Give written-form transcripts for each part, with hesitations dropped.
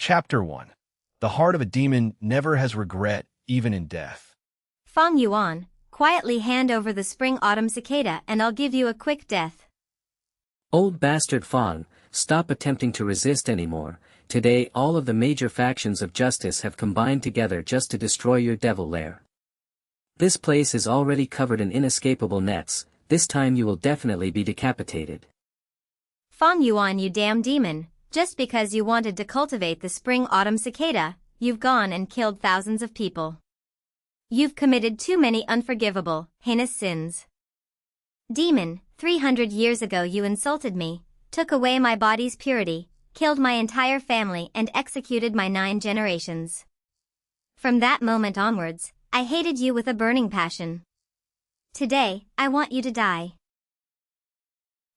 Chapter 1. The heart of a demon never has regret, even in death. Fang Yuan, quietly hand over the spring-autumn cicada and I'll give you a quick death. Old bastard Fang, stop attempting to resist anymore. Today all of the major factions of justice have combined together just to destroy your devil lair. This place is already covered in inescapable nets, this time you will definitely be decapitated. Fang Yuan, you damn demon, just because you wanted to cultivate the spring-autumn cicada, you've gone and killed thousands of people. You've committed too many unforgivable, heinous sins. Demon, 300 years ago you insulted me, took away my body's purity, killed my entire family and executed my 9 generations. From that moment onwards, I hated you with a burning passion. Today, I want you to die.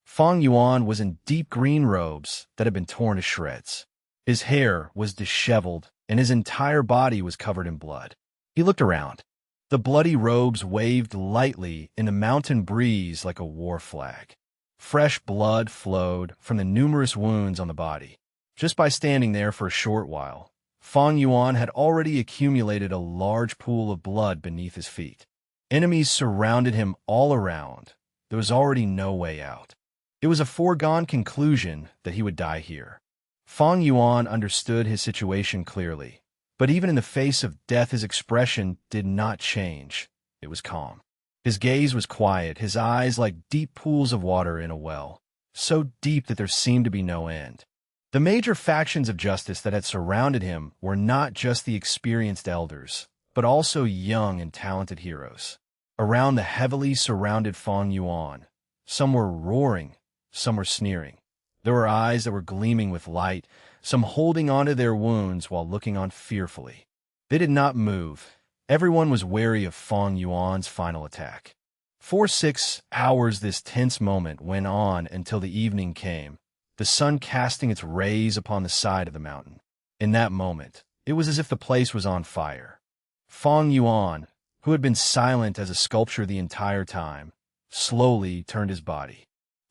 Fang Yuan was in deep green robes that had been torn to shreds. His hair was disheveled, and his entire body was covered in blood. He looked around. The bloody robes waved lightly in the mountain breeze like a war flag. Fresh blood flowed from the numerous wounds on the body. Just by standing there for a short while, Fang Yuan had already accumulated a large pool of blood beneath his feet. Enemies surrounded him all around. There was already no way out. It was a foregone conclusion that he would die here. Fang Yuan understood his situation clearly, but even in the face of death his expression did not change. It was calm. His gaze was quiet, his eyes like deep pools of water in a well, so deep that there seemed to be no end. The major factions of justice that had surrounded him were not just the experienced elders, but also young and talented heroes. Around the heavily surrounded Fang Yuan, some were roaring, some were sneering. There were eyes that were gleaming with light, some holding onto their wounds while looking on fearfully. They did not move. Everyone was wary of Fang Yuan's final attack. For 6 hours this tense moment went on until the evening came, the sun casting its rays upon the side of the mountain. In that moment, it was as if the place was on fire. Fang Yuan, who had been silent as a sculpture the entire time, slowly turned his body.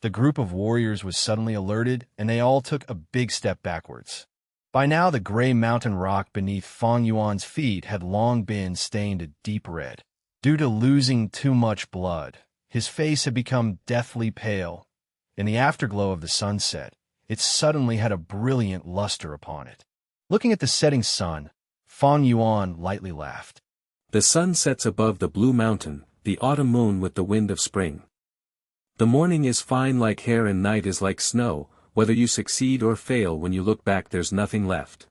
The group of warriors was suddenly alerted, and they all took a big step backwards. By now the gray mountain rock beneath Fang Yuan's feet had long been stained a deep red. Due to losing too much blood, his face had become deathly pale. In the afterglow of the sunset, it suddenly had a brilliant luster upon it. Looking at the setting sun, Fang Yuan lightly laughed. The sun sets above the blue mountain, the autumn moon with the wind of spring. The morning is fine like hair and night is like snow, whether you succeed or fail when you look back there's nothing left.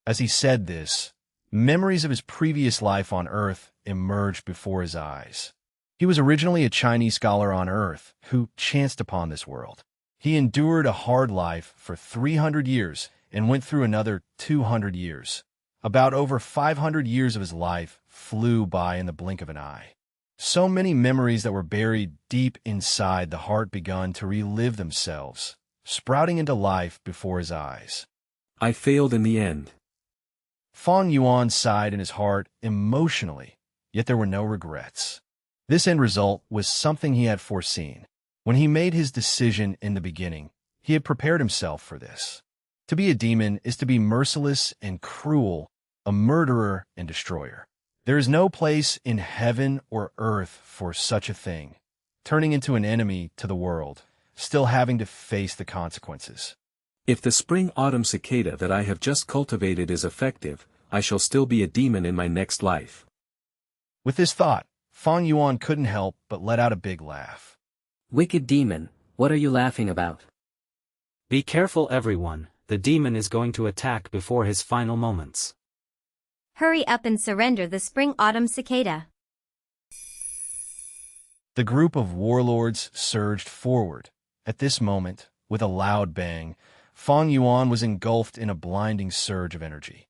As he said this, memories of his previous life on Earth emerged before his eyes. He was originally a Chinese scholar on Earth who chanced upon this world. He endured a hard life for 300 years and went through another 200 years. About over 500 years of his life flew by in the blink of an eye. So many memories that were buried deep inside the heart begun to relive themselves, sprouting into life before his eyes. I failed in the end. Fang Yuan sighed in his heart emotionally, yet there were no regrets. This end result was something he had foreseen. When he made his decision in the beginning, he had prepared himself for this. To be a demon is to be merciless and cruel, a murderer and destroyer. There is no place in heaven or earth for such a thing, turning into an enemy to the world, still having to face the consequences. If the spring-autumn cicada that I have just cultivated is effective, I shall still be a demon in my next life. With this thought, Fang Yuan couldn't help but let out a big laugh. Wicked demon, what are you laughing about? Be careful everyone, the demon is going to attack before his final moments. Hurry up and surrender the spring-autumn cicada. The group of warlords surged forward. At this moment, with a loud bang, Fang Yuan was engulfed in a blinding surge of energy.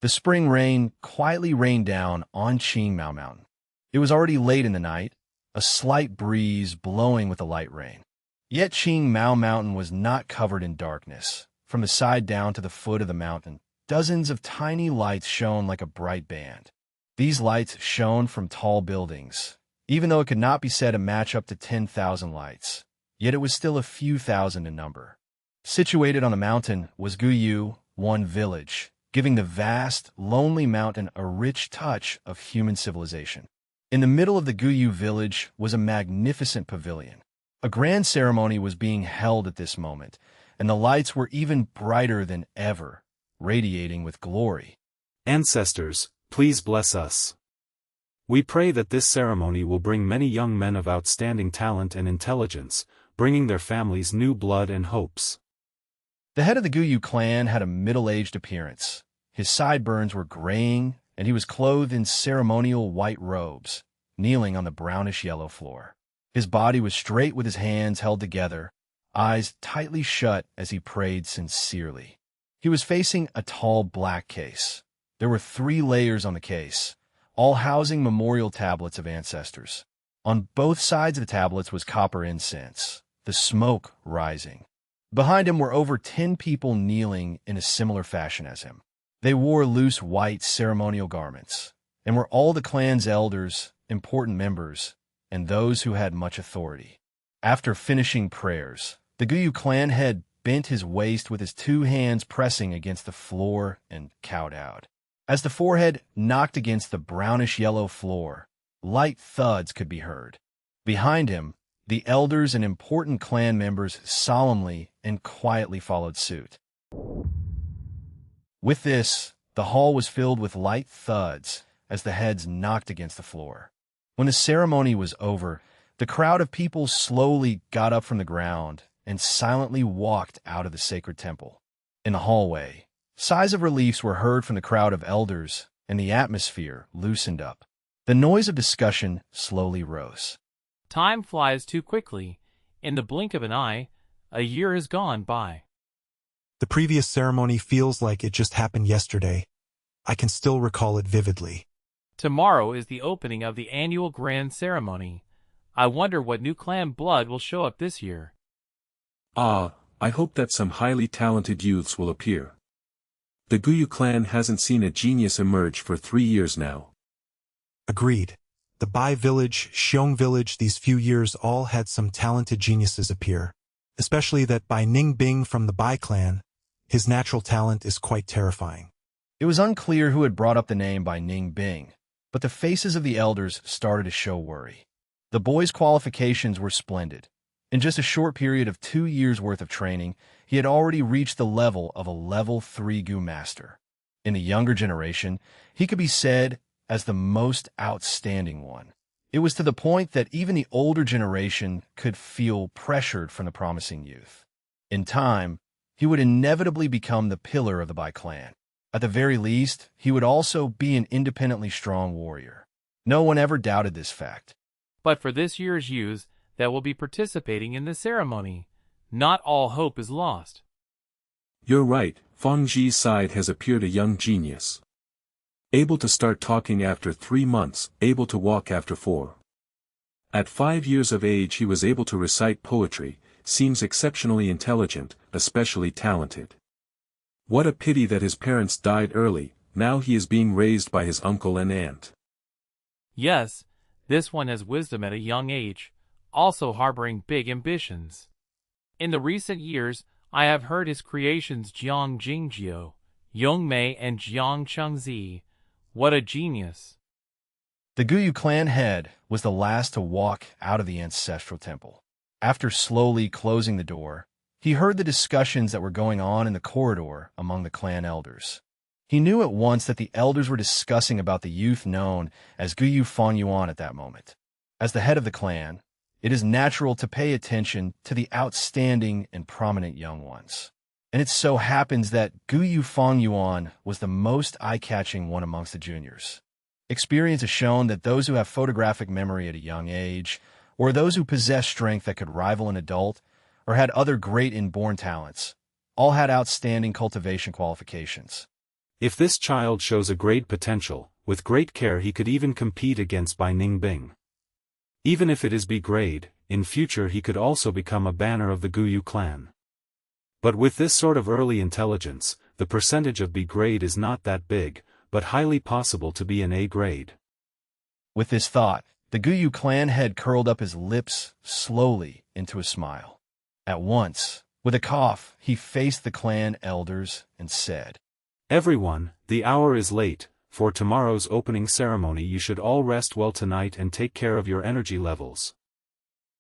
The spring rain quietly rained down on Qingmao Mountain. It was already late in the night, a slight breeze blowing with the light rain. Yet Qingmao Mountain was not covered in darkness. From the side down to the foot of the mountain, dozens of tiny lights shone like a bright band. These lights shone from tall buildings, even though it could not be said to match up to 10,000 lights. Yet it was still a few thousand in number. Situated on the mountain was Guyu, one village, giving the vast, lonely mountain a rich touch of human civilization. In the middle of the Guyu village was a magnificent pavilion. A grand ceremony was being held at this moment, and the lights were even brighter than ever, radiating with glory. Ancestors, please bless us. We pray that this ceremony will bring many young men of outstanding talent and intelligence, bringing their families new blood and hopes. The head of the Guyu clan had a middle-aged appearance. His sideburns were graying, and he was clothed in ceremonial white robes, kneeling on the brownish-yellow floor. His body was straight with his hands held together, eyes tightly shut as he prayed sincerely. He was facing a tall black case. There were 3 layers on the case, all housing memorial tablets of ancestors. On both sides of the tablets was copper incense, the smoke rising. Behind him were over 10 people kneeling in a similar fashion as him. They wore loose white ceremonial garments, and were all the clan's elders, important members, and those who had much authority. After finishing prayers, the Guyu clan head bent his waist with his 2 hands pressing against the floor and kowtowed. As the forehead knocked against the brownish-yellow floor, light thuds could be heard. Behind him, the elders and important clan members solemnly and quietly followed suit. With this, the hall was filled with light thuds as the heads knocked against the floor. When the ceremony was over, the crowd of people slowly got up from the ground and silently walked out of the sacred temple. In the hallway, sighs of relief were heard from the crowd of elders, and the atmosphere loosened up. The noise of discussion slowly rose. Time flies too quickly. In the blink of an eye, a year has gone by. The previous ceremony feels like it just happened yesterday. I can still recall it vividly. Tomorrow is the opening of the annual grand ceremony. I wonder what new clan blood will show up this year. I hope that some highly talented youths will appear. The Guyu clan hasn't seen a genius emerge for 3 years now. Agreed. The Bai village, Xiong village, these few years all had some talented geniuses appear. Especially that Bai Ningbing from the Bai clan. His natural talent is quite terrifying. It was unclear who had brought up the name by Ning Bing, but the faces of the elders started to show worry. The boy's qualifications were splendid. In just a short period of 2 years' worth of training, he had already reached the level of a level 3 Gu master. In the younger generation, he could be said as the most outstanding one. It was to the point that even the older generation could feel pressured from the promising youth. In time, he would inevitably become the pillar of the Bai clan. At the very least, he would also be an independently strong warrior. No one ever doubted this fact. But for this year's youths that will be participating in the ceremony, not all hope is lost. You're right, Fang Ji's side has appeared a young genius. Able to start talking after 3 months, able to walk after 4. At 5 years of age he was able to recite poetry, seems exceptionally intelligent, especially talented. What a pity that his parents died early, now he is being raised by his uncle and aunt. Yes, this one has wisdom at a young age, also harboring big ambitions. In the recent years, I have heard his creations Jiang Jingjiu, Yongmei and Jiang Chengzi. What a genius. The Guyu clan head was the last to walk out of the ancestral temple. After slowly closing the door, he heard the discussions that were going on in the corridor among the clan elders. He knew at once that the elders were discussing about the youth known as Guyu Fang Yuan at that moment. As the head of the clan, it is natural to pay attention to the outstanding and prominent young ones. And it so happens that Guyu Fang Yuan was the most eye-catching one amongst the juniors. Experience has shown that those who have photographic memory at a young age, or those who possess strength that could rival an adult, or had other great inborn talents, all had outstanding cultivation qualifications. If this child shows a great potential, with great care he could even compete against Bai Ningbing. Even if it is B grade, in future he could also become a banner of the Guyu clan. But with this sort of early intelligence, the percentage of B grade is not that big, but highly possible to be an A grade. With this thought, the Guyu clan head curled up his lips slowly into a smile. At once, With a cough, he faced the clan elders and said, Everyone, the hour is late. For tomorrow's opening ceremony you should all rest well tonight and take care of your energy levels.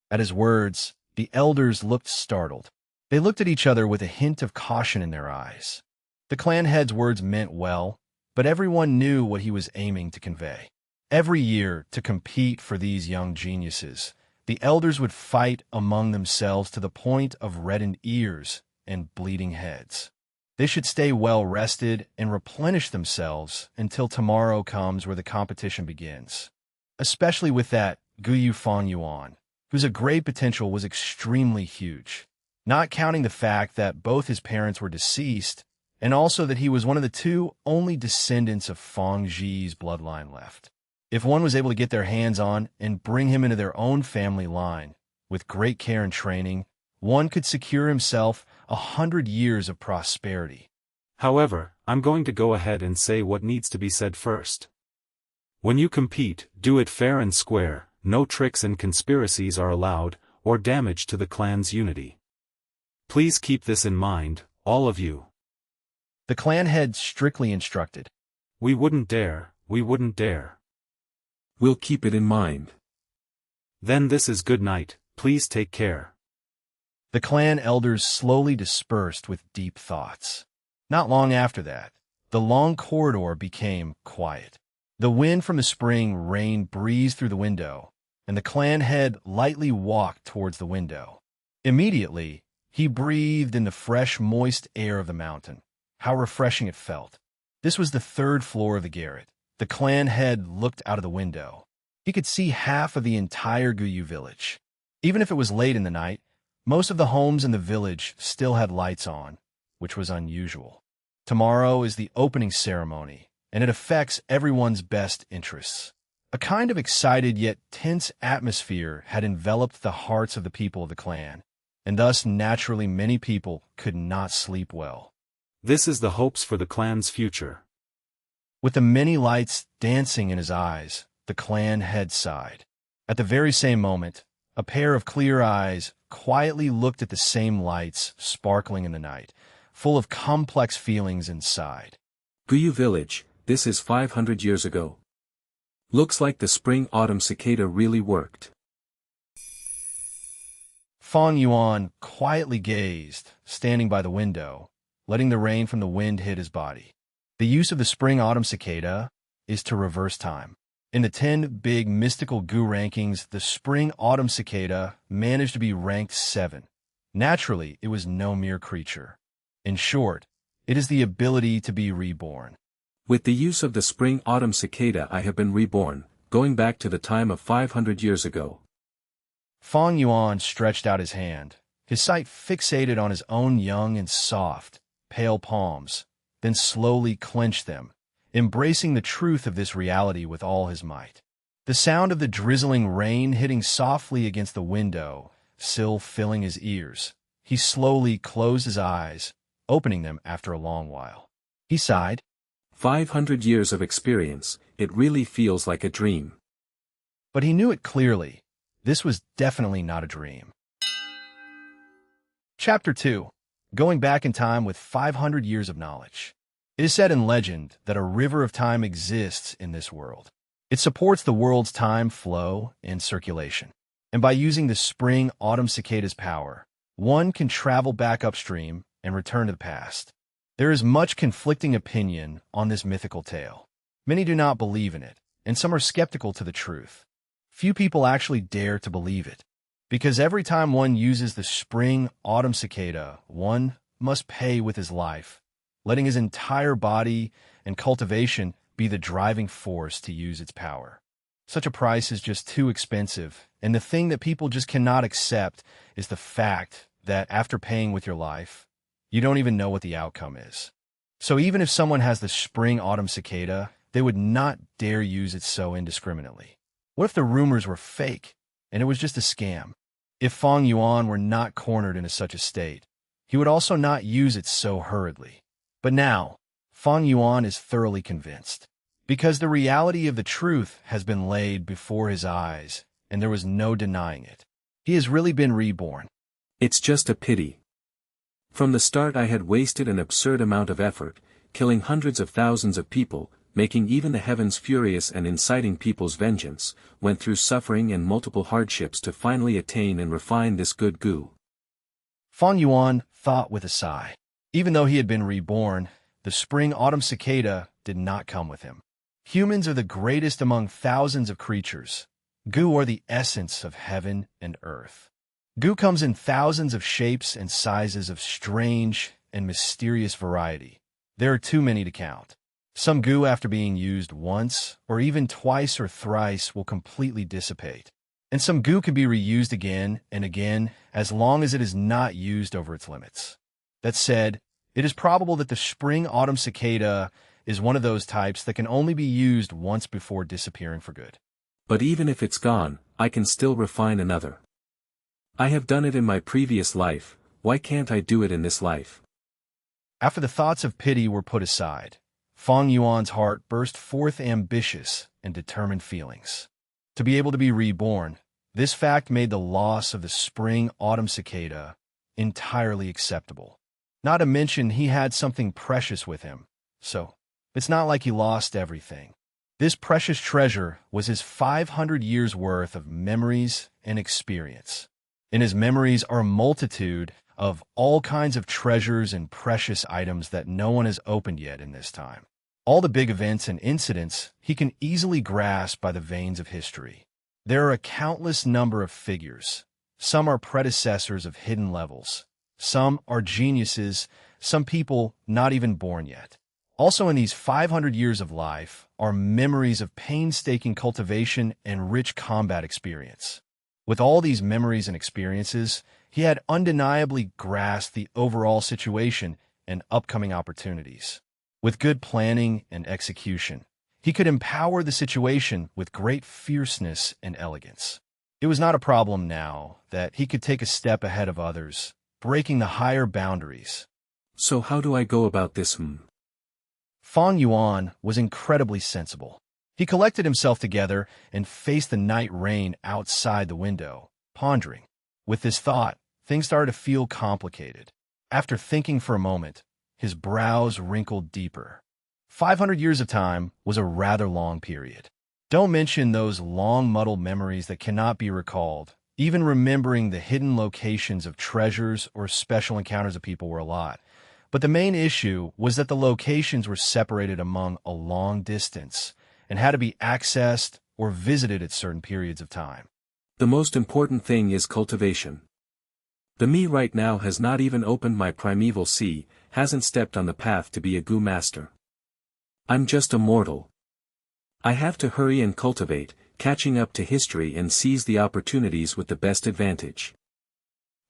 At his words, the elders looked startled. They looked at each other with a hint of caution in their eyes. The clan head's words meant well, but everyone knew what he was aiming to convey. Every year, to compete for these young geniuses, the elders would fight among themselves to the point of reddened ears and bleeding heads. They should stay well rested and replenish themselves until tomorrow comes where the competition begins. Especially with that Fang Yuan, whose great potential was extremely huge. Not counting the fact that both his parents were deceased, and also that he was one of the two only descendants of Fang Ji's bloodline left. If one was able to get their hands on and bring him into their own family line, with great care and training, one could secure himself 100 years of prosperity. However, I'm going to go ahead and say what needs to be said first. When you compete, do it fair and square, no tricks and conspiracies are allowed, or damage to the clan's unity. Please keep this in mind, all of you. The clan head strictly instructed. We wouldn't dare. We'll keep it in mind. Then this is good night, please take care. The clan elders slowly dispersed with deep thoughts. Not long after that, the long corridor became quiet. The wind from the spring rain breezed through the window, and the clan head lightly walked towards the window. Immediately, he breathed in the fresh, moist air of the mountain. How refreshing it felt. This was the 3rd floor of the garret. The clan head looked out of the window. He could see half of the entire Guyu village. Even if it was late in the night, most of the homes in the village still had lights on, which was unusual. Tomorrow is the opening ceremony, and it affects everyone's best interests. A kind of excited yet tense atmosphere had enveloped the hearts of the people of the clan, and thus naturally many people could not sleep well. This is the hopes for the clan's future. With the many lights dancing in his eyes, the clan head sighed. At the very same moment, a pair of clear eyes quietly looked at the same lights sparkling in the night, full of complex feelings inside. Guyu village, this is 500 years ago. Looks like the spring-autumn cicada really worked. Fang Yuan quietly gazed, standing by the window, letting the rain from the wind hit his body. The use of the spring-autumn cicada is to reverse time. In the 10 big mystical Gu rankings, the spring-autumn cicada managed to be ranked 7. Naturally, it was no mere creature. In short, it is the ability to be reborn. With the use of the spring-autumn cicada I have been reborn, going back to the time of 500 years ago. Fang Yuan stretched out his hand, his sight fixated on his own young and soft, pale palms, then slowly clenched them, embracing the truth of this reality with all his might. The sound of the drizzling rain hitting softly against the window sill filling his ears. He slowly closed his eyes, opening them after a long while. He sighed. 500 years of experience, it really feels like a dream. But he knew it clearly. This was definitely not a dream. Chapter 2. Going back in time with 500 years of knowledge. It is said in legend that a river of time exists in this world. It supports the world's time flow and circulation. And by using the spring-autumn cicada's power, one can travel back upstream and return to the past. There is much conflicting opinion on this mythical tale. Many do not believe in it, and some are skeptical to the truth. Few people actually dare to believe it, because every time one uses the spring-autumn cicada, one must pay with his life, letting his entire body and cultivation be the driving force to use its power. Such a price is just too expensive, and the thing that people just cannot accept is the fact that after paying with your life, you don't even know what the outcome is. So even if someone has the spring-autumn cicada, they would not dare use it so indiscriminately. What if the rumors were fake, and it was just a scam? If Fang Yuan were not cornered into such a state, he would also not use it so hurriedly. But now, Fang Yuan is thoroughly convinced, because the reality of the truth has been laid before his eyes, and there was no denying it. He has really been reborn. It's just a pity. From the start I had wasted an absurd amount of effort, killing hundreds of thousands of people, making even the heavens furious and inciting people's vengeance, went through suffering and multiple hardships to finally attain and refine this good goo. Fang Yuan thought with a sigh. Even though he had been reborn, the spring-autumn cicada did not come with him. Humans are the greatest among thousands of creatures. Goo are the essence of heaven and earth. Goo comes in thousands of shapes and sizes of strange and mysterious variety. There are too many to count. Some goo after being used once, or even twice or thrice, will completely dissipate. And some goo can be reused again and again as long as it is not used over its limits. That said, it is probable that the spring-autumn cicada is one of those types that can only be used once before disappearing for good. But even if it's gone, I can still refine another. I have done it in my previous life, why can't I do it in this life? After the thoughts of pity were put aside, Fang Yuan's heart burst forth ambitious and determined feelings. To be able to be reborn, this fact made the loss of the spring-autumn cicada entirely acceptable. Not to mention he had something precious with him, so it's not like he lost everything. This precious treasure was his 500 years' worth of memories and experience. In his memories are a multitude of all kinds of treasures and precious items that no one has opened yet in this time. All the big events and incidents he can easily grasp by the veins of history. There are a countless number of figures. Some are predecessors of hidden levels. Some are geniuses, some people not even born yet. Also in these 500 years of life are memories of painstaking cultivation and rich combat experience. With all these memories and experiences, he had undeniably grasped the overall situation and upcoming opportunities. With good planning and execution, he could empower the situation with great fierceness and elegance. It was not a problem now that he could take a step ahead of others, breaking the higher boundaries. So how do I go about this? Fang Yuan was incredibly sensible. He collected himself together and faced the night rain outside the window, pondering. With this thought, things started to feel complicated. After thinking for a moment, his brows wrinkled deeper. 500 years of time was a rather long period. Don't mention those long muddled memories that cannot be recalled. Even remembering the hidden locations of treasures or special encounters of people were a lot. But the main issue was that the locations were separated among a long distance and had to be accessed or visited at certain periods of time. The most important thing is cultivation. The me right now has not even opened my primeval sea, hasn't stepped on the path to be a goo master. I'm just a mortal. I have to hurry and cultivate, catching up to history and seize the opportunities with the best advantage.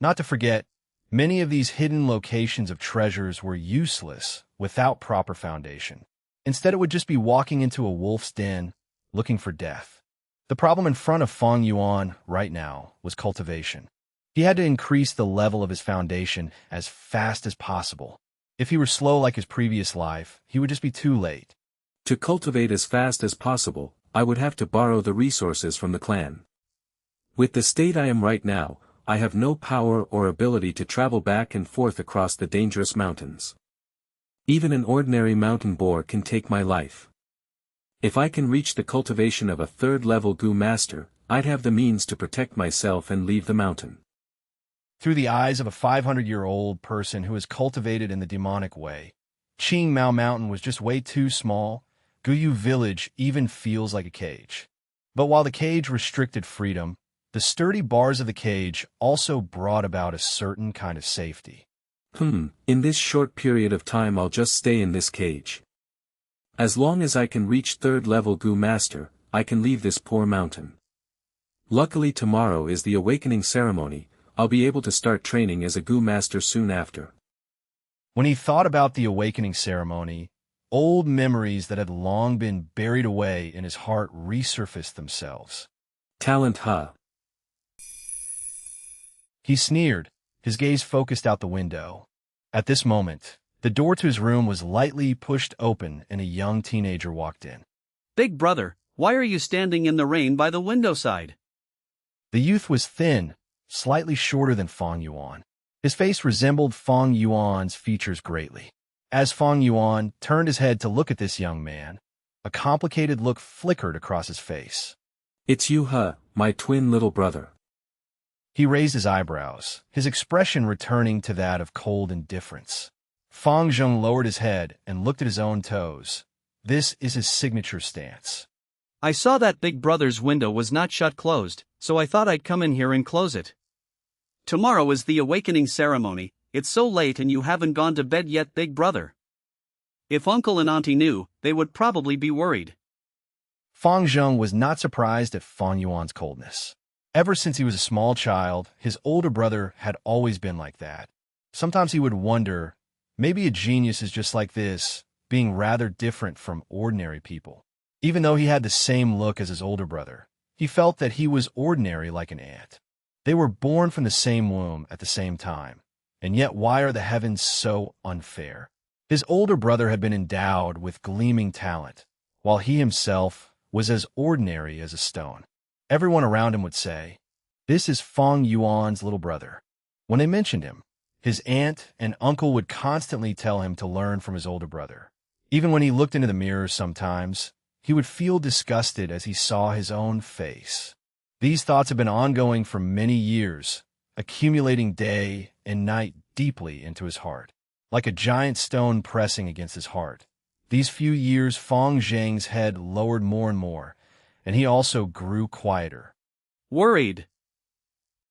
Not to forget, many of these hidden locations of treasures were useless without proper foundation. Instead, it would just be walking into a wolf's den, looking for death. The problem in front of Fang Yuan right now was cultivation. He had to increase the level of his foundation as fast as possible. If he were slow like his previous life, he would just be too late. To cultivate as fast as possible, I would have to borrow the resources from the clan. With the state I am right now, I have no power or ability to travel back and forth across the dangerous mountains. Even an ordinary mountain boar can take my life. If I can reach the cultivation of a third-level goo master, I'd have the means to protect myself and leave the mountain. Through the eyes of a 500-year-old person who is cultivated in the demonic way, Qing Mao Mountain was just way too small. Guyu Village even feels like a cage. But while the cage restricted freedom, the sturdy bars of the cage also brought about a certain kind of safety. In this short period of time I'll just stay in this cage. As long as I can reach third-level goo master, I can leave this poor mountain. Luckily tomorrow is the awakening ceremony, I'll be able to start training as a goo master soon after. When he thought about the awakening ceremony, old memories that had long been buried away in his heart resurfaced themselves. Talent, huh? He sneered, his gaze focused out the window. At this moment, the door to his room was lightly pushed open and a young teenager walked in. Big brother, why are you standing in the rain by the window side? The youth was thin, slightly shorter than Fang Yuan. His face resembled Fang Yuan's features greatly. As Fang Yuan turned his head to look at this young man, a complicated look flickered across his face. It's you, huh, my twin little brother. He raised his eyebrows, his expression returning to that of cold indifference. Fang Zheng lowered his head and looked at his own toes. This is his signature stance. I saw that big brother's window was not shut closed, so I thought I'd come in here and close it. Tomorrow is the awakening ceremony. It's so late and you haven't gone to bed yet, big brother. If uncle and auntie knew, they would probably be worried. Fang Zheng was not surprised at Fang Yuan's coldness. Ever since he was a small child, his older brother had always been like that. Sometimes he would wonder, maybe a genius is just like this, being rather different from ordinary people. Even though he had the same look as his older brother, he felt that he was ordinary like an ant. They were born from the same womb at the same time, and yet why are the heavens so unfair? His older brother had been endowed with gleaming talent, while he himself was as ordinary as a stone. Everyone around him would say, "This is Fang Yuan's little brother." When they mentioned him, his aunt and uncle would constantly tell him to learn from his older brother. Even when he looked into the mirror sometimes, he would feel disgusted as he saw his own face. These thoughts have been ongoing for many years, accumulating day and night deeply into his heart, like a giant stone pressing against his heart. These few years, Fang Zheng's head lowered more and more, and he also grew quieter. Worried.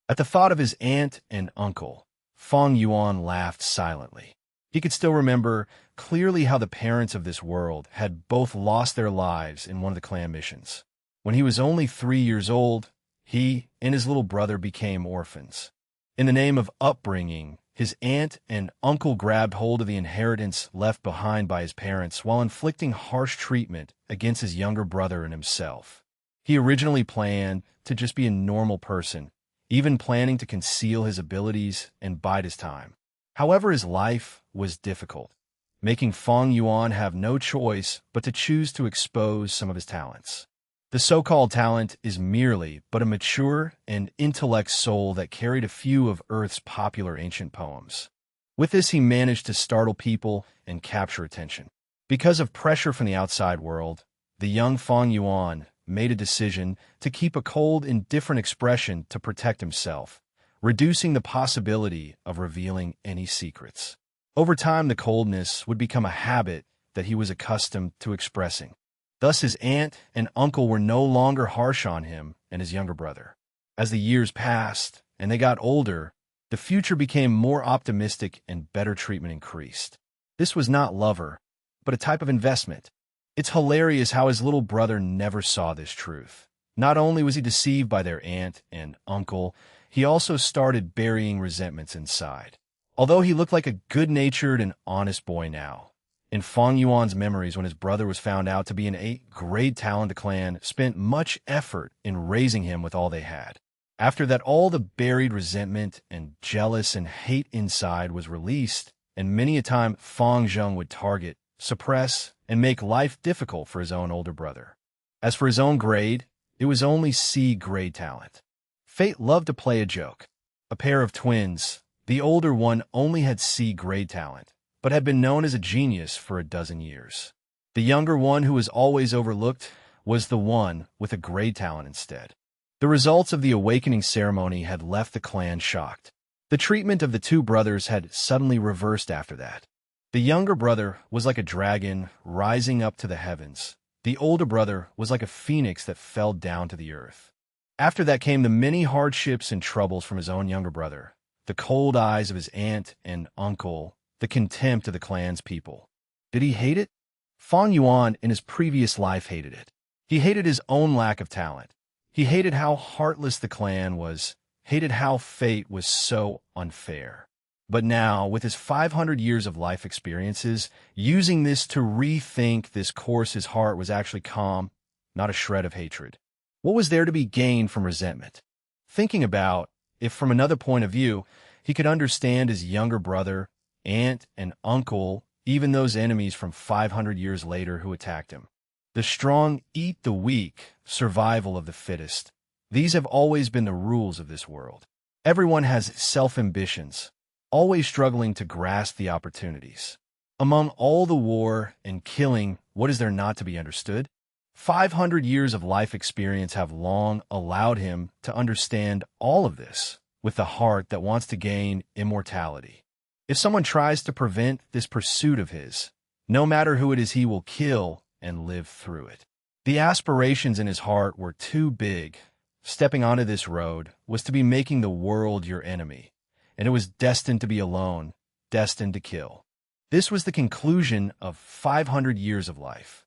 At the thought of his aunt and uncle, Fang Yuan laughed silently. He could still remember clearly how the parents of this world had both lost their lives in one of the clan missions. When he was only 3 years old, he and his little brother became orphans. In the name of upbringing, his aunt and uncle grabbed hold of the inheritance left behind by his parents while inflicting harsh treatment against his younger brother and himself. He originally planned to just be a normal person, even planning to conceal his abilities and bide his time. However, his life was difficult, making Fang Yuan have no choice but to choose to expose some of his talents. The so-called talent is merely but a mature and intellect soul that carried a few of Earth's popular ancient poems. With this, he managed to startle people and capture attention. Because of pressure from the outside world, the young Fang Yuan made a decision to keep a cold, indifferent expression to protect himself, reducing the possibility of revealing any secrets. Over time, the coldness would become a habit that he was accustomed to expressing. Thus, his aunt and uncle were no longer harsh on him and his younger brother. As the years passed and they got older, the future became more optimistic and better treatment increased. This was not lover, but a type of investment. It's hilarious how his little brother never saw this truth. Not only was he deceived by their aunt and uncle, he also started burying resentments inside. Although he looked like a good-natured and honest boy now, in Fang Yuan's memories, when his brother was found out to be an 8th-grade talent, the clan spent much effort in raising him with all they had. After that, all the buried resentment and jealous and hate inside was released, and many a time Fang Zheng would target, suppress, and make life difficult for his own older brother. As for his own grade, it was only C-grade talent. Fate loved to play a joke. A pair of twins, the older one only had C-grade talent, but had been known as a genius for a dozen years. The younger one, who was always overlooked, was the one with a grade talent instead. The results of the awakening ceremony had left the clan shocked. The treatment of the two brothers had suddenly reversed after that. The younger brother was like a dragon rising up to the heavens. The older brother was like a phoenix that fell down to the earth. After that came the many hardships and troubles from his own younger brother, the cold eyes of his aunt and uncle, the contempt of the clan's people. Did he hate it? Fang Yuan in his previous life hated it. He hated his own lack of talent. He hated how heartless the clan was, hated how fate was so unfair. But now, with his 500 years of life experiences, using this to rethink this course, his heart was actually calm, not a shred of hatred. What was there to be gained from resentment? Thinking about, if from another point of view, he could understand his younger brother, aunt, and uncle, even those enemies from 500 years later who attacked him. The strong eat the weak, survival of the fittest. These have always been the rules of this world. Everyone has self-ambitions. always struggling to grasp the opportunities. Among all the war and killing, what is there not to be understood? 500 years of life experience have long allowed him to understand all of this with the heart that wants to gain immortality. If someone tries to prevent this pursuit of his, no matter who it is, he will kill and live through it. The aspirations in his heart were too big. Stepping onto this road was to be making the world your enemy, and it was destined to be alone, destined to kill. This was the conclusion of 500 years of life.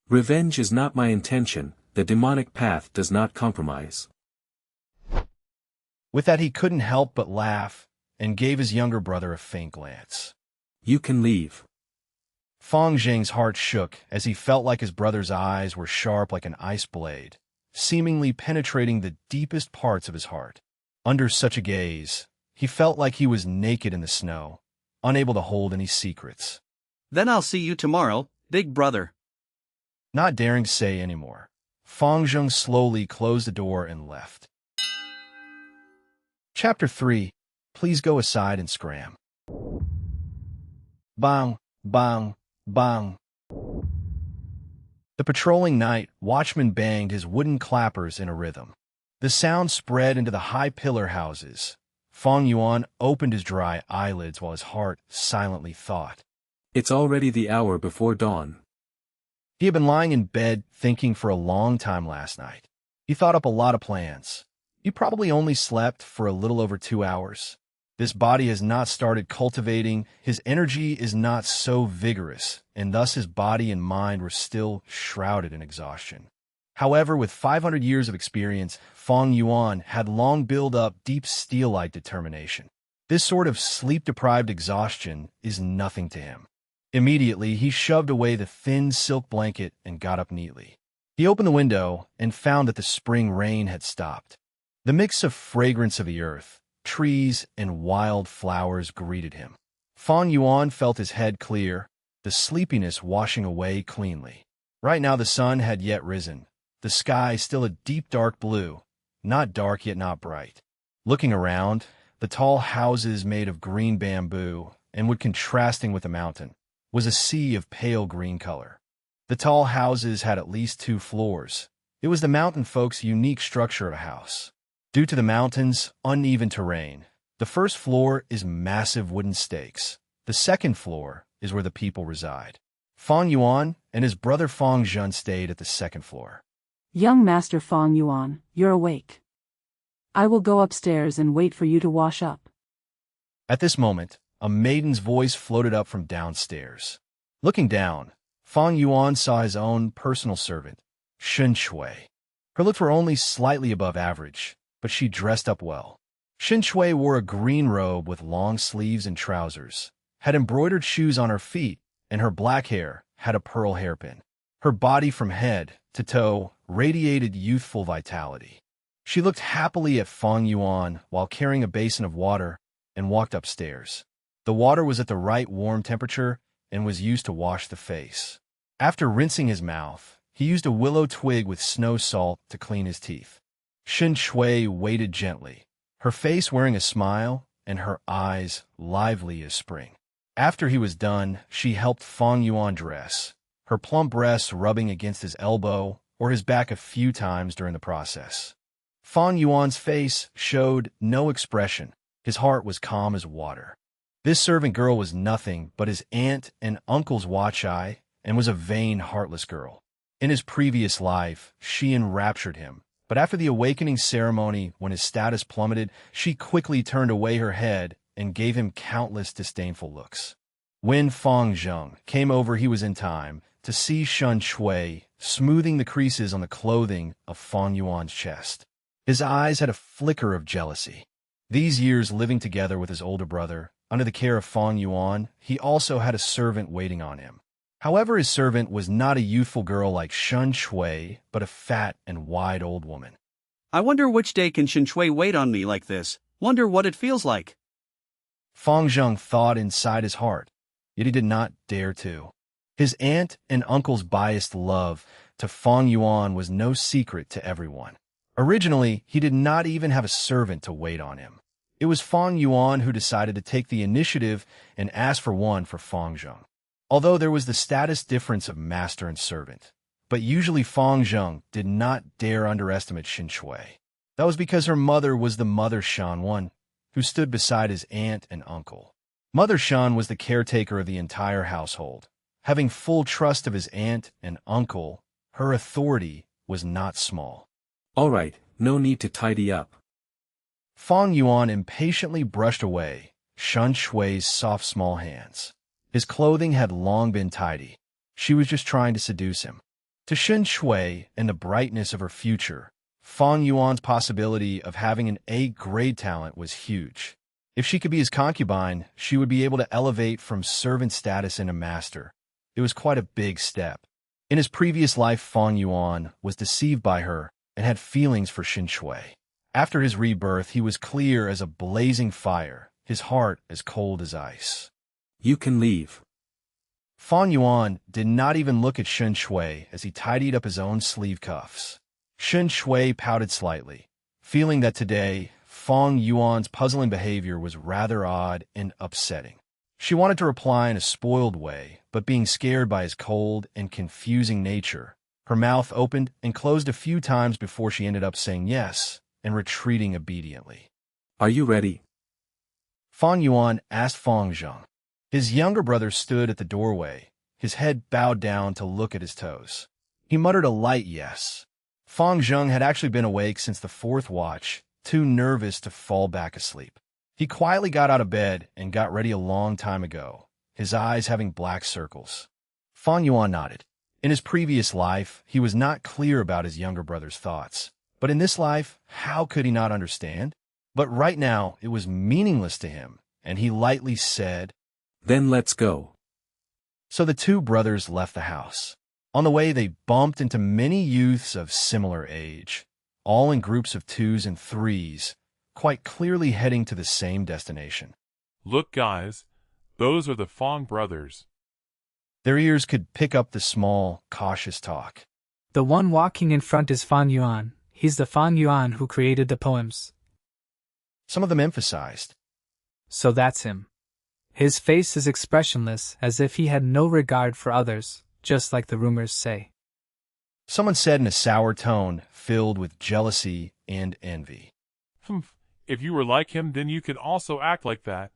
Revenge is not my intention, the demonic path does not compromise. With that, he couldn't help but laugh and gave his younger brother a faint glance. You can leave. Fang Zheng's heart shook as he felt like his brother's eyes were sharp like an ice blade, seemingly penetrating the deepest parts of his heart. Under such a gaze, he felt like he was naked in the snow, unable to hold any secrets. Then I'll see you tomorrow, big brother. Not daring to say any more, Fang Zheng slowly closed the door and left. Chapter 3. Please go aside and scram. Bang, bang, bang. The patrolling night watchman banged his wooden clappers in a rhythm. The sound spread into the high pillar houses. Fang Yuan opened his dry eyelids while his heart silently thought. It's already the hour before dawn. He had been lying in bed thinking for a long time last night. He thought up a lot of plans. He probably only slept for a little over 2 hours. This body has not started cultivating, his energy is not so vigorous, and thus his body and mind were still shrouded in exhaustion. However, with 500 years of experience, Fang Yuan had long built up deep steel-like determination. This sort of sleep-deprived exhaustion is nothing to him. Immediately, he shoved away the thin silk blanket and got up neatly. He opened the window and found that the spring rain had stopped. The mix of fragrance of the earth, trees, and wild flowers greeted him. Fang Yuan felt his head clear, the sleepiness washing away cleanly. Right now the sun had yet risen, the sky still a deep dark blue, not dark yet not bright. Looking around, the tall houses made of green bamboo, and wood contrasting with the mountain, was a sea of pale green color. The tall houses had at least 2 floors. It was the mountain folks' unique structure of a house. Due to the mountain's uneven terrain, the first floor is massive wooden stakes. The second floor is where the people reside. Fang Yuan and his brother Fang Zhen stayed at the second floor. Young Master Fang Yuan, you're awake. I will go upstairs and wait for you to wash up. At this moment, a maiden's voice floated up from downstairs. Looking down, Fang Yuan saw his own personal servant, Shen Shui. Her looks were only slightly above average, but she dressed up well. Shen Shui wore a green robe with long sleeves and trousers, had embroidered shoes on her feet, and her black hair had a pearl hairpin. Her body from head to toe radiated youthful vitality. She looked happily at Fang Yuan while carrying a basin of water and walked upstairs. The water was at the right warm temperature and was used to wash the face. After rinsing his mouth, he used a willow twig with snow salt to clean his teeth. Shen Shui waited gently, her face wearing a smile and her eyes lively as spring. After he was done, she helped Fang Yuan dress, her plump breasts rubbing against his elbow or his back a few times during the process. Fang Yuan's face showed no expression. His heart was calm as water. This servant girl was nothing but his aunt and uncle's watch-eye and was a vain, heartless girl. In his previous life, she enraptured him. But after the awakening ceremony, when his status plummeted, she quickly turned away her head and gave him countless disdainful looks. When Fang Zheng came over, he was in time to see Shen Shui smoothing the creases on the clothing of Fang Yuan's chest. His eyes had a flicker of jealousy. These years living together with his older brother, under the care of Fang Yuan, he also had a servant waiting on him. However, his servant was not a youthful girl like Shen Shui, but a fat and wide old woman. I wonder which day can Shen Shui wait on me like this, wonder what it feels like. Fang Zheng thought inside his heart, yet he did not dare to. His aunt and uncle's biased love to Fang Yuan was no secret to everyone. Originally, he did not even have a servant to wait on him. It It was Fang Yuan who decided to take the initiative and ask for one for Fang Zheng. Although there was the status difference of master and servant, but usually Fang Zheng did not dare underestimate Xin Shui. That was because her mother was the Mother Shan One, who stood beside his aunt and uncle. Mother Shan was the caretaker of the entire household. Having full trust of his aunt and uncle, her authority was not small. All right, no need to tidy up. Fang Yuan impatiently brushed away Shen Shui's soft small hands. His clothing had long been tidy. She was just trying to seduce him. To Shen Shui and the brightness of her future, Fang Yuan's possibility of having an A-grade talent was huge. If she could be his concubine, she would be able to elevate from servant status into master. It was quite a big step. In his previous life, Fang Yuan was deceived by her and had feelings for Xin Shui. After his rebirth, he was clear as a blazing fire, his heart as cold as ice. You can leave. Fang Yuan did not even look at Shen Shui as he tidied up his own sleeve cuffs. Shen Shui pouted slightly, feeling that today, Fang Yuan's puzzling behavior was rather odd and upsetting. She wanted to reply in a spoiled way, but being scared by his cold and confusing nature, her mouth opened and closed a few times before she ended up saying yes and retreating obediently. Are you ready? Fang Yuan asked Fang Zheng. His younger brother stood at the doorway, his head bowed down to look at his toes. He muttered a light yes. Fang Zheng had actually been awake since the fourth watch, too nervous to fall back asleep. He quietly got out of bed and got ready a long time ago, his eyes having black circles. Fang Yuan nodded. In his previous life, he was not clear about his younger brother's thoughts. But in this life, how could he not understand? But right now, it was meaningless to him, and he lightly said, Then let's go. So the two brothers left the house. On the way, they bumped into many youths of similar age, all in groups of twos and threes, quite clearly heading to the same destination. Look, guys, those are the Fang brothers. Their ears could pick up the small, cautious talk. The one walking in front is Fang Yuan. He's the Fang Yuan who created the poems. Some of them emphasized. So that's him. His face is expressionless, as if he had no regard for others, just like the rumors say. Someone said in a sour tone, filled with jealousy and envy. If you were like him, then you could also act like that.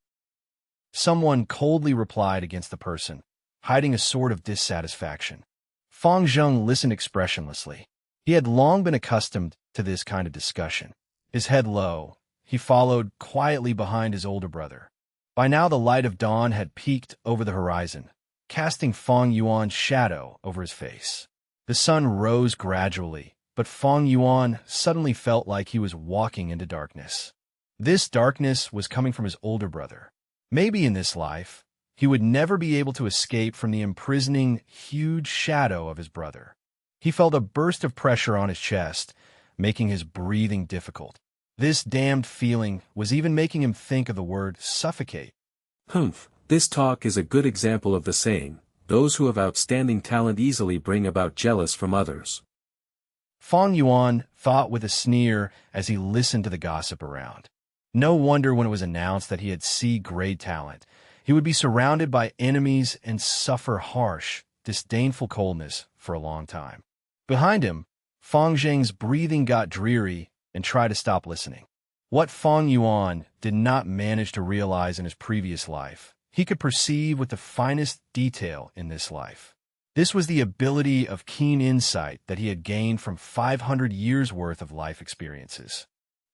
Someone coldly replied against the person, hiding a sort of dissatisfaction. Fang Zheng listened expressionlessly. He had long been accustomed to this kind of discussion. His head low, he followed quietly behind his older brother. By now the light of dawn had peeked over the horizon, casting Fang Yuan's shadow over his face. The sun rose gradually, but Fang Yuan suddenly felt like he was walking into darkness. This darkness was coming from his older brother. Maybe in this life, he would never be able to escape from the imprisoning, huge shadow of his brother. He felt a burst of pressure on his chest, making his breathing difficult. This damned feeling was even making him think of the word suffocate. This talk is a good example of the saying, those who have outstanding talent easily bring about jealous from others. Fang Yuan thought with a sneer as he listened to the gossip around. No wonder when it was announced that he had C-grade talent, he would be surrounded by enemies and suffer harsh, disdainful coldness for a long time. Behind him, Fang Zheng's breathing got dreary and tried to stop listening. What Fang Yuan did not manage to realize in his previous life, he could perceive with the finest detail in this life. This was the ability of keen insight that he had gained from 500 years' worth of life experiences.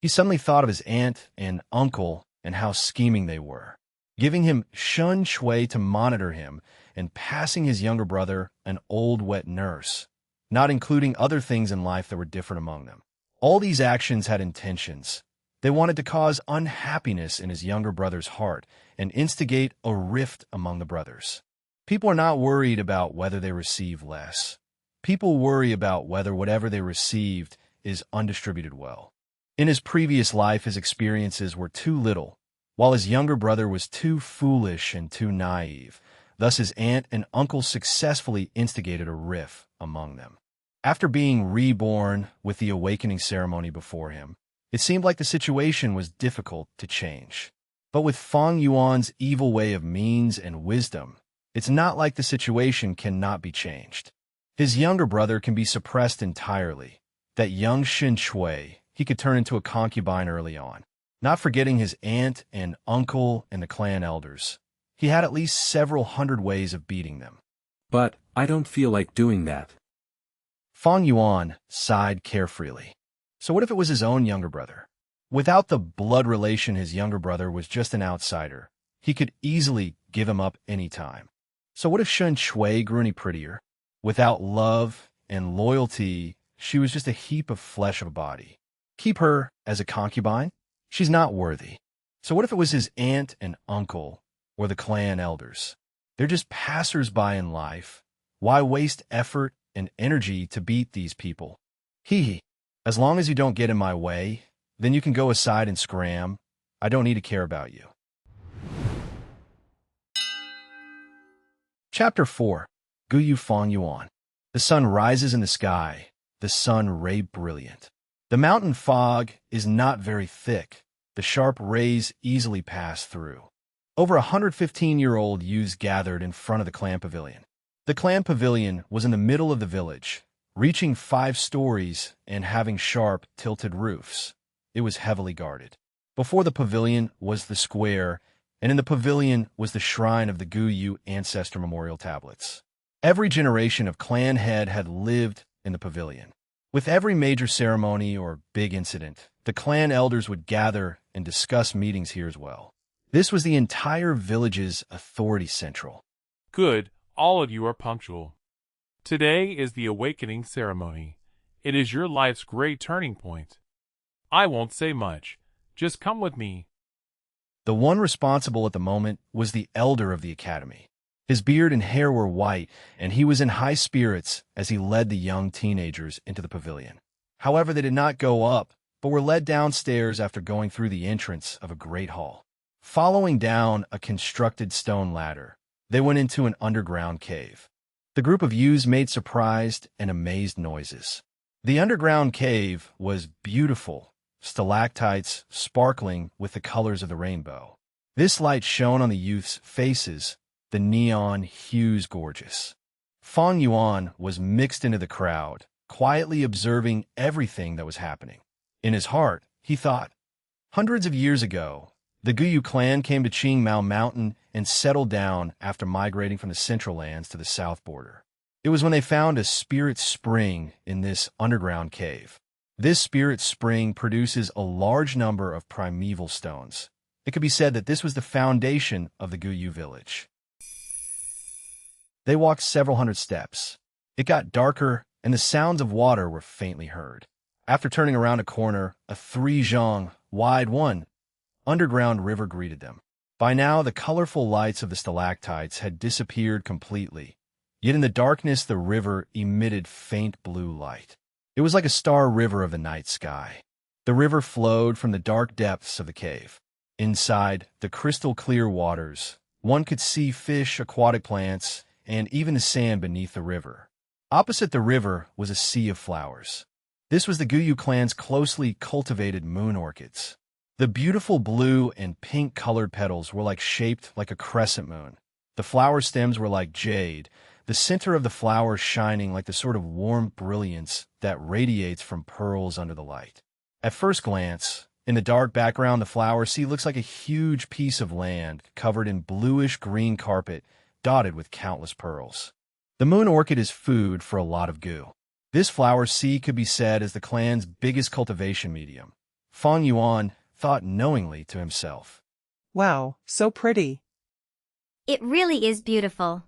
He suddenly thought of his aunt and uncle and how scheming they were, giving him Shen Shui to monitor him and passing his younger brother an old wet nurse, not including other things in life that were different among them. All these actions had intentions. They wanted to cause unhappiness in his younger brother's heart and instigate a rift among the brothers. People are not worried about whether they receive less. People worry about whether whatever they received is undistributed well. In his previous life, his experiences were too little, while his younger brother was too foolish and too naive. Thus his aunt and uncle successfully instigated a rift among them. After being reborn with the awakening ceremony before him, It seemed like the situation was difficult to change. But with Fang Yuan's evil way of means and wisdom, it's not like the situation cannot be changed. His younger brother can be suppressed entirely. That young Shin Shui, he could turn into a concubine early on. Not forgetting his aunt and uncle and the clan elders. He had at least several hundred ways of beating them. But, I don't feel like doing that. Fang Yuan sighed carefreely. So what if it was his own younger brother? Without the blood relation, his younger brother was just an outsider. He could easily give him up any time. So what if Shin Shui grew any prettier? Without love and loyalty, she was just a heap of flesh of a body. Keep her as a concubine? She's not worthy. So what if it was his aunt and uncle, or the clan elders? They're just passers-by in life. Why waste effort and energy to beat these people? As long as you don't get in my way, then you can go aside and scram. I don't need to care about you. Chapter 4. Guyu Fang Yuan. The sun rises in the sky, the sun ray brilliant. The mountain fog is not very thick. The sharp rays easily pass through. Over 115-year-old youths gathered in front of the clan pavilion. The clan pavilion was in the middle of the village, reaching 5 stories and having sharp, tilted roofs. It was heavily guarded. Before the pavilion was the square, and in the pavilion was the shrine of the Guyu ancestor memorial tablets. Every generation of clan head had lived in the pavilion. With every major ceremony or big incident, the clan elders would gather and discuss meetings here as well. This was the entire village's authority central. Good, all of you are punctual. Today is the awakening ceremony. It is your life's great turning point. I won't say much. Just come with me. The one responsible at the moment was the elder of the academy. His beard and hair were white, and he was in high spirits as he led the young teenagers into the pavilion. However, they did not go up, but were led downstairs after going through the entrance of a great hall. Following down a constructed stone ladder, they went into an underground cave. The group of youths made surprised and amazed noises. The underground cave was beautiful, stalactites sparkling with the colors of the rainbow. This light shone on the youths' faces, the neon hues gorgeous. Fang Yuan was mixed into the crowd, quietly observing everything that was happening. In his heart, he thought, hundreds of years ago, the Guyu clan came to Qingmao Mountain and settled down after migrating from the central lands to the south border. It was when they found a spirit spring in this underground cave. This spirit spring produces a large number of primeval stones. It could be said that this was the foundation of the Guyu village. They walked several hundred steps. It got darker, and the sounds of water were faintly heard. After turning around a corner, a 3-zhang wide underground river greeted them. By now, the colorful lights of the stalactites had disappeared completely. Yet in the darkness, the river emitted faint blue light. It was like a star river of the night sky. The river flowed from the dark depths of the cave. Inside the crystal-clear waters, one could see fish, aquatic plants, and even the sand beneath the river. Opposite the river was a sea of flowers. This was the Guyu clan's closely cultivated moon orchids. The beautiful blue and pink-colored petals were shaped like a crescent moon. The flower stems were like jade, the center of the flower shining like the sort of warm brilliance that radiates from pearls under the light. At first glance, in the dark background, the flower sea looks like a huge piece of land covered in bluish-green carpet dotted with countless pearls. The moon orchid is food for a lot of goo. This flower sea could be said as the clan's biggest cultivation medium. Fang Yuan thought knowingly to himself. Wow, so pretty. It really is beautiful.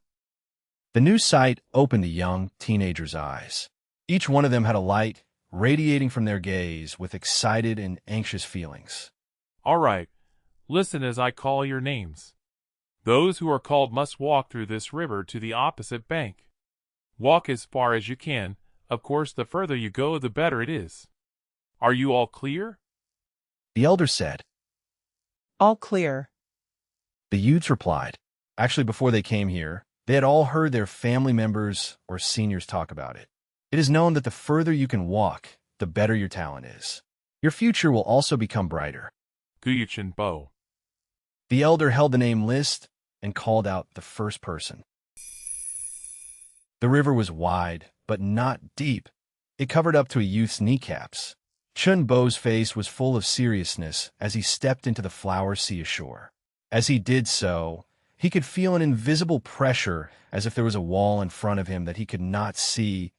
The new sight opened the young teenagers' eyes. Each one of them had a light radiating from their gaze with excited and anxious feelings. All right, listen as I call your names. Those who are called must walk through this river to the opposite bank. Walk as far as you can. Of course, the further you go, the better it is. Are you all clear? The elder said. All clear. The youths replied. Actually, before they came here, they had all heard their family members or seniors talk about it. It is known that the further you can walk, the better your talent is. Your future will also become brighter. Guyu Chen Bo. The elder held the name list and called out the first person. The river was wide, but not deep. It covered up to a youth's kneecaps. Chun Bo's face was full of seriousness as he stepped into the flower sea ashore. As he did so, he could feel an invisible pressure as if there was a wall in front of him that he could not see,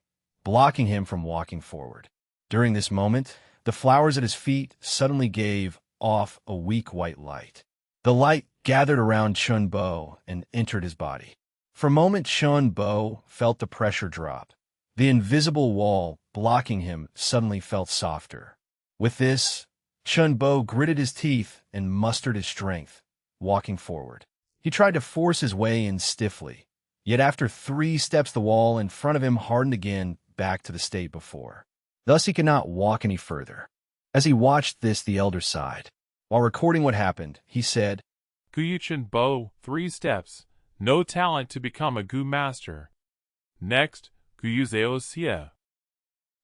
blocking him from walking forward. During this moment, the flowers at his feet suddenly gave off a weak white light. The light gathered around Chun Bo and entered his body. For a moment, Chun Bo felt the pressure drop. The invisible wall blocking him suddenly felt softer. With this, Chun Bo gritted his teeth and mustered his strength, walking forward. He tried to force his way in stiffly, yet after 3 steps the wall in front of him hardened again back to the state before. Thus he could not walk any further. As he watched this, the elder sighed. While recording what happened, he said, Guyu Chen Bo, 3 steps. No talent to become a Gu master. Next, Guyu Zao Xie.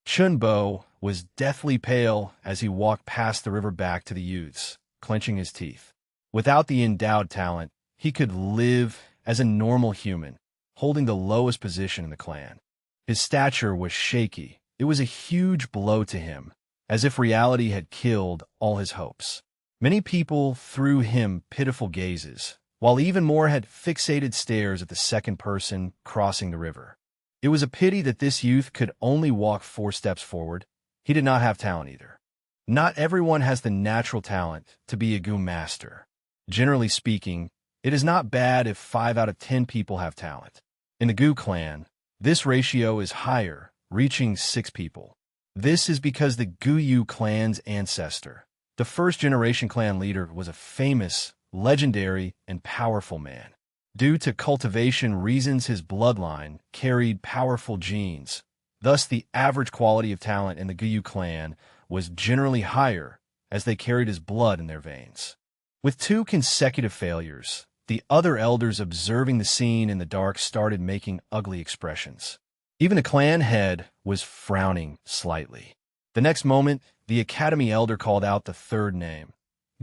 Chun Bo was deathly pale as he walked past the river back to the youths, clenching his teeth. Without the endowed talent, he could live as a normal human, holding the lowest position in the clan. His stature was shaky. It was a huge blow to him, as if reality had killed all his hopes. Many people threw him pitiful gazes, while even more had fixated stares at the second person crossing the river. It was a pity that this youth could only walk 4 steps forward. He did not have talent either. Not everyone has the natural talent to be a Gu master. Generally speaking, it is not bad if 5 out of 10 people have talent. In the Gu clan, this ratio is higher, reaching 6 people. This is because the Guyu clan's ancestor, the first-generation clan leader, was a famous, legendary, and powerful man. Due to cultivation reasons, his bloodline carried powerful genes. Thus, the average quality of talent in the Guyu clan was generally higher, as they carried his blood in their veins. With 2 consecutive failures, the other elders observing the scene in the dark started making ugly expressions. Even the clan head was frowning slightly. The next moment, the academy elder called out the 3rd name,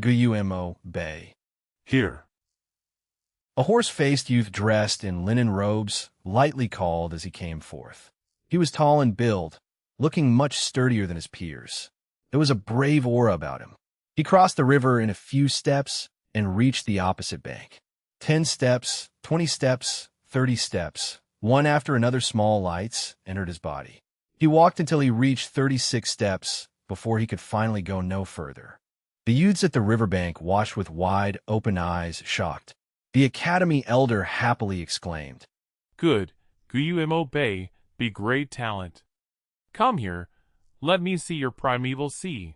Guyu Mo Bei. Here. A horse-faced youth dressed in linen robes lightly called as he came forth. He was tall in build, looking much sturdier than his peers. There was a brave aura about him. He crossed the river in a few steps and reached the opposite bank. 10 steps, 20 steps, 30 steps, one after another small lights entered his body. He walked until he reached 36 steps before he could finally go no further. The youths at the riverbank watched with wide, open eyes, shocked. The academy elder happily exclaimed, Good, Guyu Mo Bei, be great talent. Come here, let me see your primeval sea.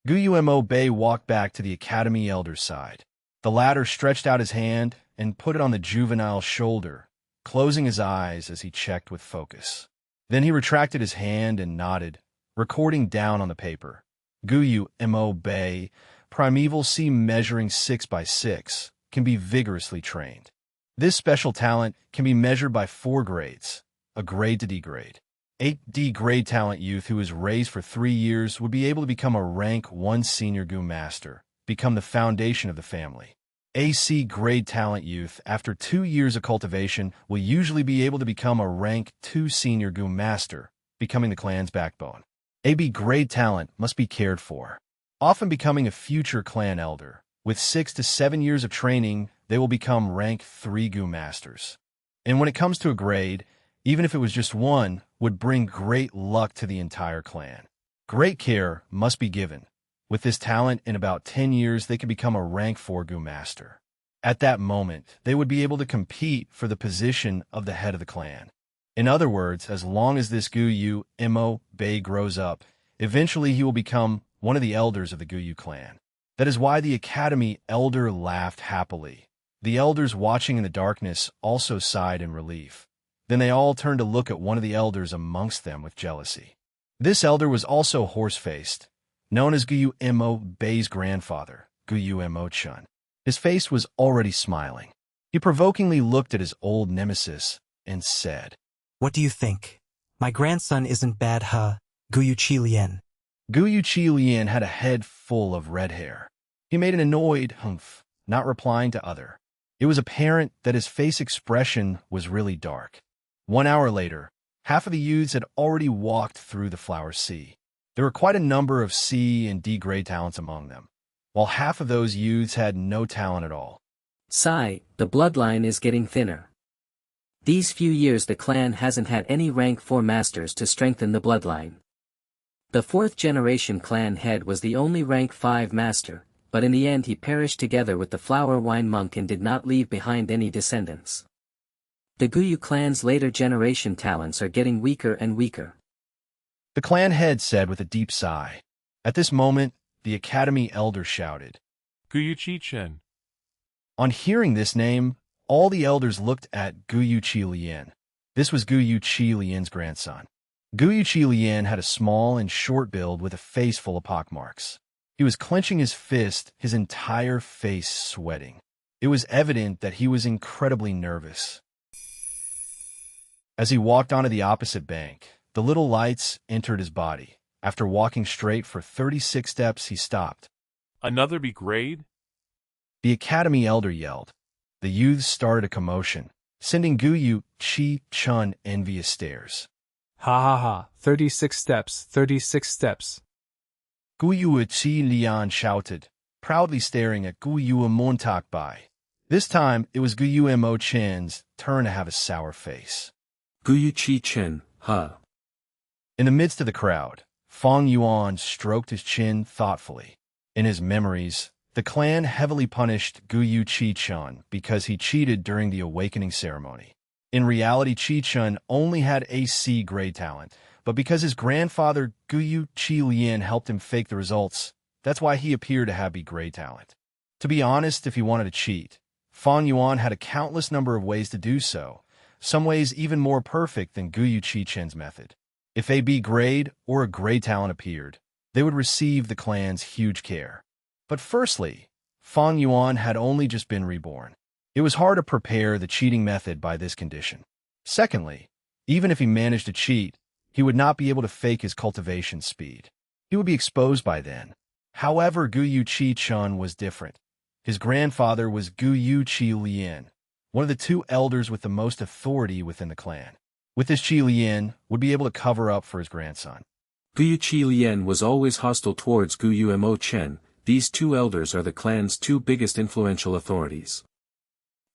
Guyu Mo Bei walked back to the academy elder's side. The latter stretched out his hand and put it on the juvenile's shoulder, closing his eyes as he checked with focus. Then he retracted his hand and nodded, recording down on the paper. Guyu Mo Bei, primeval sea measuring 6 by 6, can be vigorously trained. This special talent can be measured by 4 grades, a grade to D grade. 8D grade talent youth who is raised for 3 years would be able to become a rank 1 senior Gu master, become the foundation of the family. AC grade talent youth after 2 years of cultivation will usually be able to become a rank 2 senior Gu master, becoming the clan's backbone. AB grade talent must be cared for, often becoming a future clan elder. With 6 to 7 years of training, they will become rank 3 Gu masters. And when it comes to a grade, even if it was just 1, would bring great luck to the entire clan. Great care must be given. With this talent, in about 10 years, they could become a rank 4 Gu master. At that moment, they would be able to compete for the position of the head of the clan. In other words, as long as this Guyu Mo Bei grows up, eventually he will become one of the elders of the Guyu clan. That is why the academy elder laughed happily. The elders watching in the darkness also sighed in relief. Then they all turned to look at one of the elders amongst them with jealousy. This elder was also horse-faced, known as Guyu Mo Bei's grandfather, Guyu Mo Chun. His face was already smiling. He provokingly looked at his old nemesis and said, What do you think? My grandson isn't bad, huh, Guyu Chi Lien? Guyu Chi Lian had a head full of red hair. He made an annoyed humph, not replying to other. It was apparent that his face expression was really dark. 1 hour later, half of the youths had already walked through the flower sea. There were quite a number of C and D grade talents among them, while half of those youths had no talent at all. Sigh, the bloodline is getting thinner. These few years the clan hasn't had any rank 4 masters to strengthen the bloodline. The 4th generation clan head was the only rank 5 master, but in the end he perished together with the flower wine monk and did not leave behind any descendants. The Guyu clan's later generation talents are getting weaker and weaker. The clan head said with a deep sigh. At this moment, the academy elder shouted, Guyu Chi Chen. On hearing this name, all the elders looked at Guyu Chi Lian. This was Guyu Chi Lian's grandson. Guyu Chi Lian had a small and short build with a face full of pockmarks. He was clenching his fist, his entire face sweating. It was evident that he was incredibly nervous. As he walked onto the opposite bank, the little lights entered his body. After walking straight for 36 steps, he stopped. Another B grade? The academy elder yelled. The youths started a commotion, sending Guyu Chi Chun envious stares. Ha ha ha, 36 steps, 36 steps. Guyu Chi Lian shouted, proudly staring at Guyu Montak Bai. This time, it was Guyu Mo Chen's turn to have a sour face. Guyu Chi Chen, huh? In the midst of the crowd, Fang Yuan stroked his chin thoughtfully. In his memories, the clan heavily punished Guyu Chi Chun because he cheated during the awakening ceremony. In reality, Chi Chun only had a C grade talent, but because his grandfather Guyu Chi Lian helped him fake the results, that's why he appeared to have B grade talent. To be honest, if he wanted to cheat, Fang Yuan had a countless number of ways to do so, some ways even more perfect than Guyu Chi Chen's method. If a B grade or a grade talent appeared, they would receive the clan's huge care. But firstly, Fang Yuan had only just been reborn. It was hard to prepare the cheating method by this condition. Secondly, even if he managed to cheat, he would not be able to fake his cultivation speed. He would be exposed by then. However, Guyu Chi Chun was different. His grandfather was Guyu Chi Lian, one of the 2 elders with the most authority within the clan. With this, Chi Lian would be able to cover up for his grandson. Guyu Chi Lian was always hostile towards Guyu Mo Chen. These 2 elders are the clan's 2 biggest influential authorities.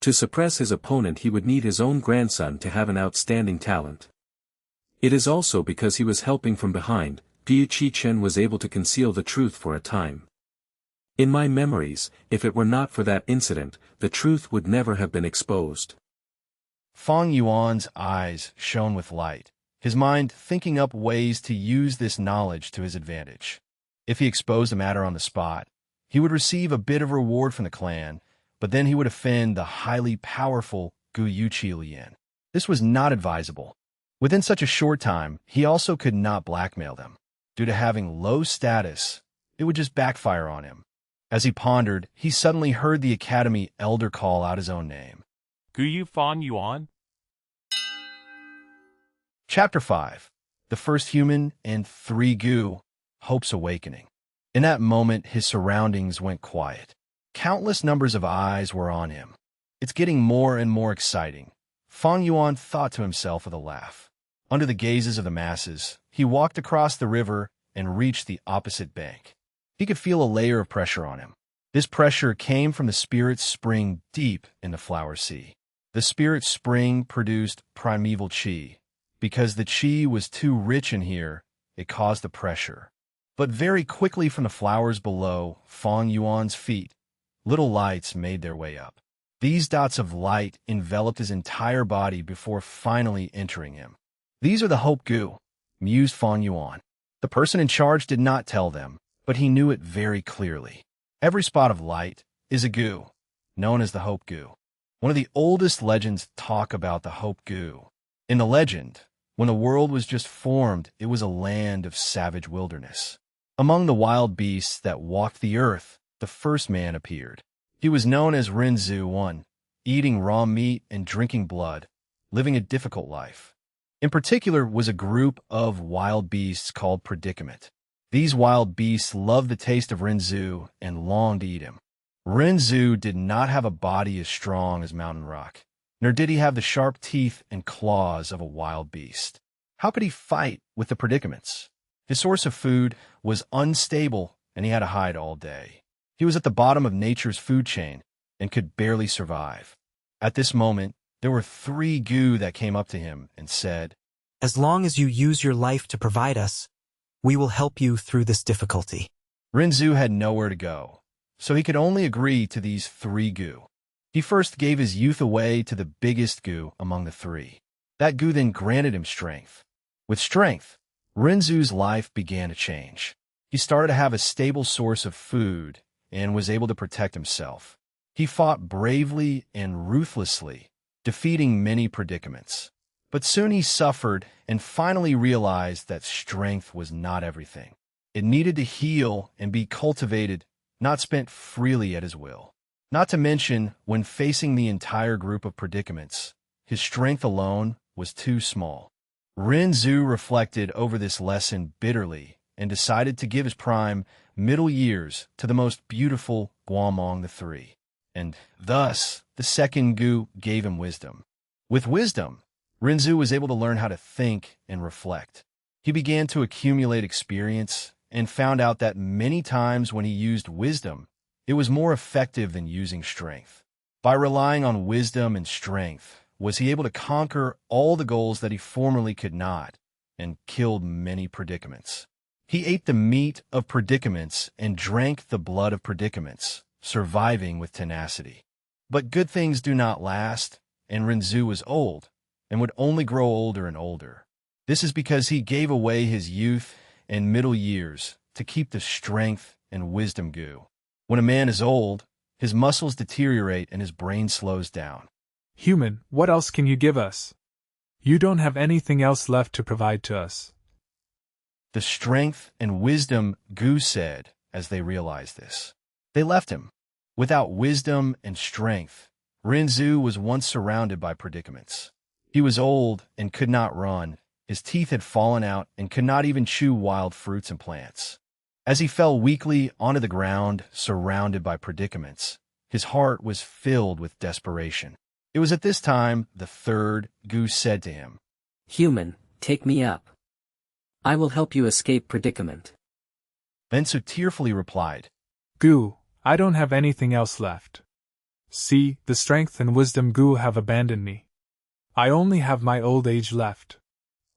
To suppress his opponent, he would need his own grandson to have an outstanding talent. It is also because he was helping from behind, Guyu Chi Chen was able to conceal the truth for a time. In my memories, if it were not for that incident, the truth would never have been exposed. Fang Yuan's eyes shone with light, his mind thinking up ways to use this knowledge to his advantage. If he exposed the matter on the spot, he would receive a bit of reward from the clan, but then he would offend the highly powerful Guyu Chi Lian. This was not advisable. Within such a short time, he also could not blackmail them. Due to having low status, it would just backfire on him. As he pondered, he suddenly heard the academy elder call out his own name. Guyu Fang Yuan? Chapter 5. The First Human and 3 Gu, Hope's Awakening. In that moment, his surroundings went quiet. Countless numbers of eyes were on him. It's getting more and more exciting, Fang Yuan thought to himself with a laugh. Under the gazes of the masses, he walked across the river and reached the opposite bank. He could feel a layer of pressure on him. This pressure came from the spirit spring deep in the flower sea. The spirit spring produced primeval chi. Because the chi was too rich in here, it caused the pressure. But very quickly from the flowers below Fang Yuan's feet, little lights made their way up. These dots of light enveloped his entire body before finally entering him. These are the Hope Gu, mused Fang Yuan. The person in charge did not tell them, but he knew it very clearly. Every spot of light is a Gu, known as the Hope Gu. One of the oldest legends talk about the Hope Gu. In the legend, when the world was just formed, it was a land of savage wilderness. Among the wild beasts that walked the earth, the first man appeared. He was known as Rinzu I, eating raw meat and drinking blood, living a difficult life. In particular was a group of wild beasts called predicament. These wild beasts loved the taste of Renzu and longed to eat him. Renzu did not have a body as strong as Mountain Rock, nor did he have the sharp teeth and claws of a wild beast. How could he fight with the predicaments? His source of food was unstable, and he had to hide all day. He was at the bottom of nature's food chain and could barely survive. At this moment, there were 3 Gu that came up to him and said, "As long as you use your life to provide us, we will help you through this difficulty." Renzu had nowhere to go, so he could only agree to these 3 Gu. He first gave his youth away to the biggest Gu among the 3. That Gu then granted him strength. With strength, Renzu's life began to change. He started to have a stable source of food and was able to protect himself. He fought bravely and ruthlessly, defeating many predicaments. But soon he suffered and finally realized that strength was not everything. It needed to heal and be cultivated, not spent freely at his will. Not to mention, when facing the entire group of predicaments, his strength alone was too small. Renzu reflected over this lesson bitterly and decided to give his prime middle years to the most beautiful among the 3. And thus, the second Gu gave him wisdom. With wisdom, Renzu was able to learn how to think and reflect. He began to accumulate experience and found out that many times when he used wisdom, it was more effective than using strength. By relying on wisdom and strength, was he able to conquer all the goals that he formerly could not, and killed many predicaments. He ate the meat of predicaments and drank the blood of predicaments, surviving with tenacity. But good things do not last, and Renzu was old, and would only grow older and older. This is because he gave away his youth and middle years to keep the strength and wisdom Gu. When a man is old, his muscles deteriorate and his brain slows down. Human, what else can you give us? You don't have anything else left to provide to us. The strength and wisdom Gu said as they realized this. They left him. Without wisdom and strength, Renzu was once surrounded by predicaments. He was old and could not run. His teeth had fallen out and could not even chew wild fruits and plants. As he fell weakly onto the ground, surrounded by predicaments, his heart was filled with desperation. It was at this time the 3rd Gu said to him, "Human, take me up. I will help you escape predicament." Renzu tearfully replied, Gu, I don't have anything else left. See, the strength and wisdom Gu have abandoned me. I only have my old age left.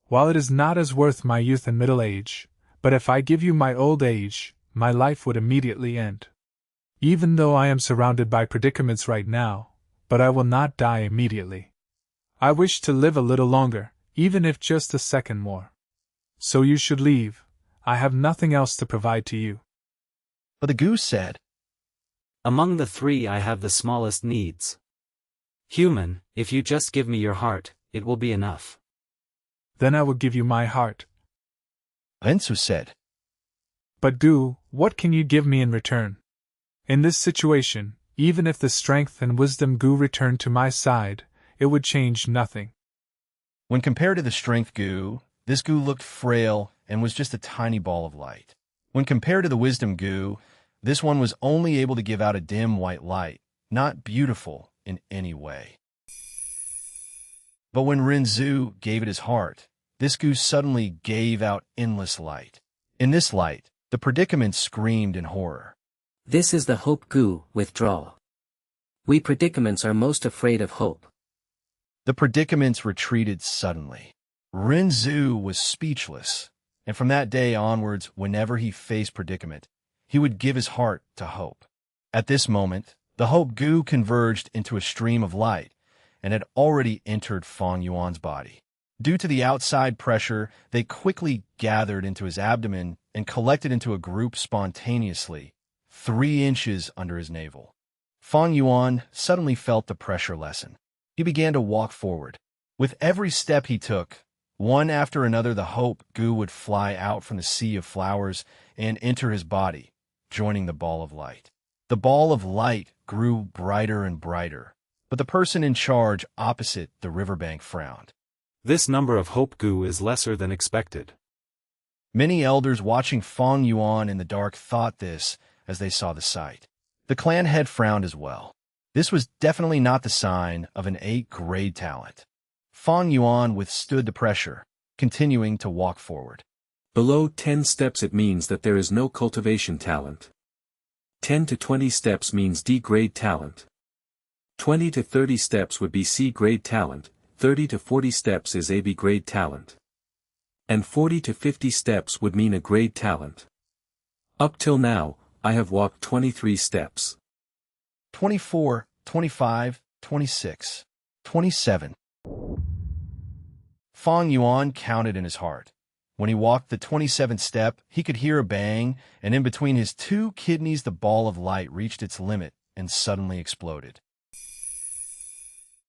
While it is not as worth my youth and middle age, but if I give you my old age, my life would immediately end. Even though I am surrounded by predicaments right now, but I will not die immediately. I wish to live a little longer, even if just a second more. So you should leave. I have nothing else to provide to you. But the Gu said, "Among the 3 I have the smallest needs. Human, if you just give me your heart, it will be enough." Then I will give you my heart. Renzu said, But Gu, what can you give me in return? In this situation, even if the strength and wisdom Gu returned to my side, it would change nothing. When compared to the strength Gu, this Gu looked frail and was just a tiny ball of light. When compared to the wisdom Gu, this one was only able to give out a dim white light, not beautiful in any way. But when Renzu gave it his heart, this Gu suddenly gave out endless light. In this light, the predicament screamed in horror. This is the hope Gu, withdraw. We predicaments are most afraid of hope. The predicaments retreated suddenly. Renzu was speechless, and from that day onwards, whenever he faced predicament, he would give his heart to hope. At this moment, the hope Gu converged into a stream of light, and had already entered Fang Yuan's body. Due to the outside pressure, they quickly gathered into his abdomen and collected into a group spontaneously, 3 inches under his navel. Fang Yuan suddenly felt the pressure lessen. He began to walk forward. With every step he took, one after another the hope Gu would fly out from the sea of flowers and enter his body, joining the ball of light. The ball of light grew brighter and brighter, but the person in charge opposite the riverbank frowned. This number of hope Gu is lesser than expected. Many elders watching Fang Yuan in the dark thought this as they saw the sight. The clan head frowned as well. This was definitely not the sign of an 8th-grade talent. Fang Yuan withstood the pressure, continuing to walk forward. Below 10 steps it means that there is no cultivation talent. 10 to 20 steps means D-grade talent. 20 to 30 steps would be C-grade talent, 30 to 40 steps is a B-grade talent. And 40 to 50 steps would mean a grade talent. Up till now, I have walked 23 steps. 24, 25, 26, 27. Fang Yuan counted in his heart. When he walked the 27th step, he could hear a bang, and in between his 2 kidneys the ball of light reached its limit and suddenly exploded.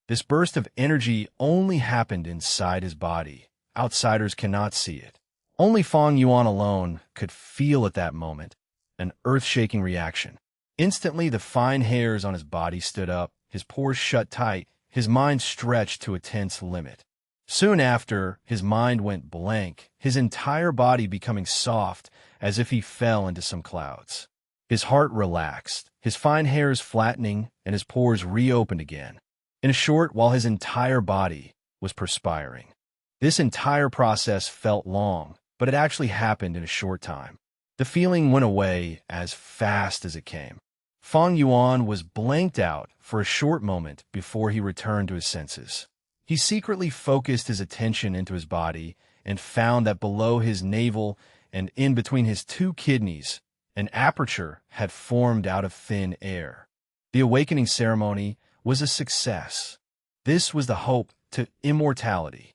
This burst of energy only happened inside his body. Outsiders cannot see it. Only Fang Yuan alone could feel at that moment an earth-shaking reaction. Instantly, the fine hairs on his body stood up, his pores shut tight, his mind stretched to a tense limit. Soon after, his mind went blank, his entire body becoming soft as if he fell into some clouds. His heart relaxed, his fine hairs flattening, and his pores reopened again. In short, while his entire body was perspiring. This entire process felt long, but it actually happened in a short time. The feeling went away as fast as it came. Fang Yuan was blanked out for a short moment before he returned to his senses. He secretly focused his attention into his body and found that below his navel and in between his 2 kidneys, an aperture had formed out of thin air. The awakening ceremony was a success. This was the hope to immortality.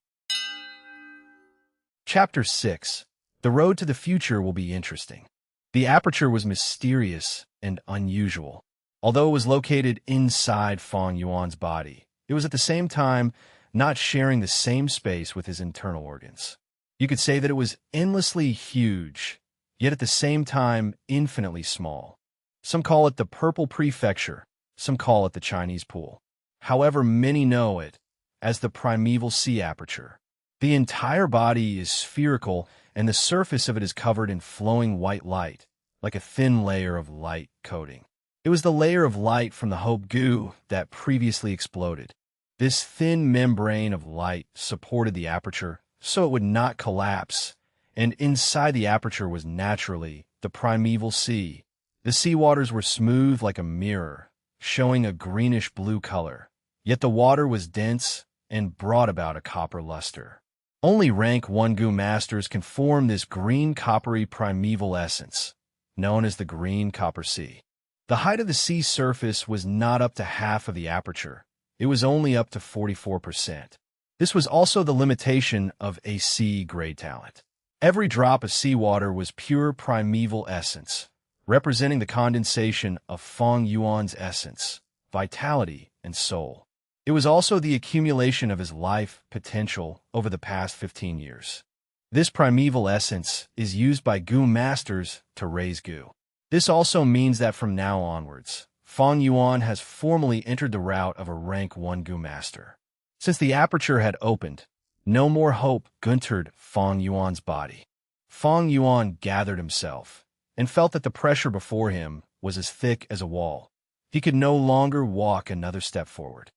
Chapter 6. The road to the future will be interesting. The aperture was mysterious and unusual. Although it was located inside Fang Yuan's body, it was at the same time not sharing the same space with his internal organs. You could say that it was endlessly huge, yet at the same time infinitely small. Some call it the Purple Prefecture, some call it the Chinese Pool. However, many know it as the primeval sea aperture. The entire body is spherical, and the surface of it is covered in flowing white light, like a thin layer of light coating. It was the layer of light from the Hope goo that previously exploded. This thin membrane of light supported the aperture so it would not collapse, and inside the aperture was naturally the primeval sea. The sea waters were smooth like a mirror, showing a greenish-blue color, yet the water was dense and brought about a copper luster. Only rank 1 goo masters can form this green coppery primeval essence, known as the green copper sea. The height of the sea surface was not up to half of the aperture. It was only up to 44%. This was also the limitation of a C-grade talent. Every drop of seawater was pure primeval essence, representing the condensation of Fang Yuan's essence, vitality, and soul. It was also the accumulation of his life potential over the past 15 years. This primeval essence is used by goo masters to raise goo. This also means that from now onwards, Fang Yuan has formally entered the route of a rank 1 goo master. Since the aperture had opened, no more hope entered Fang Yuan's body. Fang Yuan gathered himself and felt that the pressure before him was as thick as a wall. He could no longer walk another step forward.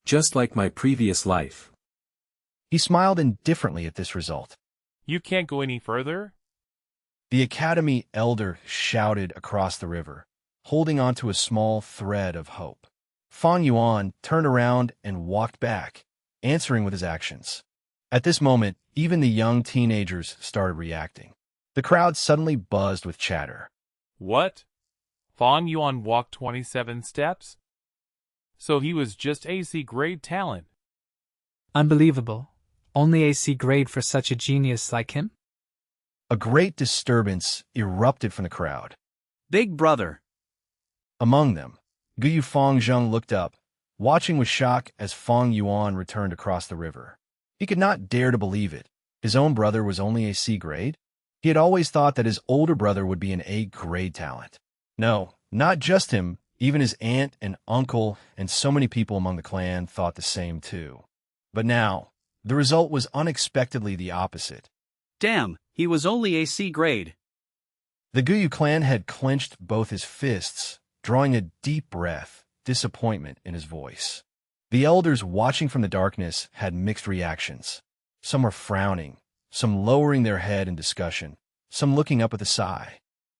Just like my previous life. He smiled indifferently at this result. You can't go any further? The academy elder shouted across the river, holding onto a small thread of hope. Fang Yuan turned around and walked back, answering with his actions. At this moment, even the young teenagers started reacting. The crowd suddenly buzzed with chatter. What? Fang Yuan walked 27 steps? So he was just AC grade talent. Unbelievable. Only AC grade for such a genius like him? A great disturbance erupted from the crowd. Big brother. Among them, Guyu Fangzheng looked up, watching with shock as Fang Yuan returned across the river. He could not dare to believe it. His own brother was only a C grade? He had always thought that his older brother would be an A grade talent. No, not just him, even his aunt and uncle and so many people among the clan thought the same too. But now, the result was unexpectedly the opposite. Damn, He was only a C grade. The Guyu clan had clenched both his fists, drawing a deep breath, disappointment in his voice. The elders watching from the darkness had mixed reactions. Some were frowning, some lowering their head in discussion, some looking up with a sigh.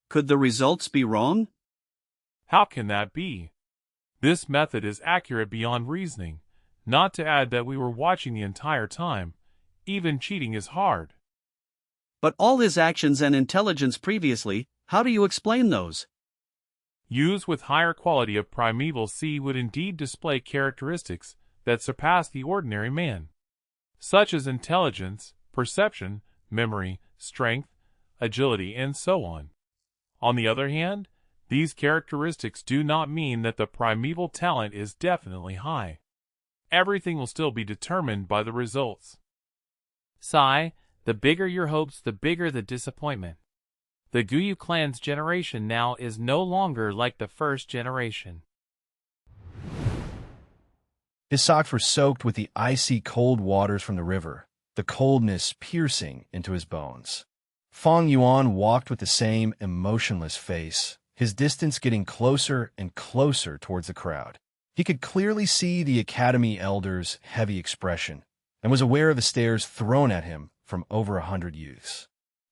Could the results be wrong? How can that be? This method is accurate beyond reasoning, not to add that we were watching the entire time. Even cheating is hard. But all his actions and intelligence previously, how do you explain those? Used with higher quality of primeval C would indeed display characteristics that surpass the ordinary man, such as intelligence, perception, memory, strength, agility, and so on. On the other hand, these characteristics do not mean that the primeval talent is definitely high. Everything will still be determined by the results. Sigh, the bigger your hopes, the bigger the disappointment. The Guyu clan's generation now is no longer like the first generation. His socks were soaked with the icy cold waters from the river, the coldness piercing into his bones. Fang Yuan walked with the same emotionless face, his distance getting closer and closer towards the crowd. He could clearly see the academy elder's heavy expression, and was aware of the stares thrown at him from over 100 youths.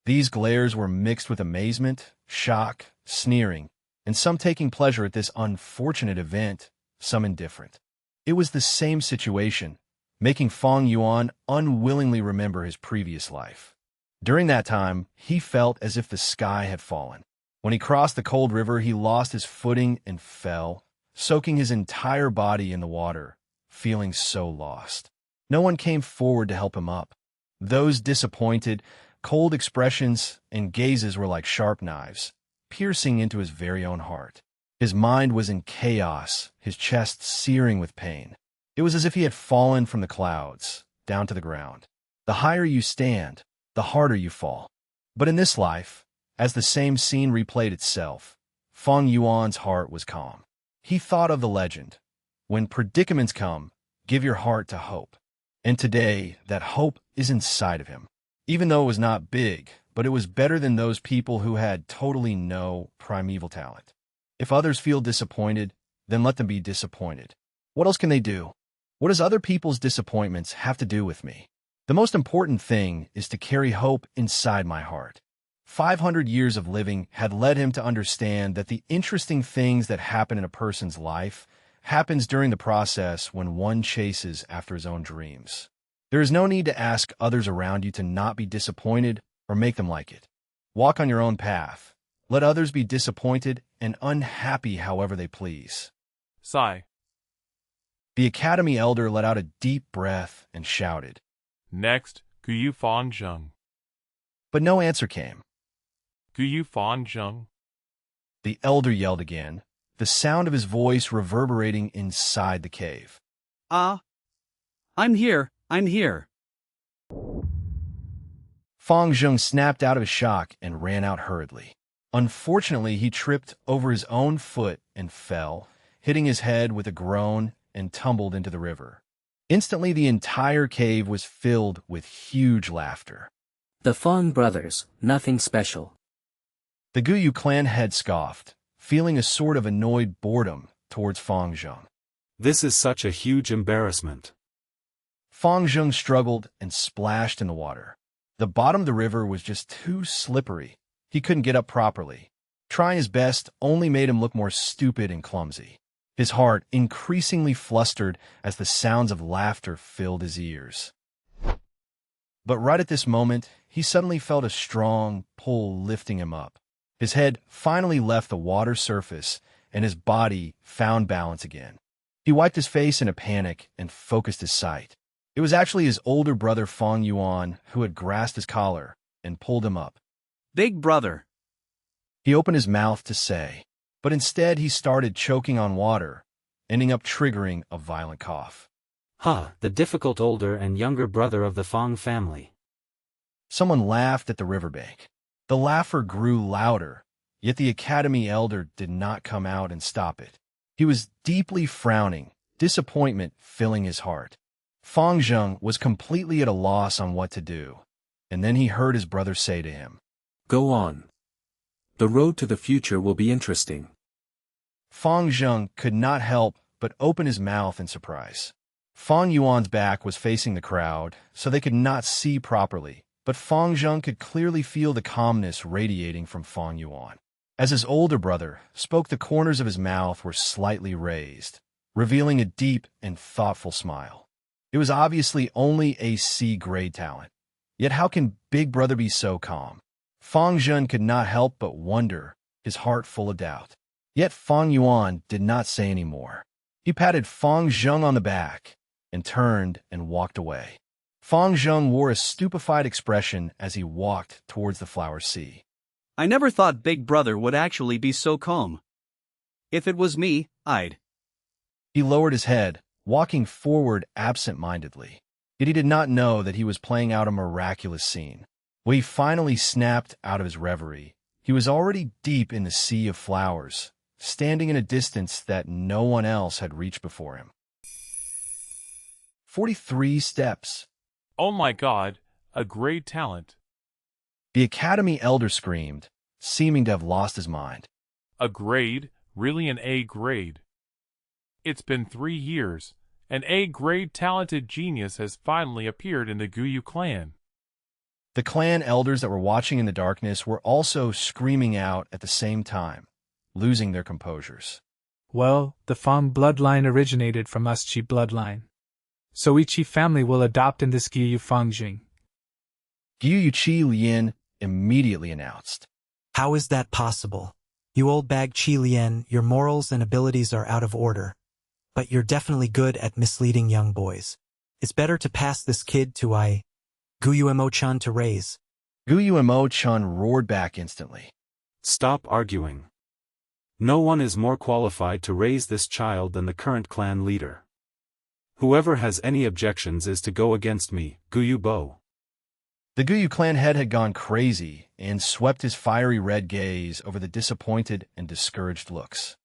These glares were mixed with amazement, shock, sneering, and some taking pleasure at this unfortunate event, some indifferent. It was the same situation, making Fang Yuan unwillingly remember his previous life. During that time, he felt as if the sky had fallen. When he crossed the cold river, he lost his footing and fell, soaking his entire body in the water, feeling so lost. No one came forward to help him up. Those disappointed, cold expressions and gazes were like sharp knives, piercing into his very own heart. His mind was in chaos, his chest searing with pain. It was as if he had fallen from the clouds, down to the ground. The higher you stand, the harder you fall. But in this life, as the same scene replayed itself, Fang Yuan's heart was calm. He thought of the legend, when predicaments come, give your heart to hope. And today, that hope is inside of him. Even though it was not big, but it was better than those people who had totally no primeval talent. If others feel disappointed, then let them be disappointed. What else can they do? What does other people's disappointments have to do with me? The most important thing is to carry hope inside my heart. 500 years of living had led him to understand that the interesting things that happen in a person's life happens during the process when one chases after his own dreams. There is no need to ask others around you to not be disappointed or make them like it. Walk on your own path. Let others be disappointed and unhappy however they please. Sigh. The academy elder let out a deep breath and shouted, Next, Guyu Fan Zheng. but no answer came. Guyu Fan Zheng. The elder yelled again, the sound of his voice reverberating inside the cave. I'm here. Fang Zheng snapped out of his shock and ran out hurriedly. Unfortunately, he tripped over his own foot and fell, hitting his head with a groan and tumbled into the river. Instantly, the entire cave was filled with huge laughter. The Fang brothers, nothing special. The Guyu clan head scoffed, feeling a sort of annoyed boredom towards Fang Zheng. This is such a huge embarrassment. Fang Zheng struggled and splashed in the water. The bottom of the river was just too slippery. He couldn't get up properly. Trying his best only made him look more stupid and clumsy. His heart increasingly flustered as the sounds of laughter filled his ears. But right at this moment, he suddenly felt a strong pull lifting him up. His head finally left the water surface, and his body found balance again. He wiped his face in a panic and focused his sight. It was actually his older brother Fang Yuan who had grasped his collar and pulled him up. Big brother. He opened his mouth to say, but instead he started choking on water, ending up triggering a violent cough. The difficult older and younger brother of the Fang family. Someone laughed at the riverbank. The laughter grew louder, yet the academy elder did not come out and stop it. He was deeply frowning, disappointment filling his heart. Fang Zheng was completely at a loss on what to do. and then he heard his brother say to him, "Go on. The road to the future will be interesting." Fang Zheng could not help but open his mouth in surprise. Fang Yuan's back was facing the crowd, so they could not see properly, but Fang Zheng could clearly feel the calmness radiating from Fang Yuan. As his older brother spoke, the corners of his mouth were slightly raised, revealing a deep and thoughtful smile. It was obviously only a C-grade talent. Yet how can Big Brother be so calm? Fang Zheng could not help but wonder, his heart full of doubt. Yet Fang Yuan did not say any more. He patted Fang Zheng on the back and turned and walked away. Fang Zheng wore a stupefied expression as he walked towards the flower sea. I never thought Big Brother would actually be so calm. If it was me, I'd. He lowered his head, walking forward absent-mindedly. Yet he did not know that he was playing out a miraculous scene. When he finally snapped out of his reverie, he was already deep in the sea of flowers, standing in a distance that no one else had reached before him. 43 steps. Oh my God, a great talent. The Academy elder screamed, seeming to have lost his mind. A grade? Really an A grade? It's been 3 years. An A-grade talented genius has finally appeared in the Guyu clan. The clan elders that were watching in the darkness were also screaming out at the same time, losing their composures. Well, the Fang bloodline originated from Uschi bloodline. So Ichi family will adopt in this Guyu Fangjing. Guyu Chi Lian immediately announced. How is that possible? You old bag Chi Lian, your morals and abilities are out of order. But you're definitely good at misleading young boys. It's better to pass this kid to Guyu Mo-chan to raise. Guyu Mo-chan roared back instantly. Stop arguing. No one is more qualified to raise this child than the current clan leader. Whoever has any objections is to go against me, Guyu Bo. The Guyu clan head had gone crazy and swept his fiery red gaze over the disappointed and discouraged looks.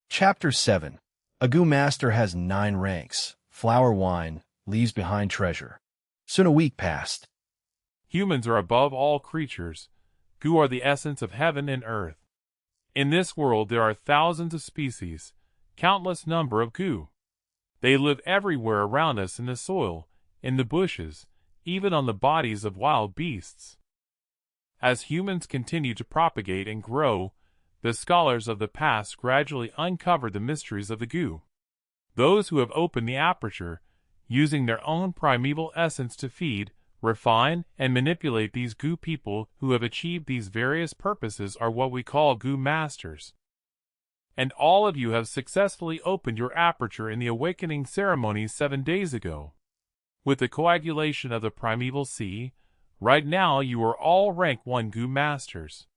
Chapter 7. A Gu Master has 9 ranks. Flower wine leaves behind treasure. Soon a week passed. Humans are above all creatures. Gu are the essence of heaven and earth. In this world there are thousands of species, countless number of Gu. They live everywhere around us in the soil, in the bushes, even on the bodies of wild beasts. As humans continue to propagate and grow, the scholars of the past gradually uncovered the mysteries of the Gu. Those who have opened the aperture, using their own primeval essence to feed, refine, and manipulate these Gu people who have achieved these various purposes are what we call Gu Masters. And all of you have successfully opened your aperture in the awakening ceremony 7 days ago. With the coagulation of the primeval sea, right now you are all rank 1 Gu Masters.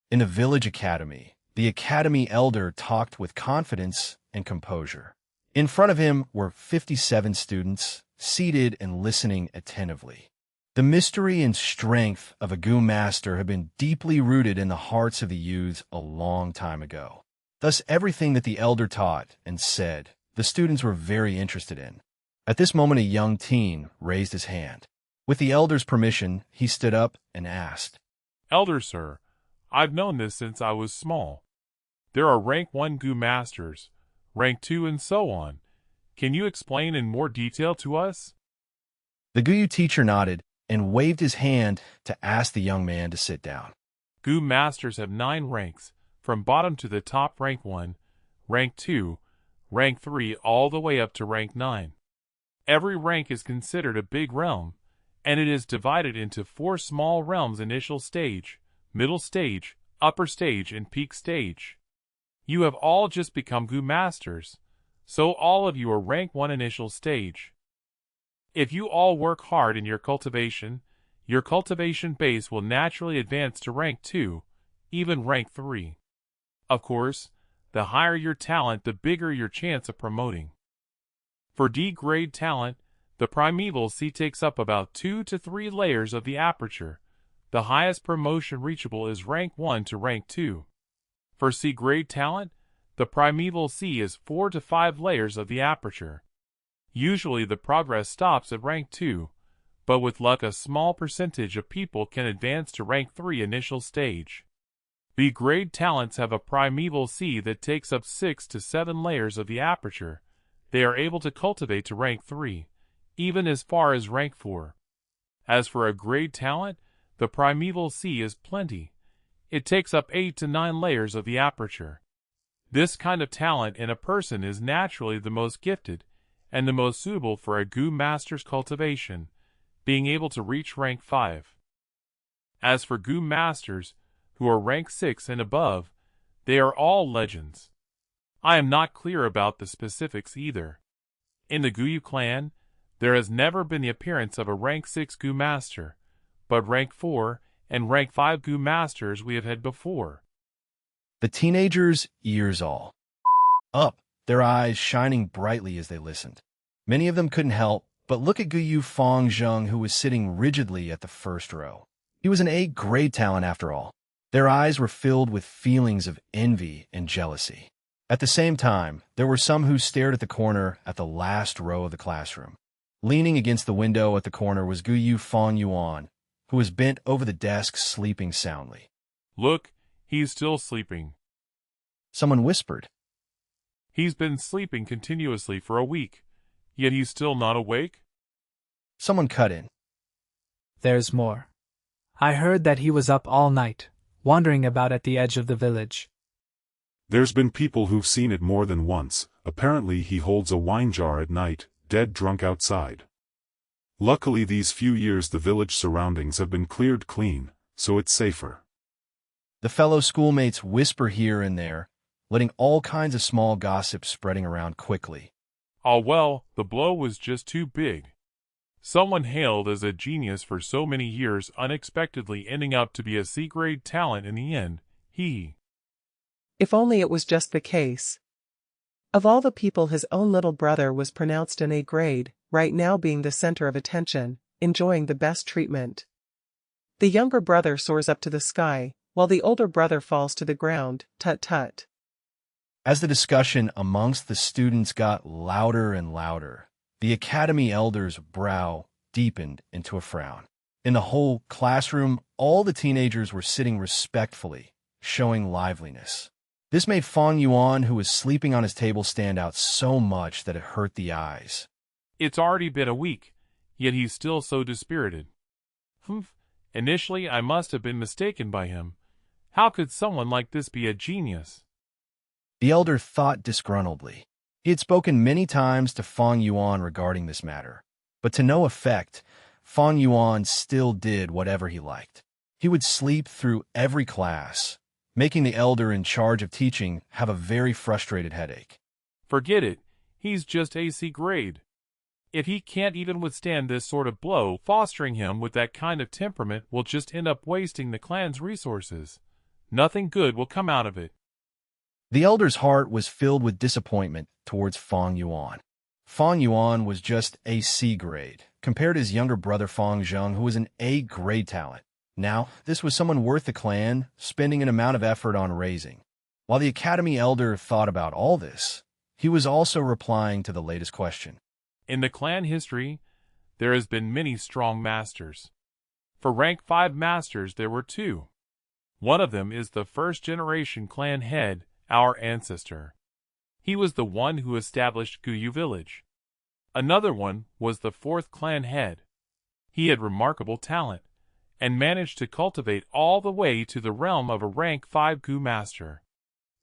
In the village academy, the academy elder talked with confidence and composure. In front of him were 57 students, seated and listening attentively. The mystery and strength of a Gu Master had been deeply rooted in the hearts of the youths a long time ago. Thus, everything that the elder taught and said, the students were very interested in. At this moment, a young teen raised his hand. With the elder's permission, he stood up and asked, Elder sir, I've known this since I was small. There are rank 1 Gu Masters, rank 2 and so on. Can you explain in more detail to us? The Guyu teacher nodded and waved his hand to ask the young man to sit down. Gu Masters have 9 ranks, from bottom to the top rank 1, rank 2, rank 3 all the way up to rank 9. Every rank is considered a big realm, and it is divided into 4 small realms: initial stage, middle stage, upper stage, and peak stage. You have all just become Gu Masters, so all of you are rank 1 initial stage. If you all work hard in your cultivation base will naturally advance to rank 2, even rank 3. Of course, the higher your talent, the bigger your chance of promoting. For D-grade talent, the primeval sea takes up about 2 to 3 layers of the aperture. The highest promotion reachable is rank 1 to rank 2. For C-grade talent, the primeval sea is 4 to 5 layers of the aperture. Usually the progress stops at rank 2, but with luck a small percentage of people can advance to rank 3 initial stage. B-grade talents have a primeval seed that takes up 6 to 7 layers of the aperture. They are able to cultivate to rank 3, even as far as rank 4. As for a grade talent, the primeval sea is plenty. It takes up 8 to 9 layers of the aperture. This kind of talent in a person is naturally the most gifted, and the most suitable for a Gu Master's cultivation, being able to reach rank 5. As for Gu Masters, who are rank 6 and above, they are all legends. I am not clear about the specifics either. In the Guyu clan, there has never been the appearance of a rank 6 Gu Master, but rank 4 and rank 5 Gu Masters we have had before. The teenagers' ears all up, their eyes shining brightly as they listened. Many of them couldn't help but look at Guyu Fangzheng, who was sitting rigidly at the first row. He was an A-grade talent after all. Their eyes were filled with feelings of envy and jealousy. At the same time, there were some who stared at the corner at the last row of the classroom. Leaning against the window at the corner was Guyu Fang Yuan, who was bent over the desk sleeping soundly. Look, he's still sleeping. Someone whispered. He's been sleeping continuously for a week, yet he's still not awake? Someone cut in. There's more. I heard that he was up all night, wandering about at the edge of the village. There's been people who've seen it more than once. Apparently he holds a wine jar at night, dead drunk outside. Luckily these few years the village surroundings have been cleared clean, so it's safer. The fellow schoolmates whisper here and there, letting all kinds of small gossip spreading around quickly. Ah well, the blow was just too big. Someone hailed as a genius for so many years unexpectedly ending up to be a C-grade talent in the end. If only it was just the case. Of all the people, his own little brother was pronounced an A grade, right now being the center of attention, enjoying the best treatment. The younger brother soars up to the sky, while the older brother falls to the ground. Tut tut. As the discussion amongst the students got louder and louder, the academy elder's brow deepened into a frown. In the whole classroom, all the teenagers were sitting respectfully, showing liveliness. This made Fang Yuan, who was sleeping on his table, stand out so much that it hurt the eyes. It's already been a week, yet he's still so dispirited. Initially I must have been mistaken by him. How could someone like this be a genius? The elder thought disgruntledly. He had spoken many times to Fang Yuan regarding this matter, but to no effect. Fang Yuan still did whatever he liked. He would sleep through every class, making the elder in charge of teaching have a very frustrated headache. Forget it, he's just AC grade. If he can't even withstand this sort of blow, fostering him with that kind of temperament will just end up wasting the clan's resources. Nothing good will come out of it. The elder's heart was filled with disappointment towards Fang Yuan. Fang Yuan was just a C grade, compared to his younger brother Fang Zheng, who was an A grade talent. Now, this was someone worth the clan spending an amount of effort on raising. While the academy elder thought about all this, he was also replying to the latest question. In the clan history, there has been many strong masters. For rank 5 masters there were 2. One of them is the first generation clan head, our ancestor. He was the one who established Guyu village. Another one was the 4th clan head. He had remarkable talent, and managed to cultivate all the way to the realm of a rank 5 Gu master.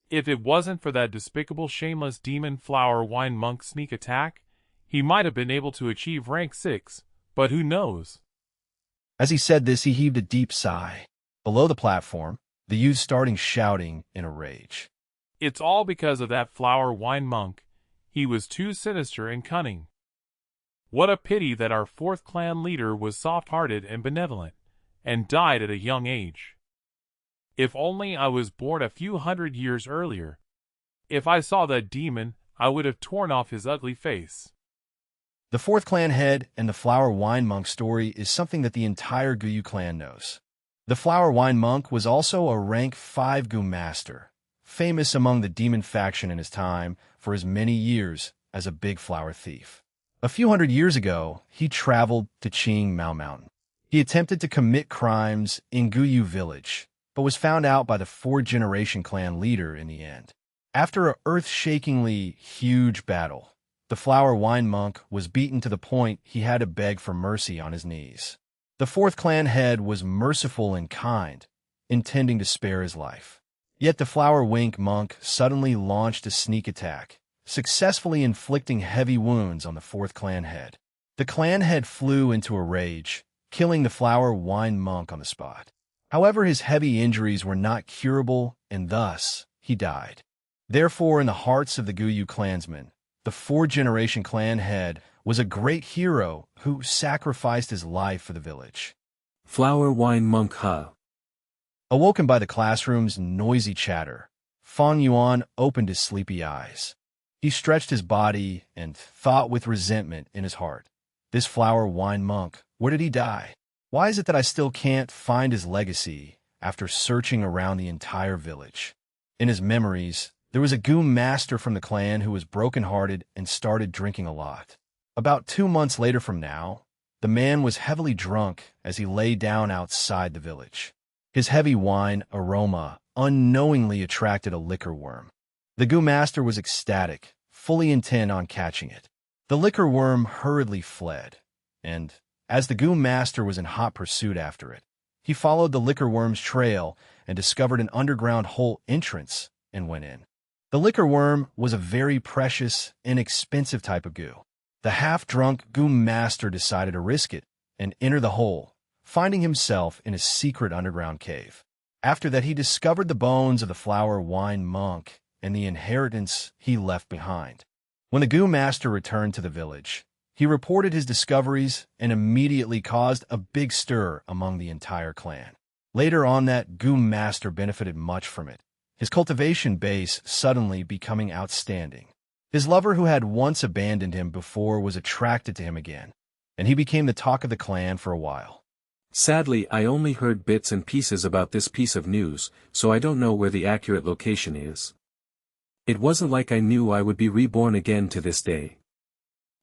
If it wasn't for that despicable shameless demon flower wine monk sneak attack, he might have been able to achieve rank 6, but who knows? As he said this, he heaved a deep sigh. Below the platform, the youth started shouting in a rage. It's all because of that flower wine monk. He was too sinister and cunning. What a pity that our 4th clan leader was soft-hearted and benevolent, and died at a young age. If only I was born a few hundred years earlier. If I saw that demon, I would have torn off his ugly face. The 4th clan head and the flower wine monk story is something that the entire Guyu clan knows. The flower wine monk was also a rank 5 Gu master, famous among the demon faction in his time for his many years as a big flower thief. A few hundred years ago, he traveled to Qing Mao Mountain. He attempted to commit crimes in Guyu village, but was found out by the fourth-generation clan leader in the end. After a earth-shakingly huge battle, the flower wine monk was beaten to the point he had to beg for mercy on his knees. The fourth clan head was merciful and kind, intending to spare his life. Yet the flower wink monk suddenly launched a sneak attack, successfully inflicting heavy wounds on the fourth clan head. The clan head flew into a rage, killing the flower wine monk on the spot. However, his heavy injuries were not curable, and thus he died. Therefore, in the hearts of the Guyu clansmen, the fourth-generation clan head was a great hero who sacrificed his life for the village. Flower wine monk huh? Awoken by the classroom's noisy chatter, Fang Yuan opened his sleepy eyes. He stretched his body and thought with resentment in his heart. This flower wine monk, where did he die? Why is it that I still can't find his legacy after searching around the entire village? In his memories, there was a Gu master from the clan who was broken-hearted and started drinking a lot. About 2 months later from now, the man was heavily drunk as he lay down outside the village. His heavy wine aroma unknowingly attracted a liquor worm. The Gu master was ecstatic, fully intent on catching it. The liquor worm hurriedly fled, and, as the Gu master was in hot pursuit after it, he followed the liquor worm's trail and discovered an underground hole entrance and went in. The liquor worm was a very precious and expensive type of goo. The half-drunk Gu master decided to risk it and enter the hole, finding himself in a secret underground cave. After that, he discovered the bones of the flower wine monk and the inheritance he left behind. When the Gu master returned to the village, he reported his discoveries and immediately caused a big stir among the entire clan. Later on, that Gu master benefited much from it, his cultivation base suddenly becoming outstanding. His lover, who had once abandoned him before, was attracted to him again, and he became the talk of the clan for a while. Sadly, I only heard bits and pieces about this piece of news, so I don't know where the accurate location is. It wasn't like I knew I would be reborn again to this day.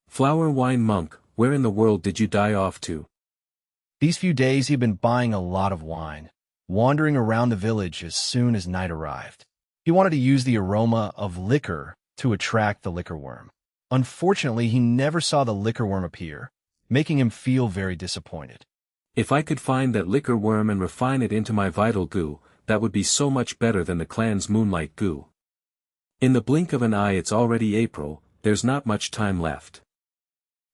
Flower wine monk, where in the world did you die off to? These few days he'd been buying a lot of wine, wandering around the village as soon as night arrived. He wanted to use the aroma of liquor to attract the liquor worm. Unfortunately, he never saw the liquor worm appear, making him feel very disappointed. If I could find that liquor worm and refine it into my vital goo, that would be so much better than the clan's moonlight goo. In the blink of an eye, it's already April, there's not much time left.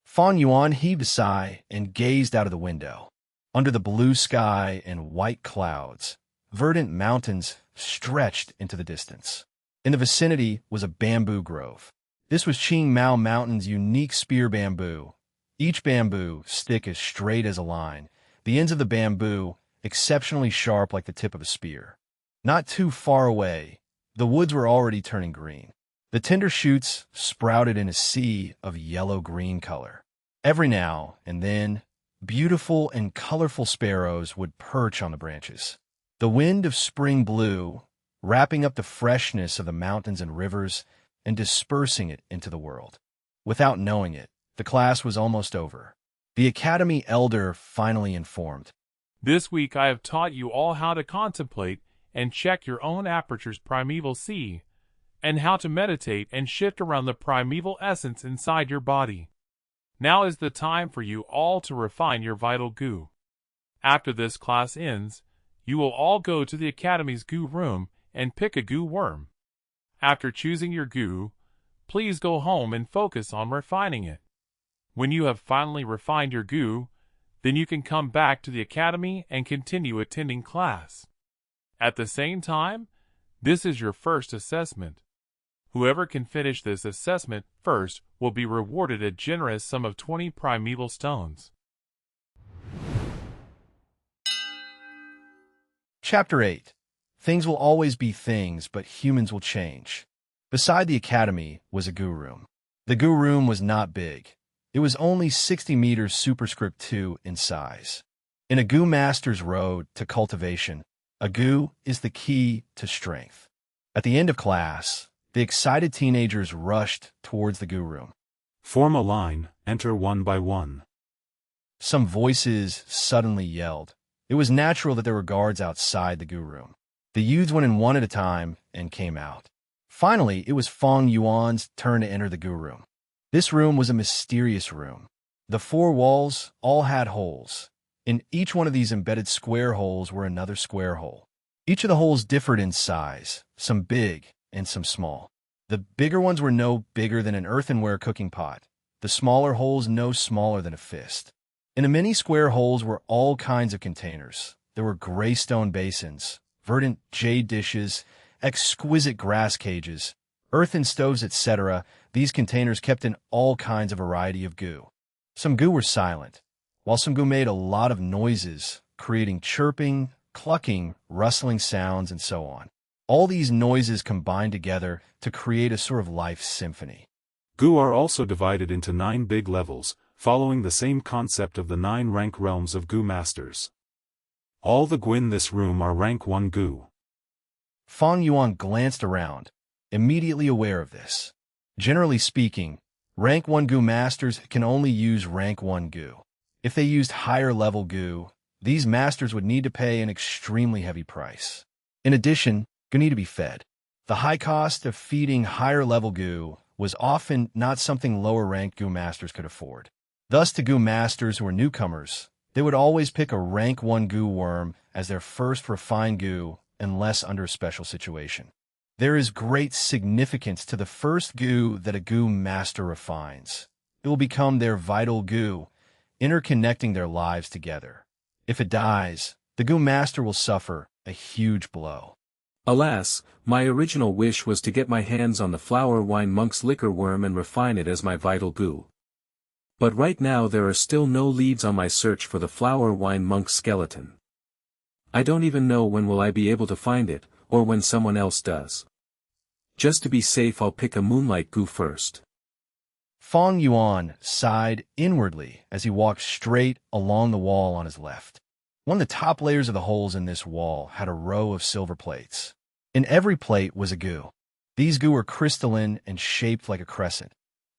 Fang Yuan heaved a sigh and gazed out of the window. Under the blue sky and white clouds, verdant mountains stretched into the distance. In the vicinity was a bamboo grove. This was Qing Mao Mountain's unique spear bamboo. Each bamboo stick as straight as a line, the ends of the bamboo exceptionally sharp like the tip of a spear. Not too far away, the woods were already turning green. The tender shoots sprouted in a sea of yellow-green color. Every now and then, beautiful and colorful sparrows would perch on the branches. The wind of spring blew, wrapping up the freshness of the mountains and rivers and dispersing it into the world. Without knowing it, the class was almost over. The academy elder finally informed. This week I have taught you all how to contemplate and check your own aperture's primeval sea, and how to meditate and shift around the primeval essence inside your body. Now is the time for you all to refine your vital goo. After this class ends, you will all go to the Academy's goo room and pick a goo worm. After choosing your goo, please go home and focus on refining it. When you have finally refined your goo, then you can come back to the Academy and continue attending class. At the same time, this is your first assessment. Whoever can finish this assessment first will be rewarded a generous sum of 20 primeval stones. Chapter 8. Things will always be things, but humans will change. Beside the academy was a goo room. The goo room was not big. It was only 60 meters superscript 2 in size. In a goo master's road to cultivation, a goo is the key to strength. At the end of class, the excited teenagers rushed towards the goo room. Form a line, enter one by one. Some voices suddenly yelled. It was natural that there were guards outside the goo room. The youths went in one at a time and came out. Finally, it was Fang Yuan's turn to enter the goo room. This room was a mysterious room. The four walls all had holes. In each one of these embedded square holes were another square hole. Each of the holes differed in size, some big and some small. The bigger ones were no bigger than an earthenware cooking pot, the smaller holes no smaller than a fist. In the many square holes were all kinds of containers. There were gray stone basins, verdant jade dishes, exquisite grass cages, earthen stoves, etc. These containers kept in all kinds of variety of goo. Some goo were silent, while some goo made a lot of noises, creating chirping, clucking, rustling sounds, and so on. All these noises combined together to create a sort of life symphony. Goo are also divided into 9 big levels, following the same concept of the 9 rank realms of goo masters. All the goo in this room are rank 1 goo. Fang Yuan glanced around, immediately aware of this. Generally speaking, rank 1 goo masters can only use rank 1 goo. If they used higher level goo, these masters would need to pay an extremely heavy price. In addition, goo need to be fed. The high cost of feeding higher level goo was often not something lower ranked goo masters could afford. Thus, to goo masters who were newcomers, they would always pick a rank 1 goo worm as their first refined goo unless under a special situation. There is great significance to the first goo that a goo master refines. It will become their vital goo, interconnecting their lives together. If it dies, the goo master will suffer a huge blow. Alas, my original wish was to get my hands on the flower wine monk's liquor worm and refine it as my vital goo. But right now there are still no leads on my search for the flower wine monk's skeleton. I don't even know when will I be able to find it, or when someone else does. Just to be safe, I'll pick a moonlight goo first. Fang Yuan sighed inwardly as he walked straight along the wall on his left. One of the top layers of the holes in this wall had a row of silver plates. In every plate was a goo. These goo were crystalline and shaped like a crescent.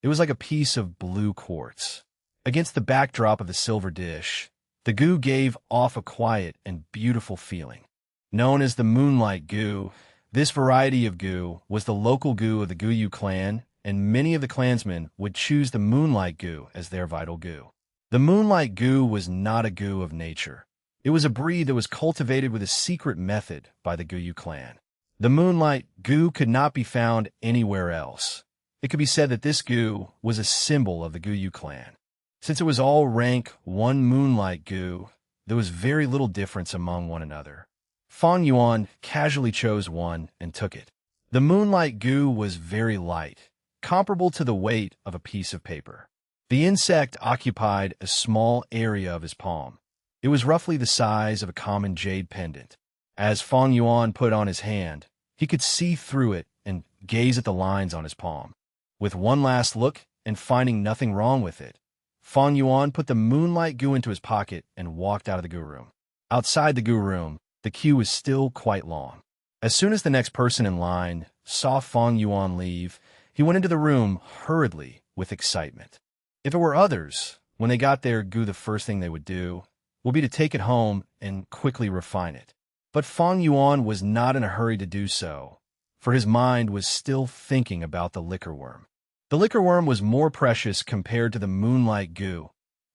It was like a piece of blue quartz. Against the backdrop of the silver dish, the goo gave off a quiet and beautiful feeling. Known as the moonlight goo, this variety of goo was the local goo of the Guyu clan, and many of the clansmen would choose the moonlight goo as their vital goo. The moonlight goo was not a goo of nature. It was a breed that was cultivated with a secret method by the Guyu clan. The moonlight goo could not be found anywhere else. It could be said that this goo was a symbol of the Guyu clan. Since it was all rank 1 moonlight goo, there was very little difference among one another. Fang Yuan casually chose one and took it. The moonlight goo was very light, comparable to the weight of a piece of paper. The insect occupied a small area of his palm. It was roughly the size of a common jade pendant. As Fang Yuan put on his hand, he could see through it and gaze at the lines on his palm. With one last look and finding nothing wrong with it, Fang Yuan put the moonlight goo into his pocket and walked out of the goo room. Outside the goo room, the queue was still quite long. As soon as the next person in line saw Fang Yuan leave, he went into the room hurriedly with excitement. If it were others, when they got their goo, the first thing they would do would be to take it home and quickly refine it. But Fang Yuan was not in a hurry to do so, for his mind was still thinking about the liquor worm. The liquor worm was more precious compared to the moonlight goo.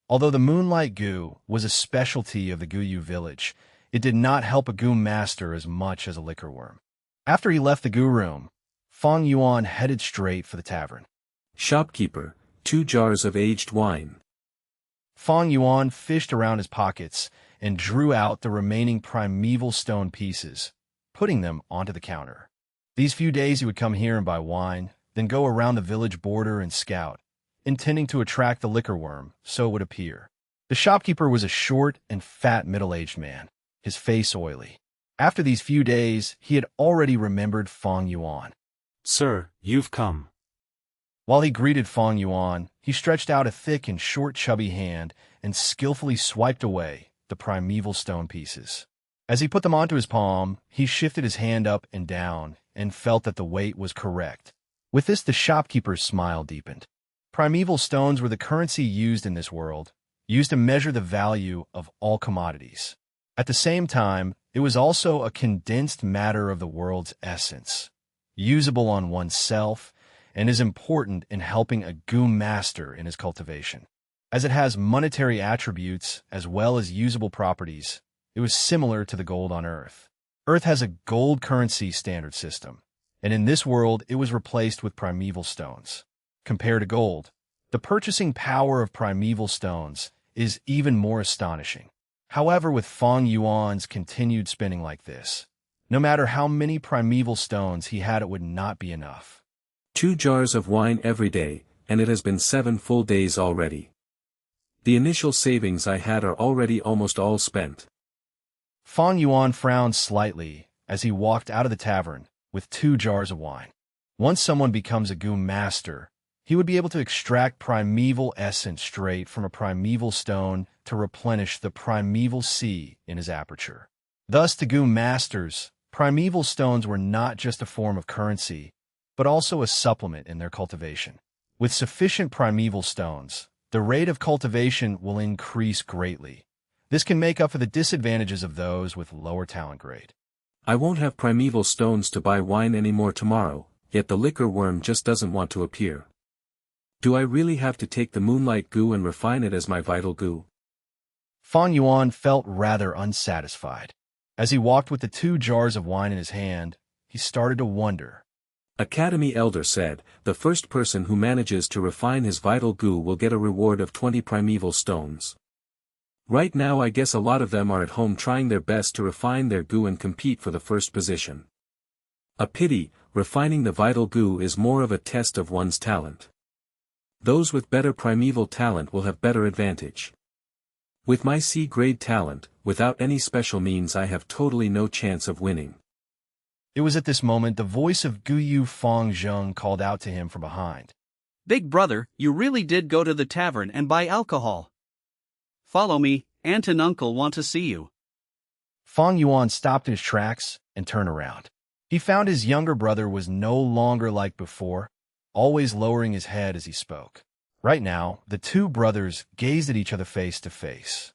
Although the moonlight goo was a specialty of the Guyu village, it did not help a goo master as much as a liquor worm. After he left the goo room, Fang Yuan headed straight for the tavern. Shopkeeper, 2 jars of aged wine. Fang Yuan fished around his pockets and drew out the remaining primeval stone pieces, putting them onto the counter. These few days he would come here and buy wine, then go around the village border and scout, intending to attract the liquor worm, so it would appear. The shopkeeper was a short and fat middle-aged man, his face oily. After these few days, he had already remembered Fang Yuan. Sir, you've come. While he greeted Fang Yuan, he stretched out a thick and short chubby hand and skillfully swiped away the primeval stone pieces. As he put them onto his palm, he shifted his hand up and down and felt that the weight was correct. With this, the shopkeeper's smile deepened. Primeval stones were the currency used in this world, used to measure the value of all commodities. At the same time, it was also a condensed matter of the world's essence, usable on oneself, and is important in helping a Goom master in his cultivation. As it has monetary attributes as well as usable properties, it was similar to the gold on Earth. Earth has a gold currency standard system, and in this world it was replaced with primeval stones. Compared to gold, the purchasing power of primeval stones is even more astonishing. However, with Fang Yuan's continued spending like this, no matter how many primeval stones he had, it would not be enough. 2 jars of wine every day, and it has been 7 full days already. The initial savings I had are already almost all spent. Fang Yuan frowned slightly as he walked out of the tavern with 2 jars of wine. Once someone becomes a Goom master, he would be able to extract primeval essence straight from a primeval stone to replenish the primeval sea in his aperture. Thus, to Goom masters, primeval stones were not just a form of currency, but also a supplement in their cultivation. With sufficient primeval stones, the rate of cultivation will increase greatly. This can make up for the disadvantages of those with lower talent grade. I won't have primeval stones to buy wine anymore tomorrow, yet the liquor worm just doesn't want to appear. Do I really have to take the moonlight goo and refine it as my vital goo? Fang Yuan felt rather unsatisfied. As he walked with the 2 jars of wine in his hand, he started to wonder. Academy Elder said, the first person who manages to refine his vital goo will get a reward of 20 primeval stones. Right now I guess a lot of them are at home trying their best to refine their goo and compete for the first position. A pity, refining the vital goo is more of a test of one's talent. Those with better primeval talent will have better advantage. With my C-grade talent, without any special means I have totally no chance of winning. It was at this moment the voice of Guyu Fangzheng called out to him from behind. Big brother, you really did go to the tavern and buy alcohol. Follow me, Aunt and Uncle want to see you. Fang Yuan stopped in his tracks and turned around. He found his younger brother was no longer like before, always lowering his head as he spoke. Right now, the 2 brothers gazed at each other face to face.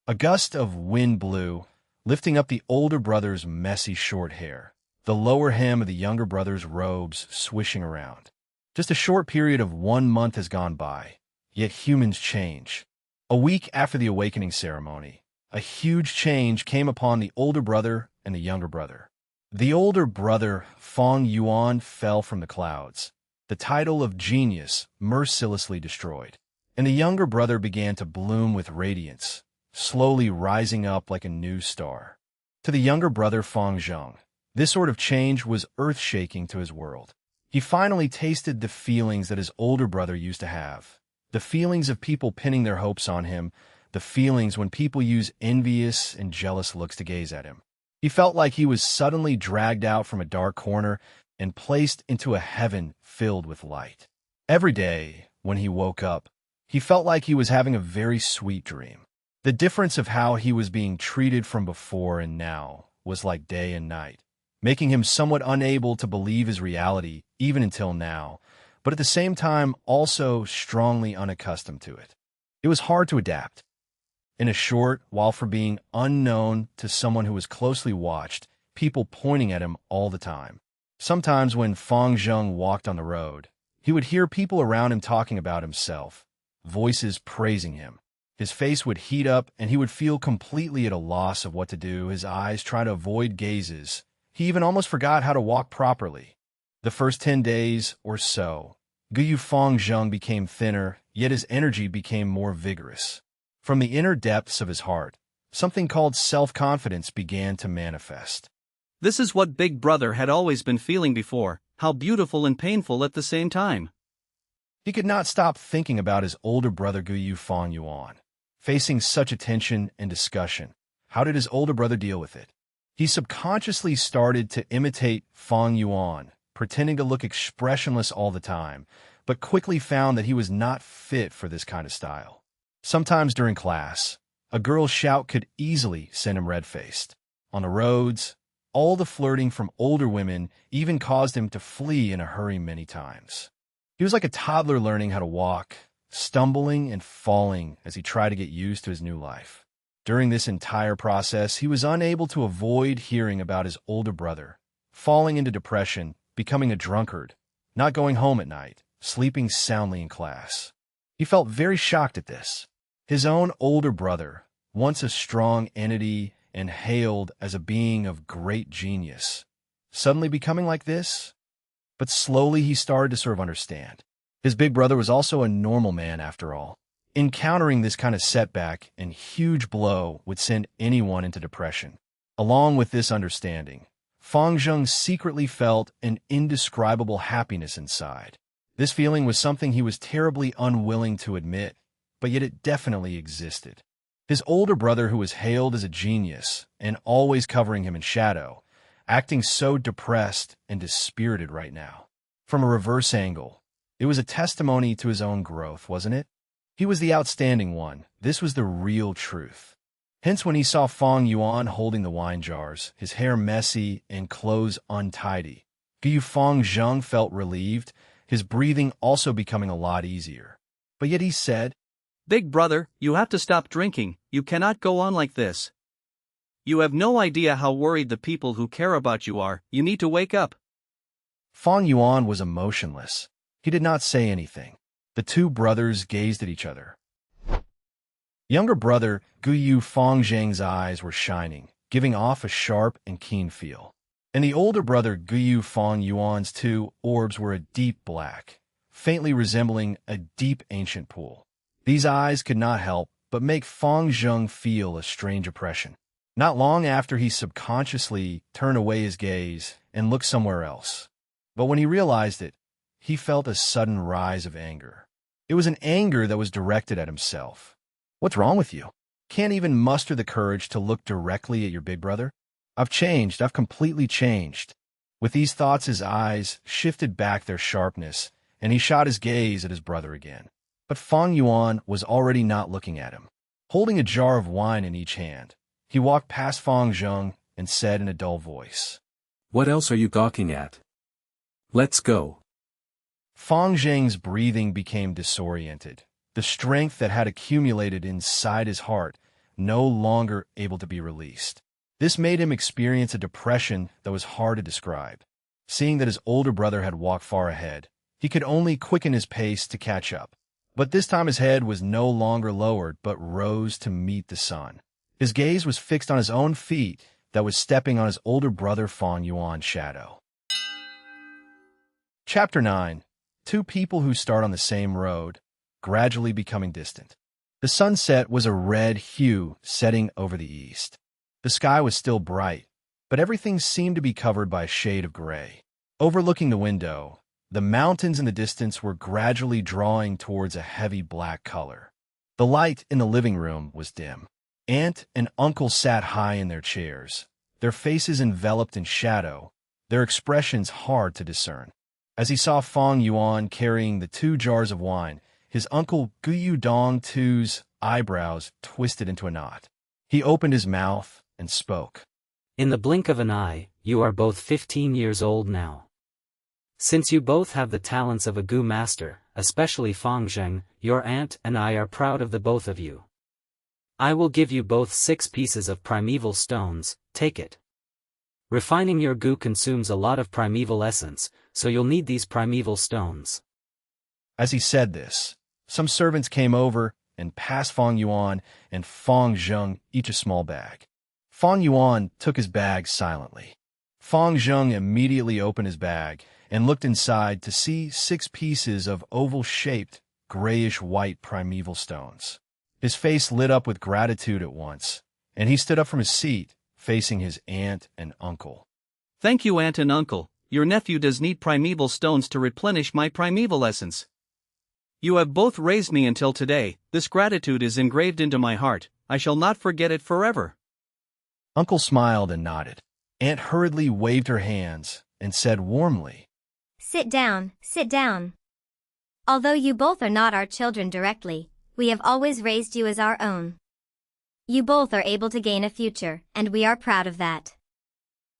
A gust of wind blew, lifting up the older brother's messy short hair, the lower hem of the younger brother's robes swishing around. Just a short period of 1 month has gone by, yet humans change. A week after the awakening ceremony, a huge change came upon the older brother and the younger brother. The older brother, Fang Yuan, fell from the clouds, the title of genius mercilessly destroyed, and the younger brother began to bloom with radiance, slowly rising up like a new star. To the younger brother Fang Zheng, this sort of change was earth-shaking to his world. He finally tasted the feelings that his older brother used to have, the feelings of people pinning their hopes on him, the feelings when people use envious and jealous looks to gaze at him. He felt like he was suddenly dragged out from a dark corner and placed into a heaven filled with light. Every day, when he woke up, he felt like he was having a very sweet dream. The difference of how he was being treated from before and now was like day and night, making him somewhat unable to believe his reality even until now, but at the same time also strongly unaccustomed to it. It was hard to adapt. In a short while, for being unknown to someone who was closely watched, people pointing at him all the time. Sometimes when Fang Zheng walked on the road, he would hear people around him talking about himself, voices praising him. His face would heat up and he would feel completely at a loss of what to do, his eyes trying to avoid gazes. He even almost forgot how to walk properly. The first 10 days or so, Guyu Fangzheng became thinner, yet his energy became more vigorous. From the inner depths of his heart, something called self-confidence began to manifest. This is what Big Brother had always been feeling before, how beautiful and painful at the same time. He could not stop thinking about his older brother Guyu Fang Yuan. Facing such attention and discussion, how did his older brother deal with it? He subconsciously started to imitate Fang Yuan, pretending to look expressionless all the time, but quickly found that he was not fit for this kind of style. Sometimes during class, a girl's shout could easily send him red-faced. On the roads, all the flirting from older women even caused him to flee in a hurry many times. He was like a toddler learning how to walk, stumbling and falling as he tried to get used to his new life. During this entire process, he was unable to avoid hearing about his older brother, falling into depression, becoming a drunkard, not going home at night, sleeping soundly in class. He felt very shocked at this. His own older brother, once a strong entity and hailed as a being of great genius, suddenly becoming like this? But slowly he started to sort of understand. His big brother was also a normal man after all. Encountering this kind of setback and huge blow would send anyone into depression. Along with this understanding, Fang Zheng secretly felt an indescribable happiness inside. This feeling was something he was terribly unwilling to admit, but yet it definitely existed. His older brother, who was hailed as a genius and always covering him in shadow, acting so depressed and dispirited right now. From a reverse angle, it was a testimony to his own growth, wasn't it? He was the outstanding one. This was the real truth. Hence, when he saw Fang Yuan holding the wine jars, his hair messy and clothes untidy, Guyu Fang Zheng felt relieved, his breathing also becoming a lot easier. But yet he said, "Big brother, you have to stop drinking, you cannot go on like this. You have no idea how worried the people who care about you are, you need to wake up." Fang Yuan was emotionless. He did not say anything. The two brothers gazed at each other. Younger brother Guyu Fang Zheng's eyes were shining, giving off a sharp and keen feel. And the older brother Guyu Fang Yuan's two orbs were a deep black, faintly resembling a deep ancient pool. These eyes could not help but make Fang Zheng feel a strange oppression. Not long after, he subconsciously turned away his gaze and looked somewhere else. But when he realized it, he felt a sudden rise of anger. It was an anger that was directed at himself. What's wrong with you? Can't even muster the courage to look directly at your big brother? I've changed. I've completely changed. With these thoughts, his eyes shifted back their sharpness, and he shot his gaze at his brother again. But Fang Yuan was already not looking at him. Holding a jar of wine in each hand, he walked past Fang Zheng and said in a dull voice, "What else are you gawking at? Let's go." Fang Zheng's breathing became disoriented, the strength that had accumulated inside his heart no longer able to be released. This made him experience a depression that was hard to describe. Seeing that his older brother had walked far ahead, he could only quicken his pace to catch up. But this time his head was no longer lowered but rose to meet the sun. His gaze was fixed on his own feet that was stepping on his older brother Fang Yuan's shadow. Chapter 9. Two people who start on the same road, gradually becoming distant. The sunset was a red hue setting over the east. The sky was still bright, but everything seemed to be covered by a shade of gray. Overlooking the window, the mountains in the distance were gradually drawing towards a heavy black color. The light in the living room was dim. Aunt and uncle sat high in their chairs, their faces enveloped in shadow, their expressions hard to discern. As he saw Fang Yuan carrying the two jars of wine, his uncle Guyu Dong Tu's eyebrows twisted into a knot. He opened his mouth and spoke. "In the blink of an eye, you are both 15 years old now. Since you both have the talents of a Gu master, especially Fang Zheng, your aunt and I are proud of the both of you. I will give you both 6 pieces of primeval stones, take it. Refining your Gu consumes a lot of primeval essence, so you'll need these primeval stones." As he said this, some servants came over and passed Fang Yuan and Fang Zheng each a small bag. Fang Yuan took his bag silently. Fang Zheng immediately opened his bag and looked inside to see 6 pieces of oval-shaped, grayish-white primeval stones. His face lit up with gratitude at once, and he stood up from his seat, facing his aunt and uncle. "Thank you, aunt and uncle. Your nephew does need primeval stones to replenish my primeval essence. You have both raised me until today. This gratitude is engraved into my heart. I shall not forget it forever." Uncle smiled and nodded. Aunt hurriedly waved her hands and said warmly, Sit down, sit down. Although you both are not our children directly, we have always raised you as our own. You both are able to gain a future, and we are proud of that.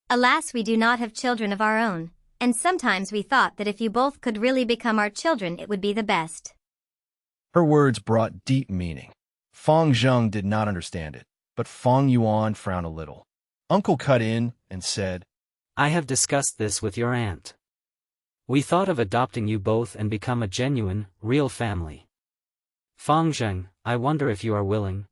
Alas, we do not have children of our own, and sometimes we thought that if you both could really become our children it would be the best. Her words brought deep meaning. Fang Zheng did not understand it, but Fang Yuan frowned a little. Uncle cut in and said, I have discussed this with your aunt. We thought of adopting you both and become a genuine, real family. Fang Zheng, I wonder if you are willing.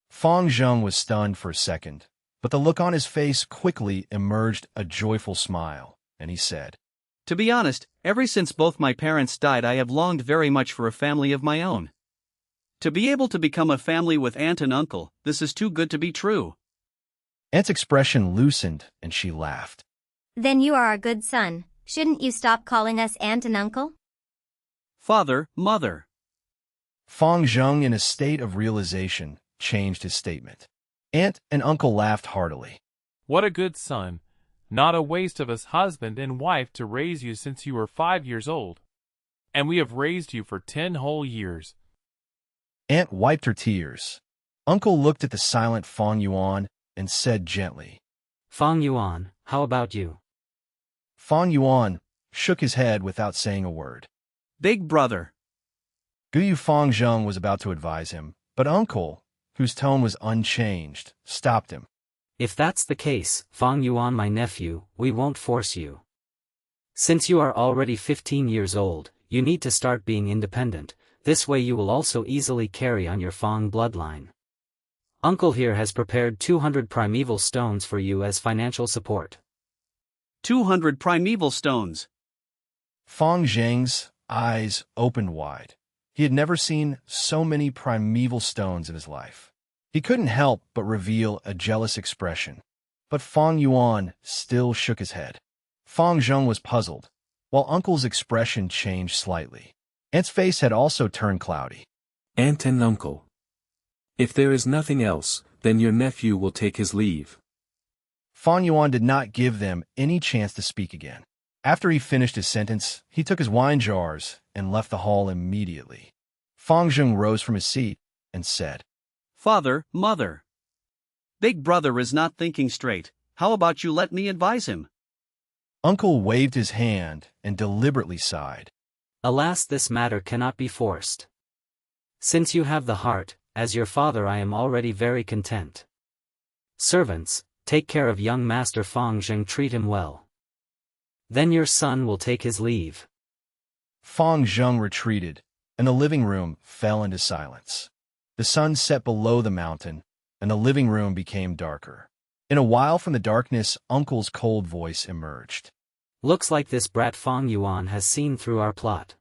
Fang Zheng was stunned for a second, but the look on his face quickly emerged a joyful smile, and he said, To be honest, ever since both my parents died I have longed very much for a family of my own. To be able to become a family with aunt and uncle, this is too good to be true. Aunt's expression loosened, and she laughed. Then you are our good son. Shouldn't you stop calling us aunt and uncle? Father, mother. Fang Zheng, in a state of realization, changed his statement. Aunt and uncle laughed heartily. What a good son. Not a waste of a husband and wife to raise you since you were 5 years old. And we have raised you for 10 whole years. Aunt wiped her tears. Uncle looked at the silent Fang Yuan and said gently, Fang Yuan, how about you? Fang Yuan shook his head without saying a word. Big brother. Guyu Fang Zheng was about to advise him, but Uncle, whose tone was unchanged, stopped him. If that's the case, Fang Yuan my nephew, we won't force you. Since you are already 15 years old, you need to start being independent, this way you will also easily carry on your Fang bloodline. Uncle here has prepared 200 primeval stones for you as financial support. 200 primeval stones. Fang Zheng's eyes opened wide. He had never seen so many primeval stones in his life. He couldn't help but reveal a jealous expression. But Fang Yuan still shook his head. Fang Zheng was puzzled, while Uncle's expression changed slightly. Aunt's face had also turned cloudy. Aunt and uncle. If there is nothing else, then your nephew will take his leave. Fang Yuan did not give them any chance to speak again. After he finished his sentence, he took his wine jars and left the hall immediately. Fang Zheng rose from his seat and said, Father, mother. Big brother is not thinking straight. How about you let me advise him? Uncle waved his hand and deliberately sighed. Alas, this matter cannot be forced. Since you have the heart, as your father I am already very content. Servants, take care of young Master Fang Zheng, treat him well. Then your son will take his leave. Fang Zheng retreated, and the living room fell into silence. The sun set below the mountain, and the living room became darker. In a while from the darkness, Uncle's cold voice emerged. Looks like this brat Fang Yuan has seen through our plot.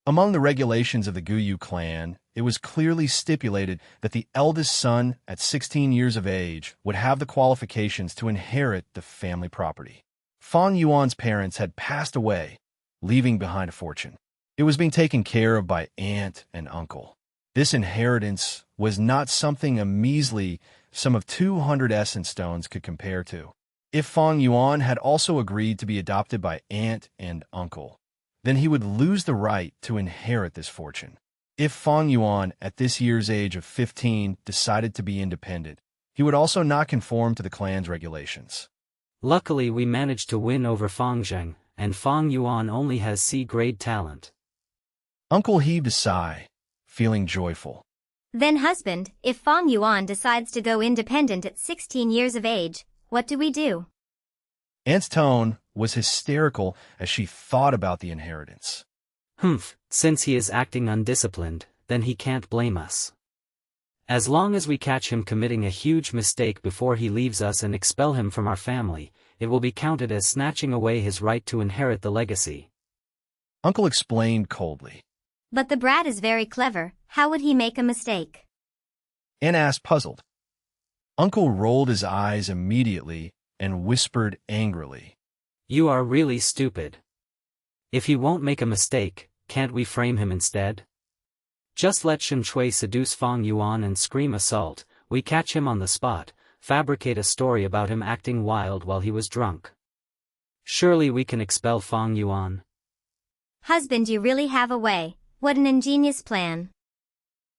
Among the regulations of the Guyu clan, it was clearly stipulated that the eldest son at 16 years of age would have the qualifications to inherit the family property. Fang Yuan's parents had passed away, leaving behind a fortune. It was being taken care of by aunt and uncle. This inheritance was not something a measly sum of 200 essence stones could compare to. If Fang Yuan had also agreed to be adopted by aunt and uncle, then he would lose the right to inherit this fortune. If Fang Yuan, at this year's age of 15, decided to be independent, he would also not conform to the clan's regulations. Luckily we managed to win over Fang Zheng, and Fang Yuan only has C-grade talent. Uncle heaved a sigh, feeling joyful. Then husband, if Fang Yuan decides to go independent at 16 years of age, what do we do? Aunt's tone was hysterical as she thought about the inheritance. Since he is acting undisciplined, then he can't blame us. As long as we catch him committing a huge mistake before he leaves us and expel him from our family, it will be counted as snatching away his right to inherit the legacy. Uncle explained coldly. But the brat is very clever, how would he make a mistake? Aunt asked, puzzled. Uncle rolled his eyes immediately and whispered angrily. You are really stupid. If he won't make a mistake, can't we frame him instead? Just let Shen Shui seduce Fang Yuan and scream assault, we catch him on the spot, fabricate a story about him acting wild while he was drunk. Surely we can expel Fang Yuan. Husband, you really have a way. What an ingenious plan.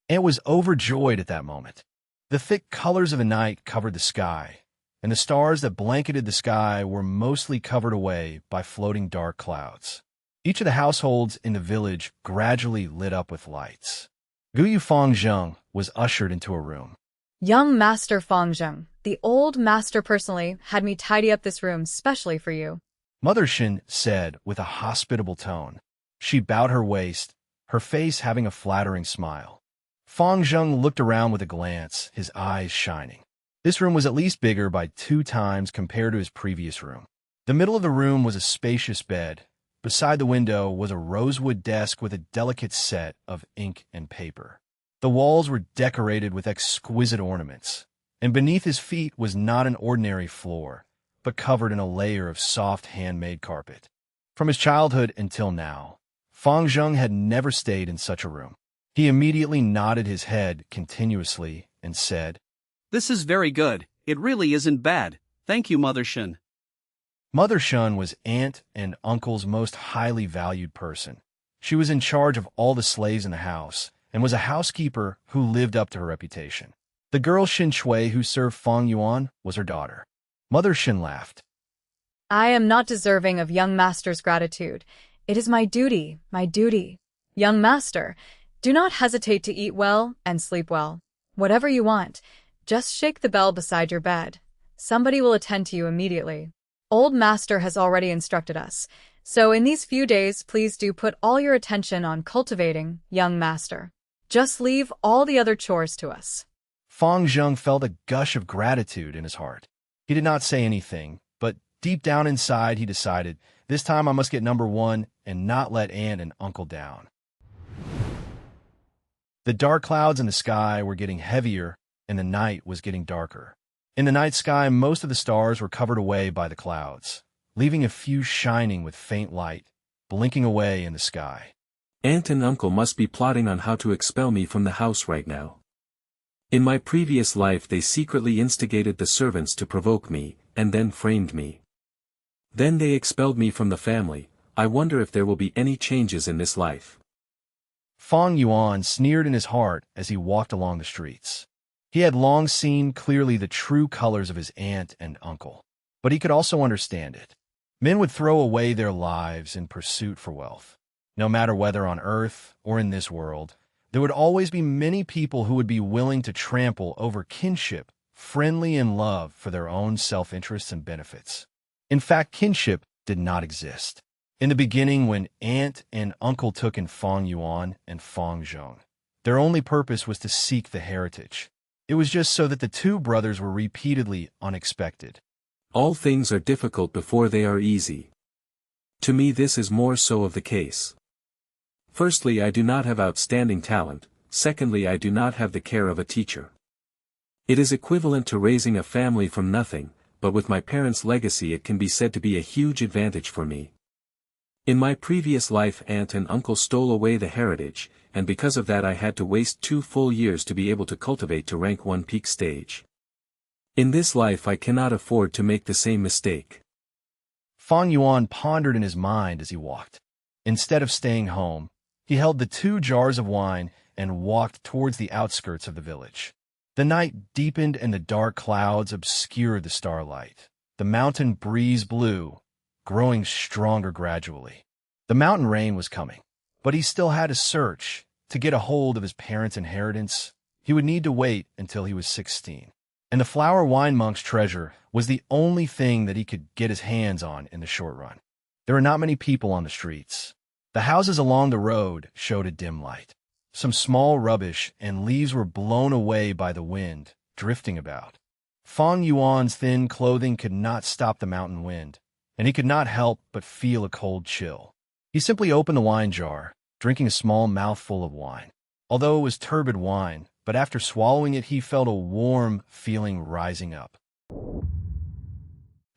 Aunt was overjoyed at that moment. The thick colors of the night covered the sky, and the stars that blanketed the sky were mostly covered away by floating dark clouds. Each of the households in the village gradually lit up with lights. Guyu Fangzheng was ushered into a room. Young Master Fangzheng, the old master personally had me tidy up this room specially for you. Mother Shin said with a hospitable tone. She bowed her waist, her face having a flattering smile. Fangzheng looked around with a glance, his eyes shining. This room was at least bigger by 2 times compared to his previous room. The middle of the room was a spacious bed. Beside the window was a rosewood desk with a delicate set of ink and paper. The walls were decorated with exquisite ornaments, and beneath his feet was not an ordinary floor, but covered in a layer of soft handmade carpet. From his childhood until now, Fangzheng had never stayed in such a room. He immediately nodded his head continuously and said, "This is very good, it really isn't bad, thank you Mother Shin." Mother Shun was aunt and uncle's most highly valued person. She was in charge of all the slaves in the house, and was a housekeeper who lived up to her reputation. The girl Xin Shui who served Fang Yuan was her daughter. Mother Shin laughed. I am not deserving of young master's gratitude. It is my duty, my duty. Young master, do not hesitate to eat well and sleep well. Whatever you want, just shake the bell beside your bed. Somebody will attend to you immediately. Old master has already instructed us, so in these few days please do put all your attention on cultivating, young master. Just leave all the other chores to us. Fangzheng felt a gush of gratitude in his heart. He did not say anything, but deep down inside he decided, this time I must get number 1 and not let aunt and uncle down. The dark clouds in the sky were getting heavier, and the night was getting darker. In the night sky, most of the stars were covered away by the clouds, leaving a few shining with faint light, blinking away in the sky. Aunt and uncle must be plotting on how to expel me from the house right now. In my previous life they secretly instigated the servants to provoke me, and then framed me. Then they expelled me from the family. I wonder if there will be any changes in this life. Fang Yuan sneered in his heart as he walked along the streets. He had long seen clearly the true colors of his aunt and uncle, but he could also understand it. Men would throw away their lives in pursuit for wealth. No matter whether on Earth or in this world, there would always be many people who would be willing to trample over kinship, friendly and love for their own self-interests and benefits. In fact, kinship did not exist. In the beginning, when aunt and uncle took in Fang Yuan and Fangzheng, their only purpose was to seek the heritage. It was just so that the 2 brothers were repeatedly unexpected. All things are difficult before they are easy. To me this is more so of the case. Firstly, I do not have outstanding talent. Secondly, I do not have the care of a teacher. It is equivalent to raising a family from nothing, but with my parents' legacy it can be said to be a huge advantage for me. In my previous life aunt and uncle stole away the heritage, and because of that I had to waste 2 full years to be able to cultivate to rank 1 peak stage. In this life I cannot afford to make the same mistake. Fang Yuan pondered in his mind as he walked. Instead of staying home, he held the 2 jars of wine and walked towards the outskirts of the village. The night deepened and the dark clouds obscured the starlight. The mountain breeze blew, growing stronger gradually. The mountain rain was coming, but he still had to search. To get a hold of his parents' inheritance, he would need to wait until he was 16. And the flower wine monk's treasure was the only thing that he could get his hands on in the short run. There were not many people on the streets. The houses along the road showed a dim light. Some small rubbish and leaves were blown away by the wind, drifting about. Fang Yuan's thin clothing could not stop the mountain wind, and he could not help but feel a cold chill. He simply opened the wine jar, drinking a small mouthful of wine. Although it was turbid wine, but after swallowing it he felt a warm feeling rising up.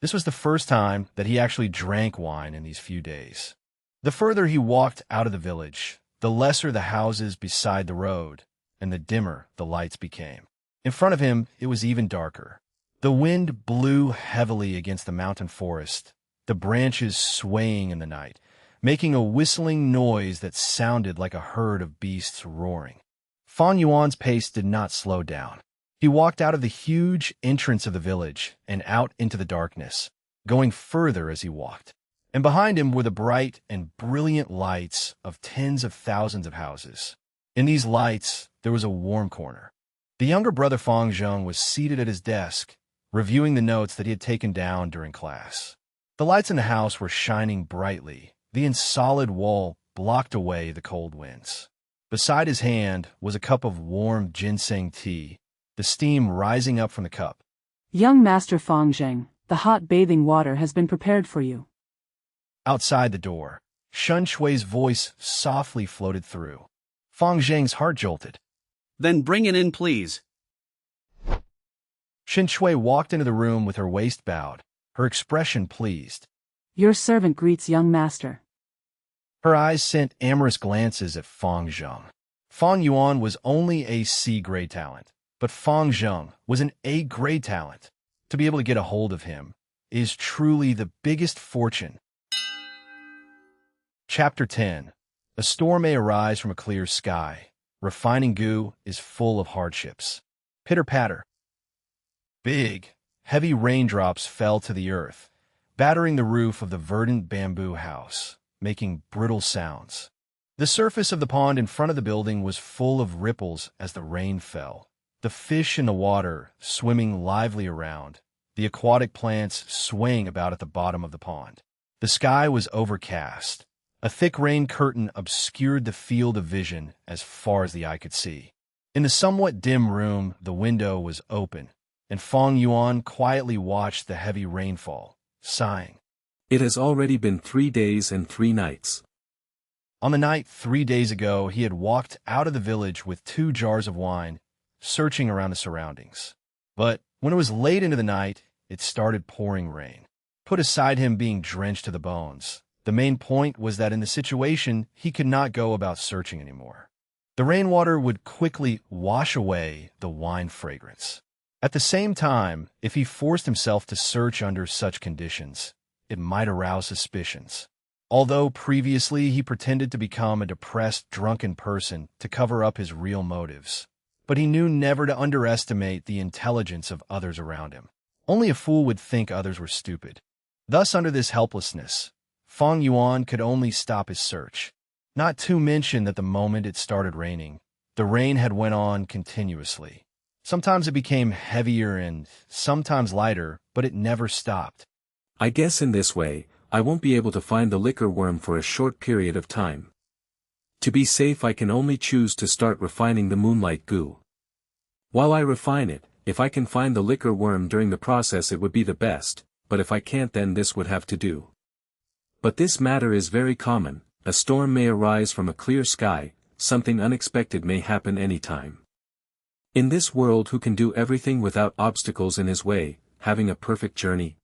This was the first time that he actually drank wine in these few days. The further he walked out of the village, the lesser the houses beside the road, and the dimmer the lights became. In front of him, it was even darker. The wind blew heavily against the mountain forest, the branches swaying in the night, making a whistling noise that sounded like a herd of beasts roaring. Fang Yuan's pace did not slow down. He walked out of the huge entrance of the village and out into the darkness, going further as he walked. And behind him were the bright and brilliant lights of tens of thousands of houses. In these lights, there was a warm corner. The younger brother Fang Zheng was seated at his desk, reviewing the notes that he had taken down during class. The lights in the house were shining brightly. The solid wall blocked away the cold winds. Beside his hand was a cup of warm ginseng tea, the steam rising up from the cup. Young Master Fang Zheng, the hot bathing water has been prepared for you. Outside the door, Shun Shui's voice softly floated through. Fang Zheng's heart jolted. Then bring it in, please. Shin Shui walked into the room with her waist bowed, her expression pleased. Your servant greets young master. Her eyes sent amorous glances at Fang Zheng. Fang Yuan was only a C-grade talent, but Fang Zheng was an A-grade talent. To be able to get a hold of him is truly the biggest fortune. Chapter 10. A storm may arise from a clear sky. Refining goo is full of hardships. Pitter-patter. Big, heavy raindrops fell to the earth, battering the roof of the verdant bamboo house, making brittle sounds. The surface of the pond in front of the building was full of ripples as the rain fell. The fish in the water swimming lively around, the aquatic plants swaying about at the bottom of the pond. The sky was overcast. A thick rain curtain obscured the field of vision as far as the eye could see. In the somewhat dim room, the window was open, and Fang Yuan quietly watched the heavy rainfall, sighing. It has already been 3 days and 3 nights. On the night 3 days ago, he had walked out of the village with 2 jars of wine, searching around the surroundings. But when it was late into the night, it started pouring rain. Put aside him being drenched to the bones, the main point was that in the situation, he could not go about searching anymore. The rainwater would quickly wash away the wine fragrance. At the same time, if he forced himself to search under such conditions, it might arouse suspicions. Although previously he pretended to become a depressed, drunken person to cover up his real motives. But he knew never to underestimate the intelligence of others around him. Only a fool would think others were stupid. Thus, under this helplessness, Fang Yuan could only stop his search. Not to mention that the moment it started raining, the rain had went on continuously. Sometimes it became heavier and sometimes lighter, but it never stopped. I guess in this way, I won't be able to find the liquor worm for a short period of time. To be safe, I can only choose to start refining the moonlight goo. While I refine it, if I can find the liquor worm during the process, it would be the best, but if I can't, then this would have to do. But this matter is very common. A storm may arise from a clear sky, something unexpected may happen anytime. In this world, who can do everything without obstacles in his way, having a perfect journey?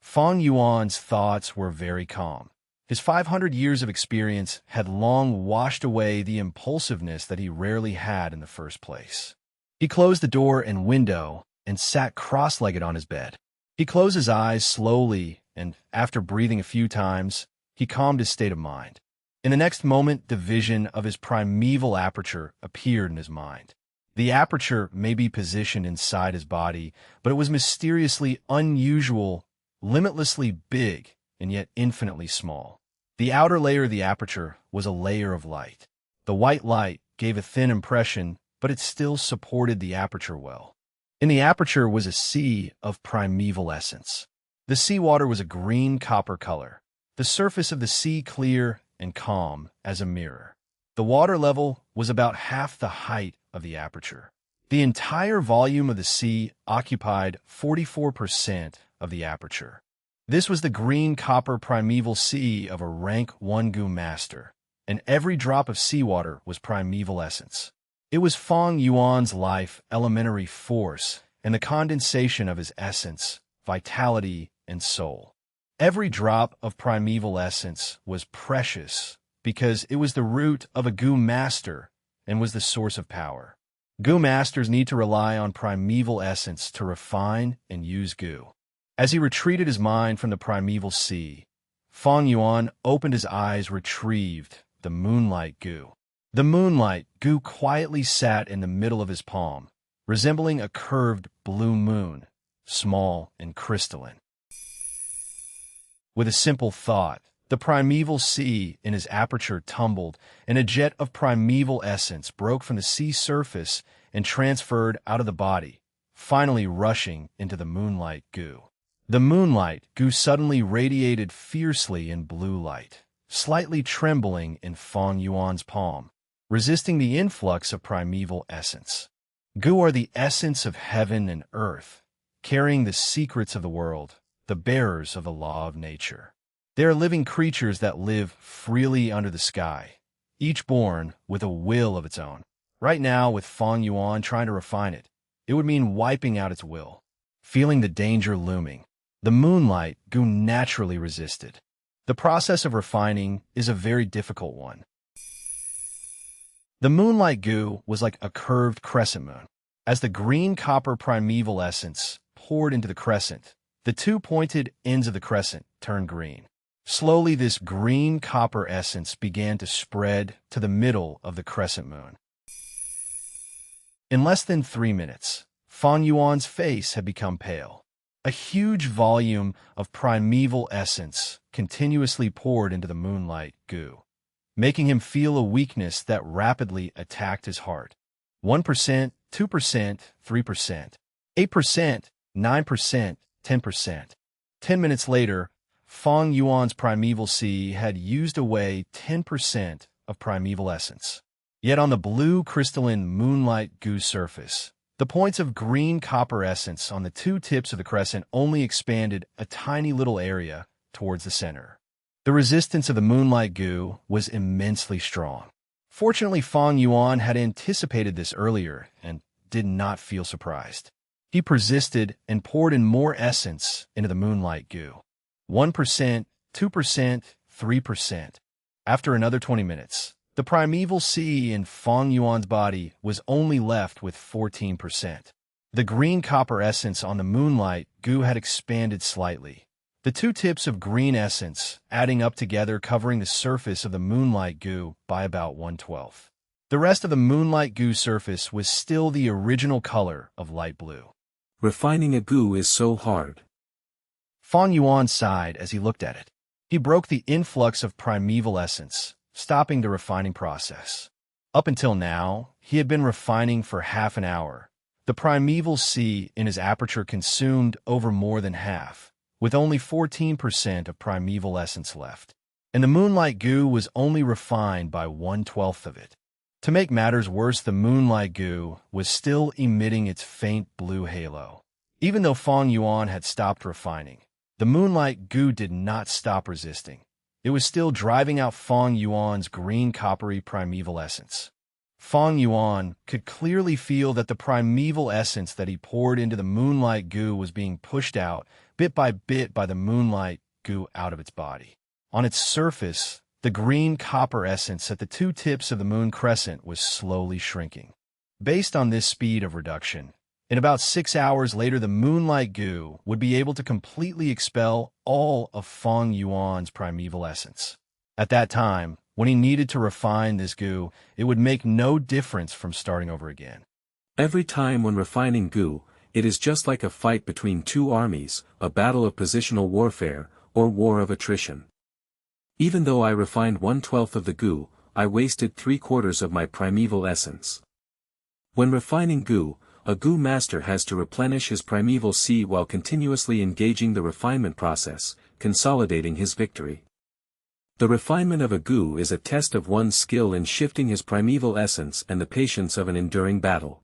Fang Yuan's thoughts were very calm. His 500 years of experience had long washed away the impulsiveness that he rarely had in the first place. He closed the door and window and sat cross-legged on his bed. He closed his eyes slowly, and after breathing a few times, he calmed his state of mind. In the next moment, the vision of his primeval aperture appeared in his mind. The aperture may be positioned inside his body, but it was mysteriously unusual, limitlessly big, and yet infinitely small. The outer layer of the aperture was a layer of light. The white light gave a thin impression, but it still supported the aperture well. In the aperture was a sea of primeval essence. The seawater was a green copper color, the surface of the sea clear and calm as a mirror. The water level was about half the height of the aperture. The entire volume of the sea occupied 44% of the aperture. This was the green copper primeval sea of a rank 1 goo master, and every drop of seawater was primeval essence. It was Fang Yuan's life, elementary force, and the condensation of his essence, vitality, and soul. Every drop of primeval essence was precious because it was the root of a goo master and was the source of power. Goo masters need to rely on primeval essence to refine and use goo. As he retreated his mind from the primeval sea, Fang Yuan opened his eyes, retrieved the moonlight goo. The moonlight goo quietly sat in the middle of his palm, resembling a curved blue moon, small and crystalline. With a simple thought, the primeval sea in his aperture tumbled, and a jet of primeval essence broke from the sea surface and transferred out of the body, finally rushing into the moonlight goo. The moonlight goo suddenly radiated fiercely in blue light, slightly trembling in Fang Yuan's palm, resisting the influx of primeval essence. Goo are the essence of heaven and earth, carrying the secrets of the world, the bearers of the law of nature. They are living creatures that live freely under the sky, each born with a will of its own. Right now, with Fang Yuan trying to refine it, it would mean wiping out its will. Feeling the danger looming, the moonlight goo naturally resisted. The process of refining is a very difficult one. The moonlight goo was like a curved crescent moon. As the green-copper primeval essence poured into the crescent, the two pointed ends of the crescent turned green. Slowly, this green-copper essence began to spread to the middle of the crescent moon. In less than 3 minutes, Fang Yuan's face had become pale. A huge volume of primeval essence continuously poured into the moonlight goo, making him feel a weakness that rapidly attacked his heart. 1%, 2%, 3%, 8%, 9%, 10%. 10 minutes later, Fang Yuan's primeval sea had used away 10% of primeval essence. Yet on the blue crystalline moonlight goo surface, the points of green copper essence on the two tips of the crescent only expanded a tiny little area towards the center. The resistance of the moonlight goo was immensely strong. Fortunately, Fang Yuan had anticipated this earlier and did not feel surprised. He persisted and poured in more essence into the moonlight goo. 1%, 2%, 3%. After another 20 minutes, the primeval sea in Fang Yuan's body was only left with 14%. The green copper essence on the moonlight goo had expanded slightly. The two tips of green essence adding up together, covering the surface of the moonlight goo by about 1/12. The rest of the moonlight goo surface was still the original color of light blue. Refining a goo is so hard. Fang Yuan sighed as he looked at it. He broke the influx of primeval essence, stopping the refining process. Up until now, he had been refining for half an hour. The primeval sea in his aperture consumed over more than half, with only 14% of primeval essence left, and the moonlight goo was only refined by 1/12 of it. To make matters worse, the moonlight goo was still emitting its faint blue halo. Even though Fang Yuan had stopped refining, the moonlight goo did not stop resisting. It was still driving out Fang Yuan's green coppery primeval essence. Fang Yuan could clearly feel that the primeval essence that he poured into the moonlight goo was being pushed out bit by the moonlight goo out of its body. On its surface, the green copper essence at the two tips of the moon crescent was slowly shrinking. Based on this speed of reduction, in about 6 hours later, the moonlight goo would be able to completely expel all of Fang Yuan's primeval essence. At that time, when he needed to refine this goo, it would make no difference from starting over again. Every time when refining goo, it is just like a fight between two armies, a battle of positional warfare, or war of attrition. Even though I refined 1/12 of the goo, I wasted 3/4 of my primeval essence. When refining goo, a goo master has to replenish his primeval sea while continuously engaging the refinement process, consolidating his victory. The refinement of a goo is a test of one's skill in shifting his primeval essence and the patience of an enduring battle.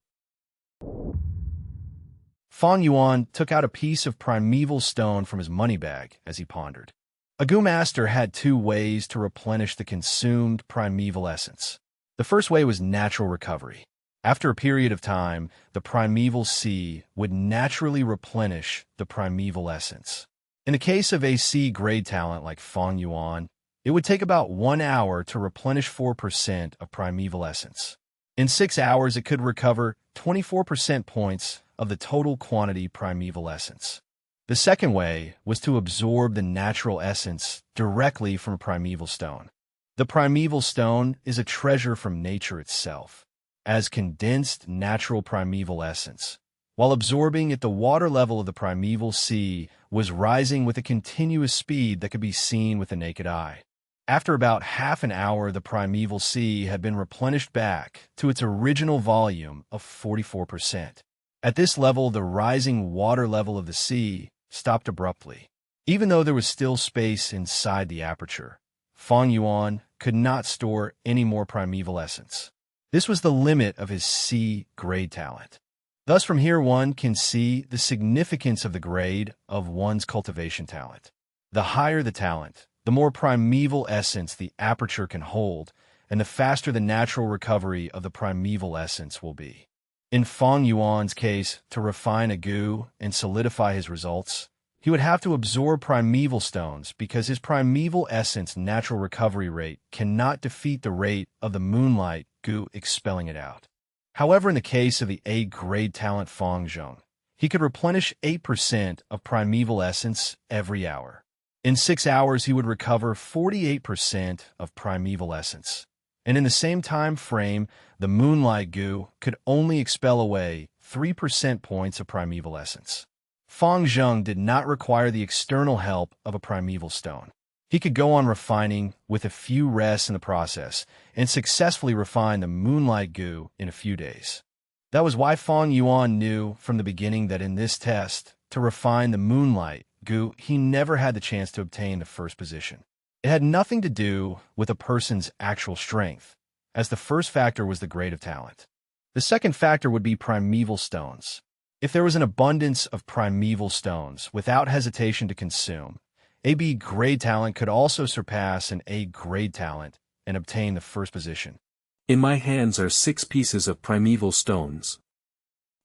Fang Yuan took out a piece of primeval stone from his money bag as he pondered. A goo master had two ways to replenish the consumed primeval essence. The first way was natural recovery. After a period of time, the primeval sea would naturally replenish the primeval essence. In the case of a C-grade talent like Fang Yuan, it would take about 1 hour to replenish 4% of primeval essence. In 6 hours, it could recover 24% points of the total quantity primeval essence. The second way was to absorb the natural essence directly from primeval stone. The primeval stone is a treasure from nature itself. as condensed natural primeval essence, while absorbing at the water level of the primeval sea was rising with a continuous speed that could be seen with the naked eye. After about half an hour, the primeval sea had been replenished back to its original volume of 44%. At this level, the rising water level of the sea stopped abruptly. Even though there was still space inside the aperture, Fang Yuan could not store any more primeval essence. This was the limit of his sea grade talent. Thus, from here one can see the significance of the grade of one's cultivation talent. The higher the talent, the more primeval essence the aperture can hold, and the faster the natural recovery of the primeval essence will be. In Fang Yuan's case, to refine a goo and solidify his results, he would have to absorb primeval stones because his primeval essence natural recovery rate cannot defeat the rate of the moonlight goo expelling it out. However, in the case of the A-grade talent Fang Zheng, he could replenish 8% of primeval essence every hour. In 6 hours, he would recover 48% of primeval essence. And in the same time frame, the moonlight goo could only expel away 3% points of primeval essence. Fang Zheng did not require the external help of a primeval stone. He could go on refining with a few rests in the process and successfully refine the moonlight goo in a few days. That was why Fang Yuan knew from the beginning that in this test, to refine the moonlight goo, he never had the chance to obtain the first position. It had nothing to do with a person's actual strength, as the first factor was the grade of talent. The second factor would be primeval stones. If there was an abundance of primeval stones without hesitation to consume, a B-grade talent could also surpass an A-grade talent and obtain the first position. In my hands are 6 pieces of primeval stones.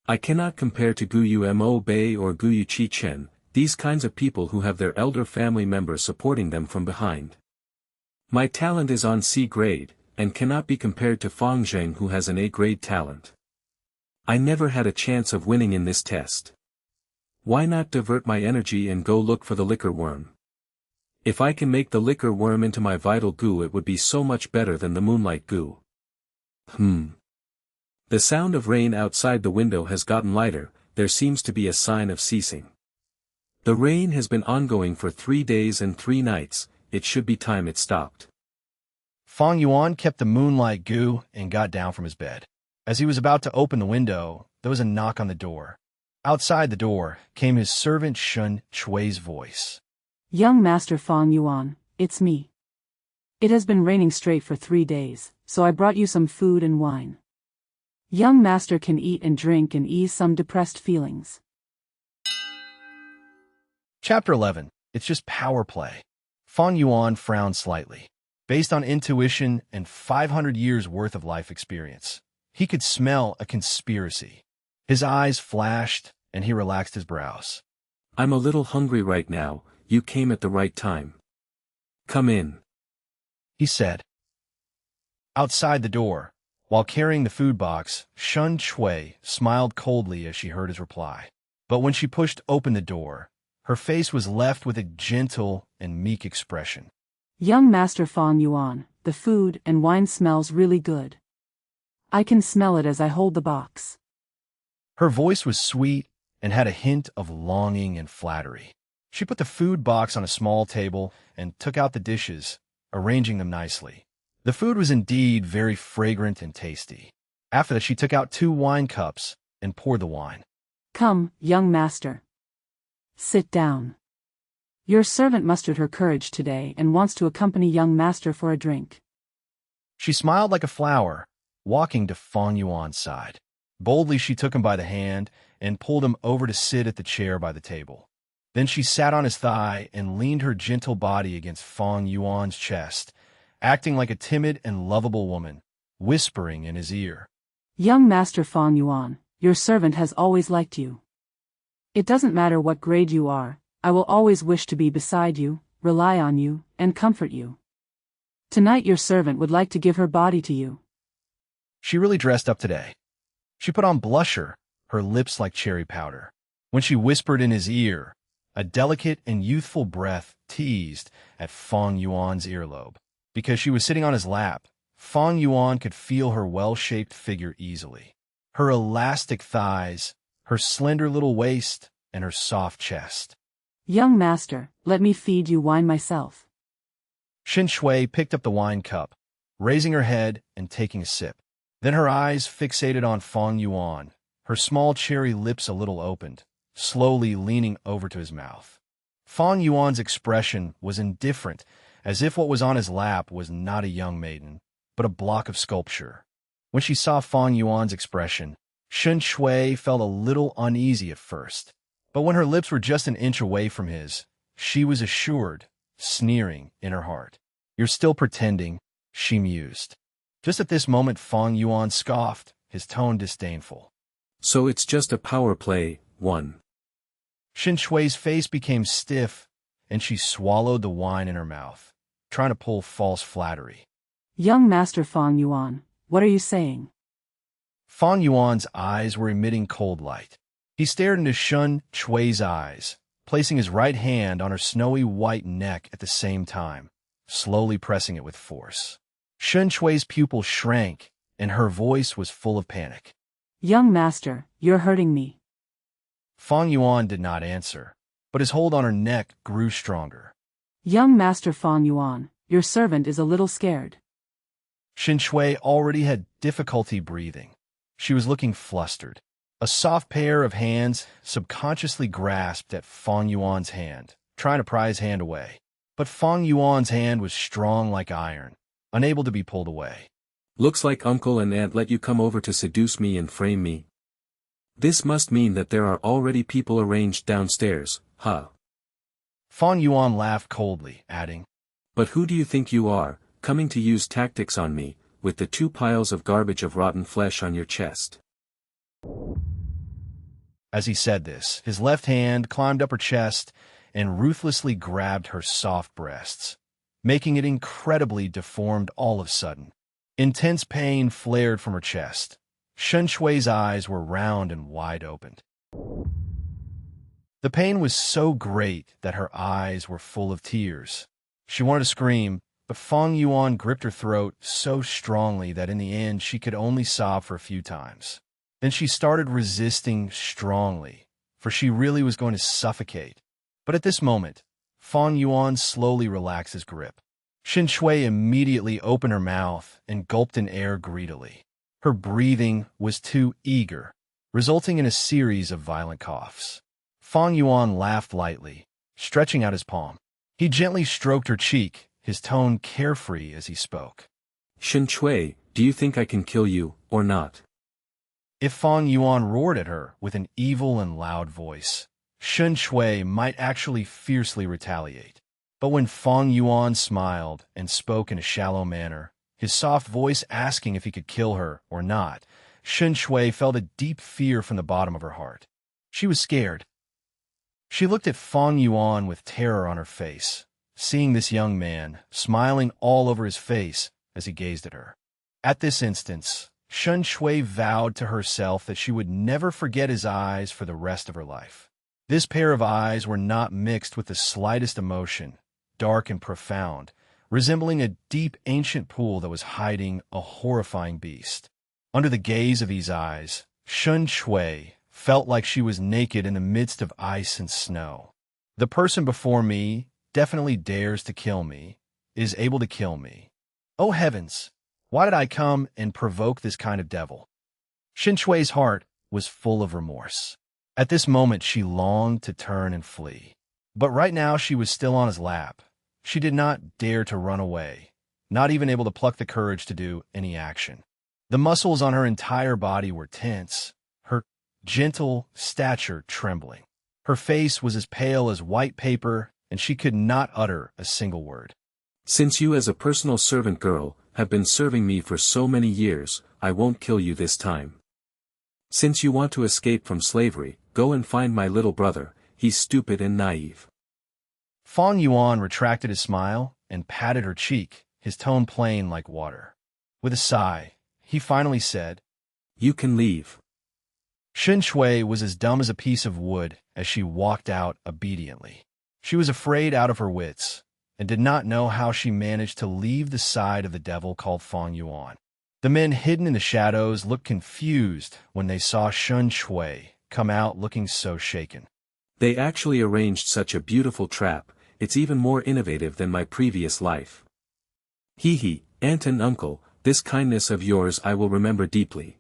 I cannot compare to Guyu Mo Bei or Guyu Chi Chen, these kinds of people who have their elder family members supporting them from behind. My talent is on C grade, and cannot be compared to Fang Zheng who has an A-grade talent. I never had a chance of winning in this test. Why not divert my energy and go look for the liquor worm? If I can make the liquor worm into my vital goo, it would be so much better than the moonlight goo. The sound of rain outside the window has gotten lighter, there seems to be a sign of ceasing. The rain has been ongoing for 3 days and 3 nights, it should be time it stopped. Fang Yuan kept the moonlight goo and got down from his bed. As he was about to open the window, there was a knock on the door. Outside the door came his servant Shun Chui's voice. Young Master Fang Yuan, it's me. It has been raining straight for 3 days, so I brought you some food and wine. Young Master can eat and drink and ease some depressed feelings. Chapter 11. It's just power play. Fang Yuan frowned slightly. Based on intuition and 500 years' worth of life experience, he could smell a conspiracy. His eyes flashed, and he relaxed his brows. I'm a little hungry right now, you came at the right time. Come in, he said. Outside the door, while carrying the food box, Shun Chui smiled coldly as she heard his reply. But when she pushed open the door, her face was left with a gentle and meek expression. Young Master Fang Yuan, the food and wine smells really good. I can smell it as I hold the box. Her voice was sweet and had a hint of longing and flattery. She put the food box on a small table and took out the dishes, arranging them nicely. The food was indeed very fragrant and tasty. After that, she took out 2 wine cups and poured the wine. Come, young master. Sit down. Your servant mustered her courage today and wants to accompany young master for a drink. She smiled like a flower, walking to Fang Yuan's side. Boldly she took him by the hand and pulled him over to sit at the chair by the table. Then she sat on his thigh and leaned her gentle body against Fang Yuan's chest, acting like a timid and lovable woman, whispering in his ear. Young Master Fang Yuan, your servant has always liked you. It doesn't matter what grade you are, I will always wish to be beside you, rely on you, and comfort you. Tonight your servant would like to give her body to you. She really dressed up today. She put on blusher, her lips like cherry powder. When she whispered in his ear, a delicate and youthful breath teased at Fang Yuan's earlobe. Because she was sitting on his lap, Fang Yuan could feel her well-shaped figure easily. Her elastic thighs, her slender little waist, and her soft chest. Young master, let me feed you wine myself. Shen Shui picked up the wine cup, raising her head and taking a sip. Then her eyes fixated on Fang Yuan, her small cherry lips a little opened, slowly leaning over to his mouth. Fang Yuan's expression was indifferent, as if what was on his lap was not a young maiden, but a block of sculpture. When she saw Fang Yuan's expression, Shen Shui felt a little uneasy at first, but when her lips were just an inch away from his, she was assured, sneering in her heart. "You're still pretending," she mused. Just at this moment Fang Yuan scoffed, his tone disdainful. "So it's just a power play, one." Shen Shui's face became stiff, and she swallowed the wine in her mouth, trying to pull false flattery. Young master Fang Yuan, what are you saying? Fang Yuan's eyes were emitting cold light. He stared into Shen Shui's eyes, placing his right hand on her snowy white neck at the same time, slowly pressing it with force. Shen Shui's pupil shrank, and her voice was full of panic. Young master, you're hurting me. Fang Yuan did not answer, but his hold on her neck grew stronger. Young master Fang Yuan, your servant is a little scared. Shen Shui already had difficulty breathing. She was looking flustered. A soft pair of hands subconsciously grasped at Fang Yuan's hand, trying to pry his hand away. But Fang Yuan's hand was strong like iron, unable to be pulled away. "Looks like uncle and aunt let you come over to seduce me and frame me. This must mean that there are already people arranged downstairs, huh?" Fang Yuan laughed coldly, adding, "But who do you think you are, coming to use tactics on me, with the 2 piles of garbage of rotten flesh on your chest?" As he said this, his left hand climbed up her chest and ruthlessly grabbed her soft breasts, making it incredibly deformed all of a sudden. Intense pain flared from her chest. Shen Shui's eyes were round and wide opened. The pain was so great that her eyes were full of tears. She wanted to scream, but Fang Yuan gripped her throat so strongly that in the end she could only sob for a few times. Then she started resisting strongly, for she really was going to suffocate. But at this moment, Fang Yuan slowly relaxed his grip. Shen Shui immediately opened her mouth and gulped in air greedily. Her breathing was too eager, resulting in a series of violent coughs. Fang Yuan laughed lightly, stretching out his palm. He gently stroked her cheek, his tone carefree as he spoke. "Shen Shui, do you think I can kill you, or not?" If Fang Yuan roared at her with an evil and loud voice, Shen Shui might actually fiercely retaliate. But when Fang Yuan smiled and spoke in a shallow manner, his soft voice asking if he could kill her or not, Shen Shui felt a deep fear from the bottom of her heart. She was scared. She looked at Fang Yuan with terror on her face, seeing this young man smiling all over his face as he gazed at her. At this instance, Shen Shui vowed to herself that she would never forget his eyes for the rest of her life. This pair of eyes were not mixed with the slightest emotion, dark and profound, resembling a deep ancient pool that was hiding a horrifying beast. Under the gaze of these eyes, Shen Shui felt like she was naked in the midst of ice and snow. The person before me definitely dares to kill me, is able to kill me. Oh heavens! Why did I come and provoke this kind of devil? Shen Shui's heart was full of remorse. At this moment she longed to turn and flee. But right now she was still on his lap. She did not dare to run away, not even able to pluck the courage to do any action. The muscles on her entire body were tense, her gentle stature trembling. Her face was as pale as white paper, and she could not utter a single word. "Since you as a personal servant girl have been serving me for so many years, I won't kill you this time. Since you want to escape from slavery, go and find my little brother, he's stupid and naive." Fang Yuan retracted his smile and patted her cheek, his tone plain like water. With a sigh, he finally said, "You can leave." Shen Shui was as dumb as a piece of wood as she walked out obediently. She was afraid out of her wits. and did not know how she managed to leave the side of the devil called Fang Yuan. The men hidden in the shadows looked confused when they saw Shun Shui come out looking so shaken. They actually arranged such a beautiful trap, it's even more innovative than my previous life. Hee, aunt and uncle, this kindness of yours I will remember deeply.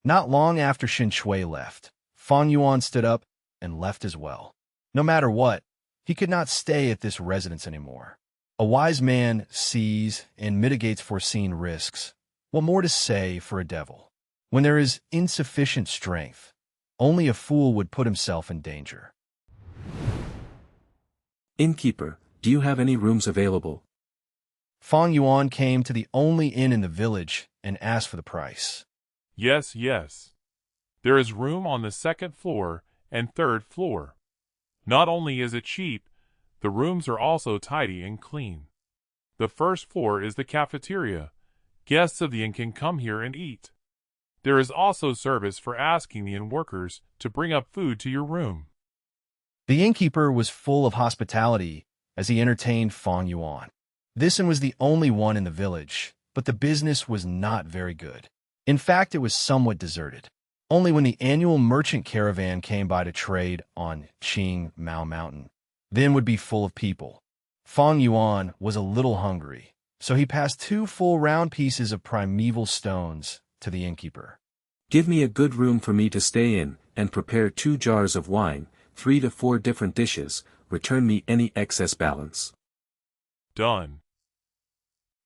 Not long after Shin Shui left, Fang Yuan stood up and left as well. No matter what, he could not stay at this residence anymore. A wise man sees and mitigates foreseen risks. What more to say for a devil? When there is insufficient strength, only a fool would put himself in danger. Innkeeper, do you have any rooms available? Fang Yuan came to the only inn in the village and asked for the price. Yes, yes. There is room on the second floor and third floor. Not only is it cheap, the rooms are also tidy and clean. The first floor is the cafeteria. Guests of the inn can come here and eat. There is also service for asking the inn workers to bring up food to your room. The innkeeper was full of hospitality as he entertained Fang Yuan. This inn was the only one in the village, but the business was not very good. In fact, it was somewhat deserted. Only when the annual merchant caravan came by to trade on Qing Mao Mountain, then would be full of people. Fang Yuan was a little hungry, so he passed 2 full round pieces of primeval stones to the innkeeper. Give me a good room for me to stay in, and prepare 2 jars of wine, 3 to 4 different dishes, return me any excess balance. Done.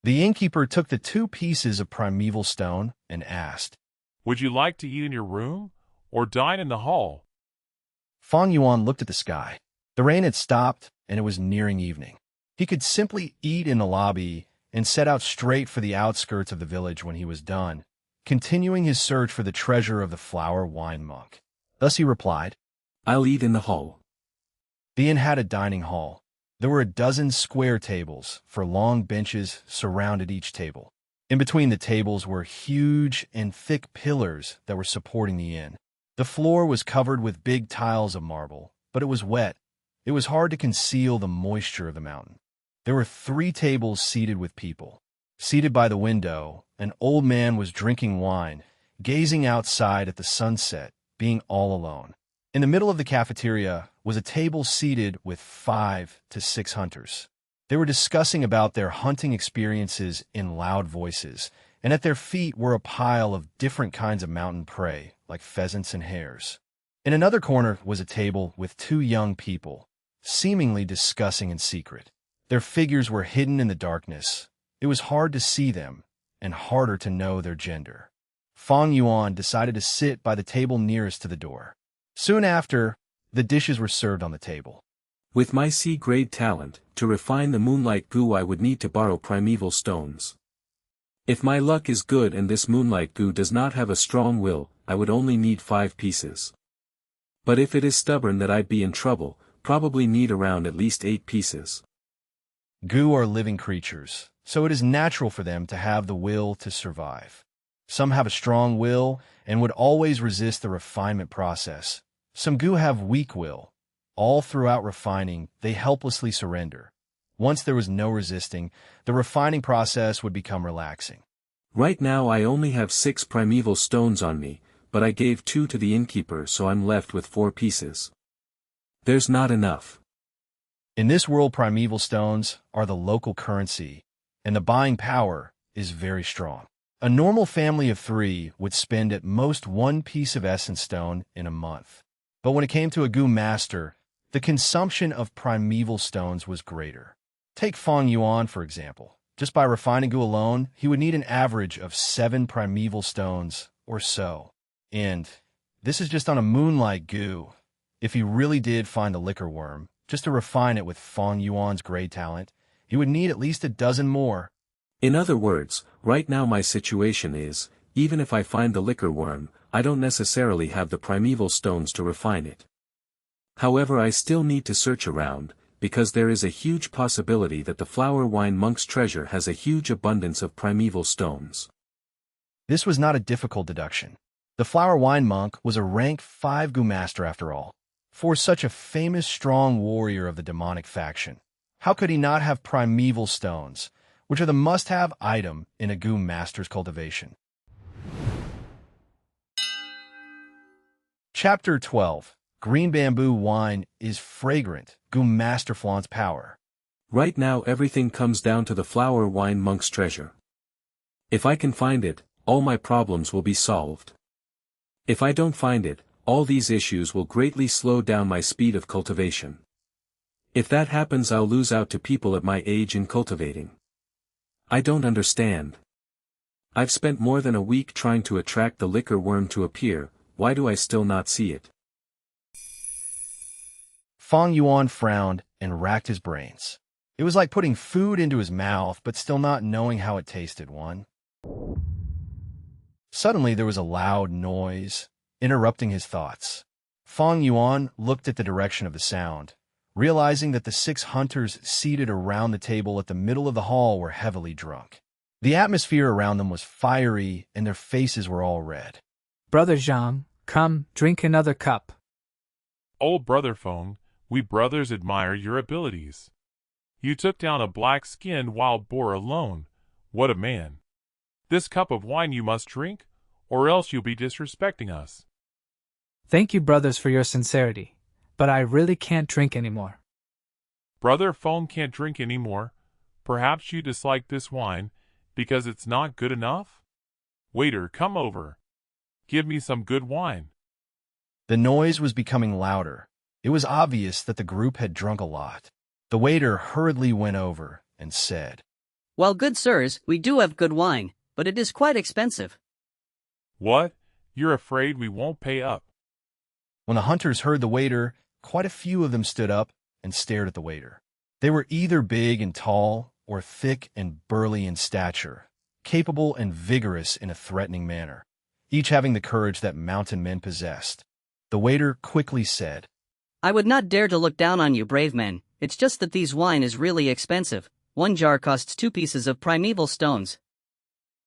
The innkeeper took the 2 pieces of primeval stone and asked, Would you like to eat in your room, or dine in the hall? Fang Yuan looked at the sky. The rain had stopped, and it was nearing evening. He could simply eat in the lobby and set out straight for the outskirts of the village when he was done, continuing his search for the treasure of the flower wine monk. Thus he replied, I'll eat in the hall. The inn had a dining hall. There were a dozen square tables, for long benches surrounded each table. In between the tables were huge and thick pillars that were supporting the inn. The floor was covered with big tiles of marble, but it was wet. It was hard to conceal the moisture of the mountain. There were 3 tables seated with people. Seated by the window, an old man was drinking wine, gazing outside at the sunset, being all alone. In the middle of the cafeteria was a table seated with 5 to 6 hunters. They were discussing about their hunting experiences in loud voices, and at their feet were a pile of different kinds of mountain prey, like pheasants and hares. In another corner was a table with 2 young people, seemingly discussing in secret. Their figures were hidden in the darkness. It was hard to see them, and harder to know their gender. Fang Yuan decided to sit by the table nearest to the door. Soon after, the dishes were served on the table. With my C-grade talent, to refine the moonlight goo I would need to borrow primeval stones. If my luck is good and this moonlight goo does not have a strong will, I would only need 5 pieces. But if it is stubborn that I'd be in trouble, probably need around at least 8 pieces. Goo are living creatures, so it is natural for them to have the will to survive. Some have a strong will and would always resist the refinement process. Some goo have weak will. All throughout refining, they helplessly surrender. Once there was no resisting, the refining process would become relaxing. Right now I only have 6 primeval stones on me, but I gave 2 to the innkeeper, so I'm left with 4 pieces. There's not enough. In this world, primeval stones are the local currency, and the buying power is very strong. A normal family of 3 would spend at most 1 piece of essence stone in a month. But when it came to a goo master, the consumption of primeval stones was greater. Take Fang Yuan, for example. Just by refining goo alone, he would need an average of 7 primeval stones or so. And this is just on a moonlight goo. If he really did find the liquor worm, just to refine it with Fang Yuan's grade talent, he would need at least a dozen more. In other words, right now my situation is, even if I find the liquor worm, I don't necessarily have the primeval stones to refine it. However, I still need to search around, because there is a huge possibility that the flower wine monk's treasure has a huge abundance of primeval stones. This was not a difficult deduction. The flower wine monk was a rank 5 goo master after all. For such a famous strong warrior of the demonic faction, How could he not have primeval stones, which are the must-have item in a Gu master's cultivation? Chapter 12. Green bamboo wine is fragrant. Gu master flaunts power. Right now everything comes down to the flower wine monk's treasure. If I can find it, all my problems will be solved. If I don't find it, all these issues will greatly slow down my speed of cultivation. If that happens, I'll lose out to people at my age in cultivating. I don't understand. I've spent more than a week trying to attract the liquor worm to appear, why do I still not see it? Fang Yuan frowned and racked his brains. It was like putting food into his mouth but still not knowing how it tasted. Suddenly there was a loud noise, interrupting his thoughts. Fang Yuan looked at the direction of the sound, realizing that the 6 hunters seated around the table at the middle of the hall were heavily drunk. The atmosphere around them was fiery and their faces were all red. Brother Zhang, come, drink another cup. Old Brother Feng, we brothers admire your abilities. You took down a black-skinned wild boar alone. What a man. This cup of wine you must drink, or else you'll be disrespecting us. Thank you, brothers, for your sincerity, but I really can't drink anymore. Brother Feng can't drink anymore. Perhaps you dislike this wine because it's not good enough? Waiter, come over. Give me some good wine. The noise was becoming louder. It was obvious that the group had drunk a lot. The waiter hurriedly went over and said, Well, good sirs, we do have good wine, but it is quite expensive. What? You're afraid we won't pay up? When the hunters heard the waiter, quite a few of them stood up and stared at the waiter. They were either big and tall or thick and burly in stature, capable and vigorous in a threatening manner, each having the courage that mountain men possessed. The waiter quickly said, I would not dare to look down on you, brave men. It's just that these wine is really expensive. 1 jar costs 2 pieces of primeval stones.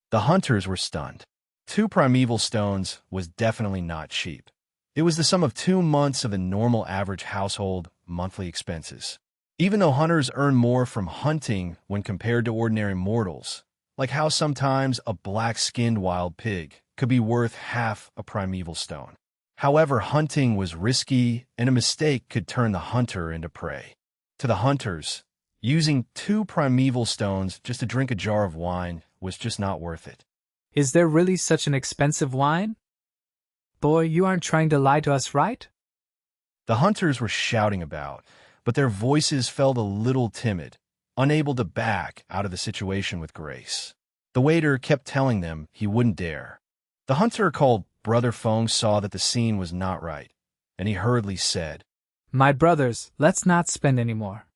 The hunters were stunned. 2 primeval stones was definitely not cheap. It was the sum of 2 months of a normal average household monthly expenses. Even though hunters earn more from hunting when compared to ordinary mortals, like how sometimes a black-skinned wild pig could be worth half a primeval stone. However, hunting was risky, and a mistake could turn the hunter into prey. To the hunters, using 2 primeval stones just to drink a jar of wine was just not worth it. Is there really such an expensive wine? Boy, you aren't trying to lie to us, right? The hunters were shouting about, but their voices felt a little timid, unable to back out of the situation with grace. The waiter kept telling them he wouldn't dare. The hunter called Brother Feng saw that the scene was not right, and he hurriedly said, My brothers, let's not spend any more.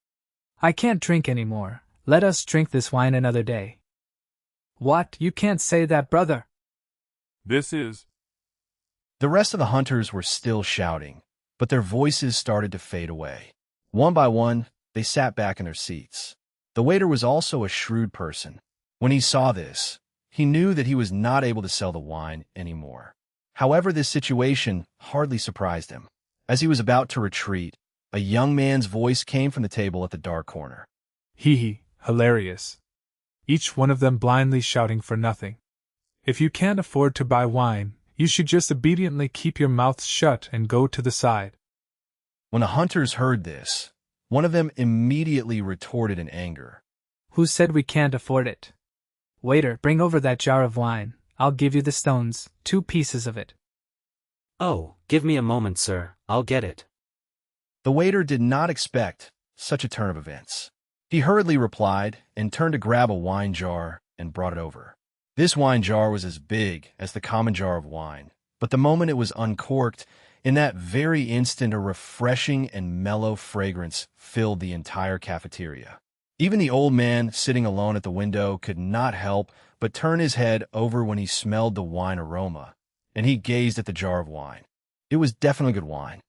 I can't drink any more. Let us drink this wine another day. What? You can't say that, brother. This is... The rest of the hunters were still shouting, but their voices started to fade away. One by one, they sat back in their seats. The waiter was also a shrewd person. When he saw this, he knew that he was not able to sell the wine anymore. However, this situation hardly surprised him. As he was about to retreat, a young man's voice came from the table at the dark corner. Hee, hilarious. Each one of them blindly shouting for nothing. If you can't afford to buy wine, you should just obediently keep your mouths shut and go to the side. When the hunters heard this, one of them immediately retorted in anger. Who said we can't afford it? Waiter, bring over that jar of wine. I'll give you the stones, 2 pieces of it. Oh, give me a moment, sir, I'll get it. The waiter did not expect such a turn of events. He hurriedly replied and turned to grab a wine jar and brought it over. This wine jar was as big as the common jar of wine, but the moment it was uncorked, in that very instant a refreshing and mellow fragrance filled the entire cafeteria. Even the old man sitting alone at the window could not help but turn his head over when he smelled the wine aroma, and he gazed at the jar of wine. It was definitely good wine.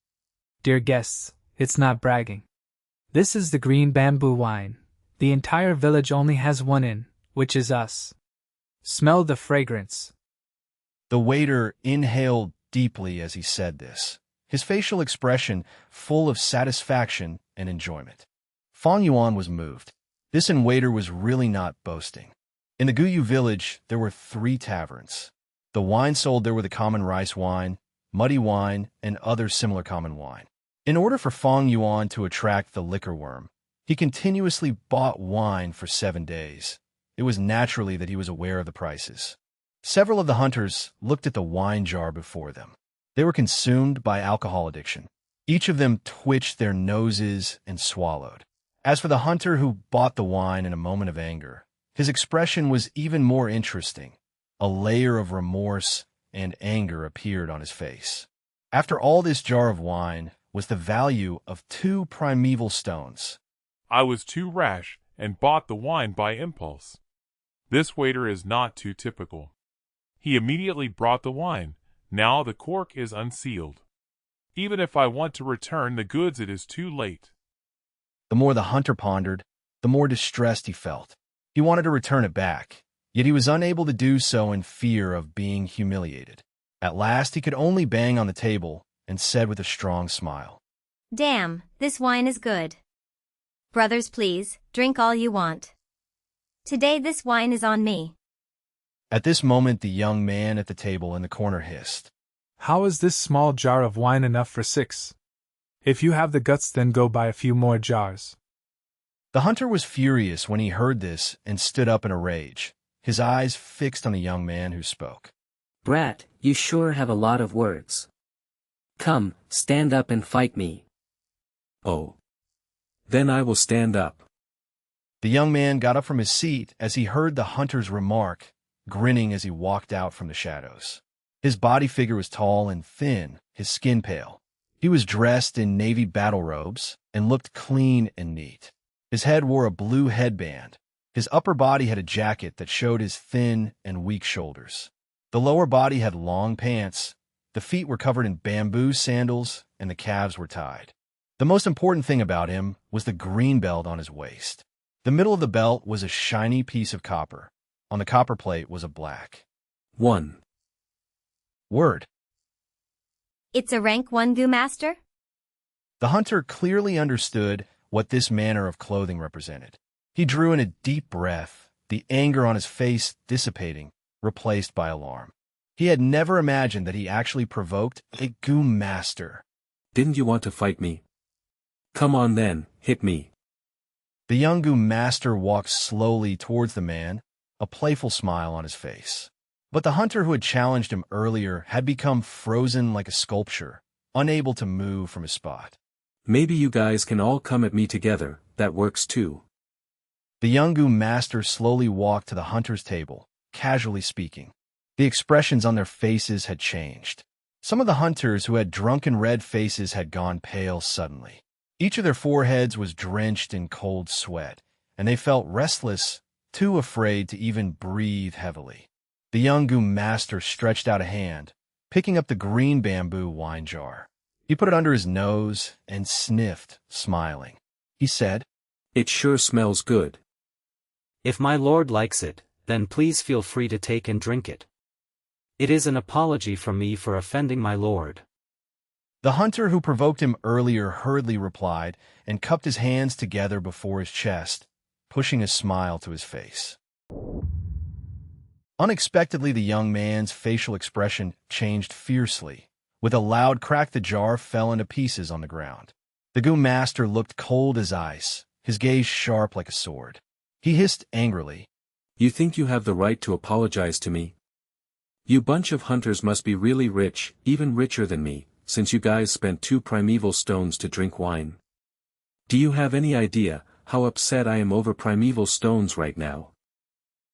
Dear guests, it's not bragging. This is the green bamboo wine. The entire village only has one in, which is us. Smell the fragrance. The waiter inhaled deeply as he said this, his facial expression full of satisfaction and enjoyment. Fang Yuan was moved. This waiter was really not boasting. In the Guyu village, there were 3 taverns. The wine sold there were the common rice wine, muddy wine, and other similar common wine. In order for Fang Yuan to attract the liquor worm, he continuously bought wine for 7 days. It was naturally that he was aware of the prices. Several of the hunters looked at the wine jar before them. They were consumed by alcohol addiction. Each of them twitched their noses and swallowed. As for the hunter who bought the wine in a moment of anger, his expression was even more interesting. A layer of remorse and anger appeared on his face. After all, this jar of wine was the value of 2 primeval stones. I was too rash and bought the wine by impulse. This waiter is not too typical. He immediately brought the wine. Now the cork is unsealed. Even if I want to return the goods, it is too late. The more the hunter pondered, the more distressed he felt. He wanted to return it back, yet he was unable to do so in fear of being humiliated. At last he could only bang on the table and said with a strong smile, Damn, this wine is good. Brothers, please, drink all you want. Today this wine is on me. At this moment the young man at the table in the corner hissed, How is this small jar of wine enough for 6? If you have the guts, then go buy a few more jars. The hunter was furious when he heard this and stood up in a rage, his eyes fixed on the young man who spoke. Brat, you sure have a lot of words. Come, stand up and fight me. Oh. Then I will stand up. The young man got up from his seat as he heard the hunter's remark, grinning as he walked out from the shadows. His body figure was tall and thin, his skin pale. He was dressed in navy battle robes and looked clean and neat. His head wore a blue headband. His upper body had a jacket that showed his thin and weak shoulders. The lower body had long pants, the feet were covered in bamboo sandals, and the calves were tied. The most important thing about him was the green belt on his waist. The middle of the belt was a shiny piece of copper. On the copper plate was a black 1 word. It's a rank 1 Gu Master? The hunter clearly understood what this manner of clothing represented. He drew in a deep breath, the anger on his face dissipating, replaced by alarm. He had never imagined that he actually provoked a Gu Master. Didn't you want to fight me? Come on then, hit me. The young Gu Master walked slowly towards the man, a playful smile on his face. But the hunter who had challenged him earlier had become frozen like a sculpture, unable to move from his spot. Maybe you guys can all come at me together, that works too. The young Gu Master slowly walked to the hunter's table, casually speaking. The expressions on their faces had changed. Some of the hunters who had drunken red faces had gone pale suddenly. Each of their foreheads was drenched in cold sweat, and they felt restless, too afraid to even breathe heavily. The young Gu Master stretched out a hand, picking up the green bamboo wine jar. He put it under his nose and sniffed, smiling. He said, It sure smells good. If my lord likes it, then please feel free to take and drink it. It is an apology from me for offending my lord. The hunter who provoked him earlier hurriedly replied and cupped his hands together before his chest, pushing a smile to his face. Unexpectedly, the young man's facial expression changed fiercely. With a loud crack, the jar fell into pieces on the ground. The Gu Master looked cold as ice, his gaze sharp like a sword. He hissed angrily, You think you have the right to apologize to me? You bunch of hunters must be really rich, even richer than me, since you guys spent 2 primeval stones to drink wine. Do you have any idea how upset I am over primeval stones right now?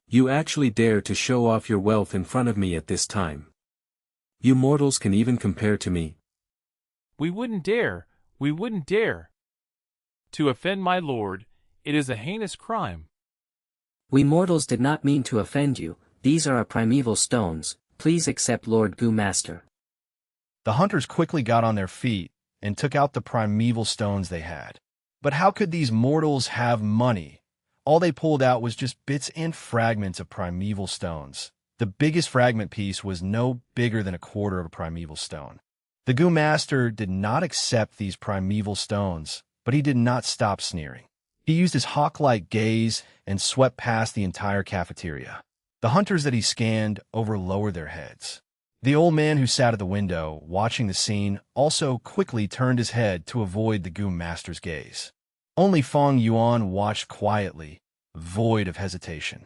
You actually dare to show off your wealth in front of me at this time. You mortals can even compare to me. We wouldn't dare. To offend my lord, it is a heinous crime. We mortals did not mean to offend you, these are our primeval stones, please accept Lord Gu Master. The hunters quickly got on their feet and took out the primeval stones they had. But how could these mortals have money? All they pulled out was just bits and fragments of primeval stones. The biggest fragment piece was no bigger than a quarter of a primeval stone. The Gu Master did not accept these primeval stones, but he did not stop sneering. He used his hawk-like gaze and swept past the entire cafeteria. The hunters that he scanned lowered their heads. The old man who sat at the window, watching the scene, also quickly turned his head to avoid the Goom Master's gaze. Only Fang Yuan watched quietly, void of hesitation.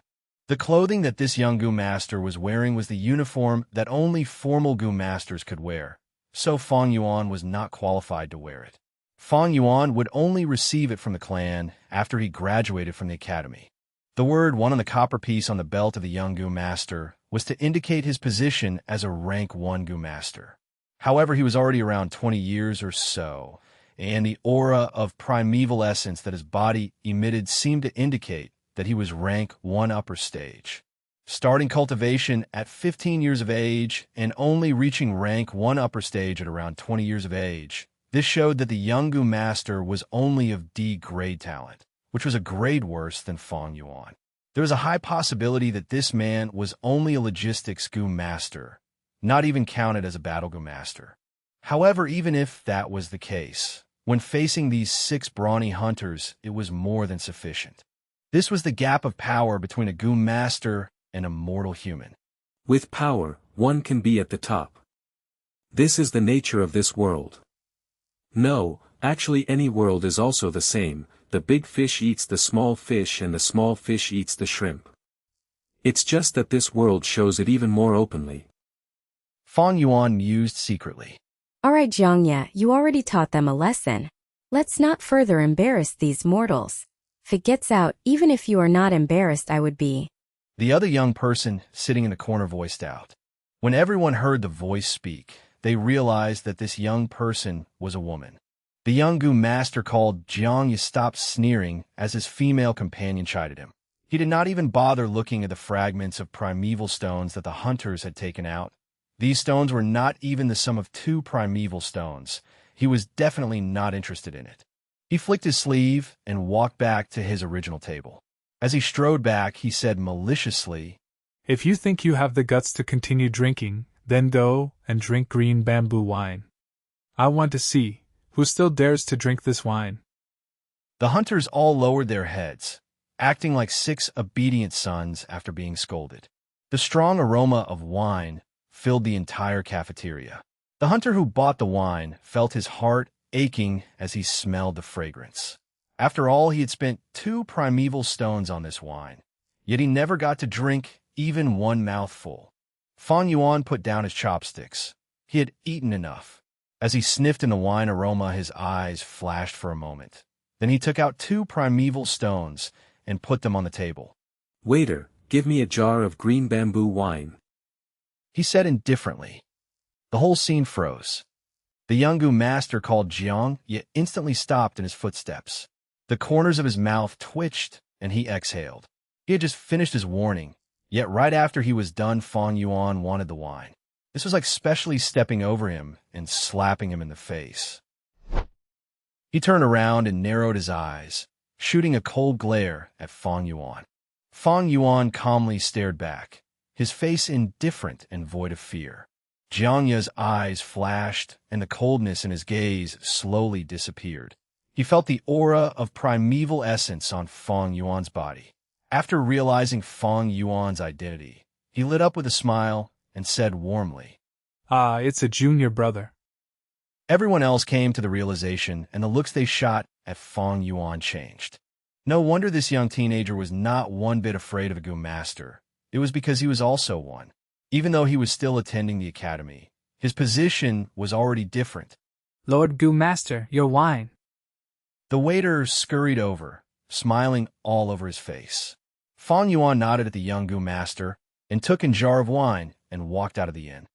The clothing that this young Goom Master was wearing was the uniform that only formal Goom Masters could wear, so Fang Yuan was not qualified to wear it. Fang Yuan would only receive it from the clan after he graduated from the academy. The word 1 on the copper piece on the belt of the young Goom Master was to indicate his position as a rank 1 Goom Master. However, he was already around 20 years or so, and the aura of primeval essence that his body emitted seemed to indicate that he was rank 1 upper stage. Starting cultivation at 15 years of age and only reaching rank 1 upper stage at around 20 years of age, this showed that the young Goom Master was only of D grade talent, which was a grade worse than Fang Yuan. There was a high possibility that this man was only a logistics Goom Master, not even counted as a battle Goom Master. However, even if that was the case, when facing these 6 brawny hunters, it was more than sufficient. This was the gap of power between a Goom Master and a mortal human. With power, one can be at the top. This is the nature of this world. No, actually any world is also the same. The big fish eats the small fish and the small fish eats the shrimp. It's just that this world shows it even more openly. Fang Yuan mused secretly. All right, Jiangye, you already taught them a lesson. Let's not further embarrass these mortals. If it gets out, even if you are not embarrassed, I would be. The other young person sitting in the corner voiced out. When everyone heard the voice speak, they realized that this young person was a woman. The young Goom Master called Jiangye stopped sneering as his female companion chided him. He did not even bother looking at the fragments of primeval stones that the hunters had taken out. These stones were not even the sum of 2 primeval stones. He was definitely not interested in it. He flicked his sleeve and walked back to his original table. As he strode back, he said maliciously, If you think you have the guts to continue drinking, then go and drink green bamboo wine. I want to see who still dares to drink this wine. The hunters all lowered their heads, acting like 6 obedient sons after being scolded. The strong aroma of wine filled the entire cafeteria. The hunter who bought the wine felt his heart aching as he smelled the fragrance. After all, he had spent 2 primeval stones on this wine, yet he never got to drink even 1 mouthful. Fang Yuan put down his chopsticks. He had eaten enough. As he sniffed in the wine aroma, his eyes flashed for a moment. Then he took out 2 primeval stones and put them on the table. Waiter, give me a jar of green bamboo wine, he said indifferently. The whole scene froze. The young Goom Master called Jiang, yet instantly stopped in his footsteps. The corners of his mouth twitched, and he exhaled. He had just finished his warning, yet right after he was done, Fang Yuan wanted the wine. This was like specially stepping over him and slapping him in the face. He turned around and narrowed his eyes, shooting a cold glare at Fang Yuan. Fang Yuan calmly stared back, his face indifferent and void of fear. Jiangye's eyes flashed, and the coldness in his gaze slowly disappeared. He felt the aura of primeval essence on Fang Yuan's body. After realizing Fang Yuan's identity, he lit up with a smile and said warmly, Ah, it's a junior brother. Everyone else came to the realization, and the looks they shot at Fang Yuan changed. No wonder this young teenager was not one bit afraid of a Goom Master. It was because he was also one. Even though he was still attending the academy, his position was already different. Lord Goom Master, your wine. The waiter scurried over, smiling all over his face. Fang Yuan nodded at the young Goom Master and took a jar of wine and walked out of the inn.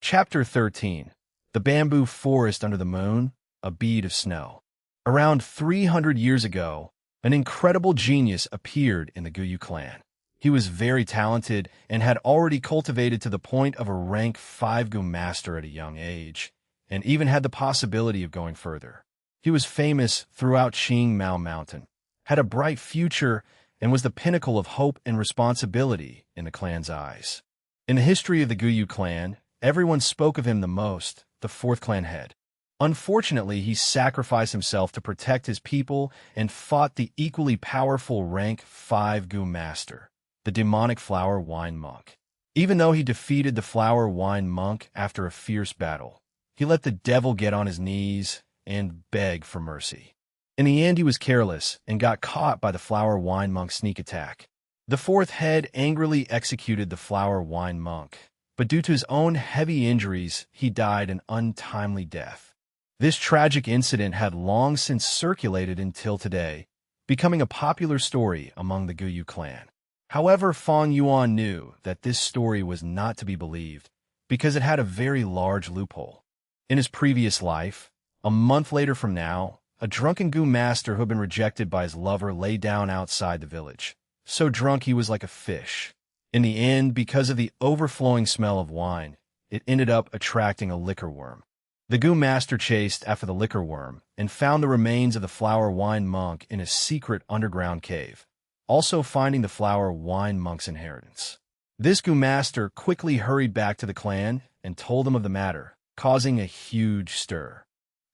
Chapter 13. The Bamboo Forest Under the Moon, a Bead of Snow. Around 300 years ago, an incredible genius appeared in the Guyu clan. He was very talented and had already cultivated to the point of a rank 5 Goom Master at a young age, and even had the possibility of going further. He was famous throughout Qing Mao Mountain, had a bright future, and was the pinnacle of hope and responsibility in the clan's eyes. In the history of the Guyu clan, everyone spoke of him the most, the 4th clan head. Unfortunately, he sacrificed himself to protect his people and fought the equally powerful rank 5 Gu Master, the demonic flower wine monk. Even though he defeated the flower wine monk after a fierce battle, he let the devil get on his knees and beg for mercy. In the end, he was careless and got caught by the flower wine monk's sneak attack. The fourth head angrily executed the flower wine monk, but due to his own heavy injuries, he died an untimely death. This tragic incident had long since circulated until today, becoming a popular story among the Guyu clan. However, Fang Yuan knew that this story was not to be believed because it had a very large loophole. In his previous life, a month later from now, a drunken Gu master who had been rejected by his lover lay down outside the village. So drunk he was like a fish. In the end, because of the overflowing smell of wine, it ended up attracting a liquor worm. The Gu master chased after the liquor worm and found the remains of the flower wine monk in a secret underground cave, also finding the flower wine monk's inheritance. This Gu master quickly hurried back to the clan and told them of the matter, causing a huge stir.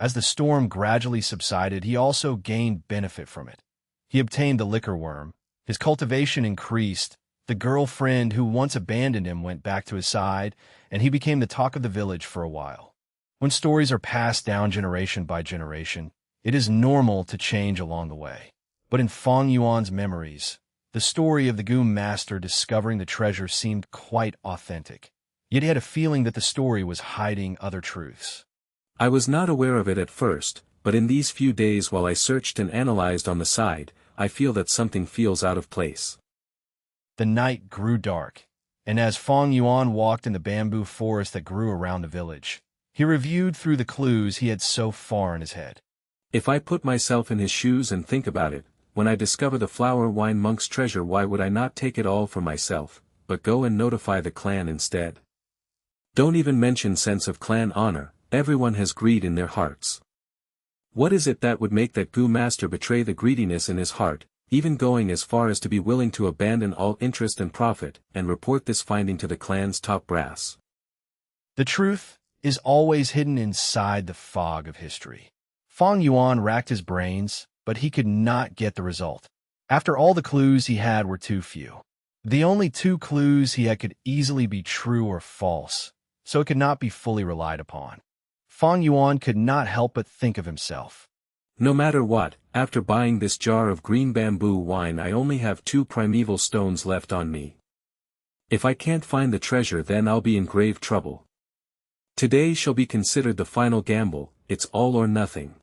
As the storm gradually subsided, he also gained benefit from it. He obtained the liquor worm, his cultivation increased, the girlfriend who once abandoned him went back to his side, and he became the talk of the village for a while. When stories are passed down generation by generation, it is normal to change along the way. But in Fang Yuan's memories, the story of the Gu master discovering the treasure seemed quite authentic. Yet he had a feeling that the story was hiding other truths. I was not aware of it at first, but in these few days while I searched and analyzed on the side, I feel that something feels out of place. The night grew dark, and as Fang Yuan walked in the bamboo forest that grew around the village, he reviewed through the clues he had so far in his head. If I put myself in his shoes and think about it, when I discover the flower wine monk's treasure, why would I not take it all for myself, but go and notify the clan instead? Don't even mention sense of clan honor, everyone has greed in their hearts. What is it that would make that Gu master betray the greediness in his heart, even going as far as to be willing to abandon all interest and profit, and report this finding to the clan's top brass? The truth is always hidden inside the fog of history. Fang Yuan racked his brains, but he could not get the result. After all the clues he had were too few. The only 2 clues he had could easily be true or false, so it could not be fully relied upon. Fang Yuan could not help but think of himself. No matter what, after buying this jar of green bamboo wine, I only have 2 primeval stones left on me. If I can't find the treasure, then I'll be in grave trouble. Today shall be considered the final gamble, it's all or nothing.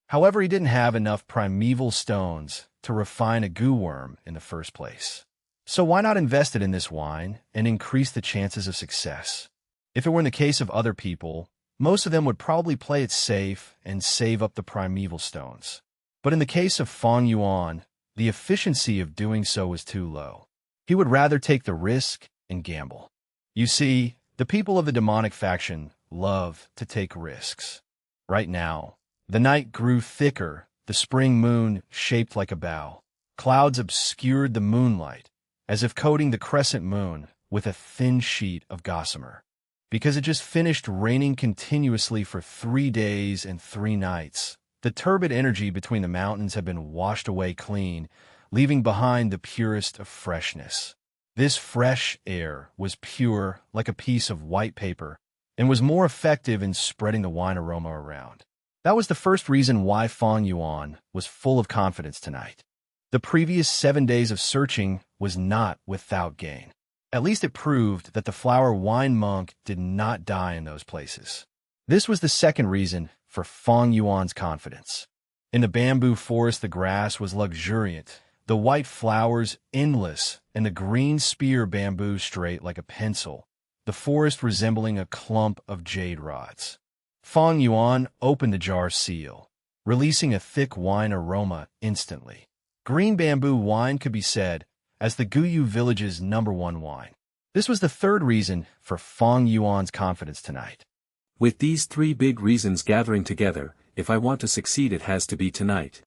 However, he didn't have enough primeval stones to refine a Gu worm in the first place. So why not invest it in this wine and increase the chances of success? If it were in the case of other people, most of them would probably play it safe and save up the primeval stones. But in the case of Fang Yuan, the efficiency of doing so was too low. He would rather take the risk and gamble. You see, the people of the demonic faction love to take risks. Right now, the night grew thicker, the spring moon shaped like a bow. Clouds obscured the moonlight, as if coating the crescent moon with a thin sheet of gossamer. Because it just finished raining continuously for 3 days and 3 nights, the turbid energy between the mountains had been washed away clean, leaving behind the purest of freshness. This fresh air was pure like a piece of white paper and was more effective in spreading the wine aroma around. That was the first reason why Fang Yuan was full of confidence tonight. The previous 7 days of searching was not without gain. At least it proved that the flower wine monk did not die in those places. This was the second reason for Fang Yuan's confidence. In the bamboo forest, the grass was luxuriant, the white flowers endless, and the green spear bamboo straight like a pencil, the forest resembling a clump of jade rods. Fang Yuan opened the jar's seal, releasing a thick wine aroma instantly. Green bamboo wine could be said as the Guyu village's #1 wine. This was the third reason for Fang Yuan's confidence tonight. With these 3 big reasons gathering together, if I want to succeed, it has to be tonight.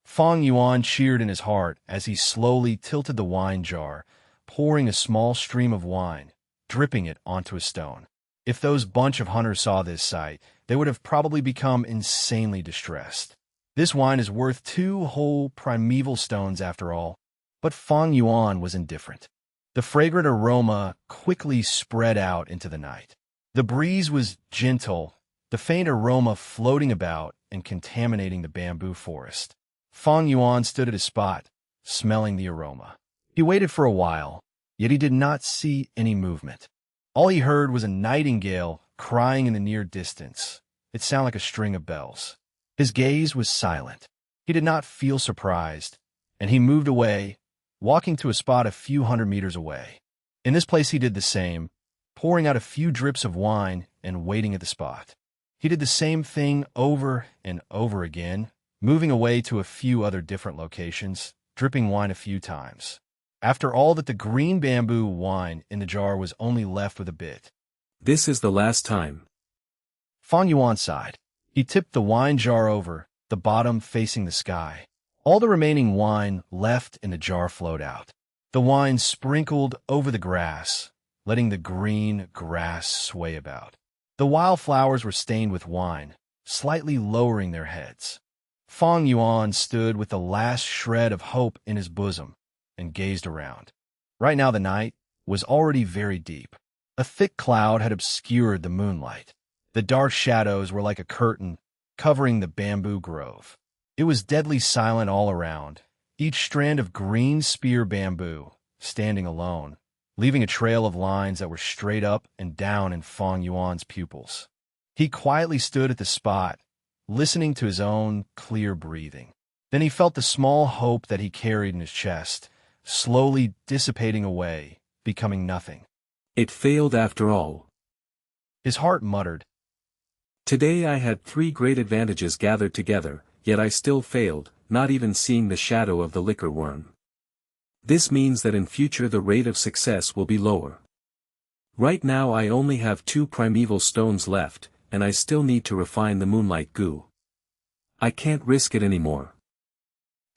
Fang Yuan cheered in his heart as he slowly tilted the wine jar, pouring a small stream of wine, dripping it onto a stone. If those bunch of hunters saw this sight, they would have probably become insanely distressed. This wine is worth 2 whole primeval stones after all, but Fang Yuan was indifferent. The fragrant aroma quickly spread out into the night. The breeze was gentle, the faint aroma floating about and contaminating the bamboo forest. Fang Yuan stood at his spot, smelling the aroma. He waited for a while, yet he did not see any movement. All he heard was a nightingale crying in the near distance. It sounded like a string of bells. His gaze was silent. He did not feel surprised, and he moved away, walking to a spot a few hundred meters away. In this place he did the same, pouring out a few drips of wine and waiting at the spot. He did the same thing over and over again, moving away to a few other different locations, dripping wine a few times. After all that, the green bamboo wine in the jar was only left with a bit. This is the last time. Fang Yuan sighed. He tipped the wine jar over, the bottom facing the sky. All the remaining wine left in the jar flowed out. The wine sprinkled over the grass, letting the green grass sway about. The wildflowers were stained with wine, slightly lowering their heads. Fang Yuan stood with the last shred of hope in his bosom and gazed around. Right now the night was already very deep. A thick cloud had obscured the moonlight. The dark shadows were like a curtain covering the bamboo grove. It was deadly silent all around, each strand of green spear bamboo standing alone, leaving a trail of lines that were straight up and down in Fang Yuan's pupils. He quietly stood at the spot, listening to his own clear breathing. Then he felt the small hope that he carried in his chest, slowly dissipating away, becoming nothing. It failed after all. His heart muttered. Today I had 3 great advantages gathered together, yet I still failed, not even seeing the shadow of the liquor worm. This means that in future the rate of success will be lower. Right now I only have 2 primeval stones left, and I still need to refine the moonlight goo. I can't risk it anymore.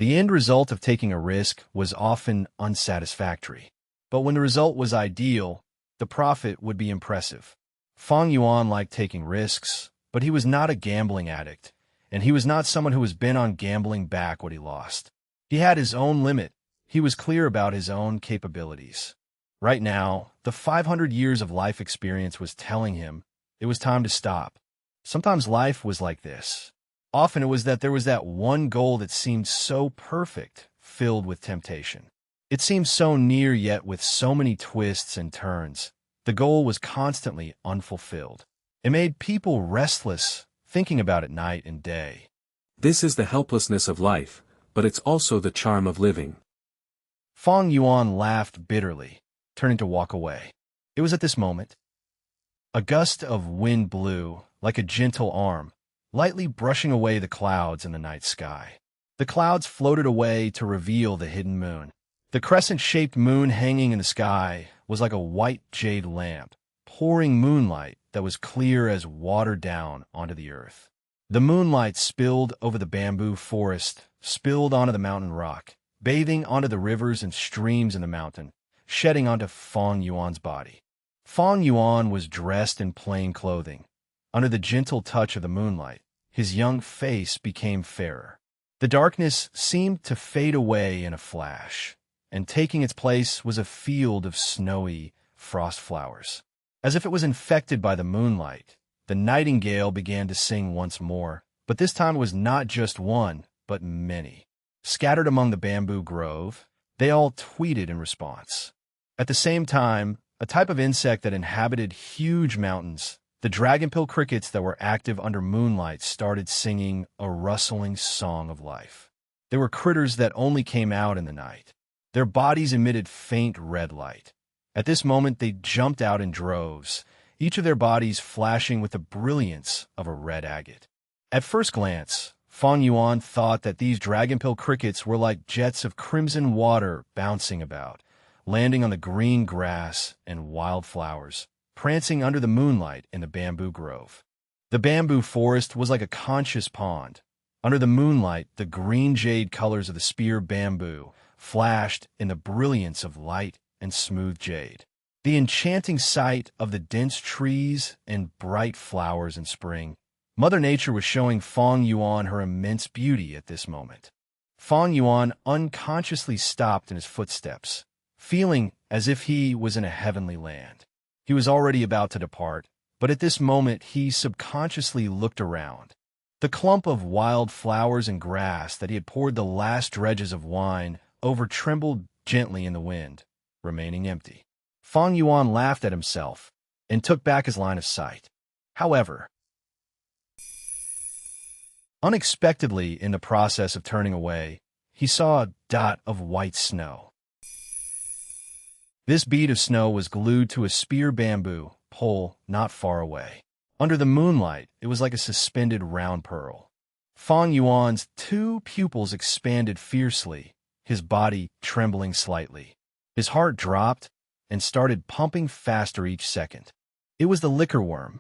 The end result of taking a risk was often unsatisfactory. But when the result was ideal, the profit would be impressive. Fang Yuan liked taking risks, but he was not a gambling addict, and he was not someone who was bent on gambling back what he lost. He had his own limit. He was clear about his own capabilities. Right now, the 500 years of life experience was telling him it was time to stop. Sometimes life was like this. Often it was that there was that one goal that seemed so perfect, filled with temptation. It seemed so near yet with so many twists and turns. The goal was constantly unfulfilled. It made people restless, thinking about it night and day. This is the helplessness of life, but it's also the charm of living. Fang Yuan laughed bitterly, turning to walk away. It was at this moment. A gust of wind blew, like a gentle arm, lightly brushing away the clouds in the night sky. The clouds floated away to reveal the hidden moon. The crescent-shaped moon hanging in the sky was like a white jade lamp, pouring moonlight that was clear as water down onto the earth. The moonlight spilled over the bamboo forest, spilled onto the mountain rock, bathing onto the rivers and streams in the mountain, shedding onto Fang Yuan's body. Fang Yuan was dressed in plain clothing. Under the gentle touch of the moonlight, his young face became fairer. The darkness seemed to fade away in a flash, and taking its place was a field of snowy frost flowers. As if it was infected by the moonlight, the nightingale began to sing once more, but this time it was not just one, but many. Scattered among the bamboo grove, they all tweeted in response. At the same time, a type of insect that inhabited huge mountains, the dragonpill crickets that were active under moonlight, started singing a rustling song of life. They were critters that only came out in the night. Their bodies emitted faint red light. At this moment they jumped out in droves, each of their bodies flashing with the brilliance of a red agate. At first glance, Fang Yuan thought that these dragonpill crickets were like jets of crimson water bouncing about, landing on the green grass and wildflowers, prancing under the moonlight in the bamboo grove. The bamboo forest was like a conscious pond. Under the moonlight, the green jade colors of the spear bamboo flashed in the brilliance of light and smooth jade. The enchanting sight of the dense trees and bright flowers in spring. Mother Nature was showing Fang Yuan her immense beauty at this moment. Fang Yuan unconsciously stopped in his footsteps, feeling as if he was in a heavenly land. He was already about to depart, but at this moment he subconsciously looked around. The clump of wild flowers and grass that he had poured the last dredges of wine over trembled gently in the wind, remaining empty. Fang Yuan laughed at himself and took back his line of sight. However, unexpectedly, in the process of turning away, he saw a dot of white snow. This bead of snow was glued to a spear bamboo pole not far away. Under the moonlight, it was like a suspended round pearl. Fang Yuan's two pupils expanded fiercely, his body trembling slightly. His heart dropped and started pumping faster each second. It was the liquor worm.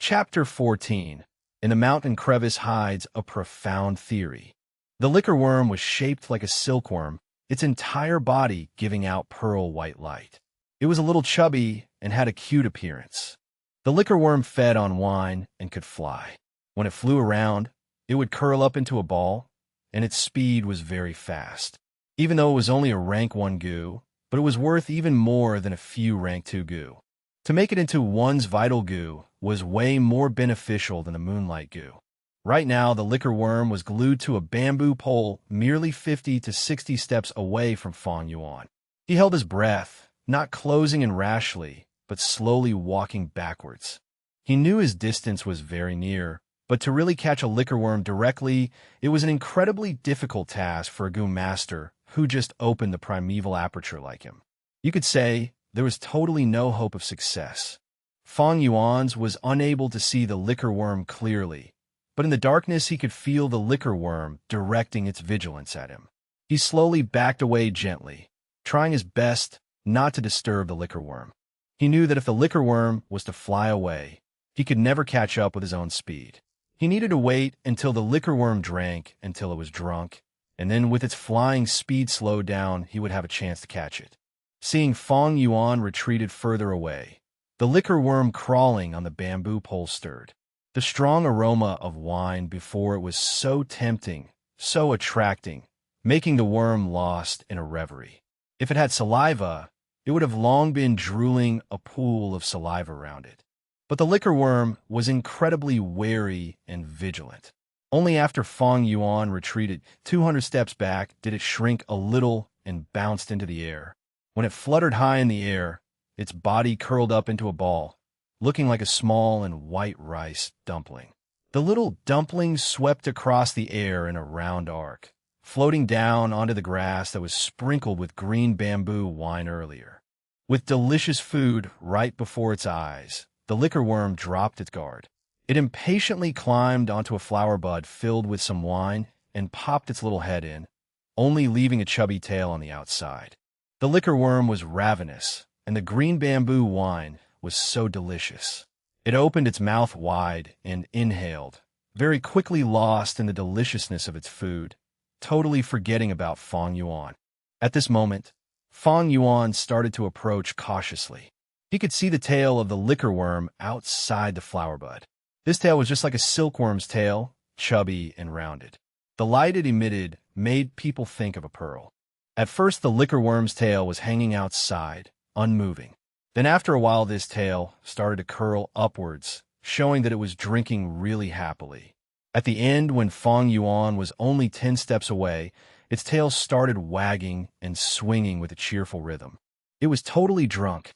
Chapter 14. In the mountain crevice hides a profound theory. The liquor worm was shaped like a silkworm, its entire body giving out pearl white light. It was a little chubby and had a cute appearance. The liquor worm fed on wine and could fly. When it flew around, it would curl up into a ball, and its speed was very fast. Even though it was only a rank 1 goo, but it was worth even more than a few rank 2 goo. To make it into one's vital goo was way more beneficial than the moonlight goo. Right now, the liquor worm was glued to a bamboo pole merely 50 to 60 steps away from Fang Yuan. He held his breath, not closing in rashly, but slowly walking backwards. He knew his distance was very near, but to really catch a liquor worm directly, it was an incredibly difficult task for a goo master who just opened the primeval aperture like him. You could say there was totally no hope of success. Fang Yuan's was unable to see the liquor worm clearly, but in the darkness he could feel the liquor worm directing its vigilance at him. He slowly backed away gently, trying his best not to disturb the liquor worm. He knew that if the liquor worm was to fly away, he could never catch up with his own speed. He needed to wait until the liquor worm drank until it was drunk, and then with its flying speed slowed down, he would have a chance to catch it. Seeing Fang Yuan retreated further away, the liquor worm crawling on the bamboo pole stirred. The strong aroma of wine before it was so tempting, so attracting, making the worm lost in a reverie. If it had saliva, it would have long been drooling a pool of saliva around it. But the liquor worm was incredibly wary and vigilant. Only after Fang Yuan retreated 200 steps back did it shrink a little and bounced into the air. When it fluttered high in the air, its body curled up into a ball, looking like a small and white rice dumpling. The little dumpling swept across the air in a round arc, floating down onto the grass that was sprinkled with green bamboo wine earlier. With delicious food right before its eyes, the liquor worm dropped its guard. It impatiently climbed onto a flower bud filled with some wine and popped its little head in, only leaving a chubby tail on the outside. The liquor worm was ravenous, and the green bamboo wine was so delicious. It opened its mouth wide and inhaled, very quickly lost in the deliciousness of its food, totally forgetting about Fang Yuan. At this moment, Fang Yuan started to approach cautiously. He could see the tail of the liquor worm outside the flower bud. This tail was just like a silkworm's tail, chubby and rounded. The light it emitted made people think of a pearl. At first, the liquor worm's tail was hanging outside, unmoving. Then after a while, this tail started to curl upwards, showing that it was drinking really happily. At the end, when Fang Yuan was only 10 steps away, its tail started wagging and swinging with a cheerful rhythm. It was totally drunk.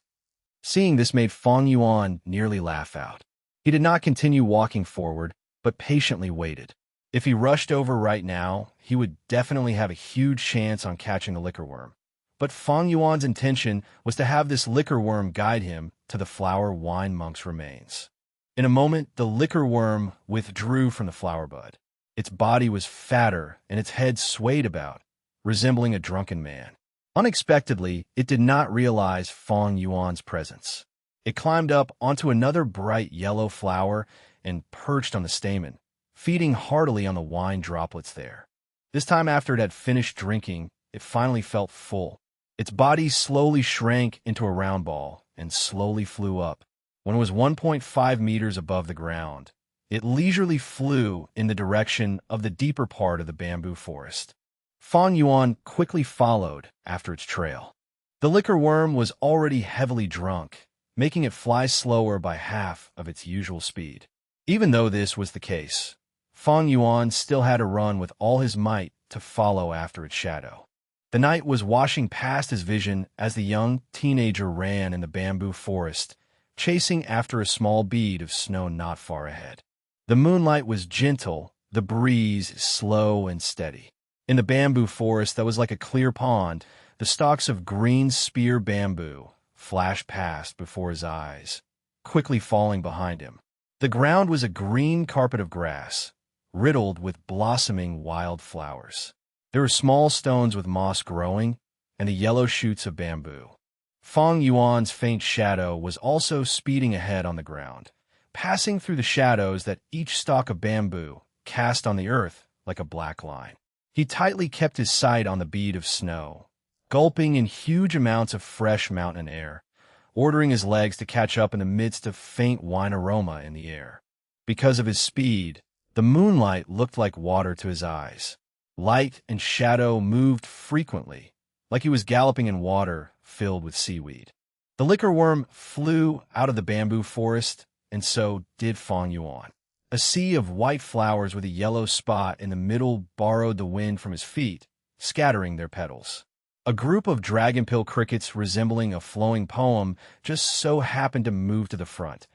Seeing this made Fang Yuan nearly laugh out. He did not continue walking forward, but patiently waited. If he rushed over right now, he would definitely have a huge chance on catching the liquor worm. But Fang Yuan's intention was to have this liquor worm guide him to the flower wine monk's remains. In a moment, the liquor worm withdrew from the flower bud. Its body was fatter and its head swayed about, resembling a drunken man. Unexpectedly, it did not realize Fang Yuan's presence. It climbed up onto another bright yellow flower and perched on the stamen, feeding heartily on the wine droplets there. This time after it had finished drinking, it finally felt full. Its body slowly shrank into a round ball and slowly flew up. When it was 1.5 meters above the ground, it leisurely flew in the direction of the deeper part of the bamboo forest. Fang Yuan quickly followed after its trail. The liquor worm was already heavily drunk, making it fly slower by half of its usual speed. Even though this was the case, Fang Yuan still had to run with all his might to follow after its shadow. The night was washing past his vision as the young teenager ran in the bamboo forest, chasing after a small bead of snow not far ahead. The moonlight was gentle, the breeze slow and steady. In the bamboo forest that was like a clear pond, the stalks of green spear bamboo flashed past before his eyes, quickly falling behind him. The ground was a green carpet of grass, riddled with blossoming wild flowers. There were small stones with moss growing, and the yellow shoots of bamboo. Fang Yuan's faint shadow was also speeding ahead on the ground, passing through the shadows that each stalk of bamboo cast on the earth like a black line. He tightly kept his sight on the bead of snow, gulping in huge amounts of fresh mountain air, ordering his legs to catch up in the midst of faint wine aroma in the air. Because of his speed, the moonlight looked like water to his eyes. Light and shadow moved frequently, like he was galloping in water filled with seaweed. The liquor worm flew out of the bamboo forest, and so did Fang Yuan. A sea of white flowers with a yellow spot in the middle borrowed the wind from his feet, scattering their petals. A group of dragonpill crickets resembling a flowing poem just so happened to move to the front.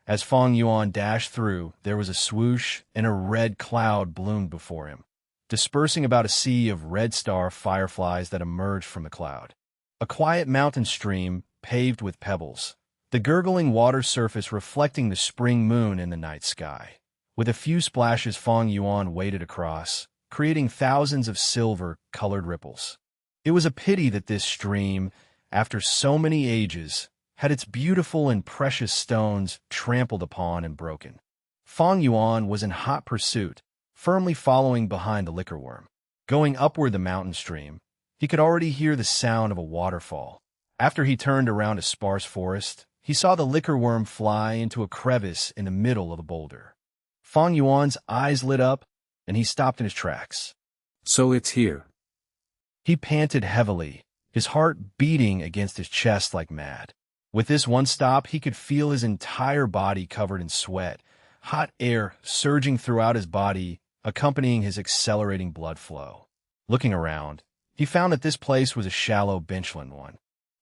As Fang Yuan dashed through, there was a swoosh, and a red cloud bloomed before him, dispersing about a sea of red star fireflies that emerged from the cloud. A quiet mountain stream paved with pebbles, the gurgling water surface reflecting the spring moon in the night sky. With a few splashes, Fang Yuan waded across, creating thousands of silver-colored ripples. It was a pity that this stream, after so many ages, had its beautiful and precious stones trampled upon and broken. Fang Yuan was in hot pursuit, firmly following behind the liquor worm. Going upward the mountain stream, he could already hear the sound of a waterfall. After he turned around a sparse forest, he saw the liquor worm fly into a crevice in the middle of the boulder. Fang Yuan's eyes lit up, and he stopped in his tracks. So it's here. He panted heavily, his heart beating against his chest like mad. With this one stop, he could feel his entire body covered in sweat, hot air surging throughout his body, accompanying his accelerating blood flow. Looking around, he found that this place was a shallow benchland one.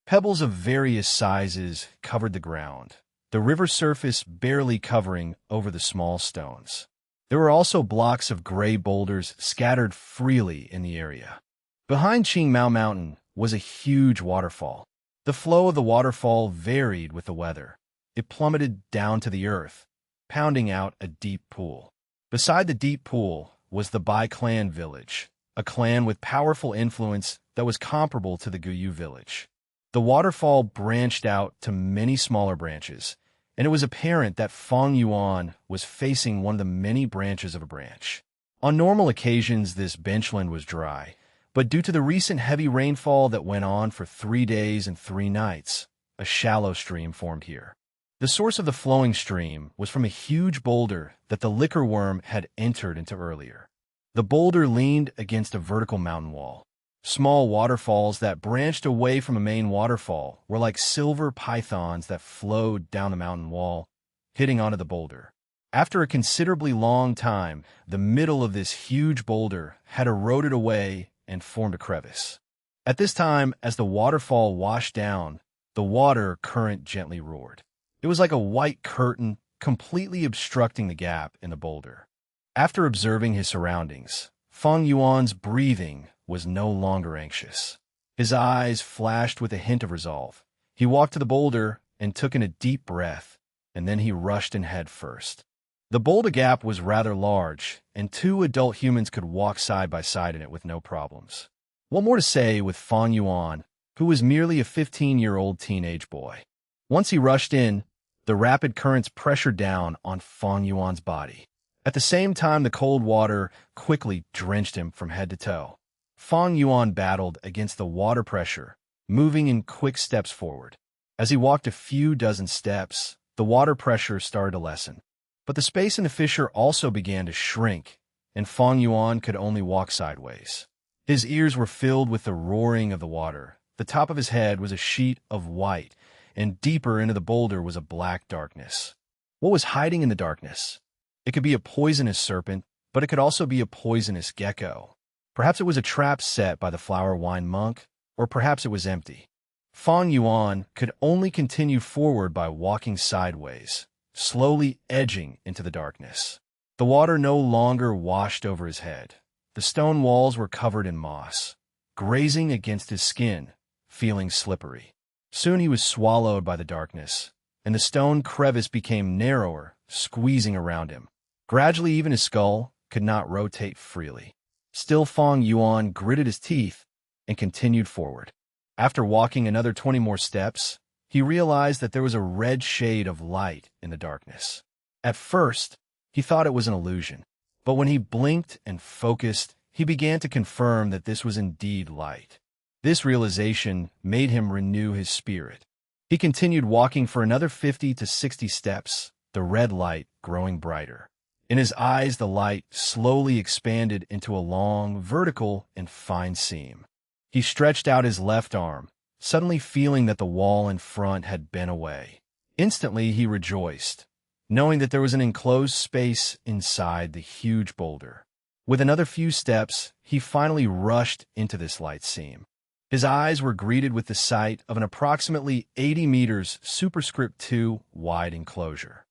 Pebbles of various sizes covered the ground, the river surface barely covering over the small stones. There were also blocks of gray boulders scattered freely in the area. Behind Qingmao Mountain was a huge waterfall. The flow of the waterfall varied with the weather. It plummeted down to the earth, pounding out a deep pool. Beside the deep pool was the Bai clan village, a clan with powerful influence that was comparable to the Guyu village. The waterfall branched out to many smaller branches, and it was apparent that Fang Yuan was facing one of the many branches of a branch. On normal occasions, this benchland was dry, but due to the recent heavy rainfall that went on for 3 days and 3 nights, a shallow stream formed here. The source of the flowing stream was from a huge boulder that the liquor worm had entered into earlier. The boulder leaned against a vertical mountain wall. Small waterfalls that branched away from a main waterfall were like silver pythons that flowed down the mountain wall, hitting onto the boulder. After a considerably long time, the middle of this huge boulder had eroded away and formed a crevice. At this time, as the waterfall washed down, the water current gently roared. It was like a white curtain completely obstructing the gap in the boulder. After observing his surroundings, Fang Yuan's breathing was no longer anxious. His eyes flashed with a hint of resolve. He walked to the boulder and took in a deep breath, and then he rushed in head first. The boulder gap was rather large, and 2 adult humans could walk side by side in it with no problems. What more to say with Fang Yuan, who was merely a 15-year-old teenage boy? Once he rushed in, the rapid currents pressured down on Fang Yuan's body. At the same time, the cold water quickly drenched him from head to toe. Fang Yuan battled against the water pressure, moving in quick steps forward. As he walked a few dozen steps, the water pressure started to lessen. But the space in the fissure also began to shrink, and Fang Yuan could only walk sideways. His ears were filled with the roaring of the water. The top of his head was a sheet of white, and deeper into the boulder was a black darkness. What was hiding in the darkness? It could be a poisonous serpent, but it could also be a poisonous gecko. Perhaps it was a trap set by the flower wine monk, or perhaps it was empty. Fang Yuan could only continue forward by walking sideways, slowly edging into the darkness. The water no longer washed over his head. The stone walls were covered in moss, grazing against his skin, feeling slippery. Soon he was swallowed by the darkness, and the stone crevice became narrower, squeezing around him. Gradually, even his skull could not rotate freely. Still, Fang Yuan gritted his teeth and continued forward. After walking another 20 more steps, he realized that there was a red shade of light in the darkness. At first, he thought it was an illusion, but when he blinked and focused, he began to confirm that this was indeed light. This realization made him renew his spirit. He continued walking for another 50 to 60 steps, the red light growing brighter. In his eyes, the light slowly expanded into a long, vertical, and fine seam. He stretched out his left arm, suddenly feeling that the wall in front had bent away. Instantly, he rejoiced, knowing that there was an enclosed space inside the huge boulder. With another few steps, he finally rushed into this light seam. His eyes were greeted with the sight of an approximately 80 meters superscript 2 wide enclosure.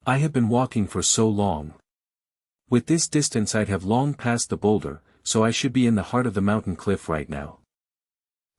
I have been walking for so long. With this distance I'd have long passed the boulder, so I should be in the heart of the mountain cliff right now.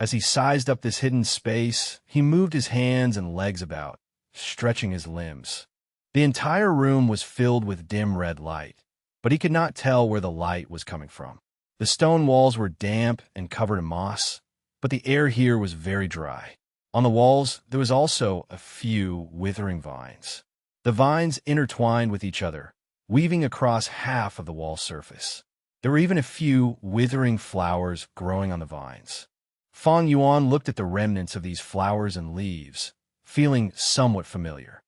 As he sized up this hidden space, he moved his hands and legs about, stretching his limbs. The entire room was filled with dim red light, but he could not tell where the light was coming from. The stone walls were damp and covered in moss, but the air here was very dry. On the walls, there was also a few withering vines. The vines intertwined with each other, weaving across half of the wall surface. There were even a few withering flowers growing on the vines. Fang Yuan looked at the remnants of these flowers and leaves, feeling somewhat familiar.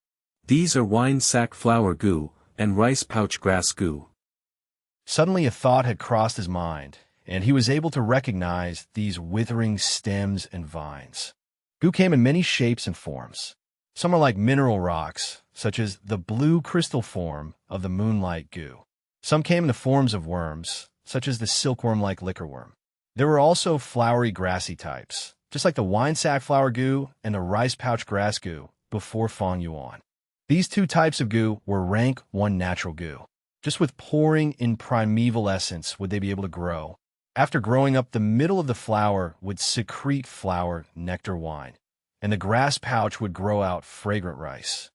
These are wine sack flower goo and rice pouch grass goo. Suddenly a thought had crossed his mind, and he was able to recognize these withering stems and vines. Goo came in many shapes and forms. Some are like mineral rocks, such as the blue crystal form of the moonlight goo. Some came in the forms of worms, such as the silkworm-like liquorworm. There were also flowery grassy types, just like the wine sack flower goo and the rice pouch grass goo before Fang Yuan. These two types of goo were rank 1 natural goo. Just with pouring in primeval essence would they be able to grow. After growing up, the middle of the flower would secrete flower nectar wine, and the grass pouch would grow out fragrant rice.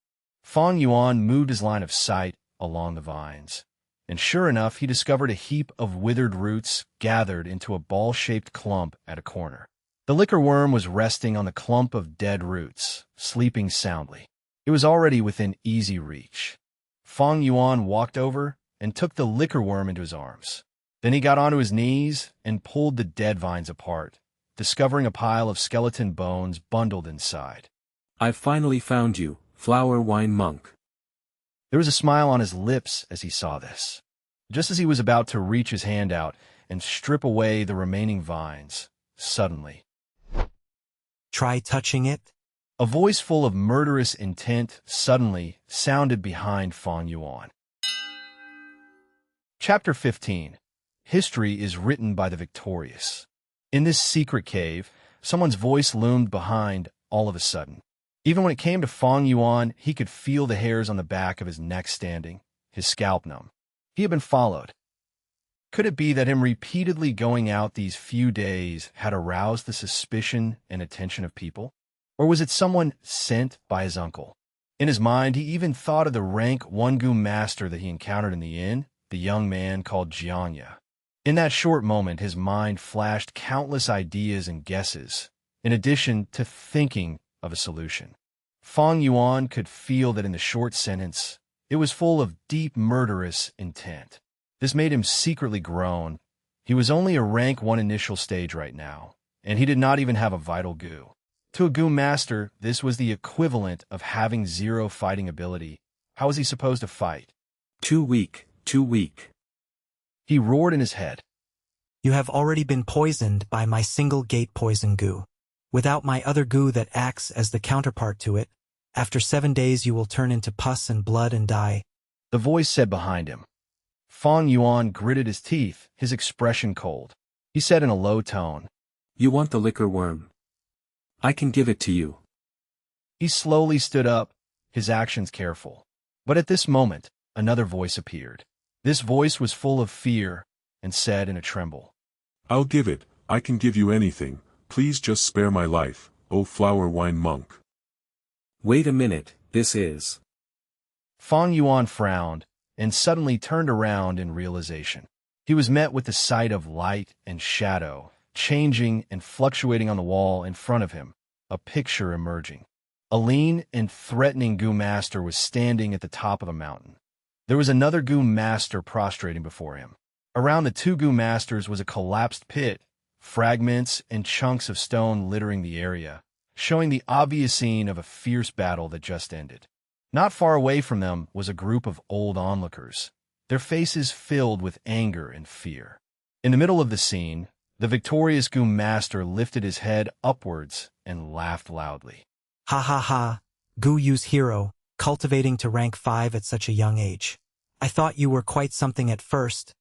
Fang Yuan moved his line of sight along the vines, and sure enough, he discovered a heap of withered roots gathered into a ball-shaped clump at a corner. The liquorworm was resting on the clump of dead roots, sleeping soundly. It was already within easy reach. Fang Yuan walked over and took the liquorworm into his arms. Then he got onto his knees and pulled the dead vines apart, discovering a pile of skeleton bones bundled inside. I've finally found you, flower wine monk. There was a smile on his lips as he saw this. Just as he was about to reach his hand out and strip away the remaining vines, suddenly, Try touching it? a voice full of murderous intent suddenly sounded behind Fang Yuan. Chapter 15. History is written by the victorious. In this secret cave, someone's voice loomed behind all of a sudden. Even when it came to Fang Yuan, he could feel the hairs on the back of his neck standing, his scalp numb. He had been followed. Could it be that him repeatedly going out these few days had aroused the suspicion and attention of people? Or was it someone sent by his uncle? In his mind, he even thought of the rank 1 Gu master that he encountered in the inn, the young man called Jianya. In that short moment, his mind flashed countless ideas and guesses, in addition to thinking of a solution. Fang Yuan could feel that in the short sentence, it was full of deep murderous intent. This made him secretly groan. He was only a rank 1 initial stage right now, and he did not even have a vital goo. To a goo master, this was the equivalent of having 0 fighting ability. How was he supposed to fight? Too weak, too weak. He roared in his head. You have already been poisoned by my single gate poison goo. Without my other goo that acts as the counterpart to it, after 7 days you will turn into pus and blood and die. The voice said behind him. Fang Yuan gritted his teeth, his expression cold. He said in a low tone, You want the liquor worm? I can give it to you. He slowly stood up, his actions careful. But at this moment, another voice appeared. This voice was full of fear, and said in a tremble, I'll give it, I can give you anything, please just spare my life, O flower wine monk. Wait a minute, this is... Fang Yuan frowned, and suddenly turned around in realization. He was met with the sight of light and shadow, changing and fluctuating on the wall in front of him, a picture emerging. A lean and threatening goo master was standing at the top of the mountain. There was another goo master prostrating before him. Around the 2 goo masters was a collapsed pit, fragments and chunks of stone littering the area, showing the obvious scene of a fierce battle that just ended. Not far away from them was a group of old onlookers, their faces filled with anger and fear. In the middle of the scene, the victorious goo master lifted his head upwards and laughed loudly. Ha ha ha, Goo Yu's hero, cultivating to rank 5 at such a young age. I thought you were quite something at first,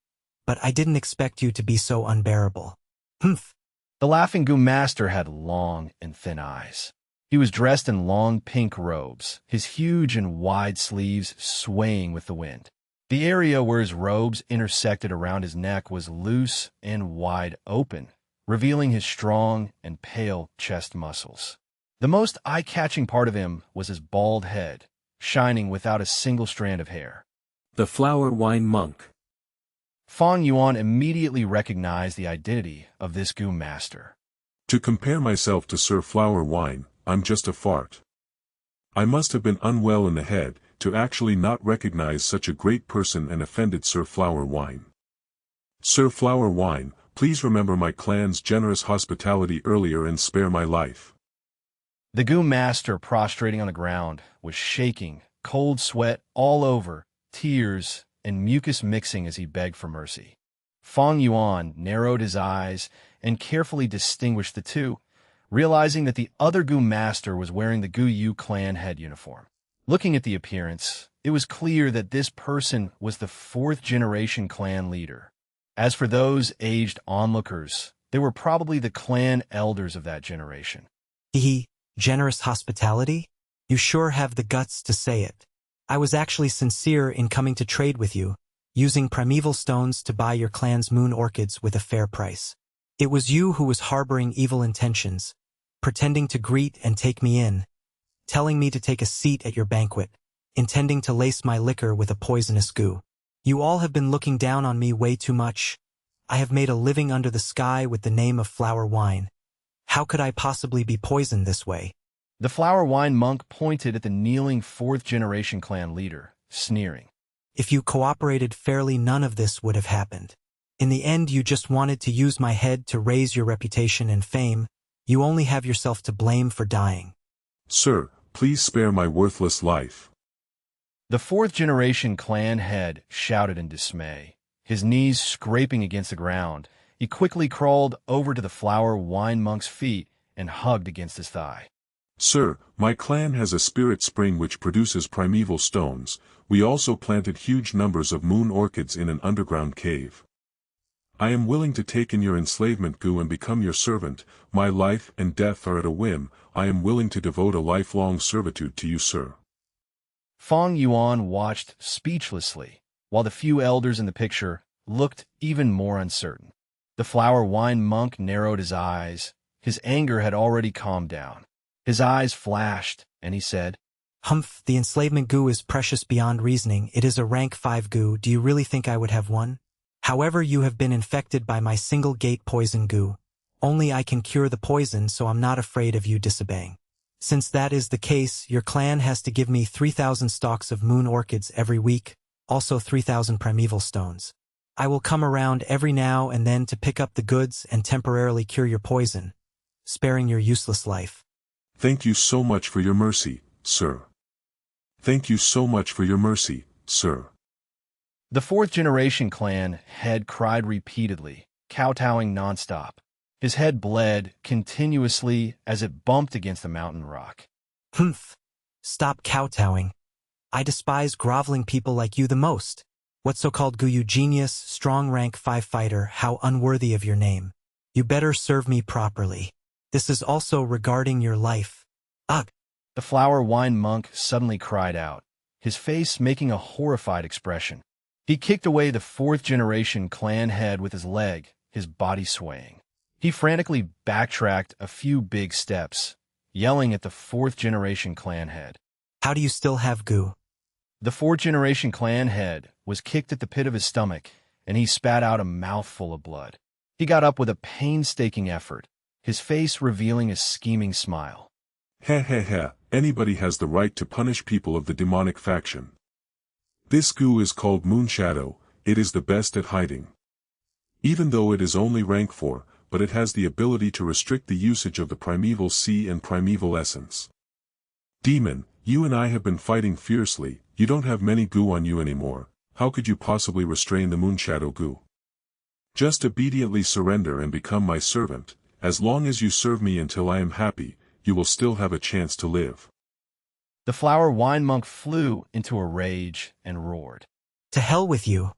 but I didn't expect you to be so unbearable. Humph. The laughing goo master had long and thin eyes. He was dressed in long pink robes, his huge and wide sleeves swaying with the wind. The area where his robes intersected around his neck was loose and wide open, revealing his strong and pale chest muscles. The most eye-catching part of him was his bald head, shining without a single strand of hair. The flower wine monk. Fang Yuan immediately recognized the identity of this goo master. To compare myself to Sir Flower Wine, I'm just a fart. I must have been unwell in the head, to actually not recognize such a great person and offended Sir Flower Wine. Sir Flower Wine, please remember my clan's generous hospitality earlier and spare my life. The goo master, prostrating on the ground, was shaking, cold sweat all over, tears and mucus mixing as he begged for mercy. Fang Yuan narrowed his eyes and carefully distinguished the two, realizing that the other goo master was wearing the Goo Yu clan head uniform. Looking at the appearance, it was clear that this person was the 4th-generation clan leader. As for those aged onlookers, they were probably the clan elders of that generation. Generous hospitality? You sure have the guts to say it. I was actually sincere in coming to trade with you, using primeval stones to buy your clan's moon orchids with a fair price. It was you who was harboring evil intentions, pretending to greet and take me in, telling me to take a seat at your banquet, intending to lace my liquor with a poisonous goo. You all have been looking down on me way too much. I have made a living under the sky with the name of flower wine. How could I possibly be poisoned this way? The flower wine monk pointed at the kneeling 4th-generation clan leader, sneering. If you cooperated fairly, none of this would have happened. In the end, you just wanted to use my head to raise your reputation and fame. You only have yourself to blame for dying. Sir, please spare my worthless life. The 4th-generation clan head shouted in dismay, his knees scraping against the ground. He quickly crawled over to the flower wine monk's feet and hugged against his thigh. Sir, my clan has a spirit spring which produces primeval stones. We also planted huge numbers of moon orchids in an underground cave. I am willing to take in your enslavement goo and become your servant. My life and death are at a whim. I am willing to devote a lifelong servitude to you, sir. Fang Yuan watched speechlessly, while the few elders in the picture looked even more uncertain. The flower wine monk narrowed his eyes. His anger had already calmed down. His eyes flashed, and he said, Humph, the enslavement goo is precious beyond reasoning. It is a rank 5 goo. Do you really think I would have one? However, you have been infected by my single gate poison goo. Only I can cure the poison, so I'm not afraid of you disobeying. Since that is the case, your clan has to give me 3,000 stalks of moon orchids every week, also 3,000 primeval stones. I will come around every now and then to pick up the goods and temporarily cure your poison, sparing your useless life. Thank you so much for your mercy, sir. Thank you so much for your mercy, sir. The fourth-generation clan head cried repeatedly, kowtowing nonstop. His head bled continuously as it bumped against the mountain rock. Humph. Stop kowtowing. I despise groveling people like you the most. What so-called Guyu genius, strong rank 5 fighter, how unworthy of your name. You better serve me properly. This is also regarding your life. Ugh. The flower wine monk suddenly cried out, his face making a horrified expression. He kicked away the fourth-generation clan head with his leg, his body swaying. He frantically backtracked a few big steps, yelling at the fourth-generation clan head. How do you still have goo? The fourth-generation clan head was kicked at the pit of his stomach, and he spat out a mouthful of blood. He got up with a painstaking effort, his face revealing a scheming smile. Heh heh heh, anybody has the right to punish people of the demonic faction. This goo is called Moonshadow, it is the best at hiding. Even though it is only rank 4, but it has the ability to restrict the usage of the primeval sea and primeval essence. Demon, you and I have been fighting fiercely, you don't have many goo on you anymore, how could you possibly restrain the Moonshadow goo? Just obediently surrender and become my servant, as long as you serve me until I am happy, you will still have a chance to live. The flower wine monk flew into a rage and roared. To hell with you.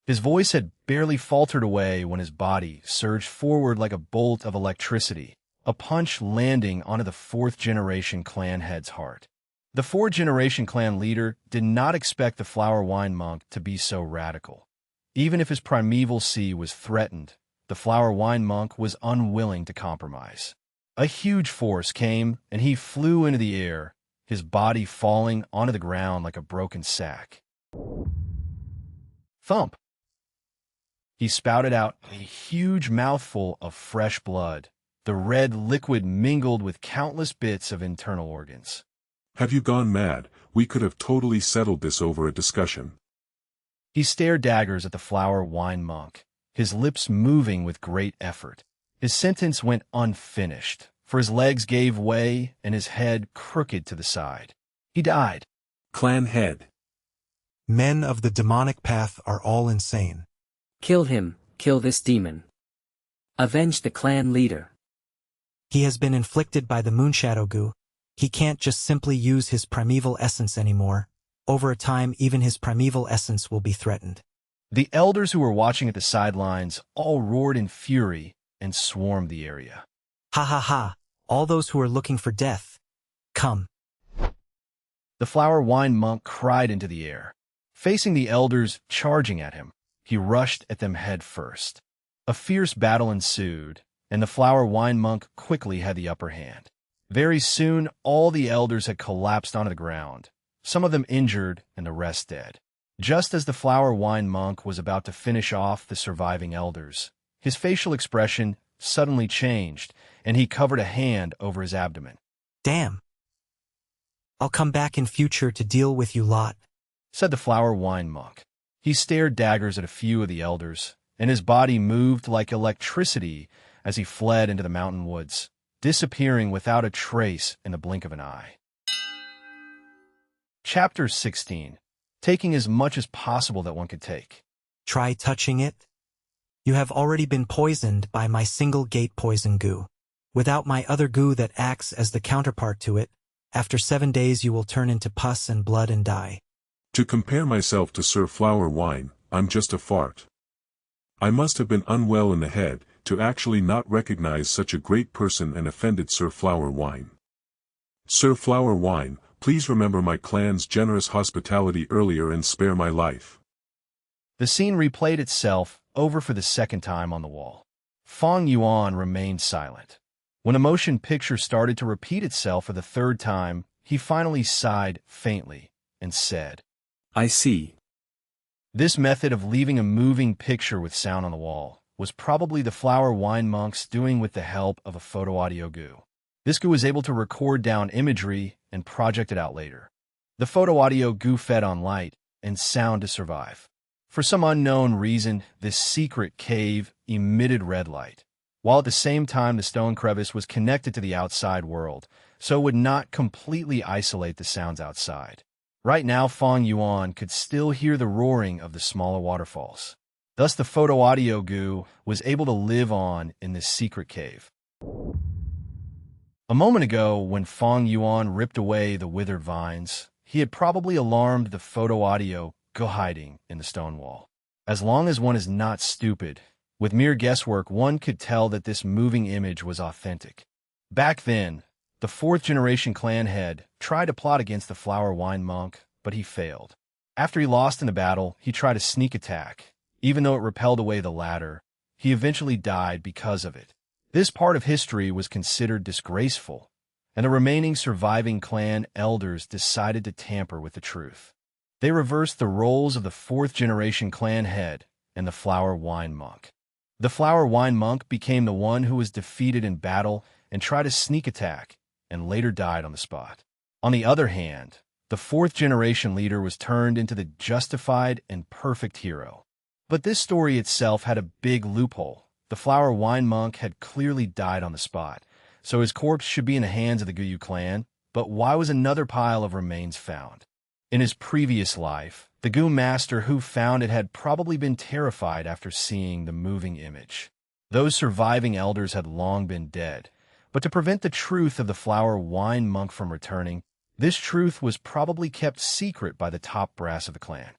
His voice had barely faltered away when his body surged forward like a bolt of electricity, a punch landing onto the fourth-generation clan head's heart. The fourth-generation clan leader did not expect the flower wine monk to be so radical. Even if his primeval sea was threatened, the flower wine monk was unwilling to compromise. A huge force came, and he flew into the air, his body falling onto the ground like a broken sack. Thump! He spouted out a huge mouthful of fresh blood. The red liquid mingled with countless bits of internal organs. Have you gone mad? We could have totally settled this over a discussion. He stared daggers at the flower wine monk, his lips moving with great effort. His sentence went unfinished, for his legs gave way and his head crooked to the side. He died. Clan head. Men of the demonic path are all insane. Kill him, kill this demon. Avenge the clan leader. He has been inflicted by the Moonshadow goo. He can't just simply use his primeval essence anymore. Over a time, even his primeval essence will be threatened. The elders who were watching at the sidelines all roared in fury and swarmed the area. Ha ha ha, all those who are looking for death. Come. The flower wine monk cried into the air. Facing the elders charging at him, he rushed at them head first. A fierce battle ensued, and the flower wine monk quickly had the upper hand. Very soon, all the elders had collapsed onto the ground, some of them injured and the rest dead. Just as the flower wine monk was about to finish off the surviving elders, his facial expression suddenly changed, and he covered a hand over his abdomen. Damn. I'll come back in future to deal with you lot, said the flower wine monk. He stared daggers at a few of the elders, and his body moved like electricity as he fled into the mountain woods, disappearing without a trace in the blink of an eye. Chapter 16. Taking as much as possible that one could take. Try touching it. You have already been poisoned by my single gate poison goo. Without my other goo that acts as the counterpart to it, after 7 days you will turn into pus and blood and die. To compare myself to Sir Flower Wine, I'm just a fart. I must have been unwell in the head to actually not recognize such a great person and offended Sir Flower Wine. Sir Flower Wine, please remember my clan's generous hospitality earlier and spare my life. The scene replayed itself over for the second time on the wall. Fang Yuan remained silent. When a motion picture started to repeat itself for the third time, he finally sighed faintly and said, I see. This method of leaving a moving picture with sound on the wall was probably the flower wine monks doing with the help of a photo-audio goo. This goo was able to record down imagery and project it out later. The photo-audio goo fed on light and sound to survive. For some unknown reason, this secret cave emitted red light, while at the same time the stone crevice was connected to the outside world, so it would not completely isolate the sounds outside. Right now, Fang Yuan could still hear the roaring of the smaller waterfalls. Thus, the photo-audio goo was able to live on in this secret cave. A moment ago, when Fang Yuan ripped away the withered vines, he had probably alarmed the photo-audio go hiding in the stone wall. As long as one is not stupid, with mere guesswork one could tell that this moving image was authentic. Back then, the fourth-generation clan head tried to plot against the flower wine monk, but he failed. After he lost in the battle, he tried a sneak attack. Even though it repelled away the latter, he eventually died because of it. This part of history was considered disgraceful, and the remaining surviving clan elders decided to tamper with the truth. They reversed the roles of the fourth-generation clan head and the flower wine monk. The flower wine monk became the one who was defeated in battle and tried a sneak attack, and later died on the spot. On the other hand, the fourth-generation leader was turned into the justified and perfect hero. But this story itself had a big loophole. The flower wine monk had clearly died on the spot, so his corpse should be in the hands of the Guyu clan, but why was another pile of remains found? In his previous life, the Gu master who found it had probably been terrified after seeing the moving image. Those surviving elders had long been dead, but to prevent the truth of the flower wine monk from returning, this truth was probably kept secret by the top brass of the clan.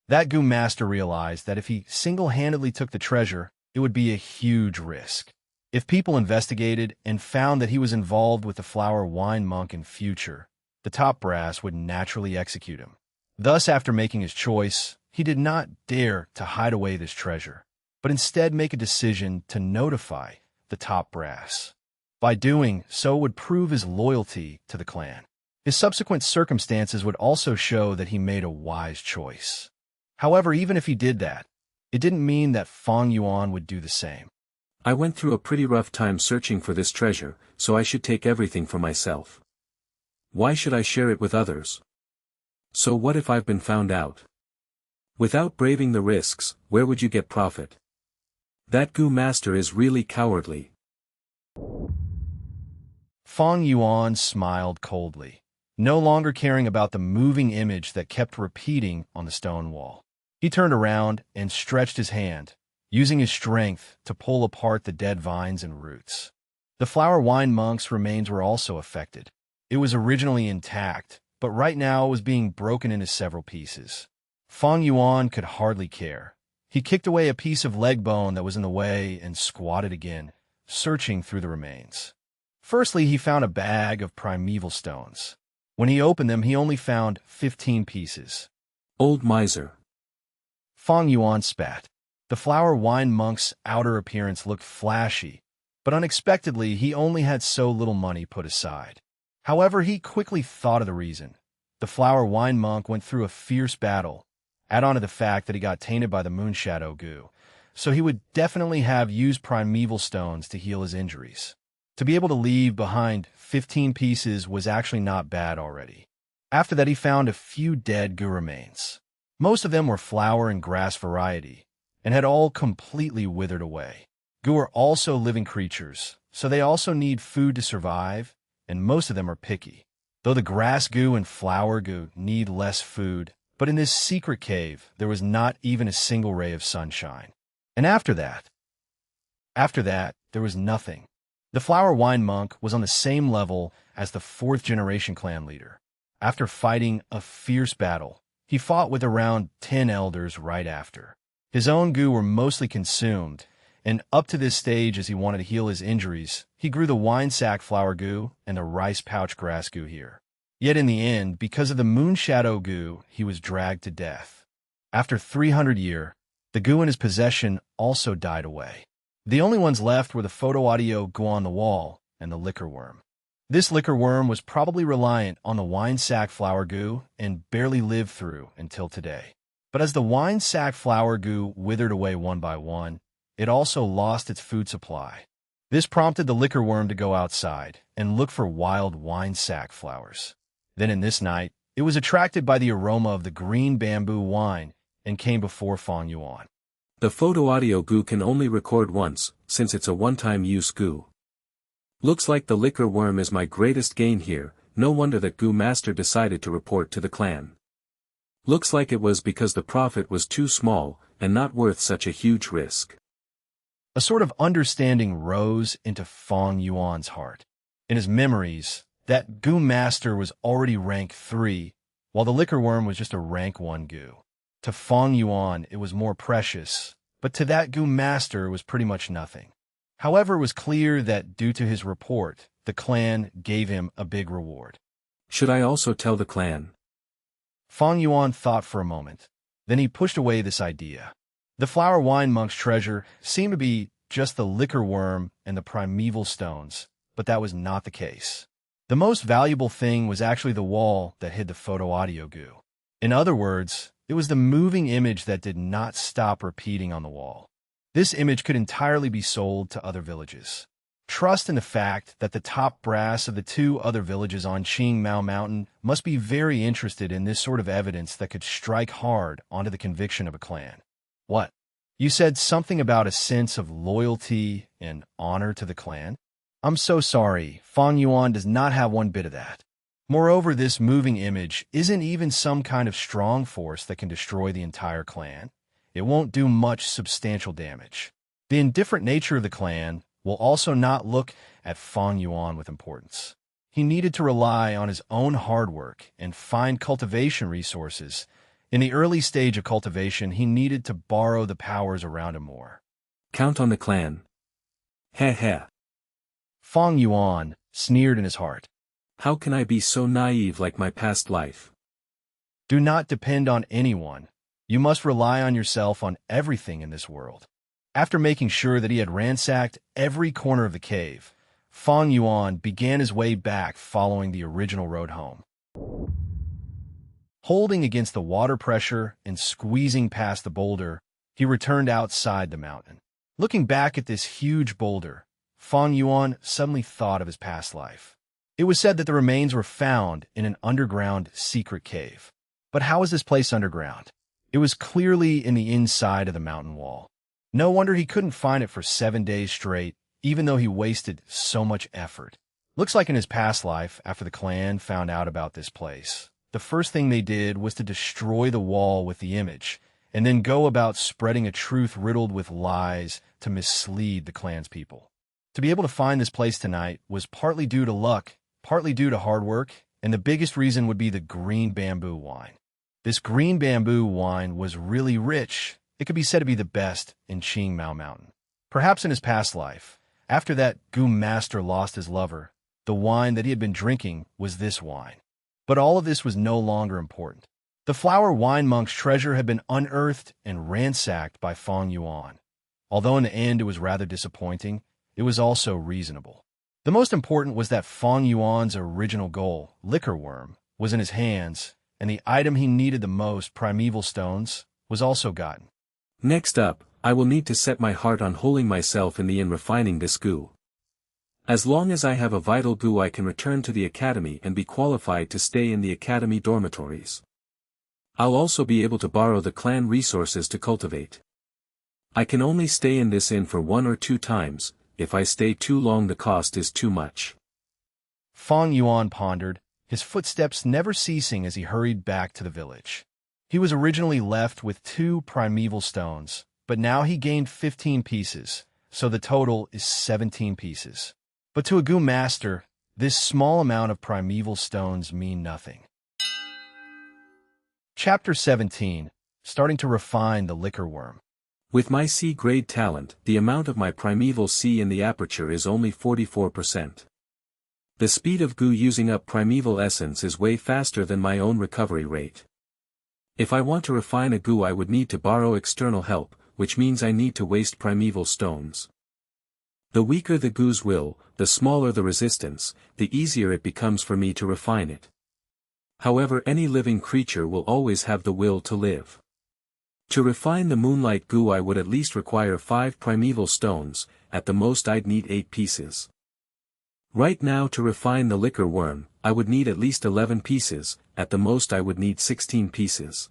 That Gu master realized that if he single-handedly took the treasure, it would be a huge risk. If people investigated and found that he was involved with the flower wine monk in future, the top brass would naturally execute him. Thus, after making his choice, he did not dare to hide away this treasure, but instead make a decision to notify the top brass. By doing so, it would prove his loyalty to the clan. His subsequent circumstances would also show that he made a wise choice. However, even if he did that, it didn't mean that Fang Yuan would do the same. I went through a pretty rough time searching for this treasure, so I should take everything for myself. Why should I share it with others? So what if I've been found out? Without braving the risks, where would you get profit? That Gu master is really cowardly. Fang Yuan smiled coldly, no longer caring about the moving image that kept repeating on the stone wall. He turned around and stretched his hand, using his strength to pull apart the dead vines and roots. The flower wine monk's remains were also affected. It was originally intact, but right now it was being broken into several pieces. Fang Yuan could hardly care. He kicked away a piece of leg bone that was in the way and squatted again, searching through the remains. Firstly, he found a bag of primeval stones. When he opened them, he only found 15 pieces. Old miser. Fang Yuan spat. The flower wine monk's outer appearance looked flashy, but unexpectedly he only had so little money put aside. However, he quickly thought of the reason. The flower wine monk went through a fierce battle. Add on to the fact that he got tainted by the moonshadow goo, so he would definitely have used primeval stones to heal his injuries. To be able to leave behind 15 pieces was actually not bad already. After that, he found a few dead goo remains. Most of them were flower and grass variety, and had all completely withered away. Goo are also living creatures, so they also need food to survive, and most of them are picky. Though the grass goo and flower goo need less food, but in this secret cave there was not even a single ray of sunshine. And after that, there was nothing. The flower wine monk was on the same level as the fourth-generation clan leader. After fighting a fierce battle, he fought with around 10 elders right after. His own goo were mostly consumed, and up to this stage, as he wanted to heal his injuries, he grew the wine sack flower goo and the rice pouch grass goo here. Yet in the end, because of the moonshadow goo, he was dragged to death. After 300 years, the goo in his possession also died away. The only ones left were the photo-audio goo on the wall and the liquor worm. This liquor worm was probably reliant on the wine sack flower goo and barely lived through until today. But as the wine sack flower goo withered away one by one, it also lost its food supply. This prompted the liquor worm to go outside and look for wild wine sack flowers. Then in this night, it was attracted by the aroma of the green bamboo wine and came before Fang Yuan. The photo audio goo can only record once, since it's a one-time use goo. Looks like the liquor worm is my greatest gain here, no wonder that Goo Master decided to report to the clan. Looks like it was because the profit was too small, and not worth such a huge risk. A sort of understanding rose into Fang Yuan's heart. In his memories, that Goo Master was already rank 3, while the liquor worm was just a rank 1 goo. To Fang Yuan it was more precious, but to that Goo Master it was pretty much nothing. However, it was clear that due to his report, the clan gave him a big reward. Should I also tell the clan? Fang Yuan thought for a moment. Then he pushed away this idea. The flower wine monk's treasure seemed to be just the liquor worm and the primeval stones, but that was not the case. The most valuable thing was actually the wall that hid the photo audio goo. In other words, it was the moving image that did not stop repeating on the wall. This image could entirely be sold to other villages. Trust in the fact that the top brass of the 2 other villages on Qing Mao Mountain must be very interested in this sort of evidence that could strike hard onto the conviction of a clan. What? You said something about a sense of loyalty and honor to the clan? I'm so sorry, Fang Yuan does not have one bit of that. Moreover, this moving image isn't even some kind of strong force that can destroy the entire clan. It won't do much substantial damage. The indifferent nature of the clan will also not look at Fang Yuan with importance. He needed to rely on his own hard work and find cultivation resources. In the early stage of cultivation, he needed to borrow the powers around him more. Count on the clan. Heh heh. Fang Yuan sneered in his heart. How can I be so naive like my past life? Do not depend on anyone. You must rely on yourself on everything in this world. After making sure that he had ransacked every corner of the cave, Fang Yuan began his way back following the original road home. Holding against the water pressure and squeezing past the boulder, he returned outside the mountain. Looking back at this huge boulder, Fang Yuan suddenly thought of his past life. It was said that the remains were found in an underground secret cave. But how was this place underground? It was clearly in the inside of the mountain wall. No wonder he couldn't find it for 7 days straight, even though he wasted so much effort. Looks like in his past life, after the clan found out about this place, the first thing they did was to destroy the wall with the image, and then go about spreading a truth riddled with lies to mislead the clan's people. To be able to find this place tonight was partly due to luck, partly due to hard work, and the biggest reason would be the green bamboo wine. This green bamboo wine was really rich. It could be said to be the best in Qing Mao Mountain. Perhaps in his past life, after that Goo Master lost his lover, the wine that he had been drinking was this wine. But all of this was no longer important. The flower wine monk's treasure had been unearthed and ransacked by Fang Yuan. Although in the end it was rather disappointing, it was also reasonable. The most important was that Fang Yuan's original goal, liquor worm, was in his hands, and the item he needed the most, primeval stones, was also gotten. Next up, I will need to set my heart on holding myself in the inn refining this goo. As long as I have a vital goo I can return to the academy and be qualified to stay in the academy dormitories. I'll also be able to borrow the clan resources to cultivate. I can only stay in this inn for 1 or 2 times, if I stay too long the cost is too much. Fang Yuan pondered, his footsteps never ceasing as he hurried back to the village. He was originally left with 2 primeval stones, but now he gained 15 pieces, so the total is 17 pieces. But to a Goo Master, this small amount of primeval stones mean nothing. Chapter 17, Starting to Refine the Liquor Worm. With my C-grade talent, the amount of my primeval C in the aperture is only 44%. The speed of goo using up primeval essence is way faster than my own recovery rate. If I want to refine a goo I would need to borrow external help, which means I need to waste primeval stones. The weaker the goo's will, the smaller the resistance, the easier it becomes for me to refine it. However, any living creature will always have the will to live. To refine the moonlight goo I would at least require 5 primeval stones, at the most I'd need 8 pieces. Right now to refine the liquor worm, I would need at least 11 pieces, at the most I would need 16 pieces.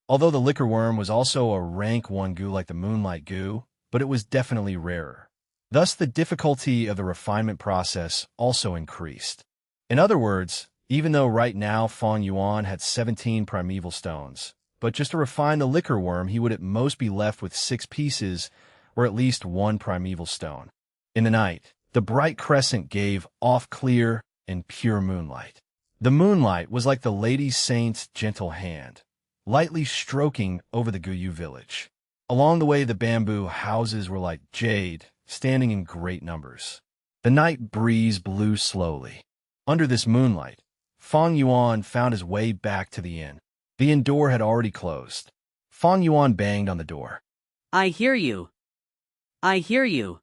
Although the liquor worm was also a rank 1 goo like the Moonlight goo, but it was definitely rarer. Thus the difficulty of the refinement process also increased. In other words, even though right now Fang Yuan had 17 primeval stones, but just to refine the liquor worm he would at most be left with 6 pieces, or at least 1 primeval stone. In the night, the bright crescent gave off clear and pure moonlight. The moonlight was like the Lady Saint's gentle hand, lightly stroking over the Guyu village. Along the way the bamboo houses were like jade, standing in great numbers. The night breeze blew slowly. Under this moonlight, Fang Yuan found his way back to the inn. The inn door had already closed. Fang Yuan banged on the door. I hear you. I hear you.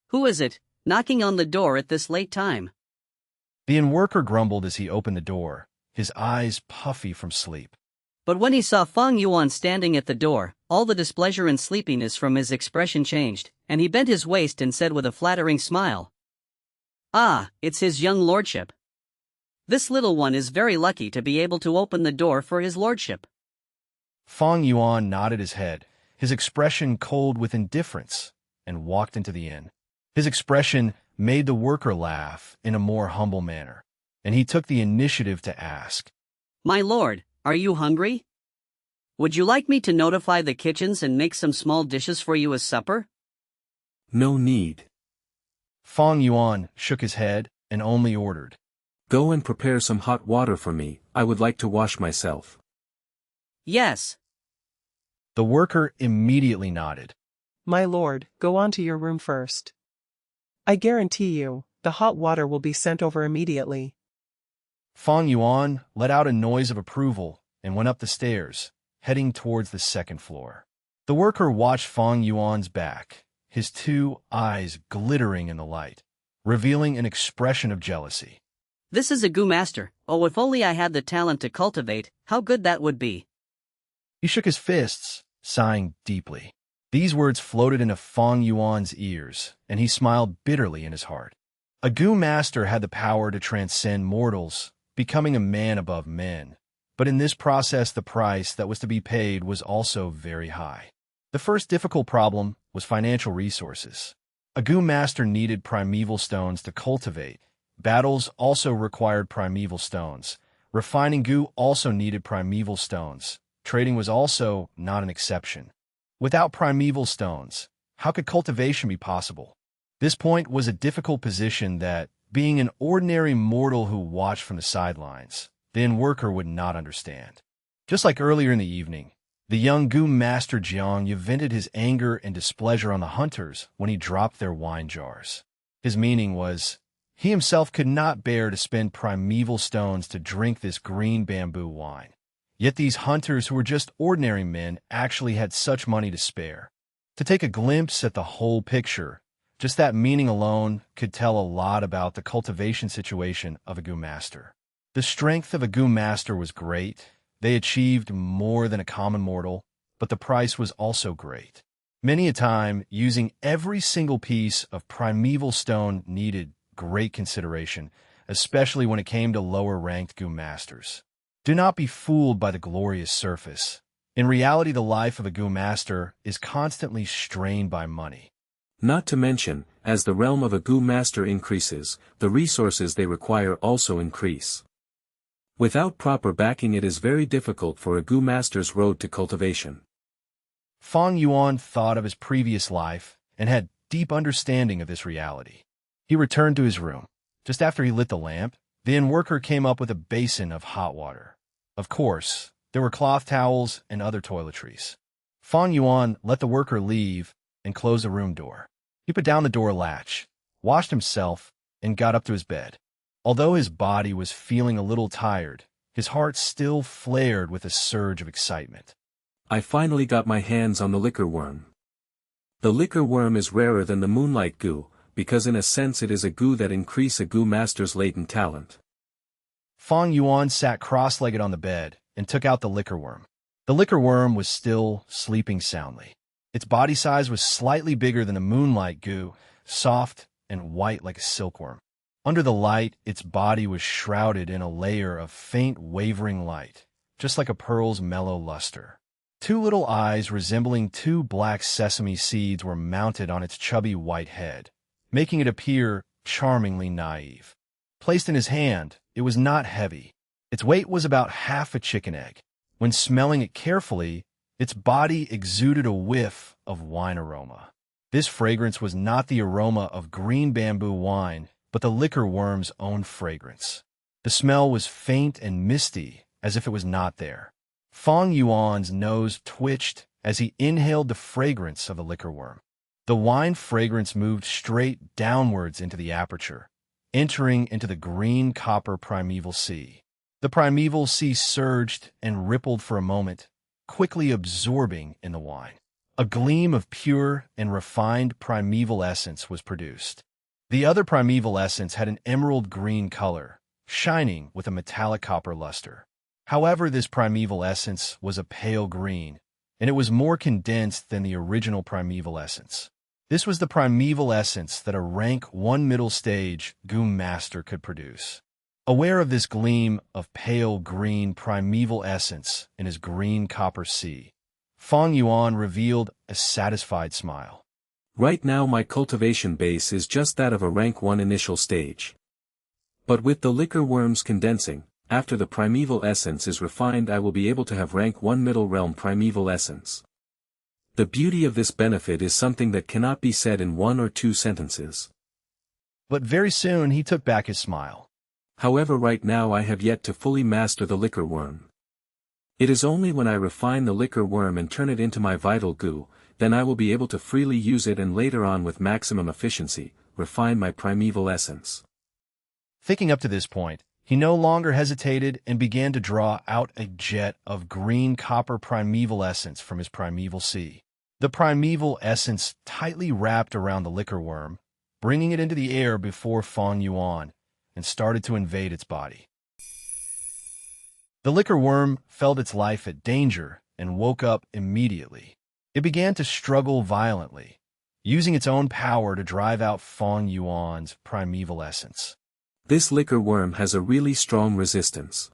Who is it, knocking on the door at this late time? The inn worker grumbled as he opened the door, his eyes puffy from sleep. But when he saw Fang Yuan standing at the door, all the displeasure and sleepiness from his expression changed, and he bent his waist and said with a flattering smile, "Ah, it's his young lordship. This little one is very lucky to be able to open the door for his lordship." Fang Yuan nodded his head, his expression cold with indifference, and walked into the inn. His expression made the worker laugh in a more humble manner, and he took the initiative to ask, "My lord, are you hungry? Would you like me to notify the kitchens and make some small dishes for you as supper?" No need. Fang Yuan shook his head and only ordered, "Go and prepare some hot water for me, I would like to wash myself." "Yes." The worker immediately nodded. "My lord, go on to your room first. I guarantee you, the hot water will be sent over immediately." Fang Yuan let out a noise of approval and went up the stairs, heading towards the second floor. The worker watched Fang Yuan's back, his 2 eyes glittering in the light, revealing an expression of jealousy. "This is a goo master. Oh, if only I had the talent to cultivate, how good that would be." He shook his fists, sighing deeply. These words floated into Fang Yuan's ears, and he smiled bitterly in his heart. A goo master had the power to transcend mortals, becoming a man above men. But in this process the price that was to be paid was also very high. The first difficult problem was financial resources. A goo master needed primeval stones to cultivate. Battles also required primeval stones. Refining goo also needed primeval stones. Trading was also not an exception. Without primeval stones, how could cultivation be possible? This point was a difficult position that, being an ordinary mortal who watched from the sidelines, the inn worker would not understand. Just like earlier in the evening, the young goo master Jiang vented his anger and displeasure on the hunters when he dropped their wine jars. His meaning was, he himself could not bear to spend primeval stones to drink this green bamboo wine. Yet these hunters who were just ordinary men actually had such money to spare. To take a glimpse at the whole picture, just that meaning alone could tell a lot about the cultivation situation of a goo master. The strength of a goo master was great. They achieved more than a common mortal, but the price was also great. Many a time, using every single piece of primeval stone needed great consideration, especially when it came to lower-ranked goo masters. Do not be fooled by the glorious surface. In reality, the life of a goo master is constantly strained by money. Not to mention, as the realm of a goo master increases, the resources they require also increase. Without proper backing, it is very difficult for a goo master's road to cultivation. Fang Yuan thought of his previous life and had deep understanding of this reality. He returned to his room. Just after he lit the lamp, the inn worker came up with a basin of hot water. Of course, there were cloth towels and other toiletries. Fang Yuan let the worker leave and closed the room door. He put down the door latch, washed himself, and got up to his bed. Although his body was feeling a little tired, his heart still flared with a surge of excitement. I finally got my hands on the liquor worm. The liquor worm is rarer than the moonlight goo, because in a sense it is a goo that increase a goo master's latent talent. Fang Yuan sat cross-legged on the bed and took out the liquor worm. The liquor worm was still sleeping soundly. Its body size was slightly bigger than the moonlight goo, soft and white like a silkworm. Under the light, its body was shrouded in a layer of faint wavering light, just like a pearl's mellow luster. Two little eyes resembling two black sesame seeds were mounted on its chubby white head, making it appear charmingly naive. Placed in his hand, it was not heavy. Its weight was about half a chicken egg. When smelling it carefully, its body exuded a whiff of wine aroma. This fragrance was not the aroma of green bamboo wine, but the liquor worm's own fragrance. The smell was faint and misty, as if it was not there. Fang Yuan's nose twitched as he inhaled the fragrance of the liquor worm. The wine fragrance moved straight downwards into the aperture, entering into the green-copper primeval sea. The primeval sea surged and rippled for a moment, quickly absorbing in the wine. A gleam of pure and refined primeval essence was produced. The other primeval essence had an emerald green color, shining with a metallic copper luster. However, this primeval essence was a pale green, and it was more condensed than the original primeval essence. This was the primeval essence that a rank 1 middle stage Goo Master could produce. Aware of this gleam of pale green primeval essence in his green copper sea, Fang Yuan revealed a satisfied smile. Right now my cultivation base is just that of a rank 1 initial stage. But with the liquor worms condensing, after the primeval essence is refined I will be able to have rank 1 middle realm primeval essence. The beauty of this benefit is something that cannot be said in 1 or 2 sentences. But very soon he took back his smile. However, right now I have yet to fully master the liquor worm. It is only when I refine the liquor worm and turn it into my vital goo, then I will be able to freely use it and later on with maximum efficiency, refine my primeval essence. Thinking up to this point, he no longer hesitated and began to draw out a jet of green copper primeval essence from his primeval sea. The primeval essence tightly wrapped around the liquor worm, bringing it into the air before Fang Yuan, and started to invade its body. The liquor worm felt its life at danger and woke up immediately. It began to struggle violently, using its own power to drive out Fang Yuan's primeval essence. This liquor worm has a really strong resistance.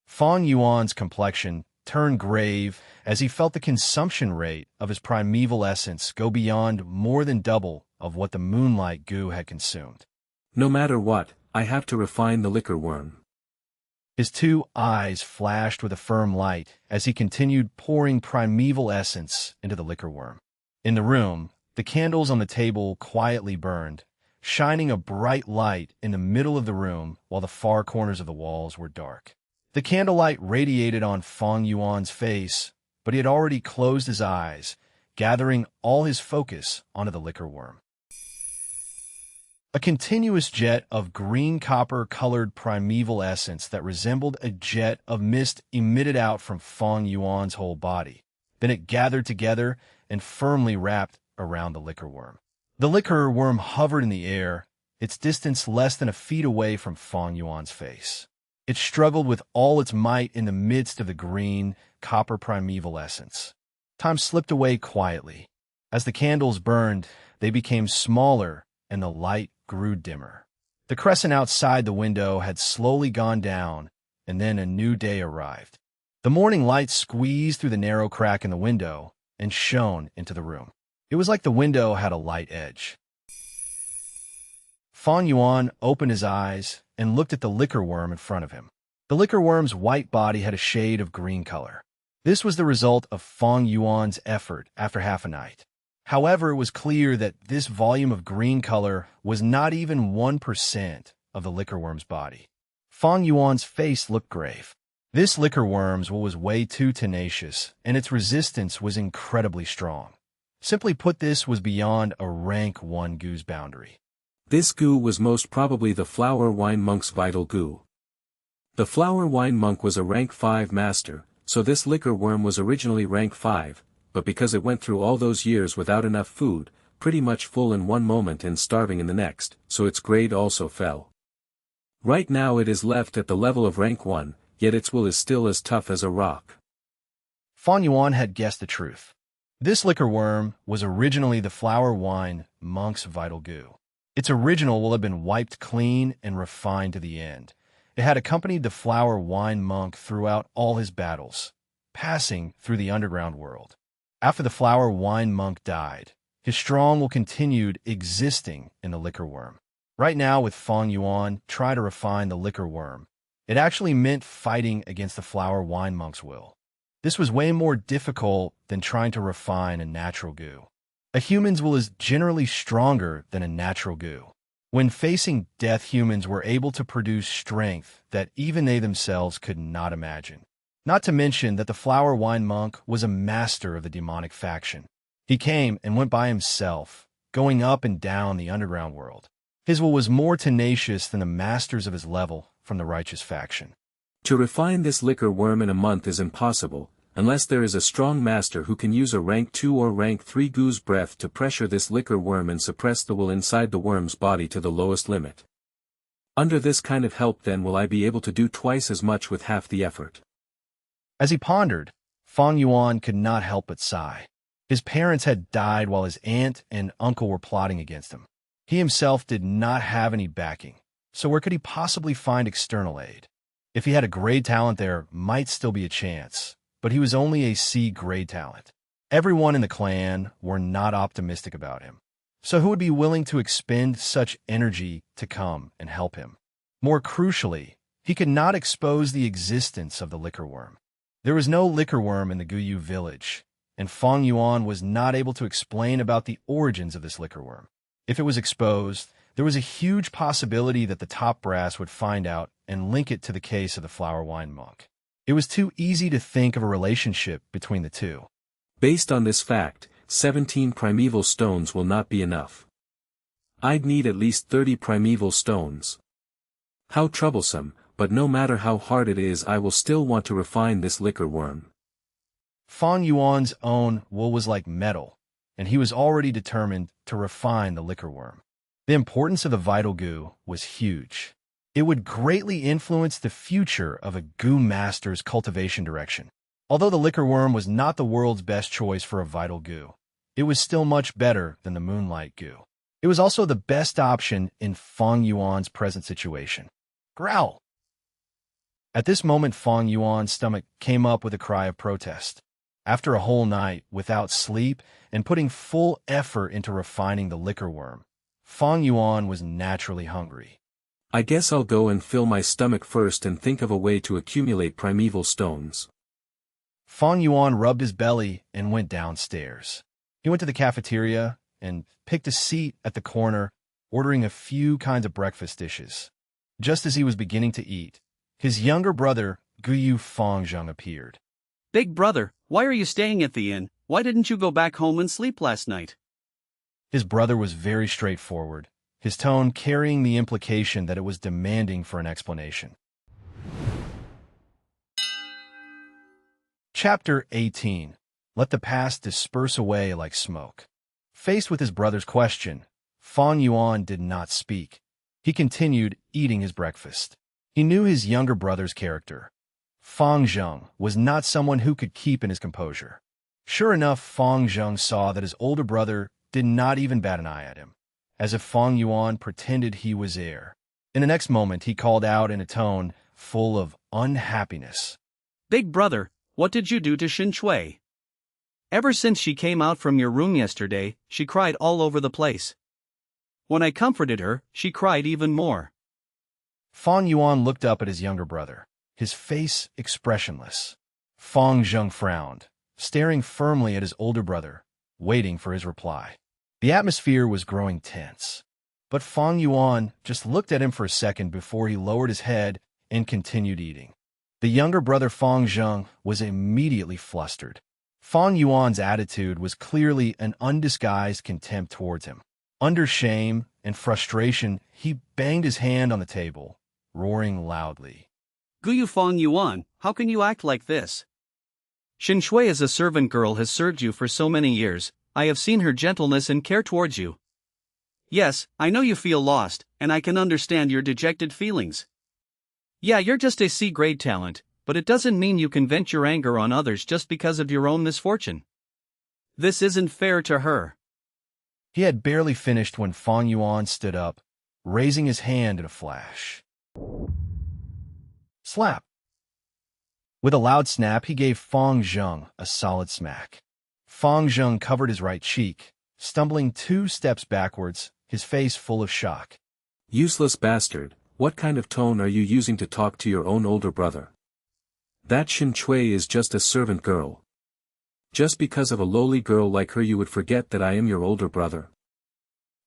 Fang Yuan's complexion turned grave as he felt the consumption rate of his primeval essence go beyond more than double of what the moonlight goo had consumed. No matter what, I have to refine the liquor worm. His two eyes flashed with a firm light as he continued pouring primeval essence into the liquor worm. In the room, the candles on the table quietly burned, shining a bright light in the middle of the room while the far corners of the walls were dark. The candlelight radiated on Fang Yuan's face, but he had already closed his eyes, gathering all his focus onto the liquor worm. A continuous jet of green copper-colored primeval essence that resembled a jet of mist emitted out from Fang Yuan's whole body. Then it gathered together and firmly wrapped around the liquor worm. The liquor worm hovered in the air, its distance less than a feet away from Fang Yuan's face. It struggled with all its might in the midst of the green, copper primeval essence. Time slipped away quietly. As the candles burned, they became smaller and the light grew dimmer. The crescent outside the window had slowly gone down, and then a new day arrived. The morning light squeezed through the narrow crack in the window and shone into the room. It was like the window had a light edge. Fang Yuan opened his eyes and looked at the liquor worm in front of him. The liquor worm's white body had a shade of green color. This was the result of Fang Yuan's effort after half a night. However, it was clear that this volume of green color was not even 1% of the liquor worm's body. Fang Yuan's face looked grave. This liquor worm's was way too tenacious, and its resistance was incredibly strong. Simply put, this was beyond a rank 1 goo's boundary. This goo was most probably the flower wine monk's vital goo. The flower wine monk was a rank 5 master, so this liquor worm was originally rank 5, but because it went through all those years without enough food, pretty much full in one moment and starving in the next, so its grade also fell. Right now it is left at the level of rank 1, yet its will is still as tough as a rock. Fang Yuan had guessed the truth. This liquor worm was originally the flower wine monk's vital goo. Its original will have been wiped clean and refined to the end, It had accompanied the flower wine monk throughout all his battles, passing through the underground world. After the flower wine monk died, his strong will continued existing in the liquor worm. Right now, with Fang Yuan trying to refine the liquor worm, it actually meant fighting against the flower wine monk's will. This was way more difficult than trying to refine a natural goo. A human's will is generally stronger than a natural goo. When facing death, humans were able to produce strength that even they themselves could not imagine. Not to mention that the flower wine monk was a master of the demonic faction. He came and went by himself, going up and down the underground world. His will was more tenacious than the masters of his level from the righteous faction. To refine this liquor worm in a month is impossible, unless there is a strong master who can use a rank 2 or rank 3 goo's breath to pressure this liquor worm and suppress the will inside the worm's body to the lowest limit. Under this kind of help then will I be able to do twice as much with half the effort. As he pondered, Fang Yuan could not help but sigh. His parents had died while his aunt and uncle were plotting against him. He himself did not have any backing, so where could he possibly find external aid? If he had a grade talent, there might still be a chance, but he was only a C grade talent. Everyone in the clan were not optimistic about him. So who would be willing to expend such energy to come and help him? More crucially, he could not expose the existence of the liquor worm. There was no liquor worm in the Guyu village, and Fang Yuan was not able to explain about the origins of this liquor worm. If it was exposed, there was a huge possibility that the top brass would find out and link it to the case of the flower wine monk. It was too easy to think of a relationship between the two. Based on this fact, 17 primeval stones will not be enough. I'd need at least 30 primeval stones. How troublesome, but no matter how hard it is, I will still want to refine this liquor worm. Fang Yuan's own will was like metal, and he was already determined to refine the liquor worm. The importance of the vital goo was huge. It would greatly influence the future of a goo master's cultivation direction. Although the liquor worm was not the world's best choice for a vital goo, it was still much better than the moonlight goo. It was also the best option in Fang Yuan's present situation. Growl! At this moment, Fang Yuan's stomach came up with a cry of protest. After a whole night without sleep and putting full effort into refining the liquor worm, Fang Yuan was naturally hungry. I guess I'll go and fill my stomach first and think of a way to accumulate primeval stones. Fang Yuan rubbed his belly and went downstairs. He went to the cafeteria and picked a seat at the corner, ordering a few kinds of breakfast dishes. Just as he was beginning to eat, his younger brother, Guyu Fangzheng, appeared. Big brother, why are you staying at the inn? Why didn't you go back home and sleep last night? His brother was very straightforward, his tone carrying the implication that it was demanding for an explanation. Chapter 18. Let the past disperse away like smoke. Faced with his brother's question, Fang Yuan did not speak. He continued eating his breakfast. He knew his younger brother's character. Fangzheng was not someone who could keep in his composure. Sure enough, Fangzheng saw that his older brother did not even bat an eye at him, as if Fang Yuan pretended he was heir. In the next moment, he called out in a tone full of unhappiness. Big brother, what did you do to Xin Shui? Ever since she came out from your room yesterday, she cried all over the place. When I comforted her, she cried even more. Fang Yuan looked up at his younger brother, his face expressionless. Fangzheng frowned, staring firmly at his older brother, waiting for his reply. The atmosphere was growing tense. But Fang Yuan just looked at him for a second before he lowered his head and continued eating. The younger brother Fangzheng was immediately flustered. Fang Yuan's attitude was clearly an undisguised contempt towards him. Under shame and frustration, he banged his hand on the table, roaring loudly. Guyu Fang Yuan, how can you act like this? Xin Shui as a servant girl has served you for so many years. I have seen her gentleness and care towards you. Yes, I know you feel lost, and I can understand your dejected feelings. Yeah, you're just a C-grade talent, but it doesn't mean you can vent your anger on others just because of your own misfortune. This isn't fair to her. He had barely finished when Fang Yuan stood up, raising his hand in a flash. Slap. With a loud snap, he gave Fang Zheng a solid smack. Fang Zheng covered his right cheek, stumbling 2 steps backwards, his face full of shock. Useless bastard, what kind of tone are you using to talk to your own older brother? That Shen Chui is just a servant girl. Just because of a lowly girl like her you would forget that I am your older brother.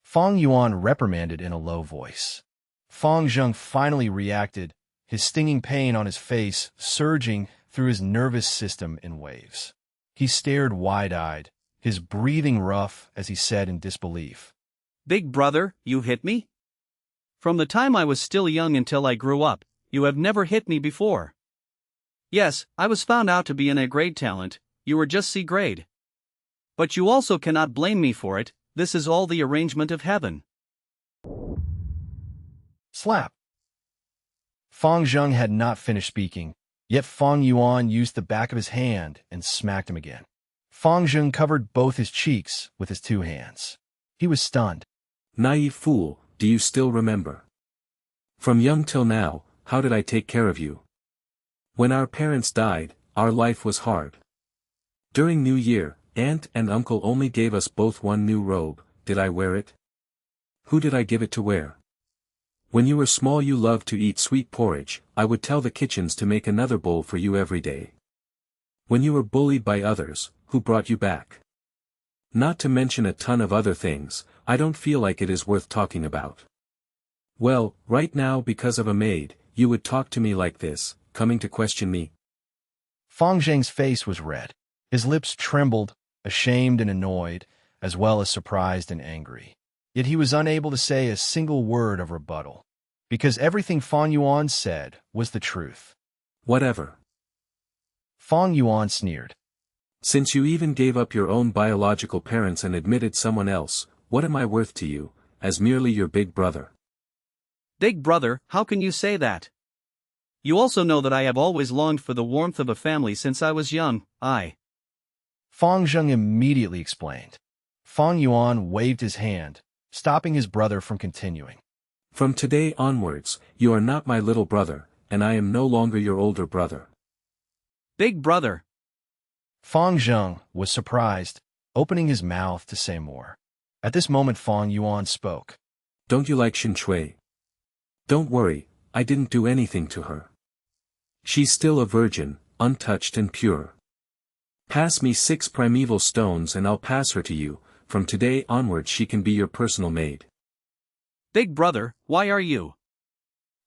Fang Yuan reprimanded in a low voice. Fang Zheng finally reacted, his stinging pain on his face surging through his nervous system in waves. He stared wide-eyed, his breathing rough as he said in disbelief. Big brother, you hit me? From the time I was still young until I grew up, you have never hit me before. Yes, I was found out to be an A-grade talent, you were just C-grade. But you also cannot blame me for it, this is all the arrangement of heaven. Slap. Fang Zheng had not finished speaking, yet Fang Yuan used the back of his hand and smacked him again. Fang Zheng covered both his cheeks with his 2 hands. He was stunned. Naive fool, do you still remember? From young till now, how did I take care of you? When our parents died, our life was hard. During New Year, Aunt and Uncle only gave us both one new robe. Did I wear it? Who did I give it to wear? When you were small you loved to eat sweet porridge, I would tell the kitchens to make another bowl for you every day. When you were bullied by others, who brought you back? Not to mention a ton of other things, I don't feel like it is worth talking about. Well, right now because of a maid, you would talk to me like this, coming to question me. Fang Zheng's face was red. His lips trembled, ashamed and annoyed, as well as surprised and angry. Yet he was unable to say a single word of rebuttal, because everything Fang Yuan said was the truth. Whatever. Fang Yuan sneered. Since you even gave up your own biological parents and admitted someone else, what am I worth to you, as merely your big brother? Big brother, how can you say that? You also know that I have always longed for the warmth of a family since I was young, Fang Zheng immediately explained. Fang Yuan waved his hand, stopping his brother from continuing. From today onwards, you are not my little brother, and I am no longer your older brother. Big brother. Fang Zheng was surprised, opening his mouth to say more. At this moment Fang Yuan spoke. Don't you like Shen Chui? Don't worry, I didn't do anything to her. She's still a virgin, untouched and pure. Pass me 6 primeval stones and I'll pass her to you. From today onward she can be your personal maid. Big brother, why are you?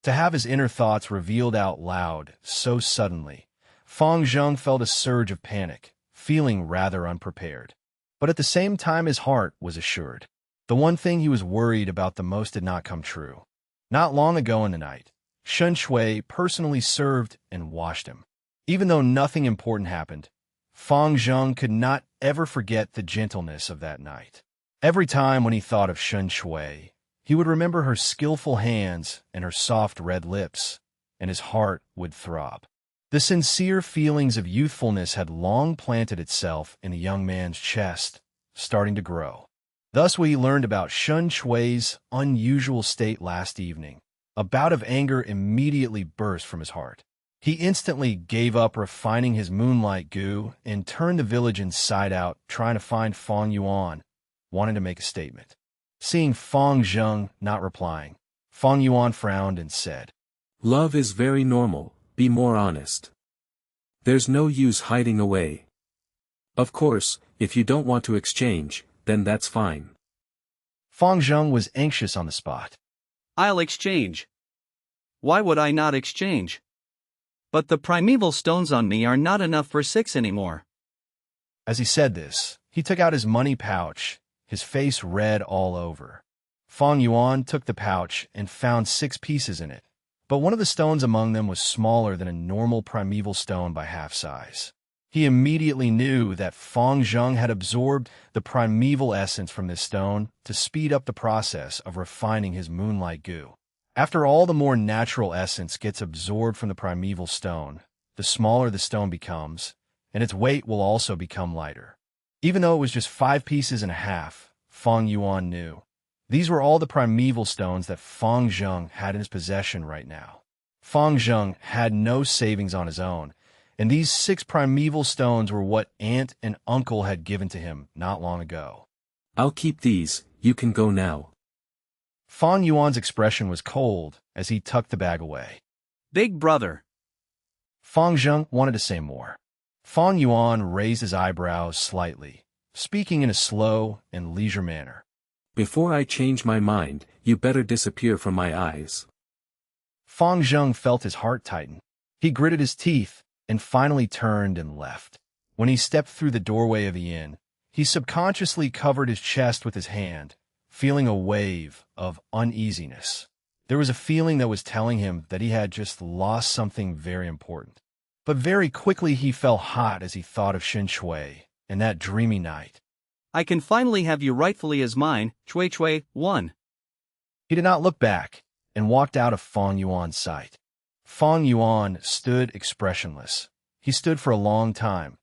To have his inner thoughts revealed out loud so suddenly, Fang Zheng felt a surge of panic, feeling rather unprepared. But at the same time his heart was assured. The one thing he was worried about the most did not come true. Not long ago in the night, Shen Chui personally served and washed him. Even though nothing important happened, Fang Zheng could not ever forget the gentleness of that night. Every time when he thought of Shen Chui, he would remember her skillful hands and her soft red lips, and his heart would throb. The sincere feelings of youthfulness had long planted itself in the young man's chest, starting to grow. Thus we learned about Shen Chui's unusual state last evening. A bout of anger immediately burst from his heart. He instantly gave up refining his moonlight goo and turned the village inside out, trying to find Fang Yuan, wanting to make a statement. Seeing Fang Zheng not replying, Fang Yuan frowned and said, Love is very normal, be more honest. There's no use hiding away. Of course, if you don't want to exchange, then that's fine. Fang Zheng was anxious on the spot. I'll exchange. Why would I not exchange? But the primeval stones on me are not enough for 6 anymore. As he said this, he took out his money pouch, his face red all over. Fang Yuan took the pouch and found 6 pieces in it, but one of the stones among them was smaller than a normal primeval stone by half size. He immediately knew that Fang Zheng had absorbed the primeval essence from this stone to speed up the process of refining his moonlight goo. After all, the more natural essence gets absorbed from the primeval stone, the smaller the stone becomes, and its weight will also become lighter. Even though it was just 5 pieces and a half, Fang Yuan knew these were all the primeval stones that Fang Zheng had in his possession right now. Fang Zheng had no savings on his own, and these 6 primeval stones were what aunt and uncle had given to him not long ago. I'll keep these, you can go now. Fang Yuan's expression was cold as he tucked the bag away. Big brother. Fang Zheng wanted to say more. Fang Yuan raised his eyebrows slightly, speaking in a slow and leisure manner. Before I change my mind, you better disappear from my eyes. Fang Zheng felt his heart tighten. He gritted his teeth and finally turned and left. When he stepped through the doorway of the inn, he subconsciously covered his chest with his hand, feeling a wave of uneasiness. There was a feeling that was telling him that he had just lost something very important. But very quickly he fell hot as he thought of Shen Shui and that dreamy night. I can finally have you rightfully as mine, Chui Chui, 1. He did not look back and walked out of Fang Yuan's sight. Fang Yuan stood expressionless. He stood for a long time.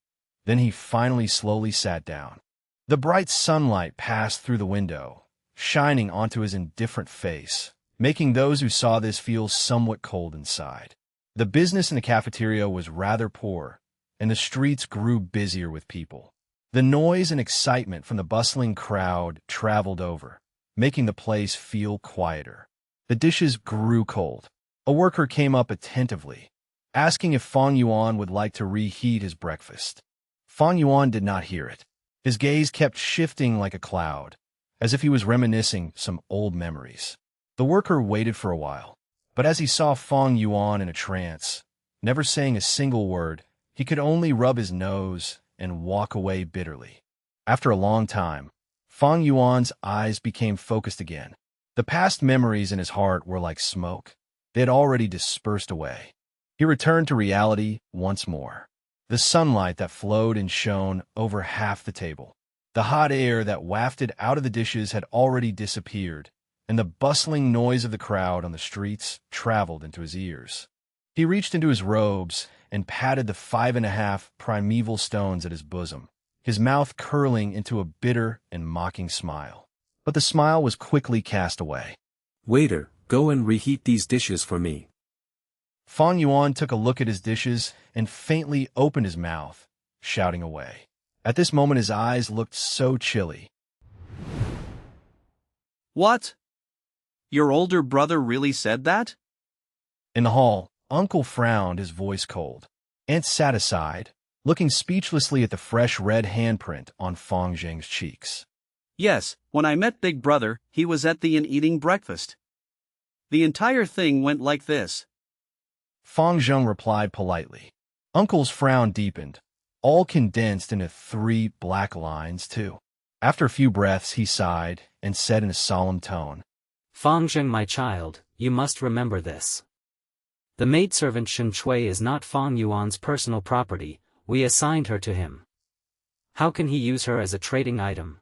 Then he finally slowly sat down. The bright sunlight passed through the window, shining onto his indifferent face, making those who saw this feel somewhat cold inside. The business in the cafeteria was rather poor, and the streets grew busier with people. The noise and excitement from the bustling crowd traveled over, making the place feel quieter. The dishes grew cold. A worker came up attentively, asking if Fang Yuan would like to reheat his breakfast. Fang Yuan did not hear it. His gaze kept shifting like a cloud, as if he was reminiscing some old memories. The worker waited for a while, but as he saw Fang Yuan in a trance, never saying a single word, he could only rub his nose and walk away bitterly. After a long time, Fang Yuan's eyes became focused again. The past memories in his heart were like smoke. They had already dispersed away. He returned to reality once more. The sunlight that flowed and shone over half the table. The hot air that wafted out of the dishes had already disappeared, and the bustling noise of the crowd on the streets traveled into his ears. He reached into his robes and patted the 5.5 primeval stones at his bosom, his mouth curling into a bitter and mocking smile. But the smile was quickly cast away. Waiter, go and reheat these dishes for me. Fang Yuan took a look at his dishes and faintly opened his mouth, shouting away. At this moment his eyes looked so chilly. What? Your older brother really said that? In the hall, Uncle frowned, his voice cold. Aunt sat aside, looking speechlessly at the fresh red handprint on Fang Zheng's cheeks. Yes, when I met Big Brother, he was at the inn eating breakfast. The entire thing went like this. Fang Zheng replied politely. Uncle's frown deepened, all condensed into 3 black lines, too. After a few breaths, he sighed and said in a solemn tone, Fang Zheng, my child, you must remember this. The maidservant Shen Shui is not Fang Yuan's personal property, we assigned her to him. How can he use her as a trading item?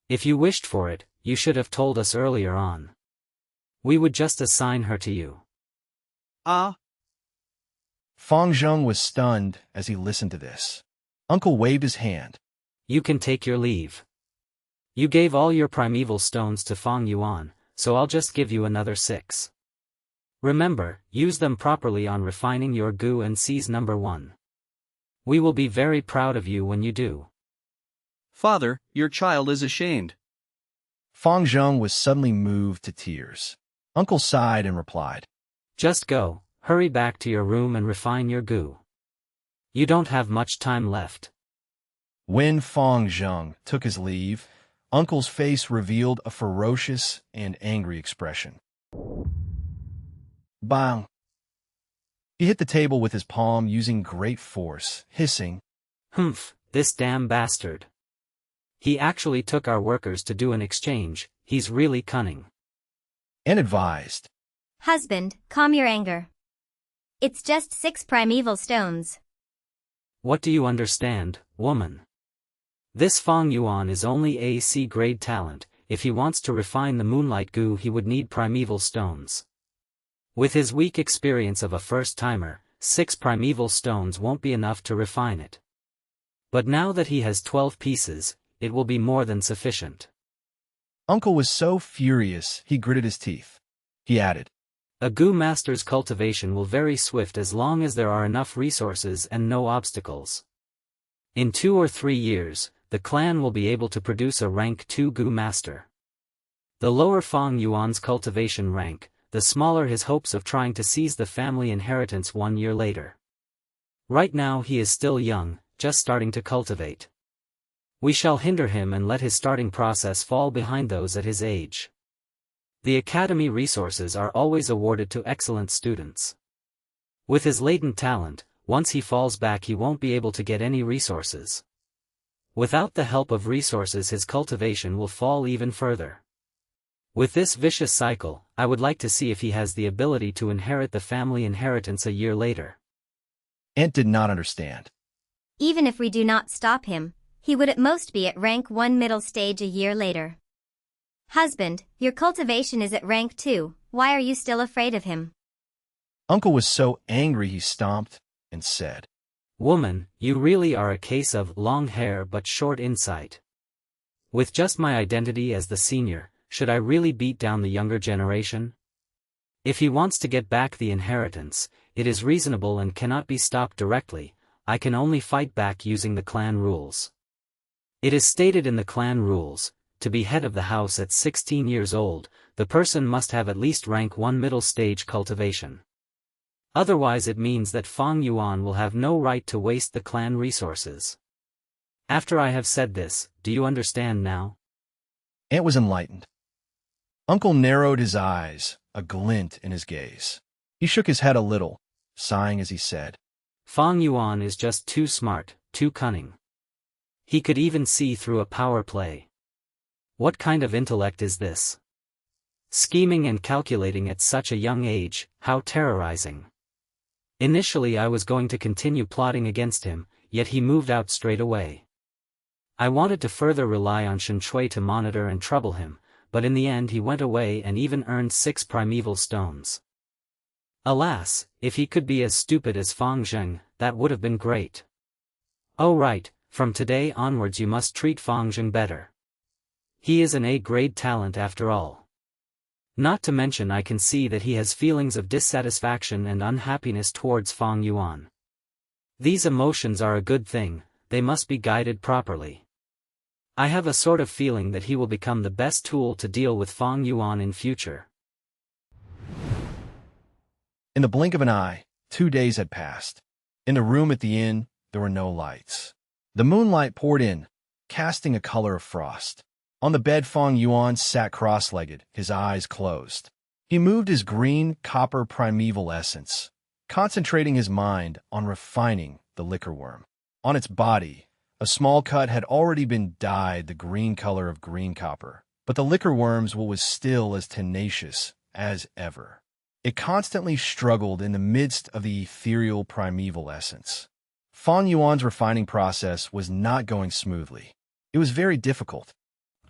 If you wished for it, you should have told us earlier on. We would just assign her to you. Fang Zheng was stunned as he listened to this. Uncle waved his hand. You can take your leave. You gave all your primeval stones to Fang Yuan, so I'll just give you another 6. Remember, use them properly on refining your goo and seize number 1. We will be very proud of you when you do. Father, your child is ashamed. Fang Zheng was suddenly moved to tears. Uncle sighed and replied, Just go, hurry back to your room and refine your goo. You don't have much time left. When Fang Zheng took his leave, Uncle's face revealed a ferocious and angry expression. Bang! He hit the table with his palm using great force, hissing, Humph, this damn bastard. He actually took our workers to do an exchange, he's really cunning. And advised, Husband, calm your anger. It's just 6 primeval stones. What do you understand, woman? This Fang Yuan is only a C-grade talent, if he wants to refine the moonlight goo he would need primeval stones. With his weak experience of a first-timer, 6 primeval stones won't be enough to refine it. But now that he has 12 pieces, it will be more than sufficient. Uncle was so furious he gritted his teeth. He added, A goo master's cultivation will very swift as long as there are enough resources and no obstacles. In 2 or 3 years, the clan will be able to produce a rank 2 goo master. The lower Fang Yuan's cultivation rank, the smaller his hopes of trying to seize the family inheritance 1 year later. Right now he is still young, just starting to cultivate. We shall hinder him and let his starting process fall behind those at his age. The academy resources are always awarded to excellent students. With his latent talent, once he falls back he won't be able to get any resources. Without the help of resources his cultivation will fall even further. With this vicious cycle, I would like to see if he has the ability to inherit the family inheritance a year later. Ant did not understand. Even if we do not stop him, he would at most be at rank 1 middle stage a year later. Husband, your cultivation is at rank 2, why are you still afraid of him? Uncle was so angry he stomped and said, Woman, you really are a case of long hair but short insight. With just my identity as the senior, should I really beat down the younger generation? If he wants to get back the inheritance, it is reasonable and cannot be stopped directly. I can only fight back using the clan rules. It is stated in the clan rules, to be head of the house at 16 years old, the person must have at least rank 1 middle stage cultivation. Otherwise it means that Fang Yuan will have no right to waste the clan resources. After I have said this, do you understand now? Ant was enlightened. Uncle narrowed his eyes, a glint in his gaze. He shook his head a little, sighing as he said, Fang Yuan is just too smart, too cunning. He could even see through a power play. What kind of intellect is this? Scheming and calculating at such a young age, how terrorizing. Initially I was going to continue plotting against him, yet he moved out straight away. I wanted to further rely on Shen Chui to monitor and trouble him, but in the end he went away and even earned 6 primeval stones. Alas, if he could be as stupid as Fang Zheng, that would have been great. Oh right, from today onwards you must treat Fang Zheng better. He is an A-grade talent after all. Not to mention I can see that he has feelings of dissatisfaction and unhappiness towards Fang Yuan. These emotions are a good thing, they must be guided properly. I have a sort of feeling that he will become the best tool to deal with Fang Yuan in future. In the blink of an eye, 2 days had passed. In the room at the inn, there were no lights. The moonlight poured in, casting a color of frost. On the bed Fang Yuan sat cross-legged, his eyes closed. He moved his green copper primeval essence, concentrating his mind on refining the liquor worm. On its body, a small cut had already been dyed the green color of green copper, but the liquor worm's was still as tenacious as ever. It constantly struggled in the midst of the ethereal primeval essence. Fang Yuan's refining process was not going smoothly. It was very difficult.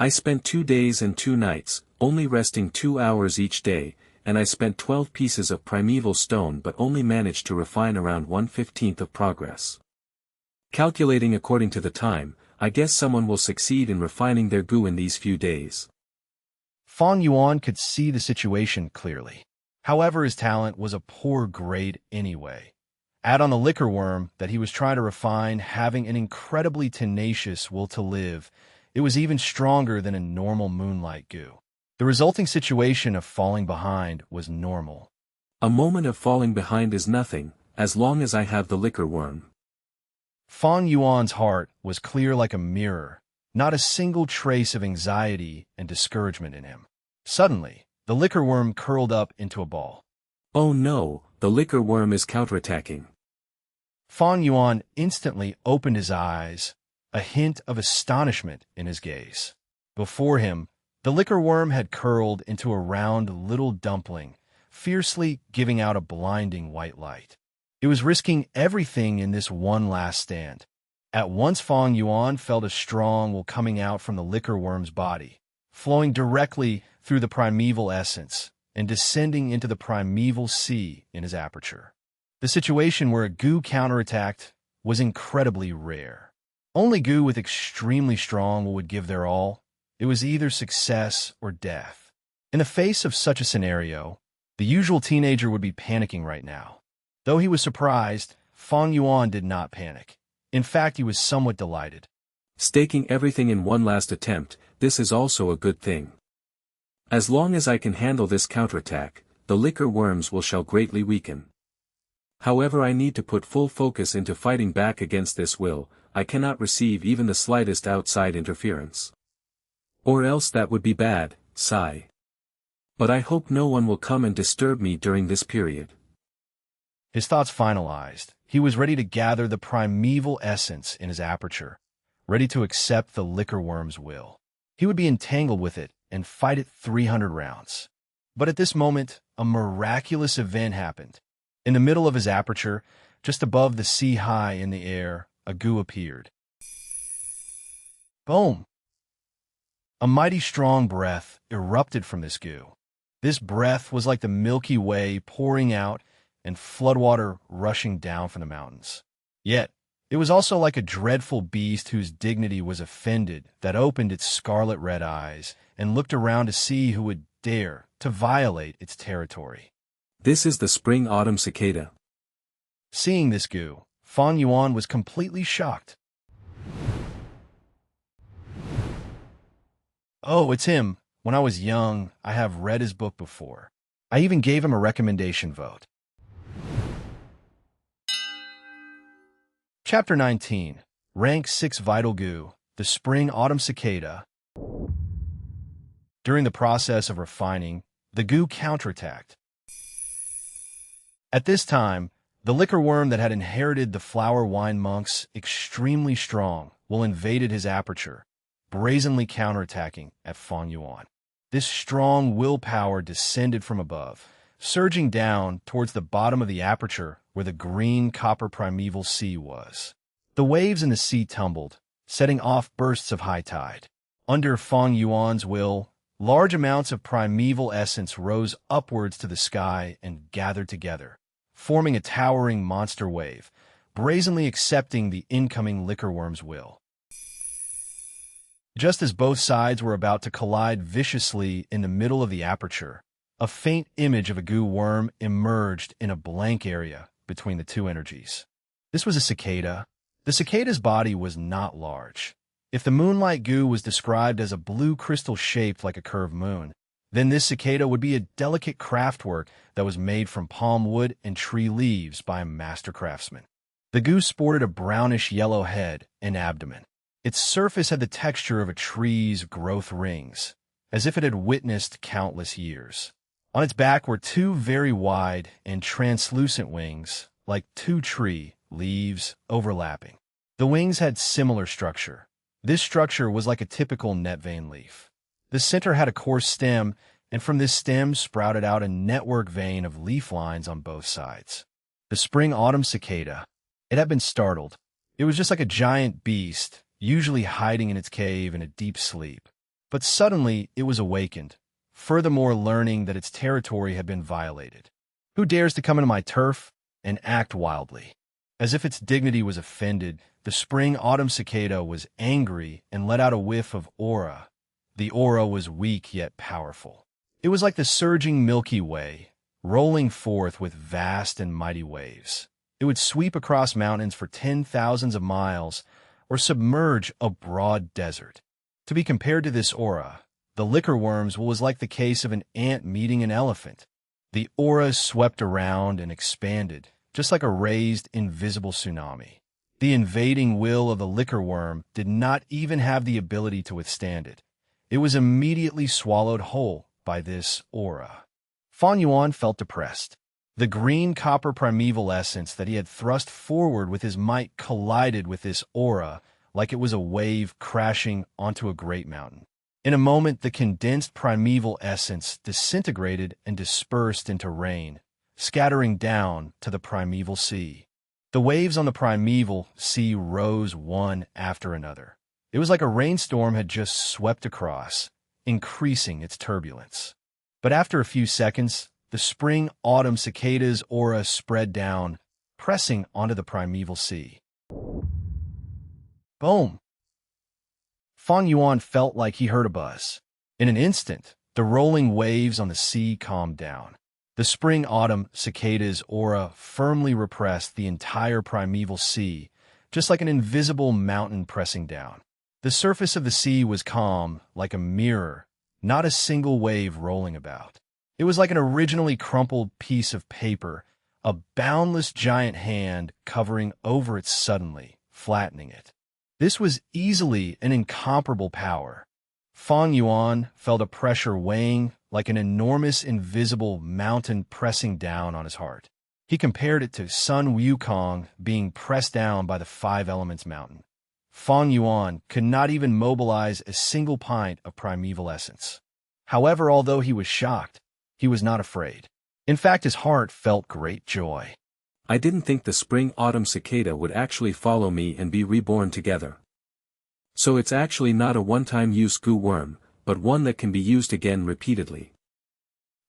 I spent 2 days and 2 nights, only resting 2 hours each day, and I spent 12 pieces of primeval stone but only managed to refine around 1/15 of progress. Calculating according to the time, I guess someone will succeed in refining their goo in these few days. Fang Yuan could see the situation clearly. However, his talent was a poor grade anyway. Add on the liquor worm that he was trying to refine having an incredibly tenacious will to live, it was even stronger than a normal moonlight goo. The resulting situation of falling behind was normal. A moment of falling behind is nothing, as long as I have the liquor worm. Fang Yuan's heart was clear like a mirror, not a single trace of anxiety and discouragement in him. Suddenly, the liquor worm curled up into a ball. Oh no, the liquor worm is counterattacking. Fang Yuan instantly opened his eyes, a hint of astonishment in his gaze. Before him, the liquor worm had curled into a round little dumpling, fiercely giving out a blinding white light. It was risking everything in this one last stand. At once Fang Yuan felt a strong will coming out from the liquor worm's body, flowing directly through the primeval essence and descending into the primeval sea in his aperture. The situation where a goo counterattacked was incredibly rare. Only goo with extremely strong will would give their all. It was either success or death. In the face of such a scenario, The usual teenager would be panicking right now. Though he was surprised, Fang Yuan did not panic. In fact, he was somewhat delighted. Staking everything in one last attempt, this is also a good thing. As long as I can handle this counterattack, the liquor worms shall greatly weaken. However, I need to put full focus into fighting back against this will. I cannot receive even the slightest outside interference. Or else that would be bad, sigh. But I hope no one will come and disturb me during this period. His thoughts finalized. He was ready to gather the primeval essence in his aperture, ready to accept the liquor worm's will. He would be entangled with it and fight it 300 rounds. But at this moment, a miraculous event happened. In the middle of his aperture, just above the sea high in the air, a goo appeared. Boom! A mighty strong breath erupted from this goo. This breath was like the Milky Way pouring out and floodwater rushing down from the mountains. Yet, it was also like a dreadful beast whose dignity was offended that opened its scarlet red eyes and looked around to see who would dare to violate its territory. This is the spring-autumn cicada. Seeing this goo, Fang Yuan was completely shocked. Oh, it's him. When I was young, I have read his book before. I even gave him a recommendation vote. Chapter 19. Rank 6 Vital Goo, the Spring-Autumn Cicada. During the process of refining, the goo counterattacked. At this time, the liquor worm that had inherited the flower wine monk's extremely strong will invaded his aperture, brazenly counterattacking at Fang Yuan. This strong willpower descended from above, surging down towards the bottom of the aperture where the green copper primeval sea was. The waves in the sea tumbled, setting off bursts of high tide. Under Fang Yuan's will, large amounts of primeval essence rose upwards to the sky and gathered together, forming a towering monster wave, brazenly accepting the incoming liquor worm's will. Just as both sides were about to collide viciously in the middle of the aperture, a faint image of a goo worm emerged in a blank area between the two energies. This was a cicada. The cicada's body was not large. If the moonlight goo was described as a blue crystal shaped like a curved moon, then this cicada would be a delicate craftwork that was made from palm wood and tree leaves by a master craftsman. The goo sported a brownish-yellow head and abdomen. Its surface had the texture of a tree's growth rings, as if it had witnessed countless years. On its back were two very wide and translucent wings, like two tree leaves overlapping. The wings had similar structure. This structure was like a typical net vein leaf. The center had a coarse stem, and from this stem sprouted out a network vein of leaf lines on both sides. The spring-autumn cicada. It had been startled. It was just like a giant beast, usually hiding in its cave in a deep sleep. But suddenly it was awakened, furthermore learning that its territory had been violated. Who dares to come into my turf and act wildly? As if its dignity was offended, the spring-autumn cicada was angry and let out a whiff of aura. The aura was weak yet powerful. It was like the surging Milky Way, rolling forth with vast and mighty waves. It would sweep across mountains for 10,000s of miles, or submerge a broad desert. To be compared to this aura, the liquor worm's was like the case of an ant meeting an elephant. The aura swept around and expanded, just like a raised, invisible tsunami. The invading will of the liquor worm did not even have the ability to withstand it. It was immediately swallowed whole by this aura. Fang Yuan felt depressed. The green copper primeval essence that he had thrust forward with his might collided with this aura like it was a wave crashing onto a great mountain. In a moment, the condensed primeval essence disintegrated and dispersed into rain, scattering down to the primeval sea. The waves on the primeval sea rose one after another. It was like a rainstorm had just swept across, increasing its turbulence. But after a few seconds, the spring-autumn cicada's aura spread down, pressing onto the primeval sea. Boom! Fang Yuan felt like he heard a buzz. In an instant, the rolling waves on the sea calmed down. The spring-autumn cicada's aura firmly repressed the entire primeval sea, just like an invisible mountain pressing down. The surface of the sea was calm, like a mirror, not a single wave rolling about. It was like an originally crumpled piece of paper, a boundless giant hand covering over it suddenly, flattening it. This was easily an incomparable power. Fang Yuan felt a pressure weighing like an enormous invisible mountain pressing down on his heart. He compared it to Sun Wukong being pressed down by the Five Elements mountain. Fang Yuan could not even mobilize a single pint of primeval essence. However, although he was shocked, he was not afraid. In fact, his heart felt great joy. I didn't think the spring-autumn cicada would actually follow me and be reborn together. So it's actually not a one-time use goo worm, but one that can be used again repeatedly.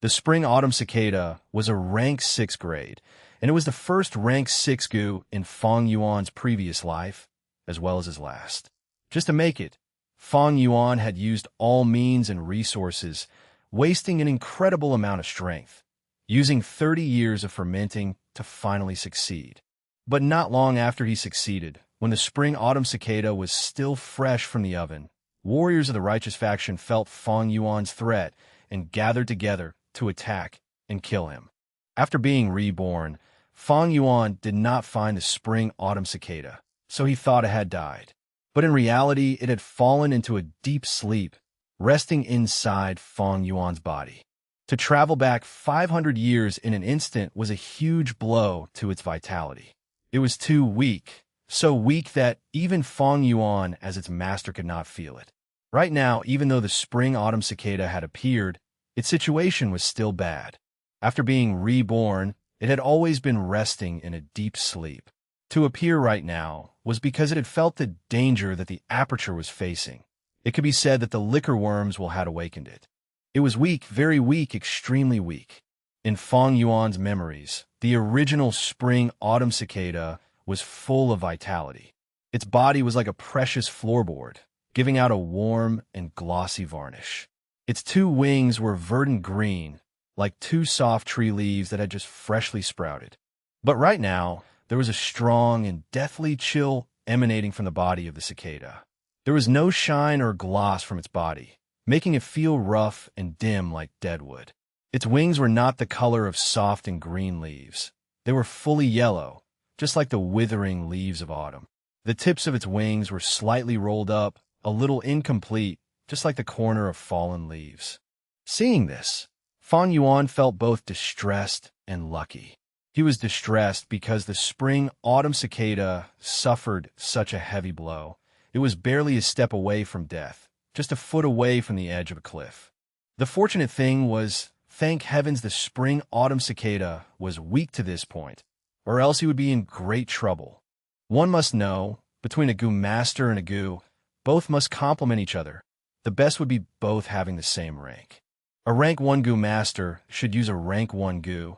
The spring-autumn cicada was a rank 6 grade, and it was the first rank 6 goo in Fang Yuan's previous life, as well as his last. Just to make it, Fang Yuan had used all means and resources, wasting an incredible amount of strength, using 30 years of fermenting to finally succeed. But not long after he succeeded, when the spring-autumn cicada was still fresh from the oven, warriors of the righteous faction felt Fang Yuan's threat and gathered together to attack and kill him. After being reborn, Fang Yuan did not find the spring-autumn cicada, so he thought it had died. But in reality, it had fallen into a deep sleep, resting inside Fang Yuan's body. To travel back 500 years in an instant was a huge blow to its vitality. It was too weak, so weak that even Fang Yuan as its master could not feel it. Right now, even though the spring-autumn cicada had appeared, its situation was still bad. After being reborn, it had always been resting in a deep sleep. To appear right now was because it had felt the danger that the aperture was facing. It could be said that the liquor worms had awakened it. It was weak, very weak, extremely weak. In Fang Yuan's memories, the original spring-autumn cicada was full of vitality. Its body was like a precious floorboard, giving out a warm and glossy varnish. Its two wings were verdant green, like two soft tree leaves that had just freshly sprouted. But right now, there was a strong and deathly chill emanating from the body of the cicada. There was no shine or gloss from its body, making it feel rough and dim like deadwood. Its wings were not the color of soft and green leaves. They were fully yellow, just like the withering leaves of autumn. The tips of its wings were slightly rolled up, a little incomplete, just like the corner of fallen leaves. Seeing this, Fang Yuan felt both distressed and lucky. He was distressed because the spring-autumn cicada suffered such a heavy blow. It was barely a step away from death, just a foot away from the edge of a cliff. The fortunate thing was, thank heavens the spring-autumn cicada was weak to this point, or else he would be in great trouble. One must know, between a goo master and a goo, both must complement each other. The best would be both having the same rank. A rank 1 goo master should use a rank 1 goo.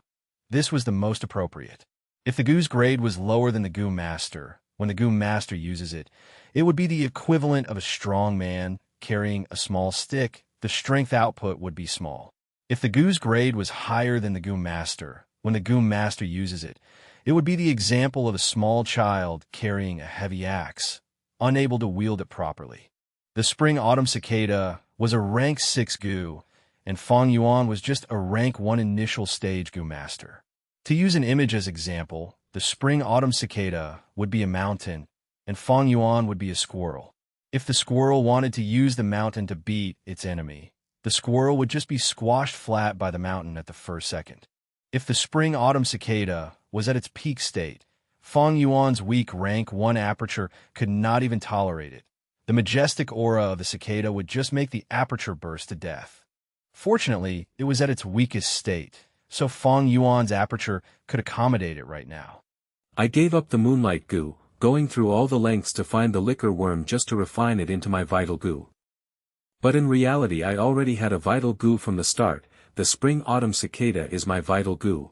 This was the most appropriate. If the goo's grade was lower than the goo master, when the goo master uses it, it would be the equivalent of a strong man carrying a small stick. The strength output would be small. If the goo's grade was higher than the goo master, when the goo master uses it, it would be the example of a small child carrying a heavy axe, unable to wield it properly. The spring-autumn cicada was a rank 6 goo, and Fang Yuan was just a rank 1 initial stage goo master. To use an image as example, the spring-autumn cicada would be a mountain, and Fang Yuan would be a squirrel. If the squirrel wanted to use the mountain to beat its enemy, the squirrel would just be squashed flat by the mountain at the first second. If the spring-autumn cicada was at its peak state, Fang Yuan's weak rank 1 aperture could not even tolerate it. The majestic aura of the cicada would just make the aperture burst to death. Fortunately, it was at its weakest state, so Fang Yuan's aperture could accommodate it right now. I gave up the moonlight goo, going through all the lengths to find the liquor worm just to refine it into my vital goo. But in reality I already had a vital goo from the start. The spring-autumn cicada is my vital goo.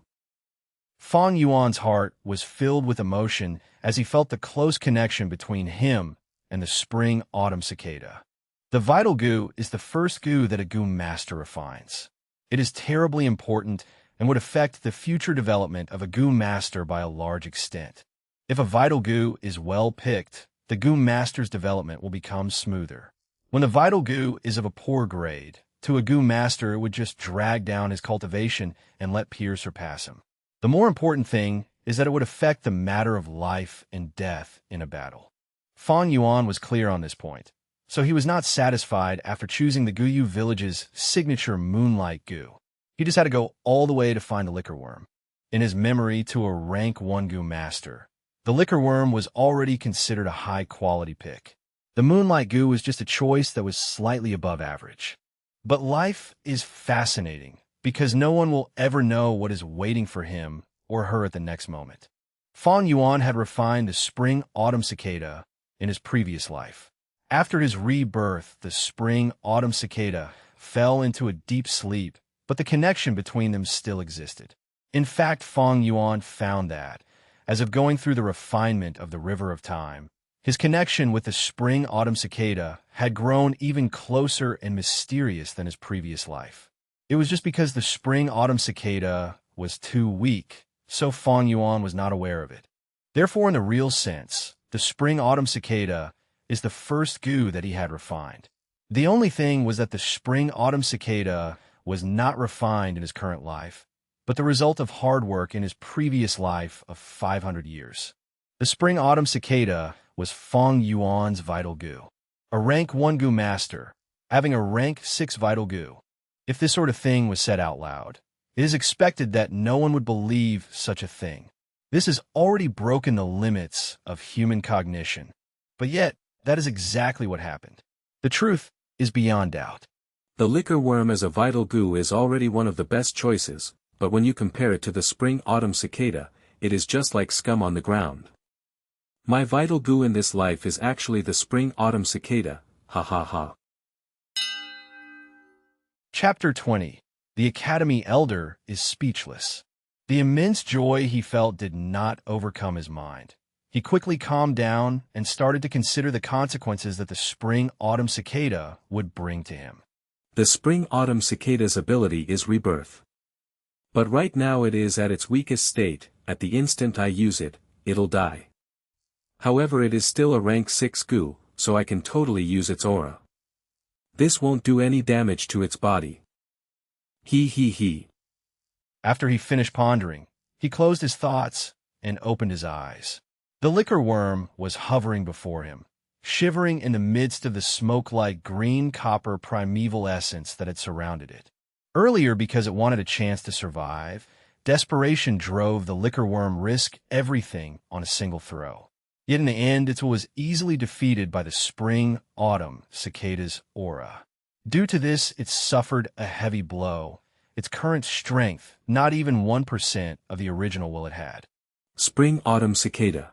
Fang Yuan's heart was filled with emotion as he felt the close connection between him and the spring-autumn cicada. The vital goo is the first goo that a goo master refines. It is terribly important and would affect the future development of a goo master by a large extent. If a vital goo is well picked, the goo master's development will become smoother. When the vital goo is of a poor grade, to a goo master it would just drag down his cultivation and let peers surpass him. The more important thing is that it would affect the matter of life and death in a battle. Fang Yuan was clear on this point, so he was not satisfied after choosing the Guyu village's signature moonlight goo. He just had to go all the way to find the liquor worm. In his memory to a rank 1 goo master, the liquor worm was already considered a high-quality pick. The moonlight goo was just a choice that was slightly above average. But life is fascinating, because no one will ever know what is waiting for him or her at the next moment. Fang Yuan had refined the spring-autumn cicada in his previous life. After his rebirth, the spring-autumn cicada fell into a deep sleep, but the connection between them still existed. In fact, Fang Yuan found that, as of going through the refinement of the river of time, his connection with the spring-autumn cicada had grown even closer and mysterious than his previous life. It was just because the spring-autumn cicada was too weak, so Fang Yuan was not aware of it. Therefore, in the real sense, the spring-autumn cicada is the first goo that he had refined. The only thing was that the spring-autumn cicada was not refined in his current life, but the result of hard work in his previous life of 500 years. The spring-autumn cicada was Fang Yuan's vital goo. A rank 1 goo master, having a rank 6 vital goo. If this sort of thing was said out loud, it is expected that no one would believe such a thing. This has already broken the limits of human cognition. But yet, that is exactly what happened. The truth is beyond doubt. The liquor worm as a vital goo is already one of the best choices, but when you compare it to the spring-autumn cicada, it is just like scum on the ground. My vital goo in this life is actually the spring-autumn cicada, ha ha ha. Chapter 20. The Academy Elder is speechless. The immense joy he felt did not overcome his mind. He quickly calmed down and started to consider the consequences that the spring-autumn cicada would bring to him. The spring-autumn cicada's ability is rebirth. But right now it is at its weakest state. At the instant I use it, it'll die. However, it is still a rank 6 goo, so I can totally use its aura. This won't do any damage to its body. He. After he finished pondering, he closed his thoughts and opened his eyes. The liquor worm was hovering before him, shivering in the midst of the smoke-like green copper primeval essence that had surrounded it. Earlier, because it wanted a chance to survive, desperation drove the liquor worm risk everything on a single throw. Yet in the end, it was easily defeated by the spring-autumn cicada's aura. Due to this, it suffered a heavy blow. Its current strength, not even 1% of the original will it had. Spring-autumn cicada.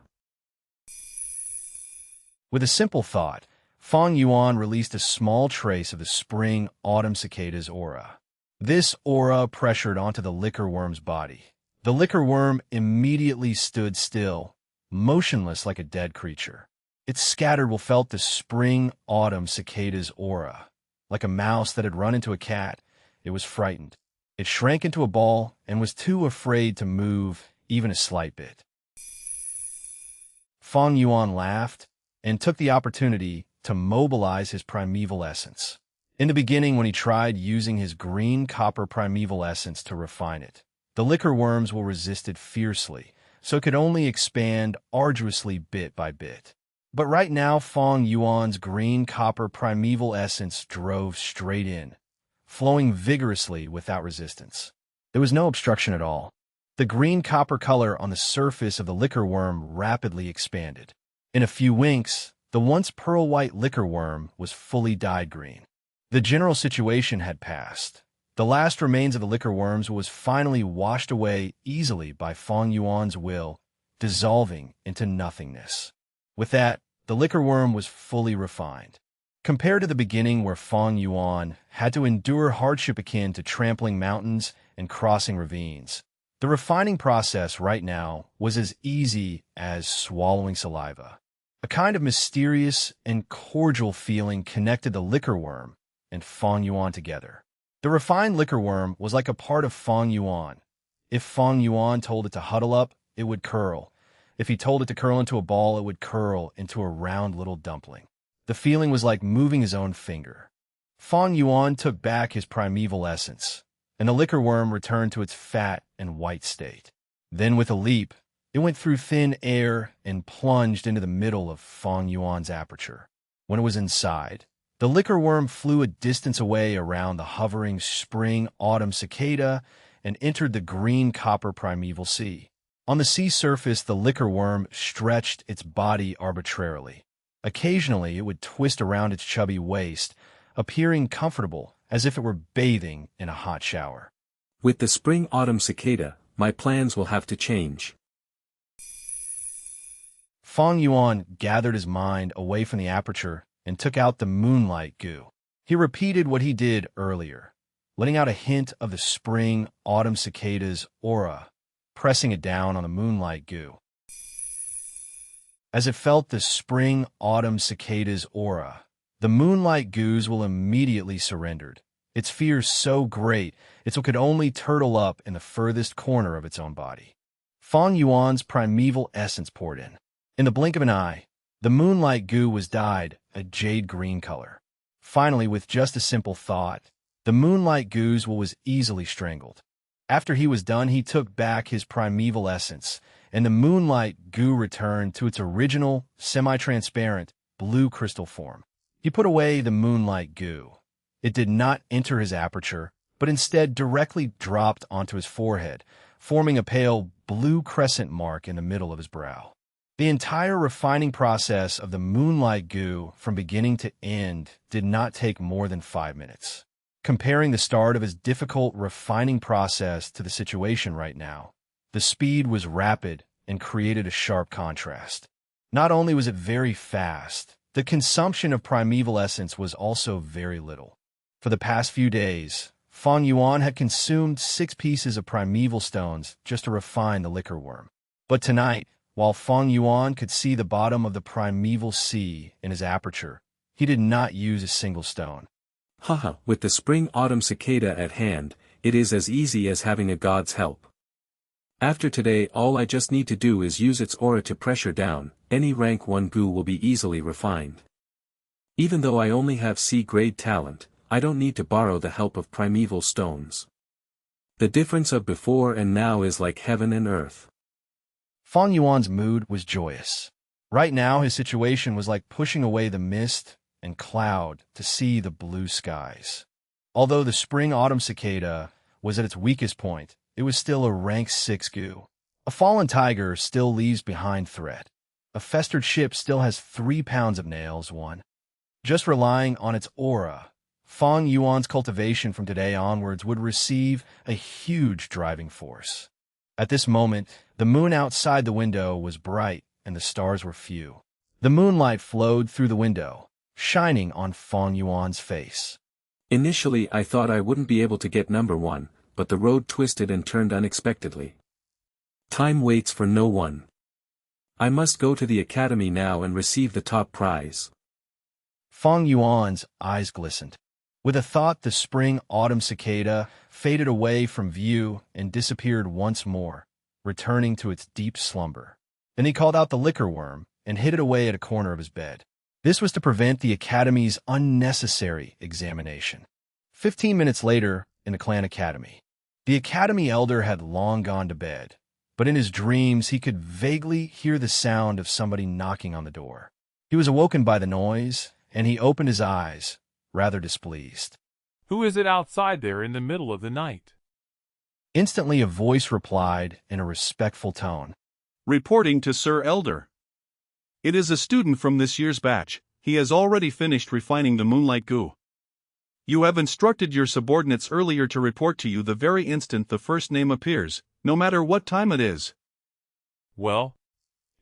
With a simple thought, Fang Yuan released a small trace of the spring-autumn cicada's aura. This aura pressured onto the liquor worm's body. The liquor worm immediately stood still, motionless like a dead creature. It scattered what felt the spring-autumn cicada's aura. Like a mouse that had run into a cat, it was frightened. It shrank into a ball and was too afraid to move even a slight bit. Fang Yuan laughed and took the opportunity to mobilize his primeval essence. In the beginning, when he tried using his green copper primeval essence to refine it, the liquor worms will resist it fiercely, so it could only expand arduously bit by bit. But right now, Fang Yuan's green copper primeval essence drove straight in, flowing vigorously without resistance. There was no obstruction at all. The green copper color on the surface of the liquor worm rapidly expanded. In a few winks, the once pearl-white liquor worm was fully dyed green. The general situation had passed. The last remains of the liquor worms was finally washed away easily by Fang Yuan's will, dissolving into nothingness. With that, the liquor worm was fully refined. Compared to the beginning where Fang Yuan had to endure hardship akin to trampling mountains and crossing ravines, the refining process right now was as easy as swallowing saliva. A kind of mysterious and cordial feeling connected the liquor worm and Fang Yuan together. The refined liquor worm was like a part of Fang Yuan, If Fang Yuan told it to huddle up, it would curl. If he told it to curl into a ball, it would curl into a round little dumpling. The feeling was like moving his own finger. Fang Yuan took back his primeval essence, and the liquor worm returned to its fat and white state. Then with a leap, it went through thin air and plunged into the middle of Fang Yuan's aperture. When it was inside, the liquor worm flew a distance away around the hovering spring-autumn cicada and entered the green-copper primeval sea. On the sea surface, the liquor worm stretched its body arbitrarily. Occasionally, it would twist around its chubby waist, appearing comfortable, as if it were bathing in a hot shower. With the spring-autumn cicada, my plans will have to change. Fang Yuan gathered his mind away from the aperture and took out the moonlight goo. He repeated what he did earlier, letting out a hint of the spring-autumn cicada's aura, pressing it down on the moonlight goo. As it felt the spring-autumn cicada's aura, the moonlight goos will immediately surrendered, its fear so great it could only turtle up in the furthest corner of its own body. Fang Yuan's primeval essence poured in. In the blink of an eye, the moonlight goo was dyed a jade green color. Finally, with just a simple thought, the moonlight goos was easily strangled. After he was done, he took back his primeval essence, and the moonlight goo returned to its original, semi-transparent, blue crystal form. He put away the moonlight goo. It did not enter his aperture, but instead directly dropped onto his forehead, forming a pale blue crescent mark in the middle of his brow. The entire refining process of the moonlight goo from beginning to end did not take more than 5 minutes. Comparing the start of his difficult refining process to the situation right now, the speed was rapid and created a sharp contrast. Not only was it very fast, the consumption of primeval essence was also very little. For the past few days, Fang Yuan had consumed 6 pieces of primeval stones just to refine the liquor worm. But tonight, while Fang Yuan could see the bottom of the primeval sea in his aperture, he did not use a single stone. Haha, with the spring-autumn cicada at hand, it is as easy as having a god's help. After today, all I just need to do is use its aura to pressure down, any rank 1 goo will be easily refined. Even though I only have C-grade talent, I don't need to borrow the help of primeval stones. The difference of before and now is like heaven and earth. Fang Yuan's mood was joyous. Right now, his situation was like pushing away the mist and cloud to see the blue skies. Although the spring-autumn cicada was at its weakest point, it was still a rank 6 goo. A fallen tiger still leaves behind threat. A festered ship still has 3 pounds of nails, 1. Just relying on its aura, Fang Yuan's cultivation from today onwards would receive a huge driving force. At this moment, the moon outside the window was bright and the stars were few. The moonlight flowed through the window, shining on Fang Yuan's face. Initially I thought I wouldn't be able to get number 1, but the road twisted and turned unexpectedly. Time waits for no one. I must go to the academy now and receive the top prize. Fang Yuan's eyes glistened. With a thought, the spring-autumn cicada faded away from view and disappeared once more, returning to its deep slumber. Then he called out the liquor worm and hid it away at a corner of his bed. This was to prevent the academy's unnecessary examination. 15 minutes later, in the clan academy, the academy elder had long gone to bed, but in his dreams he could vaguely hear the sound of somebody knocking on the door. He was awoken by the noise, and he opened his eyes, rather displeased. Who is it outside there in the middle of the night? Instantly a voice replied in a respectful tone. Reporting to Sir Elder. It is a student from this year's batch. He has already finished refining the moonlight goo. You have instructed your subordinates earlier to report to you the very instant the first name appears, no matter what time it is. Well,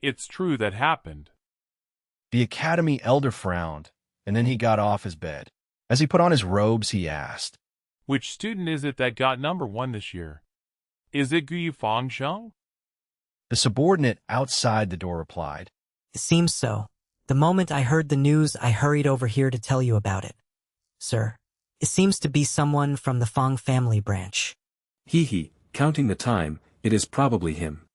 it's true that happened. The academy elder frowned, and then he got off his bed. As he put on his robes, he asked, Which student is it that got number 1 this year? Is it Gu Fang Sheng? The subordinate outside the door replied, It seems so. The moment I heard the news, I hurried over here to tell you about it. Sir, it seems to be someone from the Fang family branch. Hee, counting the time, it is probably him.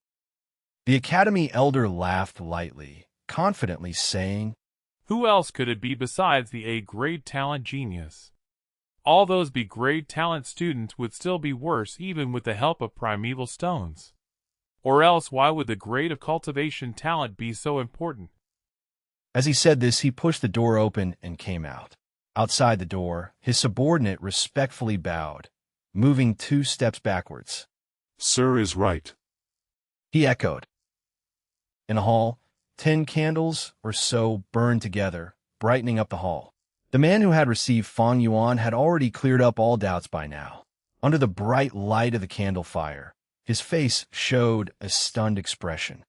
The Academy elder laughed lightly, confidently saying, Who else could it be besides the A-grade talent genius? All those B-grade talent students would still be worse even with the help of primeval stones. Or else why would the grade of cultivation talent be so important? As he said this, he pushed the door open and came out. Outside the door, his subordinate respectfully bowed, moving 2 steps backwards. Sir is right. He echoed. In the hall, 10 candles or so burned together, brightening up the hall. The man who had received Fang Yuan had already cleared up all doubts by now. Under the bright light of the candle fire, his face showed a stunned expression.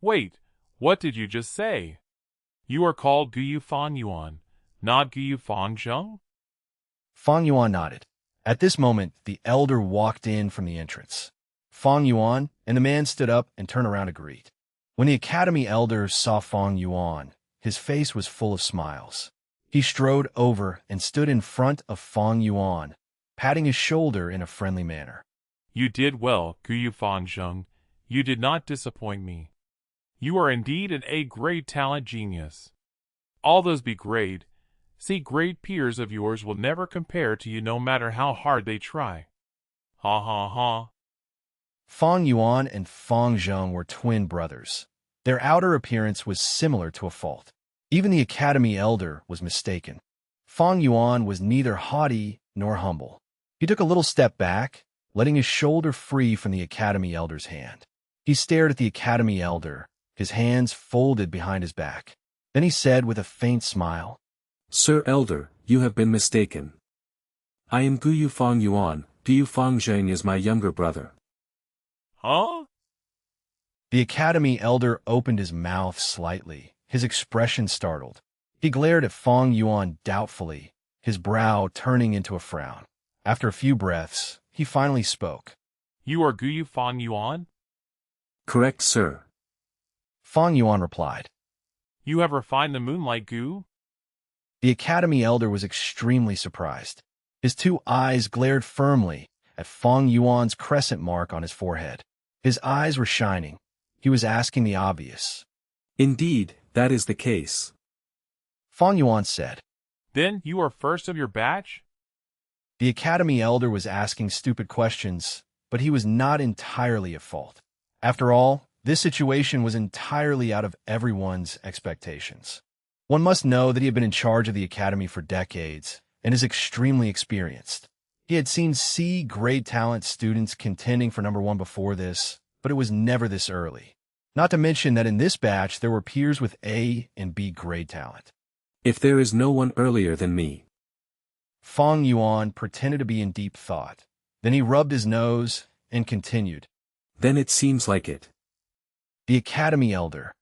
Wait, what did you just say? You are called Guyu Fang Yuan, not Guyu Fang Zheng? Fang Yuan nodded. At this moment, the elder walked in from the entrance. Fang Yuan and the man stood up and turned around to greet. When the Academy elder saw Fang Yuan, his face was full of smiles. He strode over and stood in front of Fang Yuan, patting his shoulder in a friendly manner. You did well, Guyu Fang Zheng. You did not disappoint me. You are indeed an A-grade talent genius. All those B-grade, C-grade peers of yours will never compare to you no matter how hard they try. Ha ha ha. Fang Yuan and Fang Zheng were twin brothers. Their outer appearance was similar to a fault. Even the Academy elder was mistaken. Fang Yuan was neither haughty nor humble. He took a little step back, letting his shoulder free from the Academy elder's hand. He stared at the Academy elder, his hands folded behind his back. Then he said with a faint smile, Sir Elder, you have been mistaken. I am Guyu Fang Yuan, Guyu Fang Zheng is my younger brother. Huh? The Academy elder opened his mouth slightly, his expression startled. He glared at Fang Yuan doubtfully, his brow turning into a frown. After a few breaths, he finally spoke. You are Guyu Fang Yuan? Correct, sir. Fang Yuan replied. You have refined the moonlight goo? The Academy elder was extremely surprised. His 2 eyes glared firmly at Fang Yuan's crescent mark on his forehead. His eyes were shining. He was asking the obvious. Indeed, that is the case. Fang Yuan said. Then you are first of your batch? The Academy elder was asking stupid questions, but he was not entirely at fault. After all, this situation was entirely out of everyone's expectations. One must know that he had been in charge of the Academy for decades and is extremely experienced. He had seen C-grade talent students contending for number 1 before this, but it was never this early. Not to mention that in this batch there were peers with A and B grade talent. If there is no one earlier than me. Fang Yuan pretended to be in deep thought. Then he rubbed his nose and continued. Then it seems like it. The Academy elder.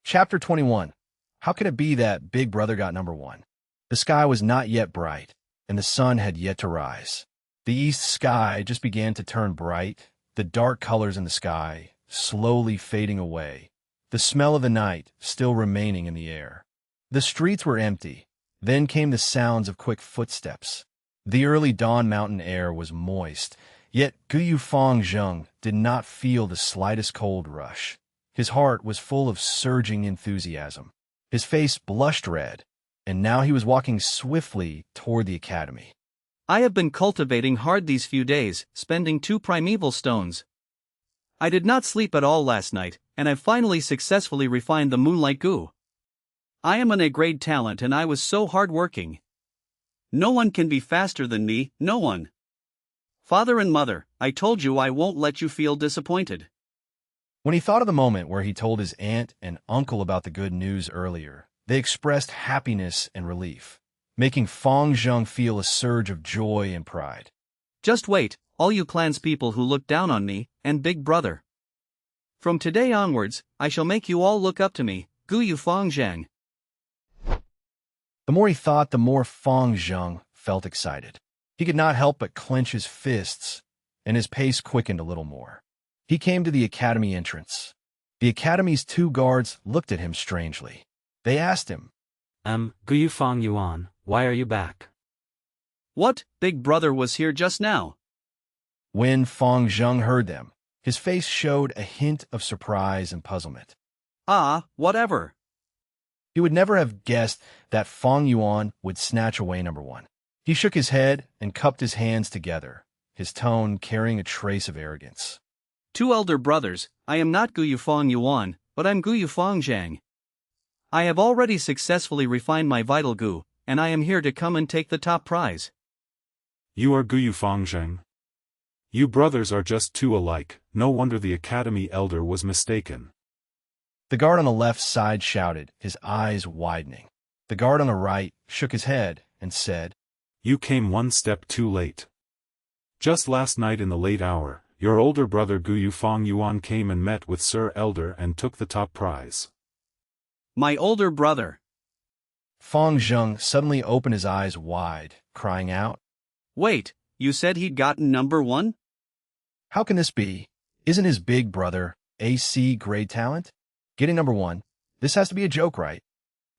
Chapter 21. How could it be that Big Brother got number 1? The sky was not yet bright, and the sun had yet to rise. The east sky just began to turn bright, the dark colors in the sky slowly fading away, the smell of the night still remaining in the air. The streets were empty. Then came the sounds of quick footsteps. The early dawn mountain air was moist, yet Guyu Fang Zheng did not feel the slightest cold rush. His heart was full of surging enthusiasm. His face blushed red, and now he was walking swiftly toward the academy. I have been cultivating hard these few days, spending 2 primeval stones. I did not sleep at all last night, and I finally successfully refined the moonlight goo. I am an A-grade talent and I was so hard-working. No one can be faster than me, no one. Father and mother, I told you I won't let you feel disappointed. When he thought of the moment where he told his aunt and uncle about the good news earlier, they expressed happiness and relief, making Fang Zheng feel a surge of joy and pride. Just wait, all you clan's people who look down on me, and Big Brother. From today onwards, I shall make you all look up to me, Guyu Fang Zheng. The more he thought, the more Fang Zheng felt excited. He could not help but clench his fists, and his pace quickened a little more. He came to the academy entrance. The academy's 2 guards looked at him strangely. They asked him, Guyu Fang Yuan, why are you back? What, big brother was here just now? When Fang Zheng heard them, his face showed a hint of surprise and puzzlement. Ah, whatever. He would never have guessed that Fang Yuan would snatch away number one. He shook his head and cupped his hands together, his tone carrying a trace of arrogance. Two elder brothers, I am not Guyu Fang Yuan, but I'm Guyu Fang Zhang. I have already successfully refined my vital goo, and I am here to come and take the top prize. You are Guyu Fang Zheng. You brothers are just two alike, no wonder the academy elder was mistaken. The guard on the left side shouted, his eyes widening. The guard on the right shook his head and said, You came one step too late. Just last night in the late hour, your older brother Guyu Fang Yuan came and met with Sir Elder and took the top prize. My older brother. Fang Zheng suddenly opened his eyes wide, crying out, Wait, you said he'd gotten number one? How can this be? Isn't his big brother, AC grade talent? Getting number one? This has to be a joke, right?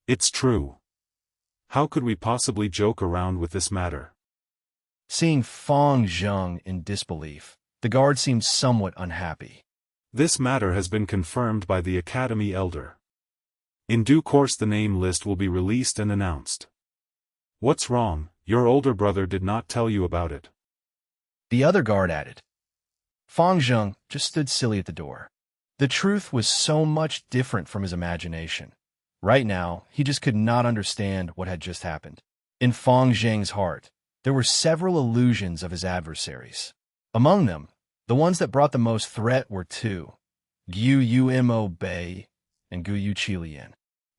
It's true. How could we possibly joke around with this matter? Seeing Fang Zheng in disbelief, the guard seemed somewhat unhappy. This matter has been confirmed by the Academy Elder. In due course the name list will be released and announced. What's wrong? Your older brother did not tell you about it. The other guard added. Fang Zheng just stood silly at the door. The truth was so much different from his imagination. Right now, he just could not understand what had just happened. In Fang Zheng's heart, there were several illusions of his adversaries. Among them, the ones that brought the most threat were two, Gu Mo Bei and Guyu Qilian.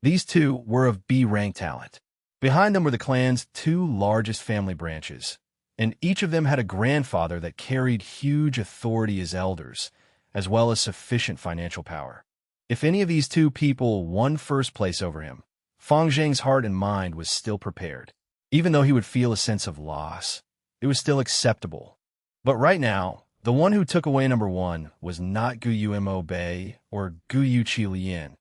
These two were of B-rank talent. Behind them were the clan's two largest family branches, and each of them had a grandfather that carried huge authority as elders, as well as sufficient financial power. If any of these two people won first place over him, Fang Zheng's heart and mind was still prepared. Even though he would feel a sense of loss, it was still acceptable. But right now, the one who took away number one was not Guyu Mo Bei or Guyu Qilian.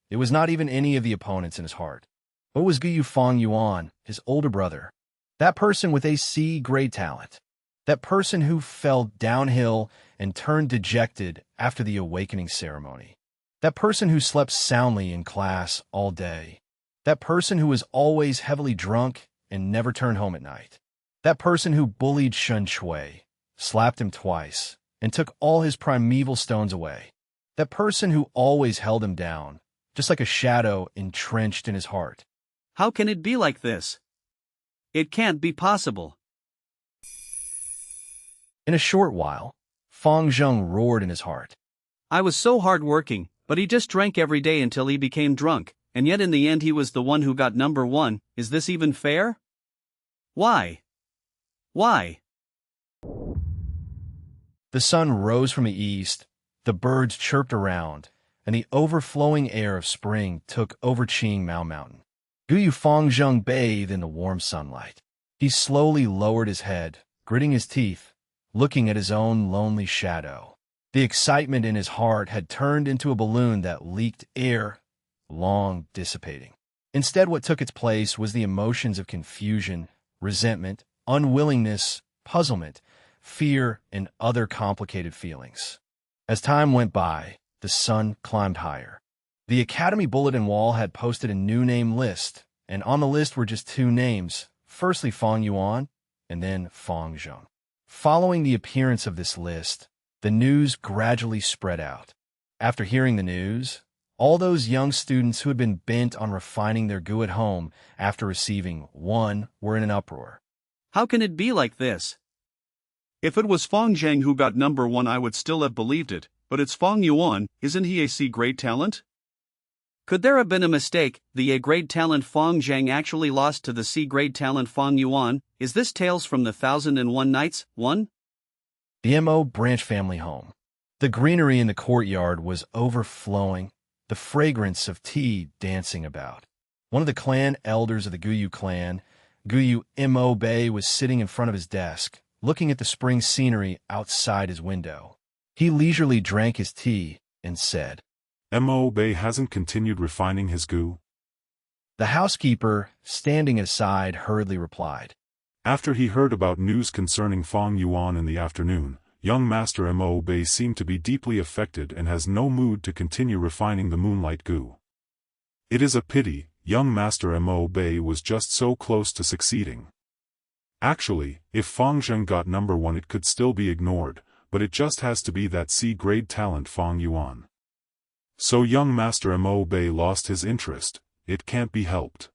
It was not even any of the opponents in his heart. What was Guyu Fang Yuan, his older brother? That person with a C-grade talent. That person who fell downhill and turned dejected after the awakening ceremony. That person who slept soundly in class all day. That person who was always heavily drunk and never turned home at night. That person who bullied Shun Shui, slapped him twice, and took all his primeval stones away. That person who always held him down, just like a shadow entrenched in his heart. How can it be like this? It can't be possible. In a short while, Fang Zheng roared in his heart. I was so hard-working, but he just drank every day until he became drunk, and yet in the end he was the one who got number one. Is this even fair? Why? Why? The sun rose from the east, the birds chirped around, and the overflowing air of spring took over Qing Mao Mountain. Guyu Fang Zheng bathed in the warm sunlight. He slowly lowered his head, gritting his teeth, looking at his own lonely shadow. The excitement in his heart had turned into a balloon that leaked air, long dissipating. Instead, what took its place was the emotions of confusion, resentment, unwillingness, puzzlement, fear, and other complicated feelings. As time went by, the sun climbed higher. The Academy bulletin wall had posted a new name list, and on the list were just two names, firstly Fang Yuan, and then Fang Zheng. Following the appearance of this list, the news gradually spread out. After hearing the news, all those young students who had been bent on refining their goo at home after receiving one were in an uproar. How can it be like this? If it was Fang Zheng who got number one I would still have believed it, but it's Fang Yuan, isn't he a C-grade talent? Could there have been a mistake? The A-grade talent Fang Zheng actually lost to the C-grade talent Fang Yuan. Is this Tales from the 1001 Nights? 1? The Mo branch family home. The greenery in the courtyard was overflowing, the fragrance of tea dancing about. One of the clan elders of the Guyu clan, Guyu Mo Bei, was sitting in front of his desk, looking at the spring scenery outside his window. He leisurely drank his tea and said, Mo Bei hasn't continued refining his goo? The housekeeper, standing aside, hurriedly replied, After he heard about news concerning Fang Yuan in the afternoon, young Master Mo Bei seemed to be deeply affected and has no mood to continue refining the moonlight goo. It is a pity, young Master Mo Bei was just so close to succeeding. Actually, if Fang Zheng got number 1 it could still be ignored, but it just has to be that C-grade talent Fang Yuan. So young Master Mo Bei lost his interest, it can't be helped.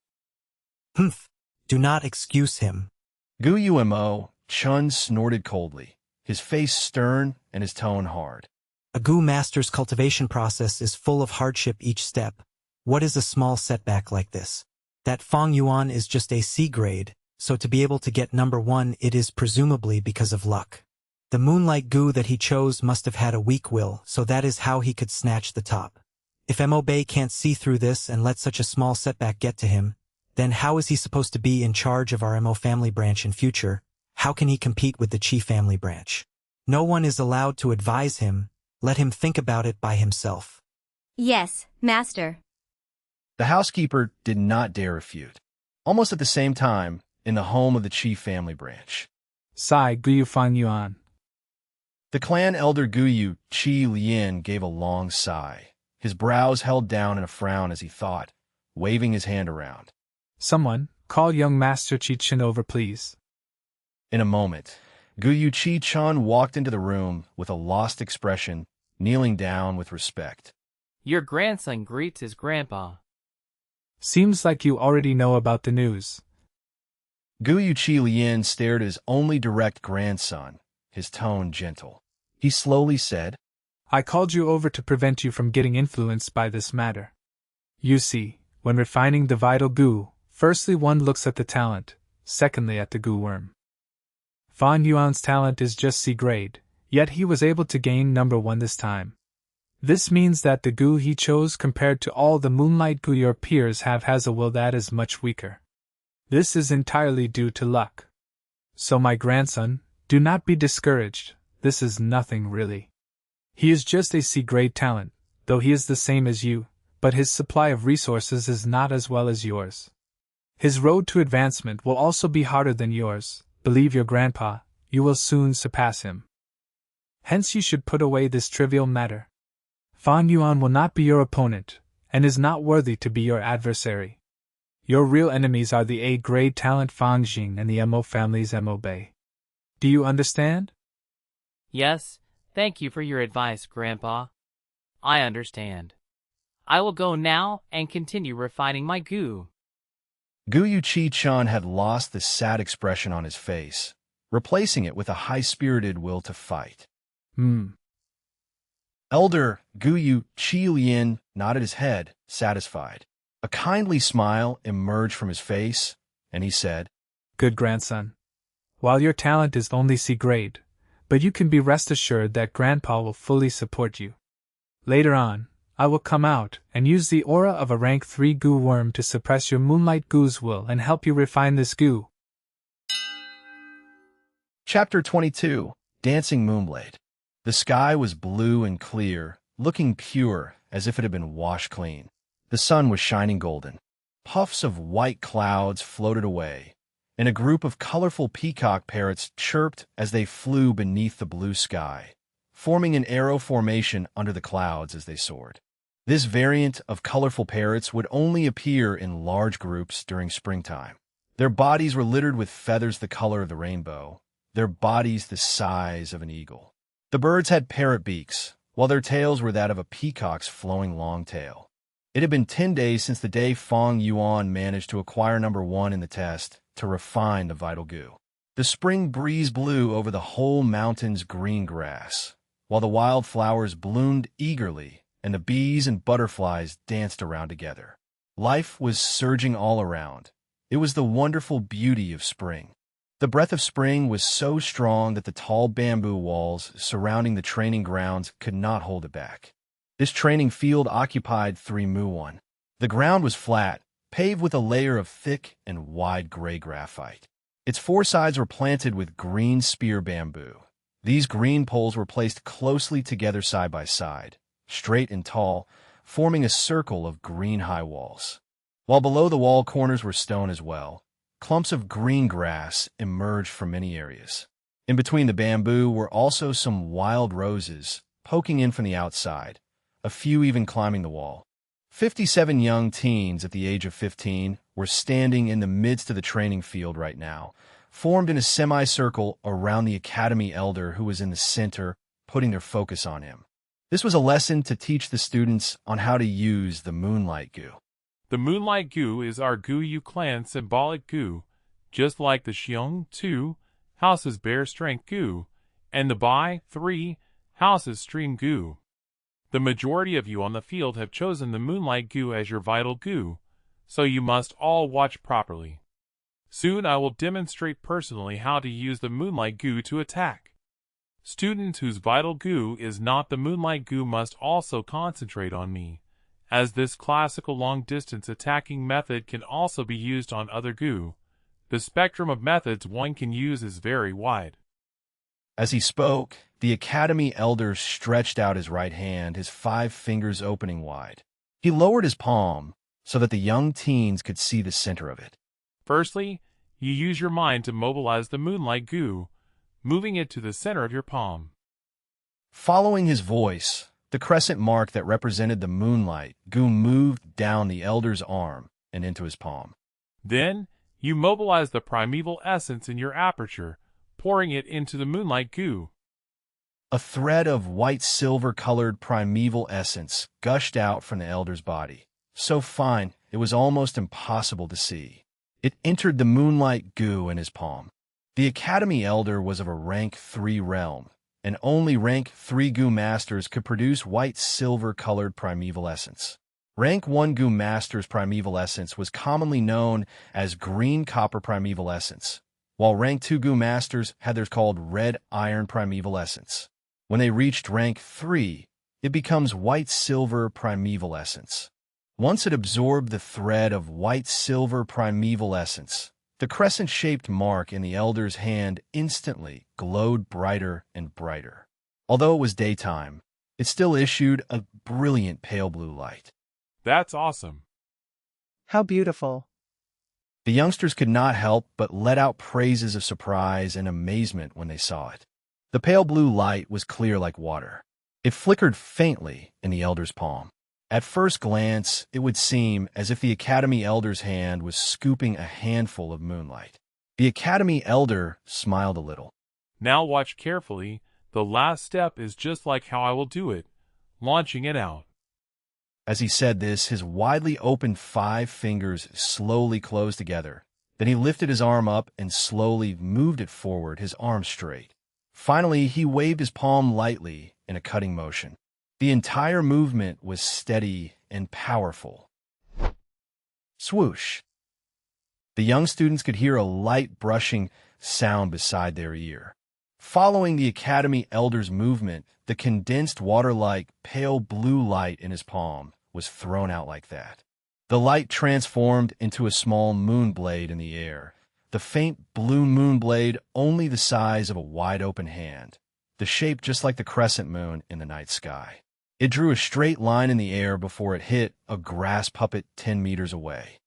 Humph. Do not excuse him. Guyu Mo, Chun snorted coldly, his face stern and his tone hard. A Gu master's cultivation process is full of hardship each step. What is a small setback like this? That Fang Yuan is just a C-grade, so to be able to get number 1 it is presumably because of luck. The moonlight goo that he chose must have had a weak will, so that is how he could snatch the top. If Mo Bei can't see through this and let such a small setback get to him, then how is he supposed to be in charge of our Mo family branch in future? How can he compete with the Qi family branch? No one is allowed to advise him, let him think about it by himself. Yes, Master. The housekeeper did not dare refute. Almost at the same time, in the home of the Qi family branch. Sigh, Guyu Fang Yuan. The clan elder Guyu Qi Lian gave a long sigh, his brows held down in a frown as he thought, waving his hand around. Someone, call young Master Qi Chen over please. In a moment, Guyu Qi Chun walked into the room with a lost expression, kneeling down with respect. Your grandson greets his grandpa. Seems like you already know about the news. Guyu Qi Lian stared at his only direct grandson, his tone gentle. He slowly said, I called you over to prevent you from getting influenced by this matter. You see, when refining the vital goo, firstly one looks at the talent, secondly at the goo worm. Fang Yuan's talent is just C-grade, yet he was able to gain number 1 this time. This means that the goo he chose compared to all the moonlight goo your peers have has a will that is much weaker. This is entirely due to luck. So my grandson, do not be discouraged, this is nothing really. He is just a C-grade talent, though he is the same as you, but his supply of resources is not as well as yours. His road to advancement will also be harder than yours, believe your grandpa, you will soon surpass him. Hence you should put away this trivial matter. Fang Yuan will not be your opponent, and is not worthy to be your adversary. Your real enemies are the A-grade talent Fang Jing and the Mo family's Mo Bei. Do you understand? Yes, thank you for your advice, Grandpa. I understand. I will go now and continue refining my goo. Guyu Qi Chun had lost the sad expression on his face, replacing it with a high-spirited will to fight. Elder Guyu Qi Lian nodded his head, satisfied. A kindly smile emerged from his face, and he said, Good grandson. While your talent is only C-grade, but you can be rest assured that Grandpa will fully support you. Later on, I will come out and use the aura of a rank 3 goo worm to suppress your moonlight goo's will and help you refine this goo. Chapter 22, Dancing Moonblade. The sky was blue and clear, looking pure as if it had been washed clean. The sun was shining golden. Puffs of white clouds floated away, and a group of colorful peacock parrots chirped as they flew beneath the blue sky, forming an arrow formation under the clouds as they soared. This variant of colorful parrots would only appear in large groups during springtime. Their bodies were littered with feathers the color of the rainbow, their bodies the size of an eagle. The birds had parrot beaks, while their tails were that of a peacock's flowing long tail. It had been 10 days since the day Fang Yuan managed to acquire number 1 in the test to refine the vital goo. The spring breeze blew over the whole mountain's green grass, while the wild flowers bloomed eagerly and the bees and butterflies danced around together. Life was surging all around. It was the wonderful beauty of spring. The breath of spring was so strong that the tall bamboo walls surrounding the training grounds could not hold it back. This training field occupied 3 muon. The ground was flat, paved with a layer of thick and wide gray graphite. Its 4 sides were planted with green spear bamboo. These green poles were placed closely together side by side, straight and tall, forming a circle of green high walls. While below the wall corners were stone as well, Clumps of green grass emerged from many areas. In between the bamboo were also some wild roses, poking in from the outside, a few even climbing the wall. 57 young teens at the age of 15 were standing in the midst of the training field right now, formed in a semicircle around the academy elder who was in the center, putting their focus on him. This was a lesson to teach the students on how to use the Moonlight Goo. The Moonlight Goo is our Guyu clan symbolic goo, just like the Xiong 2 house's Bear Strength Goo, and the Bai 3 house's Stream Goo. The majority of you on the field have chosen the Moonlight Goo as your vital goo, so you must all watch properly. Soon I will demonstrate personally how to use the Moonlight Goo to attack. Students whose vital goo is not the Moonlight Goo must also concentrate on me, as this classical long-distance attacking method can also be used on other goo. The spectrum of methods one can use is very wide. As he spoke, the academy elder stretched out his right hand, his 5 fingers opening wide. He lowered his palm so that the young teens could see the center of it. Firstly, you use your mind to mobilize the Moonlight Goo, moving it to the center of your palm. Following his voice, the crescent mark that represented the Moonlight Goo moved down the elder's arm and into his palm. Then, you mobilize the primeval essence in your aperture, pouring it into the Moonlight Goo. A thread of white-silver-colored primeval essence gushed out from the elder's body, so fine it was almost impossible to see. It entered the Moonlight Goo in his palm. The academy elder was of a rank 3 realm, and only rank 3 Goo masters could produce white-silver-colored primeval essence. Rank 1 Goo master's primeval essence was commonly known as green copper primeval essence, while rank 2 Goo masters had theirs called red iron primeval essence. When they reached rank 3, it becomes white-silver primeval essence. Once it absorbed the thread of white-silver primeval essence, the crescent-shaped mark in the elder's hand instantly glowed brighter and brighter. Although it was daytime, it still issued a brilliant pale blue light. That's awesome. How beautiful. The youngsters could not help but let out praises of surprise and amazement when they saw it. The pale blue light was clear like water. It flickered faintly in the elder's palm. At first glance, it would seem as if the academy elder's hand was scooping a handful of moonlight. The academy elder smiled a little. Now watch carefully. The last step is just like how I will do it, launching it out. As he said this, his widely opened 5 fingers slowly closed together. Then he lifted his arm up and slowly moved it forward, his arm straight. Finally, he waved his palm lightly in a cutting motion. The entire movement was steady and powerful. Swoosh! The young students could hear a light brushing sound beside their ear. Following the academy elder's movement, the condensed water-like pale blue light in his palm was thrown out like that. The light transformed into a small moonblade in the air. The faint blue moonblade only the size of a wide-open hand, the shape just like the crescent moon in the night sky. It drew a straight line in the air before it hit a grass puppet 10 meters away.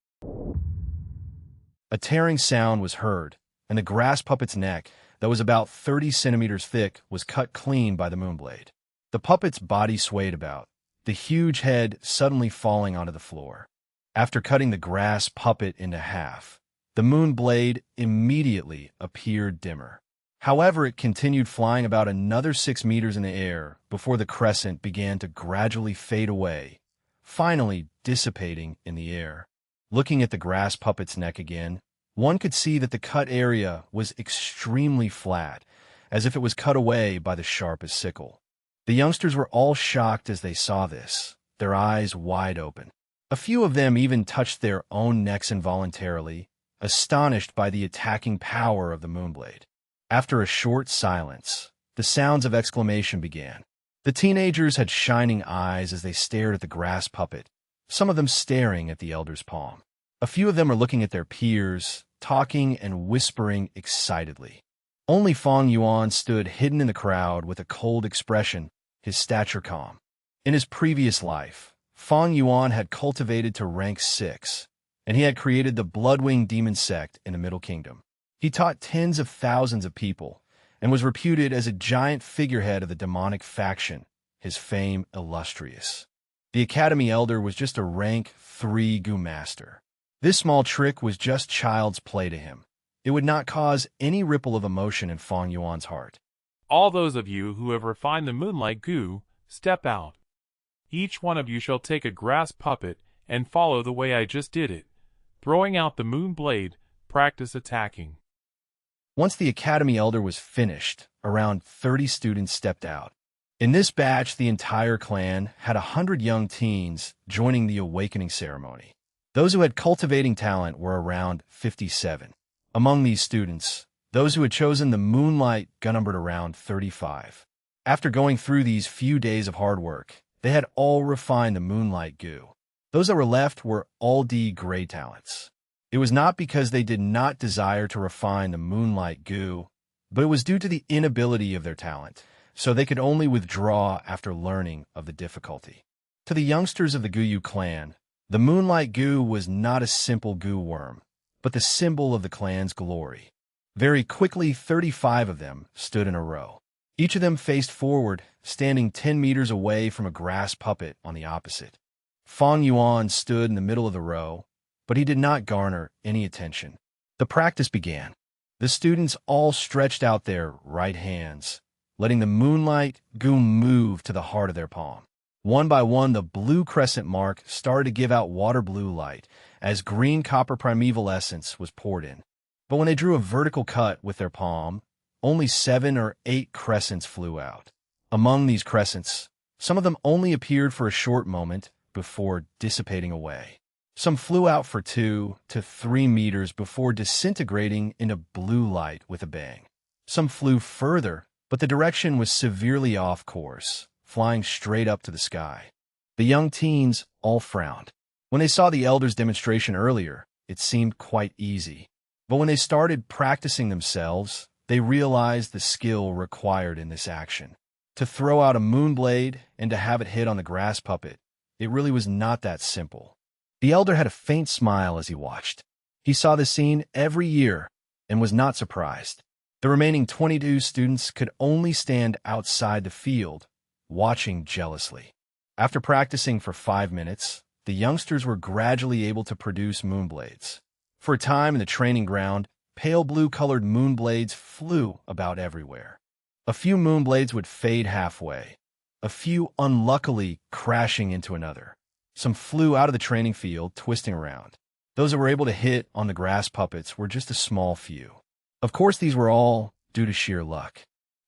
A tearing sound was heard, and the grass puppet's neck, that was about 30 centimeters thick, was cut clean by the moonblade. The puppet's body swayed about, the huge head suddenly falling onto the floor. After cutting the grass puppet into half, the moonblade immediately appeared dimmer. However, it continued flying about another 6 meters in the air before the crescent began to gradually fade away, finally dissipating in the air. Looking at the grass puppet's neck again, one could see that the cut area was extremely flat, as if it was cut away by the sharpest sickle. The youngsters were all shocked as they saw this, their eyes wide open. A few of them even touched their own necks involuntarily, astonished by the attacking power of the moonblade. After a short silence, the sounds of exclamation began. The teenagers had shining eyes as they stared at the grass puppet, some of them staring at the elder's palm. A few of them were looking at their peers, talking and whispering excitedly. Only Fang Yuan stood hidden in the crowd with a cold expression, his stature calm. In his previous life, Fang Yuan had cultivated to rank 6, and he had created the Bloodwing Demon Sect in the Middle Kingdom. He taught tens of thousands of people, and was reputed as a giant figurehead of the demonic faction, his fame illustrious. The Academy Elder was just a rank 3 Gu Master. This small trick was just child's play to him. It would not cause any ripple of emotion in Fang Yuan's heart. All those of you who have refined the moonlight goo, step out. Each one of you shall take a grass puppet and follow the way I just did it. Throwing out the Moonblade, practice attacking. Once the Academy Elder was finished, around 30 students stepped out. In this batch, the entire clan had 100 young teens joining the awakening ceremony. Those who had cultivating talent were around 57. Among these students, those who had chosen the moonlight numbered around 35. After going through these few days of hard work, they had all refined the moonlight goo. Those that were left were all D grade talents. It was not because they did not desire to refine the moonlight goo, but it was due to the inability of their talent, so they could only withdraw after learning of the difficulty. To the youngsters of the Guyu clan, the moonlight goo was not a simple goo worm, but the symbol of the clan's glory. Very quickly, 35 of them stood in a row. Each of them faced forward, standing 10 meters away from a grass puppet on the opposite. Fang Yuan stood in the middle of the row, but he did not garner any attention. The practice began. The students all stretched out their right hands, letting the moonlight goo move to the heart of their palm. One by one, the blue crescent mark started to give out water blue light as green copper primeval essence was poured in. But when they drew a vertical cut with their palm, only 7 or 8 crescents flew out. Among these crescents, some of them only appeared for a short moment before dissipating away. Some flew out for 2 to 3 meters before disintegrating into blue light with a bang. Some flew further, but the direction was severely off course, flying straight up to the sky. The young teens all frowned. When they saw the elders' demonstration earlier, it seemed quite easy. But when they started practicing themselves, they realized the skill required in this action. To throw out a moonblade and to have it hit on the grass puppet, it really was not that simple. The elder had a faint smile as he watched. He saw the scene every year and was not surprised. The remaining 22 students could only stand outside the field, watching jealously. After practicing for 5 minutes, the youngsters were gradually able to produce moonblades. For a time in the training ground, pale blue-colored moonblades flew about everywhere. A few moonblades would fade halfway, a few unluckily crashing into another. Some flew out of the training field, twisting around. Those that were able to hit on the grass puppets were just a small few. Of course, these were all due to sheer luck.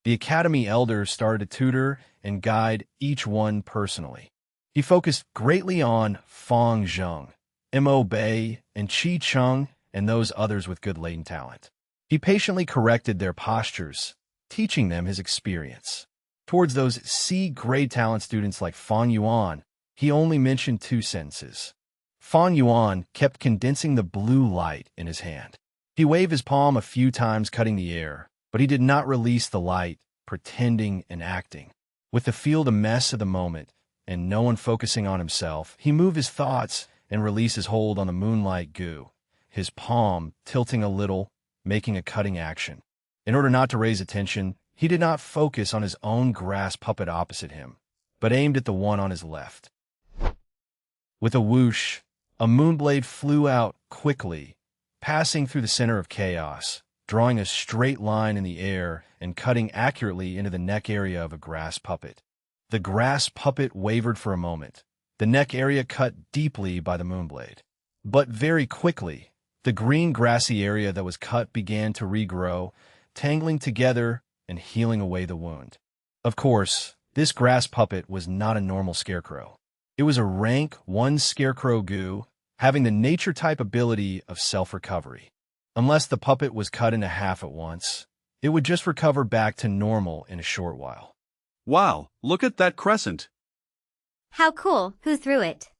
The Academy Elder started to tutor and guide each one personally. He focused greatly on Fang Zheng, Mo Bei, and Qi Cheng, and those others with good latent talent. He patiently corrected their postures, teaching them his experience. Towards those C-grade talent students like Fang Yuan, he only mentioned 2 sentences. Fang Yuan kept condensing the blue light in his hand. He waved his palm a few times, cutting the air, but he did not release the light, pretending and acting. With the field a mess at the moment, and no one focusing on himself, he moved his thoughts and released his hold on the moonlight goo, his palm tilting a little, making a cutting action. In order not to raise attention, he did not focus on his own grass puppet opposite him, but aimed at the one on his left. With a whoosh, a moonblade flew out quickly, passing through the center of chaos, drawing a straight line in the air and cutting accurately into the neck area of a grass puppet. The grass puppet wavered for a moment, the neck area cut deeply by the moonblade. But very quickly, the green grassy area that was cut began to regrow, tangling together and healing away the wound. Of course, this grass puppet was not a normal scarecrow. It was a rank 1 scarecrow goo, having the nature-type ability of self-recovery. Unless the puppet was cut into half at once, it would just recover back to normal in a short while. Wow, look at that crescent. How cool, who threw it?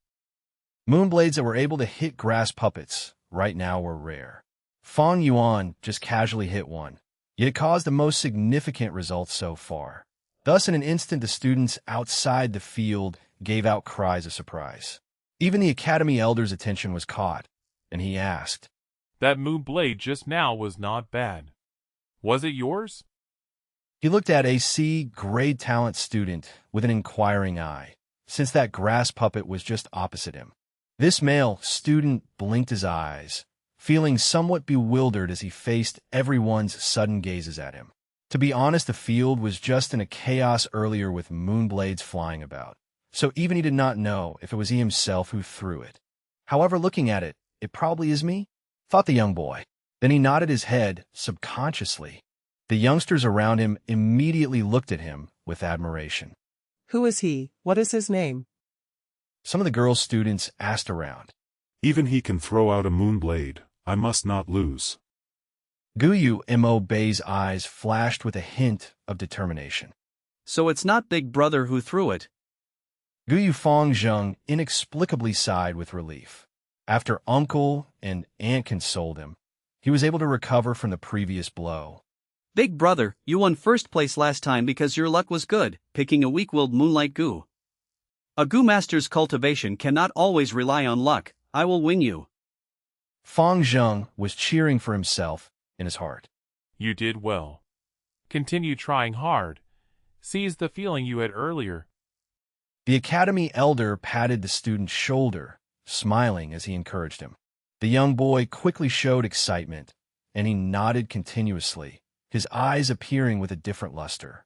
Moonblades that were able to hit grass puppets right now were rare. Fang Yuan just casually hit one, yet it caused the most significant results so far. Thus, in an instant, the students outside the field gave out cries of surprise. Even the Academy Elder's attention was caught, and he asked, That Moonblade just now was not bad. Was it yours? He looked at a C-grade talent student with an inquiring eye, since that grass puppet was just opposite him. This male student blinked his eyes, feeling somewhat bewildered as he faced everyone's sudden gazes at him. To be honest, the field was just in a chaos earlier with moonblades flying about, so even he did not know if it was he himself who threw it. However, looking at it, it probably is me, thought the young boy. Then he nodded his head subconsciously. The youngsters around him immediately looked at him with admiration. Who is he? What is his name? Some of the girl students asked around. Even he can throw out a moonblade. I must not lose. Guyu Mo Bei's eyes flashed with a hint of determination. So it's not Big Brother who threw it. Guyu Fang Zheng inexplicably sighed with relief. After uncle and aunt consoled him, he was able to recover from the previous blow. Big Brother, you won first place last time because your luck was good, picking a weak-willed moonlight goo. A goo master's cultivation cannot always rely on luck. I will win you. Fang Zheng was cheering for himself in his heart. You did well. Continue trying hard. Seize the feeling you had earlier. The academy elder patted the student's shoulder, smiling as he encouraged him. The young boy quickly showed excitement, and he nodded continuously, his eyes appearing with a different luster.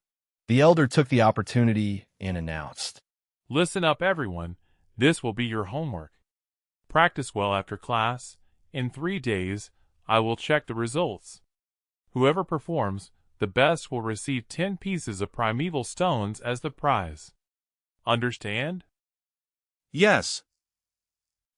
The elder took the opportunity and announced, Listen up, everyone. This will be your homework. Practice well after class. In 3 days, I will check the results. Whoever performs the best will receive 10 pieces of primeval stones as the prize. Understand? Yes.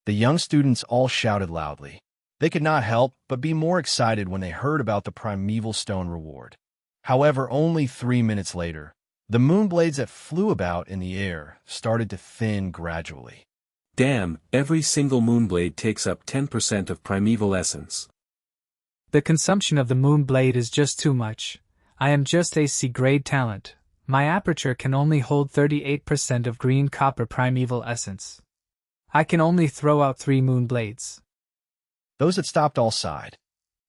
The young students all shouted loudly. They could not help but be more excited when they heard about the primeval stone reward. However, only 3 minutes later, the moonblades that flew about in the air started to thin gradually. Damn, every single moonblade takes up 10% of primeval essence. The consumption of the Moonblade is just too much. I am just a C-grade talent. My aperture can only hold 38% of green copper primeval essence. I can only throw out 3 Moonblades. Those that stopped all sighed.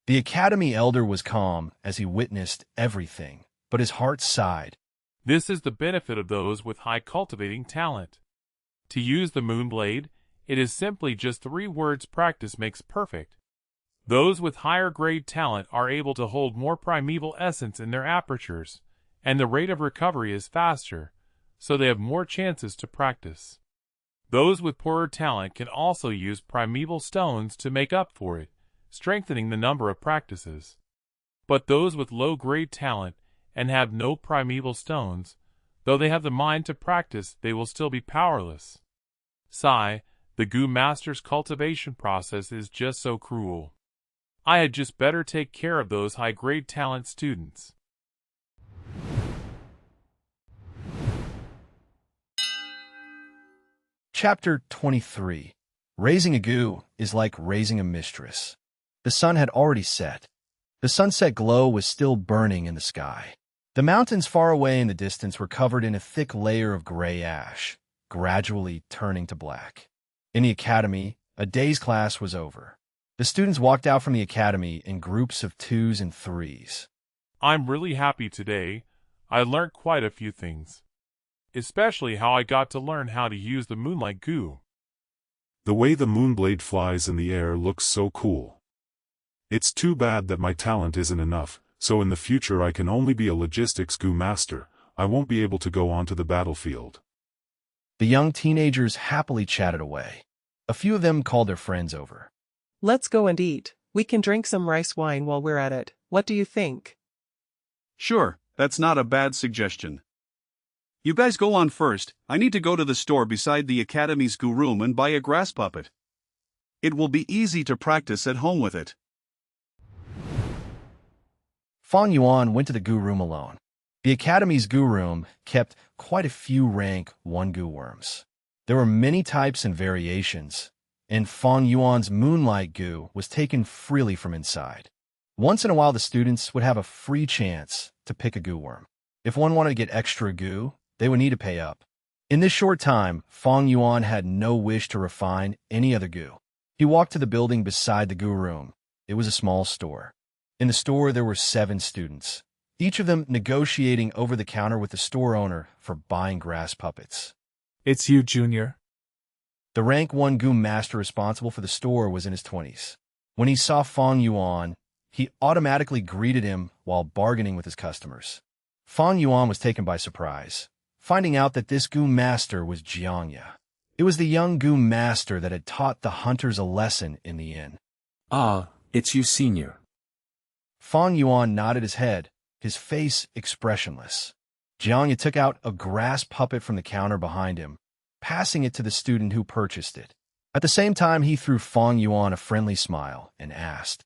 The academy elder was calm as he witnessed everything, but his heart sighed. This is the benefit of those with high cultivating talent. To use the Moonblade, it is simply just 3 words practice makes perfect. Those with higher grade talent are able to hold more primeval essence in their apertures, and the rate of recovery is faster, so they have more chances to practice. Those with poorer talent can also use primeval stones to make up for it, strengthening the number of practices. But those with low grade talent and have no primeval stones, though they have the mind to practice, they will still be powerless. Sigh, the goo master's cultivation process is just so cruel. I had just better take care of those high-grade talent students. Chapter 23. Raising a goo is like raising a mistress. The sun had already set. The sunset glow was still burning in the sky. The mountains far away in the distance were covered in a thick layer of gray ash, gradually turning to black. In the academy, a day's class was over. The students walked out from the academy in groups of 2s and 3s. I'm really happy today. I learned quite a few things. Especially how I got to learn how to use the moonlight goo. The way the moonblade flies in the air looks so cool. It's too bad that my talent isn't enough, so in the future I can only be a logistics goo master. I won't be able to go onto the battlefield. The young teenagers happily chatted away. A few of them called their friends over. Let's go and eat. We can drink some rice wine while we're at it. What do you think? Sure, that's not a bad suggestion. You guys go on first. I need to go to the store beside the academy's goo room and buy a grass puppet. It will be easy to practice at home with it. Fang Yuan went to the goo room alone. The academy's goo room kept quite a few rank 1 goo worms. There were many types and variations, and Fang Yuan's moonlight goo was taken freely from inside. Once in a while the students would have a free chance to pick a goo worm. If one wanted to get extra goo, they would need to pay up. In this short time, Fang Yuan had no wish to refine any other goo. He walked to the building beside the goo room. It was a small store. In the store there were 7 students, each of them negotiating over the counter with the store owner for buying grass puppets. It's you, Junior. The rank 1 goo master responsible for the store was in his 20s. When he saw Fang Yuan, he automatically greeted him while bargaining with his customers. Fang Yuan was taken by surprise, finding out that this goo master was Jiangya. It was the young goo master that had taught the hunters a lesson in the inn. Ah, it's you, Senior. Fang Yuan nodded his head, his face expressionless. Jiangya took out a grass puppet from the counter behind him, passing it to the student who purchased it. At the same time, he threw Fang Yuan a friendly smile and asked,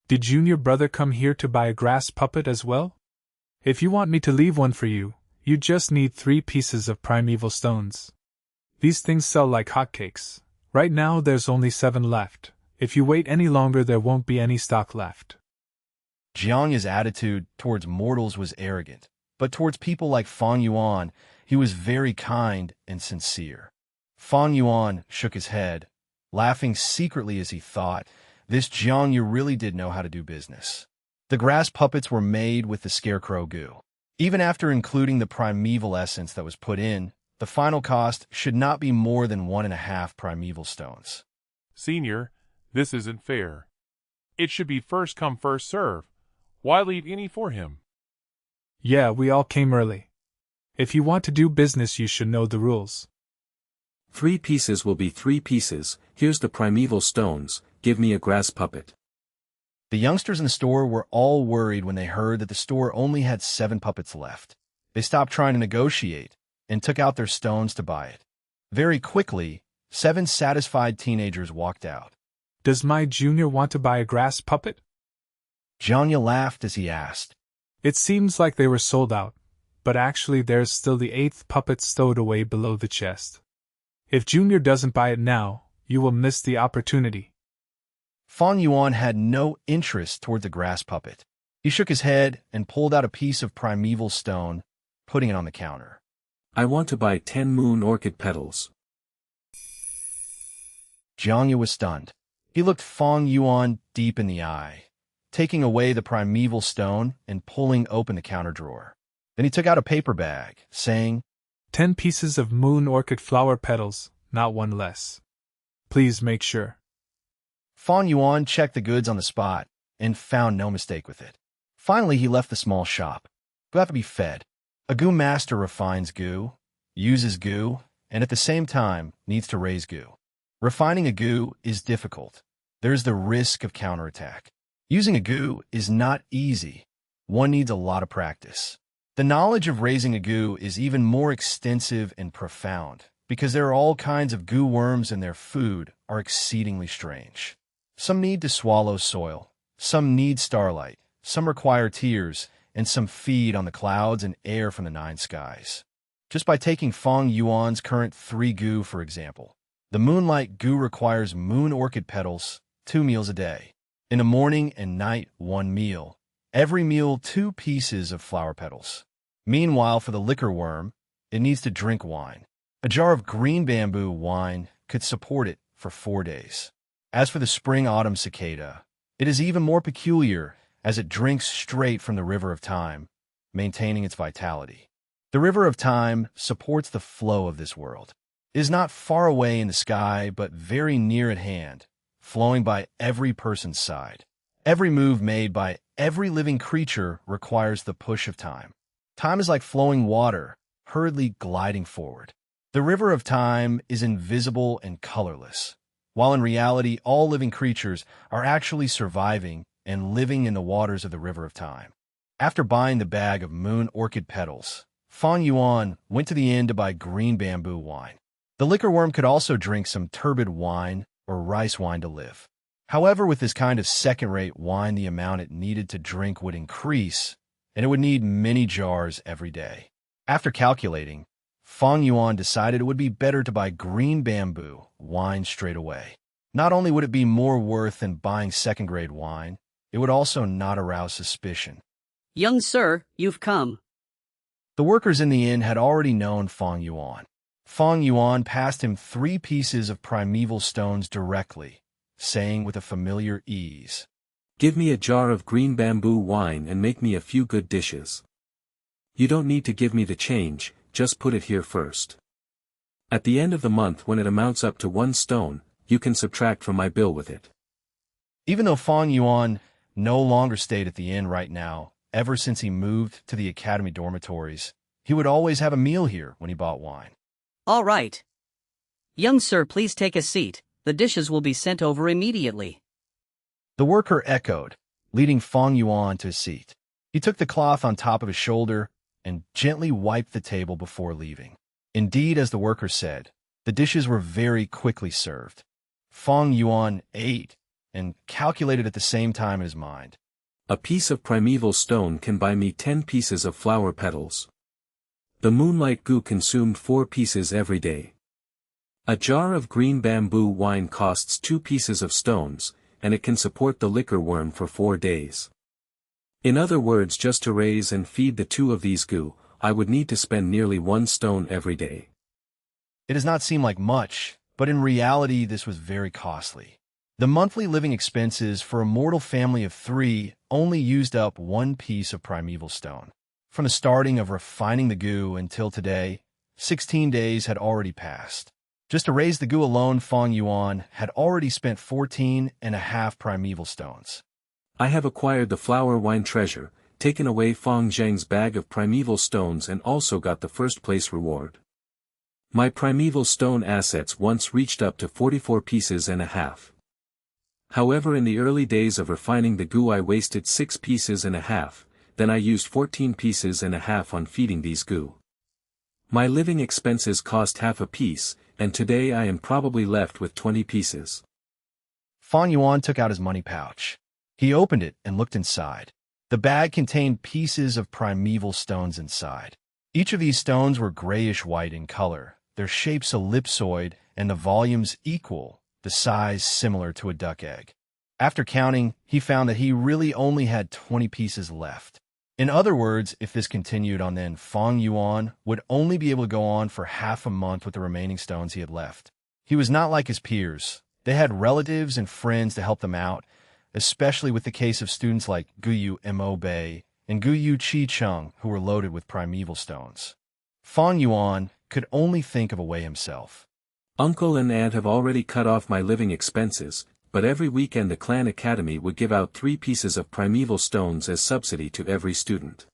"Did Junior brother come here to buy a grass puppet as well? If you want me to leave one for you, you just need 3 pieces of primeval stones. These things sell like hotcakes. Right now there's only 7 left. If you wait any longer there won't be any stock left." Jiangya's attitude towards mortals was arrogant, but towards people like Fang Yuan, he was very kind and sincere. Fang Yuan shook his head, laughing secretly as he thought, this Jiangya really did know how to do business. The grass puppets were made with the scarecrow goo. Even after including the primeval essence that was put in, the final cost should not be more than 1.5 primeval stones. Senior, this isn't fair. It should be first come first serve. Why leave any for him? Yeah, we all came early. If you want to do business you should know the rules. 3 pieces will be 3 pieces, here's the primeval stones, give me a grass puppet. The youngsters in the store were all worried when they heard that the store only had 7 puppets left. They stopped trying to negotiate and took out their stones to buy it. Very quickly, 7 satisfied teenagers walked out. Does my junior want to buy a grass puppet? Jiangya laughed as he asked. It seems like they were sold out, but actually there's still the 8th puppet stowed away below the chest. If Junior doesn't buy it now, you will miss the opportunity. Fang Yuan had no interest toward the grass puppet. He shook his head and pulled out a piece of primeval stone, putting it on the counter. I want to buy 10 moon orchid petals. Jiangya was stunned. He looked Fang Yuan deep in the eye, taking away the primeval stone and pulling open the counter drawer. Then he took out a paper bag, saying, 10 pieces of moon orchid flower petals, not 1 less. Please make sure. Fang Yuan checked the goods on the spot and found no mistake with it. Finally, he left the small shop. Goo have to be fed. A goo master refines goo, uses goo, and at the same time needs to raise goo. Refining a goo is difficult. There's the risk of counterattack. Using a goo is not easy. One needs a lot of practice. The knowledge of raising a goo is even more extensive and profound, because there are all kinds of goo worms and their food are exceedingly strange. Some need to swallow soil, some need starlight, some require tears, and some feed on the clouds and air from the 9 skies. Just by taking Fang Yuan's current 3 goo, for example, the moonlight goo requires moon orchid petals, 2 meals a day. In the morning and night, 1 meal. Every meal 2 pieces of flower petals. Meanwhile, for the liquor worm, it needs to drink wine. A jar of green bamboo wine could support it for 4 days. As for the spring-autumn cicada, it is even more peculiar as it drinks straight from the river of time, maintaining its vitality. The river of time supports the flow of this world. It is not far away in the sky, but very near at hand, flowing by every person's side. Every move made by every living creature requires the push of time. Time is like flowing water, hurriedly gliding forward. The river of time is invisible and colorless, while in reality all living creatures are actually surviving and living in the waters of the river of time. After buying the bag of moon orchid petals, Fang Yuan went to the inn to buy green bamboo wine. The liquor worm could also drink some turbid wine or rice wine to live. However, with this kind of second-rate wine, the amount it needed to drink would increase, and it would need many jars every day. After calculating, Fang Yuan decided it would be better to buy green bamboo wine straight away. Not only would it be more worth than buying second-grade wine, it would also not arouse suspicion. Young sir, you've come. The workers in the inn had already known Fang Yuan. Fang Yuan passed him 3 pieces of primeval stones directly, saying with a familiar ease, "Give me a jar of green bamboo wine and make me a few good dishes. You don't need to give me the change, just put it here first. At the end of the month when it amounts up to 1 stone, you can subtract from my bill with it." Even though Fang Yuan no longer stayed at the inn right now, ever since he moved to the academy dormitories, he would always have a meal here when he bought wine. All right. Young sir, please take a seat. The dishes will be sent over immediately. The worker echoed, leading Fang Yuan to his seat. He took the cloth on top of his shoulder and gently wiped the table before leaving. Indeed, as the worker said, the dishes were very quickly served. Fang Yuan ate and calculated at the same time in his mind. A piece of primeval stone can buy me 10 pieces of flower petals. The moonlight goo consumed 4 pieces every day. A jar of green bamboo wine costs 2 pieces of stones, and it can support the liquor worm for 4 days. In other words, just to raise and feed the 2 of these goo, I would need to spend nearly 1 stone every day. It does not seem like much, but in reality this was very costly. The monthly living expenses for a mortal family of 3 only used up 1 piece of primeval stone. From the starting of refining the goo until today, 16 days had already passed. Just to raise the goo alone, Fang Yuan had already spent 14.5 primeval stones. I have acquired the flower wine treasure, taken away Fang Zheng's bag of primeval stones, and also got the first place reward. My primeval stone assets once reached up to 44 pieces and a half. However, in the early days of refining the goo I wasted 6 pieces and a half, then I used 14 pieces and a half on feeding these goo. My living expenses cost half a piece, and today I am probably left with 20 pieces. Fang Yuan took out his money pouch. He opened it and looked inside. The bag contained pieces of primeval stones inside. Each of these stones were grayish-white in color, their shapes ellipsoid, and the volumes equal, the size similar to a duck egg. After counting, he found that he really only had 20 pieces left. In other words, if this continued on, then Fang Yuan would only be able to go on for half a month with the remaining stones he had left. He was not like his peers. They had relatives and friends to help them out, especially with the case of students like Guyu Mo Bei and Guyu Chi Chung, who were loaded with primeval stones. Fang Yuan could only think of a way himself. Uncle and aunt have already cut off my living expenses, but every weekend the clan academy would give out 3 pieces of primeval stones as subsidy to every student.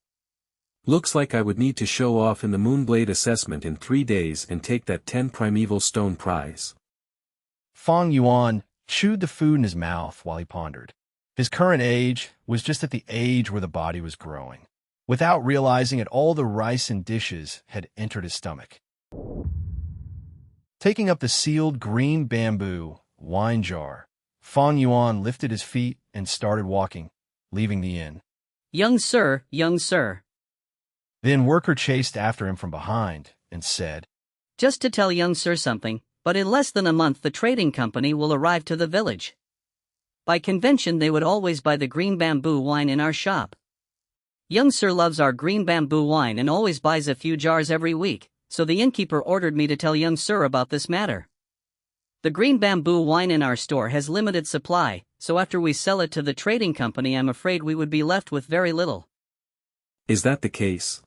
Looks like I would need to show off in the Moonblade assessment in 3 days and take that 10 primeval stone prize. Fang Yuan chewed the food in his mouth while he pondered. His current age was just at the age where the body was growing. Without realizing it, all the rice and dishes had entered his stomach. Taking up the sealed green bamboo wine jar, Fang Yuan lifted his feet and started walking, leaving the inn. Young sir, young sir. Then worker chased after him from behind and said, Just to tell young sir something, but in less than a month the trading company will arrive to the village. By convention they would always buy the green bamboo wine in our shop. Young sir loves our green bamboo wine and always buys a few jars every week, so the innkeeper ordered me to tell young sir about this matter. The green bamboo wine in our store has limited supply, so after we sell it to the trading company I'm afraid we would be left with very little. Is that the case?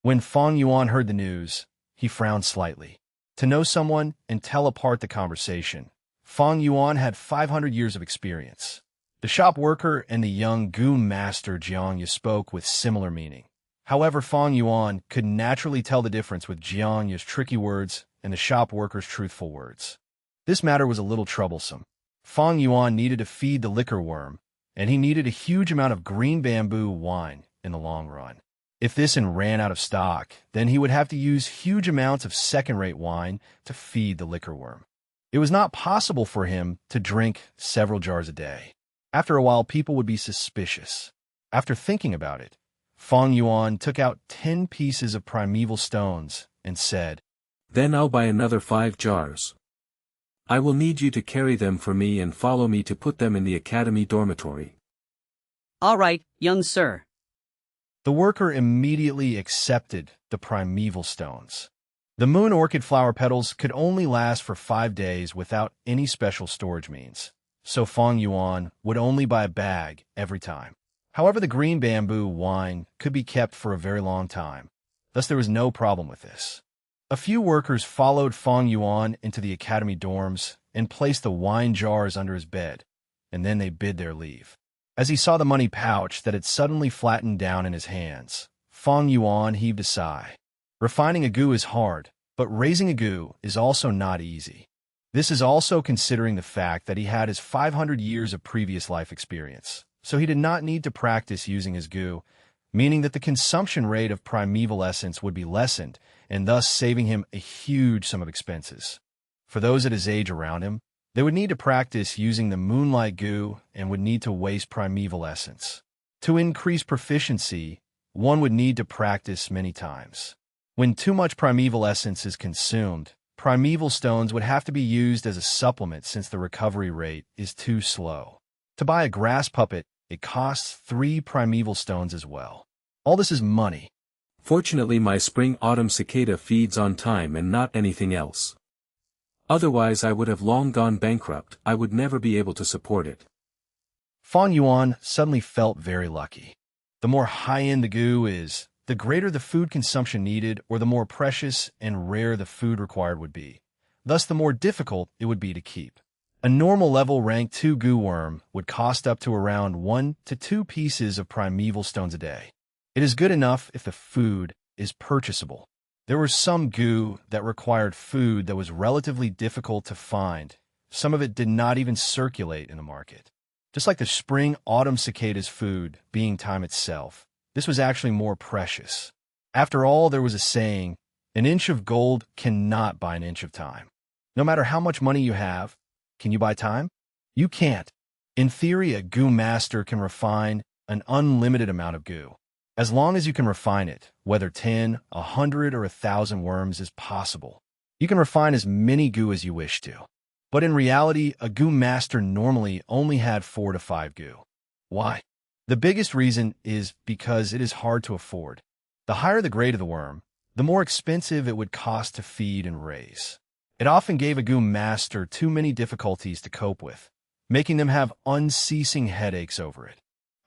When Fang Yuan heard the news, he frowned slightly. To know someone and tell apart the conversation, Fang Yuan had 500 years of experience. The shop worker and the young Gu master Jiangya spoke with similar meaning. However, Fang Yuan could naturally tell the difference with Jiangya's tricky words and the shop worker's truthful words. This matter was a little troublesome. Fang Yuan needed to feed the liquor worm, and he needed a huge amount of green bamboo wine in the long run. If this ran out of stock, then he would have to use huge amounts of second-rate wine to feed the liquor worm. It was not possible for him to drink several jars a day. After a while, people would be suspicious. After thinking about it, Fang Yuan took out 10 pieces of primeval stones and said, Then I'll buy another 5 jars. I will need you to carry them for me and follow me to put them in the academy dormitory. All right, young sir. The worker immediately accepted the primeval stones. The moon orchid flower petals could only last for 5 days without any special storage means, so Fang Yuan would only buy a bag every time. However, the green bamboo wine could be kept for a very long time, thus there was no problem with this. A few workers followed Fang Yuan into the academy dorms and placed the wine jars under his bed, and then they bid their leave. As he saw the money pouch that had suddenly flattened down in his hands, Fang Yuan heaved a sigh. Refining a gu is hard, but raising a gu is also not easy. This is also considering the fact that he had his 500 years of previous life experience, so he did not need to practice using his gu, meaning that the consumption rate of primeval essence would be lessened, and thus saving him a huge sum of expenses. For those at his age around him, they would need to practice using the moonlight gu and would need to waste primeval essence. To increase proficiency, one would need to practice many times. When too much primeval essence is consumed, primeval stones would have to be used as a supplement since the recovery rate is too slow. To buy a grass puppet, it costs 3 primeval stones as well. All this is money. Fortunately, my spring-autumn cicada feeds on time and not anything else. Otherwise I would have long gone bankrupt. I would never be able to support it. Fang Yuan suddenly felt very lucky. The more high-end the gu is, the greater the food consumption needed or the more precious and rare the food required would be. Thus the more difficult it would be to keep. A normal level rank 2 gu worm would cost up to around 1 to 2 pieces of primeval stones a day. It is good enough if the food is purchasable. There were some gu that required food that was relatively difficult to find. Some of it did not even circulate in the market. Just like the spring-autumn cicada's food being time itself, this was actually more precious. After all, there was a saying, an inch of gold cannot buy an inch of time. No matter how much money you have, can you buy time? You can't. In theory, a gu master can refine an unlimited amount of gu. As long as you can refine it, whether 10, 100, or 1,000 worms is possible. You can refine as many gu as you wish to. But in reality, a gu master normally only had 4 to 5 gu. Why? The biggest reason is because it is hard to afford. The higher the grade of the worm, the more expensive it would cost to feed and raise. It often gave a gu master too many difficulties to cope with, making them have unceasing headaches over it.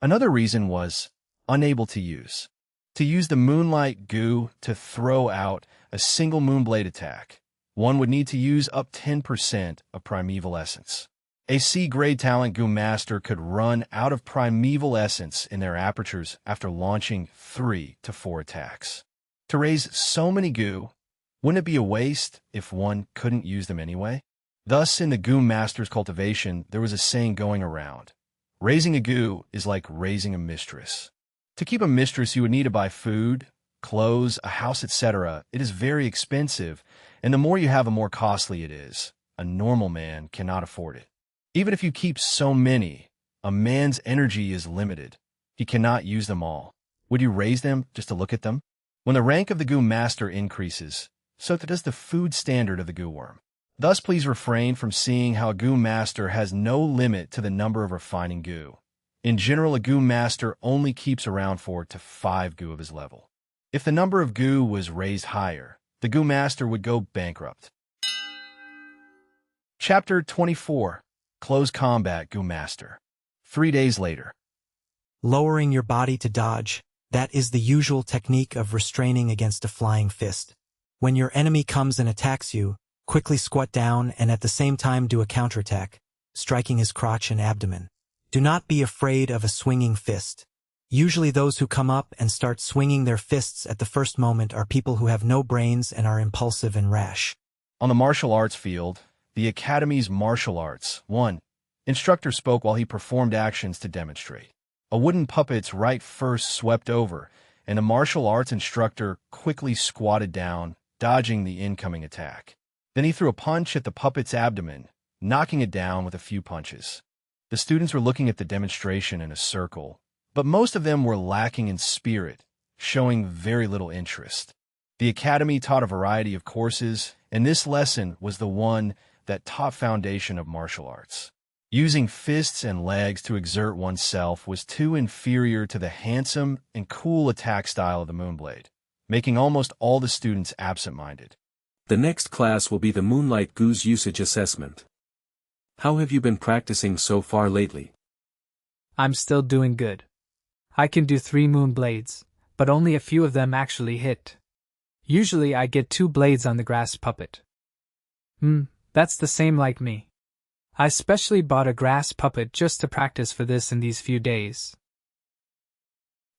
Another reason was unable to use. To use the moonlight gu to throw out a single moonblade attack, one would need to use up 10% of primeval essence. A C-grade talent gu master could run out of primeval essence in their apertures after launching 3 to 4 attacks. To raise so many gu, wouldn't it be a waste if one couldn't use them anyway? Thus, in the gu master's cultivation, there was a saying going around. Raising a gu is like raising a mistress. To keep a mistress, you would need to buy food, clothes, a house, etc. It is very expensive, and the more you have, the more costly it is. A normal man cannot afford it. Even if you keep so many, a man's energy is limited. He cannot use them all. Would you raise them just to look at them? When the rank of the gu master increases, so does the food standard of the gu worm. Thus, please refrain from seeing how a gu master has no limit to the number of refining gu. In general, a gu master only keeps around 4 to 5 gu of his level. If the number of gu was raised higher, the gu master would go bankrupt. Chapter 24. Close Combat Gu Master. 3 days later. Lowering your body to dodge, that is the usual technique of restraining against a flying fist. When your enemy comes and attacks you, quickly squat down and at the same time do a counterattack, striking his crotch and abdomen. Do not be afraid of a swinging fist. Usually those who come up and start swinging their fists at the first moment are people who have no brains and are impulsive and rash. On the martial arts field, the Academy's martial arts, 1. Instructor spoke while he performed actions to demonstrate. A wooden puppet's right first swept over, and the martial arts instructor quickly squatted down, dodging the incoming attack. Then he threw a punch at the puppet's abdomen, knocking it down with a few punches. The students were looking at the demonstration in a circle, but most of them were lacking in spirit, showing very little interest. The Academy taught a variety of courses, and this lesson was the one that taught foundation of martial arts. Using fists and legs to exert oneself was too inferior to the handsome and cool attack style of the Moonblade, making almost all the students absent-minded. The next class will be the Moonlight Goose Usage Assessment. How have you been practicing so far lately? I'm still doing good. I can do 3 Moonblades, but only a few of them actually hit. Usually I get 2 blades on the grass puppet. That's the same like me. I specially bought a grass puppet just to practice for this in these few days.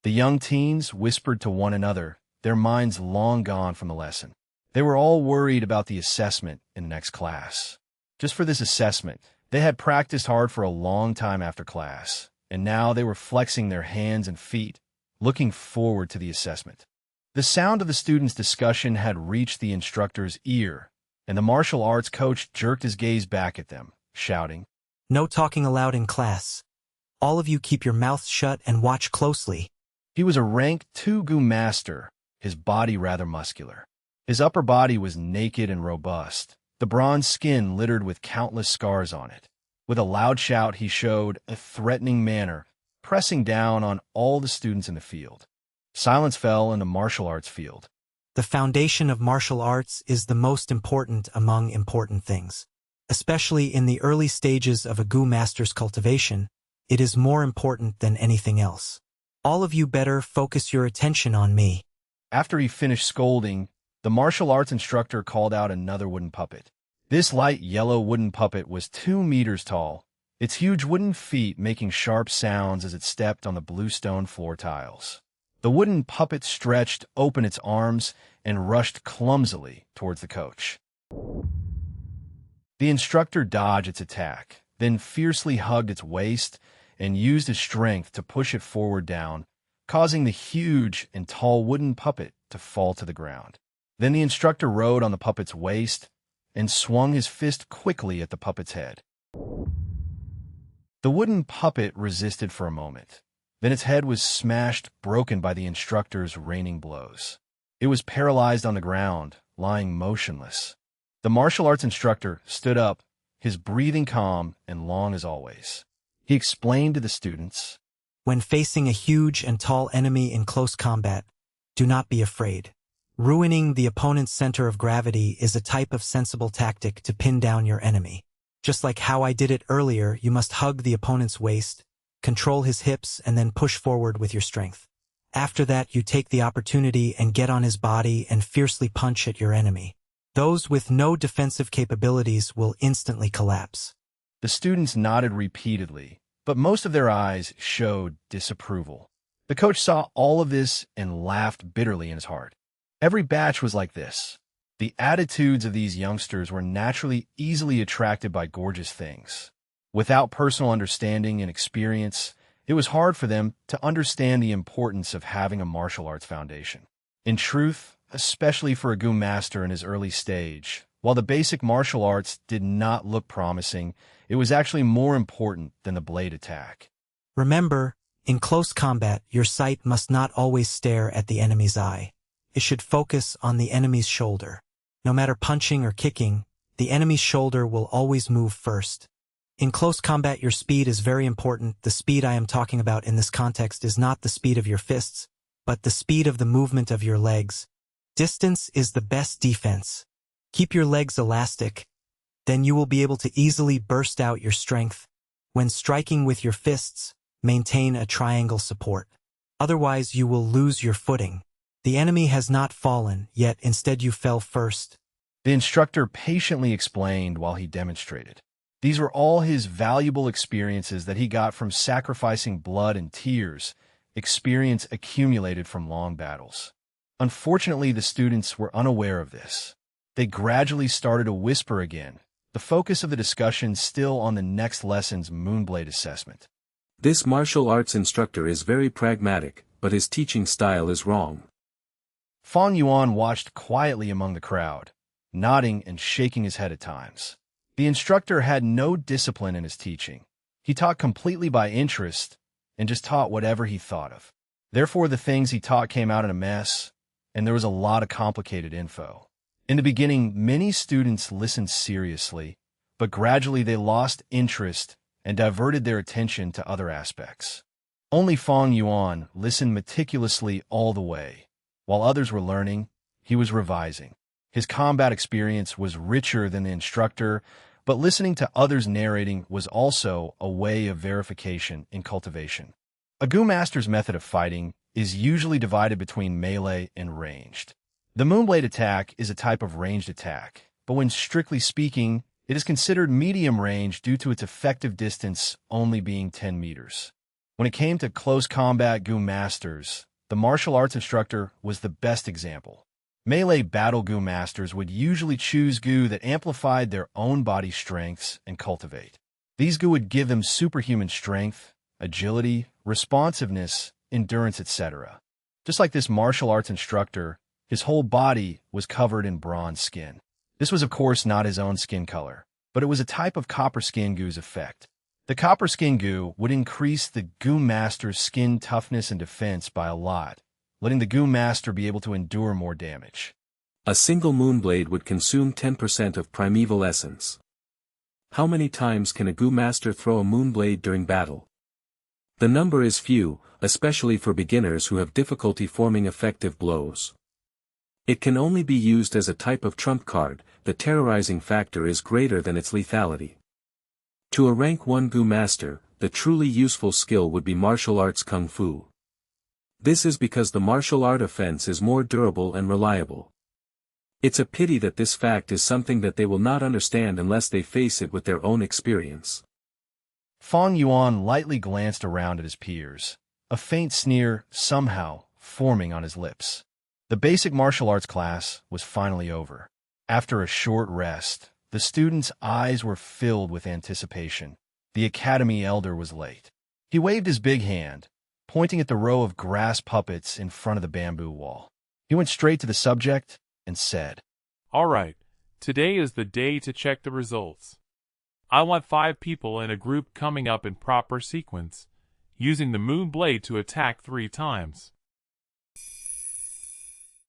The young teens whispered to one another, their minds long gone from the lesson. They were all worried about the assessment in the next class. Just for this assessment, they had practiced hard for a long time after class, and now they were flexing their hands and feet, looking forward to the assessment. The sound of the students' discussion had reached the instructor's ear, and the martial arts coach jerked his gaze back at them, shouting, "No talking aloud in class. All of you keep your mouths shut and watch closely." He was a rank 2 Gu master, his body rather muscular. His upper body was naked and robust, the bronze skin littered with countless scars on it. With a loud shout, he showed a threatening manner, pressing down on all the students in the field. Silence fell in the martial arts field. The foundation of martial arts is the most important among important things. Especially in the early stages of a Gu master's cultivation, it is more important than anything else. All of you better focus your attention on me. After he finished scolding, the martial arts instructor called out another wooden puppet. This light yellow wooden puppet was 2 meters tall, its huge wooden feet making sharp sounds as it stepped on the blue stone floor tiles. The wooden puppet stretched open its arms and rushed clumsily towards the coach. The instructor dodged its attack, then fiercely hugged its waist and used his strength to push it forward down, causing the huge and tall wooden puppet to fall to the ground. Then the instructor rode on the puppet's waist and swung his fist quickly at the puppet's head. The wooden puppet resisted for a moment. Then its head was smashed, broken by the instructor's raining blows. It was paralyzed on the ground, lying motionless. The martial arts instructor stood up, his breathing calm and long as always. He explained to the students, "When facing a huge and tall enemy in close combat, do not be afraid. Ruining the opponent's center of gravity is a type of sensible tactic to pin down your enemy. Just like how I did it earlier, you must hug the opponent's waist, control his hips, and then push forward with your strength. After that, you take the opportunity and get on his body and fiercely punch at your enemy. Those with no defensive capabilities will instantly collapse." The students nodded repeatedly, but most of their eyes showed disapproval. The coach saw all of this and laughed bitterly in his heart. Every batch was like this. The attitudes of these youngsters were naturally easily attracted by gorgeous things. Without personal understanding and experience, it was hard for them to understand the importance of having a martial arts foundation. In truth, especially for a Gu master in his early stage, while the basic martial arts did not look promising, it was actually more important than the blade attack. Remember, in close combat, your sight must not always stare at the enemy's eye. It should focus on the enemy's shoulder. No matter punching or kicking, the enemy's shoulder will always move first. In close combat, your speed is very important. The speed I am talking about in this context is not the speed of your fists, but the speed of the movement of your legs. Distance is the best defense. Keep your legs elastic. Then you will be able to easily burst out your strength. When striking with your fists, maintain a triangle support. Otherwise, you will lose your footing. The enemy has not fallen, yet instead you fell first. The instructor patiently explained while he demonstrated. These were all his valuable experiences that he got from sacrificing blood and tears, experience accumulated from long battles. Unfortunately, the students were unaware of this. They gradually started to whisper again, the focus of the discussion still on the next lesson's Moonblade assessment. This martial arts instructor is very pragmatic, but his teaching style is wrong. Fang Yuan watched quietly among the crowd, nodding and shaking his head at times. The instructor had no discipline in his teaching. He taught completely by interest and just taught whatever he thought of. Therefore, the things he taught came out in a mess, and there was a lot of complicated info. In the beginning, many students listened seriously, but gradually they lost interest and diverted their attention to other aspects. Only Fang Yuan listened meticulously all the way. While others were learning, he was revising. His combat experience was richer than the instructor, but listening to others narrating was also a way of verification in cultivation. A Gu Master's method of fighting is usually divided between melee and ranged. The Moonblade attack is a type of ranged attack, but when strictly speaking, it is considered medium range due to its effective distance only being 10 meters. When it came to close combat Gu Masters, the martial arts instructor was the best example. Melee battle Gu Masters would usually choose Gu that amplified their own body strengths and cultivate. These Gu would give them superhuman strength, agility, responsiveness, endurance, etc. Just like this martial arts instructor, his whole body was covered in bronze skin. This was of course not his own skin color, but it was a type of copper skin Gu's effect. The copper skin Gu would increase the Gu Master's skin toughness and defense by a lot, letting the Gu Master be able to endure more damage. A single Moonblade would consume 10% of primeval essence. How many times can a Gu Master throw a Moonblade during battle? The number is few, especially for beginners who have difficulty forming effective blows. It can only be used as a type of trump card. The terrorizing factor is greater than its lethality. To a rank 1 Gu Master, the truly useful skill would be martial arts Kung Fu. This is because the martial art offense is more durable and reliable. It's a pity that this fact is something that they will not understand unless they face it with their own experience. Fang Yuan lightly glanced around at his peers, a faint sneer somehow forming on his lips. The basic martial arts class was finally over. After a short rest, the students' eyes were filled with anticipation. The academy elder was late. He waved his big hand, pointing at the row of grass puppets in front of the bamboo wall. He went straight to the subject and said, "All right, today is the day to check the results. I want 5 people in a group coming up in proper sequence, using the Moonblade to attack 3 times.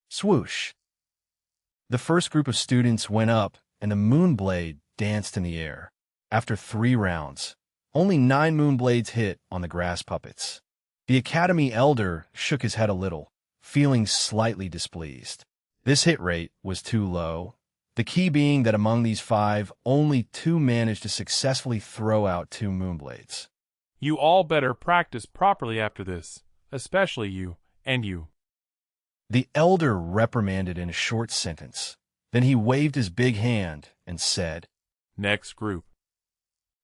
Swoosh. The first group of students went up, and the Moonblade danced in the air. After 3 rounds, only 9 Moonblades hit on the grass puppets. The academy elder shook his head a little, feeling slightly displeased. This hit rate was too low, the key being that among these 5, only 2 managed to successfully throw out 2 Moonblades. You all better practice properly after this, especially you, and you." The elder reprimanded in a short sentence. Then he waved his big hand and said, "Next group."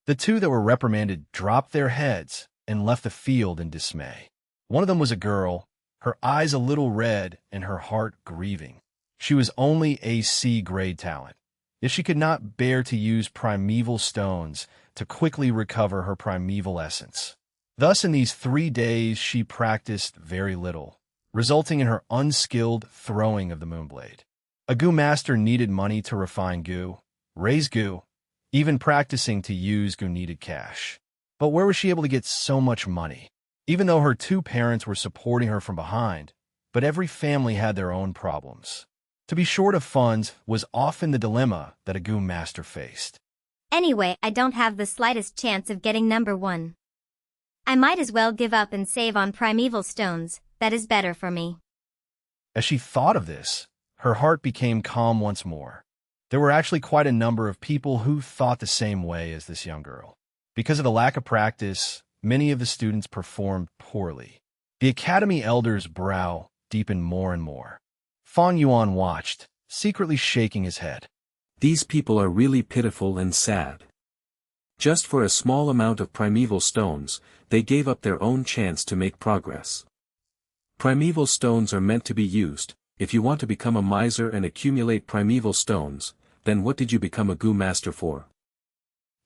The 2 that were reprimanded dropped their heads and left the field in dismay. One of them was a girl, her eyes a little red and her heart grieving. She was only a C-grade talent, yet she could not bear to use primeval stones to quickly recover her primeval essence. Thus in these 3 days she practiced very little, resulting in her unskilled throwing of the Moonblade. A Gu Master needed money to refine Gu, raise Gu, even practicing to use Gu needed cash. But where was she able to get so much money? Even though her 2 parents were supporting her from behind, but every family had their own problems. To be short of funds was often the dilemma that a Gu Master faced. Anyway, I don't have the slightest chance of getting number 1. I might as well give up and save on primeval stones, that is better for me. As she thought of this, her heart became calm once more. There were actually quite a number of people who thought the same way as this young girl. Because of the lack of practice, many of the students performed poorly. The academy elder's brow deepened more and more. Fang Yuan watched, secretly shaking his head. These people are really pitiful and sad. Just for a small amount of primeval stones, they gave up their own chance to make progress. Primeval stones are meant to be used. If you want to become a miser and accumulate primeval stones, then what did you become a Gu Master for?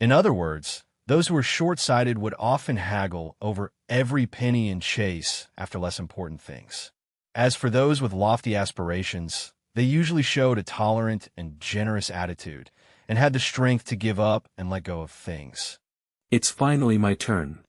In other words, those who were short-sighted would often haggle over every penny and chase after less important things. As for those with lofty aspirations, they usually showed a tolerant and generous attitude, and had the strength to give up and let go of things. It's finally my turn.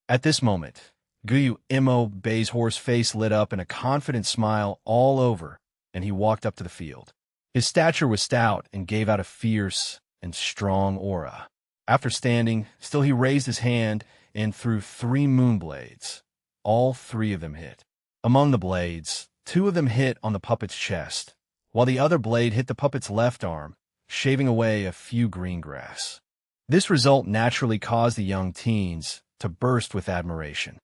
At this moment, Guyu Imo-Bei's horse face lit up in a confident smile all over, and he walked up to the field. His stature was stout and gave out a fierce and strong aura. After standing, still he raised his hand and threw 3 Moonblades. All 3 of them hit. Among the blades, 2 of them hit on the puppet's chest, while the other blade hit the puppet's left arm, shaving away a few green grass. This result naturally caused the young teens to burst with admiration.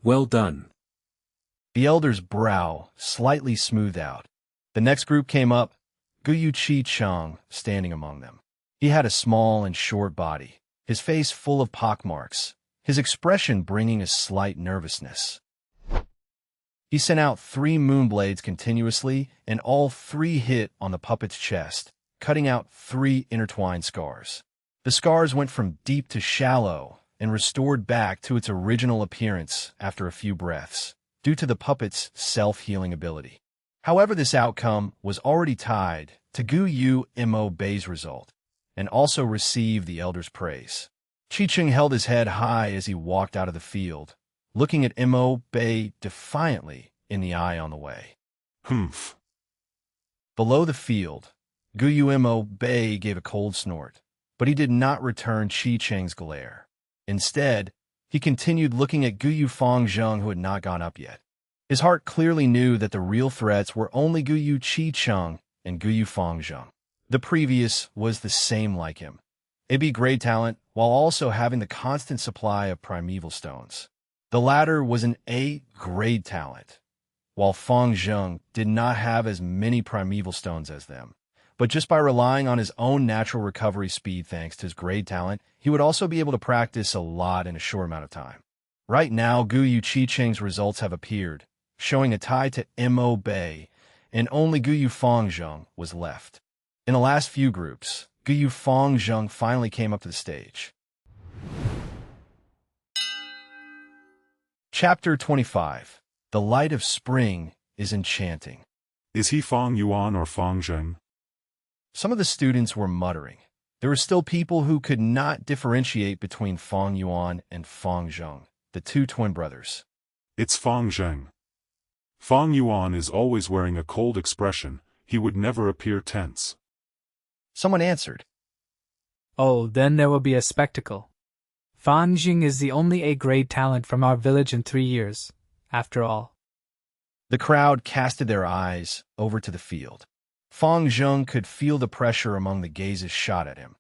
Well done. The elder's brow slightly smoothed out. The next group came up, Guyu Chi Cheng standing among them. He had a small and short body, his face full of pockmarks, his expression bringing a slight nervousness. He sent out 3 moonblades continuously, and all 3 hit on the puppet's chest, cutting out 3 intertwined scars. The scars went from deep to shallow and restored back to its original appearance after a few breaths, due to the puppet's self-healing ability. However, this outcome was already tied to Guyu Mo Bei's result, and also received the elder's praise. Chi-Cheng held his head high as he walked out of the field, looking at Mo Bei defiantly in the eye on the way. Humph. Below the field, Guyu Mo Bei gave a cold snort, but he did not return Chi-Cheng's glare. Instead, he continued looking at Guyu Fangzheng, who had not gone up yet. His heart clearly knew that the real threats were only Guyu Chi-Cheng and Guyu Fangzheng. The previous was the same like him. It'd be great talent while also having the constant supply of primeval stones. The latter was an A-grade talent, while Fangzheng did not have as many primeval stones as them. But just by relying on his own natural recovery speed thanks to his grade talent, he would also be able to practice a lot in a short amount of time. Right now, Guyu Chi-Cheng's results have appeared, showing a tie to Mo Bei, and only Guyu Fangzheng was left. In the last few groups, Guyu Fangzheng finally came up to the stage. Chapter 25. The Light of Spring is Enchanting. Is he Fang Yuan or Fang Zheng? Some of the students were muttering. There were still people who could not differentiate between Fang Yuan and Fang Zheng, the 2 twin brothers. It's Fang Zheng. Fang Yuan is always wearing a cold expression. He would never appear tense. Someone answered. Oh, then there will be a spectacle. Fan Jing is the only A-grade talent from our village in 3 years, after all. The crowd casted their eyes over to the field. Fang Zheng could feel the pressure among the gazes shot at him,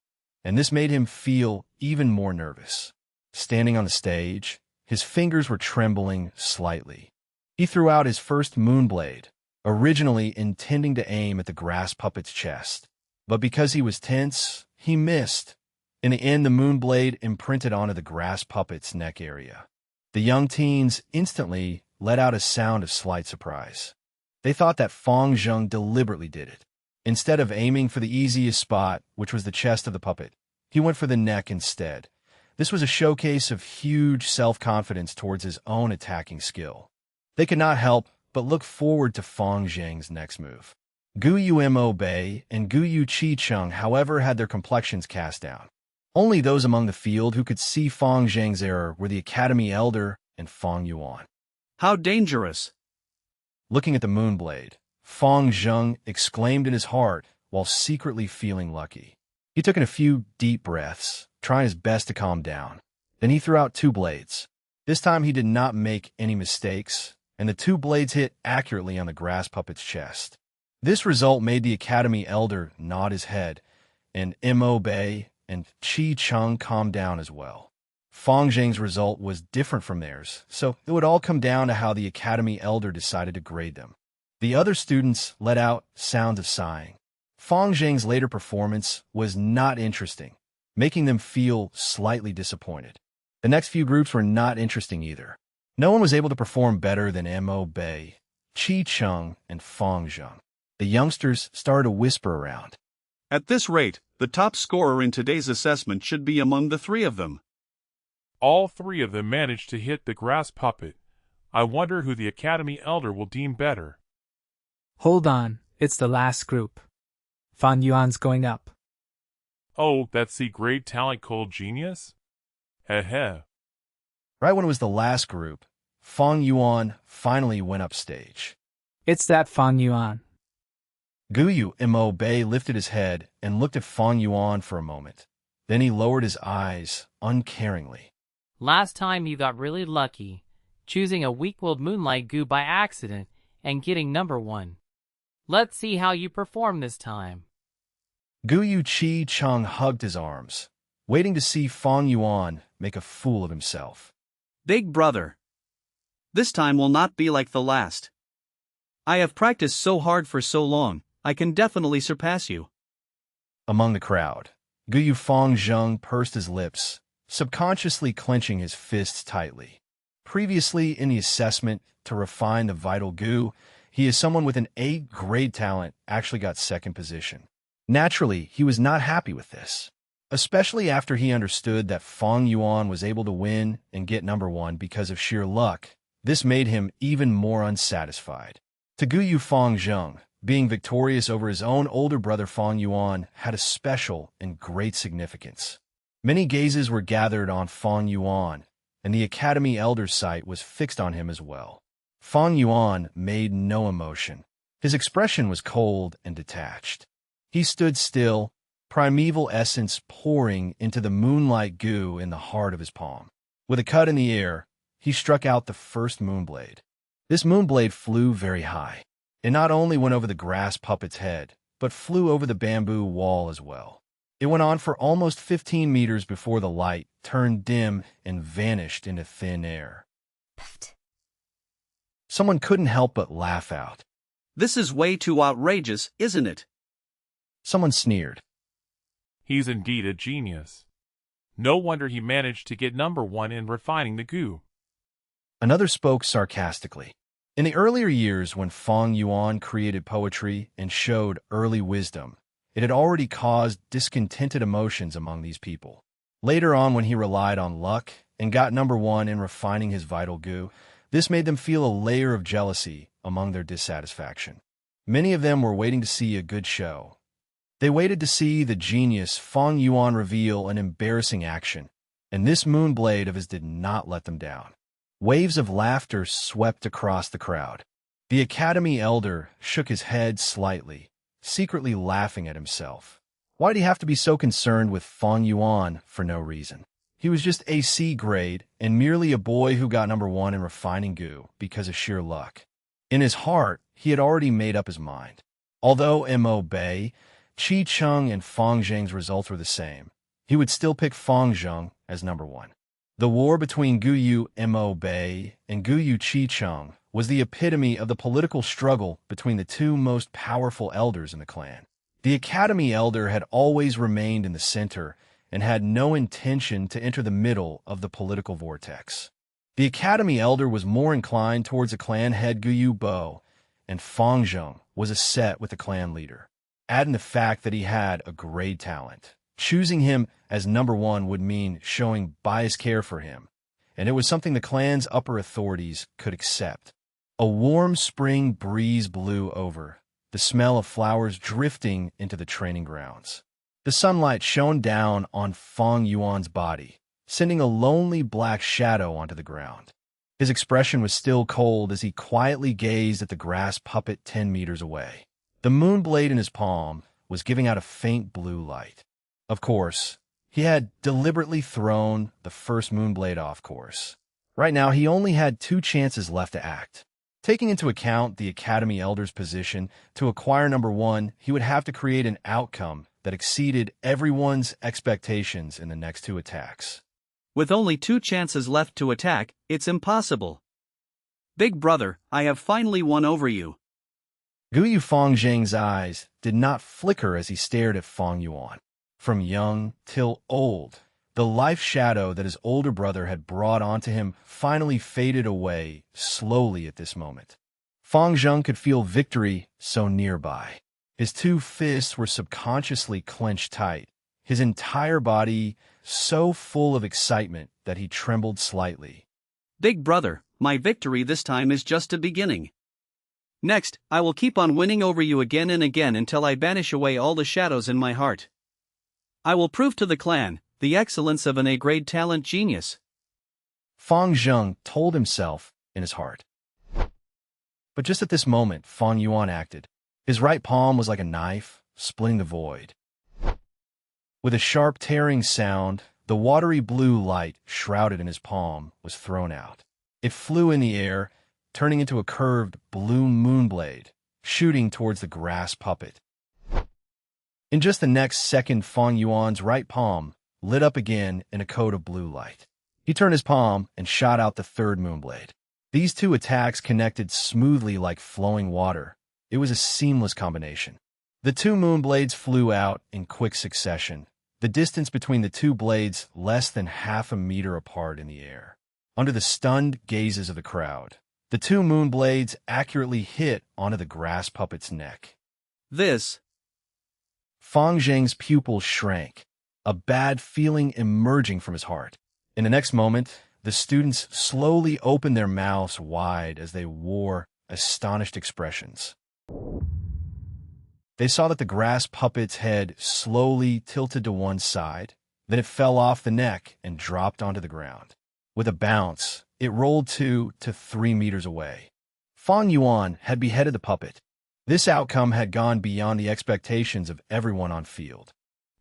and this made him feel even more nervous. Standing on the stage, his fingers were trembling slightly. He threw out his first moonblade, originally intending to aim at the grass puppet's chest. But because he was tense, he missed. In the end, the moonblade imprinted onto the grass puppet's neck area. The young teens instantly let out a sound of slight surprise. They thought that Fang Zheng deliberately did it. Instead of aiming for the easiest spot, which was the chest of the puppet, he went for the neck instead. This was a showcase of huge self-confidence towards his own attacking skill. They could not help but look forward to Fang Zheng's next move. Guyu Mo Bei and Guyu Chi-Cheng, however, had their complexions cast down. Only those among the field who could see Fang Zheng's error were the Academy Elder and Fang Yuan. How dangerous! Looking at the moonblade, Fang Zheng exclaimed in his heart while secretly feeling lucky. He took in a few deep breaths, trying his best to calm down. Then he threw out 2 blades. This time he did not make any mistakes, and the 2 blades hit accurately on the grass puppet's chest. This result made the Academy Elder nod his head, and Mo Bei and Chi-Cheng calm down as well. Fang Zheng's result was different from theirs, so it would all come down to how the Academy Elder decided to grade them. The other students let out sounds of sighing. Fang Zheng's later performance was not interesting, making them feel slightly disappointed. The next few groups were not interesting either. No one was able to perform better than Mo Bei, Chi-Cheng, and Fang Zheng. The youngsters started to whisper around. At this rate, the top scorer in today's assessment should be among the 3 of them. All 3 of them managed to hit the grass puppet. I wonder who the Academy Elder will deem better. Hold on, it's the last group. Fan Yuan's going up. Oh, that's the grade talent cold genius? Heh. Right when it was the last group, Fang Yuan finally went up stage. It's that Fang Yuan. Guyu Mo Bei lifted his head and looked at Fang Yuan for a moment. Then he lowered his eyes uncaringly. Last time you got really lucky, choosing a weak-willed moonlight goo by accident and getting number 1. Let's see how you perform this time. Guyu Chi Cheng hugged his arms, waiting to see Fang Yuan make a fool of himself. Big brother. This time will not be like the last. I have practiced so hard for so long, I can definitely surpass you. Among the crowd, Guyu Fang Zheng pursed his lips, subconsciously clenching his fists tightly. Previously in the assessment to refine the vital goo, he is someone with an 8th-grade talent actually got 2nd position. Naturally, he was not happy with this, especially after he understood that Fang Yuan was able to win and get number 1 because of sheer luck. This made him even more unsatisfied. To Guyu Fang Zheng, being victorious over his own older brother Fang Yuan had a special and great significance. Many gazes were gathered on Fang Yuan, and the Academy Elder's sight was fixed on him as well. Fang Yuan made no emotion. His expression was cold and detached. He stood still, primeval essence pouring into the moonlight goo in the heart of his palm. With a cut in the air, he struck out the first Moonblade. This Moonblade flew very high. It not only went over the grass puppet's head, but flew over the bamboo wall as well. It went on for almost 15 meters before the light turned dim and vanished into thin air. Pfft. Someone couldn't help but laugh out. This is way too outrageous, isn't it? Someone sneered. He's indeed a genius. No wonder he managed to get number 1 in refining the goo. Another spoke sarcastically. In the earlier years when Fang Yuan created poetry and showed early wisdom, it had already caused discontented emotions among these people. Later on, when he relied on luck and got number 1 in refining his vital goo, this made them feel a layer of jealousy among their dissatisfaction. Many of them were waiting to see a good show. They waited to see the genius Fang Yuan reveal an embarrassing action, and this Moonblade of his did not let them down. Waves of laughter swept across the crowd. The Academy Elder shook his head slightly, secretly laughing at himself. Why did he have to be so concerned with Fang Yuan for no reason? He was just a C grade and merely a boy who got number 1 in refining goo because of sheer luck. In his heart, he had already made up his mind. Although Mo Bei, Chi Cheng, and Fang Zheng's results were the same, he would still pick Fang Zheng as number 1. The war between Guyu Mo Bei and Guyu Chi Cheng was the epitome of the political struggle between the 2 most powerful elders in the clan. The Academy Elder had always remained in the center and had no intention to enter the middle of the political vortex. The Academy Elder was more inclined towards the clan head Guyu Bo, and Fang Zheng was a set with the clan leader. Add in the fact that he had a great talent. Choosing him as number 1 would mean showing biased care for him, and it was something the clan's upper authorities could accept. A warm spring breeze blew over, the smell of flowers drifting into the training grounds. The sunlight shone down on Fang Yuan's body, sending a lonely black shadow onto the ground. His expression was still cold as he quietly gazed at the grass puppet 10 meters away. The Moonblade in his palm was giving out a faint blue light. Of course, he had deliberately thrown the first Moonblade off course. Right now, he only had 2 chances left to act. Taking into account the Academy Elder's position, to acquire number 1, he would have to create an outcome that exceeded everyone's expectations in the next 2 attacks. With only 2 chances left to attack, it's impossible. Big brother, I have finally won over you. Guyu Fang Zheng's eyes did not flicker as he stared at Fang Yuan. From young till old, the life shadow that his older brother had brought onto him finally faded away slowly at this moment. Fang Zheng could feel victory so nearby. His 2 fists were subconsciously clenched tight, his entire body so full of excitement that he trembled slightly. Big brother, my victory this time is just a beginning. Next, I will keep on winning over you again and again until I banish away all the shadows in my heart. I will prove to the clan the excellence of an A-grade talent genius. Fang Zheng told himself in his heart. But just at this moment, Fang Yuan acted. His right palm was like a knife, splitting the void. With a sharp tearing sound, the watery blue light shrouded in his palm was thrown out. It flew in the air, turning into a curved blue Moonblade, shooting towards the grass puppet. In just the next second, Fang Yuan's right palm lit up again in a coat of blue light. He turned his palm and shot out the third Moonblade. These two attacks connected smoothly like flowing water. It was a seamless combination. The two Moonblades flew out in quick succession, the distance between the two blades less than half a meter apart in the air. Under the stunned gazes of the crowd, the two Moonblades accurately hit onto the grass puppet's neck. Fang Zheng's pupils shrank, a bad feeling emerging from his heart. In the next moment, the students slowly opened their mouths wide as they wore astonished expressions. They saw that the grass puppet's head slowly tilted to one side, then it fell off the neck and dropped onto the ground. With a bounce, it rolled 2 to 3 meters away. Fang Yuan had beheaded the puppet. This outcome had gone beyond the expectations of everyone on field.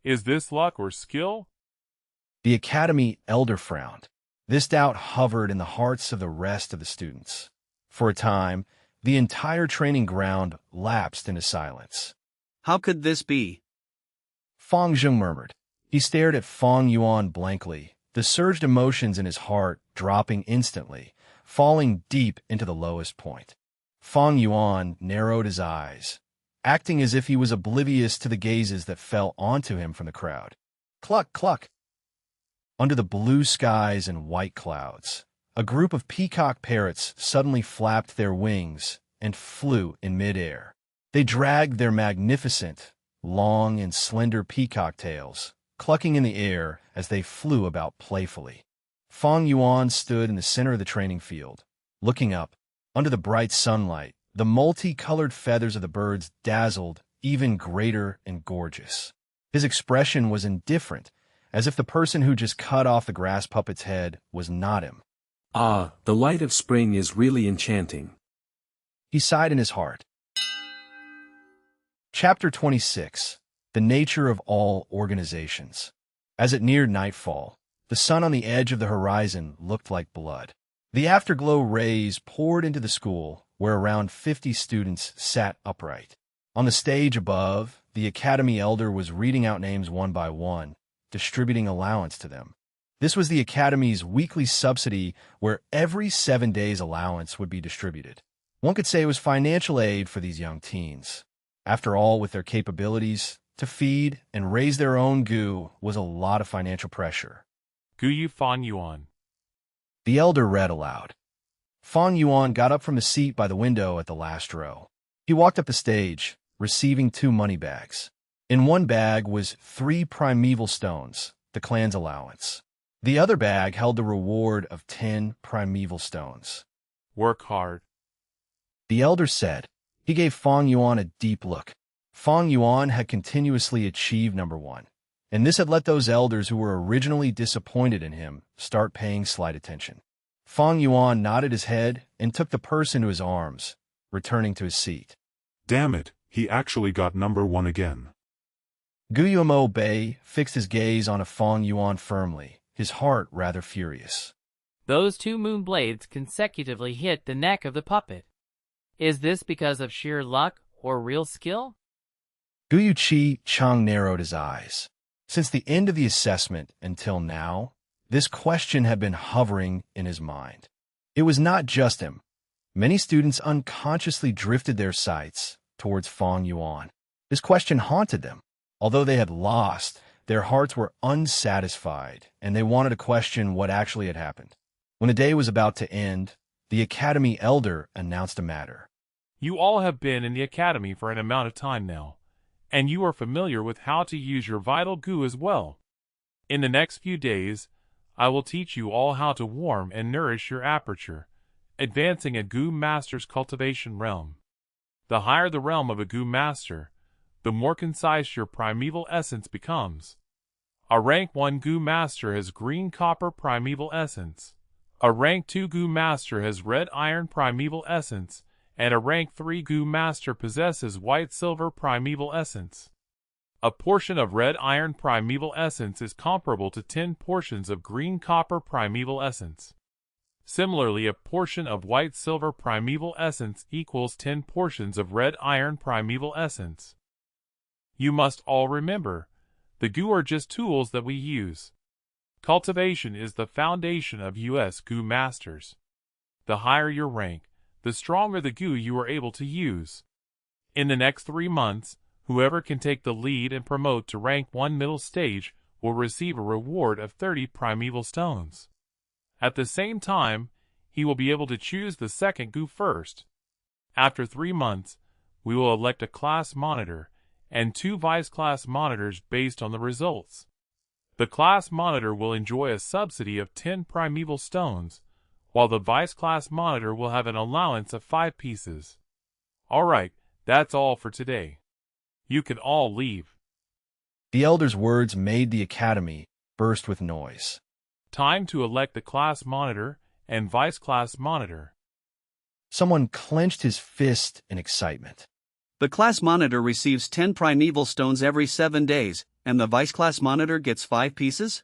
Is this luck or skill? The Academy elder frowned. This doubt hovered in the hearts of the rest of the students. For a time, the entire training ground lapsed into silence. How could this be? Fang Zheng murmured. He stared at Fang Yuan blankly, the surged emotions in his heart dropping instantly, falling deep into the lowest point. Fang Yuan narrowed his eyes, acting as if he was oblivious to the gazes that fell onto him from the crowd. Cluck, cluck. Under the blue skies and white clouds, a group of peacock parrots suddenly flapped their wings and flew in midair. They dragged their magnificent, long and slender peacock tails, clucking in the air as they flew about playfully. Fang Yuan stood in the center of the training field. Looking up, under the bright sunlight, the multicolored feathers of the birds dazzled even greater and gorgeous. His expression was indifferent, as if the person who just cut off the grass puppet's head was not him. Ah, the light of spring is really enchanting. He sighed in his heart. Chapter 26. The Nature of All Organizations. As it neared nightfall, the sun on the edge of the horizon looked like blood. The afterglow rays poured into the school, where around 50 students sat upright. On the stage above, the Academy elder was reading out names one by one, distributing allowance to them. This was the Academy's weekly subsidy where every 7 days' allowance would be distributed. One could say it was financial aid for these young teens. After all, with their capabilities, to feed and raise their own goo was a lot of financial pressure. Gu Fang Yuan. The elder read aloud. Fang Yuan got up from his seat by the window at the last row. He walked up the stage, receiving 2 money bags. In one bag was 3 primeval stones, the clan's allowance. The other bag held the reward of 10 primeval stones. Work hard. The elder said. He gave Fang Yuan a deep look. Fang Yuan had continuously achieved number 1, and this had let those elders who were originally disappointed in him start paying slight attention. Fang Yuan nodded his head and took the purse into his arms, returning to his seat. Damn it, he actually got number 1 again. Guillermo Bei fixed his gaze on Fang Yuan firmly, his heart rather furious. Those 2 Moonblades consecutively hit the neck of the puppet. Is this because of sheer luck or real skill? Guyu Chi Chang narrowed his eyes. Since the end of the assessment until now, this question had been hovering in his mind. It was not just him. Many students unconsciously drifted their sights towards Fang Yuan. This question haunted them. Although they had lost, their hearts were unsatisfied, and they wanted to question what actually had happened. When the day was about to end, the Academy elder announced a matter. You all have been in the Academy for an amount of time now, and you are familiar with how to use your vital goo as well. In the next few days, I will teach you all how to warm and nourish your aperture, advancing a goo master's cultivation realm. The higher the realm of a goo master, the more concise your primeval essence becomes. A rank 1 goo master has green copper primeval essence. A rank 2 goo master has red iron primeval essence, and a rank 3 goo master possesses white silver primeval essence. A portion of red iron primeval essence is comparable to 10 portions of green copper primeval essence. Similarly, a portion of white silver primeval essence equals 10 portions of red iron primeval essence. You must all remember, the goo are just tools that we use. Cultivation is the foundation of US goo masters. The higher your rank, the stronger the goo you are able to use. In the next 3 months, whoever can take the lead and promote to rank 1 middle stage will receive a reward of 30 primeval stones. At the same time, he will be able to choose the second goo first. After 3 months, we will elect a class monitor and 2 vice class monitors based on the results. The class monitor will enjoy a subsidy of 10 primeval stones, while the vice class monitor will have an allowance of 5 pieces. Alright, that's all for today. You can all leave. The elder's words made the academy burst with noise. Time to elect the class monitor and vice class monitor. Someone clenched his fist in excitement. The class monitor receives 10 primeval stones every 7 days, and the vice class monitor gets 5 pieces?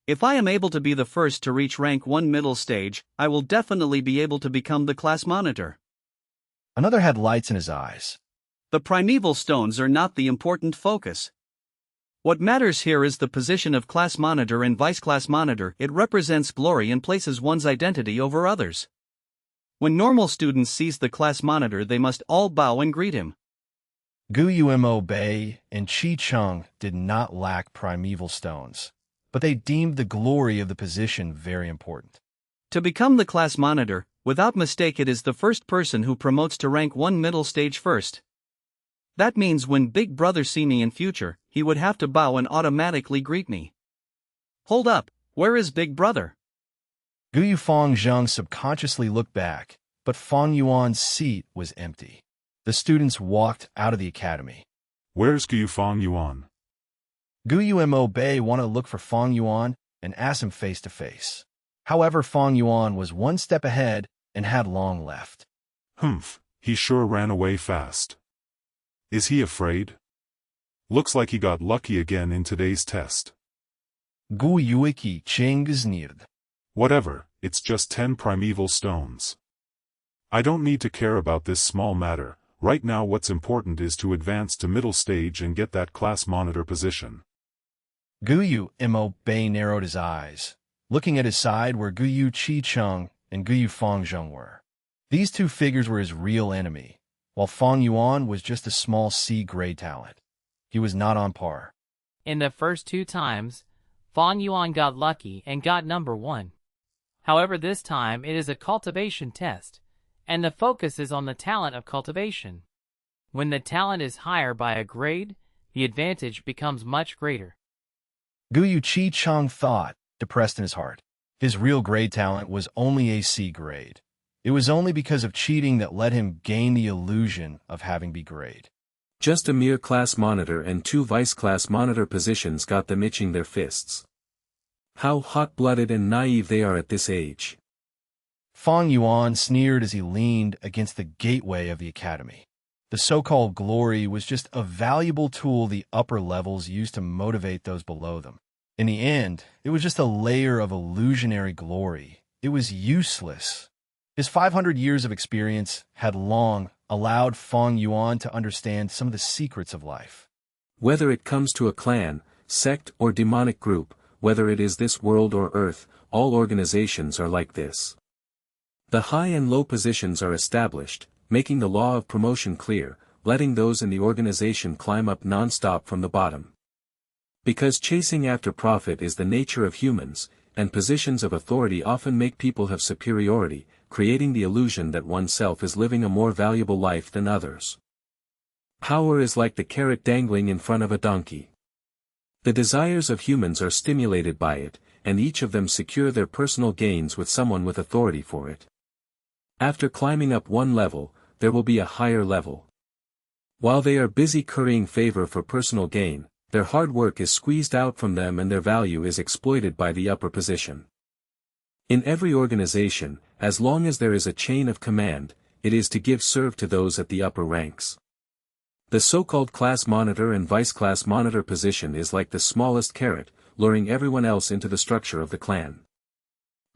If I am able to be the first to reach rank 1 middle stage, I will definitely be able to become the class monitor. Another had lights in his eyes. The primeval stones are not the important focus. What matters here is the position of class monitor and vice class monitor. It represents glory and places one's identity over others. When normal students sees the class monitor, they must all bow and greet him. Guo Bei and Chi Chung did not lack primeval stones, but they deemed the glory of the position very important. To become the class monitor, without mistake, it is the first person who promotes to rank 1 middle stage first. That means when Big Brother see me in future, he would have to bow and automatically greet me. Hold up, where is Big Brother? Guo Fangzheng subconsciously looked back, but Fang Yuan's seat was empty. The students walked out of the academy. Where's Guo Fang Yuan? Guo Bei wanted to look for Fang Yuan and ask him face to face. However, Fang Yuan was 1 step ahead and had long left. Humph, he sure ran away fast. Is he afraid? Looks like he got lucky again in today's test. Gu Yuiki Chengiznird. Whatever, it's just 10 primeval stones. I don't need to care about this small matter. Right now what's important is to advance to middle stage and get that class monitor position. Guo Bei narrowed his eyes, looking at his side where Guo Chi Chung and Guo Fangzheng were. These 2 figures were his real enemy, while Fang Yuan was just a small C-grade talent. He was not on par. In the first 2 times, Fang Yuan got lucky and got number 1. However, this time it is a cultivation test, and the focus is on the talent of cultivation. When the talent is higher by a grade, the advantage becomes much greater. Guo Chi Chung thought, depressed in his heart. His real grade talent was only a C grade. It was only because of cheating that let him gain the illusion of having B grade. Just a mere class monitor and 2 vice class monitor positions got them itching their fists. How hot-blooded and naive they are at this age. Fang Yuan sneered as he leaned against the gateway of the academy. The so-called glory was just a valuable tool the upper levels used to motivate those below them. In the end, it was just a layer of illusionary glory. It was useless. His 500 years of experience had long allowed Fang Yuan to understand some of the secrets of life. Whether it comes to a clan, sect or demonic group, whether it is this world or earth, all organizations are like this. The high and low positions are established, making the law of promotion clear, letting those in the organization climb up non-stop from the bottom. Because chasing after profit is the nature of humans, and positions of authority often make people have superiority, creating the illusion that oneself is living a more valuable life than others. Power is like the carrot dangling in front of a donkey. The desires of humans are stimulated by it, and each of them secure their personal gains with someone with authority for it. After climbing up one level, there will be a higher level. While they are busy currying favor for personal gain, their hard work is squeezed out from them and their value is exploited by the upper position. In every organization, as long as there is a chain of command, it is to give serve to those at the upper ranks. The so-called class monitor and vice class monitor position is like the smallest carrot, luring everyone else into the structure of the clan.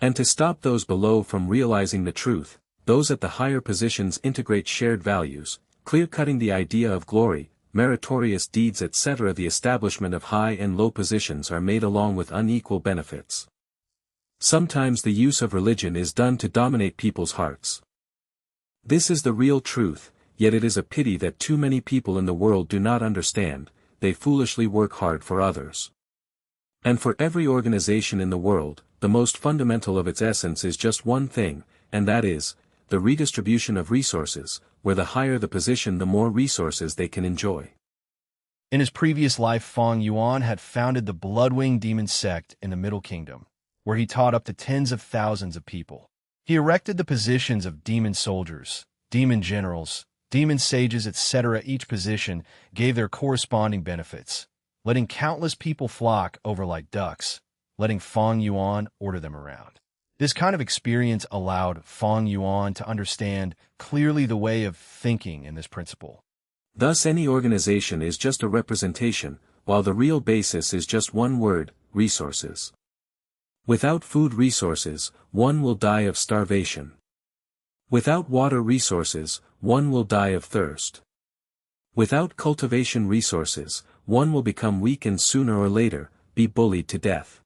And to stop those below from realizing the truth, those at the higher positions integrate shared values, clear-cutting the idea of glory, meritorious deeds etc. The establishment of high and low positions are made along with unequal benefits. Sometimes the use of religion is done to dominate people's hearts. This is the real truth, yet it is a pity that too many people in the world do not understand. They foolishly work hard for others. And for every organization in the world, the most fundamental of its essence is just one thing, and that is, the redistribution of resources, where the higher the position the more resources they can enjoy. In his previous life, Fang Yuan had founded the Bloodwing Demon Sect in the Middle Kingdom, where he taught up to tens of thousands of people. He erected the positions of demon soldiers, demon generals, demon sages, etc. Each position gave their corresponding benefits, letting countless people flock over like ducks, letting Fang Yuan order them around. This kind of experience allowed Fang Yuan to understand clearly the way of thinking in this principle. Thus any organization is just a representation, while the real basis is just one word, resources. Without food resources, one will die of starvation. Without water resources, one will die of thirst. Without cultivation resources, one will become weak and sooner or later, be bullied to death.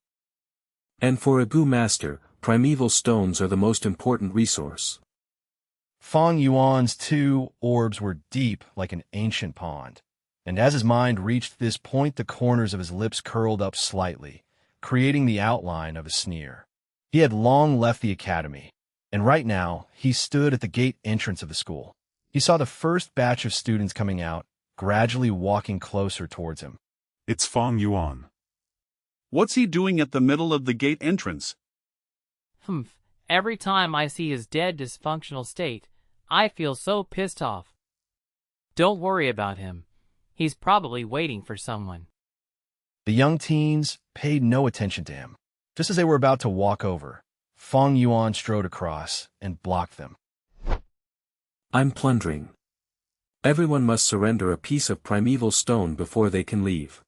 And for a Gu master, primeval stones are the most important resource. Fang Yuan's two orbs were deep like an ancient pond, and as his mind reached this point the corners of his lips curled up slightly, creating the outline of a sneer. He had long left the academy, and right now he stood at the gate entrance of the school. He saw the first batch of students coming out, gradually walking closer towards him. It's Fang Yuan. What's he doing at the middle of the gate entrance? Every time I see his dead dysfunctional state, I feel so pissed off. Don't worry about him. He's probably waiting for someone. The young teens paid no attention to him. Just as they were about to walk over, Fang Yuan strode across and blocked them. I'm plundering. Everyone must surrender a piece of primeval stone before they can leave.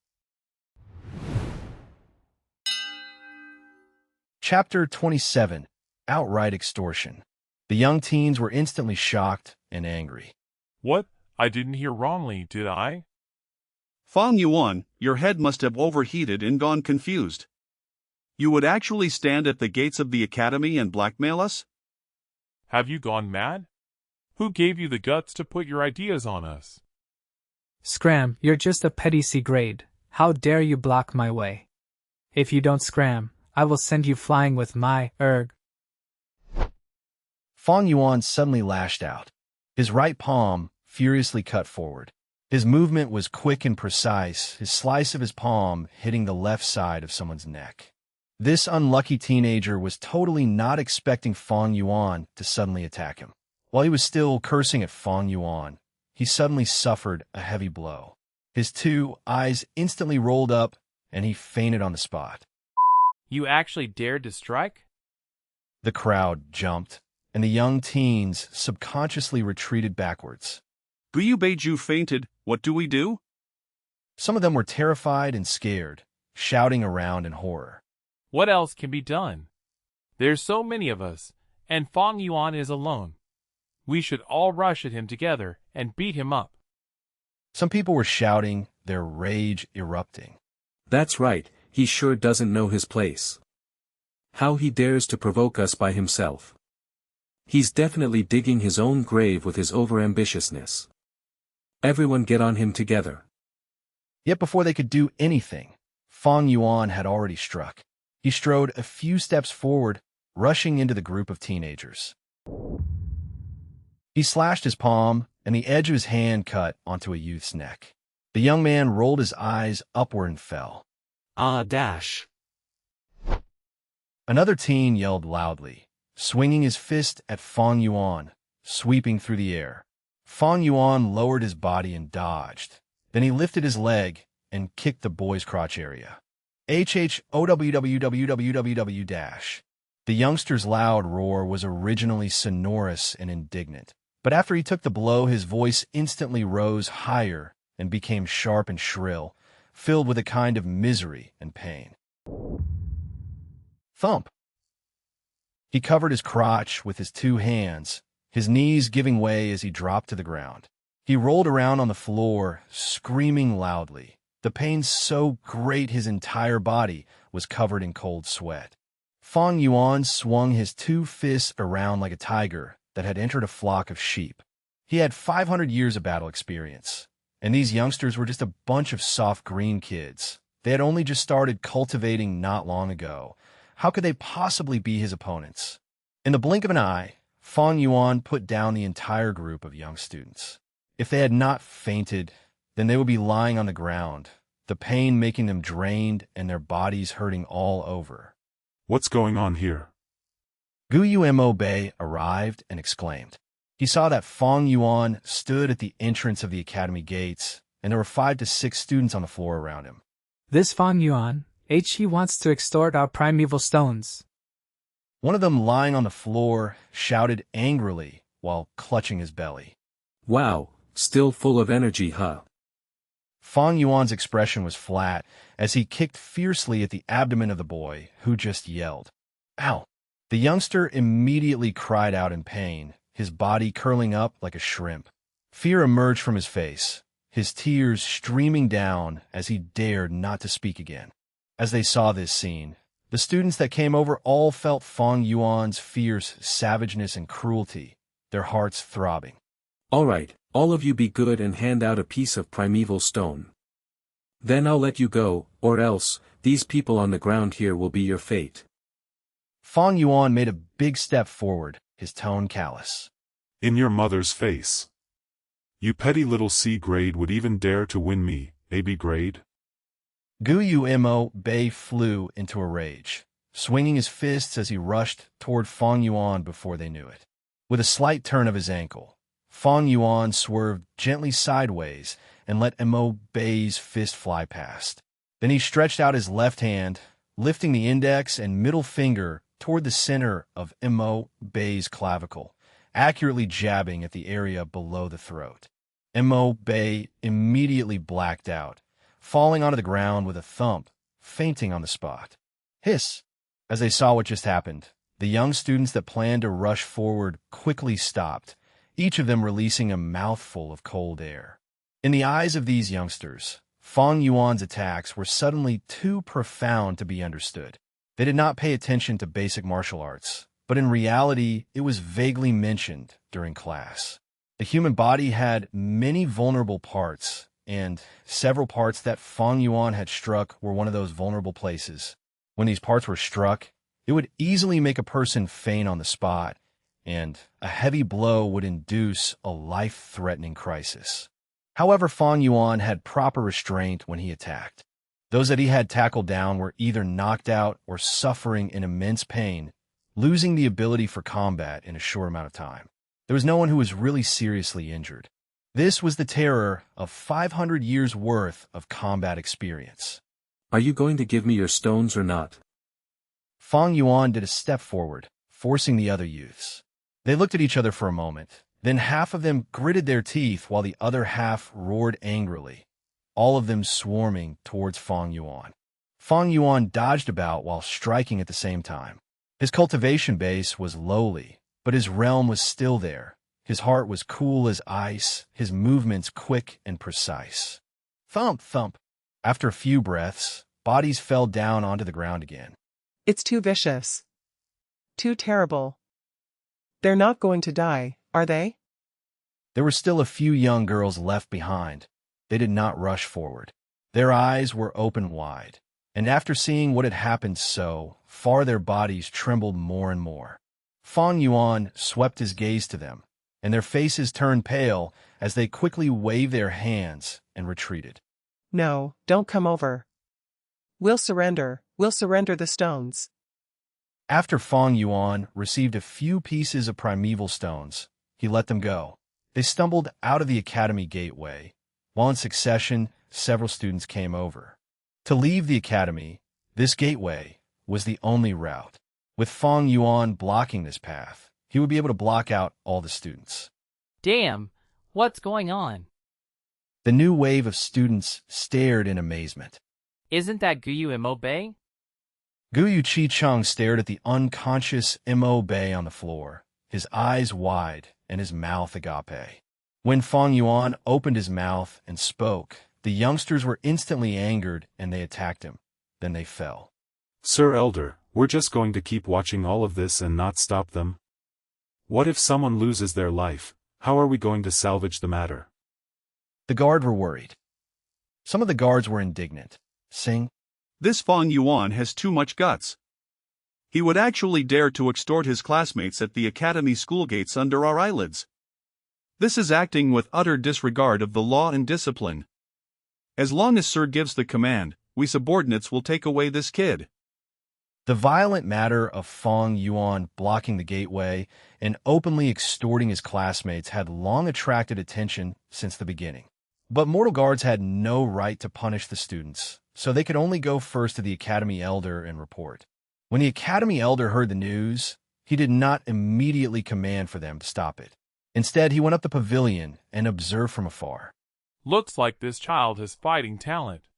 Chapter 27. Outright Extortion. The young teens were instantly shocked and angry. What? I didn't hear wrongly, did I? Fang Yuan, your head must have overheated and gone confused. You would actually stand at the gates of the academy and blackmail us? Have you gone mad? Who gave you the guts to put your ideas on us? Scram, you're just a petty C grade. How dare you block my way? If you don't scram, I will send you flying with my erg. Fang Yuan suddenly lashed out. His right palm furiously cut forward. His movement was quick and precise, his slice of his palm hitting the left side of someone's neck. This unlucky teenager was totally not expecting Fang Yuan to suddenly attack him. While he was still cursing at Fang Yuan, he suddenly suffered a heavy blow. His two eyes instantly rolled up, and he fainted on the spot. You actually dared to strike? The crowd jumped, and the young teens subconsciously retreated backwards. Guyu Beiju fainted, what do we do? Some of them were terrified and scared, shouting around in horror. What else can be done? There's so many of us, and Fang Yuan is alone. We should all rush at him together and beat him up. Some people were shouting, their rage erupting. That's right, he sure doesn't know his place. How he dares to provoke us by himself. He's definitely digging his own grave with his overambitiousness. Everyone get on him together. Yet before they could do anything, Fang Yuan had already struck. He strode a few steps forward, rushing into the group of teenagers. He slashed his palm, and the edge of his hand cut onto a youth's neck. The young man rolled his eyes upward and fell. Dash. Another teen yelled loudly, swinging his fist at Fang Yuan, sweeping through the air. Fang Yuan lowered his body and dodged. Then he lifted his leg and kicked the boy's crotch area. HHOWWWWW dash. The youngster's loud roar was originally sonorous and indignant, but after he took the blow, his voice instantly rose higher and became sharp and shrill, filled with a kind of misery and pain. Thump. He covered his crotch with his two hands, his knees giving way as he dropped to the ground. He rolled around on the floor, screaming loudly, the pain so great his entire body was covered in cold sweat. Fang Yuan swung his two fists around like a tiger that had entered a flock of sheep. He had 500 years of battle experience, and these youngsters were just a bunch of soft green kids. They had only just started cultivating not long ago. How could they possibly be his opponents? In the blink of an eye, Fang Yuan put down the entire group of young students. If they had not fainted, then they would be lying on the ground, the pain making them drained and their bodies hurting all over. What's going on here? Guyu Mo Bei arrived and exclaimed. He saw that Fang Yuan stood at the entrance of the academy gates, and there were 5 to 6 students on the floor around him. This Fang Yuan, he wants to extort our primeval stones. One of them, lying on the floor, shouted angrily while clutching his belly. Wow, still full of energy, huh? Fang Yuan's expression was flat as he kicked fiercely at the abdomen of the boy, who just yelled, "Ow!" The youngster immediately cried out in pain, his body curling up like a shrimp. Fear emerged from his face, his tears streaming down as he dared not to speak again. As they saw this scene, the students that came over all felt Fang Yuan's fierce savageness and cruelty, their hearts throbbing. All right, all of you be good and hand out a piece of primeval stone. Then I'll let you go, or else, these people on the ground here will be your fate. Fang Yuan made a big step forward, his tone callous. In your mother's face. You petty little C grade would even dare to win me, AB grade? Guyu Mo Bei flew into a rage, swinging his fists as he rushed toward Fang Yuan before they knew it. With a slight turn of his ankle, Fang Yuan swerved gently sideways and let Mo Bei's fist fly past. Then he stretched out his left hand, lifting the index and middle finger toward the center of Mo Bei's clavicle, accurately jabbing at the area below the throat. Mo Bei immediately blacked out, falling onto the ground with a thump, fainting on the spot. Hiss! As they saw what just happened, the young students that planned to rush forward quickly stopped, each of them releasing a mouthful of cold air. In the eyes of these youngsters, Fang Yuan's attacks were suddenly too profound to be understood. They did not pay attention to basic martial arts, but in reality, it was vaguely mentioned during class. The human body had many vulnerable parts, and several parts that Fang Yuan had struck were one of those vulnerable places. When these parts were struck, it would easily make a person faint on the spot, and a heavy blow would induce a life-threatening crisis. However, Fang Yuan had proper restraint when he attacked. Those that he had tackled down were either knocked out or suffering in immense pain, losing the ability for combat in a short amount of time. There was no one who was really seriously injured. This was the terror of 500 years' worth of combat experience. Are you going to give me your stones or not? Fang Yuan did a step forward, forcing the other youths. They looked at each other for a moment. Then half of them gritted their teeth while the other half roared angrily, all of them swarming towards Fang Yuan. Fang Yuan dodged about while striking at the same time. His cultivation base was lowly, but his realm was still there. His heart was cool as ice, his movements quick and precise. Thump, thump. After a few breaths, bodies fell down onto the ground again. It's too vicious. Too terrible. They're not going to die, are they? There were still a few young girls left behind. They did not rush forward. Their eyes were open wide, and after seeing what had happened so far, their bodies trembled more and more. Fang Yuan swept his gaze to them, and their faces turned pale as they quickly waved their hands and retreated. No, don't come over. We'll surrender the stones. After Fang Yuan received a few pieces of primeval stones, he let them go. They stumbled out of the academy gateway, while in succession, several students came over. To leave the academy, this gateway was the only route. With Fang Yuan blocking this path, he would be able to block out all the students. Damn, what's going on? The new wave of students stared in amazement. Isn't that Guyu Mo Bei? Gu Chi Chung stared at the unconscious Mo Bei on the floor, his eyes wide and his mouth agape. When Fang Yuan opened his mouth and spoke, the youngsters were instantly angered and they attacked him. Then they fell. Sir Elder, we're just going to keep watching all of this and not stop them? What if someone loses their life? How are we going to salvage the matter? The guard were worried. Some of the guards were indignant, saying, "This Fang Yuan has too much guts. He would actually dare to extort his classmates at the academy school gates under our eyelids. This is acting with utter disregard of the law and discipline. As long as Sir gives the command, we subordinates will take away this kid." The violent matter of Fang Yuan blocking the gateway and openly extorting his classmates had long attracted attention since the beginning. But mortal guards had no right to punish the students, so they could only go first to the Academy Elder and report. When the Academy Elder heard the news, he did not immediately command for them to stop it. Instead, he went up the pavilion and observed from afar. "Looks like this child has fighting talent."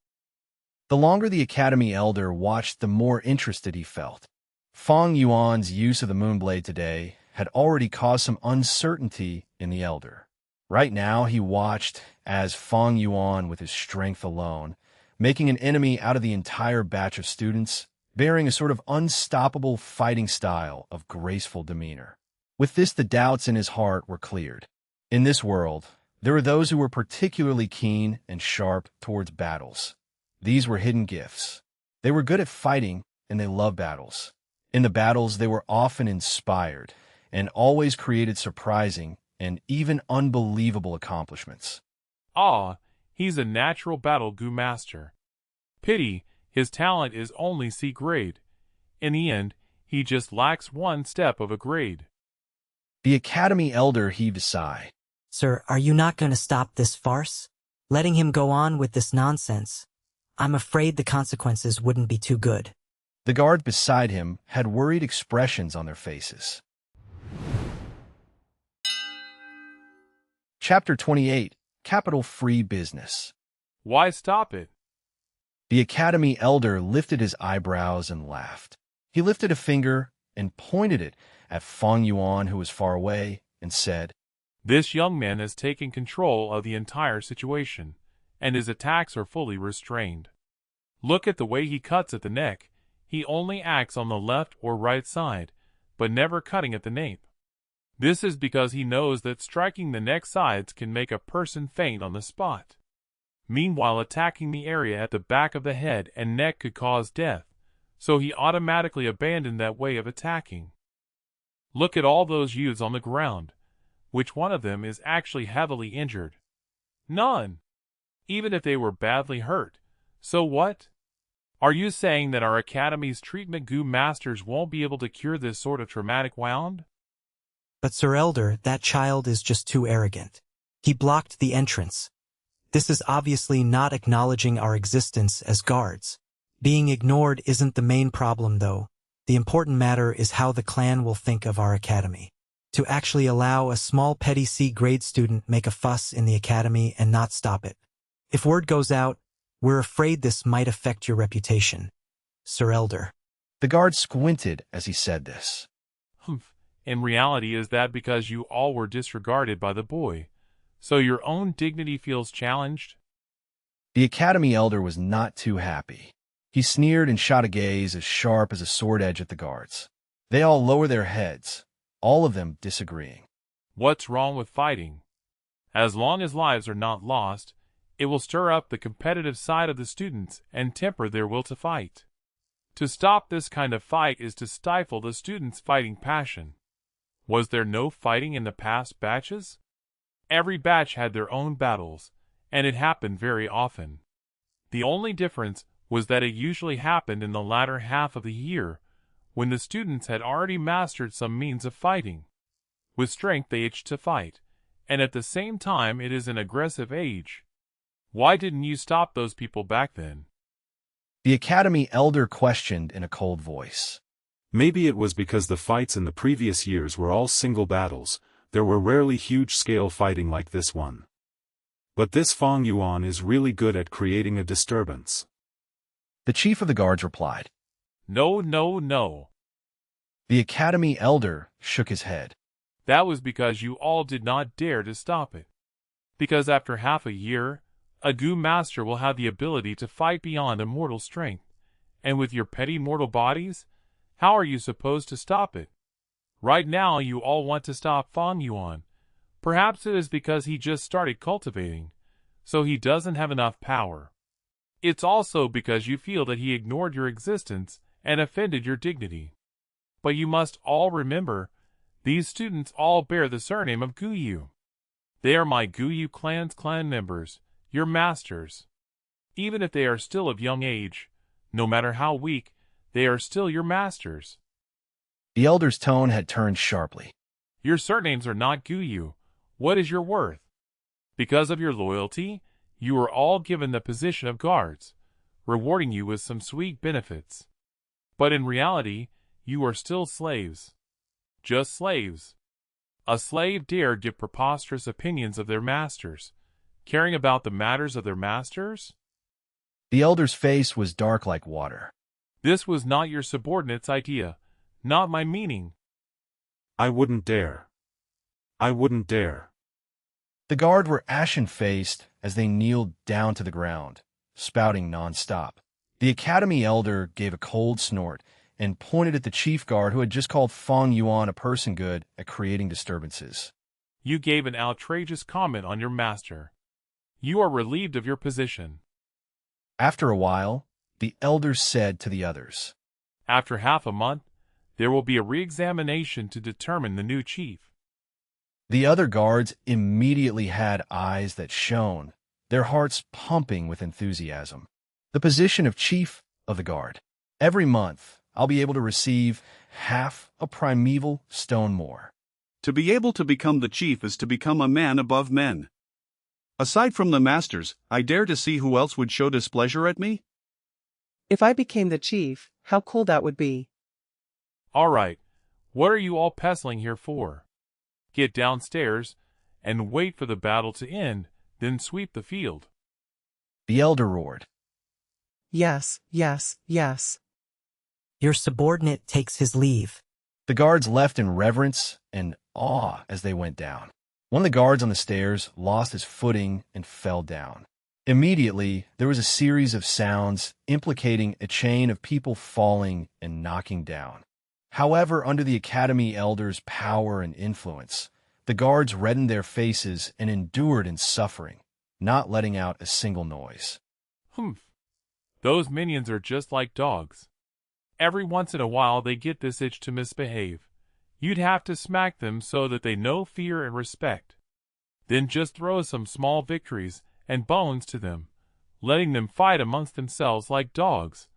The longer the Academy Elder watched, the more interested he felt. Fang Yuan's use of the Moonblade today had already caused some uncertainty in the Elder. Right now, he watched as Fang Yuan, with his strength alone, making an enemy out of the entire batch of students, bearing a sort of unstoppable fighting style of graceful demeanor. With this, the doubts in his heart were cleared. In this world, there were those who were particularly keen and sharp towards battles. These were hidden gifts. They were good at fighting, and they loved battles. In the battles, they were often inspired, and always created surprising and even unbelievable accomplishments. Ah, he's a natural battle Gu master. Pity, his talent is only C grade. In the end, he just lacks one step of a grade. The Academy Elder heaved a sigh. Sir, are you not going to stop this farce? Letting him go on with this nonsense? I'm afraid the consequences wouldn't be too good. The guards beside him had worried expressions on their faces. Chapter 28, Capital-Free Business. Why stop it? The Academy Elder lifted his eyebrows and laughed. He lifted a finger and pointed it at Fang Yuan, who was far away, and said, "This young man has taken control of the entire situation, and his attacks are fully restrained. Look at the way he cuts at the neck. He only acts on the left or right side, but never cutting at the nape. This is because he knows that striking the neck sides can make a person faint on the spot. Meanwhile, attacking the area at the back of the head and neck could cause death, so he automatically abandoned that way of attacking. Look at all those youths on the ground. Which one of them is actually heavily injured? None. Even if they were badly hurt. So what? Are you saying that our Academy's treatment Gu masters won't be able to cure this sort of traumatic wound?" But Sir Elder, that child is just too arrogant. He blocked the entrance. This is obviously not acknowledging our existence as guards. Being ignored isn't the main problem, though. The important matter is how the clan will think of our academy. To actually allow a small petty C-grade student make a fuss in the academy and not stop it. If word goes out, we're afraid this might affect your reputation, Sir Elder. The guard squinted as he said this. "Humph. In reality, is that because you all were disregarded by the boy, so your own dignity feels challenged?" The Academy Elder was not too happy. He sneered and shot a gaze as sharp as a sword edge at the guards. They all lowered their heads, all of them disagreeing. "What's wrong with fighting? As long as lives are not lost, it will stir up the competitive side of the students and temper their will to fight. To stop this kind of fight is to stifle the students' fighting passion. Was there no fighting in the past batches? Every batch had their own battles, and it happened very often. The only difference was that it usually happened in the latter half of the year, when the students had already mastered some means of fighting. With strength they itched to fight, and at the same time it is an aggressive age. Why didn't you stop those people back then?" The Academy Elder questioned in a cold voice. Maybe it was because the fights in the previous years were all single battles. There were rarely huge-scale fighting like this one. But this Fang Yuan is really good at creating a disturbance. The chief of the guards replied. No, no, no. The Academy elder shook his head. That was because you all did not dare to stop it. Because after half a year, a goo master will have the ability to fight beyond immortal strength. And with your petty mortal bodies, how are you supposed to stop it? Right now you all want to stop Fang Yuan. Perhaps it is because he just started cultivating, so he doesn't have enough power. It's also because you feel that he ignored your existence and offended your dignity. But you must all remember, these students all bear the surname of Guyu. They are my Guyu clan's clan members, your masters. Even if they are still of young age, no matter how weak, they are still your masters. The elder's tone had turned sharply. Your surnames are not Guyu. What is your worth? Because of your loyalty, you are all given the position of guards, rewarding you with some sweet benefits. But in reality, you are still slaves. Just slaves. A slave dare give preposterous opinions of their masters, caring about the matters of their masters? The elder's face was dark like water. This was not your subordinate's idea, not my meaning. I wouldn't dare. I wouldn't dare. The guard were ashen-faced as they kneeled down to the ground, spouting non-stop. The Academy elder gave a cold snort and pointed at the chief guard who had just called Fang Yuan a person good at creating disturbances. You gave an outrageous comment on your master. You are relieved of your position. After a while, the elders said to the others, After half a month, there will be a re-examination to determine the new chief. The other guards immediately had eyes that shone, their hearts pumping with enthusiasm. The position of chief of the guard. Every month, I'll be able to receive half a primeval stone more. To be able to become the chief is to become a man above men. Aside from the masters, I dare to see who else would show displeasure at me? If I became the chief, how cool that would be. All right, what are you all pestling here for? Get downstairs and wait for the battle to end, then sweep the field. The elder roared. Yes, yes, yes. Your subordinate takes his leave. The guards left in reverence and awe as they went down. One of the guards on the stairs lost his footing and fell down. Immediately, there was a series of sounds implicating a chain of people falling and knocking down. However, under the Academy elders' power and influence, the guards reddened their faces and endured in suffering, not letting out a single noise. Humph. Those minions are just like dogs. Every once in a while they get this itch to misbehave. You'd have to smack them so that they know fear and respect. Then just throw some small victories and bones to them, letting them fight amongst themselves like dogs,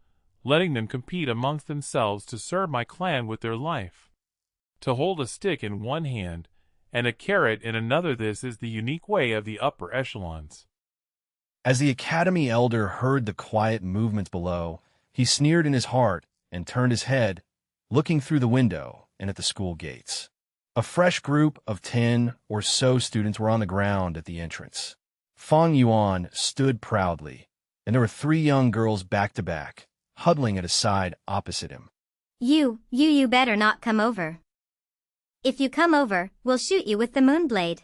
letting them compete amongst themselves to serve my clan with their life. To hold a stick in one hand and a carrot in another, this is the unique way of the upper echelons. As the Academy elder heard the quiet movements below, he sneered in his heart and turned his head, looking through the window and at the school gates. A fresh group of 10 or so students were on the ground at the entrance. Fang Yuan stood proudly, and there were 3 young girls back to back, huddling at a side opposite him. You better not come over. If you come over, we'll shoot you with the Moonblade.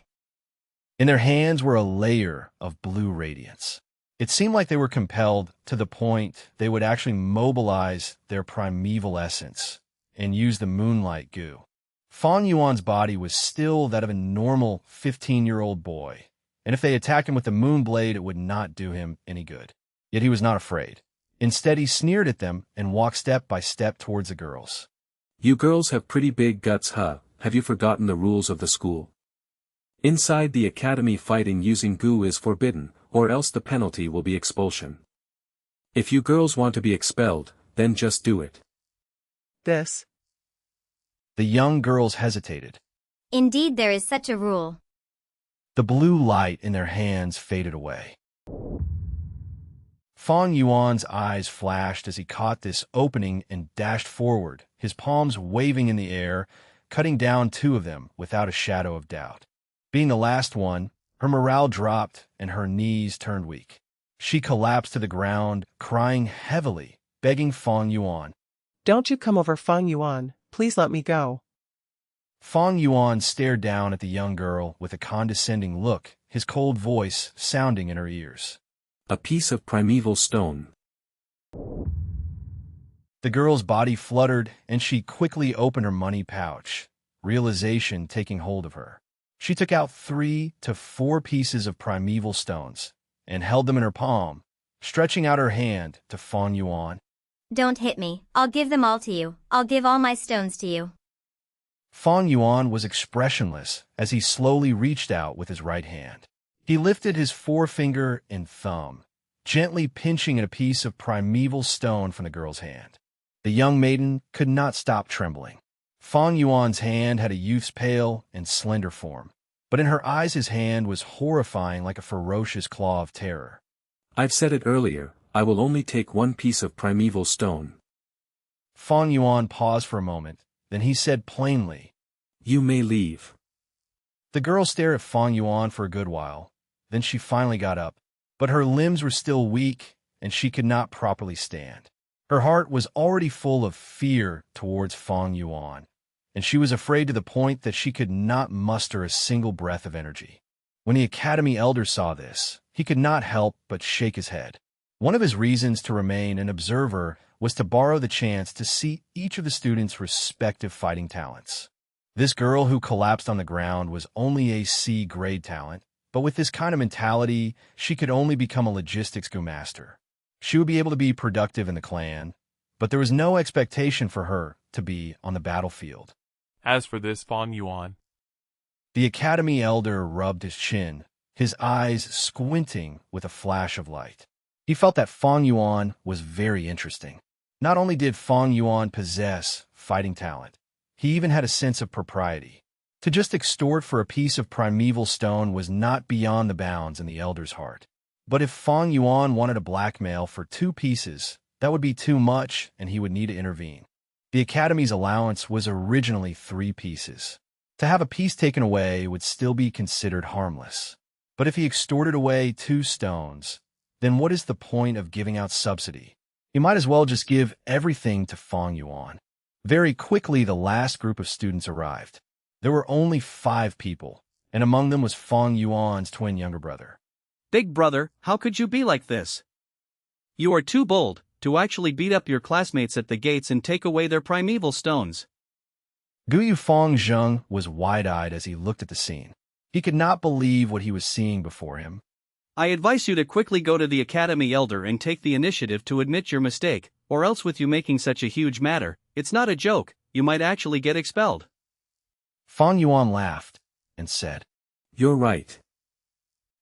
In their hands were a layer of blue radiance. It seemed like they were compelled to the point they would actually mobilize their primeval essence and use the moonlight goo. Fang Yuan's body was still that of a normal 15-year-old boy, and if they attacked him with the Moonblade, it would not do him any good. Yet he was not afraid. Instead, he sneered at them and walked step by step towards the girls. You girls have pretty big guts, huh? Have you forgotten the rules of the school? Inside the academy, fighting using goo is forbidden, or else the penalty will be expulsion. If you girls want to be expelled, then just do it. This. The young girls hesitated. Indeed, there is such a rule. The blue light in their hands faded away. Fang Yuan's eyes flashed as he caught this opening and dashed forward, his palms waving in the air, cutting down 2 of them without a shadow of doubt. Being the last one, her morale dropped and her knees turned weak. She collapsed to the ground, crying heavily, begging Fang Yuan. Don't you come over, Fang Yuan, please let me go. Fang Yuan stared down at the young girl with a condescending look, his cold voice sounding in her ears. A piece of primeval stone. The girl's body fluttered, and she quickly opened her money pouch, realization taking hold of her. She took out 3 to 4 pieces of primeval stones and held them in her palm, stretching out her hand to Fang Yuan. Don't hit me. I'll give them all to you. I'll give all my stones to you. Fang Yuan was expressionless as he slowly reached out with his right hand. He lifted his forefinger and thumb, gently pinching at a piece of primeval stone from the girl's hand. The young maiden could not stop trembling. Fang Yuan's hand had a youth's pale and slender form, but in her eyes his hand was horrifying like a ferocious claw of terror. I've said it earlier, I will only take 1 piece of primeval stone. Fang Yuan paused for a moment, then he said plainly, You may leave. The girl stared at Fang Yuan for a good while, then she finally got up, but her limbs were still weak and she could not properly stand. Her heart was already full of fear towards Fang Yuan, and she was afraid to the point that she could not muster a single breath of energy. When the Academy elder saw this, he could not help but shake his head. One of his reasons to remain an observer was to borrow the chance to see each of the students' respective fighting talents. This girl who collapsed on the ground was only a C-grade talent, but with this kind of mentality, she could only become a logistics Gu master. She would be able to be productive in the clan, but there was no expectation for her to be on the battlefield. As for this Fang Yuan, the Academy elder rubbed his chin, his eyes squinting with a flash of light. He felt that Fang Yuan was very interesting. Not only did Fang Yuan possess fighting talent, he even had a sense of propriety. To just extort for a piece of primeval stone was not beyond the bounds in the elder's heart. But if Fang Yuan wanted a blackmail for 2 pieces, that would be too much and he would need to intervene. The Academy's allowance was originally 3 pieces. To have a piece taken away would still be considered harmless. But if he extorted away 2 stones, then what is the point of giving out subsidy? He might as well just give everything to Fang Yuan. Very quickly, the last group of students arrived. There were only 5 people, and among them was Fang Yuan's twin younger brother. Big brother, how could you be like this? You are too bold to actually beat up your classmates at the gates and take away their primeval stones. Guyu Fangzheng was wide-eyed as he looked at the scene. He could not believe what he was seeing before him. I advise you to quickly go to the Academy elder and take the initiative to admit your mistake, or else with you making such a huge matter, it's not a joke, you might actually get expelled. Fang Yuan laughed and said, You're right.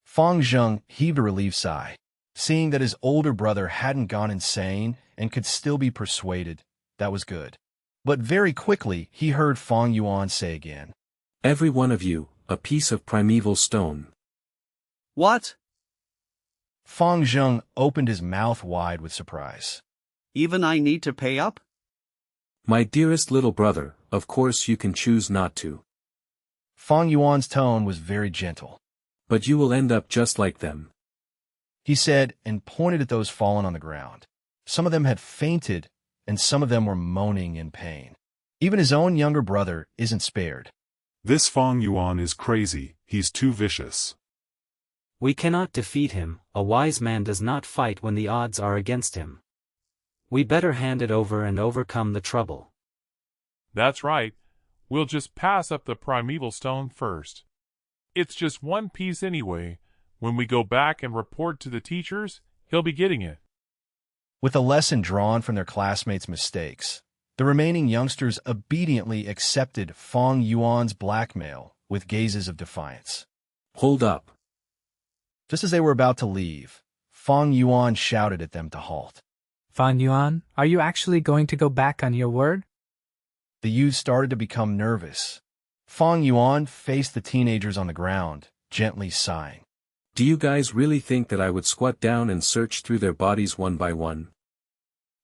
Fang Zheng heaved a relieved sigh, seeing that his older brother hadn't gone insane and could still be persuaded. That was good. But very quickly he heard Fang Yuan say again, Every one of you, a piece of primeval stone. What? Fang Zheng opened his mouth wide with surprise. Even I need to pay up? My dearest little brother, of course you can choose not to. Fang Yuan's tone was very gentle. But you will end up just like them, he said, and pointed at those fallen on the ground. Some of them had fainted, and some of them were moaning in pain. Even his own younger brother isn't spared. This Fang Yuan is crazy, he's too vicious. We cannot defeat him, a wise man does not fight when the odds are against him. We better hand it over and overcome the trouble. That's right, we'll just pass up the primeval stone first. It's just 1 piece anyway. When we go back and report to the teachers, he'll be getting it. With a lesson drawn from their classmates' mistakes, the remaining youngsters obediently accepted Fang Yuan's blackmail with gazes of defiance. Hold up. Just as they were about to leave, Fang Yuan shouted at them to halt. Fang Yuan, are you actually going to go back on your word? The youth started to become nervous. Fang Yuan faced the teenagers on the ground, gently sighing. Do you guys really think that I would squat down and search through their bodies one by one?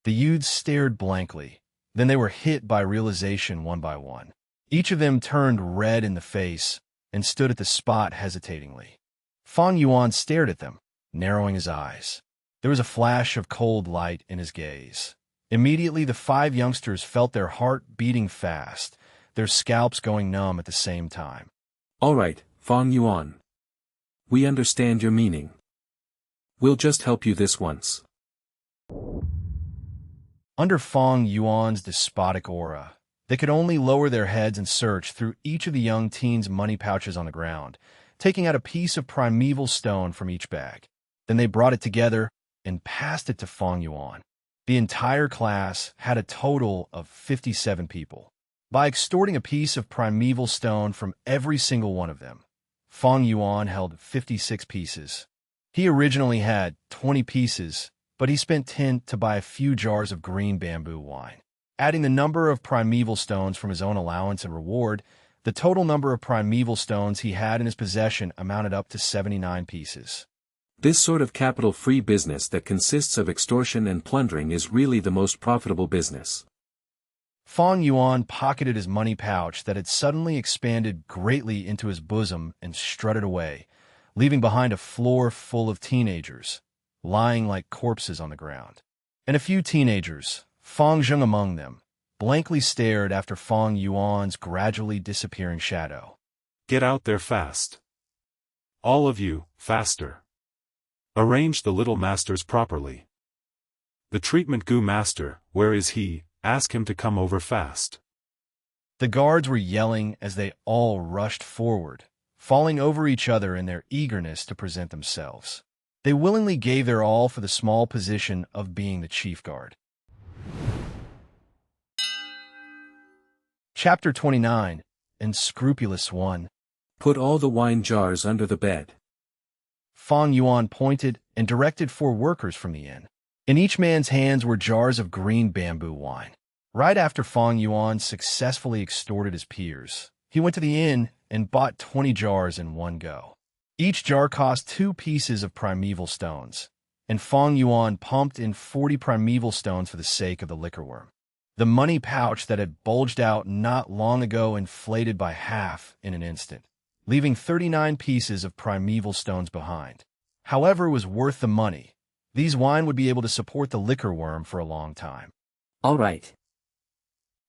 The youths stared blankly. Then they were hit by realization one by one. Each of them turned red in the face and stood at the spot hesitatingly. Fang Yuan stared at them, narrowing his eyes. There was a flash of cold light in his gaze. Immediately the 5 youngsters felt their heart beating fast, their scalps going numb at the same time. All right, Fang Yuan. We understand your meaning. We'll just help you this once. Under Fang Yuan's despotic aura, they could only lower their heads and search through each of the young teens' money pouches on the ground, taking out a piece of primeval stone from each bag. Then they brought it together and passed it to Fang Yuan. The entire class had a total of 57 people. By extorting a piece of primeval stone from every single one of them, Fang Yuan held 56 pieces. He originally had 20 pieces, but he spent 10 to buy a few jars of green bamboo wine. Adding the number of primeval stones from his own allowance and reward, the total number of primeval stones he had in his possession amounted up to 79 pieces. This sort of capital-free business that consists of extortion and plundering is really the most profitable business. Fang Yuan pocketed his money pouch that had suddenly expanded greatly into his bosom and strutted away, leaving behind a floor full of teenagers, lying like corpses on the ground. And a few teenagers, Fang Zheng among them, blankly stared after Fang Yuan's gradually disappearing shadow. Get out there fast. All of you, faster. Arrange the little masters properly. The treatment goo master, where is he? Ask him to come over fast. The guards were yelling as they all rushed forward, falling over each other in their eagerness to present themselves. They willingly gave their all for the small position of being the chief guard. Chapter 29, Unscrupulous 1. Put all the wine jars under the bed. Fang Yuan pointed and directed 4 workers from the inn. In each man's hands were jars of green bamboo wine. Right after Fang Yuan successfully extorted his peers, he went to the inn and bought 20 jars in one go. Each jar cost 2 pieces of primeval stones, and Fang Yuan pumped in 40 primeval stones for the sake of the liquor worm. The money pouch that had bulged out not long ago inflated by half in an instant, leaving 39 pieces of primeval stones behind. However, it was worth the money. These wine would be able to support the liquor worm for a long time. All right.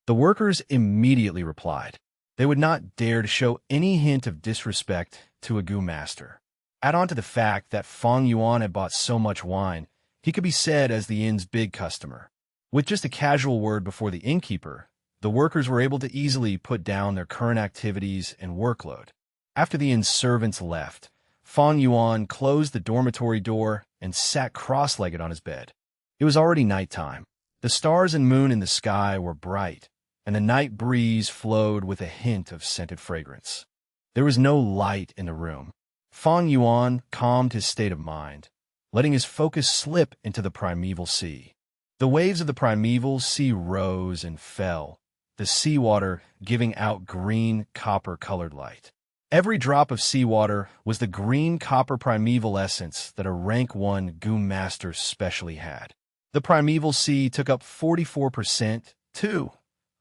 The workers immediately replied. They would not dare to show any hint of disrespect to a goo master. Add on to the fact that Fang Yuan had bought so much wine, he could be said as the inn's big customer. With just a casual word before the innkeeper, the workers were able to easily put down their current activities and workload. After the inn's servants left, Fang Yuan closed the dormitory door and sat cross-legged on his bed. It was already nighttime. The stars and moon in the sky were bright, and the night breeze flowed with a hint of scented fragrance. There was no light in the room. Fang Yuan calmed his state of mind, letting his focus slip into the primeval sea. The waves of the primeval sea rose and fell, the seawater giving out green copper-colored light. Every drop of seawater was the green copper primeval essence that a rank 1 goo master specially had. The primeval sea took up 44%, too,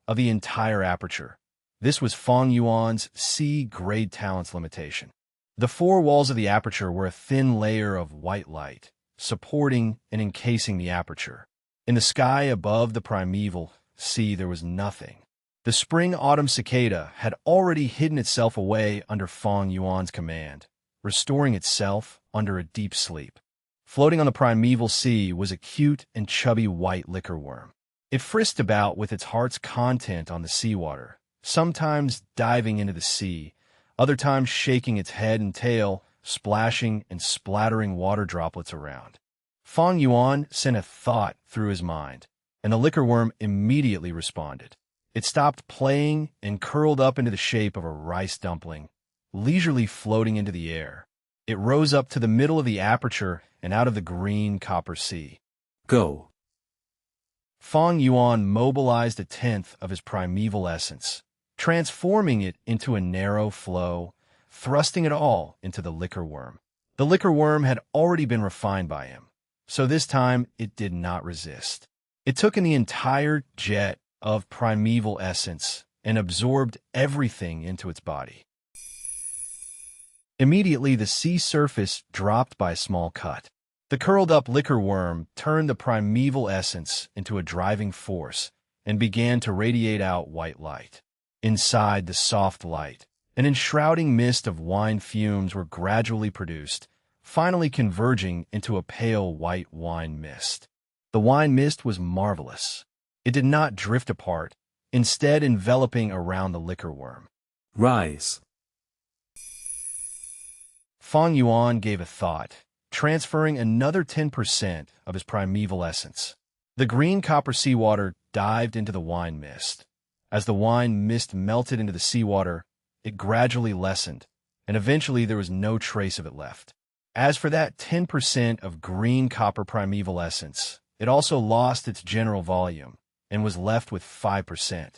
of the entire aperture. This was Fang Yuan's C-grade talents limitation. The 4 walls of the aperture were a thin layer of white light, supporting and encasing the aperture. In the sky above the primeval sea there was nothing. The spring-autumn cicada had already hidden itself away under Fang Yuan's command, restoring itself under a deep sleep. Floating on the primeval sea was a cute and chubby white liquor worm. It frisked about with its heart's content on the seawater, sometimes diving into the sea, other times shaking its head and tail, splashing and splattering water droplets around. Fang Yuan sent a thought through his mind, and the liquor worm immediately responded. It stopped playing and curled up into the shape of a rice dumpling, leisurely floating into the air. It rose up to the middle of the aperture and out of the green copper sea. Go. Fang Yuan mobilized 1/10 of his primeval essence, transforming it into a narrow flow, thrusting it all into the liquor worm. The liquor worm had already been refined by him, so this time it did not resist. It took in the entire jet of primeval essence and absorbed everything into its body. Immediately, the sea surface dropped by a small cut. The curled-up liquor worm turned the primeval essence into a driving force and began to radiate out white light. Inside the soft light, an enshrouding mist of wine fumes were gradually produced, finally converging into a pale white wine mist. The wine mist was marvelous. It did not drift apart, instead enveloping around the liquor worm. Rise. Fang Yuan gave a thought, transferring another 10% of his primeval essence. The green copper seawater dived into the wine mist. As the wine mist melted into the seawater, it gradually lessened, and eventually there was no trace of it left. As for that 10% of green copper primeval essence, it also lost its general volume and was left with 5%.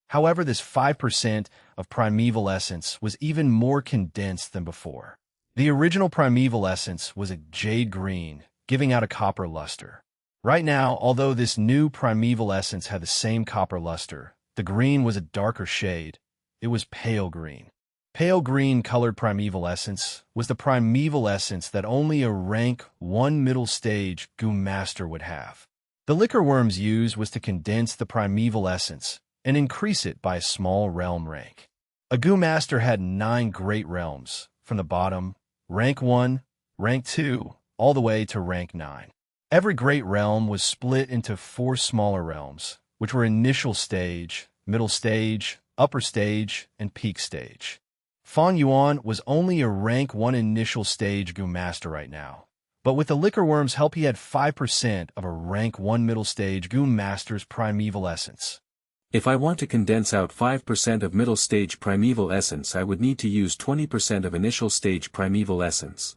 However, this 5% of primeval essence was even more condensed than before. The original primeval essence was a jade green, giving out a copper luster. Right now, although this new primeval essence had the same copper luster, the green was a darker shade. It was pale green. Pale green colored primeval essence was the primeval essence that only a rank 1 middle stage Goo Master would have. The liquor worm's use was to condense the primeval essence and increase it by a small realm rank. A Goo Master had 9 great realms, from the bottom, rank 1, rank 2, all the way to rank 9. Every great realm was split into 4 smaller realms, which were initial stage, middle stage, upper stage, and peak stage. Fang Yuan was only a rank 1 initial stage Goo Master right now, but with the liquor worm's help he had 5% of a rank 1 middle stage Goo Master's primeval essence. If I want to condense out 5% of middle stage primeval essence, I would need to use 20% of initial stage primeval essence.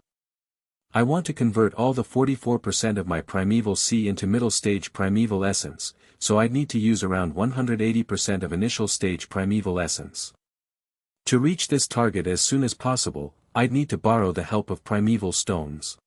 I want to convert all the 44% of my primeval C into middle stage primeval essence, so I'd need to use around 180% of initial stage primeval essence. To reach this target as soon as possible, I'd need to borrow the help of primeval stones.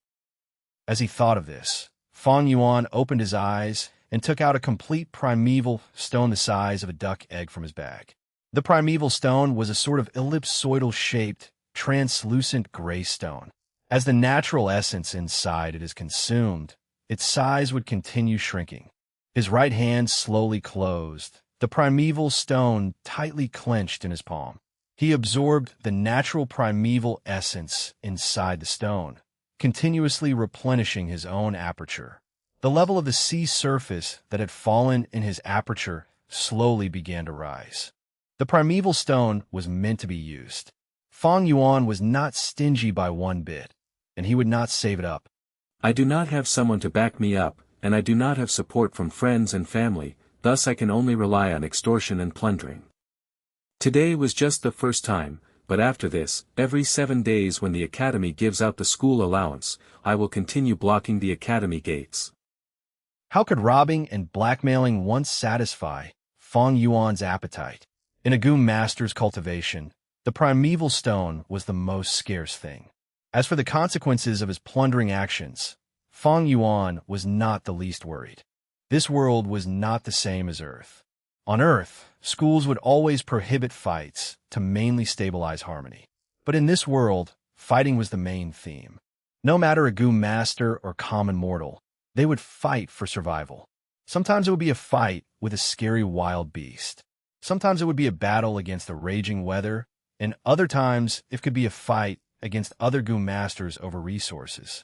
As he thought of this, Fang Yuan opened his eyes and took out a complete primeval stone the size of a duck egg from his bag. The primeval stone was a sort of ellipsoidal-shaped, translucent gray stone. As the natural essence inside it is consumed, its size would continue shrinking. His right hand slowly closed, the primeval stone tightly clenched in his palm. He absorbed the natural primeval essence inside the stone, continuously replenishing his own aperture. The level of the sea surface that had fallen in his aperture slowly began to rise. The primeval stone was meant to be used. Fang Yuan was not stingy by one bit, and he would not save it up. I do not have someone to back me up, and I do not have support from friends and family, thus I can only rely on extortion and plundering. Today was just the first time, but after this, every 7 days when the academy gives out the school allowance, I will continue blocking the academy gates. How could robbing and blackmailing once satisfy Fang Yuan's appetite? In a Goo Master's cultivation, the primeval stone was the most scarce thing. As for the consequences of his plundering actions, Fang Yuan was not the least worried. This world was not the same as Earth. On Earth, schools would always prohibit fights to mainly stabilize harmony. But in this world, fighting was the main theme. No matter a Goo Master or common mortal, they would fight for survival. Sometimes it would be a fight with a scary wild beast. Sometimes it would be a battle against the raging weather, and other times it could be a fight against other Goo Masters over resources.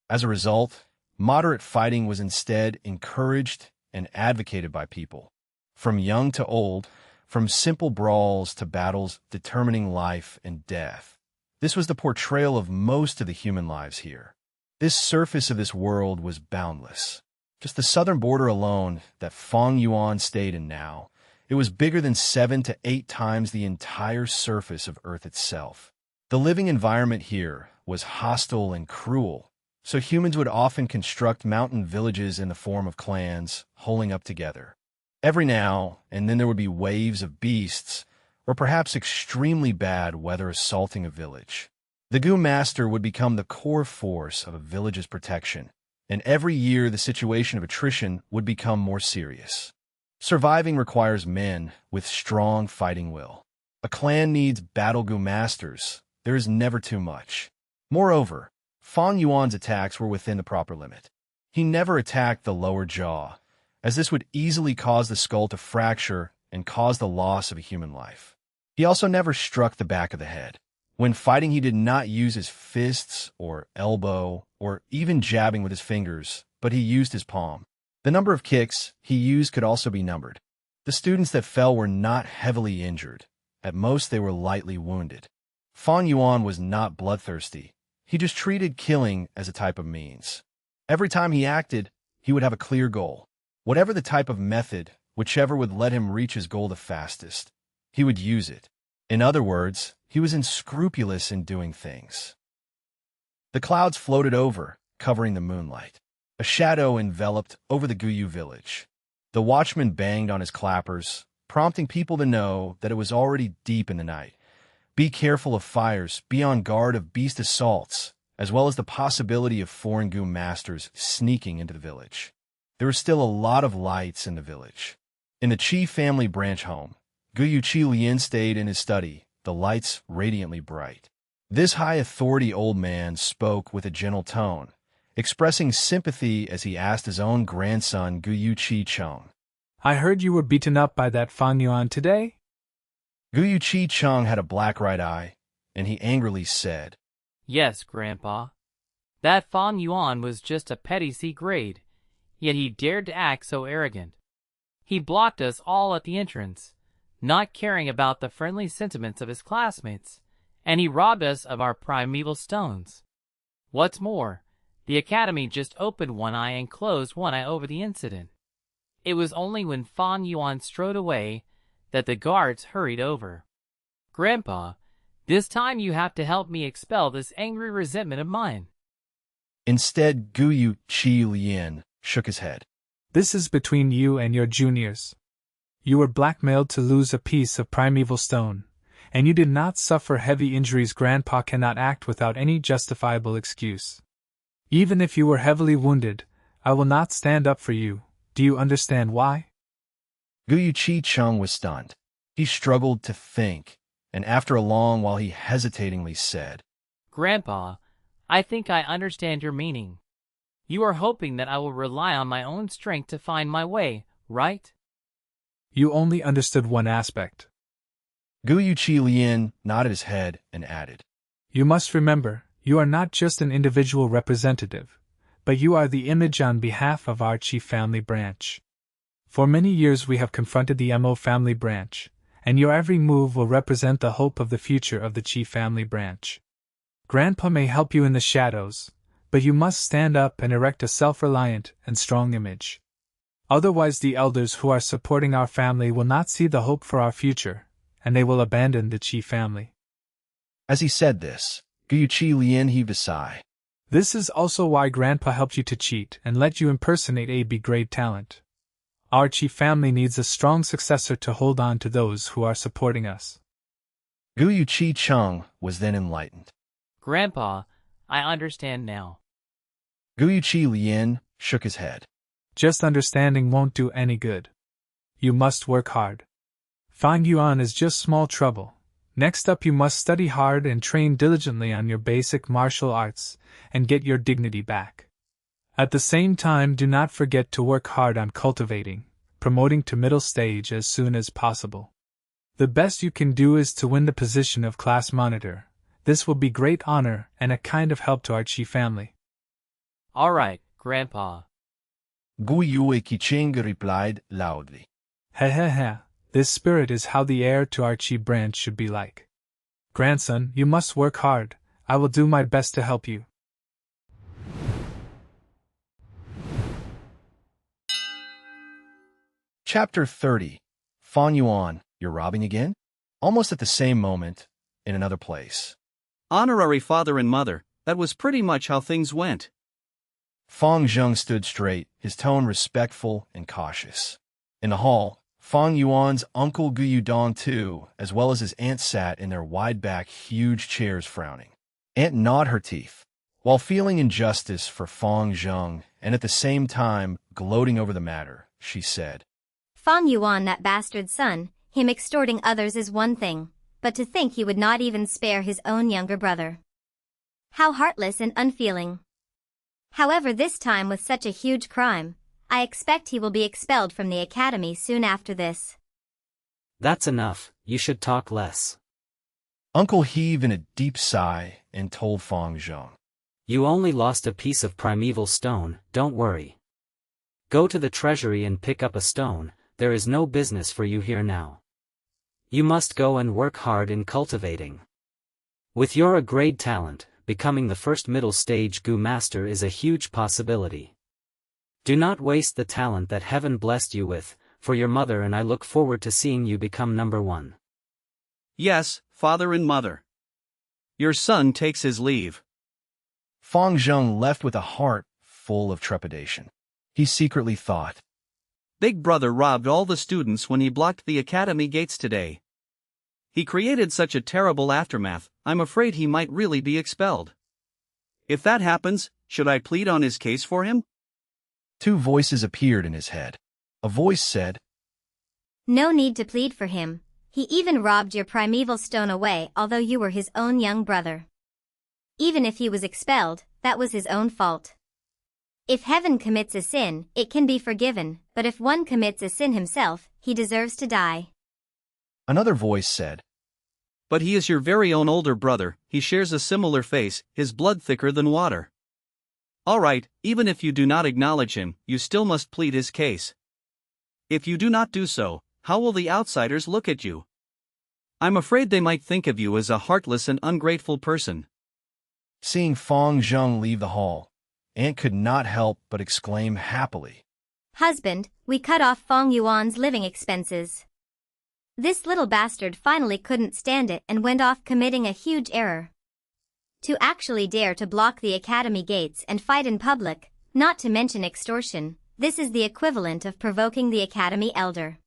As a result, moderate fighting was instead encouraged and advocated by people. From young to old, from simple brawls to battles determining life and death. This was the portrayal of most of the human lives here. This surface of this world was boundless. Just the southern border alone that Fang Yuan stayed in now, it was bigger than 7 to 8 times the entire surface of Earth itself. The living environment here was hostile and cruel, so humans would often construct mountain villages in the form of clans, holding up together. Every now and then there would be waves of beasts, or perhaps extremely bad weather assaulting a village. The Goo Master would become the core force of a village's protection, and every year the situation of attrition would become more serious. Surviving requires men with strong fighting will. A clan needs battle Goo Masters. There is never too much. Moreover, Fang Yuan's attacks were within the proper limit. He never attacked the lower jaw, as this would easily cause the skull to fracture and cause the loss of a human life. He also never struck the back of the head. When fighting, he did not use his fists or elbow or even jabbing with his fingers, but he used his palm. The number of kicks he used could also be numbered. The students that fell were not heavily injured. At most, they were lightly wounded. Fang Yuan was not bloodthirsty. He just treated killing as a type of means. Every time he acted, he would have a clear goal. Whatever the type of method, whichever would let him reach his goal the fastest, he would use it. In other words, he was unscrupulous in doing things. The clouds floated over, covering the moonlight. A shadow enveloped over the Guyu village. The watchman banged on his clappers, prompting people to know that it was already deep in the night. Be careful of fires, be on guard of beast assaults, as well as the possibility of foreign Gu masters sneaking into the village. There were still a lot of lights in the village. In the Qi family branch home, Guyu Qi Lian stayed in his study, the lights radiantly bright. This high-authority old man spoke with a gentle tone, expressing sympathy as he asked his own grandson Guyu Qi Cheng. I heard you were beaten up by that Fang Yuan today? Guyu Qi Cheng had a black right eye, and he angrily said, Yes, Grandpa. That Fang Yuan was just a petty C grade, yet he dared to act so arrogant. He blocked us all at the entrance, not caring about the friendly sentiments of his classmates, and he robbed us of our primeval stones. What's more, the academy just opened one eye and closed one eye over the incident. It was only when Fang Yuan strode away that the guards hurried over. Grandpa, this time you have to help me expel this angry resentment of mine. Instead, Guyu Qi Lian shook his head. This is between you and your juniors. You were blackmailed to lose a piece of primeval stone, and you did not suffer heavy injuries. Grandpa cannot act without any justifiable excuse. Even if you were heavily wounded, I will not stand up for you. Do you understand why? Guyu Qi Cheng was stunned. He struggled to think, and after a long while he hesitatingly said, Grandpa, I think I understand your meaning. You are hoping that I will rely on my own strength to find my way, right? You only understood one aspect. Guyu Qi Lian nodded his head and added, You must remember, you are not just an individual representative, but you are the image on behalf of our Qi family branch. For many years we have confronted the Mo family branch, and your every move will represent the hope of the future of the Qi family branch. Grandpa may help you in the shadows, but you must stand up and erect a self-reliant and strong image. Otherwise the elders who are supporting our family will not see the hope for our future, and they will abandon the Qi family. As he said this, Guyu Qi Lian heaved a sigh. This is also why Grandpa helped you to cheat and let you impersonate a B-grade talent. Our Qi family needs a strong successor to hold on to those who are supporting us. Guyu Qi Cheng was then enlightened. Grandpa, I understand now. Guyu Qi Lian shook his head. Just understanding won't do any good. You must work hard. Fang Yuan is just small trouble. Next up you must study hard and train diligently on your basic martial arts and get your dignity back. At the same time, do not forget to work hard on cultivating, promoting to middle stage as soon as possible. The best you can do is to win the position of class monitor. This will be great honor and a kind of help to our Qi family. All right, Grandpa. Guyu Qicheng replied loudly. He. This spirit is how the heir to our Qi branch should be like. Grandson, you must work hard. I will do my best to help you. Chapter 30. Fang Yuan, you're robbing again? Almost at the same moment, in another place. Honorary father and mother, that was pretty much how things went. Fang Zheng stood straight, his tone respectful and cautious. In the hall, Fang Yuan's uncle Guyu Dong too, as well as his aunt sat in their wide-back, huge chairs frowning. Aunt gnawed her teeth, while feeling injustice for Fang Zheng and at the same time gloating over the matter. She said, Fang Yuan, that bastard son, him extorting others is one thing, but to think he would not even spare his own younger brother. How heartless and unfeeling. However, this time with such a huge crime, I expect he will be expelled from the academy soon after this. That's enough, you should talk less. Uncle heaved in a deep sigh and told Fang Yuan. You only lost a piece of primeval stone, don't worry. Go to the treasury and pick up a stone, there is no business for you here now. You must go and work hard in cultivating. With your grade talent, becoming the first middle stage Gu master is a huge possibility. Do not waste the talent that heaven blessed you with, for your mother and I look forward to seeing you become number one. Yes, father and mother. Your son takes his leave. Fang Yuan left with a heart full of trepidation. He secretly thought, Big brother robbed all the students when he blocked the academy gates today. He created such a terrible aftermath, I'm afraid he might really be expelled. If that happens, should I plead on his case for him? Two voices appeared in his head. A voice said, No need to plead for him. He even robbed your primeval stone away, although you were his own young brother. Even if he was expelled, that was his own fault. If heaven commits a sin, it can be forgiven, but if one commits a sin himself, he deserves to die. Another voice said, But he is your very own older brother, he shares a similar face, his blood thicker than water. All right, even if you do not acknowledge him, you still must plead his case. If you do not do so, how will the outsiders look at you? I'm afraid they might think of you as a heartless and ungrateful person. Seeing Fang Yuan leave the hall, Aunt could not help but exclaim happily, Husband, we cut off Fang Yuan's living expenses. This little bastard finally couldn't stand it and went off committing a huge error. To actually dare to block the academy gates and fight in public, not to mention extortion, this is the equivalent of provoking the academy elder.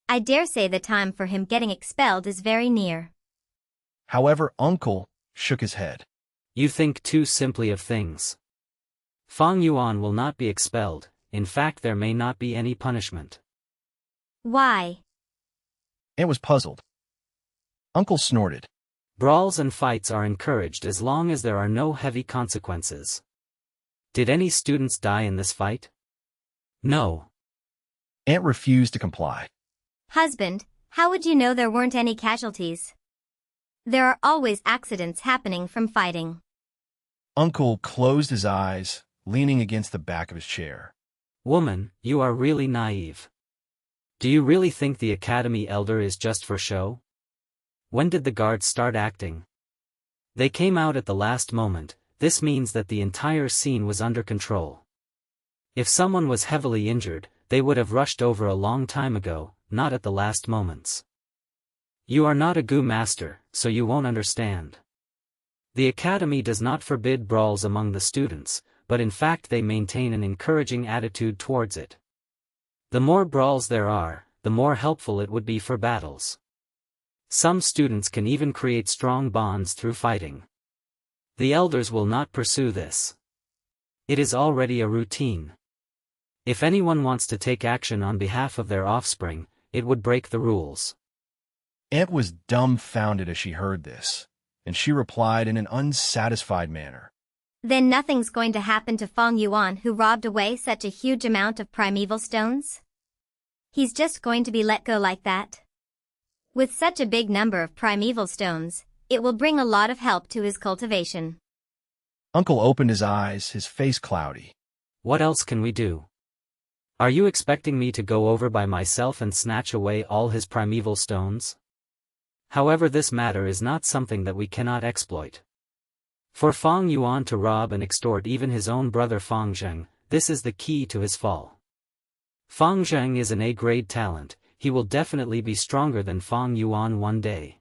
I dare say the time for him getting expelled is very near. However, Uncle shook his head. You think too simply of things. Fang Yuan will not be expelled, in fact there may not be any punishment. Why? Aunt was puzzled. Uncle snorted. Brawls and fights are encouraged as long as there are no heavy consequences. Did any students die in this fight? No. Aunt refused to comply. Husband, how would you know there weren't any casualties? There are always accidents happening from fighting. Uncle closed his eyes, leaning against the back of his chair. Woman, you are really naive. Do you really think the academy elder is just for show? When did the guards start acting? They came out at the last moment, this means that the entire scene was under control. If someone was heavily injured, they would have rushed over a long time ago, not at the last moments. You are not a Gu master, so you won't understand. The academy does not forbid brawls among the students, but in fact they maintain an encouraging attitude towards it. The more brawls there are, the more helpful it would be for battles. Some students can even create strong bonds through fighting. The elders will not pursue this. It is already a routine. If anyone wants to take action on behalf of their offspring, it would break the rules. Aunt was dumbfounded as she heard this, and she replied in an unsatisfied manner. Then nothing's going to happen to Fang Yuan who robbed away such a huge amount of primeval stones? He's just going to be let go like that? With such a big number of primeval stones, it will bring a lot of help to his cultivation. Uncle opened his eyes, his face cloudy. What else can we do? Are you expecting me to go over by myself and snatch away all his primeval stones? However, this matter is not something that we cannot exploit. For Fang Yuan to rob and extort even his own brother Fang Zheng, this is the key to his fall. Fang Zheng is an A-grade talent, he will definitely be stronger than Fang Yuan one day.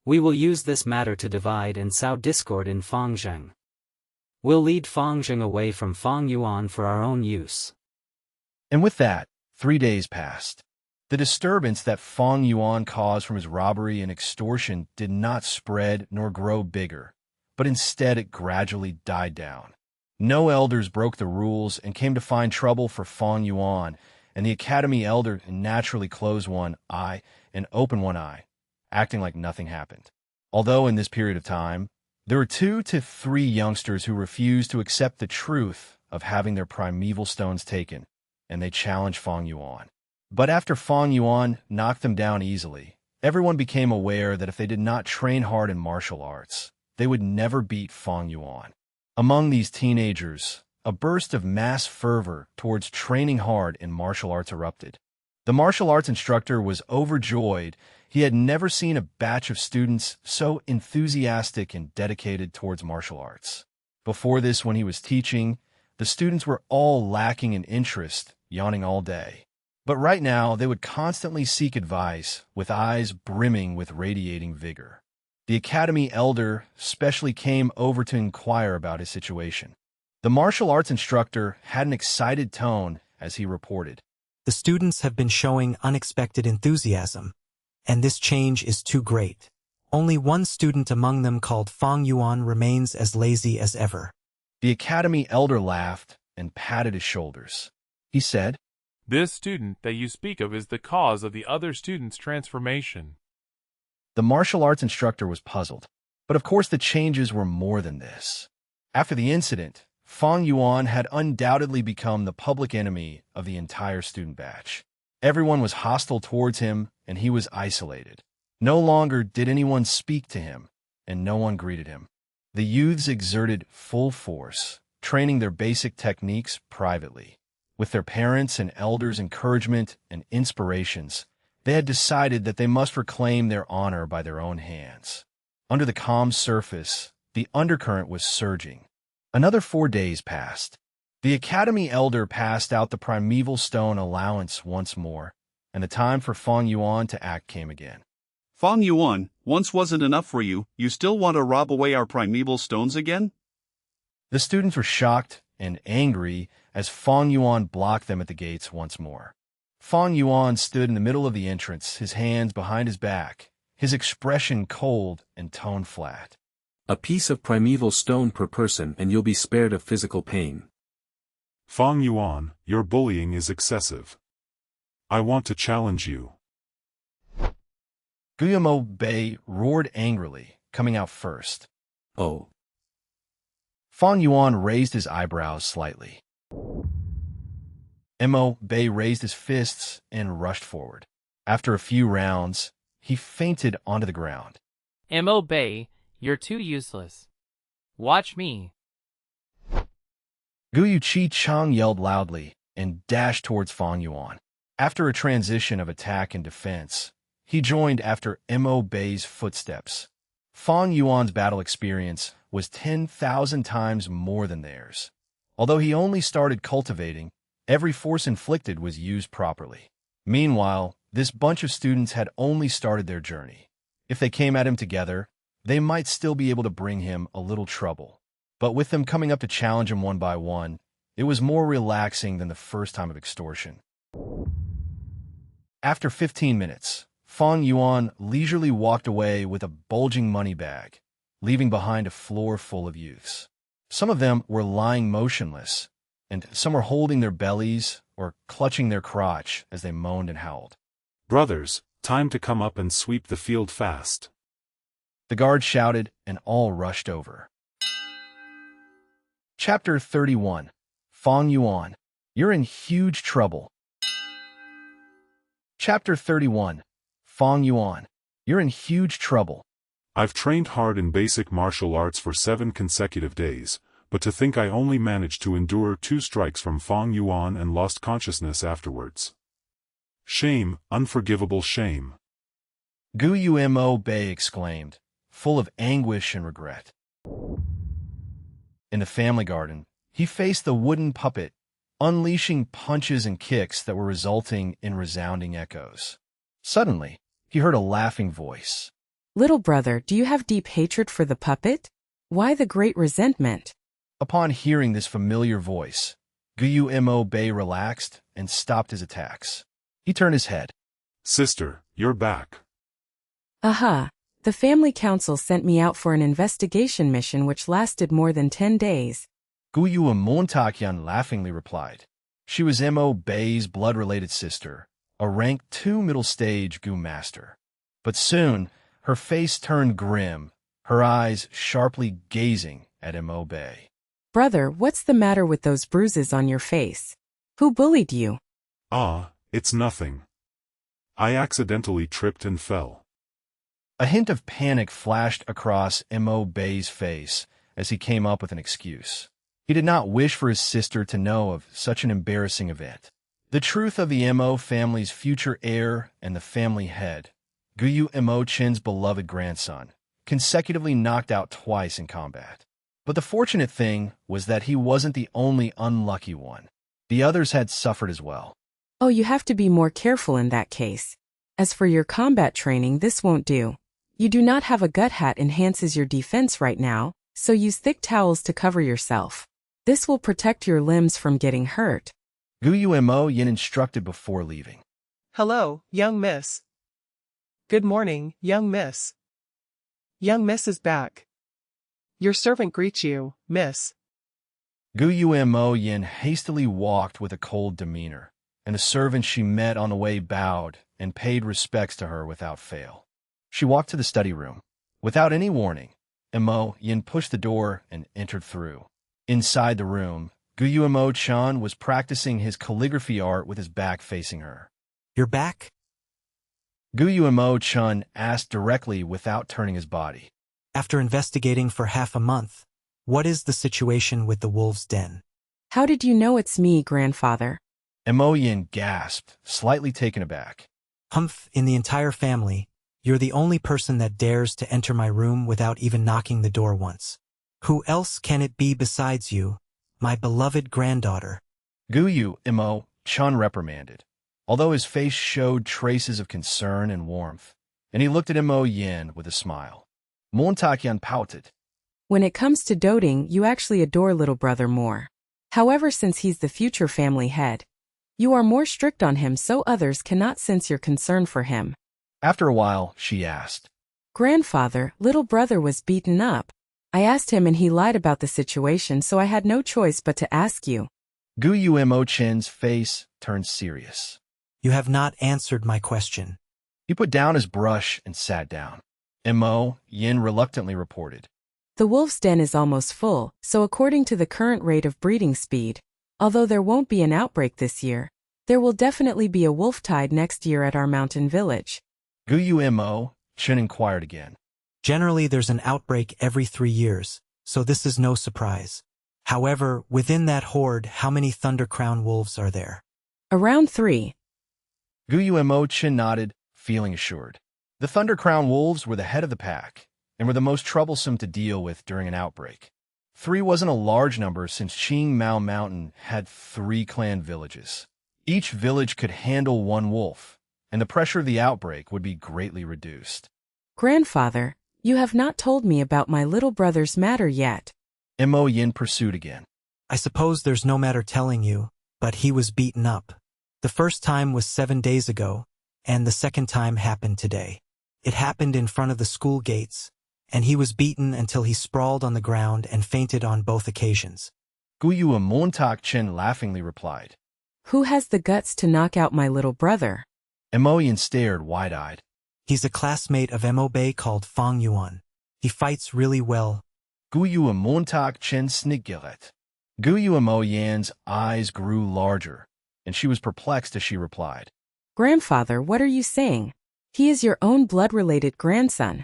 We will use this matter to divide and sow discord in Fang Zheng. We'll lead Fang Zheng away from Fang Yuan for our own use. And with that, 3 days passed. The disturbance that Fang Yuan caused from his robbery and extortion did not spread nor grow bigger, but instead it gradually died down. No elders broke the rules and came to find trouble for Fang Yuan, and the academy elder naturally closed one eye and opened one eye, acting like nothing happened. Although in this period of time, There were 2 to 3 youngsters who refused to accept the truth of having their primeval stones taken, and they challenged Fang Yuan. But after Fang Yuan knocked them down easily, everyone became aware that if they did not train hard in martial arts, they would never beat Fang Yuan. Among these teenagers, a burst of mass fervor towards training hard in martial arts erupted. The martial arts instructor was overjoyed. He had never seen a batch of students so enthusiastic and dedicated towards martial arts. Before this, when he was teaching, the students were all lacking in interest, yawning all day. But right now, they would constantly seek advice, with eyes brimming with radiating vigor. The academy elder specially came over to inquire about his situation. The martial arts instructor had an excited tone as he reported. The students have been showing unexpected enthusiasm, and this change is too great. Only one student among them called Fang Yuan remains as lazy as ever. The academy elder laughed and patted his shoulders. He said, "This student that you speak of is the cause of the other student's transformation." The martial arts instructor was puzzled, but of course the changes were more than this. After the incident, Fang Yuan had undoubtedly become the public enemy of the entire student batch. Everyone was hostile towards him, and he was isolated. No longer did anyone speak to him, and no one greeted him. The youths exerted full force, training their basic techniques privately. With their parents' and elders' encouragement and inspirations, they had decided that they must reclaim their honor by their own hands. Under the calm surface, the undercurrent was surging. Another 4 days passed. The academy elder passed out the primeval stone allowance once more, and the time for Fang Yuan to act came again. Fang Yuan, once wasn't enough for you, you still want to rob away our primeval stones again? The students were shocked and angry as Fang Yuan blocked them at the gates once more. Fang Yuan stood in the middle of the entrance, his hands behind his back, his expression cold and tone flat. A piece of primeval stone per person and you'll be spared of physical pain. Fang Yuan, your bullying is excessive. I want to challenge you. Guillermo Bei roared angrily, coming out first. Oh. Fang Yuan raised his eyebrows slightly. Mo Bei raised his fists and rushed forward. After a few rounds, he fainted onto the ground. Mo Bei, you're too useless. Watch me. Guyu Chi Chang yelled loudly and dashed towards Fang Yuan. After a transition of attack and defense, he joined after Mo Bei's footsteps. Fang Yuan's battle experience was 10,000 times more than theirs. Although he only started cultivating, every force inflicted was used properly. Meanwhile, this bunch of students had only started their journey. If they came at him together, they might still be able to bring him a little trouble. But with them coming up to challenge him one by one, it was more relaxing than the first time of extortion. After 15 minutes, Fang Yuan leisurely walked away with a bulging money bag, leaving behind a floor full of youths. Some of them were lying motionless, and some were holding their bellies or clutching their crotch as they moaned and howled. Brothers, time to come up and sweep the field fast. The guard shouted, and all rushed over. Chapter 31. Fang Yuan, you're in huge trouble. Chapter 31. Fang Yuan, you're in huge trouble. I've trained hard in basic martial arts for 7 consecutive days, but to think I only managed to endure 2 strikes from Fang Yuan and lost consciousness afterwards. Shame, unforgivable shame. Guyu Mo Bei exclaimed, full of anguish and regret. In the family garden, he faced the wooden puppet, unleashing punches and kicks that were resulting in resounding echoes. Suddenly, he heard a laughing voice. Little brother, do you have deep hatred for the puppet? Why the great resentment? Upon hearing this familiar voice, Guyu Mo Bei relaxed and stopped his attacks. He turned his head. Sister, you're back. Aha. The family council sent me out for an investigation mission which lasted more than 10 days. Guyu Montakyan laughingly replied. She was Mo Bei's blood-related sister, a rank 2 middle-stage Gu master. But soon, her face turned grim, her eyes sharply gazing at Mo Bei. Brother, what's the matter with those bruises on your face? Who bullied you? Ah, it's nothing. I accidentally tripped and fell. A hint of panic flashed across Mo Bei's face as he came up with an excuse. He did not wish for his sister to know of such an embarrassing event. The truth of the Mo family's future heir and the family head, Guyu Mo Chen's beloved grandson, consecutively knocked out twice in combat. But the fortunate thing was that he wasn't the only unlucky one. The others had suffered as well. Oh, you have to be more careful in that case. As for your combat training, this won't do. You do not have a gut hat enhances your defense right now, so use thick towels to cover yourself. This will protect your limbs from getting hurt. Guyu Mo Yin instructed before leaving. Hello, young miss. Good morning, young miss. Young miss is back. Your servant greets you, miss. Guyu Mo Yin hastily walked with a cold demeanor, and the servant she met on the way bowed and paid respects to her without fail. She walked to the study room. Without any warning, Mo Yin pushed the door and entered through. Inside the room, Guyu Mo Chan was practicing his calligraphy art with his back facing her. You're back? Guyu Mo Chan asked directly without turning his body. After investigating for half a month, what is the situation with the wolves' den? How did you know it's me, grandfather? Mo Yin gasped, slightly taken aback. Humph, in the entire family, you're the only person that dares to enter my room without even knocking the door once. Who else can it be besides you, my beloved granddaughter? Guyu Mo Chan reprimanded, although his face showed traces of concern and warmth, and he looked at Mo Yin with a smile. Montakian pouted. When it comes to doting, you actually adore little brother more. However, since he's the future family head, you are more strict on him so others cannot sense your concern for him. After a while, she asked. Grandfather, little brother was beaten up. I asked him and he lied about the situation, so I had no choice but to ask you. Guyu Mo Chen's face turned serious. You have not answered my question. He put down his brush and sat down. Mo Yin reluctantly reported. The wolf's den is almost full, so according to the current rate of breeding speed, although there won't be an outbreak this year, there will definitely be a wolf tide next year at our mountain village. Guyu Mo Chen inquired again. Generally, there's an outbreak every 3 years, so this is no surprise. However, within that horde, how many Thunder Crown wolves are there? Around 3. Guyu Mo Chen nodded, feeling assured. The Thunder Crown wolves were the head of the pack, and were the most troublesome to deal with during an outbreak. 3 wasn't a large number since Qing Mao Mountain had 3 clan villages. Each village could handle 1 wolf, and the pressure of the outbreak would be greatly reduced. Grandfather, you have not told me about my little brother's matter yet. Mo Yin pursued again. I suppose there's no matter telling you, but he was beaten up. The first time was 7 days ago, and the second time happened today. It happened in front of the school gates, and he was beaten until he sprawled on the ground and fainted on both occasions. Guyu Montak Chen laughingly replied. Who has the guts to knock out my little brother? Mo Yin stared wide-eyed. He's a classmate of Mo Bei called Fang Yuan. He fights really well. Guyu Montak Chen Sniggilet. Guyu Mo Yan's eyes grew larger, and she was perplexed as she replied. Grandfather, what are you saying? He is your own blood-related grandson.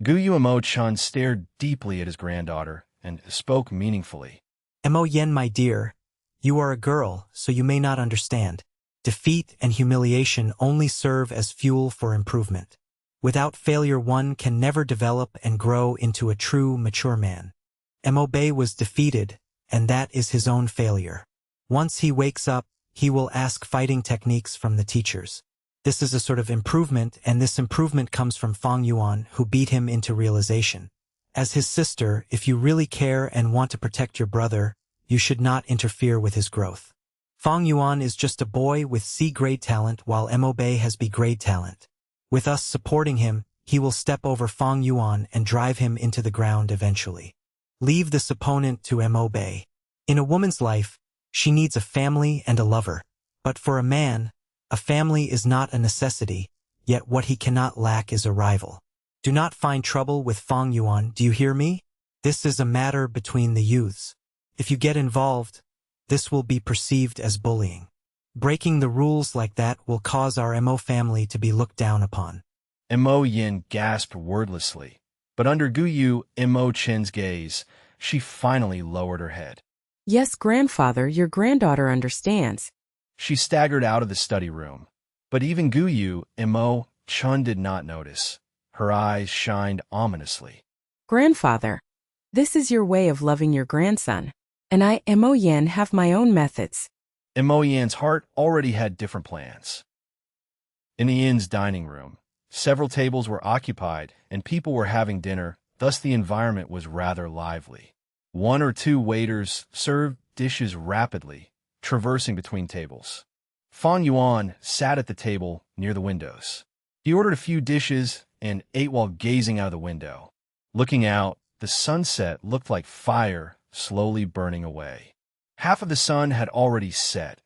Guyu Mo Chan stared deeply at his granddaughter and spoke meaningfully. Mo Yen, my dear, you are a girl, so you may not understand. Defeat and humiliation only serve as fuel for improvement. Without failure, one can never develop and grow into a true, mature man. Mo Bei was defeated, and that is his own failure. Once he wakes up, he will ask fighting techniques from the teachers. This is a sort of improvement, and this improvement comes from Fang Yuan, who beat him into realization. As his sister, if you really care and want to protect your brother, you should not interfere with his growth. Fang Yuan is just a boy with C-grade talent, while Mo Bei has B-grade talent. With us supporting him, he will step over Fang Yuan and drive him into the ground eventually. Leave this opponent to Mo Bei. In a woman's life, she needs a family and a lover. But for a man, a family is not a necessity, yet what he cannot lack is a rival. Do not find trouble with Fang Yuan, do you hear me? This is a matter between the youths. If you get involved, this will be perceived as bullying. Breaking the rules like that will cause our Mo family to be looked down upon. Mo Yin gasped wordlessly, but under Guyu Mo Chen's gaze, she finally lowered her head. Yes, grandfather, your granddaughter understands. She staggered out of the study room, but even Guyu Mo Chun did not notice. Her eyes shined ominously. Grandfather, this is your way of loving your grandson, and I, Mo Yin, have my own methods. Mo Yan's heart already had different plans. In the inn's dining room, several tables were occupied and people were having dinner, thus the environment was rather lively. One or two waiters served dishes rapidly, traversing between tables. Fang Yuan sat at the table near the windows. He ordered a few dishes and ate while gazing out of the window. Looking out, the sunset looked like fire slowly burning away. Half of the sun had already set.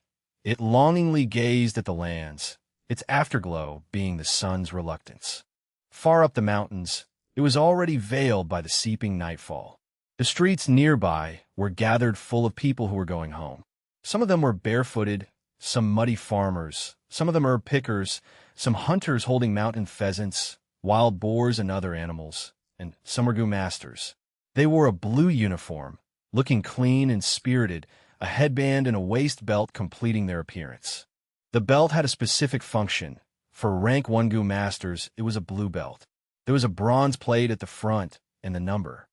It longingly gazed at the lands, its afterglow being the sun's reluctance. Far up the mountains, it was already veiled by the seeping nightfall. The streets nearby were gathered full of people who were going home. Some of them were barefooted, some muddy farmers, some of them herb pickers, some hunters holding mountain pheasants, wild boars and other animals, and some were masters. They wore a blue uniform, looking clean and spirited, a headband and a waist belt completing their appearance. The belt had a specific function. For rank 1 Gu masters, it was a blue belt. There was a bronze plate at the front, and the number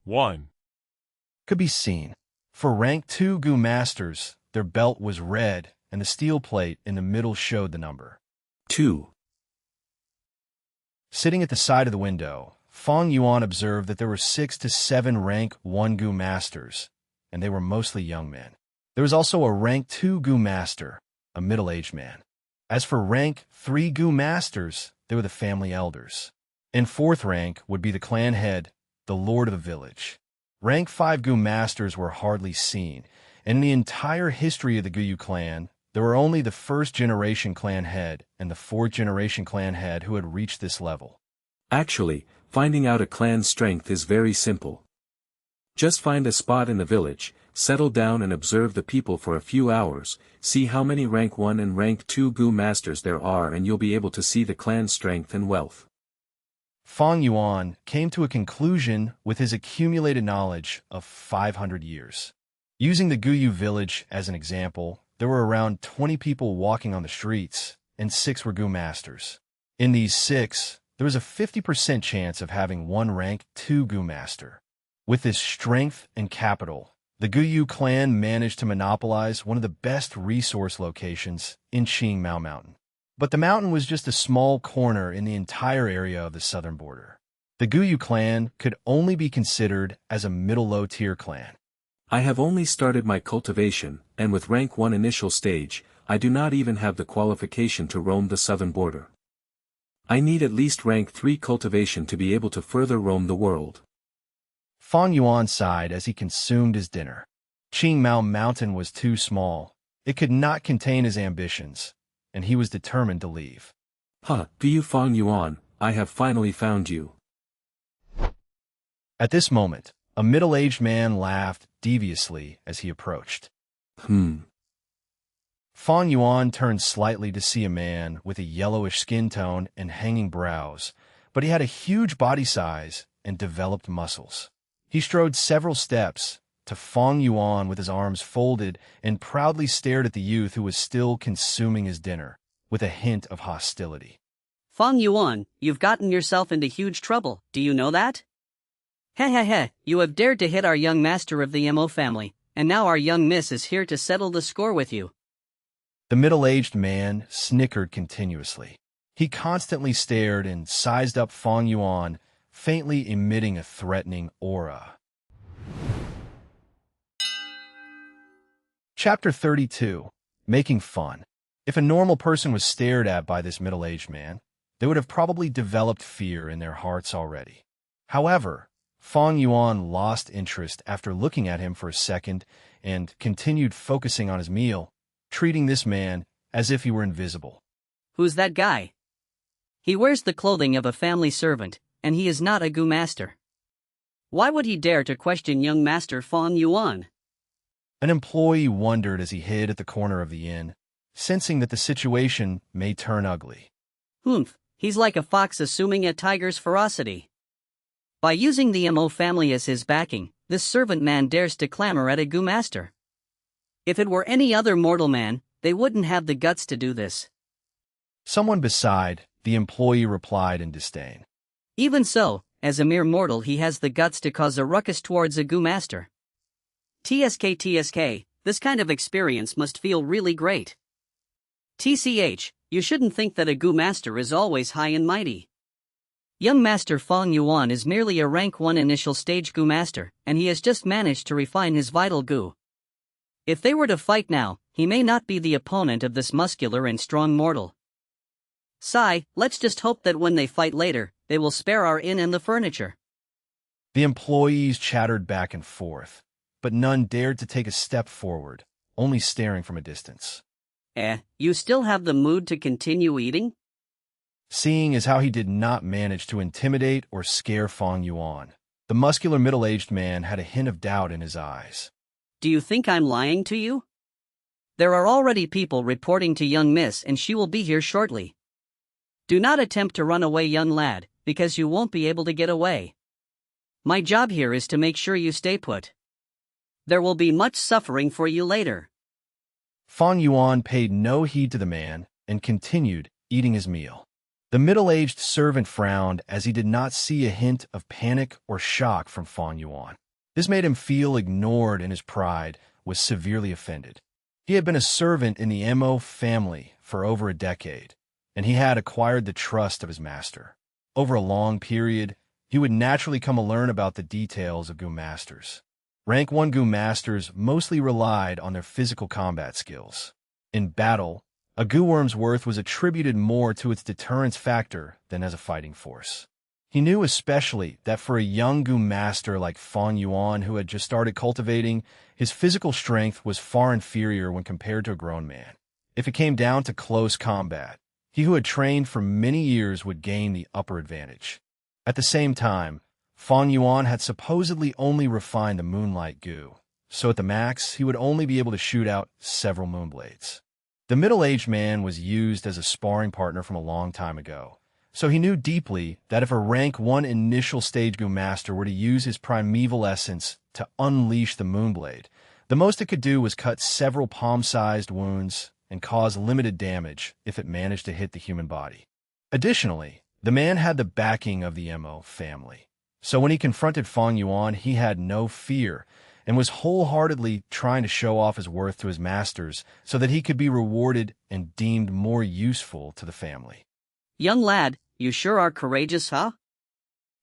1 could be seen. For rank 2 Gu masters, their belt was red, and the steel plate in the middle showed the number 2. Sitting at the side of the window, Fang Yuan observed that there were 6 to 7 rank 1 Gu masters, and they were mostly young men. There was also a rank 2 Gu master, a middle-aged man. As for rank 3 Gu masters, they were the family elders. In 4th rank would be the clan head, the lord of the village. Rank 5 Gu masters were hardly seen, and in the entire history of the Guyu clan, there were only the 1st generation clan head and the 4th generation clan head who had reached this level. Actually, finding out a clan's strength is very simple. Just find a spot in the village, settle down and observe the people for a few hours, see how many rank 1 and rank 2 Gu masters there are, and you'll be able to see the clan's strength and wealth. Fang Yuan came to a conclusion with his accumulated knowledge of 500 years. Using the Guyu village as an example, there were around 20 people walking on the streets, and 6 were Gu masters. In these 6, there was a 50% chance of having one rank 2 Gu master. With this strength and capital, the Guyu clan managed to monopolize one of the best resource locations in Qingmao Mountain. But the mountain was just a small corner in the entire area of the southern border. The Guyu clan could only be considered as a middle-low tier clan. I have only started my cultivation, and with rank 1 initial stage, I do not even have the qualification to roam the southern border. I need at least rank 3 cultivation to be able to further roam the world. Fang Yuan sighed as he consumed his dinner. Qingmao Mountain was too small. It could not contain his ambitions, and he was determined to leave. You Fang Yuan, I have finally found you. At this moment, a middle-aged man laughed deviously as he approached. Fang Yuan turned slightly to see a man with a yellowish skin tone and hanging brows, but he had a huge body size and developed muscles. He strode several steps to Fang Yuan with his arms folded and proudly stared at the youth who was still consuming his dinner, with a hint of hostility. Fang Yuan, you've gotten yourself into huge trouble, do you know that? Heh, you have dared to hit our young master of the Mo family, and now our young miss is here to settle the score with you. The middle-aged man snickered continuously. He constantly stared and sized up Fang Yuan, faintly emitting a threatening aura. Chapter 32. Making Fun. If a normal person was stared at by this middle-aged man, they would have probably developed fear in their hearts already. However, Fang Yuan lost interest after looking at him for a second and continued focusing on his meal, treating this man as if he were invisible. Who's that guy? He wears the clothing of a family servant, and he is not a Gu master. Why would he dare to question young Master Fang Yuan? An employee wondered as he hid at the corner of the inn, sensing that the situation may turn ugly. Humph, he's like a fox assuming a tiger's ferocity. By using the Mo family as his backing, this servant man dares to clamor at a Gu master. If it were any other mortal man, they wouldn't have the guts to do this. Someone beside the employee replied in disdain. Even so, as a mere mortal he has the guts to cause a ruckus towards a Gu master. TSK, this kind of experience must feel really great. TCH, you shouldn't think that a Gu master is always high and mighty. Young Master Fang Yuan is merely a rank 1 initial stage Gu master, and he has just managed to refine his vital Gu. If they were to fight now, he may not be the opponent of this muscular and strong mortal. Sigh, let's just hope that when they fight later, they will spare our inn and the furniture. The employees chattered back and forth, but none dared to take a step forward, only staring from a distance. You still have the mood to continue eating? Seeing as how he did not manage to intimidate or scare Fang Yuan, the muscular middle-aged man had a hint of doubt in his eyes. Do you think I'm lying to you? There are already people reporting to young miss and she will be here shortly. Do not attempt to run away, young lad, because you won't be able to get away. My job here is to make sure you stay put. There will be much suffering for you later. Fang Yuan paid no heed to the man and continued eating his meal. The middle-aged servant frowned as he did not see a hint of panic or shock from Fang Yuan. This made him feel ignored, and his pride was severely offended. He had been a servant in the Mo family for over a decade, and he had acquired the trust of his master. Over a long period, he would naturally come to learn about the details of Gu masters. Rank 1 Gu masters mostly relied on their physical combat skills. In battle, a Gu worm's worth was attributed more to its deterrence factor than as a fighting force. He knew especially that for a young Gu master like Fang Yuan who had just started cultivating, his physical strength was far inferior when compared to a grown man. If it came down to close combat, he who had trained for many years would gain the upper advantage. At the same time, Fang Yuan had supposedly only refined the Moonlight Gu, so at the max, he would only be able to shoot out several Moonblades. The middle-aged man was used as a sparring partner from a long time ago, so he knew deeply that if a rank 1 initial stage Gu master were to use his primeval essence to unleash the Moonblade, the most it could do was cut several palm-sized wounds and cause limited damage if it managed to hit the human body. Additionally, the man had the backing of the Mo family, so when he confronted Fang Yuan, he had no fear and was wholeheartedly trying to show off his worth to his masters so that he could be rewarded and deemed more useful to the family. Young lad, you sure are courageous, huh?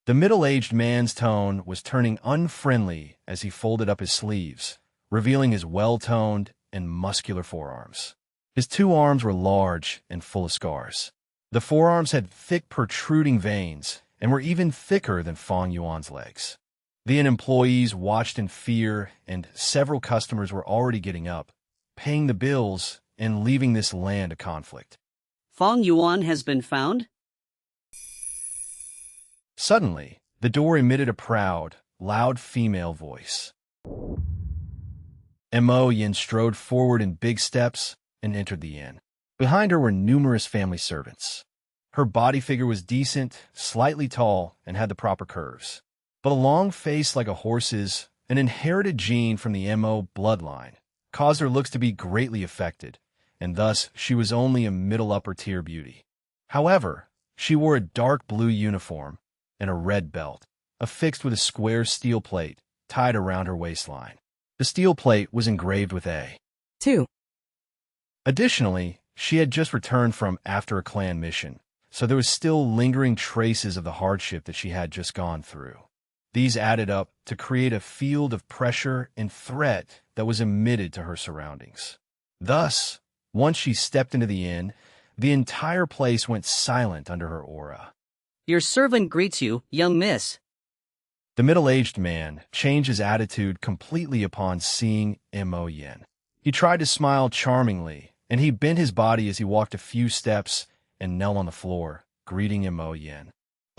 The middle-aged man's tone was turning unfriendly as he folded up his sleeves, revealing his well-toned and muscular forearms. His 2 arms were large and full of scars. The forearms had thick protruding veins and were even thicker than Fang Yuan's legs. The inn employees watched in fear, and several customers were already getting up, paying the bills, and leaving this land of conflict. Fang Yuan has been found? Suddenly, the door emitted a proud, loud female voice. Mo Yin strode forward in big steps and entered the inn. Behind her were numerous family servants. Her body figure was decent, slightly tall, and had the proper curves. But a long face like a horse's, an inherited gene from the Mo bloodline, caused her looks to be greatly affected, and thus she was only a middle upper tier beauty. However, she wore a dark blue uniform and a red belt, affixed with a square steel plate tied around her waistline. The steel plate was engraved with A. 2. Additionally, she had just returned from after a clan mission, so there was still lingering traces of the hardship that she had just gone through. These added up to create a field of pressure and threat that was emitted to her surroundings. Thus, once she stepped into the inn, the entire place went silent under her aura. Your servant greets you, young miss. The middle-aged man changed his attitude completely upon seeing Mo Yin. He tried to smile charmingly, and he bent his body as he walked a few steps and knelt on the floor, greeting Mo Yin.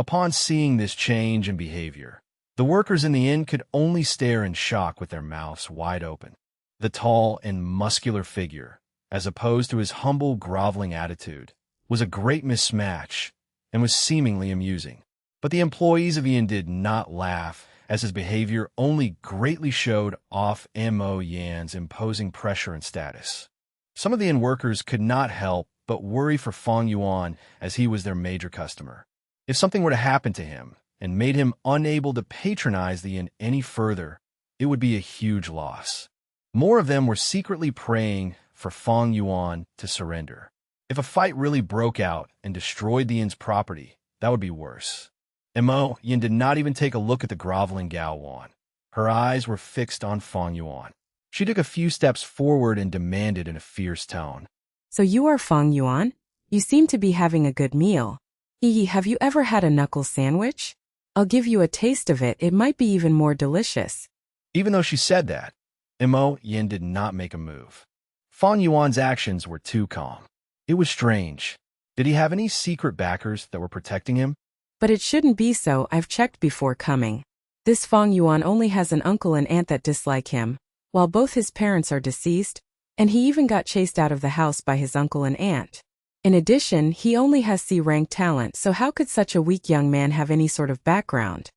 Upon seeing this change in behavior, the workers in the inn could only stare in shock with their mouths wide open. The tall and muscular figure, as opposed to his humble, groveling attitude, was a great mismatch and was seemingly amusing. But the employees of Ian did not laugh, as his behavior only greatly showed off Mo Yan's imposing pressure and status. Some of the inn workers could not help but worry for Fang Yuan, as he was their major customer. If something were to happen to him and made him unable to patronize the inn any further, it would be a huge loss. More of them were secretly praying for Fang Yuan to surrender. If a fight really broke out and destroyed the inn's property, that would be worse. Mo Yan did not even take a look at the groveling Gao Wan. Her eyes were fixed on Fang Yuan. She took a few steps forward and demanded in a fierce tone. So you are Fang Yuan? You seem to be having a good meal. Have you ever had a knuckle sandwich? I'll give you a taste of it. It might be even more delicious. Even though she said that, Mo Yan did not make a move. Fang Yuan's actions were too calm. It was strange. Did he have any secret backers that were protecting him? But it shouldn't be so. I've checked before coming. This Fang Yuan only has an uncle and aunt that dislike him, while both his parents are deceased, and he even got chased out of the house by his uncle and aunt. In addition, he only has C-rank talent, so how could such a weak young man have any sort of background?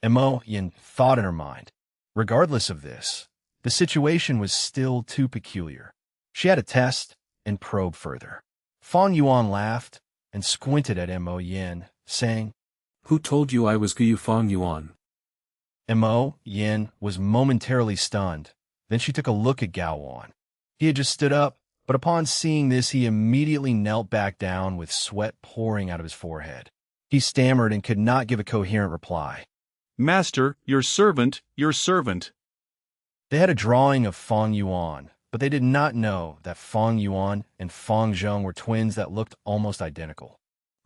Mo Yan thought in her mind. Regardless of this, the situation was still too peculiar. She had to test and probe further. Fang Yuan laughed and squinted at Mo Yan, saying, "Who told you I was Guyu Fang Yuan?" Mo Yan was momentarily stunned. Then she took a look at Gao Wan. He had just stood up, but upon seeing this he immediately knelt back down with sweat pouring out of his forehead. He stammered and could not give a coherent reply. "Master, your servant, your servant." They had a drawing of Fang Yuan, but they did not know that Fang Yuan and Fang Zheng were twins that looked almost identical.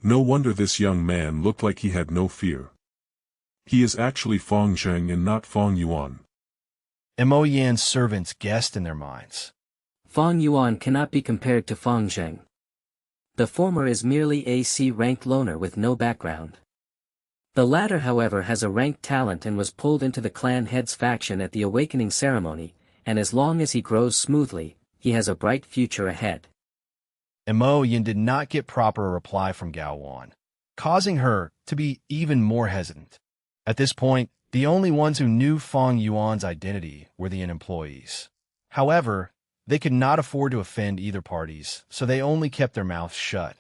No wonder this young man looked like he had no fear. He is actually Fang Zheng and not Fang Yuan. Mo Yan's servants guessed in their minds. Fang Yuan cannot be compared to Fang Zheng. The former is merely a C-ranked loner with no background. The latter, however, has a ranked talent and was pulled into the clan head's faction at the awakening ceremony, and as long as he grows smoothly, he has a bright future ahead. Mo Yan did not get proper reply from Gao Wan, causing her to be even more hesitant. At this point, the only ones who knew Fang Yuan's identity were the inn employees. However, they could not afford to offend either parties, so they only kept their mouths shut.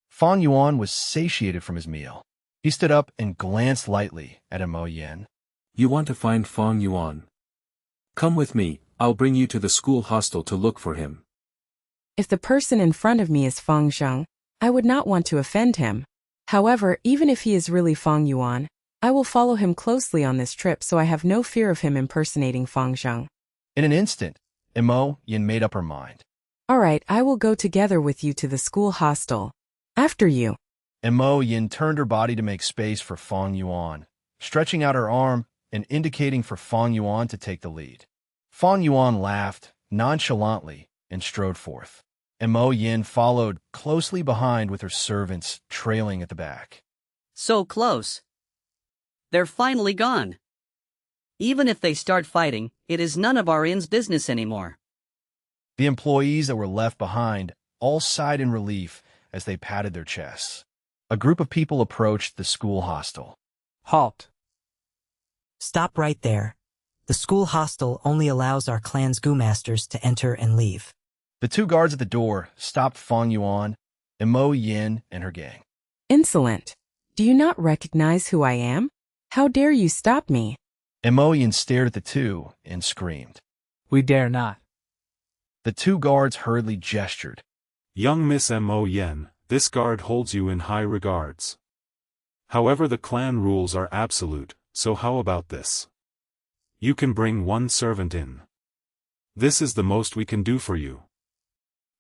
Fang Yuan was satiated from his meal. He stood up and glanced lightly at Mo Yan. "You want to find Fang Yuan? Come with me, I'll bring you to the school hostel to look for him." If the person in front of me is Fang Zheng, I would not want to offend him. However, even if he is really Fang Yuan, I will follow him closely on this trip, so I have no fear of him impersonating Fang Zheng. In an instant, Mo Yan made up her mind. All right, I will go together with you to the school hostel. After you. Mo Yan turned her body to make space for Fang Yuan, stretching out her arm and indicating for Fang Yuan to take the lead. Fang Yuan laughed nonchalantly and strode forth. Mo Yan followed closely behind with her servants trailing at the back. So close. They're finally gone. Even if they start fighting, it is none of our inn's business anymore. The employees that were left behind all sighed in relief as they patted their chests. A group of people approached the school hostel. Halt. Stop right there. The school hostel only allows our clan's Gu-masters to enter and leave. The two guards at the door stopped Fang Yuan, Mo Yan, and her gang. Insolent. Do you not recognize who I am? How dare you stop me? Mo Yan stared at the two and screamed. We dare not. The two guards hurriedly gestured. Young Miss Mo Yan, this guard holds you in high regards. However, the clan rules are absolute, so how about this? You can bring one servant in. This is the most we can do for you.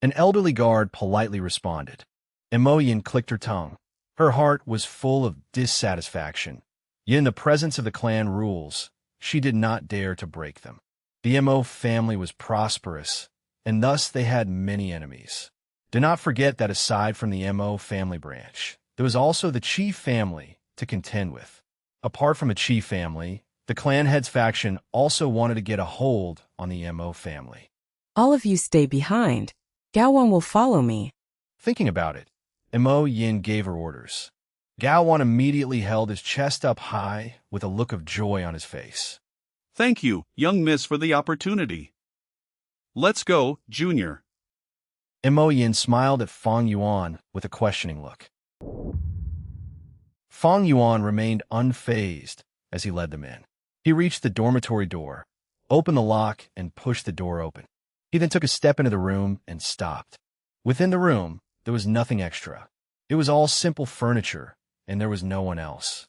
An elderly guard politely responded. Mo Yan clicked her tongue. Her heart was full of dissatisfaction. Yet in the presence of the clan rules, she did not dare to break them. The Mo family was prosperous, and thus they had many enemies. Do not forget that aside from the Mo family branch, there was also the Chi family to contend with. Apart from a Chi family, the clan head's faction also wanted to get a hold on the Mo family. All of you stay behind. Gao Wan will follow me. Thinking about it, Mo Yin gave her orders. Gao Wan immediately held his chest up high with a look of joy on his face. Thank you, young miss, for the opportunity. Let's go, Junior. Mo Yin smiled at Fang Yuan with a questioning look. Fang Yuan remained unfazed as he led them in. He reached the dormitory door, opened the lock, and pushed the door open. He then took a step into the room and stopped. Within the room, there was nothing extra. It was all simple furniture, and there was no one else.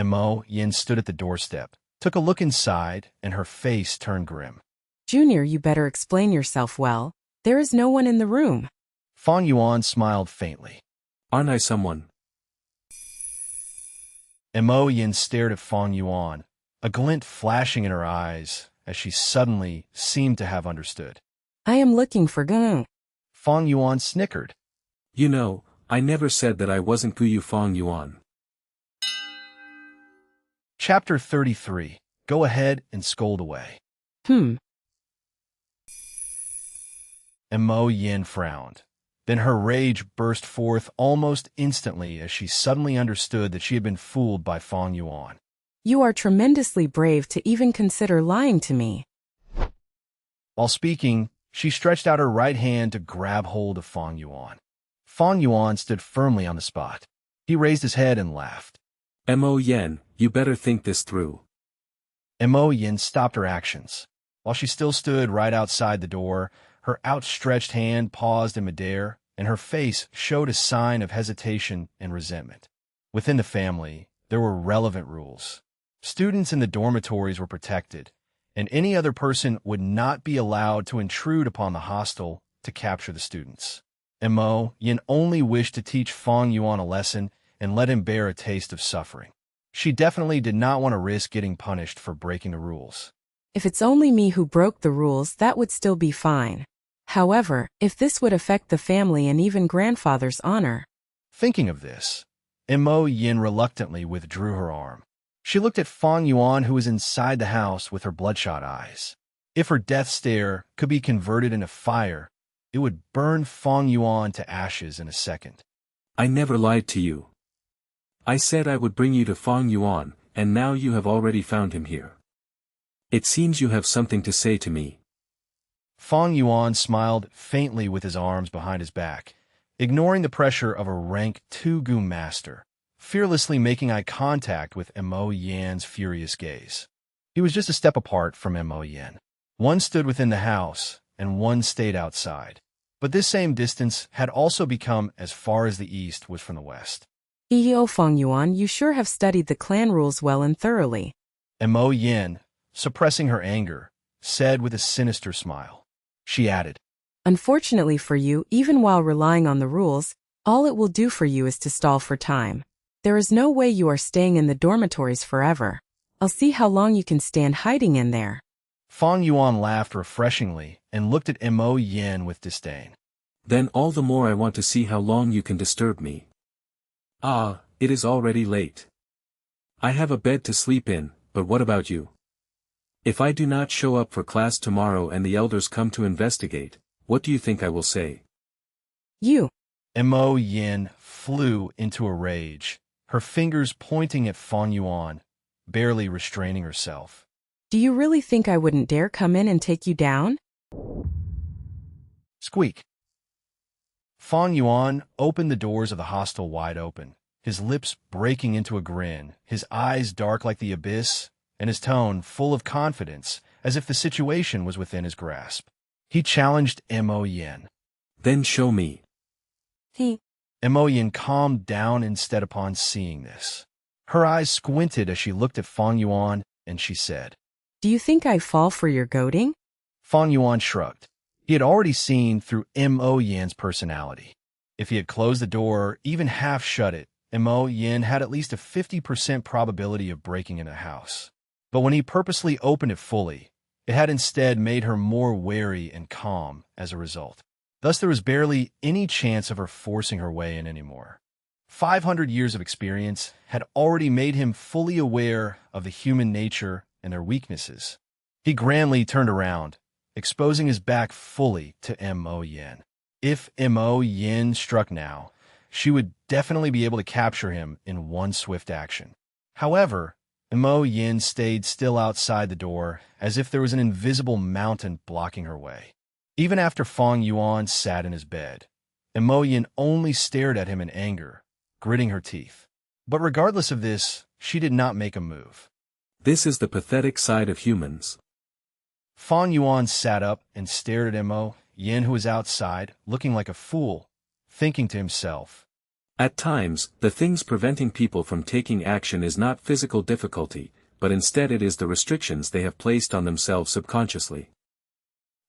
Mo Yin stood at the doorstep, took a look inside, and her face turned grim. Junior, you better explain yourself well. There is no one in the room. Fang Yuan smiled faintly. Aren't I someone? Mo Yin stared at Fang Yuan, a glint flashing in her eyes as she suddenly seemed to have understood. I am looking for Gung. Fang Yuan snickered. You know, I never said that I wasn't Guyu Fang Yuan. Chapter 33. Go ahead and scold away. Mo Yin frowned. Then her rage burst forth almost instantly as she suddenly understood that she had been fooled by Fang Yuan. You are tremendously brave to even consider lying to me. While speaking, she stretched out her right hand to grab hold of Fang Yuan. Fang Yuan stood firmly on the spot. He raised his head and laughed. Mo Yin, you better think this through. Mo Yin stopped her actions. While she still stood right outside the door, her outstretched hand paused in midair, and her face showed a sign of hesitation and resentment. Within the family, there were relevant rules. Students in the dormitories were protected, and any other person would not be allowed to intrude upon the hostel to capture the students. Mo Yin only wished to teach Fang Yuan a lesson and let him bear a taste of suffering. She definitely did not want to risk getting punished for breaking the rules. If it's only me who broke the rules, that would still be fine. However, if this would affect the family and even grandfather's honor. Thinking of this, Mo Yin reluctantly withdrew her arm. She looked at Fang Yuan, who was inside the house, with her bloodshot eyes. If her death stare could be converted into fire, it would burn Fang Yuan to ashes in a second. I never lied to you. I said I would bring you to Fang Yuan, and now you have already found him here. It seems you have something to say to me. Fang Yuan smiled faintly with his arms behind his back, ignoring the pressure of a rank 2 Gu master, fearlessly making eye contact with Mo Yan's furious gaze. He was just a step apart from Mo Yan. One stood within the house, and one stayed outside. But this same distance had also become as far as the east was from the west. Fang Yuan, you sure have studied the clan rules well and thoroughly. Mo Yin, suppressing her anger, said with a sinister smile. She added, Unfortunately for you, even while relying on the rules, all it will do for you is to stall for time. There is no way you are staying in the dormitories forever. I'll see how long you can stand hiding in there. Fang Yuan laughed refreshingly and looked at Mo Yin with disdain. Then all the more I want to see how long you can disturb me. Ah, it is already late. I have a bed to sleep in, but what about you? If I do not show up for class tomorrow and the elders come to investigate, what do you think I will say? You. Mo Yin flew into a rage, her fingers pointing at Fang Yuan, barely restraining herself. Do you really think I wouldn't dare come in and take you down? Squeak. Fang Yuan opened the doors of the hostel wide open, his lips breaking into a grin, his eyes dark like the abyss, and his tone full of confidence, as if the situation was within his grasp. He challenged Mo Yin. Then show me. Mo Yin calmed down instead upon seeing this. Her eyes squinted as she looked at Fang Yuan, and she said, Do you think I fall for your goading? Fang Yuan shrugged. He had already seen through Mo Yin's personality. If he had closed the door or even half shut it, Mo Yin had at least a 50% probability of breaking into the house. But when he purposely opened it fully, it had instead made her more wary and calm as a result. Thus there was barely any chance of her forcing her way in anymore. 500 years of experience had already made him fully aware of the human nature and their weaknesses. He grandly turned around, exposing his back fully to Mo Yin. If Mo Yin struck now, she would definitely be able to capture him in one swift action. However, Mo Yin stayed still outside the door, as if there was an invisible mountain blocking her way. Even after Fang Yuan sat in his bed, Mo Yin only stared at him in anger, gritting her teeth. But regardless of this, she did not make a move. This is the pathetic side of humans. Fang Yuan sat up and stared at Mo Yin, who was outside, looking like a fool, thinking to himself. At times, the things preventing people from taking action is not physical difficulty, but instead it is the restrictions they have placed on themselves subconsciously.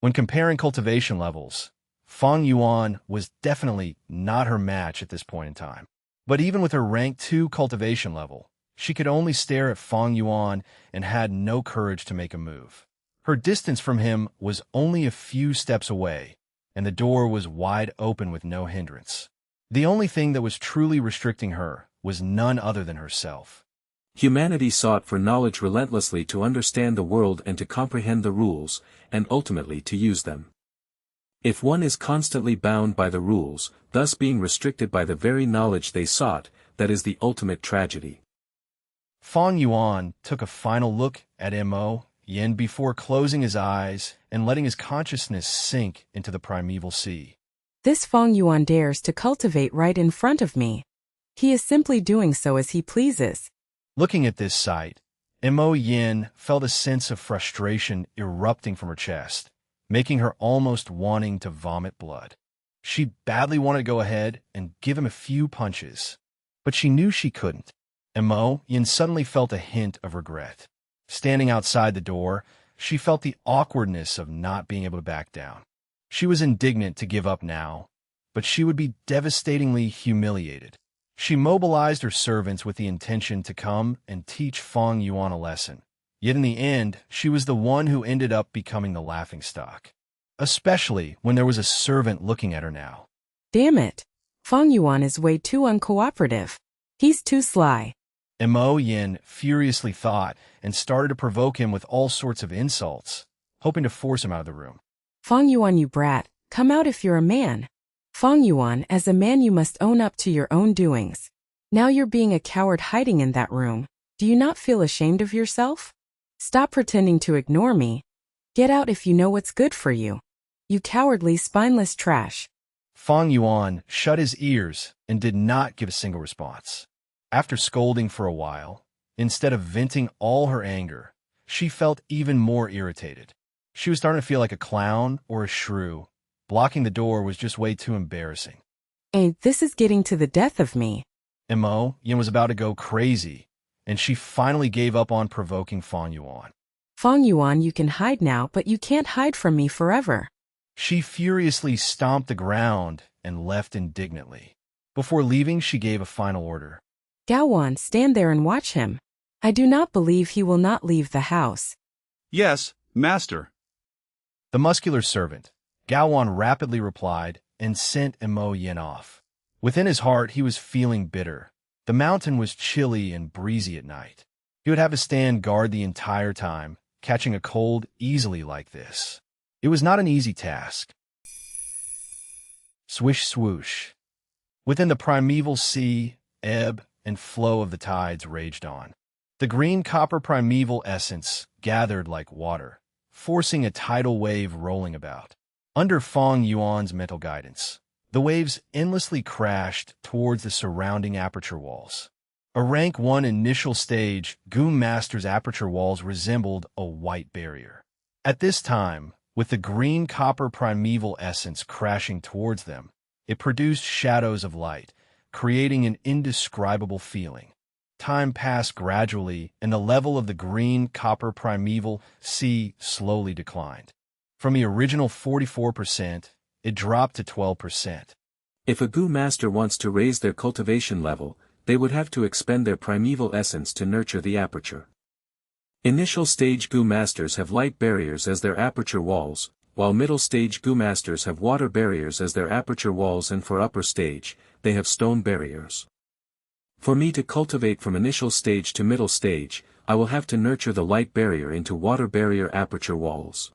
When comparing cultivation levels, Fang Yuan was definitely not her match at this point in time. But even with her rank 2 cultivation level, she could only stare at Fang Yuan and had no courage to make a move. Her distance from him was only a few steps away, and the door was wide open with no hindrance. The only thing that was truly restricting her was none other than herself. Humanity sought for knowledge relentlessly to understand the world and to comprehend the rules, and ultimately to use them. If one is constantly bound by the rules, thus being restricted by the very knowledge they sought, that is the ultimate tragedy. Fang Yuan took a final look at Mo Yin before closing his eyes and letting his consciousness sink into the primeval sea. This Fang Yuan dares to cultivate right in front of me. He is simply doing so as he pleases. Looking at this sight, Mo Yin felt a sense of frustration erupting from her chest, making her almost wanting to vomit blood. She badly wanted to go ahead and give him a few punches, but she knew she couldn't. Mo Yin suddenly felt a hint of regret. Standing outside the door, she felt the awkwardness of not being able to back down. She was indignant to give up now, but she would be devastatingly humiliated. She mobilized her servants with the intention to come and teach Fang Yuan a lesson. Yet in the end, she was the one who ended up becoming the laughingstock. Especially when there was a servant looking at her now. Damn it. Fang Yuan is way too uncooperative. He's too sly. Mo Yin furiously thought and started to provoke him with all sorts of insults, hoping to force him out of the room. Fang Yuan, you brat, come out if you're a man. Fang Yuan, as a man you must own up to your own doings. Now you're being a coward hiding in that room. Do you not feel ashamed of yourself? Stop pretending to ignore me. Get out if you know what's good for you. You cowardly, spineless trash. Fang Yuan shut his ears and did not give a single response. After scolding for a while, instead of venting all her anger, she felt even more irritated. She was starting to feel like a clown or a shrew. Blocking the door was just way too embarrassing. Hey, this is getting to the death of me. Mo Yin was about to go crazy, and she finally gave up on provoking Fang Yuan. Fang Yuan, you can hide now, but you can't hide from me forever. She furiously stomped the ground and left indignantly. Before leaving, she gave a final order. Gaowan, stand there and watch him. I do not believe he will not leave the house. Yes, master. The muscular servant, Gaowan, rapidly replied and sent Mo Yin off. Within his heart, he was feeling bitter. The mountain was chilly and breezy at night. He would have to stand guard the entire time, catching a cold easily like this. It was not an easy task. Swish swoosh. Within the primeval sea, ebb and flow of the tides raged on. The green copper primeval essence gathered like water, forcing a tidal wave rolling about. Under Fang Yuan's mental guidance, the waves endlessly crashed towards the surrounding aperture walls. A rank 1 initial stage, Goom Master's aperture walls resembled a white barrier. At this time, with the green copper primeval essence crashing towards them, it produced shadows of light, creating an indescribable feeling. Time passed gradually, and the level of the green copper primeval sea slowly declined. From the original 44%, it dropped to 12%. If a Goo Master wants to raise their cultivation level, they would have to expend their primeval essence to nurture the aperture. Initial stage Goo Masters have light barriers as their aperture walls, while middle stage Goo Masters have water barriers as their aperture walls, and for upper stage, they have stone barriers. For me to cultivate from initial stage to middle stage, I will have to nurture the light barrier into water barrier aperture walls.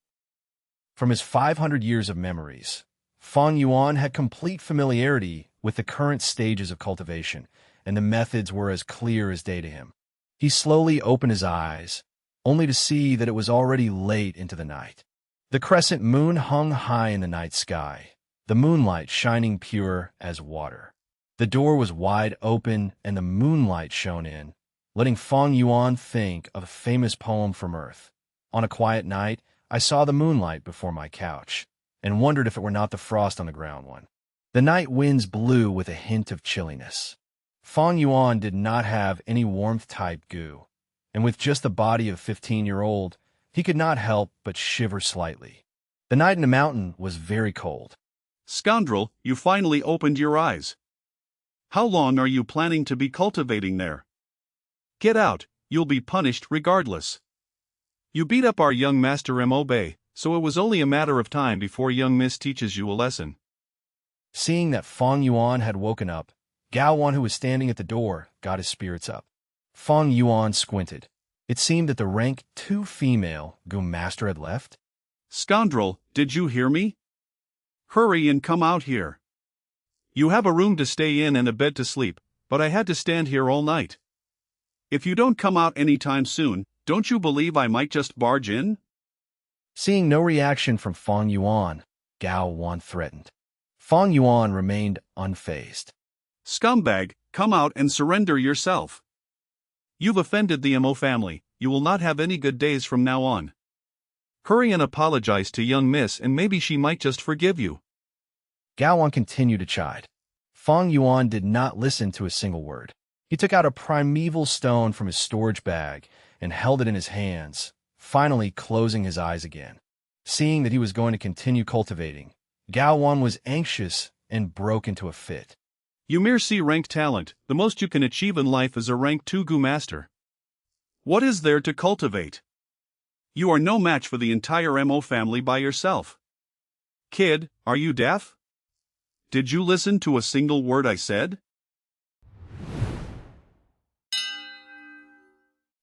From his 500 years of memories, Fang Yuan had complete familiarity with the current stages of cultivation, and the methods were as clear as day to him. He slowly opened his eyes, only to see that it was already late into the night. The crescent moon hung high in the night sky, the moonlight shining pure as water. The door was wide open, and the moonlight shone in, letting Fang Yuan think of a famous poem from Earth. On a quiet night, I saw the moonlight before my couch, and wondered if it were not the frost on the ground one. The night winds blew with a hint of chilliness. Fang Yuan did not have any warmth-type goo, and with just the body of a 15-year-old, he could not help but shiver slightly. The night in the mountain was very cold. Scoundrel, you finally opened your eyes. How long are you planning to be cultivating there? Get out, you'll be punished regardless. You beat up our young master Mobe, so it was only a matter of time before young miss teaches you a lesson. Seeing that Fang Yuan had woken up, Gao Wan, who was standing at the door, got his spirits up. Fang Yuan squinted. It seemed that the rank 2 female Gu master had left. Scoundrel, did you hear me? Hurry and come out here. You have a room to stay in and a bed to sleep, but I had to stand here all night. If you don't come out anytime soon, don't you believe I might just barge in? Seeing no reaction from Fang Yuan, Gao Wan threatened. Fang Yuan remained unfazed. Scumbag, come out and surrender yourself. You've offended the Mo family, you will not have any good days from now on. Hurry and apologize to young miss and maybe she might just forgive you. Gao Wan continued to chide. Fang Yuan did not listen to a single word. He took out a primeval stone from his storage bag and held it in his hands, finally closing his eyes again. Seeing that he was going to continue cultivating, Gao Wan was anxious and broke into a fit. You mere C-rank talent, the most you can achieve in life is a rank 2 Gu master. What is there to cultivate? You are no match for the entire Mo family by yourself. Kid, are you deaf? Did you listen to a single word I said?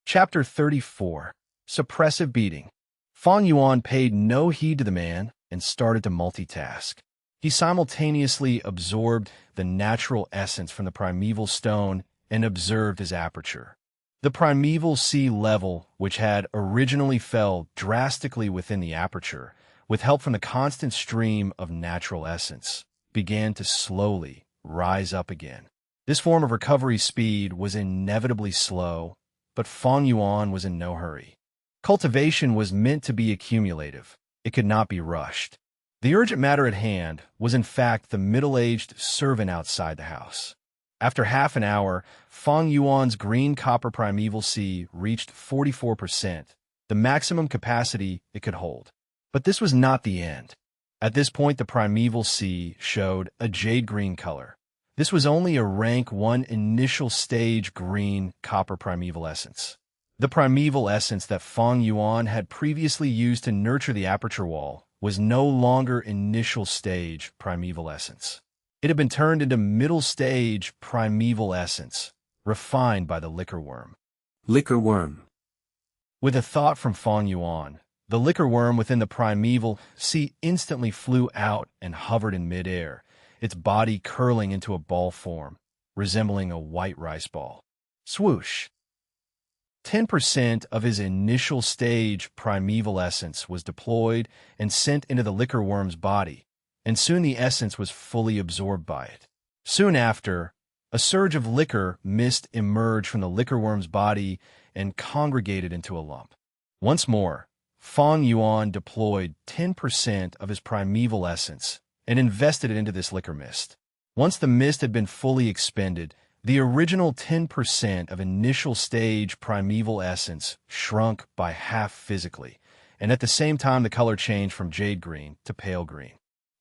Chapter 34. Suppressive Beating. Fang Yuan paid no heed to the man and started to multitask. He simultaneously absorbed the natural essence from the primeval stone and observed his aperture. The primeval sea level, which had originally fell drastically within the aperture, with help from the constant stream of natural essence, began to slowly rise up again. This form of recovery speed was inevitably slow, but Fang Yuan was in no hurry. Cultivation was meant to be accumulative. It could not be rushed. The urgent matter at hand was in fact the middle-aged servant outside the house. After half an hour, Fang Yuan's green copper primeval sea reached 44%, the maximum capacity it could hold. But this was not the end. At this point, the primeval sea showed a jade-green color. This was only a rank 1 initial stage green copper primeval essence. The primeval essence that Fang Yuan had previously used to nurture the aperture wall was no longer initial stage primeval essence. It had been turned into middle stage primeval essence, refined by the liquor worm. Liquor worm. With a thought from Fang Yuan, the liquor worm within the primeval sea instantly flew out and hovered in midair, its body curling into a ball form, resembling a white rice ball. Swoosh! 10% of his initial stage primeval essence was deployed and sent into the liquor worm's body, and soon the essence was fully absorbed by it. Soon after, a surge of liquor mist emerged from the liquor worm's body and congregated into a lump. Once more, Fang Yuan deployed 10% of his primeval essence and invested it into this liquor mist. Once the mist had been fully expended, the original 10% of initial stage primeval essence shrunk by half physically, and at the same time the color changed from jade green to pale green.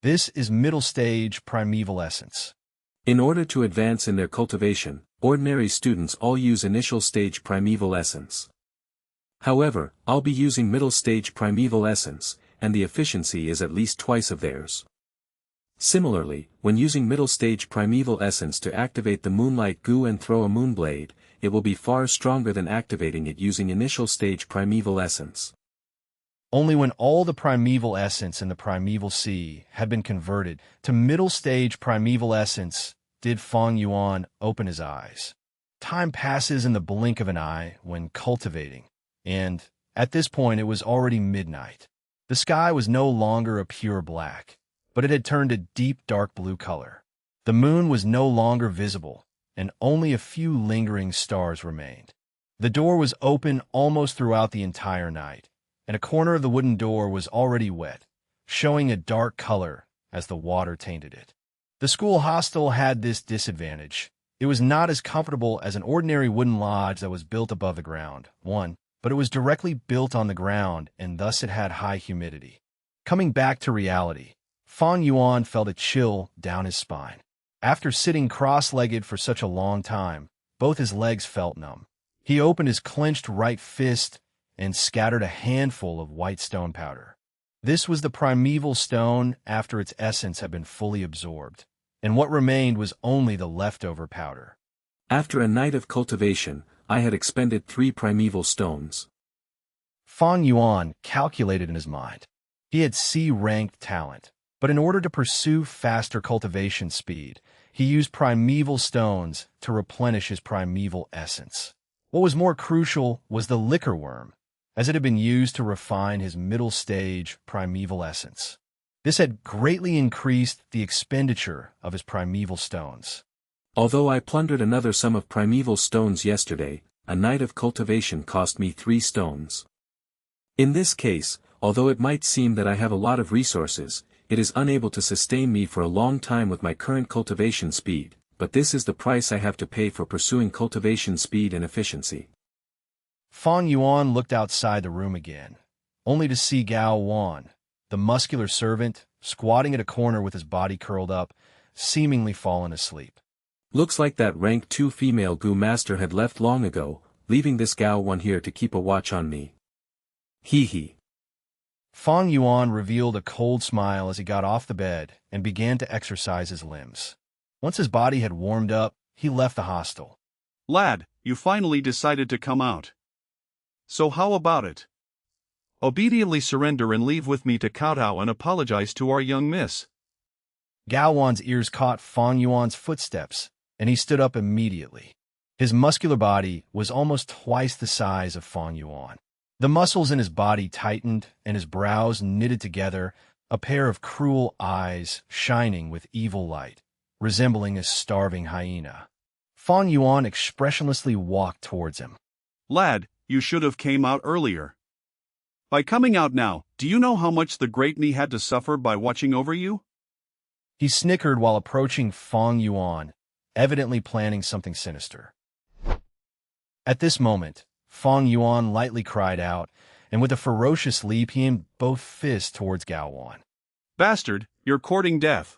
This is middle stage primeval essence. In order to advance in their cultivation, ordinary students all use initial stage primeval essence. However, I'll be using middle stage primeval essence, and the efficiency is at least twice of theirs. Similarly, when using middle stage primeval essence to activate the moonlight goo and throw a moonblade, it will be far stronger than activating it using initial stage primeval essence. Only when all the primeval essence in the primeval sea had been converted to middle stage primeval essence did Fang Yuan open his eyes. Time passes in the blink of an eye when cultivating, and at this point it was already midnight. The sky was no longer a pure black, but it had turned a deep dark blue color. The moon was no longer visible, and only a few lingering stars remained. The door was open almost throughout the entire night, and a corner of the wooden door was already wet, showing a dark color as the water tainted it. The school hostel had this disadvantage. It was not as comfortable as an ordinary wooden lodge that was built above the ground, but it was directly built on the ground, and thus it had high humidity. Coming back to reality, Fang Yuan felt a chill down his spine. After sitting cross-legged for such a long time, both his legs felt numb. He opened his clenched right fist and scattered a handful of white stone powder. This was the primeval stone after its essence had been fully absorbed, and what remained was only the leftover powder. After a night of cultivation, I had expended 3 primeval stones. Fang Yuan calculated in his mind. He had C-ranked talent, but in order to pursue faster cultivation speed, he used primeval stones to replenish his primeval essence. What was more crucial was the liquor worm, as it had been used to refine his middle stage primeval essence. This had greatly increased the expenditure of his primeval stones. Although I plundered another sum of primeval stones yesterday, a night of cultivation cost me 3 stones. In this case, although it might seem that I have a lot of resources, it is unable to sustain me for a long time with my current cultivation speed, but this is the price I have to pay for pursuing cultivation speed and efficiency. Fang Yuan looked outside the room again, only to see Gao Wan, the muscular servant, squatting at a corner with his body curled up, seemingly fallen asleep. Looks like that rank 2 female goo master had left long ago, leaving this Gao Wan here to keep a watch on me. Hee hee. Fang Yuan revealed a cold smile as he got off the bed and began to exercise his limbs. Once his body had warmed up, he left the hostel. Lad, you finally decided to come out. So how about it? Obediently surrender and leave with me to kowtow and apologize to our young miss. Gao Wan's ears caught Fang Yuan's footsteps, and he stood up immediately. His muscular body was almost twice the size of Fang Yuan. The muscles in his body tightened, and his brows knitted together, a pair of cruel eyes shining with evil light, resembling a starving hyena. Fang Yuan expressionlessly walked towards him. Lad, you should have came out earlier. By coming out now, do you know how much the Great Knee had to suffer by watching over you? He snickered while approaching Fang Yuan, evidently planning something sinister. At this moment, Fang Yuan lightly cried out, and with a ferocious leap he aimed both fists towards Gao Wan. Bastard, you're courting death.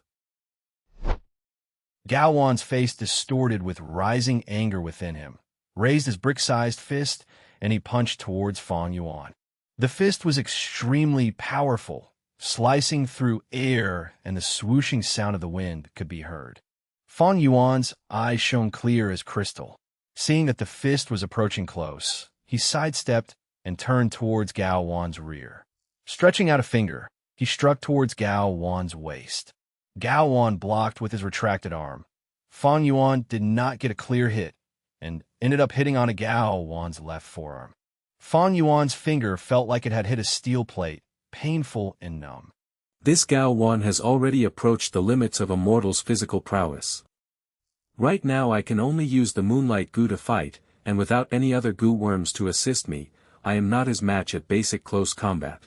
Gao Wan's face distorted with rising anger within him, raised his brick-sized fist, and he punched towards Fang Yuan. The fist was extremely powerful, slicing through air, and the swooshing sound of the wind could be heard. Fang Yuan's eyes shone clear as crystal. Seeing that the fist was approaching close, he sidestepped and turned towards Gao Wan's rear. Stretching out a finger, he struck towards Gao Wan's waist. Gao Wan blocked with his retracted arm. Fang Yuan did not get a clear hit, and ended up hitting on a Gao Wan's left forearm. Fang Yuan's finger felt like it had hit a steel plate, painful and numb. This Gao Wan has already approached the limits of a mortal's physical prowess. Right now I can only use the moonlight goo to fight, and without any other goo worms to assist me, I am not his match at basic close combat.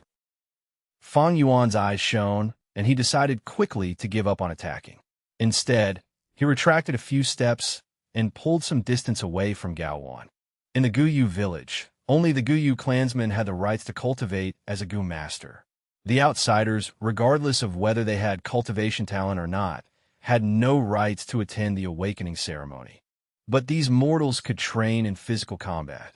Fang Yuan's eyes shone, and he decided quickly to give up on attacking. Instead, he retracted a few steps and pulled some distance away from Gao Wan. In the Guyu village, only the Guyu clansmen had the rights to cultivate as a Gu master. The outsiders, regardless of whether they had cultivation talent or not, had no rights to attend the awakening ceremony. But these mortals could train in physical combat.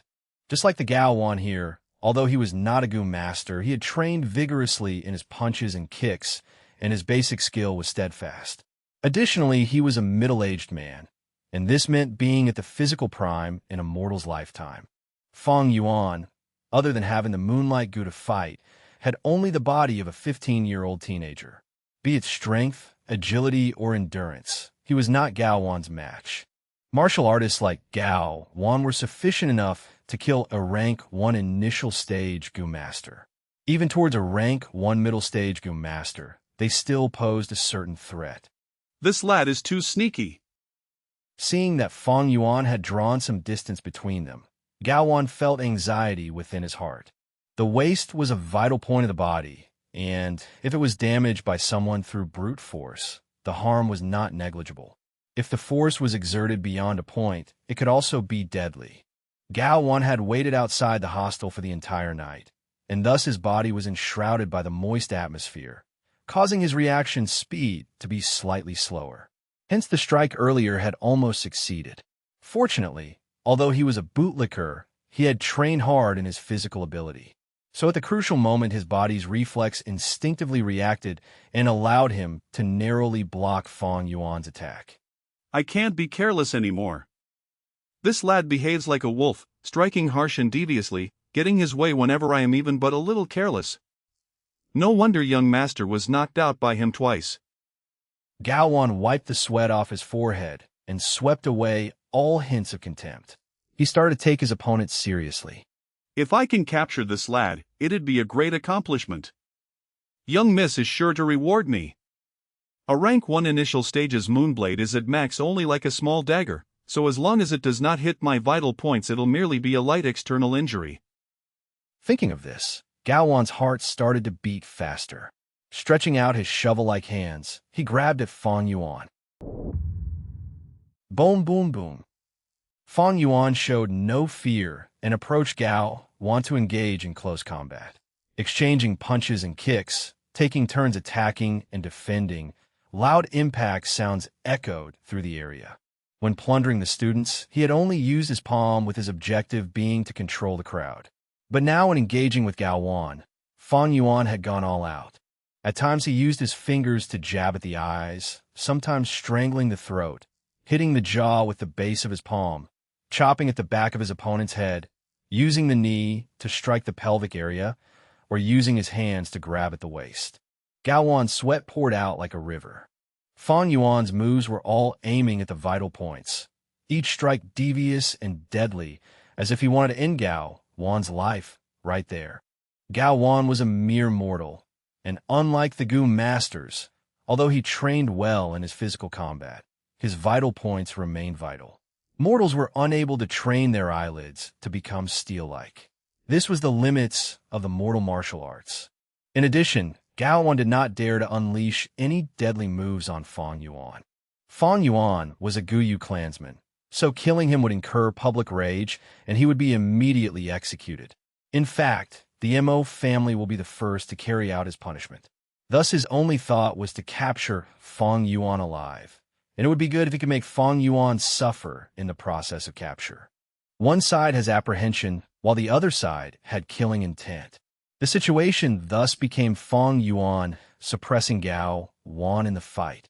Just like the Gao Wan here, although he was not a Gu master, he had trained vigorously in his punches and kicks, and his basic skill was steadfast. Additionally, he was a middle-aged man, and this meant being at the physical prime in a mortal's lifetime. Fang Yuan, other than having the moonlight goo to fight, had only the body of a 15-year-old teenager. Be it strength, agility, or endurance, he was not Gao Wan's match. Martial artists like Gao Wan were sufficient enough to kill a rank 1 initial stage Gu Master. Even towards a rank 1 middle stage Gu Master, they still posed a certain threat. This lad is too sneaky. Seeing that Fang Yuan had drawn some distance between them, Gao Wan felt anxiety within his heart. The waist was a vital point of the body, and if it was damaged by someone through brute force, the harm was not negligible. If the force was exerted beyond a point, it could also be deadly. Gao Wan had waited outside the hostel for the entire night, and thus his body was enshrouded by the moist atmosphere, causing his reaction speed to be slightly slower. Hence the strike earlier had almost succeeded. Fortunately, although he was a bootlicker, he had trained hard in his physical ability. So at the crucial moment his body's reflex instinctively reacted and allowed him to narrowly block Fang Yuan's attack. I can't be careless anymore. This lad behaves like a wolf, striking harsh and deviously, getting his way whenever I am even but a little careless. No wonder young master was knocked out by him twice. Gao Wan wiped the sweat off his forehead and swept away all hints of contempt. He started to take his opponent seriously. If I can capture this lad, it'd be a great accomplishment. Young miss is sure to reward me. A rank 1 initial stage's Moonblade is at max only like a small dagger, so as long as it does not hit my vital points it'll merely be a light external injury. Thinking of this, Gao Wan's heart started to beat faster. Stretching out his shovel-like hands, he grabbed at Fang Yuan. Boom, boom, boom. Fang Yuan showed no fear and approached Gao Wan to engage in close combat. Exchanging punches and kicks, taking turns attacking and defending, loud impact sounds echoed through the area. When plundering the students, he had only used his palm with his objective being to control the crowd. But now in engaging with Gao Wan, Fang Yuan had gone all out. At times he used his fingers to jab at the eyes, sometimes strangling the throat, hitting the jaw with the base of his palm, chopping at the back of his opponent's head, using the knee to strike the pelvic area, or using his hands to grab at the waist. Gao Wan's sweat poured out like a river. Fang Yuan's moves were all aiming at the vital points, each strike devious and deadly, as if he wanted to end Gao Wan's life right there. Gao Wan was a mere mortal, and unlike the Gu Masters, although he trained well in his physical combat, his vital points remained vital. Mortals were unable to train their eyelids to become steel-like. This was the limits of the mortal martial arts. In addition, Gao Wan did not dare to unleash any deadly moves on Fang Yuan. Fang Yuan was a Guyu clansman, so killing him would incur public rage and he would be immediately executed. In fact, the Mo family will be the first to carry out his punishment. Thus his only thought was to capture Fang Yuan alive, and it would be good if he could make Fang Yuan suffer in the process of capture. One side has apprehension, while the other side had killing intent. The situation thus became Fang Yuan suppressing Gao Wan in the fight.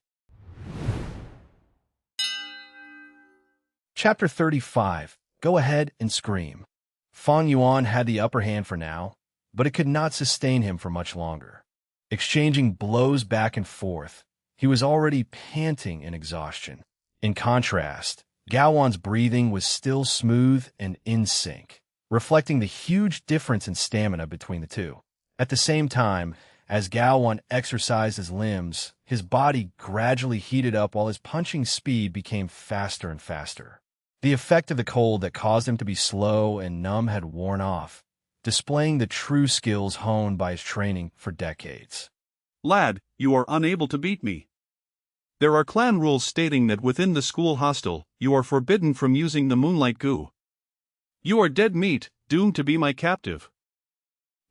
Chapter 35. Go ahead and scream. Fang Yuan had the upper hand for now, but it could not sustain him for much longer. Exchanging blows back and forth, he was already panting in exhaustion. In contrast, Gao Wan's breathing was still smooth and in sync, reflecting the huge difference in stamina between the two. At the same time, as Gao Wan exercised his limbs, his body gradually heated up while his punching speed became faster and faster. The effect of the cold that caused him to be slow and numb had worn off, displaying the true skills honed by his training for decades. Lad, you are unable to beat me. There are clan rules stating that within the school hostel, you are forbidden from using the moonlight goo. You are dead meat, doomed to be my captive.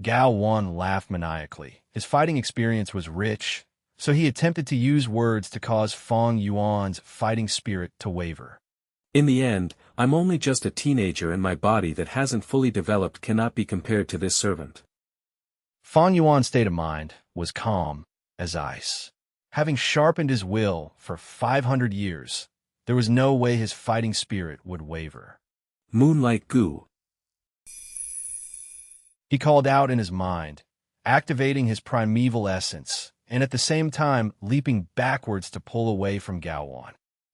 Gao Wan laughed maniacally. His fighting experience was rich, so he attempted to use words to cause Fang Yuan's fighting spirit to waver. In the end, I'm only just a teenager and my body that hasn't fully developed cannot be compared to this servant. Fang Yuan's state of mind was calm, as ice. Having sharpened his will for 500 years, there was no way his fighting spirit would waver. Moonlight goo. He called out in his mind, activating his primeval essence, and at the same time leaping backwards to pull away from Gao Wan.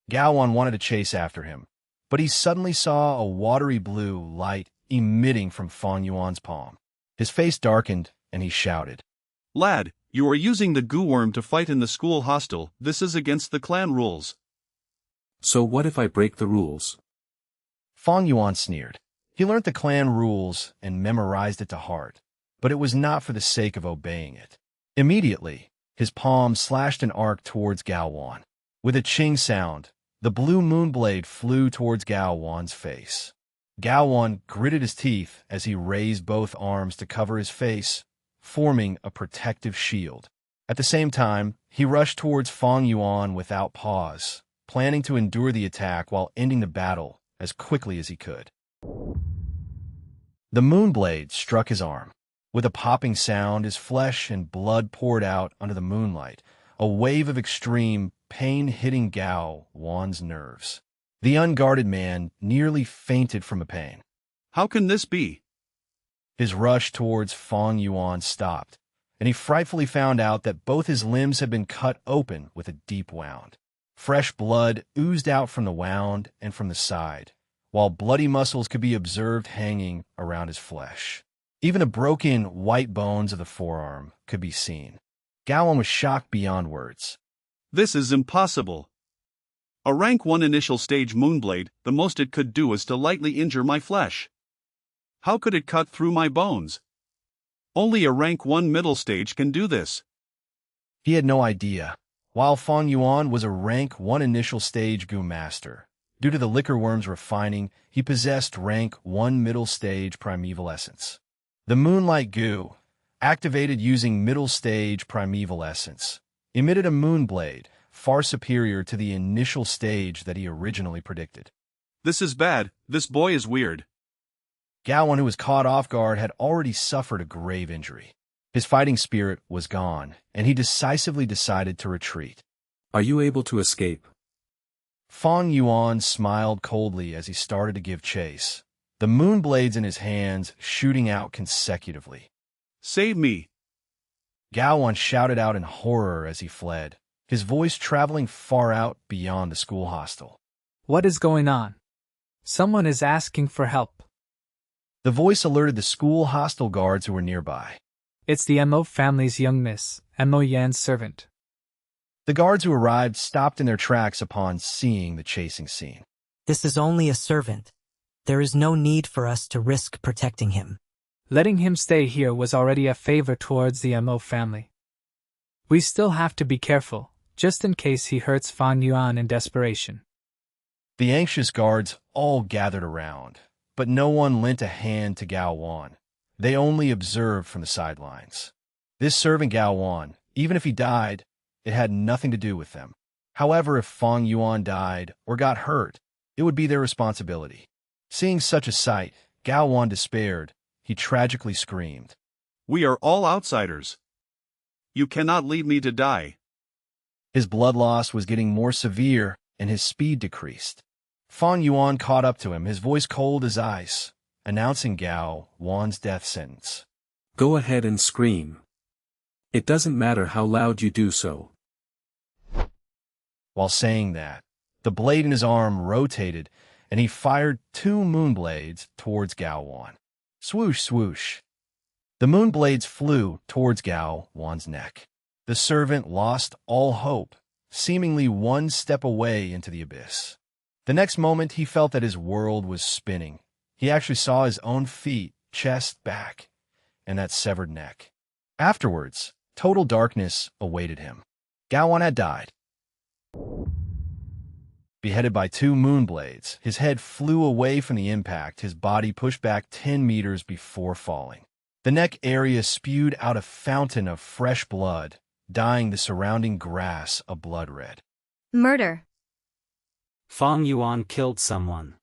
Gao Wan wanted to chase after him, but he suddenly saw a watery blue light emitting from Fang Yuan's palm. His face darkened, and he shouted, "Lad, you are using the goo worm to fight in the school hostel. This is against the clan rules." So what if I break the rules? Fang Yuan sneered. He learnt the clan rules and memorized it to heart, but it was not for the sake of obeying it. Immediately, his palm slashed an arc towards Gao Wan. With a ching sound, the blue moonblade flew towards Gao Wan's face. Gao Wan gritted his teeth as he raised both arms to cover his face, forming a protective shield. At the same time, he rushed towards Fang Yuan without pause, planning to endure the attack while ending the battle as quickly as he could. The moonblade struck his arm. With a popping sound, his flesh and blood poured out under the moonlight, a wave of extreme pain hitting Gao Wan's nerves. The unguarded man nearly fainted from the pain. How can this be? His rush towards Fang Yuan stopped, and he frightfully found out that both his limbs had been cut open with a deep wound. Fresh blood oozed out from the wound and from the side, while bloody muscles could be observed hanging around his flesh. Even the broken white bones of the forearm could be seen. Gao Wan was shocked beyond words. This is impossible. A rank 1 initial stage Moonblade, the most it could do is to lightly injure my flesh. How could it cut through my bones? Only a rank 1 middle stage can do this. He had no idea. While Fang Yuan was a rank 1 initial stage Goo Master, due to the liquor worm's refining, he possessed rank 1 middle stage primeval essence. The Moonlight Goo, activated using middle stage primeval essence, emitted a moonblade far superior to the initial stage that he originally predicted. This is bad. This boy is weird. Gao Wan, who was caught off guard, had already suffered a grave injury. His fighting spirit was gone, and he decisively decided to retreat. Are you able to escape? Fang Yuan smiled coldly as he started to give chase, the moonblades in his hands shooting out consecutively. Save me! Gao Wan shouted out in horror as he fled, his voice traveling far out beyond the school hostel. What is going on? Someone is asking for help. The voice alerted the school hostel guards who were nearby. It's the Mo family's young miss, Mo Yan's servant. The guards who arrived stopped in their tracks upon seeing the chasing scene. This is only a servant. There is no need for us to risk protecting him. Letting him stay here was already a favor towards the Mo family. We still have to be careful, just in case he hurts Fang Yuan in desperation. The anxious guards all gathered around, but no one lent a hand to Gao Wan. They only observed from the sidelines. This servant Gao Wan, even if he died, it had nothing to do with them. However, if Fang Yuan died or got hurt, it would be their responsibility. Seeing such a sight, Gao Wan despaired. He tragically screamed, "We are all outsiders. You cannot leave me to die." His blood loss was getting more severe, and his speed decreased. Fang Yuan caught up to him, his voice cold as ice, announcing Gao Wan's death sentence. Go ahead and scream. It doesn't matter how loud you do so. While saying that, the blade in his arm rotated, and he fired 2 moonblades towards Gao Wan. Swoosh, swoosh. The moonblades flew towards Gao Wan's neck. The servant lost all hope, seemingly 1 step away into the abyss. The next moment, he felt that his world was spinning. He actually saw his own feet, chest, back, and that severed neck. Afterwards, total darkness awaited him. Gao Wan had died. Beheaded by 2 moonblades, his head flew away from the impact, his body pushed back 10 meters before falling. The neck area spewed out a fountain of fresh blood, dyeing the surrounding grass a blood red. Murder. Fang Yuan killed someone.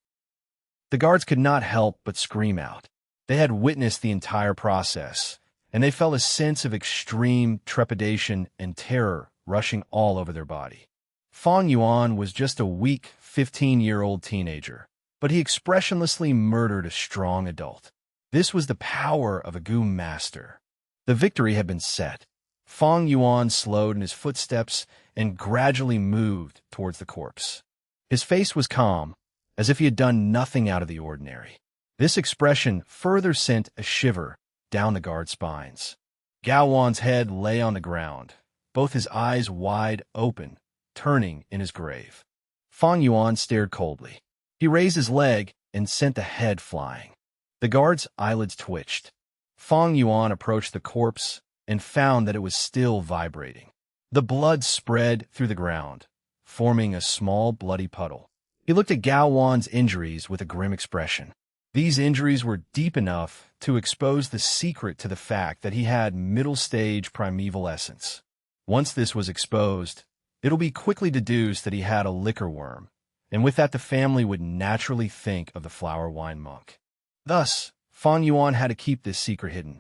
The guards could not help but scream out. They had witnessed the entire process, and they felt a sense of extreme trepidation and terror rushing all over their body. Fang Yuan was just a weak 15-year-old teenager, but he expressionlessly murdered a strong adult. This was the power of a Gu master. The victory had been set. Fang Yuan slowed in his footsteps and gradually moved towards the corpse. His face was calm, as if he had done nothing out of the ordinary. This expression further sent a shiver down the guard's spines. Gao Wan's head lay on the ground, both his eyes wide open, turning in his grave. Fang Yuan stared coldly. He raised his leg and sent the head flying. The guard's eyelids twitched. Fang Yuan approached the corpse and found that it was still vibrating. The blood spread through the ground, forming a small bloody puddle. He looked at Gao Wan's injuries with a grim expression. These injuries were deep enough to expose the secret to the fact that he had middle-stage primeval essence. Once this was exposed, it'll be quickly deduced that he had a liquor worm, and with that the family would naturally think of the flower wine monk. Thus, Fang Yuan had to keep this secret hidden.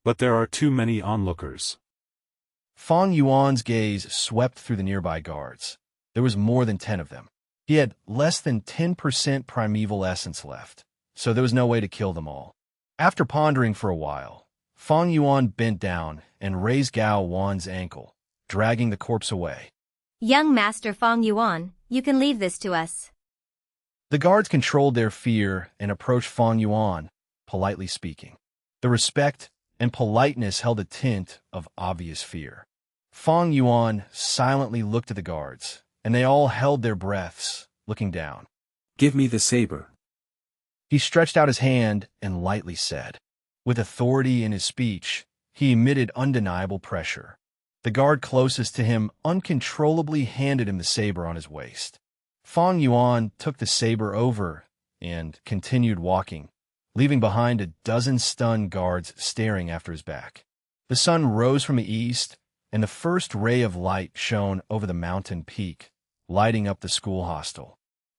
But there are too many onlookers. Fang Yuan's gaze swept through the nearby guards. There was more than 10 of them. He had less than 10% primeval essence left, so there was no way to kill them all. After pondering for a while, Fang Yuan bent down and raised Gao Wan's ankle, dragging the corpse away. Young Master Fang Yuan, you can leave this to us. The guards controlled their fear and approached Fang Yuan, politely speaking. The respect and politeness held a tint of obvious fear. Fang Yuan silently looked at the guards, and they all held their breaths, looking down. Give me the saber. He stretched out his hand and lightly said. With authority in his speech, he emitted undeniable pressure. The guard closest to him uncontrollably handed him the saber on his waist. Fang Yuan took the saber over and continued walking, leaving behind a dozen stunned guards staring after his back. The sun rose from the east, and the first ray of light shone over the mountain peak, lighting up the school hostel.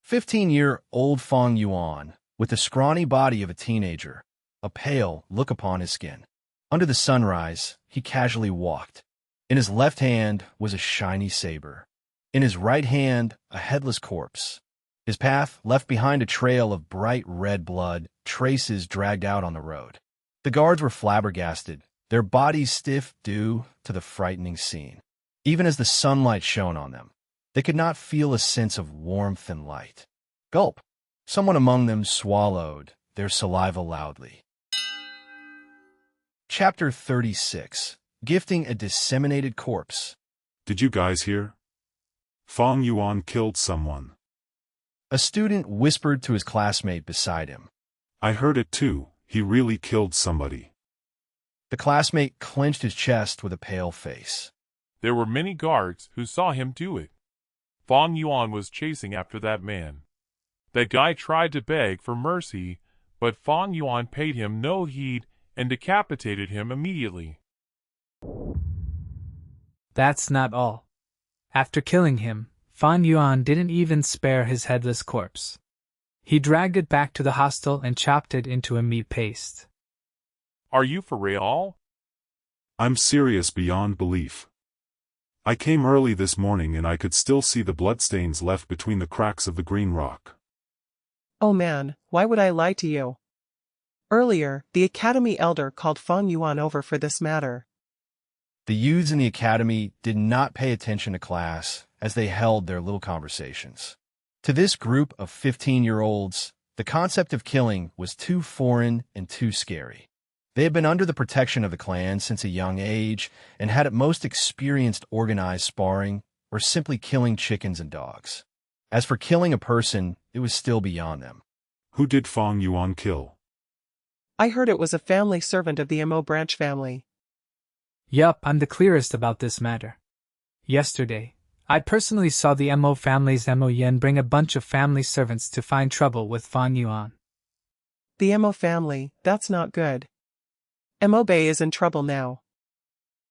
15-year-old Fang Yuan, with the scrawny body of a teenager, a pale look upon his skin. Under the sunrise, he casually walked. In his left hand was a shiny saber. In his right hand, a headless corpse. His path left behind a trail of bright red blood, traces dragged out on the road. The guards were flabbergasted, their bodies stiff due to the frightening scene. Even as the sunlight shone on them, they could not feel a sense of warmth and light. Gulp! Someone among them swallowed their saliva loudly. Chapter 36. Gifting a Disseminated Corpse. Did you guys hear? Fang Yuan killed someone. A student whispered to his classmate beside him. I heard it too, he really killed somebody. The classmate clenched his chest with a pale face. There were many guards who saw him do it. Fang Yuan was chasing after that man. That guy tried to beg for mercy, but Fang Yuan paid him no heed and decapitated him immediately. That's not all. After killing him, Fang Yuan didn't even spare his headless corpse. He dragged it back to the hostel and chopped it into a meat paste. Are you for real? I'm serious beyond belief. I came early this morning and I could still see the bloodstains left between the cracks of the green rock. Oh man, why would I lie to you? Earlier, the academy elder called Fang Yuan over for this matter. The youths in the academy did not pay attention to class as they held their little conversations. To this group of 15-year-olds, the concept of killing was too foreign and too scary. They had been under the protection of the clan since a young age and had at most experienced organized sparring or simply killing chickens and dogs. As for killing a person, it was still beyond them. Who did Fang Yuan kill? I heard it was a family servant of the Mo branch family. Yup, I'm the clearest about this matter. Yesterday, I personally saw the Mo family's Mo Yen bring a bunch of family servants to find trouble with Fang Yuan. The Mo family, that's not good. Mo Bei is in trouble now.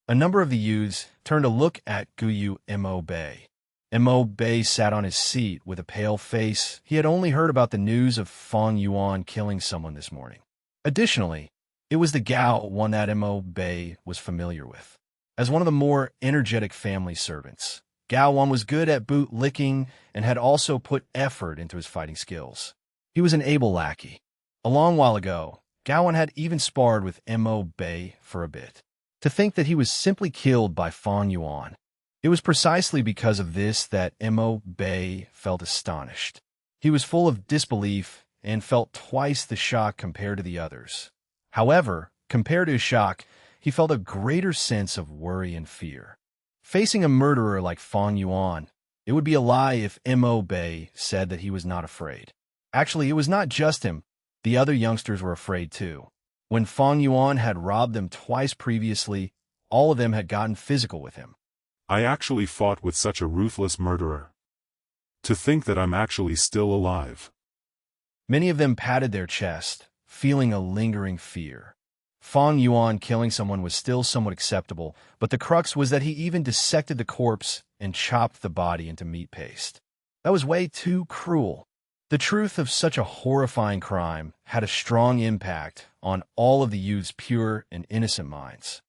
A number of the youths turned to look at Guyu Mo Bei. Mo Bei sat on his seat with a pale face. He had only heard about the news of Fang Yuan killing someone this morning. Additionally, It was the Gao one that Mo Bei was familiar with. As one of the more energetic family servants, Gao Wan was good at boot licking and had also put effort into his fighting skills. He was an able lackey. A long while ago, Gao Wan had even sparred with Mo Bei for a bit. To think that he was simply killed by Fang Yuan. It was precisely because of this that Mo Bei felt astonished. He was full of disbelief and felt twice the shock compared to the others. However, compared to his shock, he felt a greater sense of worry and fear. Facing a murderer like Fang Yuan, it would be a lie if Mo Bei said that he was not afraid. Actually, it was not just him. The other youngsters were afraid too. When Fang Yuan had robbed them twice previously, all of them had gotten physical with him. I actually fought with such a ruthless murderer. To think that I'm actually still alive. Many of them patted their chest, feeling a lingering fear. Fang Yuan killing someone was still somewhat acceptable, but the crux was that he even dissected the corpse and chopped the body into meat paste. That was way too cruel. The truth of such a horrifying crime had a strong impact on all of the youth's pure and innocent minds.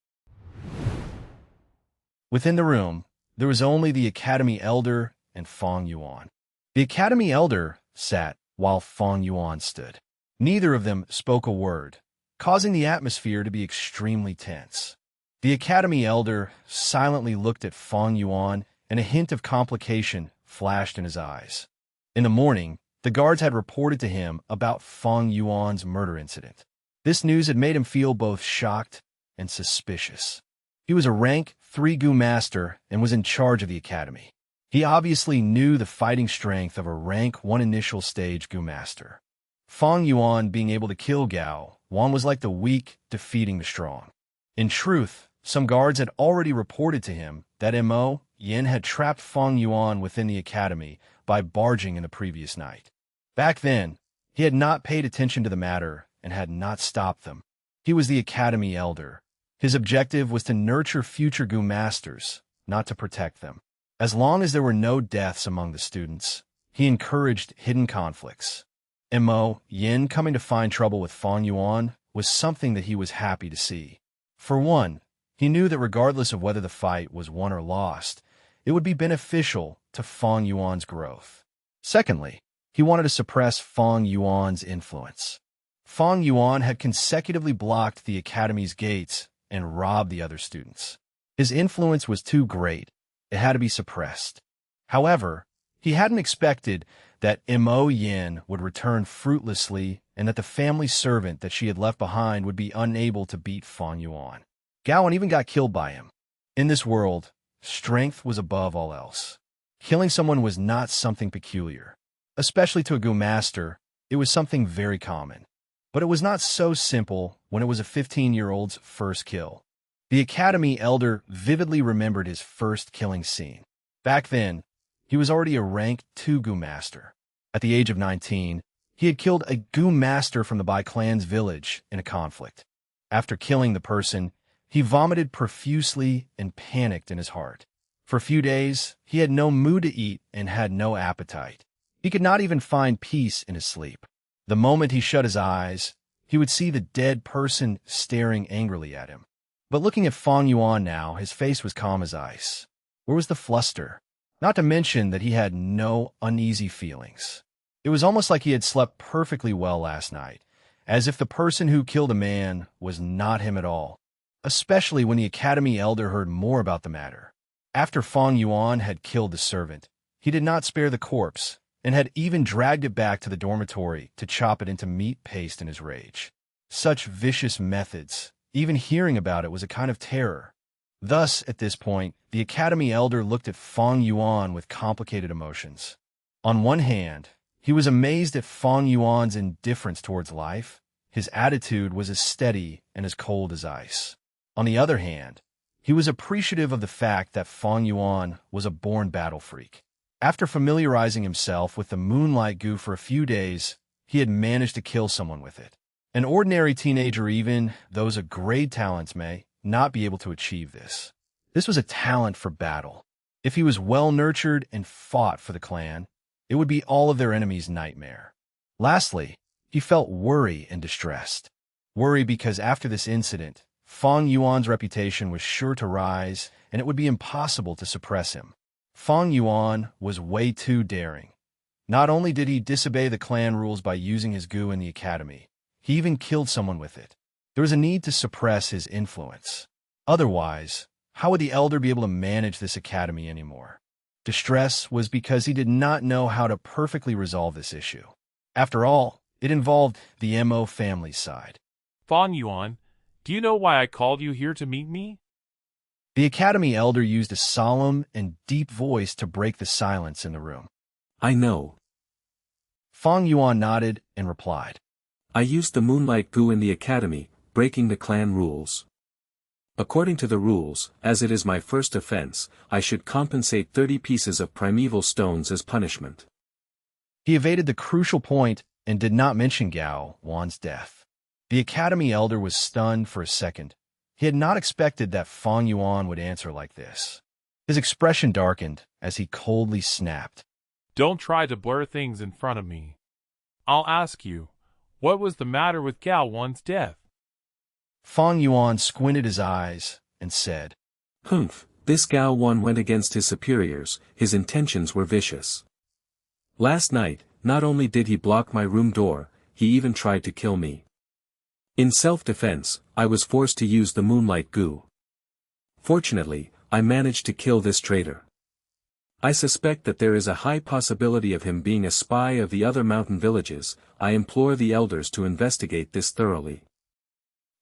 Within the room, there was only the Academy Elder and Fang Yuan. The Academy Elder sat while Fang Yuan stood. Neither of them spoke a word, causing the atmosphere to be extremely tense. The Academy Elder silently looked at Fang Yuan, and a hint of complication flashed in his eyes. In the morning, the guards had reported to him about Fang Yuan's murder incident. This news had made him feel both shocked and suspicious. He was a rank 3 Gu master and was in charge of the academy. He obviously knew the fighting strength of a rank 1 initial stage Gu master. Fang Yuan being able to kill Gao Wan was like the weak defeating the strong. In truth, some guards had already reported to him that Mo Yin had trapped Fang Yuan within the academy by barging in the previous night. Back then, he had not paid attention to the matter and had not stopped them. He was the academy elder. His objective was to nurture future Gu masters, not to protect them. As long as there were no deaths among the students, he encouraged hidden conflicts. Mo Yin coming to find trouble with Fang Yuan was something that he was happy to see. For one, he knew that regardless of whether the fight was won or lost, it would be beneficial to Fang Yuan's growth. Secondly, he wanted to suppress Fang Yuan's influence. Fang Yuan had consecutively blocked the academy's gates and robbed the other students. His influence was too great. It had to be suppressed. However, he hadn't expected that Mo Yin would return fruitlessly and that the family servant that she had left behind would be unable to beat Fang Yuan. Gao Wan even got killed by him. In this world, strength was above all else. Killing someone was not something peculiar. Especially to a Gu master, it was something very common. But it was not so simple when it was a 15-year-old's first kill. The academy elder vividly remembered his first killing scene. Back then, he was already a rank 2 Gu master. At the age of 19, he had killed a Gu master from the Bai clan's village in a conflict. After killing the person, he vomited profusely and panicked in his heart. For a few days, he had no mood to eat and had no appetite. He could not even find peace in his sleep. The moment he shut his eyes, he would see the dead person staring angrily at him. But looking at Fang Yuan now, his face was calm as ice. Where was the fluster? Not to mention that he had no uneasy feelings. It was almost like he had slept perfectly well last night, as if the person who killed a man was not him at all, especially when the academy elder heard more about the matter. After Fang Yuan had killed the servant, he did not spare the corpse, and had even dragged it back to the dormitory to chop it into meat paste in his rage. Such vicious methods, even hearing about it was a kind of terror. Thus, at this point, the academy elder looked at Fang Yuan with complicated emotions. On one hand, he was amazed at Fang Yuan's indifference towards life. His attitude was as steady and as cold as ice. On the other hand, he was appreciative of the fact that Fang Yuan was a born battle freak. After familiarizing himself with the moonlight goo for a few days, he had managed to kill someone with it. An ordinary teenager, even those of great talents, may not be able to achieve this. This was a talent for battle. If he was well-nurtured and fought for the clan, it would be all of their enemies' nightmare. Lastly, he felt worry and distressed. worried because after this incident, Fang Yuan's reputation was sure to rise, and it would be impossible to suppress him. Fang Yuan was way too daring. Not only did he disobey the clan rules by using his goo in the academy, he even killed someone with it. There was a need to suppress his influence. Otherwise, how would the elder be able to manage this academy anymore? Distress was because he did not know how to perfectly resolve this issue. After all, it involved the Mo family's side. Fang Yuan, do you know why I called you here to meet me? The academy elder used a solemn and deep voice to break the silence in the room. I know. Fang Yuan nodded and replied. I used the moonlight goo in the academy, breaking the clan rules. According to the rules, as it is my first offense, I should compensate 30 pieces of primeval stones as punishment. He evaded the crucial point and did not mention Gao Wan's death. The academy elder was stunned for a second. He had not expected that Fang Yuan would answer like this. His expression darkened as he coldly snapped. Don't try to blur things in front of me. I'll ask you, what was the matter with Gao Wan's death? Fang Yuan squinted his eyes and said, Humph, this Gao Wan went against his superiors, his intentions were vicious. Last night, not only did he block my room door, he even tried to kill me. In self-defense, I was forced to use the moonlight goo. Fortunately, I managed to kill this traitor. I suspect that there is a high possibility of him being a spy of the other mountain villages. I implore the elders to investigate this thoroughly.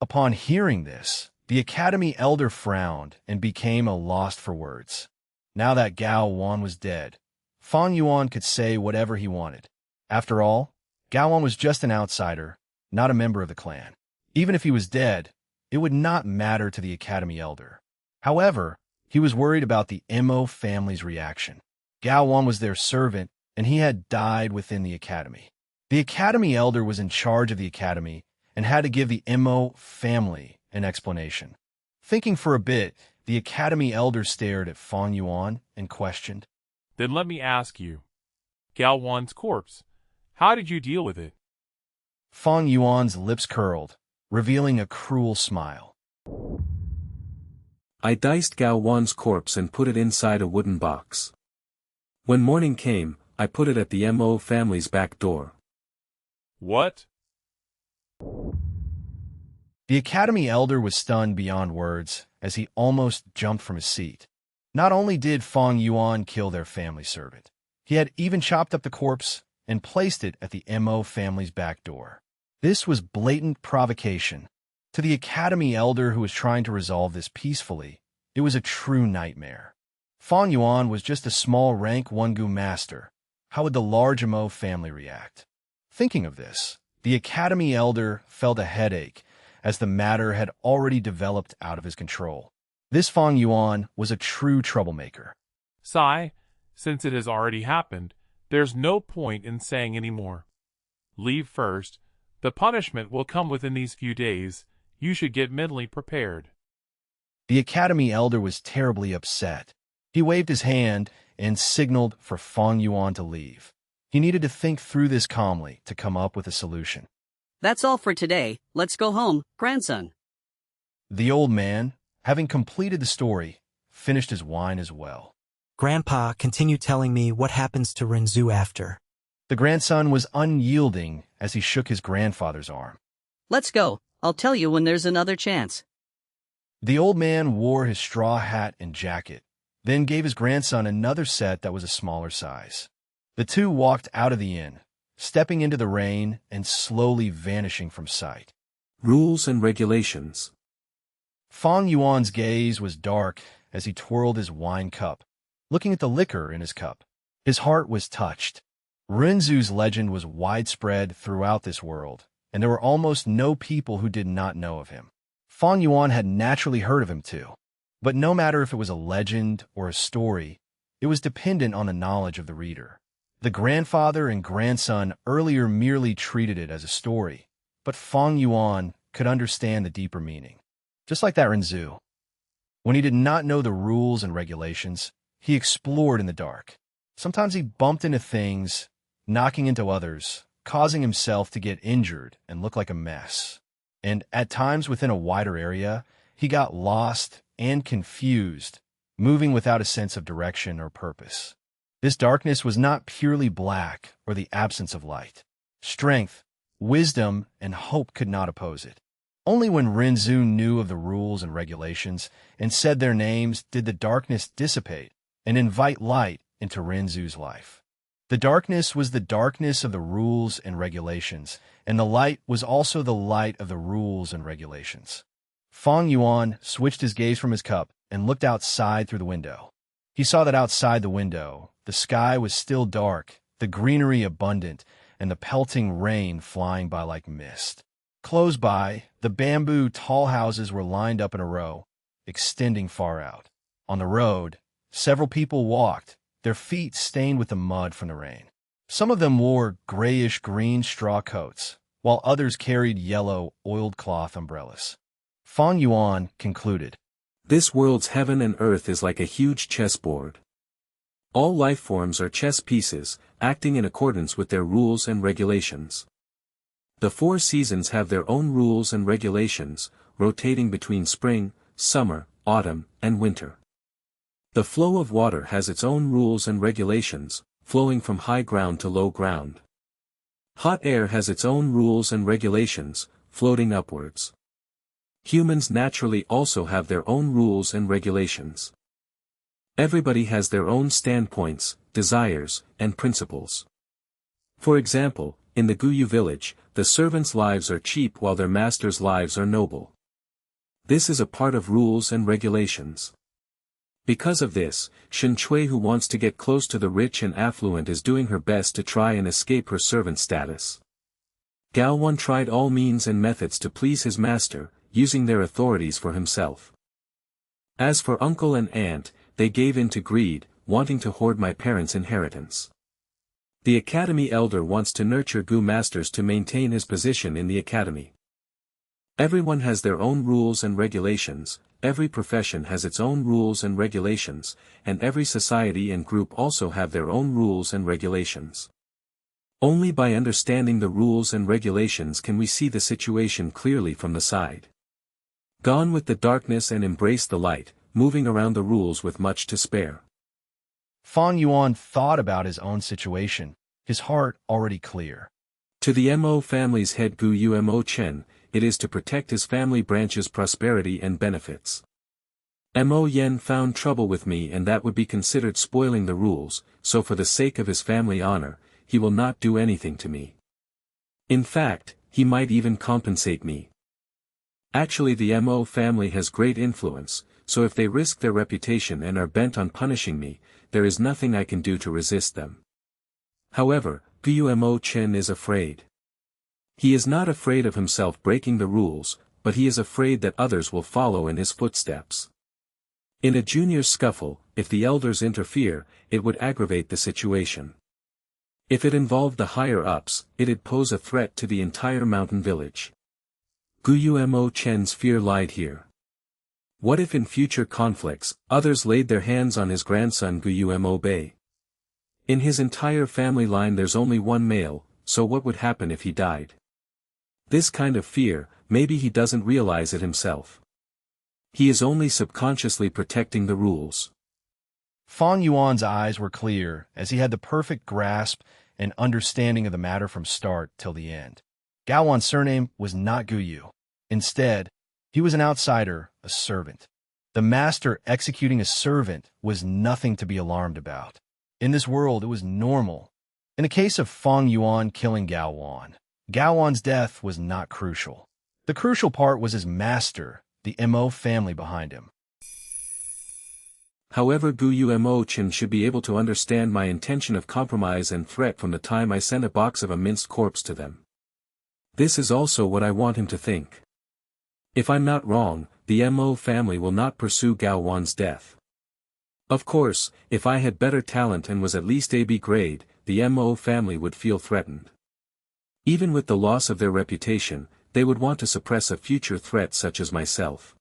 Upon hearing this, the academy elder frowned and became a lost for words. Now that Gao Wan was dead, Fang Yuan could say whatever he wanted. After all, Gao Wan was just an outsider, not a member of the clan. Even if he was dead, it would not matter to the academy elder. However, he was worried about the Mo family's reaction. Gao Wan was their servant, and he had died within the academy. The academy elder was in charge of the academy and had to give the Mo family an explanation. Thinking for a bit, the academy elder stared at Fang Yuan and questioned. Then let me ask you, Gao Wan's corpse, how did you deal with it? Fang Yuan's lips curled, revealing a cruel smile. I diced Gao Wan's corpse and put it inside a wooden box. When morning came, I put it at the Mo family's back door. What? The academy elder was stunned beyond words as he almost jumped from his seat. Not only did Fang Yuan kill their family servant, he had even chopped up the corpse and placed it at the Mo family's back door. This was blatant provocation. To the academy elder who was trying to resolve this peacefully, it was a true nightmare. Fang Yuan was just a small rank 1 goo master. How would the large Mo family react? Thinking of this, the academy elder felt a headache as the matter had already developed out of his control. This Fang Yuan was a true troublemaker. Sai, since it has already happened, there's no point in saying any more. Leave first. The punishment will come within these few days. You should get mentally prepared. The academy elder was terribly upset. He waved his hand and signaled for Fang Yuan to leave. He needed to think through this calmly to come up with a solution. That's all for today. Let's go home, grandson. The old man, having completed the story, finished his wine as well. Grandpa, continue telling me what happens to Renzu after. The grandson was unyielding as he shook his grandfather's arm. Let's go. I'll tell you when there's another chance. The old man wore his straw hat and jacket, then gave his grandson another set that was a smaller size. The two walked out of the inn, stepping into the rain and slowly vanishing from sight. Rules and regulations. Fang Yuan's gaze was dark as he twirled his wine cup, looking at the liquor in his cup. His heart was touched. Renzu's legend was widespread throughout this world, and there were almost no people who did not know of him. Fang Yuan had naturally heard of him too. But no matter if it was a legend or a story, it was dependent on the knowledge of the reader. The grandfather and grandson earlier merely treated it as a story, but Fang Yuan could understand the deeper meaning. Just like that Renzu. When he did not know the rules and regulations, he explored in the dark. Sometimes he bumped into things, knocking into others, causing himself to get injured and look like a mess. and at times within a wider area, he got lost and confused, moving without a sense of direction or purpose. This darkness was not purely black or the absence of light. Strength, wisdom, and hope could not oppose it. Only when Renzu knew of the rules and regulations and said their names did the darkness dissipate and invite light into Renzu's life. The darkness was the darkness of the rules and regulations, and the light was also the light of the rules and regulations. Fang Yuan switched his gaze from his cup and looked outside through the window. He saw that outside the window, the sky was still dark, the greenery abundant, and the pelting rain flying by like mist. Close by, the bamboo tall houses were lined up in a row, extending far out. On the road, several people walked, their feet stained with the mud from the rain. Some of them wore grayish-green straw coats, while others carried yellow, oiled cloth umbrellas. Fang Yuan concluded, "This world's heaven and earth is like a huge chessboard. All life forms are chess pieces, acting in accordance with their rules and regulations. The 4 seasons have their own rules and regulations, rotating between spring, summer, autumn, and winter. The flow of water has its own rules and regulations, flowing from high ground to low ground. Hot air has its own rules and regulations, floating upwards. Humans naturally also have their own rules and regulations. Everybody has their own standpoints, desires, and principles. For example, in the Guyu village, the servants' lives are cheap while their masters' lives are noble. This is a part of rules and regulations. Because of this, Shen Chui, who wants to get close to the rich and affluent, is doing her best to try and escape her servant status. Gao Wan tried all means and methods to please his master, using their authorities for himself. As for uncle and aunt, they gave in to greed, wanting to hoard my parents' inheritance. The academy elder wants to nurture Gu masters to maintain his position in the academy. Everyone has their own rules and regulations, every profession has its own rules and regulations, and every society and group also have their own rules and regulations. Only by understanding the rules and regulations can we see the situation clearly from the side. Gone with the darkness and embrace the light, moving around the rules with much to spare." Fang Yuan thought about his own situation, his heart already clear. To the Mo family's head Gu Yu Mo Chen, it is to protect his family branch's prosperity and benefits. Mo Yen found trouble with me, and that would be considered spoiling the rules, so for the sake of his family honor, he will not do anything to me. In fact, he might even compensate me. Actually, the Mo family has great influence, so if they risk their reputation and are bent on punishing me, there is nothing I can do to resist them. However, Gu Mo Chen is afraid. He is not afraid of himself breaking the rules, but he is afraid that others will follow in his footsteps. In a junior scuffle, if the elders interfere, it would aggravate the situation. If it involved the higher-ups, it'd pose a threat to the entire mountain village. Gu Mo Chen's fear lied here. What if in future conflicts, others laid their hands on his grandson Gu Mo Bei? In his entire family line there's only one male, so what would happen if he died? This kind of fear, maybe he doesn't realize it himself. He is only subconsciously protecting the rules. Fang Yuan's eyes were clear, as he had the perfect grasp and understanding of the matter from start till the end. Gao Wan's surname was not Guyu. Instead, he was an outsider, a servant. The master executing a servant was nothing to be alarmed about. In this world, it was normal. In the case of Fang Yuan killing Gao Wan's death was not crucial. The crucial part was his master, the Mo family behind him. However, Gu Mo Chen should be able to understand my intention of compromise and threat from the time I sent a box of a minced corpse to them. This is also what I want him to think. If I'm not wrong, the Mo family will not pursue Gao Wan's death. Of course, if I had better talent and was at least AB grade, the Mo family would feel threatened. Even with the loss of their reputation, they would want to suppress a future threat such as myself.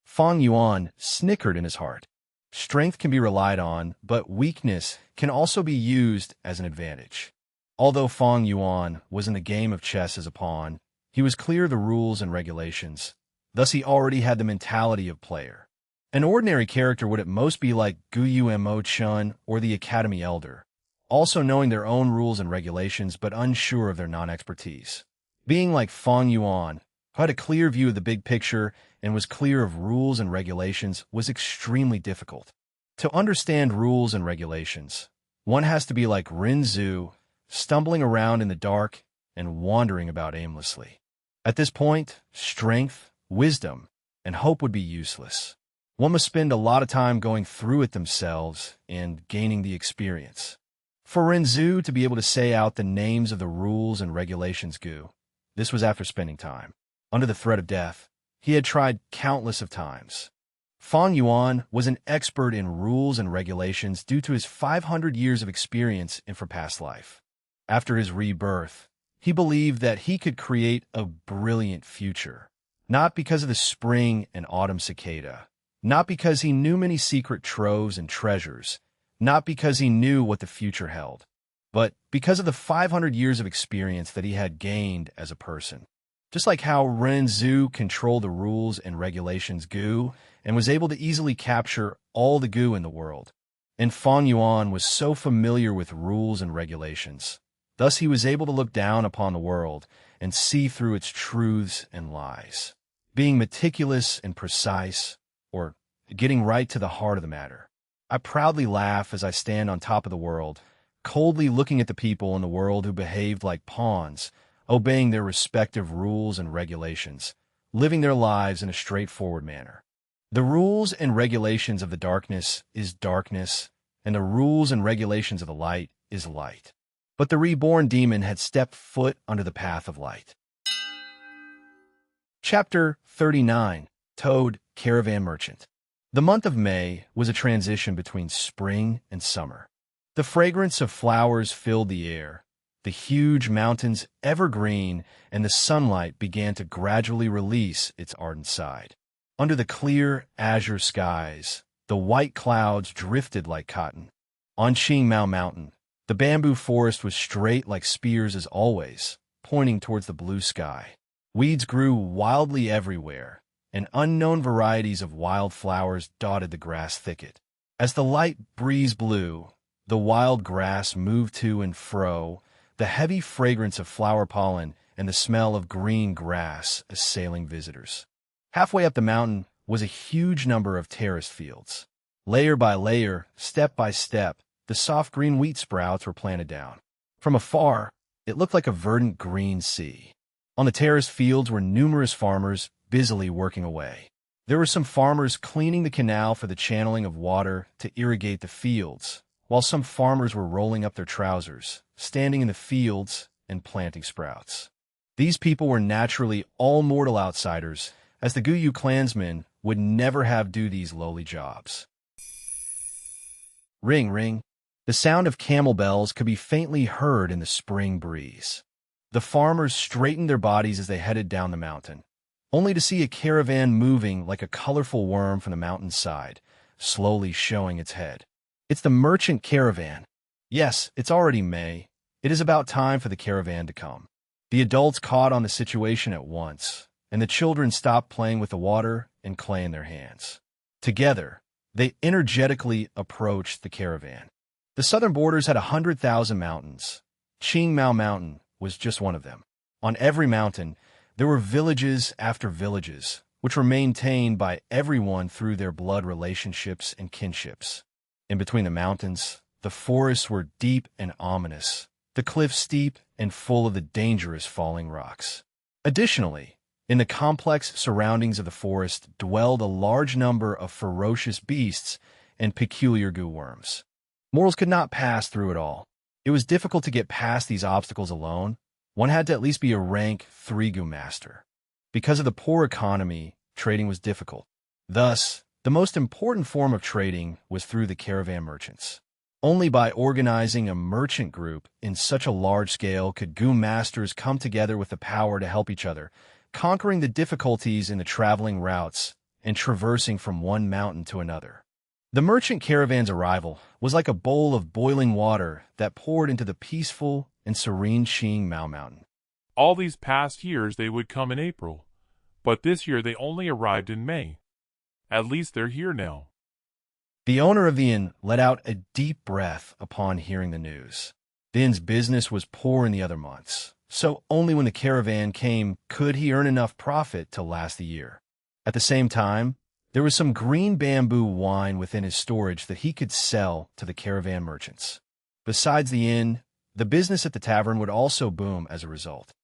Fang Yuan snickered in his heart. Strength can be relied on, but weakness can also be used as an advantage. Although Fang Yuan was in the game of chess as a pawn, He was clear of the rules and regulations, thus he already had the mentality of player. An ordinary character would at most be like Guyu Mo Chun or the Academy Elder, also knowing their own rules and regulations but unsure of their non-expertise. Being like Fang Yuan, who had a clear view of the big picture and was clear of rules and regulations, was extremely difficult. To understand rules and regulations, one has to be like Rinzu, stumbling around in the dark and wandering about aimlessly. At this point, strength, wisdom, and hope would be useless. One must spend a lot of time going through it themselves and gaining the experience. For Rinzu to be able to say out the names of the rules and regulations this was after spending time. Under the threat of death, he had tried countless of times. Fang Yuan was an expert in rules and regulations due to his 500 years of experience in past life. After his rebirth, he believed that he could create a brilliant future, not because of the spring and autumn cicada, not because he knew many secret troves and treasures, not because he knew what the future held, but because of the 500 years of experience that he had gained as a person. Just like how Renzu controlled the rules and regulations and was able to easily capture all the in the world, and Fang Yuan was so familiar with rules and regulations. Thus he was able to look down upon the world and see through its truths and lies, being meticulous and precise, or getting right to the heart of the matter. I proudly laugh as I stand on top of the world, coldly looking at the people in the world who behaved like pawns, obeying their respective rules and regulations, living their lives in a straightforward manner. The rules and regulations of the darkness is darkness, and the rules and regulations of the light is light. But the reborn demon had stepped foot under the path of light. Chapter 39. Toad, Caravan Merchant. The month of May was a transition between spring and summer. The fragrance of flowers filled the air, the huge mountains evergreen, and the sunlight began to gradually release its ardent side. Under the clear, azure skies, the white clouds drifted like cotton. On Qingmao Mountain, the bamboo forest was straight like spears as always, pointing towards the blue sky. Weeds grew wildly everywhere, and unknown varieties of wild flowers dotted the grass thicket. As the light breeze blew, the wild grass moved to and fro, the heavy fragrance of flower pollen and the smell of green grass assailing visitors. Halfway up the mountain was a huge number of terraced fields. Layer by layer, step by step, the soft green wheat sprouts were planted down. From afar, it looked like a verdant green sea. On the terraced fields were numerous farmers busily working away. There were some farmers cleaning the canal for the channeling of water to irrigate the fields, while some farmers were rolling up their trousers, standing in the fields and planting sprouts. These people were naturally all mortal outsiders, as the Guyu clansmen would never have do these lowly jobs. Ring, ring. The sound of camel bells could be faintly heard in the spring breeze. The farmers straightened their bodies as they headed down the mountain, only to see a caravan moving like a colorful worm from the mountainside, slowly showing its head. It's the merchant caravan. Yes, it's already May. It is about time for the caravan to come. The adults caught on the situation at once, and the children stopped playing with the water and clay in their hands. Together, they energetically approached the caravan. The southern borders had 100,000 mountains. Qingmao Mountain was just one of them. On every mountain, there were villages after villages, which were maintained by everyone through their blood relationships and kinships. In between the mountains, the forests were deep and ominous, the cliffs steep and full of the dangerous falling rocks. Additionally, in the complex surroundings of the forest dwelled a large number of ferocious beasts and peculiar goo worms. Mortals could not pass through it all. It was difficult to get past these obstacles alone. One had to at least be a rank 3 goo master. Because of the poor economy, trading was difficult. Thus, the most important form of trading was through the caravan merchants. Only by organizing a merchant group in such a large scale could goo masters come together with the power to help each other, conquering the difficulties in the traveling routes and traversing from one mountain to another. The merchant caravan's arrival was like a bowl of boiling water that poured into the peaceful and serene Qingmao Mountain. All these past years they would come in April, but this year they only arrived in May. At least they're here now. The owner of the inn let out a deep breath upon hearing the news. The inn's business was poor in the other months, so only when the caravan came could he earn enough profit to last the year. At the same time, there was some green bamboo wine within his storage that he could sell to the caravan merchants. Besides the inn, the business at the tavern would also boom as a result.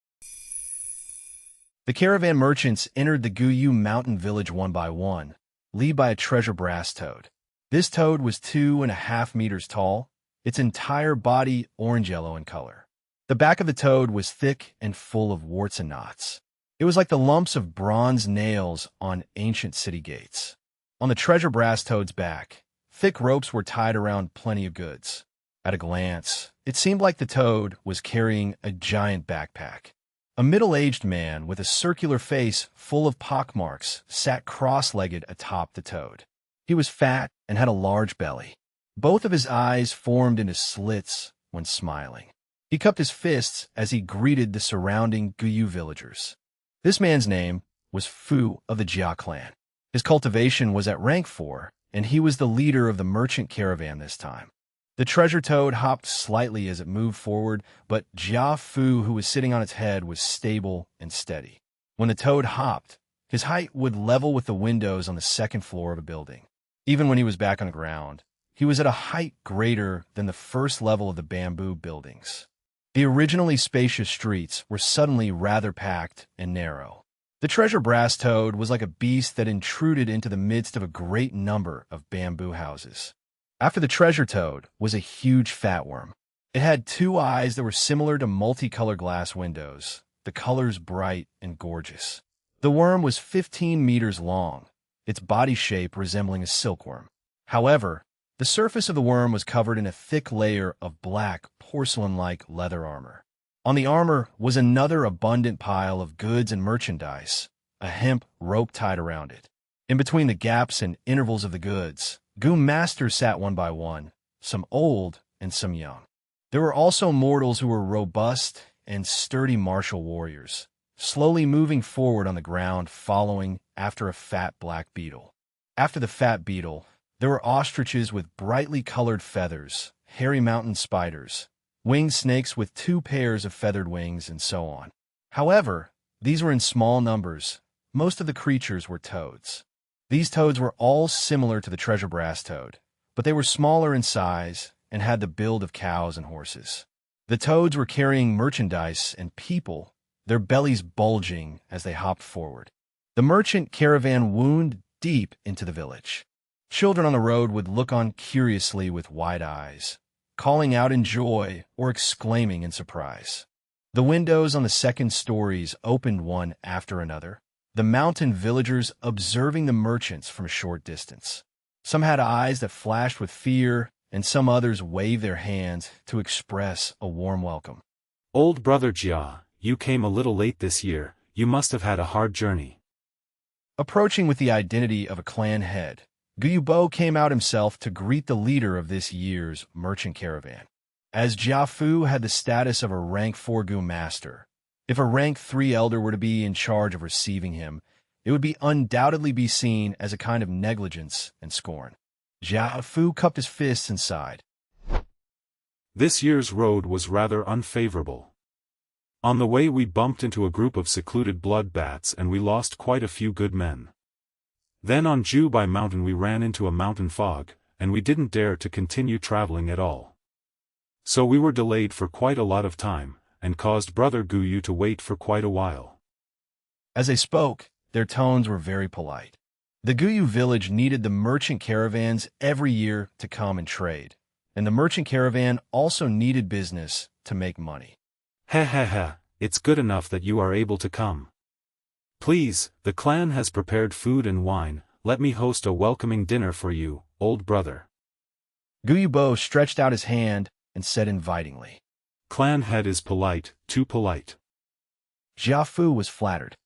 The caravan merchants entered the Guyu mountain village one by one, led by a treasure brass toad. This toad was 2.5 meters tall, its entire body orange-yellow in color. The back of the toad was thick and full of warts and knots. It was like the lumps of bronze nails on ancient city gates. On the treasure brass toad's back, thick ropes were tied around plenty of goods. At a glance, it seemed like the toad was carrying a giant backpack. A middle-aged man with a circular face full of pockmarks sat cross-legged atop the toad. He was fat and had a large belly. Both of his eyes formed into slits when smiling. He cupped his fists as he greeted the surrounding Guyu villagers. This man's name was Fu of the Jia clan. His cultivation was at rank 4, and he was the leader of the merchant caravan this time. The treasure toad hopped slightly as it moved forward, but Jia Fu, who was sitting on its head, was stable and steady. When the toad hopped, his height would level with the windows on the second floor of a building. Even when he was back on the ground, he was at a height greater than the first level of the bamboo buildings. The originally spacious streets were suddenly rather packed and narrow. The treasure brass toad was like a beast that intruded into the midst of a great number of bamboo houses. After the treasure toad was a huge fat worm. It had 2 eyes that were similar to multicolored glass windows, the colors bright and gorgeous. The worm was 15 meters long, its body shape resembling a silkworm. However, the surface of the worm was covered in a thick layer of black, porcelain-like leather armor. On the armor was another abundant pile of goods and merchandise, a hemp rope tied around it. In between the gaps and intervals of the goods, Gu masters sat one by one, some old and some young. There were also mortals who were robust and sturdy martial warriors, slowly moving forward on the ground following after a fat black beetle. After the fat beetle, there were ostriches with brightly colored feathers, hairy mountain spiders, winged snakes with 2 pairs of feathered wings, and so on. However, these were in small numbers. Most of the creatures were toads. These toads were all similar to the treasure brass toad, but they were smaller in size and had the build of cows and horses. The toads were carrying merchandise and people, their bellies bulging as they hopped forward. The merchant caravan wound deep into the village. Children on the road would look on curiously with wide eyes, calling out in joy or exclaiming in surprise. The windows on the second stories opened one after another, the mountain villagers observing the merchants from a short distance. Some had eyes that flashed with fear, and some others waved their hands to express a warm welcome. Old brother Jia, you came a little late this year, you must have had a hard journey. Approaching with the identity of a clan head, Guyubo came out himself to greet the leader of this year's merchant caravan. As Jiafu had the status of a rank 4 Gu master, if a rank 3 elder were to be in charge of receiving him, it would undoubtedly be seen as a kind of negligence and scorn. Jiafu cupped his fists and sighed. This year's road was rather unfavorable. On the way we bumped into a group of secluded blood bats and we lost quite a few good men. Then on Jubai Mountain we ran into a mountain fog, and we didn't dare to continue traveling at all. So we were delayed for quite a lot of time, and caused Brother Guyu to wait for quite a while. As they spoke, their tones were very polite. The Guyu village needed the merchant caravans every year to come and trade, and the merchant caravan also needed business to make money. It's good enough that you are able to come. Please, the clan has prepared food and wine, let me host a welcoming dinner for you, old brother. Guyubo stretched out his hand and said invitingly. Clan head is polite, too polite. Jiafu was flattered.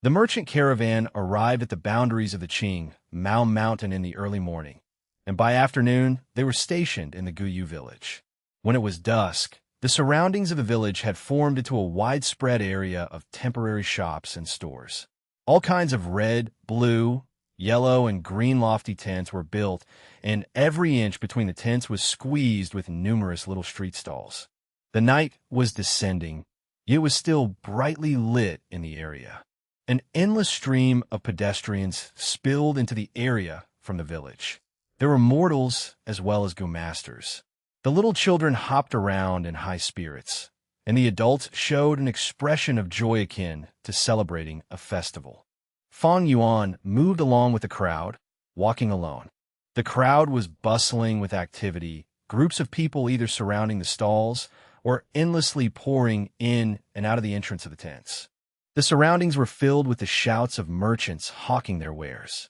The merchant caravan arrived at the boundaries of the Qing, Mao Mountain in the early morning, and by afternoon they were stationed in the Guyu village. When it was dusk, The surroundings of the village had formed into a widespread area of temporary shops and stores. All kinds of red, blue, yellow, and green lofty tents were built, and every inch between the tents was squeezed with numerous little street stalls. The night was descending, yet it was still brightly lit in the area. An endless stream of pedestrians spilled into the area from the village. There were mortals as well as Masters. The little children hopped around in high spirits, and the adults showed an expression of joy akin to celebrating a festival. Fang Yuan moved along with the crowd, walking alone. The crowd was bustling with activity, groups of people either surrounding the stalls or endlessly pouring in and out of the entrance of the tents. The surroundings were filled with the shouts of merchants hawking their wares.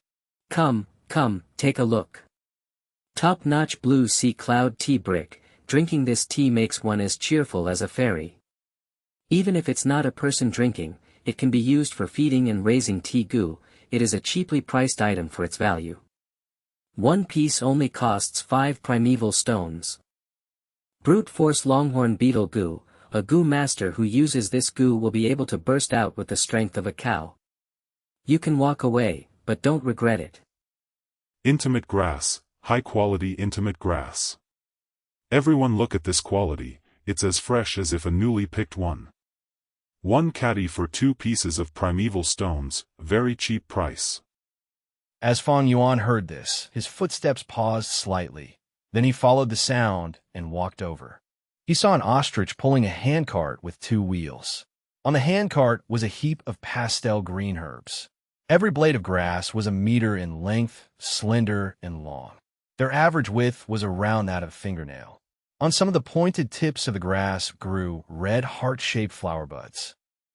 Come, take a look. Top-notch blue sea cloud tea brick, drinking this tea makes one as cheerful as a fairy. Even if it's not a person drinking, it can be used for feeding and raising tea goo. It is a cheaply priced item for its value. One piece only costs 5 primeval stones. Brute force longhorn beetle goo. A goo master who uses this goo will be able to burst out with the strength of a cow. You can walk away, but don't regret it. Intimate grass, high-quality intimate grass. Everyone look at this quality, it's as fresh as if a newly picked one. 1 caddy for 2 pieces of primeval stones, very cheap price. As Fang Yuan heard this, his footsteps paused slightly. Then he followed the sound and walked over. He saw an ostrich pulling a handcart with 2 wheels. On the handcart was a heap of pastel green herbs. Every blade of grass was a meter in length, slender and long. Their average width was around that of a fingernail. On some of the pointed tips of the grass grew red heart-shaped flower buds.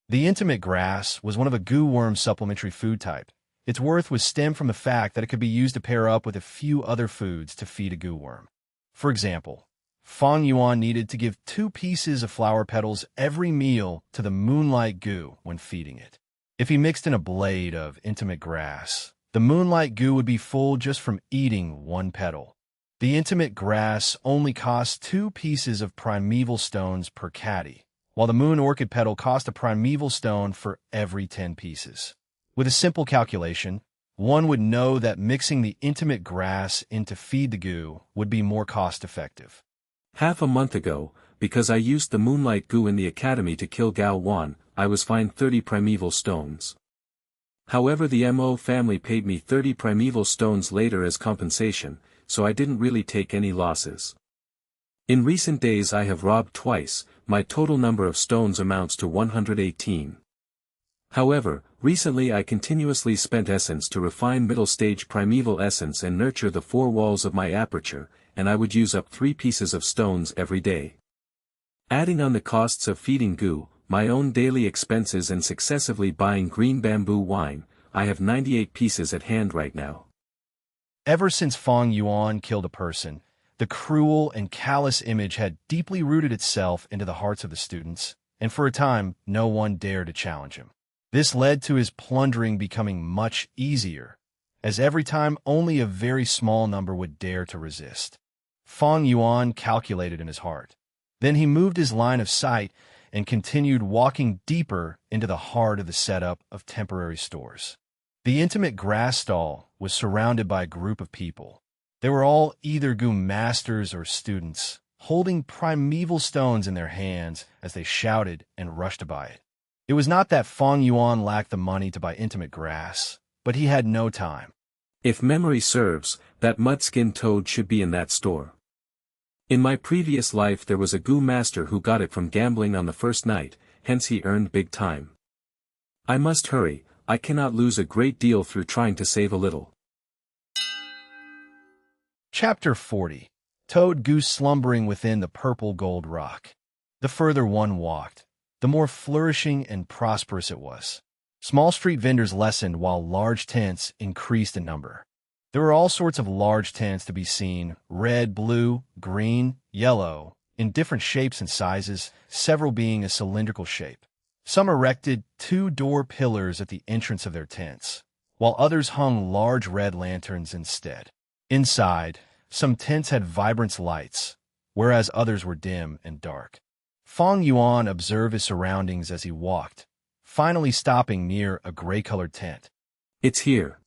The intimate grass was one of a goo worm supplementary food type. Its worth was stemmed from the fact that it could be used to pair up with a few other foods to feed a goo worm. For example, Fang Yuan needed to give 2 pieces of flower petals every meal to the moonlight goo when feeding it. If he mixed in a blade of intimate grass, the moonlight goo would be full just from eating 1 petal. The intimate grass only cost 2 pieces of primeval stones per caddy, while the moon orchid petal cost a primeval stone for every 10 pieces. With a simple calculation, one would know that mixing the intimate grass in to feed the goo would be more cost-effective. Half a month ago, because I used the moonlight goo in the academy to kill Gao Wan, I was fined 30 primeval stones. However, the Mo family paid me 30 primeval stones later as compensation, so I didn't really take any losses. In recent days I have robbed twice, my total number of stones amounts to 118. However, recently I continuously spent essence to refine middle-stage primeval essence and nurture the 4 walls of my aperture, and I would use up 3 pieces of stones every day. Adding on the costs of feeding goo, my own daily expenses and successively buying green bamboo wine, I have 98 pieces at hand right now. Ever since Fang Yuan killed a person, the cruel and callous image had deeply rooted itself into the hearts of the students, and for a time no one dared to challenge him. This led to his plundering becoming much easier, as every time only a very small number would dare to resist. Fang Yuan calculated in his heart. Then he moved his line of sight and continued walking deeper into the heart of the setup of temporary stores. The intimate grass stall was surrounded by a group of people. They were all either goo masters or students, holding primeval stones in their hands as they shouted and rushed to buy it. It was not that Fang Yuan lacked the money to buy intimate grass, but he had no time. If memory serves, that mud-skin toad should be in that store. In my previous life there was a goo master who got it from gambling on the first night, hence he earned big time. I must hurry, I cannot lose a great deal through trying to save a little. Chapter 40. Toad Goose Slumbering Within the Purple Gold Rock. The further one walked, the more flourishing and prosperous it was. Small street vendors lessened while large tents increased in number. There were all sorts of large tents to be seen, red, blue, green, yellow, in different shapes and sizes, several being a cylindrical shape. Some erected 2-door pillars at the entrance of their tents, while others hung large red lanterns instead. Inside, some tents had vibrant lights, whereas others were dim and dark. Fang Yuan observed his surroundings as he walked, finally stopping near a gray-colored tent. It's here.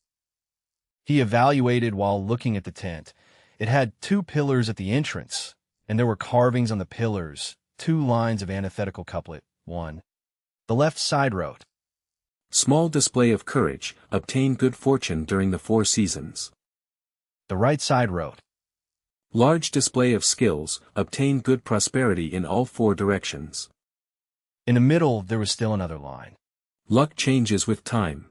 He evaluated while looking at the tent. It had 2 pillars at the entrance, and there were carvings on the pillars, 2 lines of antithetical couplet. 1. The left side wrote, Small display of courage, obtain good fortune during the 4 seasons. The right side wrote, Large display of skills, obtain good prosperity in all 4 directions. In the middle, there was still another line. Luck changes with time.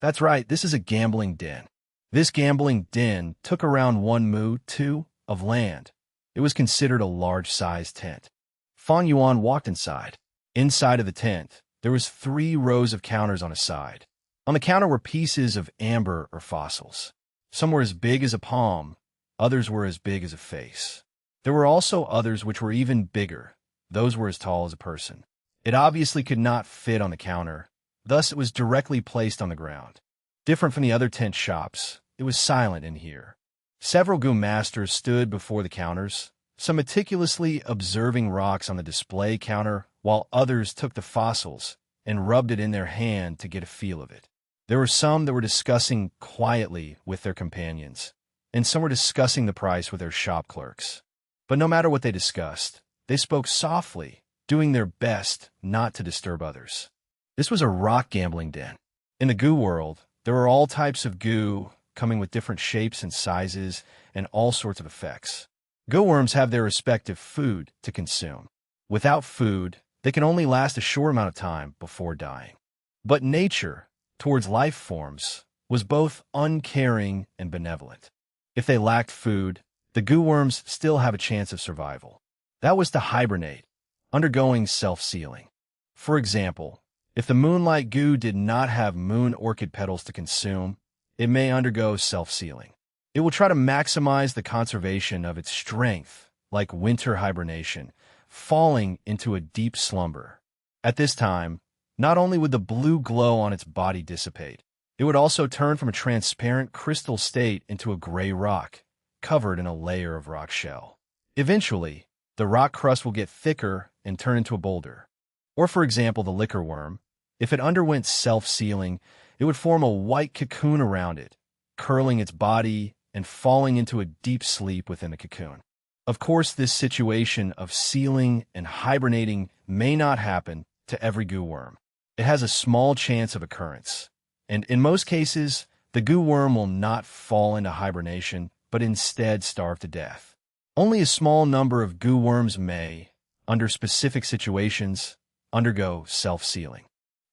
That's right, this is a gambling den. This gambling den took around 1 mu 2 of land. It was considered a large-sized tent. Fang Yuan walked inside. Inside of the tent, there was 3 rows of counters on a side. On the counter were pieces of amber or fossils. Some were as big as a palm, others were as big as a face. There were also others which were even bigger. Those were as tall as a person. It obviously could not fit on the counter, thus it was directly placed on the ground. Different from the other tent shops, it was silent in here. Several Gu masters stood before the counters, some meticulously observing rocks on the display counter, while others took the fossils and rubbed it in their hand to get a feel of it. There were some that were discussing quietly with their companions, and some were discussing the price with their shop clerks. But no matter what they discussed, they spoke softly, doing their best not to disturb others. This was a rock gambling den. In the Gu world, there were all types of Gu, coming with different shapes and sizes and all sorts of effects. Gu worms have their respective food to consume. Without food, they can only last a short amount of time before dying. But nature, towards life forms, was both uncaring and benevolent. If they lacked food, the Gu worms still have a chance of survival. That was to hibernate, undergoing self-sealing. For example, if the moonlight Gu did not have moon orchid petals to consume, it may undergo self-sealing. It will try to maximize the conservation of its strength, like winter hibernation, falling into a deep slumber. At this time, not only would the blue glow on its body dissipate, it would also turn from a transparent crystal state into a gray rock, covered in a layer of rock shell. Eventually, the rock crust will get thicker and turn into a boulder. Or for example, the liquor worm, if it underwent self-sealing, it would form a white cocoon around it, curling its body and falling into a deep sleep within the cocoon. Of course, this situation of sealing and hibernating may not happen to every Gu worm. It has a small chance of occurrence, and in most cases, the Gu worm will not fall into hibernation, but instead starve to death. Only a small number of Gu worms may, under specific situations, undergo self-sealing.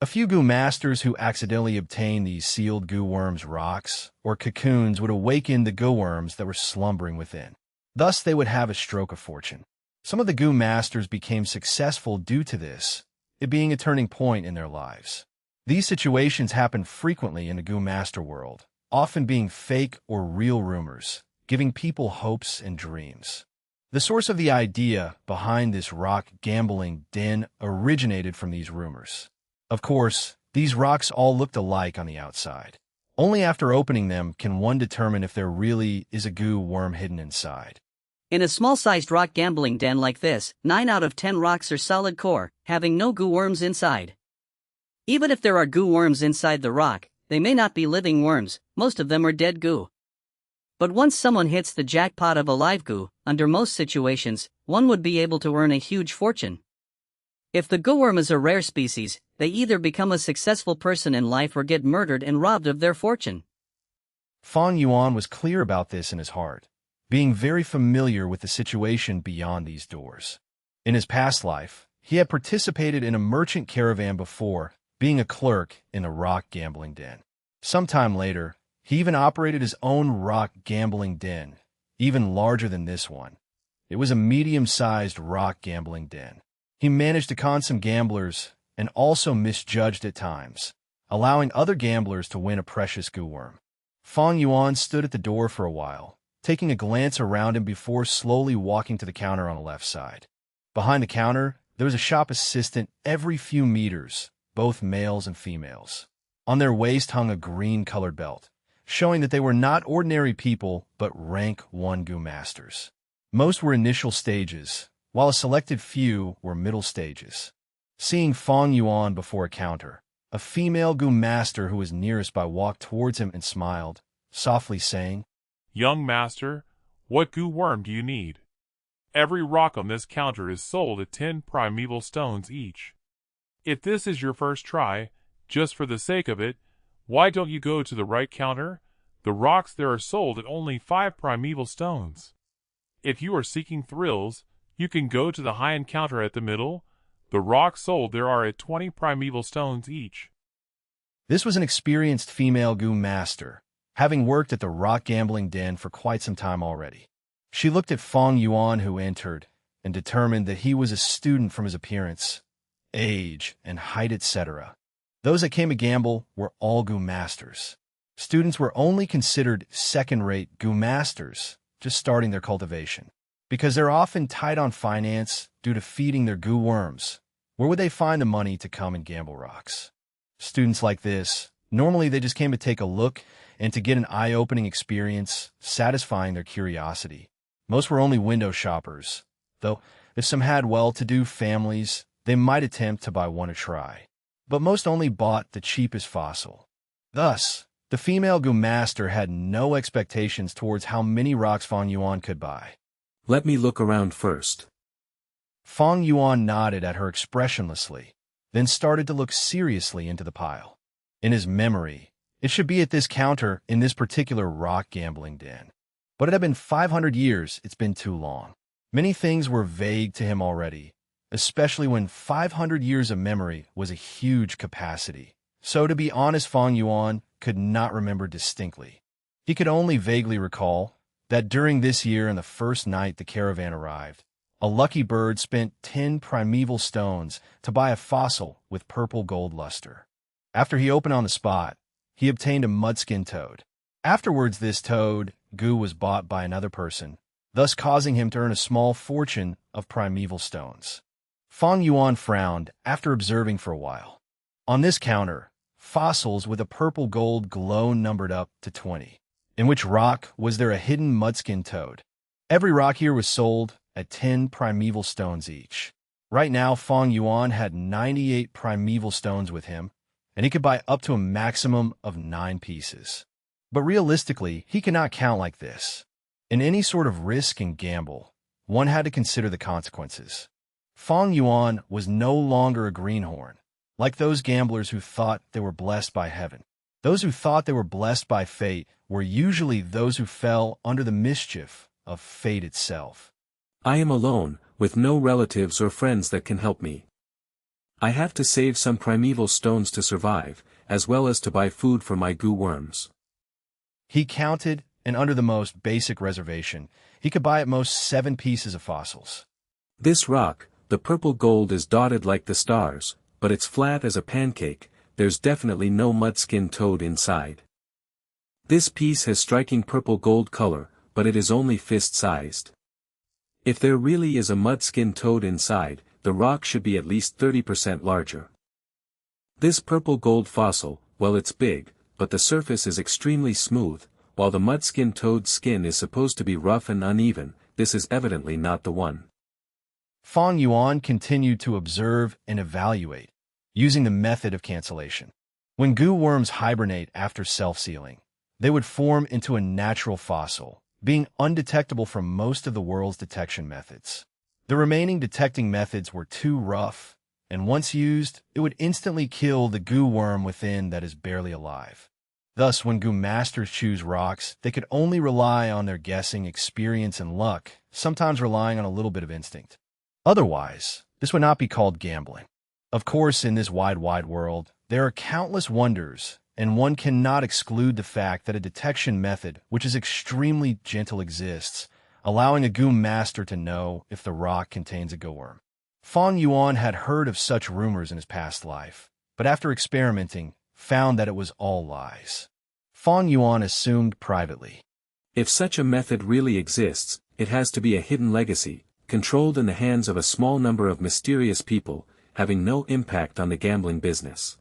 A few Gu masters who accidentally obtained these sealed Gu worms' rocks or cocoons would awaken the Gu worms that were slumbering within. Thus, they would have a stroke of fortune. Some of the Gu masters became successful due to this, it being a turning point in their lives. These situations happen frequently in the Gu master world, often being fake or real rumors, giving people hopes and dreams. The source of the idea behind this rock gambling den originated from these rumors. Of course, these rocks all looked alike on the outside. Only after opening them can one determine if there really is a Gu worm hidden inside. In a small-sized rock gambling den like this, 9 out of 10 rocks are solid core, having no Gu worms inside. Even if there are Gu worms inside the rock, they may not be living worms, most of them are dead Gu. But once someone hits the jackpot of a live Gu, under most situations, one would be able to earn a huge fortune. If the Gu worm is a rare species, they either become a successful person in life or get murdered and robbed of their fortune. Fang Yuan was clear about this in his heart, being very familiar with the situation beyond these doors. In his past life, he had participated in a merchant caravan before, being a clerk in a rock gambling den. Sometime later, he even operated his own rock gambling den, even larger than this one. It was a medium-sized rock gambling den. He managed to con some gamblers and also misjudged at times, allowing other gamblers to win a precious Gu worm. Fang Yuan stood at the door for a while, taking a glance around him before slowly walking to the counter on the left side. Behind the counter, there was a shop assistant every few meters, both males and females. On their waist hung a green-colored belt, showing that they were not ordinary people but rank 1 Gu masters. Most were initial stages, while a selected few were middle stages. Seeing Fang Yuan before a counter, a female Gu master who was nearest by walked towards him and smiled, softly saying, Young master, what Gu worm do you need? Every rock on this counter is sold at 10 primeval stones each. If this is your first try, just for the sake of it, why don't you go to the right counter? The rocks there are sold at only 5 primeval stones. If you are seeking thrills, you can go to the high-end counter at the middle. The rocks sold there are at 20 primeval stones each. This was an experienced female Gu master, having worked at the rock gambling den for quite some time already. She looked at Fang Yuan who entered, and determined that he was a student from his appearance, age, and height, etc. Those that came to gamble were all Gu masters. Students were only considered second-rate Gu masters, just starting their cultivation, because they're often tight on finance due to feeding their Gu worms. Where would they find the money to come and gamble rocks? Students like this, normally they just came to take a look and to get an eye-opening experience, satisfying their curiosity. Most were only window shoppers, though if some had well-to-do families, they might attempt to buy one to try. But most only bought the cheapest fossil. Thus, the female Gu master had no expectations towards how many rocks Fang Yuan could buy. Let me look around first. Fang Yuan nodded at her expressionlessly, then started to look seriously into the pile. In his memory, it should be at this counter in this particular rock gambling den. But it had been 500 years, it's been too long. Many things were vague to him already, especially when 500 years of memory was a huge capacity. So to be honest, Fang Yuan could not remember distinctly. He could only vaguely recall that during this year and the first night the caravan arrived, a lucky bird spent 10 primeval stones to buy a fossil with purple gold luster. After he opened on the spot, he obtained a mudskin toad. Afterwards, this toad, Gu, was bought by another person, thus causing him to earn a small fortune of primeval stones. Fang Yuan frowned after observing for a while. On this counter, fossils with a purple gold glow numbered up to 20. In which rock was there a hidden mudskin toad? Every rock here was sold at 10 primeval stones each. Right now, Fang Yuan had 98 primeval stones with him, and he could buy up to a maximum of 9 pieces. But realistically, he cannot count like this. In any sort of risk and gamble, one had to consider the consequences. Fang Yuan was no longer a greenhorn, like those gamblers who thought they were blessed by heaven. Those who thought they were blessed by fate were usually those who fell under the mischief of fate itself. I am alone, with no relatives or friends that can help me. I have to save some primeval stones to survive, as well as to buy food for my Gu worms. He counted, and under the most basic reservation, he could buy at most 7 pieces of fossils. This rock, the purple gold, is dotted like the stars, but it's flat as a pancake. There's definitely no mudskin toad inside. This piece has striking purple gold color, but it is only fist-sized. If there really is a mudskin toad inside, the rock should be at least 30% larger. This purple gold fossil, well, it's big, but the surface is extremely smooth, while the mudskin toad's skin is supposed to be rough and uneven. This is evidently not the one. Fang Yuan continued to observe and evaluate, using the method of cancellation. When Gu worms hibernate after self-sealing, they would form into a natural fossil, being undetectable from most of the world's detection methods. The remaining detecting methods were too rough, and once used, it would instantly kill the Gu worm within that is barely alive. Thus, when Gu masters choose rocks, they could only rely on their guessing, experience, and luck, sometimes relying on a little bit of instinct. Otherwise, this would not be called gambling. Of course, in this wide world, there are countless wonders, and one cannot exclude the fact that a detection method which is extremely gentle exists, allowing a Gu master to know if the rock contains a Gu worm. Fang Yuan had heard of such rumors in his past life, but after experimenting, found that it was all lies. Fang Yuan assumed privately, if such a method really exists, it has to be a hidden legacy, controlled in the hands of a small number of mysterious people, having no impact on the gambling business.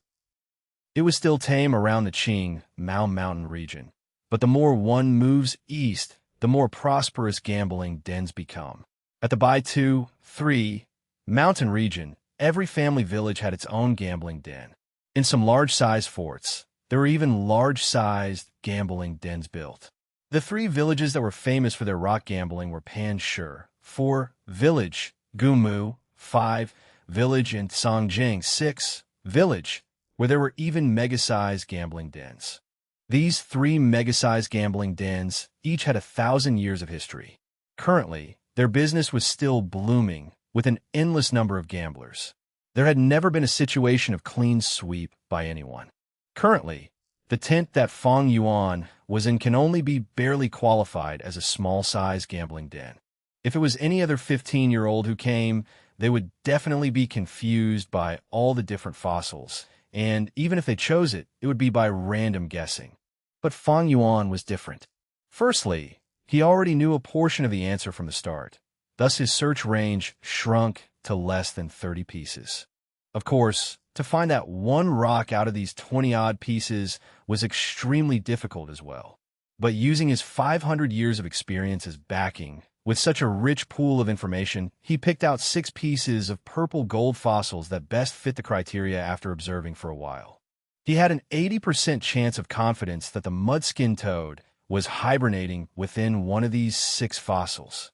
It was still tame around the Qing Mao Mountain region, but the more one moves east, the more prosperous gambling dens become. At the Bai 2, 3 mountain region, every family village had its own gambling den. In some large-sized forts, there were even large-sized gambling dens built. The 3 villages that were famous for their rock gambling were Pan Shi, 4 village, Gumu, 5 village, and Songjing, 6 village, where there were even mega-sized gambling dens. These 3 mega-sized gambling dens each had 1,000 years of history. Currently, their business was still blooming, with an endless number of gamblers. There had never been a situation of clean sweep by anyone. Currently, the tent that Fang Yuan was in can only be barely qualified as a small-sized gambling den. If it was any other 15-year-old who came, they would definitely be confused by all the different fossils, and even if they chose it, it would be by random guessing. But Fang Yuan was different. Firstly, he already knew a portion of the answer from the start. Thus his search range shrunk to less than 30 pieces. Of course, to find that one rock out of these 20-odd pieces was extremely difficult as well. But using his 500 years of experience as backing, with such a rich pool of information, he picked out 6 pieces of purple gold fossils that best fit the criteria after observing for a while. He had an 80% chance of confidence that the mudskin toad was hibernating within one of these 6 fossils.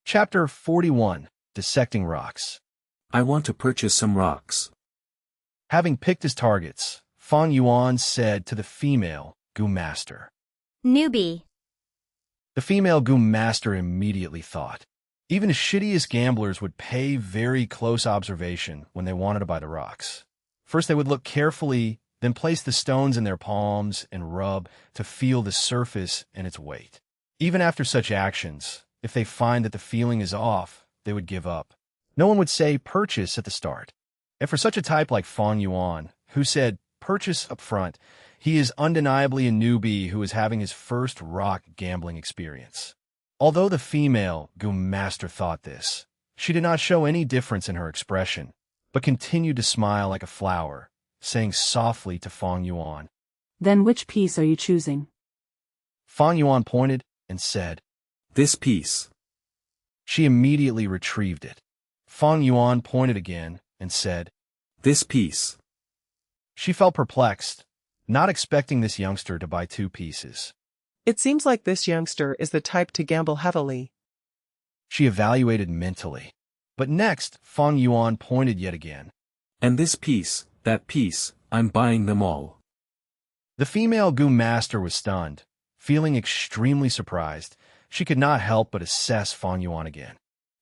Chapter 41. Dissecting Rocks. I want to purchase some rocks. Having picked his targets, Fang Yuan said to the female Gu Master. Newbie. The female Gu Master immediately thought. Even the shittiest gamblers would pay very close observation when they wanted to buy the rocks. First they would look carefully, then place the stones in their palms and rub to feel the surface and its weight. Even after such actions, if they find that the feeling is off, they would give up. No one would say purchase at the start. And for such a type like Fang Yuan, who said purchase up front, he is undeniably a newbie who is having his first rock gambling experience. Although the female Gu Master thought this, she did not show any difference in her expression, but continued to smile like a flower, saying softly to Fang Yuan. Then which piece are you choosing? Fang Yuan pointed and said, This piece. She immediately retrieved it. Fang Yuan pointed again and said, This piece. She felt perplexed, not expecting this youngster to buy 2 pieces. It seems like this youngster is the type to gamble heavily. She evaluated mentally. But next, Fang Yuan pointed yet again. And this piece, that piece, I'm buying them all. The female Gu Master was stunned. Feeling extremely surprised, she could not help but assess Fang Yuan again.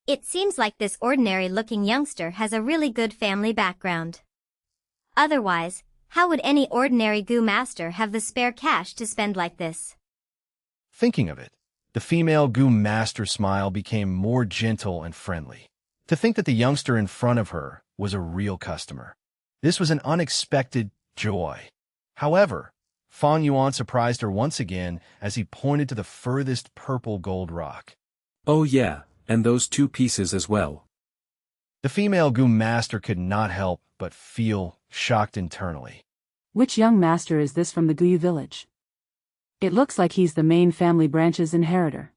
It seems like this ordinary-looking youngster has a really good family background. Otherwise, how would any ordinary Gu Master have the spare cash to spend like this? Thinking of it, the female Gu Master smile became more gentle and friendly. To think that the youngster in front of her was a real customer. This was an unexpected joy. However, Fang Yuan surprised her once again as he pointed to the furthest purple gold rock. Oh yeah, and those 2 pieces as well. The female Gu Master could not help but feel shocked internally. Which young master is this from the Guyu village? It looks like he's the main family branch's inheritor.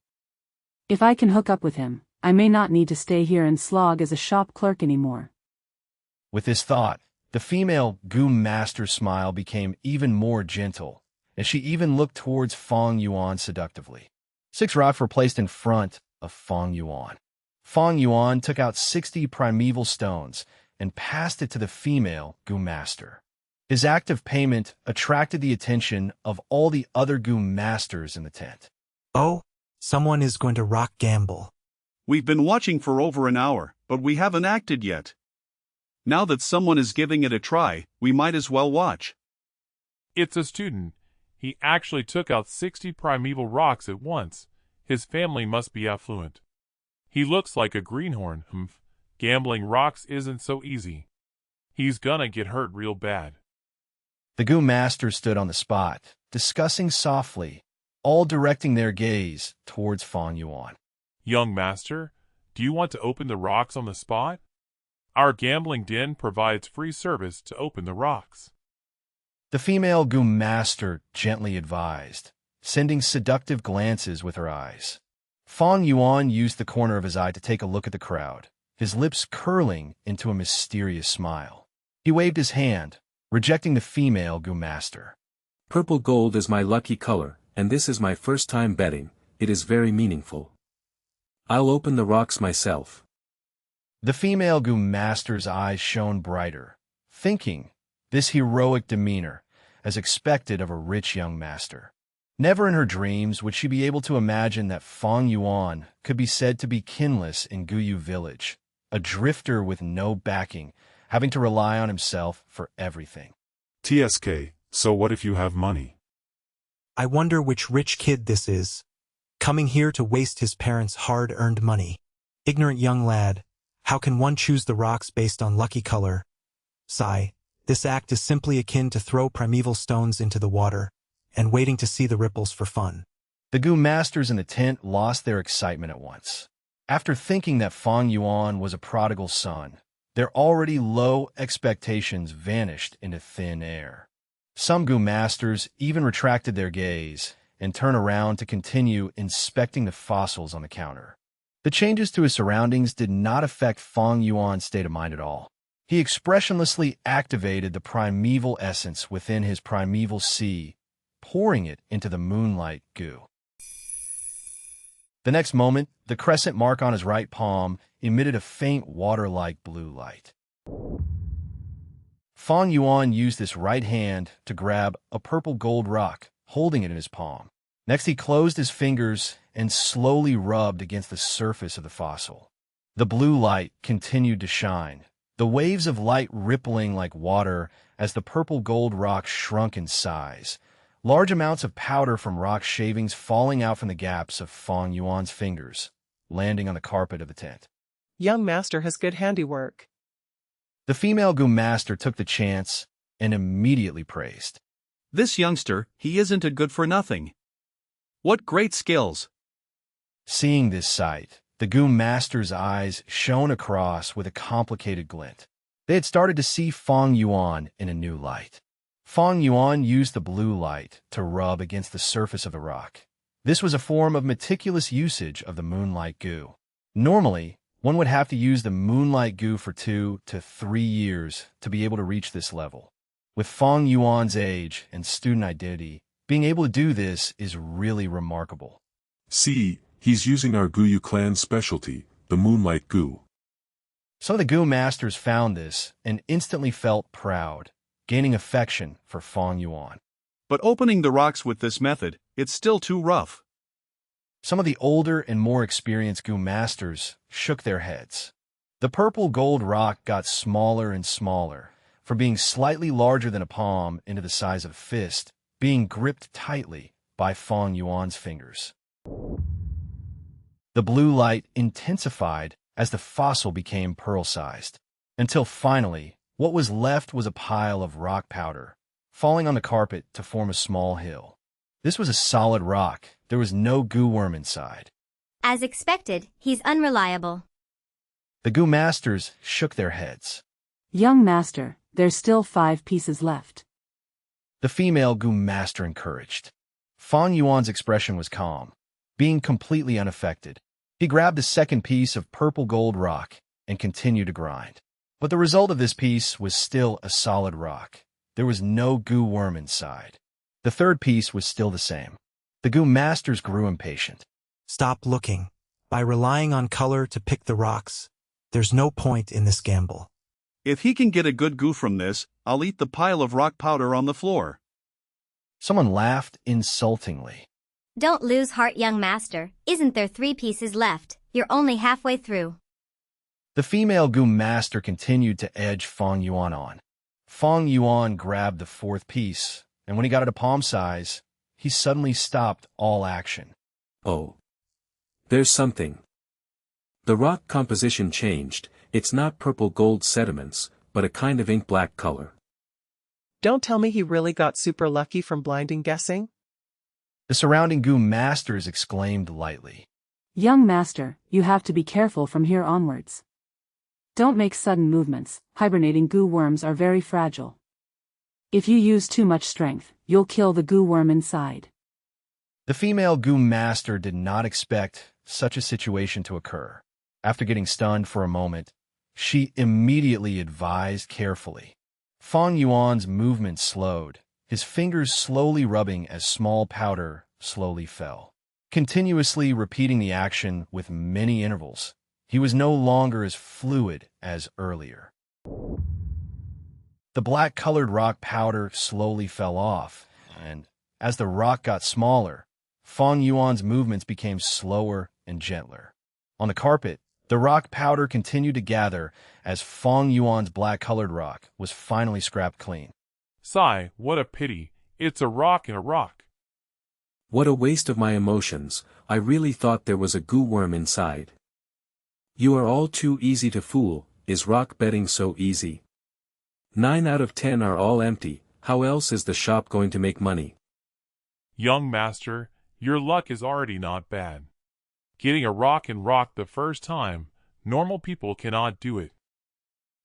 If I can hook up with him, I may not need to stay here and slog as a shop clerk anymore. With this thought, the female Gu Master's smile became even more gentle, and she even looked towards Fang Yuan seductively. 6 rocks were placed in front of Fang Yuan. Fang Yuan took out 60 primeval stones and passed it to the female Gu Master. His act of payment attracted the attention of all the other Gu Masters in the tent. Oh, someone is going to rock gamble. We've been watching for over an hour, but we haven't acted yet. Now that someone is giving it a try, we might as well watch. It's a student. He actually took out 60 primeval rocks at once. His family must be affluent. He looks like a greenhorn. Gambling rocks isn't so easy. He's gonna get hurt real bad. The Gu Master stood on the spot, discussing softly, all directing their gaze towards Fang Yuan. Young master, do you want to open the rocks on the spot? Our gambling den provides free service to open the rocks. The female Gu Master gently advised, sending seductive glances with her eyes. Fang Yuan used the corner of his eye to take a look at the crowd, his lips curling into a mysterious smile. He waved his hand, rejecting the female Gu Master. Purple gold is my lucky color, and this is my first time betting. It is very meaningful. I'll open the rocks myself. The female Gu Master's eyes shone brighter, thinking this heroic demeanor as expected of a rich young master. Never in her dreams would she be able to imagine that Fang Yuan could be said to be kinless in Guyu village, a drifter with no backing, having to rely on himself for everything. TSK, so what if you have money? I wonder which rich kid this is, coming here to waste his parents' hard-earned money. Ignorant young lad, how can one choose the rocks based on lucky color? Sigh, this act is simply akin to throw primeval stones into the water, and waiting to see the ripples for fun. The Gu Masters in the tent lost their excitement at once. After thinking that Fang Yuan was a prodigal son, their already low expectations vanished into thin air. Some Gu Masters even retracted their gaze and turned around to continue inspecting the fossils on the counter. The changes to his surroundings did not affect Fang Yuan's state of mind at all. He expressionlessly activated the primeval essence within his primeval sea, pouring it into the moonlight goo. The next moment, the crescent mark on his right palm emitted a faint water-like blue light. Fang Yuan used this right hand to grab a purple gold rock, holding it in his palm. Next, he closed his fingers and slowly rubbed against the surface of the fossil. The blue light continued to shine, the waves of light rippling like water as the purple gold rock shrunk in size, large amounts of powder from rock shavings falling out from the gaps of Fang Yuan's fingers, landing on the carpet of the tent. Young master has good handiwork. The female Gu Master took the chance and immediately praised. This youngster, he isn't a good for nothing. What great skills! Seeing this sight, the Gu Master's eyes shone across with a complicated glint. They had started to see Fang Yuan in a new light. Fang Yuan used the blue light to rub against the surface of the rock. This was a form of meticulous usage of the moonlight goo. Normally, one would have to use the moonlight goo for 2 to 3 years to be able to reach this level. With Fang Yuan's age and student identity, being able to do this is really remarkable. See, he's using our Guyu clan's specialty, the moonlight goo. Some of the Gu Masters found this and instantly felt proud, gaining affection for Fang Yuan. But opening the rocks with this method, it's still too rough. Some of the older and more experienced Gu Masters shook their heads. The purple gold rock got smaller and smaller, from being slightly larger than a palm into the size of a fist, being gripped tightly by Fang Yuan's fingers. The blue light intensified as the fossil became pearl-sized, until finally, what was left was a pile of rock powder, falling on the carpet to form a small hill. This was a solid rock. There was no goo worm inside. As expected, he's unreliable. The Gu Masters shook their heads. Young master, there's still 5 pieces left. The female Gu Master encouraged. Fang Yuan's expression was calm, being completely unaffected. He grabbed the second piece of purple gold rock and continued to grind. But the result of this piece was still a solid rock. There was no goo worm inside. The third piece was still the same. The Gu Masters grew impatient. Stop looking. By relying on color to pick the rocks, there's no point in this gamble. If he can get a good goo from this, I'll eat the pile of rock powder on the floor. Someone laughed insultingly. Don't lose heart, young master. Isn't there 3 pieces left? You're only halfway through. The female Gu Master continued to edge Fang Yuan on. Fang Yuan grabbed the 4th piece, and when he got it a palm size, he suddenly stopped all action. Oh. There's something. The rock composition changed. It's not purple gold sediments, but a kind of ink black color. Don't tell me he really got super lucky from blinding guessing? The surrounding Gu Masters exclaimed lightly. Young master, you have to be careful from here onwards. Don't make sudden movements. Hibernating goo worms are very fragile. If you use too much strength, you'll kill the goo worm inside. The female Goo Master did not expect such a situation to occur. After getting stunned for a moment, she immediately advised carefully. Fang Yuan's movement slowed, his fingers slowly rubbing as small powder slowly fell. Continuously repeating the action with many intervals, he was no longer as fluid as earlier. The black-colored rock powder slowly fell off, and as the rock got smaller, Fang Yuan's movements became slower and gentler. On the carpet, the rock powder continued to gather as Fang Yuan's black-colored rock was finally scrapped clean. Sigh, what a pity. It's a rock in a rock. What a waste of my emotions. I really thought there was a goo worm inside. You are all too easy to fool. Is rock betting so easy? 9 out of 10 are all empty. How else is the shop going to make money? Young master, your luck is already not bad. Getting a rock in rock the first time, normal people cannot do it.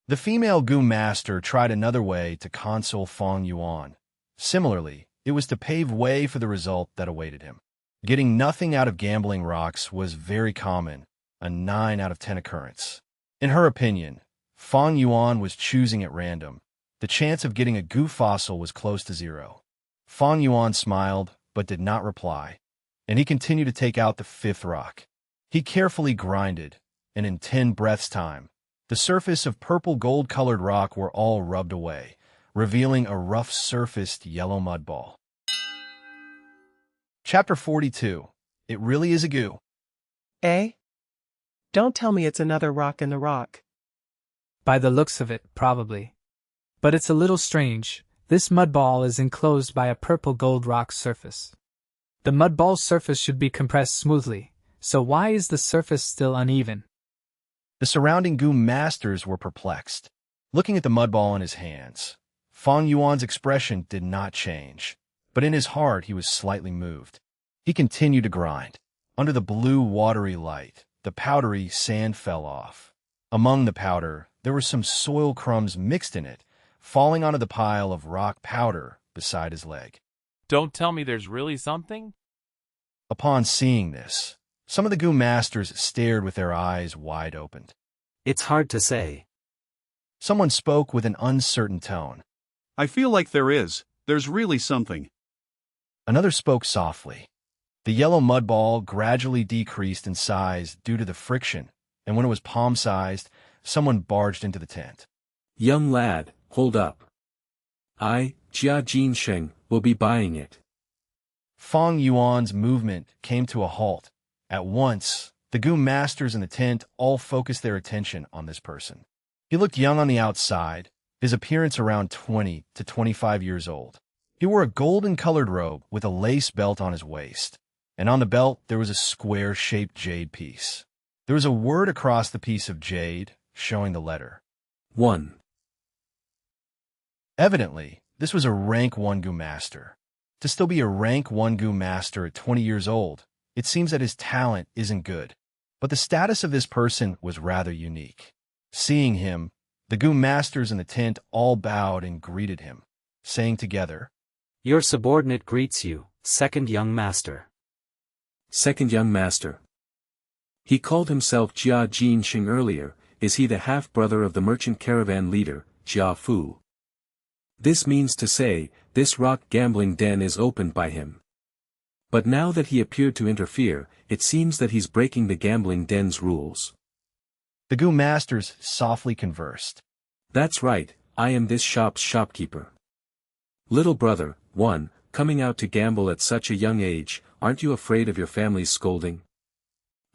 The female Goo Master tried another way to console Fang Yuan. Similarly, it was to pave way for the result that awaited him. Getting nothing out of gambling rocks was very common, a 9 out of 10 occurrence. In her opinion, Fang Yuan was choosing at random. The chance of getting a goo fossil was close to 0. Fang Yuan smiled, but did not reply, and he continued to take out the 5th rock. He carefully grinded, and in 10 breaths' time, the surface of purple gold-colored rock were all rubbed away, revealing a rough-surfaced yellow mud ball. Chapter 42. It really is a goo. Eh? Don't tell me it's another rock in the rock. By the looks of it, probably. But it's a little strange. This mud ball is enclosed by a purple gold rock surface. The mud ball's surface should be compressed smoothly, so why is the surface still uneven? The surrounding Goo Masters were perplexed. Looking at the mud ball in his hands, Fang Yuan's expression did not change, but in his heart he was slightly moved. He continued to grind. Under the blue watery light, the powdery sand fell off. Among the powder, there were some soil crumbs mixed in it, falling onto the pile of rock powder beside his leg. Don't tell me there's really something? Upon seeing this, some of the Goo Masters stared with their eyes wide open. It's hard to say. Someone spoke with an uncertain tone. I feel like there is. There's really something. Another spoke softly. The yellow mud ball gradually decreased in size due to the friction, and when it was palm-sized, someone barged into the tent. Young lad, hold up. I, Jia Jin Sheng, will be buying it. Fang Yuan's movement came to a halt. At once, the Goo Masters in the tent all focused their attention on this person. He looked young on the outside, his appearance around 20 to 25 years old. He wore a golden-colored robe with a lace belt on his waist, and on the belt there was a square-shaped jade piece. There was a word across the piece of jade, showing the letter 1. Evidently, this was a rank 1 Goo Master. To still be a rank 1 Goo Master at 20 years old, it seems that his talent isn't good. But the status of this person was rather unique. Seeing him, the Goo Masters in the tent all bowed and greeted him, saying together, Your subordinate greets you, second young master. Second young master. He called himself Jia Jin Sheng earlier. Is he the half-brother of the merchant caravan leader, Jia Fu? This means to say, this rock gambling den is opened by him. But now that he appeared to interfere, it seems that he's breaking the gambling den's rules. The Goo Masters softly conversed. That's right, I am this shop's shopkeeper. Little brother, 1, coming out to gamble at such a young age, aren't you afraid of your family's scolding?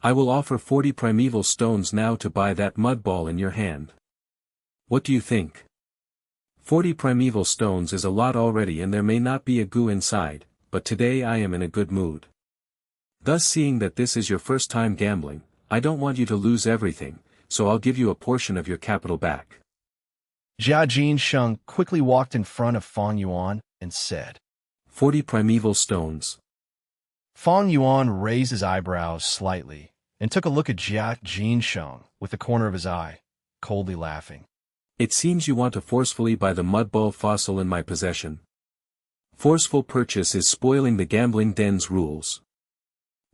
I will offer 40 primeval stones now to buy that mud ball in your hand. What do you think? 40 primeval stones is a lot already, and there may not be a goo inside, but today I am in a good mood. Thus, seeing that this is your first time gambling, I don't want you to lose everything, so I'll give you a portion of your capital back. Jia Jin Sheng quickly walked in front of Fang Yuan and said, 40 primeval stones. Fang Yuan raised his eyebrows slightly and took a look at Jia Jin Sheng with the corner of his eye, coldly laughing. It seems you want to forcefully buy the mud ball fossil in my possession. Forceful purchase is spoiling the gambling den's rules.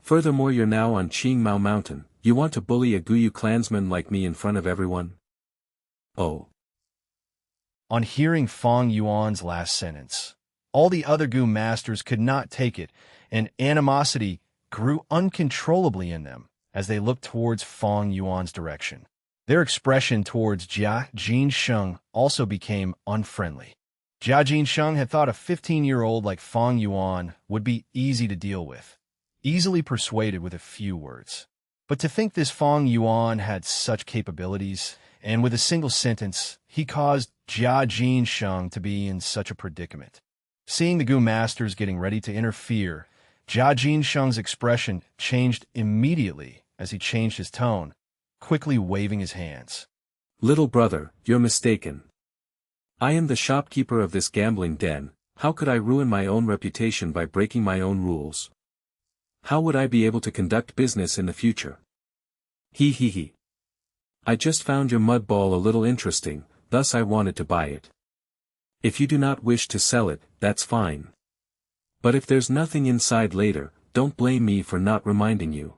Furthermore, you're now on Qing Mao Mountain. You want to bully a Guyu clansman like me in front of everyone? Oh. On hearing Fang Yuan's last sentence, all the other Gu masters could not take it, and animosity grew uncontrollably in them as they looked towards Fang Yuan's direction. Their expression towards Jia Jin Sheng also became unfriendly. Jia Jin Sheng had thought a 15-year-old like Fang Yuan would be easy to deal with, easily persuaded with a few words. But to think this Fang Yuan had such capabilities, and with a single sentence, he caused Jia Jin Sheng to be in such a predicament. Seeing the Gu masters getting ready to interfere, Jia Jin Sheng's expression changed immediately as he changed his tone, quickly waving his hands. Little brother, you're mistaken. I am the shopkeeper of this gambling den. How could I ruin my own reputation by breaking my own rules? How would I be able to conduct business in the future? He. I just found your mud ball a little interesting, thus I wanted to buy it. If you do not wish to sell it, that's fine. But if there's nothing inside later, don't blame me for not reminding you.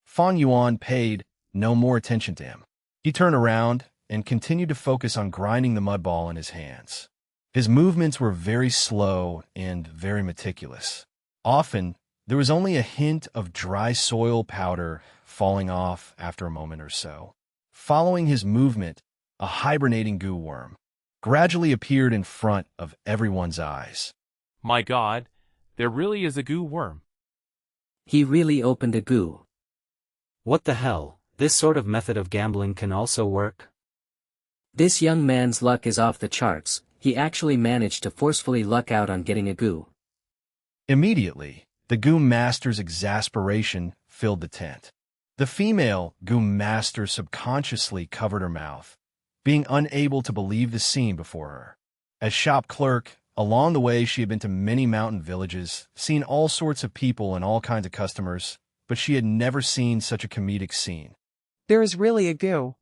Fang Yuan paid no more attention to him. He turned around and continued to focus on grinding the mud ball in his hands. His movements were very slow and very meticulous. Often, there was only a hint of dry soil powder falling off after a moment or so. Following his movement, a hibernating goo worm gradually appeared in front of everyone's eyes. My God, there really is a goo worm. He really opened a goo. What the hell, this sort of method of gambling can also work? This young man's luck is off the charts. He actually managed to forcefully luck out on getting a goo. Immediately, the Goo Master's exasperation filled the tent. The female Goo Master subconsciously covered her mouth, being unable to believe the scene before her. As shop clerk, along the way she had been to many mountain villages, seen all sorts of people and all kinds of customers, but she had never seen such a comedic scene. There is really a goo.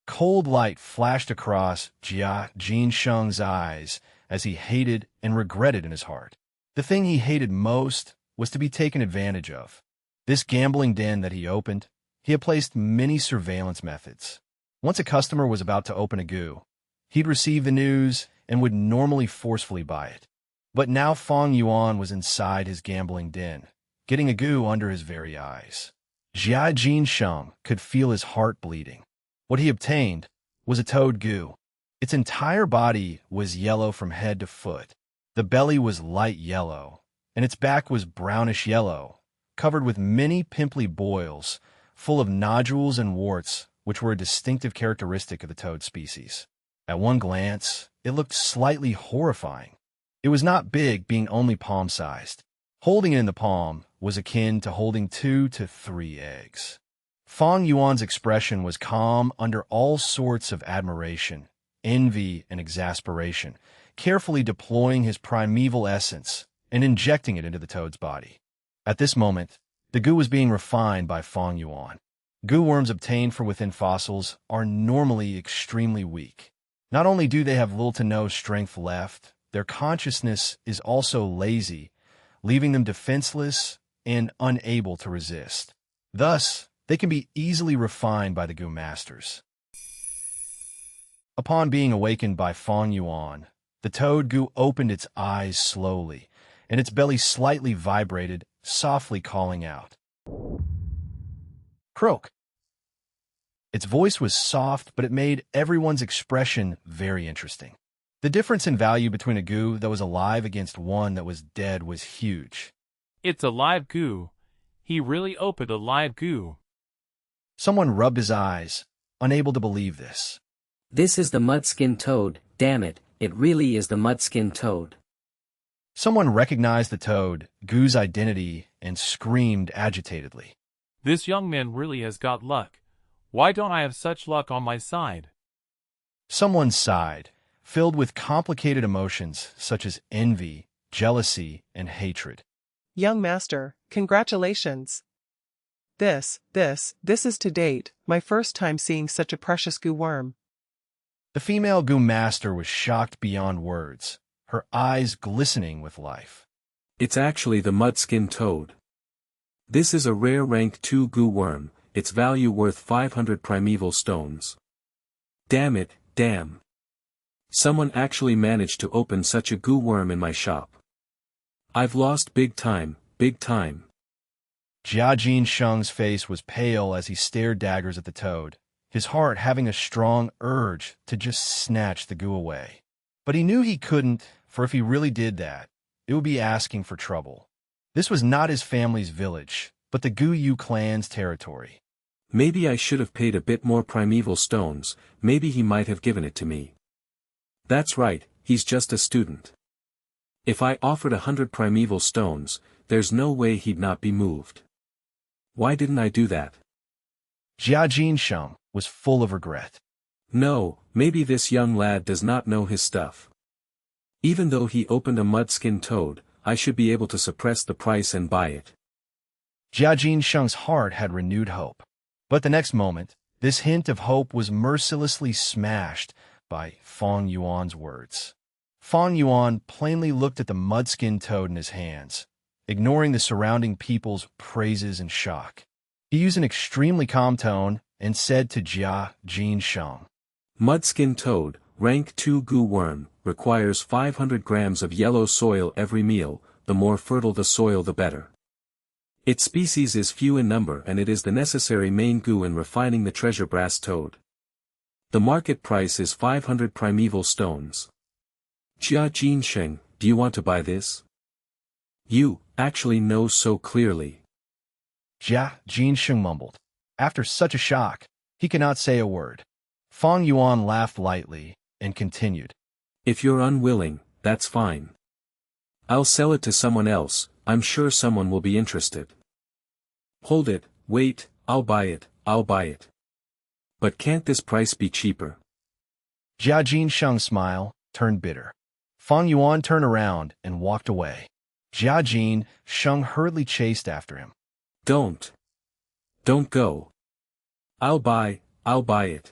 Cold light flashed across Jia Jin Sheng's eyes as he hated and regretted in his heart. The thing he hated most was to be taken advantage of. This gambling den that he opened, he had placed many surveillance methods. Once a customer was about to open a goo, he'd receive the news and would normally forcefully buy it. But now Fang Yuan was inside his gambling den, getting a goo under his very eyes. Jia Jin Sheng could feel his heart bleeding. What he obtained was a toad goo. Its entire body was yellow from head to foot. The belly was light yellow, and its back was brownish yellow, covered with many pimply boils, full of nodules and warts, which were a distinctive characteristic of the toad species. At one glance, it looked slightly horrifying. It was not big, being only palm-sized. Holding it in the palm was akin to holding 2 to 3 eggs. Fang Yuan's expression was calm under all sorts of admiration, envy, and exasperation, carefully deploying his primeval essence and injecting it into the toad's body. At this moment, the goo was being refined by Fang Yuan. Goo worms obtained from within fossils are normally extremely weak. Not only do they have little to no strength left, their consciousness is also lazy, leaving them defenseless and unable to resist. Thus, they can be easily refined by the Goo Masters. Upon being awakened by Fang Yuan, the toad goo opened its eyes slowly, and its belly slightly vibrated, softly calling out. Croak! Its voice was soft, but it made everyone's expression very interesting. The difference in value between a goo that was alive against one that was dead was huge. It's a live goo. He really opened a live goo. Someone rubbed his eyes, unable to believe this. This is the mudskin toad, damn it, it really is the mudskin toad. Someone recognized the toad, Goo's identity, and screamed agitatedly. This young man really has got luck. Why don't I have such luck on my side? Someone sighed, filled with complicated emotions such as envy, jealousy, and hatred. Young master, congratulations. This is to date my first time seeing such a precious goo worm. The female Goo Master was shocked beyond words. her eyes glistening with life. It's actually the mud-skin toad. This is a rare rank 2 goo worm, its value worth 500 primeval stones. Damn it, damn. Someone actually managed to open such a goo worm in my shop. I've lost big time, big time. Jia Jin Sheng's face was pale as he stared daggers at the toad, his heart having a strong urge to just snatch the goo away. But he knew he couldn't, for if he really did that, it would be asking for trouble. This was not his family's village, but the Guyu clan's territory. Maybe I should have paid a bit more primeval stones, maybe he might have given it to me. That's right, he's just a student. If I offered 100 primeval stones, there's no way he'd not be moved. Why didn't I do that? Jia Jin Sheng was full of regret. No, maybe this young lad does not know his stuff. Even though he opened a mud-skin toad, I should be able to suppress the price and buy it. Jia Jin Sheng's heart had renewed hope. But the next moment, this hint of hope was mercilessly smashed by Fang Yuan's words. Fang Yuan plainly looked at the mud-skin toad in his hands, ignoring the surrounding people's praises and shock. He used an extremely calm tone and said to Jia Jin Sheng, Mud-skin toad, rank 2 goo worm, requires 500 grams of yellow soil every meal, the more fertile the soil the better. Its species is few in number and it is the necessary main goo in refining the treasure brass toad. The market price is 500 primeval stones. Jia Jin Sheng, do you want to buy this? You actually know so clearly. Jia Jin Sheng mumbled. After such a shock, he could not say a word. Fang Yuan laughed lightly and continued. If you're unwilling, that's fine. I'll sell it to someone else, I'm sure someone will be interested. Hold it, wait, I'll buy it, I'll buy it. But can't this price be cheaper? Jia Jin Sheng's smile turned bitter. Fang Yuan turned around and walked away. Jia Jin Sheng hurriedly chased after him. Don't go. I'll buy it.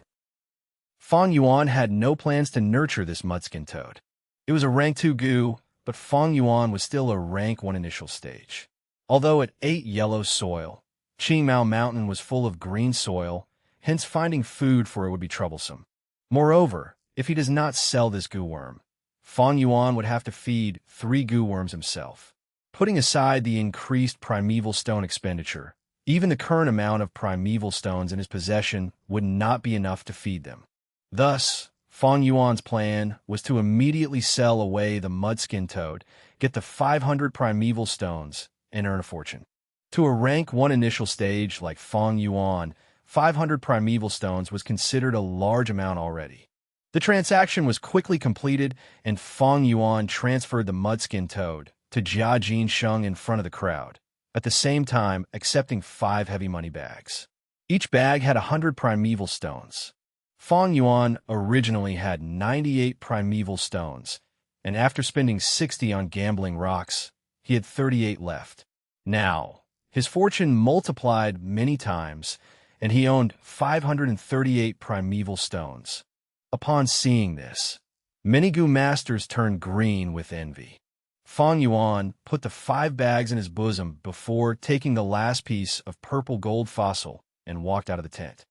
Fang Yuan had no plans to nurture this mudskin toad. It was a rank 2 goo, but Fang Yuan was still a rank 1 initial stage. Although it ate yellow soil, Qingmao Mountain was full of green soil, hence finding food for it would be troublesome. Moreover, if he does not sell this goo worm, Fang Yuan would have to feed 3 goo worms himself. Putting aside the increased primeval stone expenditure, even the current amount of primeval stones in his possession would not be enough to feed them. Thus, Fang Yuan's plan was to immediately sell away the mudskin toad, get the 500 primeval stones, and earn a fortune. To a rank 1 initial stage like Fang Yuan, 500 primeval stones was considered a large amount already. The transaction was quickly completed, and Fang Yuan transferred the mudskin toad to Jia Jin Sheng in front of the crowd, at the same time accepting 5 heavy money bags. Each bag had 100 primeval stones. Fang Yuan originally had 98 primeval stones, and after spending 60 on gambling rocks, he had 38 left. Now, his fortune multiplied many times, and he owned 538 primeval stones. Upon seeing this, many goo masters turned green with envy. Fang Yuan put the 5 bags in his bosom before taking the last piece of purple gold fossil and walked out of the tent.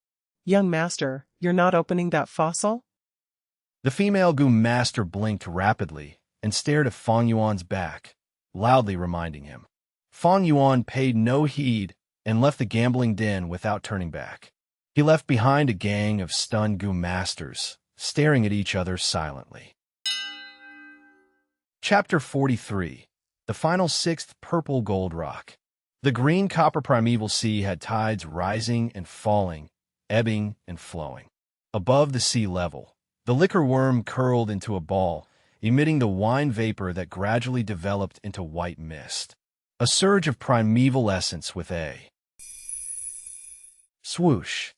Young master, you're not opening that fossil? The female goo master blinked rapidly and stared at Fang Yuan's back, loudly reminding him. Fang Yuan paid no heed and left the gambling den without turning back. He left behind a gang of stunned goo masters, staring at each other silently. Chapter 43. The final 6th Purple Gold Rock. The green copper primeval sea had tides rising and falling, ebbing and flowing. Above the sea level, the liquor worm curled into a ball, emitting the wine vapor that gradually developed into white mist. A surge of primeval essence with a swoosh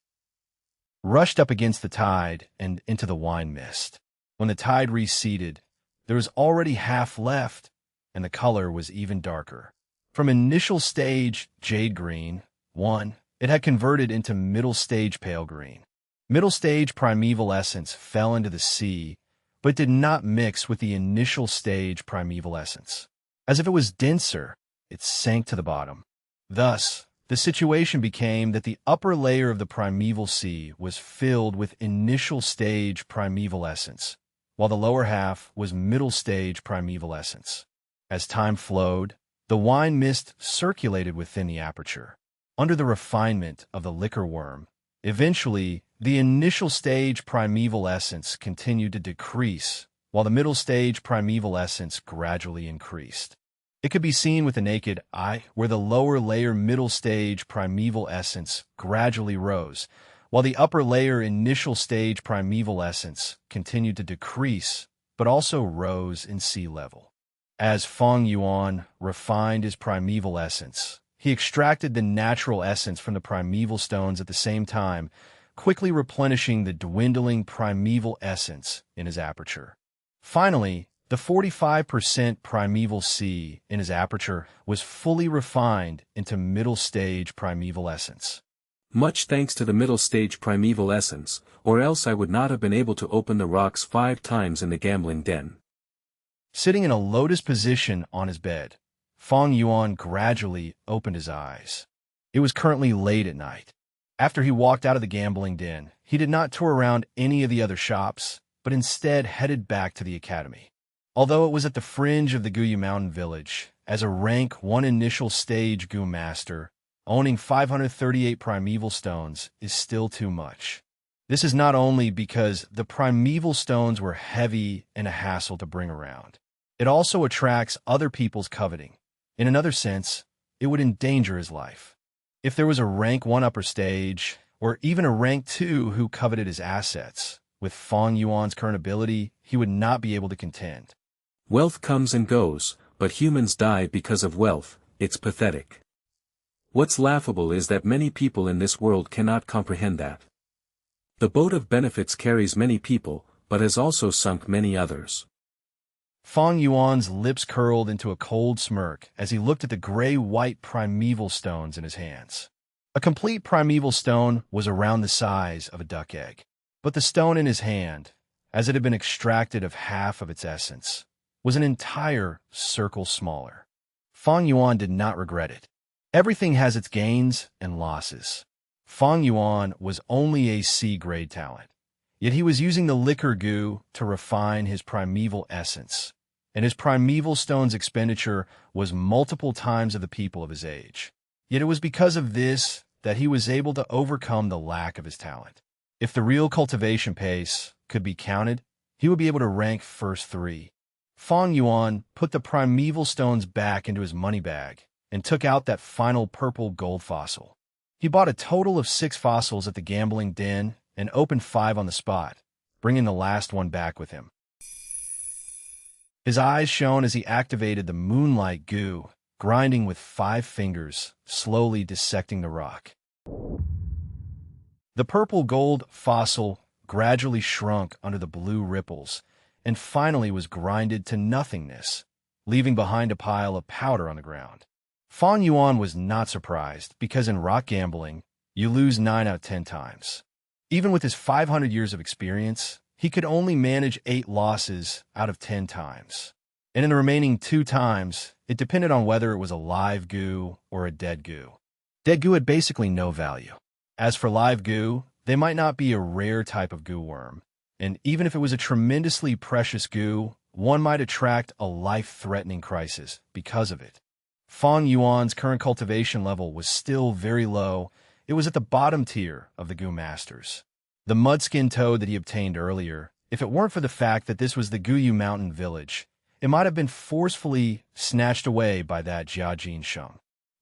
rushed up against the tide and into the wine mist. When the tide receded, there was already half left, and the color was even darker. From initial stage jade green, 1, it had converted into middle stage pale green. Middle stage primeval essence fell into the sea, but did not mix with the initial stage primeval essence. As if it was denser, it sank to the bottom. Thus, the situation became that the upper layer of the primeval sea was filled with initial stage primeval essence, while the lower half was middle stage primeval essence. As time flowed, the wine mist circulated within the aperture. Under the refinement of the liquor worm, eventually, the initial stage primeval essence continued to decrease, while the middle stage primeval essence gradually increased. It could be seen with the naked eye, where the lower layer middle stage primeval essence gradually rose, while the upper layer initial stage primeval essence continued to decrease, but also rose in sea level. As Fang Yuan refined his primeval essence, he extracted the natural essence from the primeval stones at the same time, quickly replenishing the dwindling primeval essence in his aperture. Finally, the 45% primeval sea in his aperture was fully refined into middle stage primeval essence. Much thanks to the middle stage primeval essence, or else I would not have been able to open the rocks 5 times in the gambling den. Sitting in a lotus position on his bed, Fang Yuan gradually opened his eyes. It was currently late at night. After he walked out of the gambling den, he did not tour around any of the other shops, but instead headed back to the academy. Although it was at the fringe of the Guyu Mountain village, as a rank 1 initial stage Gu master, owning 538 primeval stones is still too much. This is not only because the primeval stones were heavy and a hassle to bring around. It also attracts other people's coveting. In another sense, it would endanger his life. If there was a rank 1 upper stage, or even a rank 2 who coveted his assets, with Fang Yuan's current ability, he would not be able to contend. Wealth comes and goes, but humans die because of wealth. It's pathetic. What's laughable is that many people in this world cannot comprehend that. The boat of benefits carries many people, but has also sunk many others. Fang Yuan's lips curled into a cold smirk as he looked at the gray-white primeval stones in his hands. A complete primeval stone was around the size of a duck egg, but the stone in his hand, as it had been extracted of half of its essence, was an entire circle smaller. Fang Yuan did not regret it. Everything has its gains and losses. Fang Yuan was only a C-grade talent, yet he was using the liquor goo to refine his primeval essence, and his primeval stone's expenditure was multiple times of the people of his age. Yet it was because of this that he was able to overcome the lack of his talent. If the real cultivation pace could be counted, he would be able to rank first 3. Fang Yuan put the primeval stones back into his money bag and took out that final purple gold fossil. He bought a total of 6 fossils at the gambling den and opened 5 on the spot, bringing the last one back with him. His eyes shone as he activated the moonlight goo, grinding with 5 fingers, slowly dissecting the rock. The purple gold fossil gradually shrunk under the blue ripples, and finally was grinded to nothingness, leaving behind a pile of powder on the ground. Fang Yuan was not surprised, because in rock gambling, you lose 9 out of 10 times. Even with his 500 years of experience, he could only manage 8 losses out of 10 times. And in the remaining 2 times, it depended on whether it was a live goo or a dead goo. Dead goo had basically no value. As for live goo, they might not be a rare type of goo worm, and even if it was a tremendously precious goo, one might attract a life-threatening crisis because of it. Fang Yuan's current cultivation level was still very low. It was at the bottom tier of the goo masters. The mudskin toad that he obtained earlier, if it weren't for the fact that this was the Guyu Mountain village, it might have been forcefully snatched away by that Jia Jin Sheng.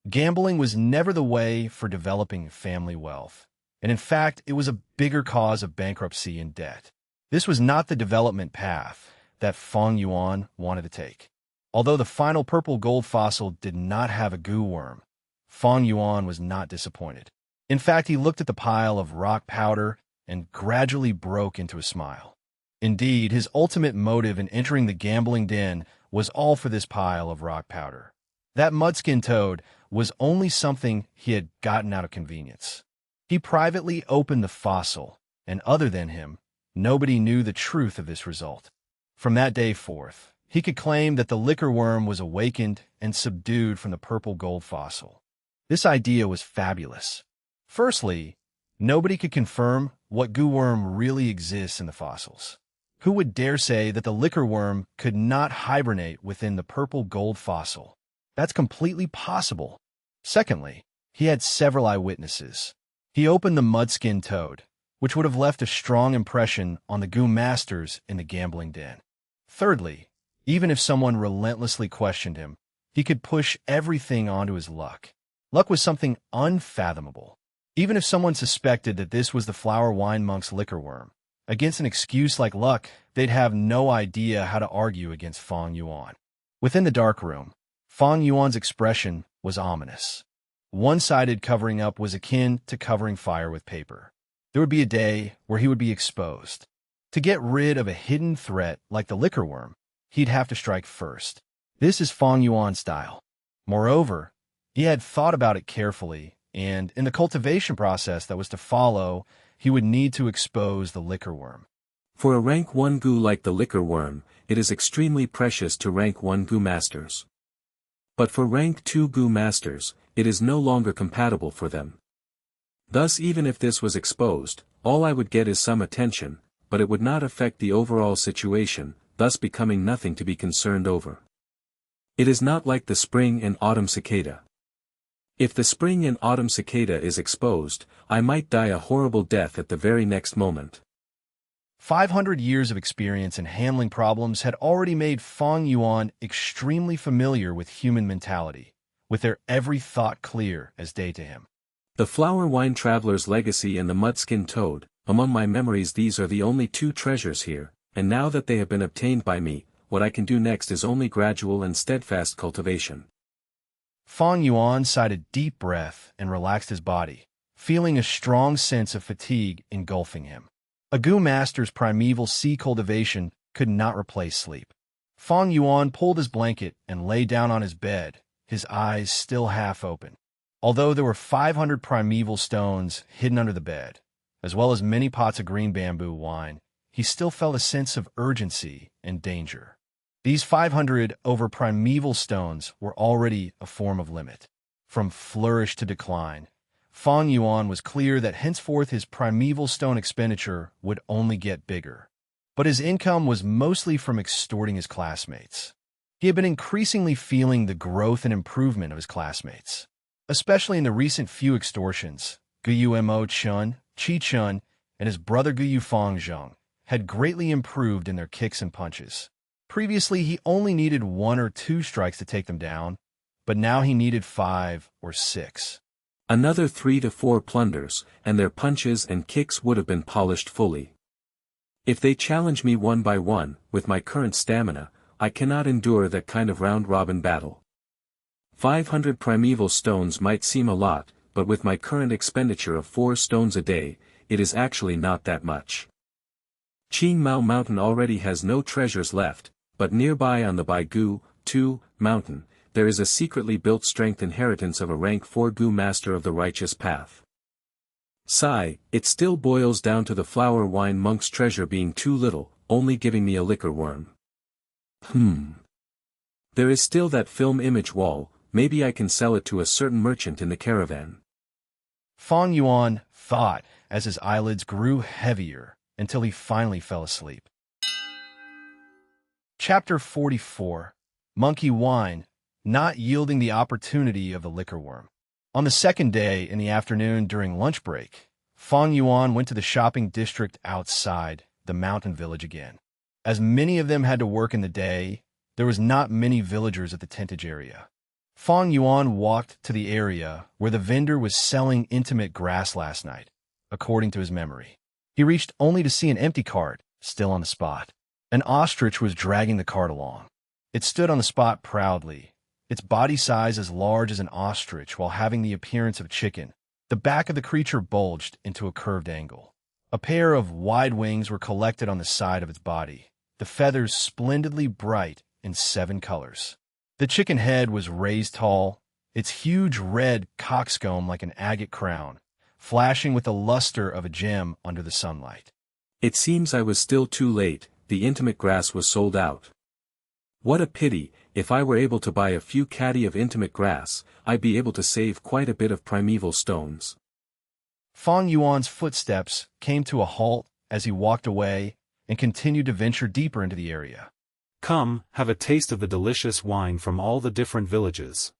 Gambling was never the way for developing family wealth, and in fact, it was a bigger cause of bankruptcy and debt. This was not the development path that Fang Yuan wanted to take. Although the final purple gold fossil did not have a goo worm, Fang Yuan was not disappointed. In fact, he looked at the pile of rock powder and gradually broke into a smile. Indeed, his ultimate motive in entering the gambling den was all for this pile of rock powder. That mudskin toad was only something he had gotten out of convenience. He privately opened the fossil, and other than him, nobody knew the truth of this result. From that day forth, he could claim that the liquor worm was awakened and subdued from the purple gold fossil. This idea was fabulous. Firstly, nobody could confirm what goo worm really exists in the fossils. Who would dare say that the liquor worm could not hibernate within the purple gold fossil? That's completely possible. Secondly, he had several eyewitnesses. He opened the mudskin toad, which would have left a strong impression on the goo masters in the gambling den. Thirdly, even if someone relentlessly questioned him, he could push everything onto his luck. Luck was something unfathomable. Even if someone suspected that this was the flower wine monk's liquor worm, against an excuse like luck, they'd have no idea how to argue against Fang Yuan. Within the dark room, Fang Yuan's expression was ominous. One-sided covering up was akin to covering fire with paper. There would be a day where he would be exposed. To get rid of a hidden threat like the liquor worm, he'd have to strike first. This is Fang Yuan's style. Moreover, he had thought about it carefully, and in the cultivation process that was to follow, he would need to expose the liquor worm. For a rank 1 goo like the liquor worm, it is extremely precious to rank 1 goo masters. But for rank 2 goo masters, it is no longer compatible for them. Thus even if this was exposed, all I would get is some attention, but it would not affect the overall situation, thus becoming nothing to be concerned over. It is not like the spring and autumn cicada. If the spring and autumn cicada is exposed, I might die a horrible death at the very next moment. 500 years of experience in handling problems had already made Fang Yuan extremely familiar with human mentality, with their every thought clear as day to him. The flower wine traveler's legacy and the mudskin toad, among my memories these are the only 2 treasures here, and now that they have been obtained by me, what I can do next is only gradual and steadfast cultivation. Fang Yuan sighed a deep breath and relaxed his body, feeling a strong sense of fatigue engulfing him. A goo master's primeval sea cultivation could not replace sleep. Fang Yuan pulled his blanket and lay down on his bed, his eyes still half open. Although there were 500 primeval stones hidden under the bed, as well as many pots of green bamboo wine, he still felt a sense of urgency and danger. These 500 over primeval stones were already a form of limit. From flourish to decline, Fang Yuan was clear that henceforth his primeval stone expenditure would only get bigger. But his income was mostly from extorting his classmates. He had been increasingly feeling the growth and improvement of his classmates, especially in the recent few extortions. Guyu Mo Chun, Chi Chun, and his brother Guyu Fang Zheng had greatly improved in their kicks and punches. Previously, he only needed 1 or 2 strikes to take them down, but now he needed 5 or 6. Another 3 to 4 plunders, and their punches and kicks would have been polished fully. If they challenge me one by one, with my current stamina, I cannot endure that kind of round-robin battle. 500 primeval stones might seem a lot, but with my current expenditure of 4 stones a day, it is actually not that much. Qing Mao Mountain already has no treasures left, but nearby on the Baigu, 2, mountain, there is a secretly built strength inheritance of a rank 4 goo master of the righteous path. Sigh, it still boils down to the flower wine monk's treasure being too little, only giving me a liquor worm. There is still that film image wall, maybe I can sell it to a certain merchant in the caravan. Fang Yuan thought as his eyelids grew heavier until he finally fell asleep. Chapter 44. Monkey Wine, not yielding the opportunity of the liquor worm. On the second day in the afternoon during lunch break, Fang Yuan went to the shopping district outside the mountain village again. As many of them had to work in the day, there was not many villagers at the tentage area. Fang Yuan walked to the area where the vendor was selling intimate grass last night, according to his memory. He reached only to see an empty cart, still on the spot. An ostrich was dragging the cart along. It stood on the spot proudly, its body size as large as an ostrich while having the appearance of chicken. The back of the creature bulged into a curved angle. A pair of wide wings were collected on the side of its body, the feathers splendidly bright in 7 colors. The chicken head was raised tall, its huge red coxcomb like an agate crown, flashing with the luster of a gem under the sunlight. It seems I was still too late. the intimate grass was sold out. What a pity, if I were able to buy a few caddy of intimate grass, I'd be able to save quite a bit of primeval stones. Fang Yuan's footsteps came to a halt as he walked away and continued to venture deeper into the area. Come, have a taste of the delicious wine from all the different villages.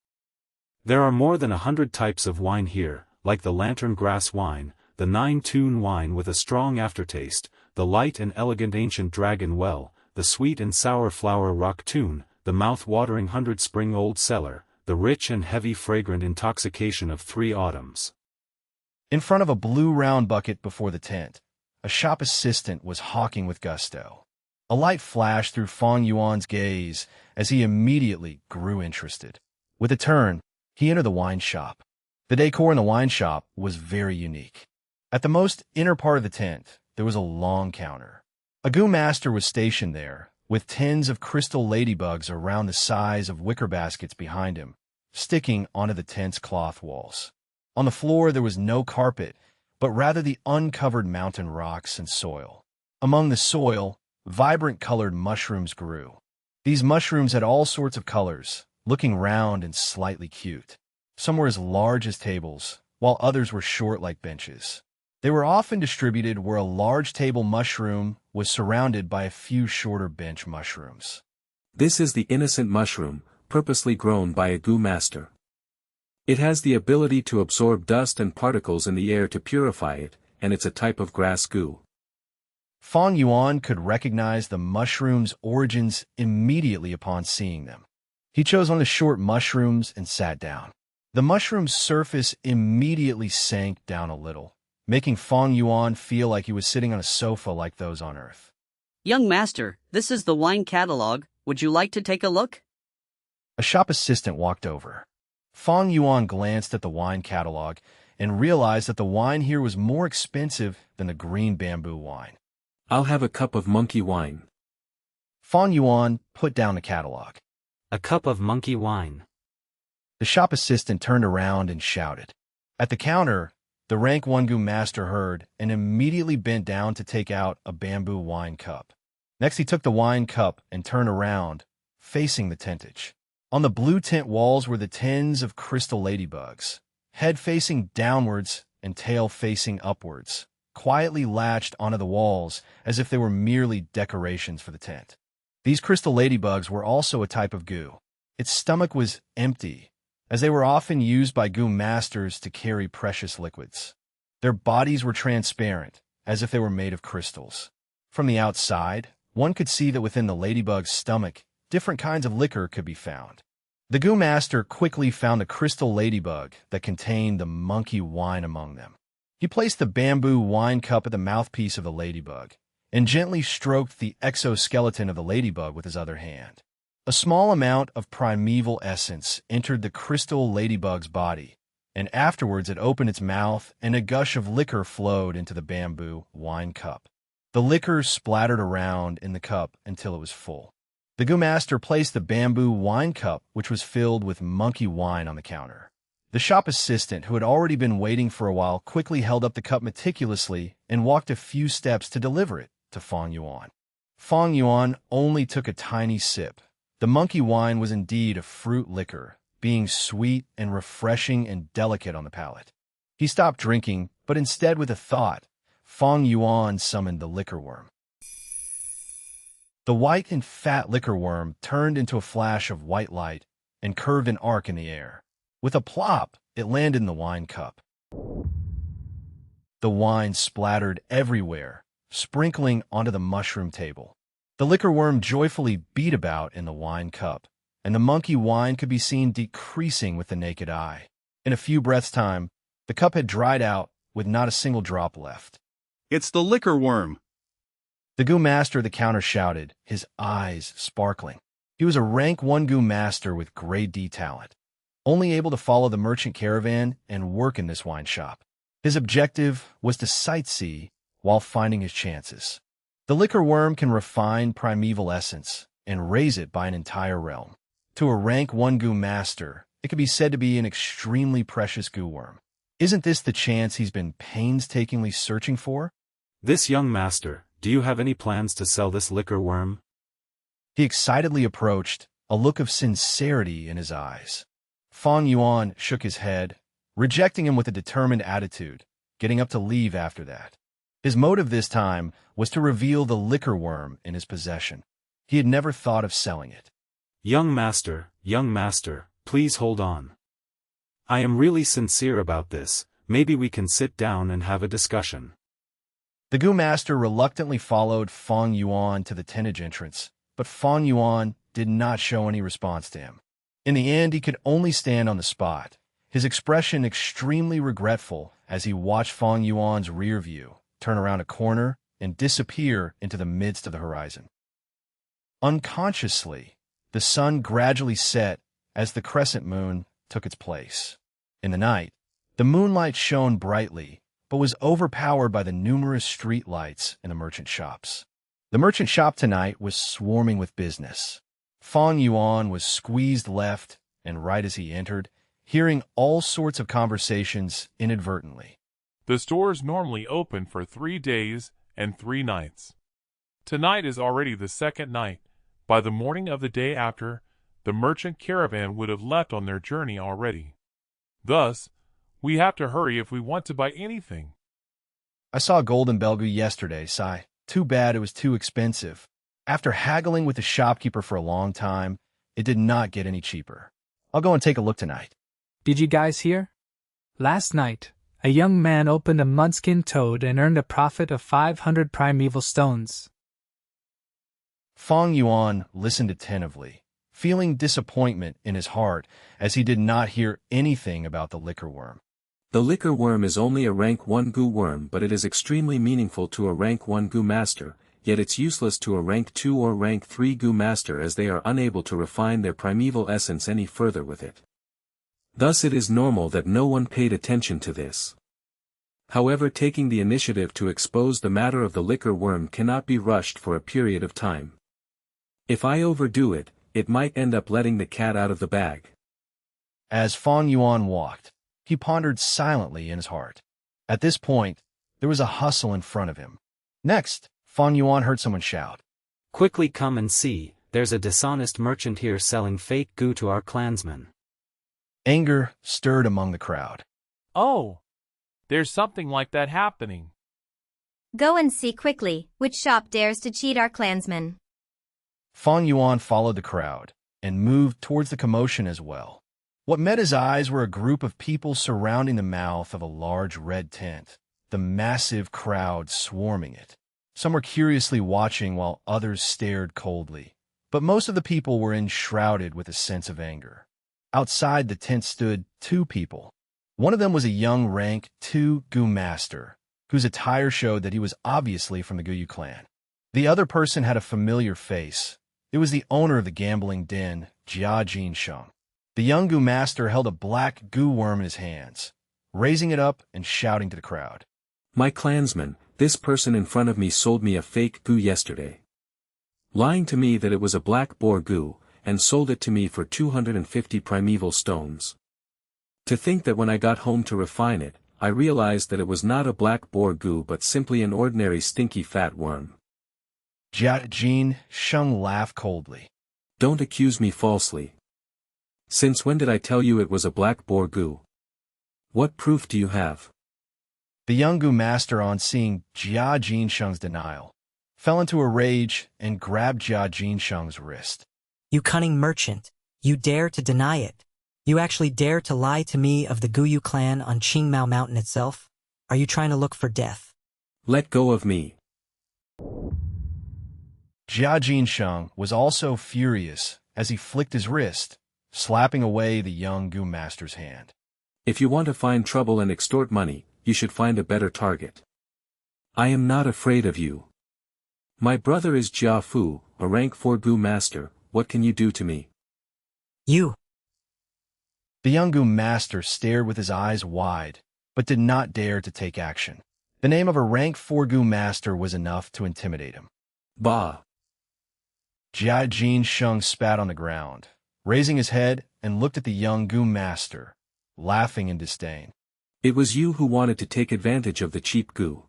There are more than 100 types of wine here, like the lantern grass wine, the 9-tune wine with a strong aftertaste, the light and elegant ancient dragon well, the sweet and sour flower rock tune, the mouth-watering 100 spring old cellar, the rich and heavy fragrant intoxication of 3 autumns. In front of a blue round bucket before the tent, a shop assistant was hawking with gusto. A light flashed through Fang Yuan's gaze as he immediately grew interested. With a turn, he entered the wine shop. The decor in the wine shop was very unique. At the most inner part of the tent, there was a long counter. A Gu master was stationed there, with tens of crystal ladybugs around the size of wicker baskets behind him, sticking onto the tent's cloth walls. On the floor there was no carpet, but rather the uncovered mountain rocks and soil. Among the soil, vibrant colored mushrooms grew. These mushrooms had all sorts of colors, looking round and slightly cute. Some were as large as tables, while others were short like benches. They were often distributed where a large table mushroom was surrounded by a few shorter bench mushrooms. This is the innocent mushroom, purposely grown by a Gu master. It has the ability to absorb dust and particles in the air to purify it, and it's a type of grass goo. Fang Yuan could recognize the mushroom's origins immediately upon seeing them. He chose one of the short mushrooms and sat down. The mushroom's surface immediately sank down a little, making Fang Yuan feel like he was sitting on a sofa like those on Earth. Young master, this is the wine catalog. Would you like to take a look? A shop assistant walked over. Fang Yuan glanced at the wine catalog and realized that the wine here was more expensive than the green bamboo wine. I'll have a cup of monkey wine. Fang Yuan put down the catalog. A cup of monkey wine. The shop assistant turned around and shouted. At the counter, the rank 1 Gu master heard and immediately bent down to take out a bamboo wine cup. Next he took the wine cup and turned around, facing the tentage. On the blue tent walls were the tens of crystal ladybugs, head facing downwards and tail facing upwards, quietly latched onto the walls as if they were merely decorations for the tent. These crystal ladybugs were also a type of Gu. Its stomach was empty, as they were often used by Gu masters to carry precious liquids. Their bodies were transparent, as if they were made of crystals. From the outside, one could see that within the ladybug's stomach, different kinds of liquor could be found. The Gu master quickly found a crystal ladybug that contained the monkey wine among them. He placed the bamboo wine cup at the mouthpiece of the ladybug, and gently stroked the exoskeleton of the ladybug with his other hand. A small amount of primeval essence entered the crystal ladybug's body, and afterwards it opened its mouth and a gush of liquor flowed into the bamboo wine cup. The liquor splattered around in the cup until it was full. The Gu master placed the bamboo wine cup, which was filled with monkey wine, on the counter. The shop assistant, who had already been waiting for a while, quickly held up the cup meticulously and walked a few steps to deliver it to Fang Yuan. Fang Yuan only took a tiny sip. The monkey wine was indeed a fruit liquor, being sweet and refreshing and delicate on the palate. He stopped drinking, but instead, with a thought, Fang Yuan summoned the liquor worm. The white and fat liquor worm turned into a flash of white light and curved an arc in the air. With a plop, it landed in the wine cup. The wine splattered everywhere, sprinkling onto the mushroom table. The liquor worm joyfully beat about in the wine cup, and the monkey wine could be seen decreasing with the naked eye. In a few breaths' time, the cup had dried out with not a single drop left. It's the liquor worm! The Gu master of the counter shouted, his eyes sparkling. He was a rank 1 Gu master with grade D talent, only able to follow the merchant caravan and work in this wine shop. His objective was to sightsee while finding his chances. The liquor worm can refine primeval essence and raise it by an entire realm. To a rank 1 Gu master, it could be said to be an extremely precious Gu worm. Isn't this the chance he's been painstakingly searching for? This young master, do you have any plans to sell this liquor worm? He excitedly approached, a look of sincerity in his eyes. Fang Yuan shook his head, rejecting him with a determined attitude, getting up to leave after that. His motive this time was to reveal the liquor worm in his possession. He had never thought of selling it. Young master, please hold on. I am really sincere about this, maybe we can sit down and have a discussion. The Gu Master reluctantly followed Fang Yuan to the tonnage entrance, but Fang Yuan did not show any response to him. In the end, he could only stand on the spot, his expression extremely regretful as he watched Fang Yuan's rear view turn around a corner and disappear into the midst of the horizon. Unconsciously, the sun gradually set as the crescent moon took its place. In the night, the moonlight shone brightly, but was overpowered by the numerous street lights in the merchant shops. The merchant shop tonight was swarming with business. Fang Yuan was squeezed left and right as he entered, hearing all sorts of conversations inadvertently. The store is normally open for 3 days and 3 nights. Tonight is already the second night. By the morning of the day after, the merchant caravan would have left on their journey already. Thus, we have to hurry if we want to buy anything. I saw a golden belgu yesterday, Sai. Too bad it was too expensive. After haggling with the shopkeeper for a long time, it did not get any cheaper. I'll go and take a look tonight. Did you guys hear? Last night, a young man opened a mudskin toad and earned a profit of 500 primeval stones. Fang Yuan listened attentively, feeling disappointment in his heart as he did not hear anything about the liquor worm. The liquor worm is only a rank 1 Gu worm, but it is extremely meaningful to a rank 1 Gu master, yet it's useless to a rank 2 or rank 3 Gu master as they are unable to refine their primeval essence any further with it. Thus it is normal that no one paid attention to this. However, taking the initiative to expose the matter of the liquor worm cannot be rushed for a period of time. If I overdo it, it might end up letting the cat out of the bag. As Fang Yuan walked, he pondered silently in his heart. At this point, there was a hustle in front of him. Next, Fang Yuan heard someone shout, "Quickly come and see, there's a dishonest merchant here selling fake goo to our clansmen." Anger stirred among the crowd. Oh, there's something like that happening. Go and see quickly which shop dares to cheat our clansmen. Fang Yuan followed the crowd and moved towards the commotion as well. What met his eyes were a group of people surrounding the mouth of a large red tent, the massive crowd swarming it. Some were curiously watching while others stared coldly, but most of the people were enshrouded with a sense of anger. Outside the tent stood 2 people. One of them was a young rank 2 Gu master, whose attire showed that he was obviously from the Guyu clan. The other person had a familiar face. It was the owner of the gambling den, Jia Jin Sheng. The young Gu master held a black Gu worm in his hands, raising it up and shouting to the crowd. "My clansmen, this person in front of me sold me a fake Gu yesterday, lying to me that it was a black boar Gu, and sold it to me for 250 primeval stones. To think that when I got home to refine it, I realized that it was not a black boar Gu but simply an ordinary stinky fat worm." Jia Jin Sheng laughed coldly. "Don't accuse me falsely. Since when did I tell you it was a black boar Gu? What proof do you have?" The young Gu master, on seeing Jia Jin Sheng's denial, fell into a rage and grabbed Jia Jin Sheng's wrist. "You cunning merchant, you dare to deny it? You actually dare to lie to me of the Guyu clan on Qingmao Mountain itself? Are you trying to look for death?" "Let go of me." Jia Jin Sheng was also furious as he flicked his wrist, slapping away the young Gu master's hand. "If you want to find trouble and extort money, you should find a better target. I am not afraid of you. My brother is Jia Fu, a rank 4 Gu master. What can you do to me?" "You." The young Gu master stared with his eyes wide, but did not dare to take action. The name of a rank 4 Gu master was enough to intimidate him. "Bah!" Jia Jin Sheng spat on the ground, raising his head and looked at the young Gu master, laughing in disdain. "It was you who wanted to take advantage of the cheap Gu.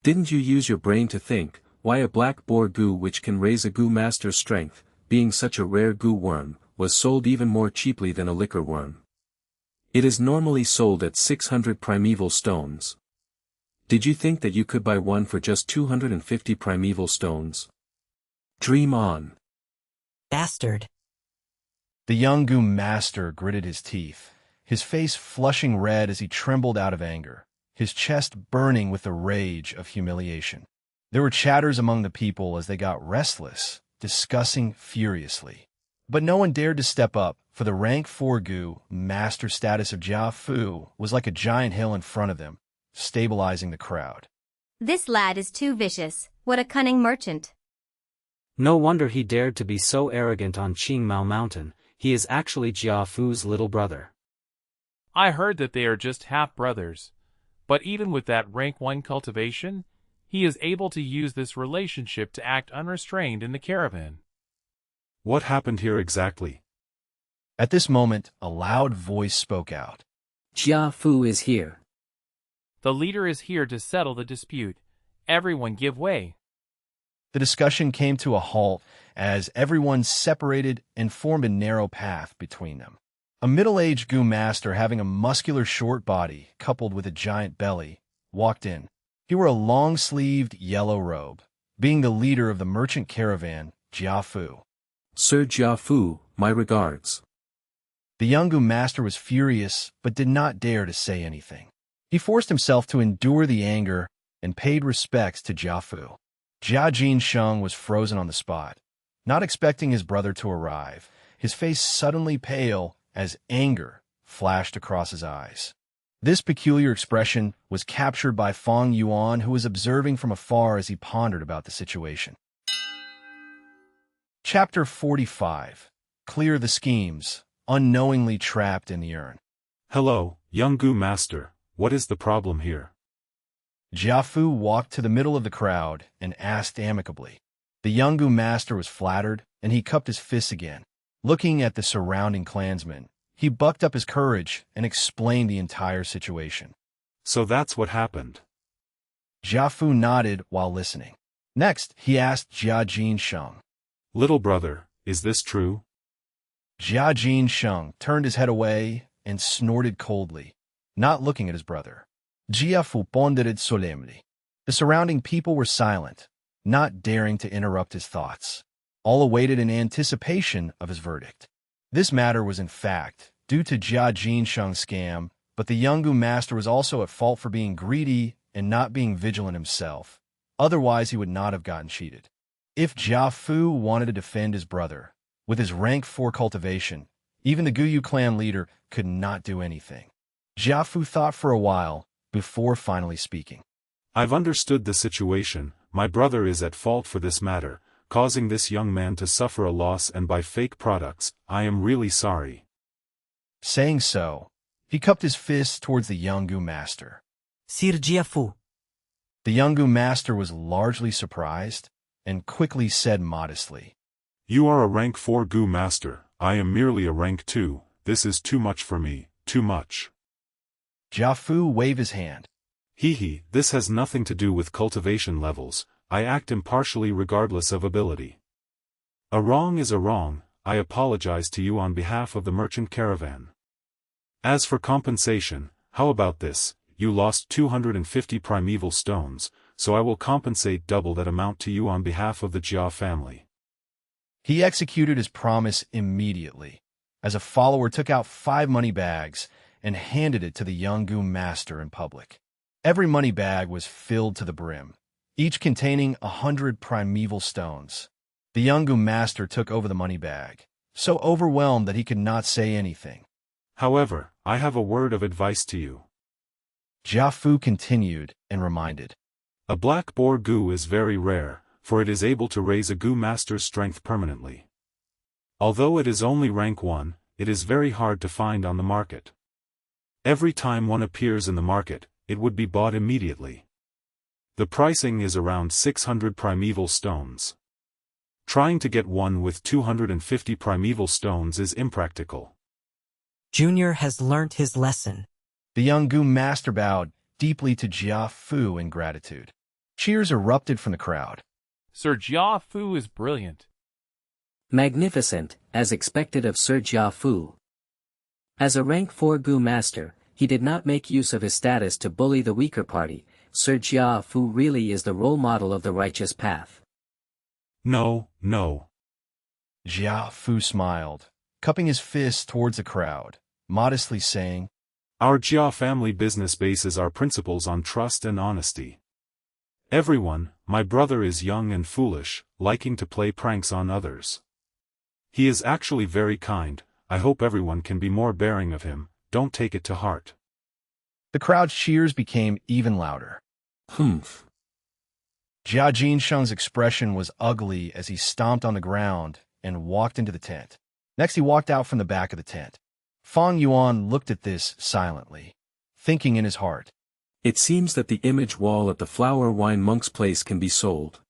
Didn't you use your brain to think, why a black boar goo which can raise a goo master's strength, being such a rare goo worm, was sold even more cheaply than a liquor worm? It is normally sold at 600 primeval stones. Did you think that you could buy one for just 250 primeval stones? Dream on. Bastard. The young goo master gritted his teeth, his face flushing red as he trembled out of anger, his chest burning with the rage of humiliation. There were chatters among the people as they got restless, discussing furiously. But no one dared to step up, for the rank 4 goo master status of Jia Fu was like a giant hill in front of them, stabilizing the crowd. This lad is too vicious. What a cunning merchant. No wonder he dared to be so arrogant on Qingmao Mountain. He is actually Jia Fu's little brother. I heard that they are just half-brothers. But even with that rank 1 cultivation, he is able to use this relationship to act unrestrained in the caravan. What happened here exactly? At this moment, a loud voice spoke out. Jia Fu is here. The leader is here to settle the dispute. Everyone give way. The discussion came to a halt as everyone separated and formed a narrow path between them. A middle-aged goo master having a muscular short body coupled with a giant belly walked in. He wore a long-sleeved yellow robe, being the leader of the merchant caravan, Jia Fu. Sir Jia Fu, my regards. The young goo master was furious but did not dare to say anything. He forced himself to endure the anger and paid respects to Jia Fu. Jia Jin Sheng was frozen on the spot, not expecting his brother to arrive, his face suddenly pale as anger flashed across his eyes. This peculiar expression was captured by Fang Yuan, who was observing from afar as he pondered about the situation. Chapter 45. Clear the schemes, unknowingly trapped in the urn. Hello, young goo master, what is the problem here? Jia Fu walked to the middle of the crowd and asked amicably. The young goo master was flattered, and he cupped his fists again. Looking at the surrounding clansmen, he bucked up his courage and explained the entire situation. So that's what happened. Jia Fu nodded while listening. Next, he asked Jia Jin Sheng. Little brother, is this true? Jia Jin Sheng turned his head away and snorted coldly, not looking at his brother. Jia Fu pondered solemnly. The surrounding people were silent, not daring to interrupt his thoughts. All awaited in anticipation of his verdict. This matter was in fact due to Jia Jin Sheng's scam, but the young goo master was also at fault for being greedy and not being vigilant himself. Otherwise, he would not have gotten cheated. If Jia Fu wanted to defend his brother, with his rank 4 cultivation, even the Guyu clan leader could not do anything. Jia Fu thought for a while before finally speaking. I've understood the situation. My brother is at fault for this matter, causing this young man to suffer a loss and buy fake products. I am really sorry. Saying so, he cupped his fist towards the young goo master. Sir Jia Fu. The young goo master was largely surprised and quickly said modestly, You are a rank 4 goo master, I am merely a rank 2, this is too much for me, too much. Jia Fu waved his hand. Hee, this has nothing to do with cultivation levels, I act impartially regardless of ability. A wrong is a wrong, I apologize to you on behalf of the merchant caravan. As for compensation, how about this? You lost 250 primeval stones, so I will compensate double that amount to you on behalf of the Jia family. He executed his promise immediately, as a follower took out 5 money bags and handed it to the young goo master in public. Every money bag was filled to the brim, each containing 100 primeval stones. The young goo master took over the money bag, so overwhelmed that he could not say anything. However, I have a word of advice to you. Jia Fu continued and reminded. A black boar goo is very rare, for it is able to raise a goo master's strength permanently. Although it is only rank 1, it is very hard to find on the market. Every time one appears in the market, it would be bought immediately. The pricing is around 600 primeval stones. Trying to get one with 250 primeval stones is impractical. Junior has learnt his lesson. The young goo master bowed deeply to Jia Fu in gratitude. Cheers erupted from the crowd. Sir Jia Fu is brilliant. Magnificent, as expected of Sir Jia Fu. As a rank 4 Gu master, he did not make use of his status to bully the weaker party. Sir Jia Fu really is the role model of the righteous path. No, no. Jia Fu smiled, cupping his fist towards the crowd, modestly saying, Our Jia family business bases our principles on trust and honesty. Everyone, my brother is young and foolish, liking to play pranks on others. He is actually very kind. I hope everyone can be more bearing of him. Don't take it to heart. The crowd's cheers became even louder. Humph. Jia Jin Sheng's expression was ugly as he stomped on the ground and walked into the tent. Next he walked out from the back of the tent. Fang Yuan looked at this silently, thinking in his heart. It seems that the image wall at the Flower Wine Monk's place can be sold.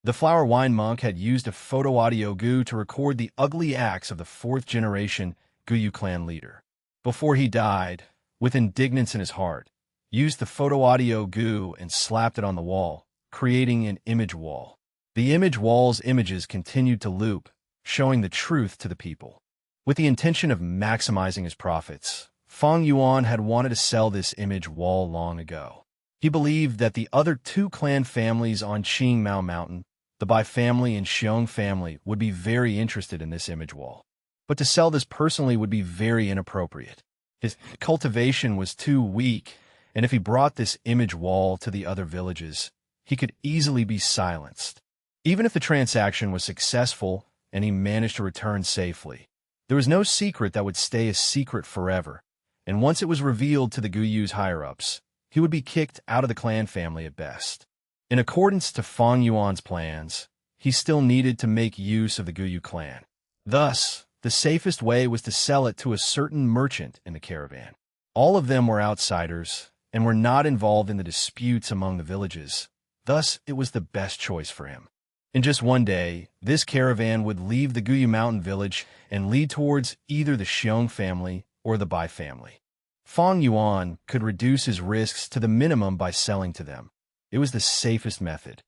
The Flower Wine Monk had used a photo audio gu to record the ugly acts of the 4th generation Guyu clan leader. Before he died, with indignance in his heart, used the photo audio gu and slapped it on the wall, creating an image wall. The image wall's images continued to loop, showing the truth to the people. With the intention of maximizing his profits, Fang Yuan had wanted to sell this image wall long ago. He believed that the other 2 clan families on Qingmao Mountain, the Bai family and Xiong family, would be very interested in this image wall. But to sell this personally would be very inappropriate. His cultivation was too weak, and if he brought this image wall to the other villages, he could easily be silenced. Even if the transaction was successful and he managed to return safely, there was no secret that would stay a secret forever, and once it was revealed to the Guyu's higher-ups, he would be kicked out of the clan family at best. In accordance to Fang Yuan's plans, he still needed to make use of the Guyu clan. Thus, the safest way was to sell it to a certain merchant in the caravan. All of them were outsiders and were not involved in the disputes among the villages. Thus, it was the best choice for him. In just one day, this caravan would leave the Guyu Mountain village and lead towards either the Xiong family or the Bai family. Fang Yuan could reduce his risks to the minimum by selling to them. It was the safest method.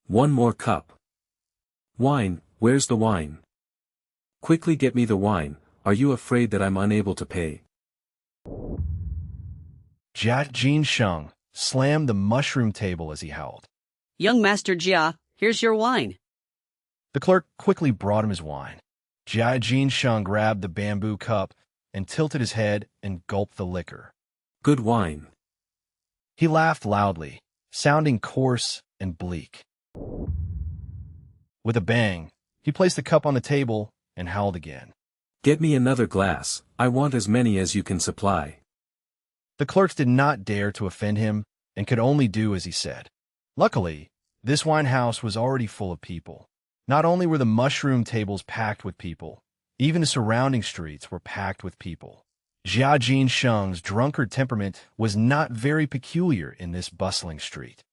One more cup. Wine, where's the wine? Quickly get me the wine. Are you afraid that I'm unable to pay? Jia Jin Sheng slammed the mushroom table as he howled. Young Master Jia, here's your wine. The clerk quickly brought him his wine. Jia Jin Sheng grabbed the bamboo cup and tilted his head and gulped the liquor. Good wine. He laughed loudly, sounding coarse and bleak. With a bang, he placed the cup on the table and howled again. Get me another glass. I want as many as you can supply. The clerks did not dare to offend him and could only do as he said. Luckily, this wine house was already full of people. Not only were the mushroom tables packed with people, even the surrounding streets were packed with people. Jia Jin Sheng's drunkard temperament was not very peculiar in this bustling street.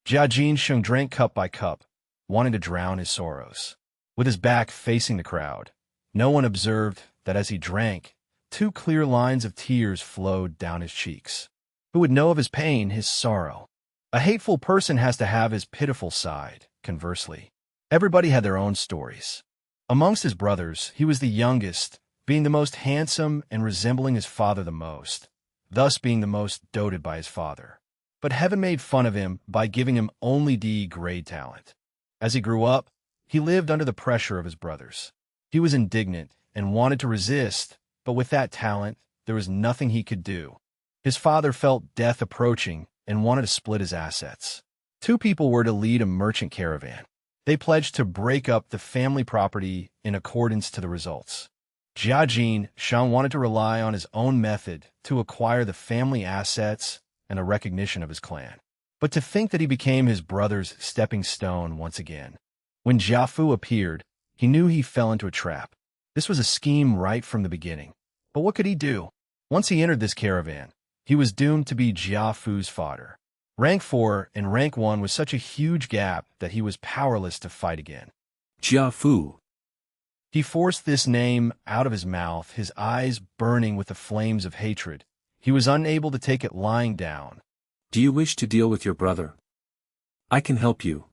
Jia Jin Sheng drank cup by cup, wanting to drown his sorrows. With his back facing the crowd, no one observed that as he drank, 2 clear lines of tears flowed down his cheeks. Who would know of his pain, his sorrow? A hateful person has to have his pitiful side, conversely. Everybody had their own stories. Amongst his brothers, he was the youngest, being the most handsome and resembling his father the most, thus being the most doted by his father. But heaven made fun of him by giving him only D grade talent. As he grew up, he lived under the pressure of his brothers. He was indignant and wanted to resist, but with that talent, there was nothing he could do. His father felt death approaching and wanted to split his assets. 2 people were to lead a merchant caravan. They pledged to break up the family property in accordance to the results. Jia Jin Sheng wanted to rely on his own method to acquire the family assets and the recognition of his clan. But to think that he became his brother's stepping stone once again. When Jia Fu appeared, he knew he fell into a trap. This was a scheme right from the beginning. But what could he do? Once he entered this caravan, he was doomed to be Jia Fu's fodder. Rank 4 and Rank 1 was such a huge gap that he was powerless to fight again. Jia Fu. He forced this name out of his mouth, his eyes burning with the flames of hatred. He was unable to take it lying down. Do you wish to deal with your brother? I can help you.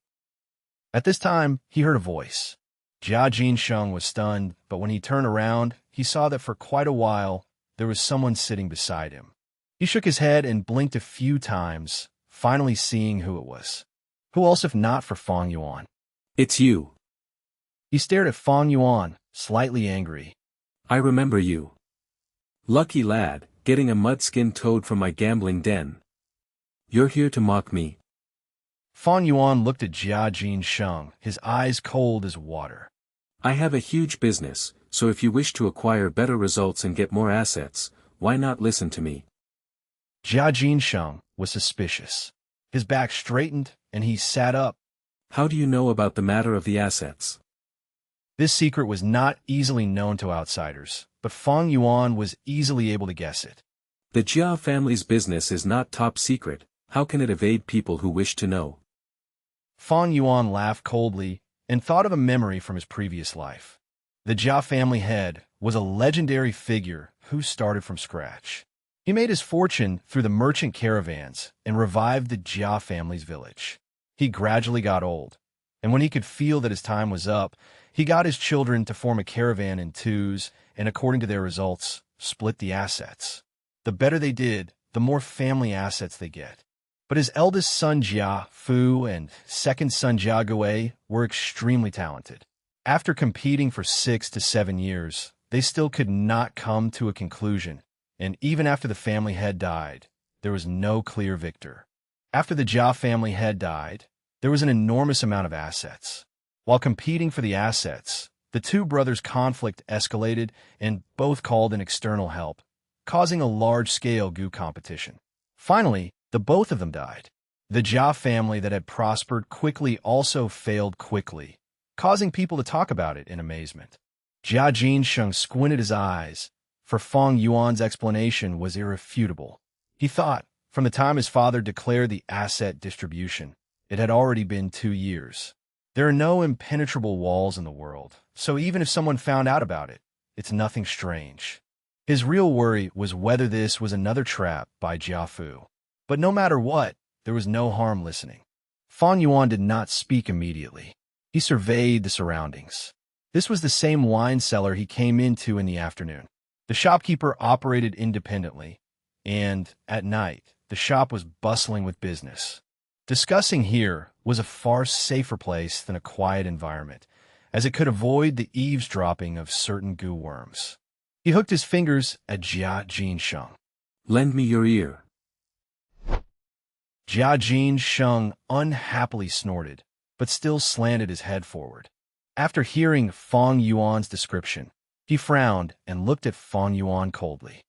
At this time, he heard a voice. Jia Jin Sheng was stunned, but when he turned around, he saw that for quite a while, there was someone sitting beside him. He shook his head and blinked a few times, finally seeing who it was. Who else if not for Fang Yuan? It's you. He stared at Fang Yuan, slightly angry. I remember you. Lucky lad, getting a mud-skin toad from my gambling den. You're here to mock me. Fang Yuan looked at Jia Jin Sheng, his eyes cold as water. I have a huge business, so if you wish to acquire better results and get more assets, why not listen to me? Jia Jin Sheng was suspicious. His back straightened, and he sat up. How do you know about the matter of the assets? This secret was not easily known to outsiders, but Fang Yuan was easily able to guess it. The Jia family's business is not top secret. How can it evade people who wish to know? Fang Yuan laughed coldly and thought of a memory from his previous life. The Jia family head was a legendary figure who started from scratch. He made his fortune through the merchant caravans and revived the Jia family's village. He gradually got old, and when he could feel that his time was up, he got his children to form a caravan in twos and, according to their results, split the assets. The better they did, the more family assets they get. But his eldest son Jia Fu and second son Jia Gui were extremely talented. After competing for 6 to 7 years, they still could not come to a conclusion, and even after the family head died, there was no clear victor. After the Jia family head died, there was an enormous amount of assets. While competing for the assets, the two brothers' conflict escalated and both called in external help, causing a large-scale goo competition. Finally, the both of them died. The Jia family that had prospered quickly also failed quickly, causing people to talk about it in amazement. Jia Jin Sheng squinted his eyes, for Fang Yuan's explanation was irrefutable. He thought, from the time his father declared the asset distribution, it had already been 2 years. There are no impenetrable walls in the world, so even if someone found out about it, it's nothing strange. His real worry was whether this was another trap by Jia Fu. But no matter what, there was no harm listening. Fang Yuan did not speak immediately. He surveyed the surroundings. This was the same wine cellar he came into in the afternoon. The shopkeeper operated independently, and, at night, the shop was bustling with business. Discussing here was a far safer place than a quiet environment, as it could avoid the eavesdropping of certain goo worms. He hooked his fingers at Jia Jin Sheng. Lend me your ear. Jia Jin Sheng unhappily snorted, but still slanted his head forward. After hearing Fang Yuan's description, he frowned and looked at Fang Yuan coldly.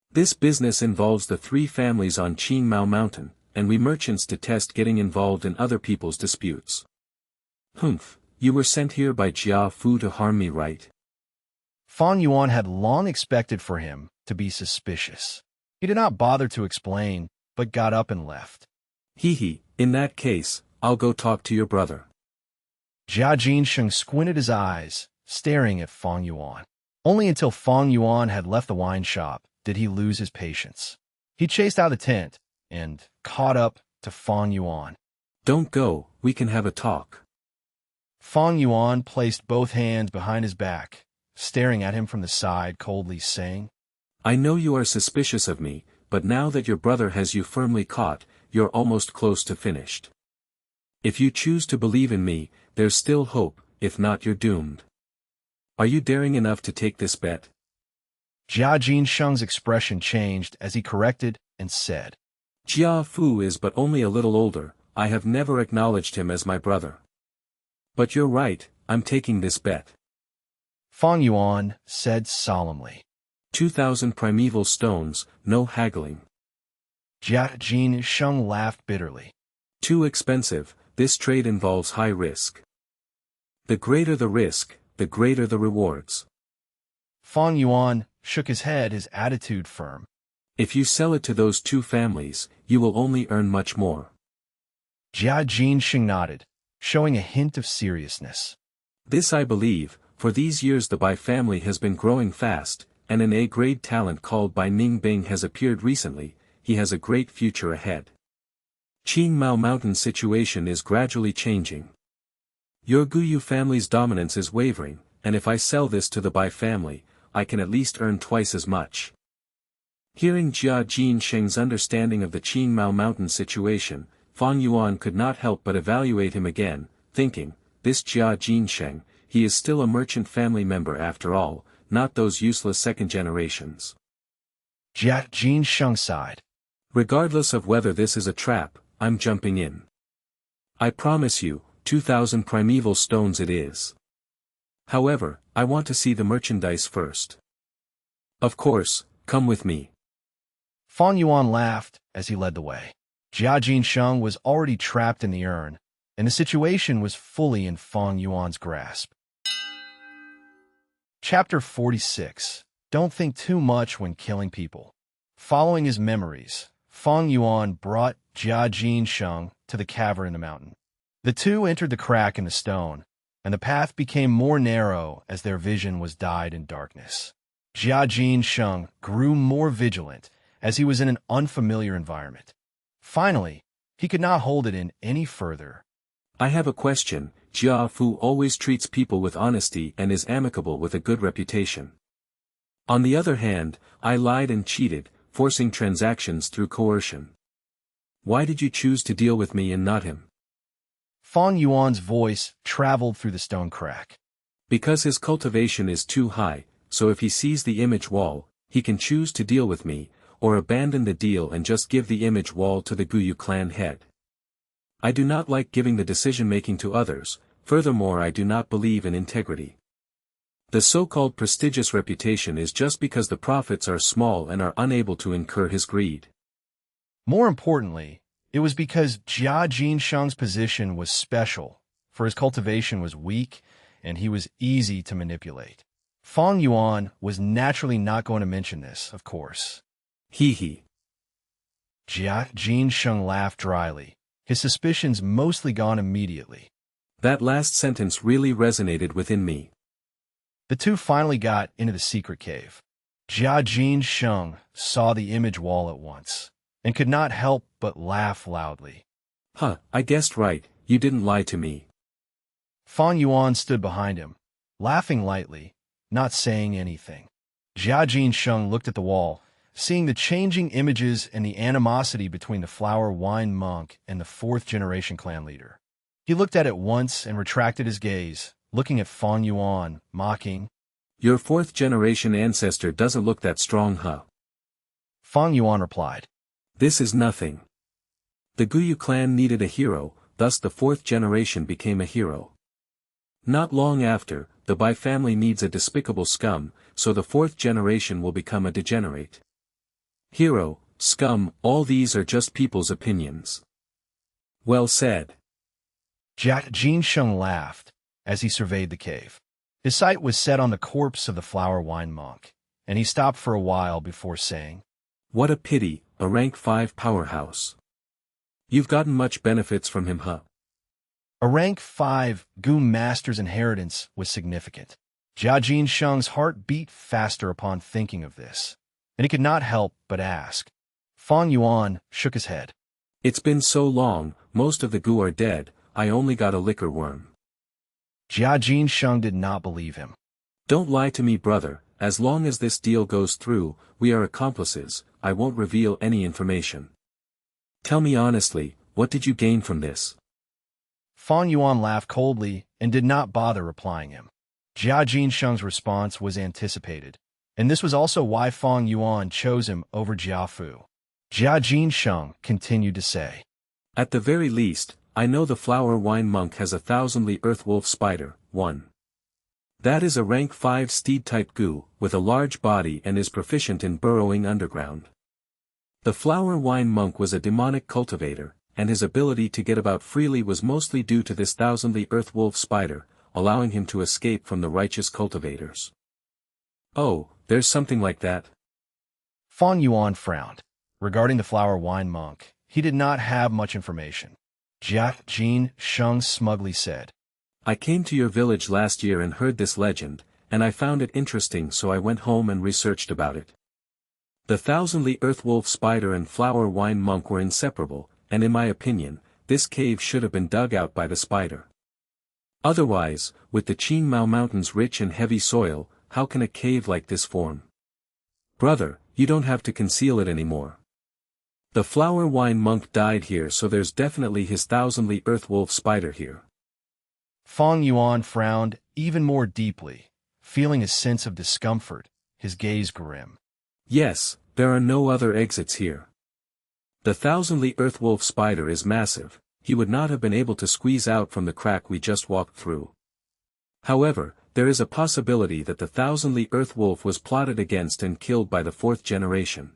This business involves the 3 families on Qingmao Mountain, and we merchants detest getting involved in other people's disputes. Humph, you were sent here by Jia Fu to harm me, right? Fang Yuan had long expected for him to be suspicious. He did not bother to explain, but got up and left. Hee, in that case, I'll go talk to your brother. Jia Jin Sheng squinted his eyes, staring at Fang Yuan. Only until Fang Yuan had left the wine shop did he lose his patience. He chased out of the tent and caught up to Fang Yuan. Don't go, we can have a talk. Fang Yuan placed both hands behind his back, staring at him from the side coldly, saying, I know you are suspicious of me, but now that your brother has you firmly caught, you're almost close to finished. If you choose to believe in me, there's still hope, if not you're doomed. Are you daring enough to take this bet? Jia Jin Sheng's expression changed as he corrected and said, Jia Fu is but only a little older, I have never acknowledged him as my brother. But you're right, I'm taking this bet. Fang Yuan said solemnly. 2,000 primeval stones, no haggling. Jia Jin Sheng laughed bitterly. Too expensive, this trade involves high risk. The greater the risk, the greater the rewards. Fang Yuan shook his head, his attitude firm. If you sell it to those 2 families, you will only earn much more. Jia Jin Sheng nodded, showing a hint of seriousness. This I believe, for these years the Bai family has been growing fast, and an A-grade talent called Bai Ningbing has appeared recently. He has a great future ahead. Qingmao Mountain situation is gradually changing. Your Guyu family's dominance is wavering, and if I sell this to the Bai family, I can at least earn twice as much. Hearing Jia Jin Sheng's understanding of the Qingmao Mountain situation, Fang Yuan could not help but evaluate him again, thinking, this Jia Jin Sheng, he is still a merchant family member after all, not those useless second generations. Jia Jin Sheng sighed. Regardless of whether this is a trap, I'm jumping in. I promise you, 2,000 primeval stones it is. However, I want to see the merchandise first. Of course, come with me. Fang Yuan laughed as he led the way. Jia Jin Sheng was already trapped in the urn, and the situation was fully in Fang Yuan's grasp. Chapter 46. Don't think too much when killing people. Following his memories, Fang Yuan brought Jia Jin Sheng to the cavern in the mountain. The two entered the crack in the stone, and the path became more narrow as their vision was dyed in darkness. Jia Jin Sheng grew more vigilant as he was in an unfamiliar environment. Finally, he could not hold it in any further. I have a question. Jia Fu always treats people with honesty and is amicable with a good reputation. On the other hand, I lied and cheated, forcing transactions through coercion. Why did you choose to deal with me and not him? Fang Yuan's voice traveled through the stone crack. Because his cultivation is too high, so if he sees the image wall, he can choose to deal with me, or abandon the deal and just give the image wall to the Guyu clan head. I do not like giving the decision-making to others, furthermore I do not believe in integrity. The so-called prestigious reputation is just because the profits are small and are unable to incur his greed. More importantly, it was because Jia Jin Sheng's position was special, for his cultivation was weak, and he was easy to manipulate. Fang Yuan was naturally not going to mention this, of course. Hee. Jia Jin Sheng laughed dryly, his suspicions mostly gone immediately. That last sentence really resonated within me. The two finally got into the secret cave. Jia Jin Sheng saw the image wall at once, and could not help but laugh loudly. I guessed right, you didn't lie to me. Fang Yuan stood behind him, laughing lightly, not saying anything. Jia Jin Sheng looked at the wall, seeing the changing images and the animosity between the flower wine monk and the fourth-generation clan leader. He looked at it once and retracted his gaze, looking at Fang Yuan, mocking. Your fourth-generation ancestor doesn't look that strong, huh? Fang Yuan replied. This is nothing. The Guyu clan needed a hero, thus the fourth generation became a hero. Not long after, the Bai family needs a despicable scum, so the fourth generation will become a degenerate. Hero, scum, all these are just people's opinions. Well said. Jia Jin Sheng laughed as he surveyed the cave. His sight was set on the corpse of the flower wine monk, and he stopped for a while before saying, What a pity, a rank 5 powerhouse. You've gotten much benefits from him, huh? A rank 5 Gu master's inheritance was significant. Jia Jin Sheng's heart beat faster upon thinking of this, and he could not help but ask. Fang Yuan shook his head. It's been so long, most of the Gu are dead, I only got a liquor worm. Jia Jin Sheng did not believe him. Don't lie to me, brother, as long as this deal goes through, we are accomplices, I won't reveal any information. Tell me honestly, what did you gain from this? Fang Yuan laughed coldly and did not bother replying him. Jia Jin Sheng's response was anticipated, and this was also why Fang Yuan chose him over Jia Fu. Jia Jin Sheng continued to say, At the very least, I know the flower wine monk has a 1,000-ly earth wolf spider, 1. That is a rank 5 steed-type Gu, with a large body and is proficient in burrowing underground. The flower wine monk was a demonic cultivator, and his ability to get about freely was mostly due to this 1,000-ly earth wolf spider, allowing him to escape from the righteous cultivators. Oh, there's something like that? Fang Yuan frowned. Regarding the flower wine monk, he did not have much information. Jia Jin Sheng smugly said, I came to your village last year and heard this legend, and I found it interesting, so I went home and researched about it. The 1,000-ly earth wolf spider and flower wine monk were inseparable, and in my opinion, this cave should have been dug out by the spider. Otherwise, with the Qingmao Mountains rich and heavy soil, how can a cave like this form? Brother, you don't have to conceal it anymore. The flower wine monk died here, so there's definitely his thousandly earth wolf spider here. Fang Yuan frowned even more deeply, feeling a sense of discomfort, his gaze grim. Yes, there are no other exits here. The thousandly earth wolf spider is massive, he would not have been able to squeeze out from the crack we just walked through. However, there is a possibility that the thousandly earth wolf was plotted against and killed by the fourth generation.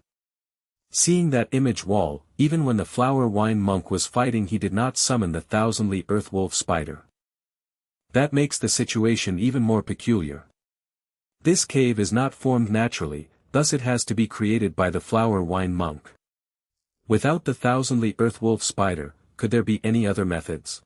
Seeing that image wall, even when the flower wine monk was fighting, he did not summon the thousandly earth wolf spider. That makes the situation even more peculiar. This cave is not formed naturally, thus it has to be created by the flower wine monk. Without the thousandly earth wolf spider, could there be any other methods?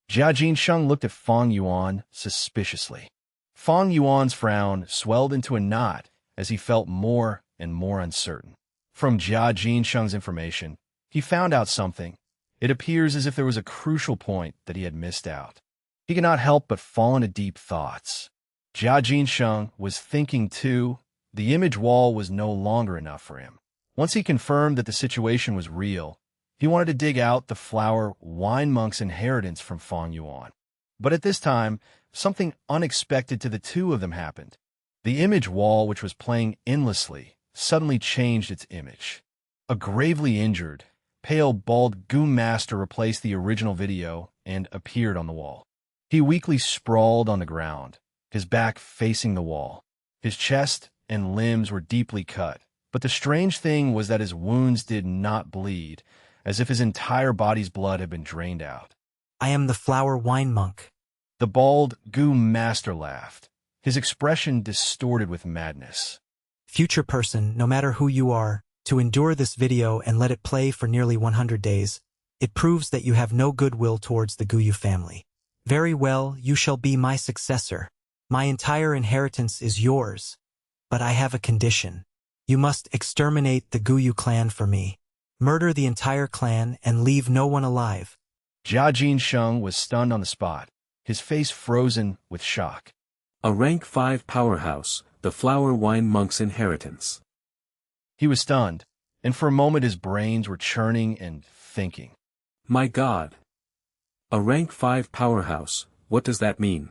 Jia Jin Sheng looked at Fang Yuan suspiciously. Fang Yuan's frown swelled into a knot as he felt more and more uncertain. From Jia Jin Sheng's information, he found out something. It appears as if there was a crucial point that he had missed out. He could not help but fall into deep thoughts. Jia Jin Sheng was thinking too. The image wall was no longer enough for him. Once he confirmed that the situation was real, he wanted to dig out the flower wine monk's inheritance from Fang Yuan. But at this time, something unexpected to the two of them happened. The image wall, which was playing endlessly, suddenly changed its image. A gravely injured, pale, bald Goon Master replaced the original video and appeared on the wall. He weakly sprawled on the ground, his back facing the wall. His chest and limbs were deeply cut, but the strange thing was that his wounds did not bleed, as if his entire body's blood had been drained out. I am the flower wine monk. The bald Goon Master laughed, his expression distorted with madness. Future person, no matter who you are, to endure this video and let it play for nearly 100 days, it proves that you have no goodwill towards the Guyu family. Very well, you shall be my successor. My entire inheritance is yours. But I have a condition. You must exterminate the Guyu clan for me. Murder the entire clan and leave no one alive. Jia Jin Sheng was stunned on the spot, his face frozen with shock. A rank 5 powerhouse, the flower wine monk's inheritance. He was stunned, and for a moment his brains were churning and thinking. My God! A rank 5 powerhouse, what does that mean?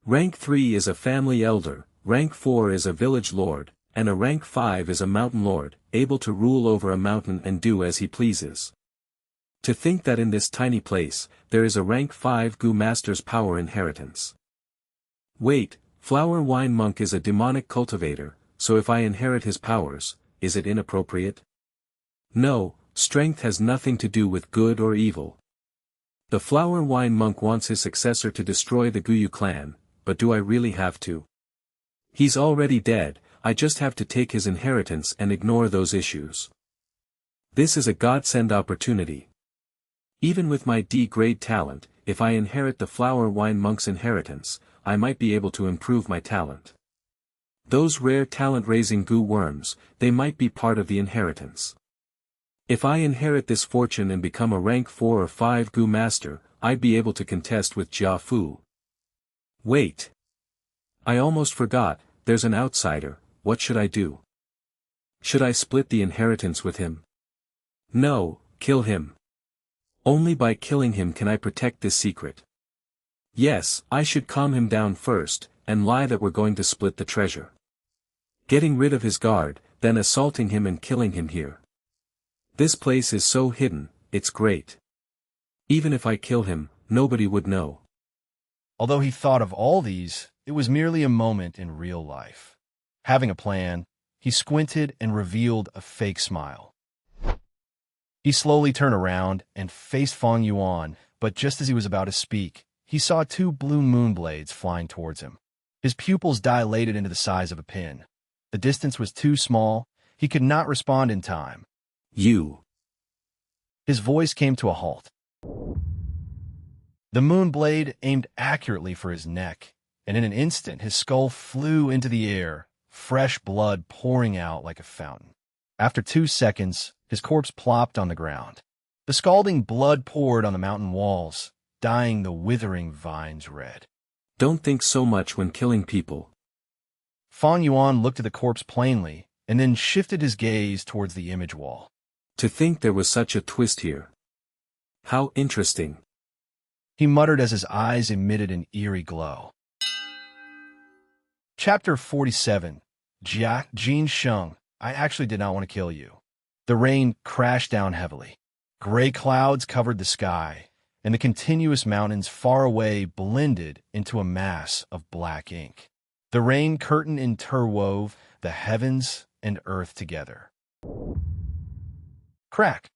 Rank 3 is a family elder, rank 4 is a village lord, and a rank 5 is a mountain lord, able to rule over a mountain and do as he pleases. To think that in this tiny place, there is a rank 5 Gu Master's power inheritance. Wait, flower wine monk is a demonic cultivator, so if I inherit his powers, is it inappropriate? No, strength has nothing to do with good or evil. The flower wine monk wants his successor to destroy the Guyu clan, but do I really have to? He's already dead, I just have to take his inheritance and ignore those issues. This is a godsend opportunity. Even with my D-grade talent, if I inherit the flower wine monk's inheritance, I might be able to improve my talent. Those rare talent-raising goo worms, they might be part of the inheritance. If I inherit this fortune and become a rank 4 or 5 Gu Master, I'd be able to contest with Jia Fu. Wait. I almost forgot, there's an outsider, what should I do? Should I split the inheritance with him? No, kill him. Only by killing him can I protect this secret. Yes, I should calm him down first, and lie that we're going to split the treasure. Getting rid of his guard, then assaulting him and killing him here. This place is so hidden, it's great. Even if I kill him, nobody would know. Although he thought of all these, it was merely a moment in real life. Having a plan, he squinted and revealed a fake smile. He slowly turned around and faced Fang Yuan, but just as he was about to speak, he saw 2 blue moonblades flying towards him. His pupils dilated into the size of a pin. The distance was too small, he could not respond in time. You. His voice came to a halt. The moonblade aimed accurately for his neck, and in an instant his skull flew into the air, fresh blood pouring out like a fountain. After 2 seconds, his corpse plopped on the ground. The scalding blood poured on the mountain walls, dyeing the withering vines red. Don't think so much when killing people. Fang Yuan looked at the corpse plainly, and then shifted his gaze towards the image wall. To think there was such a twist here. How interesting. He muttered as his eyes emitted an eerie glow. Chapter 47. Jia Jin Sheng. I actually did not want to kill you. The rain crashed down heavily. Gray clouds covered the sky, and the continuous mountains far away blended into a mass of black ink. The rain curtain interwove the heavens and earth together. Crack!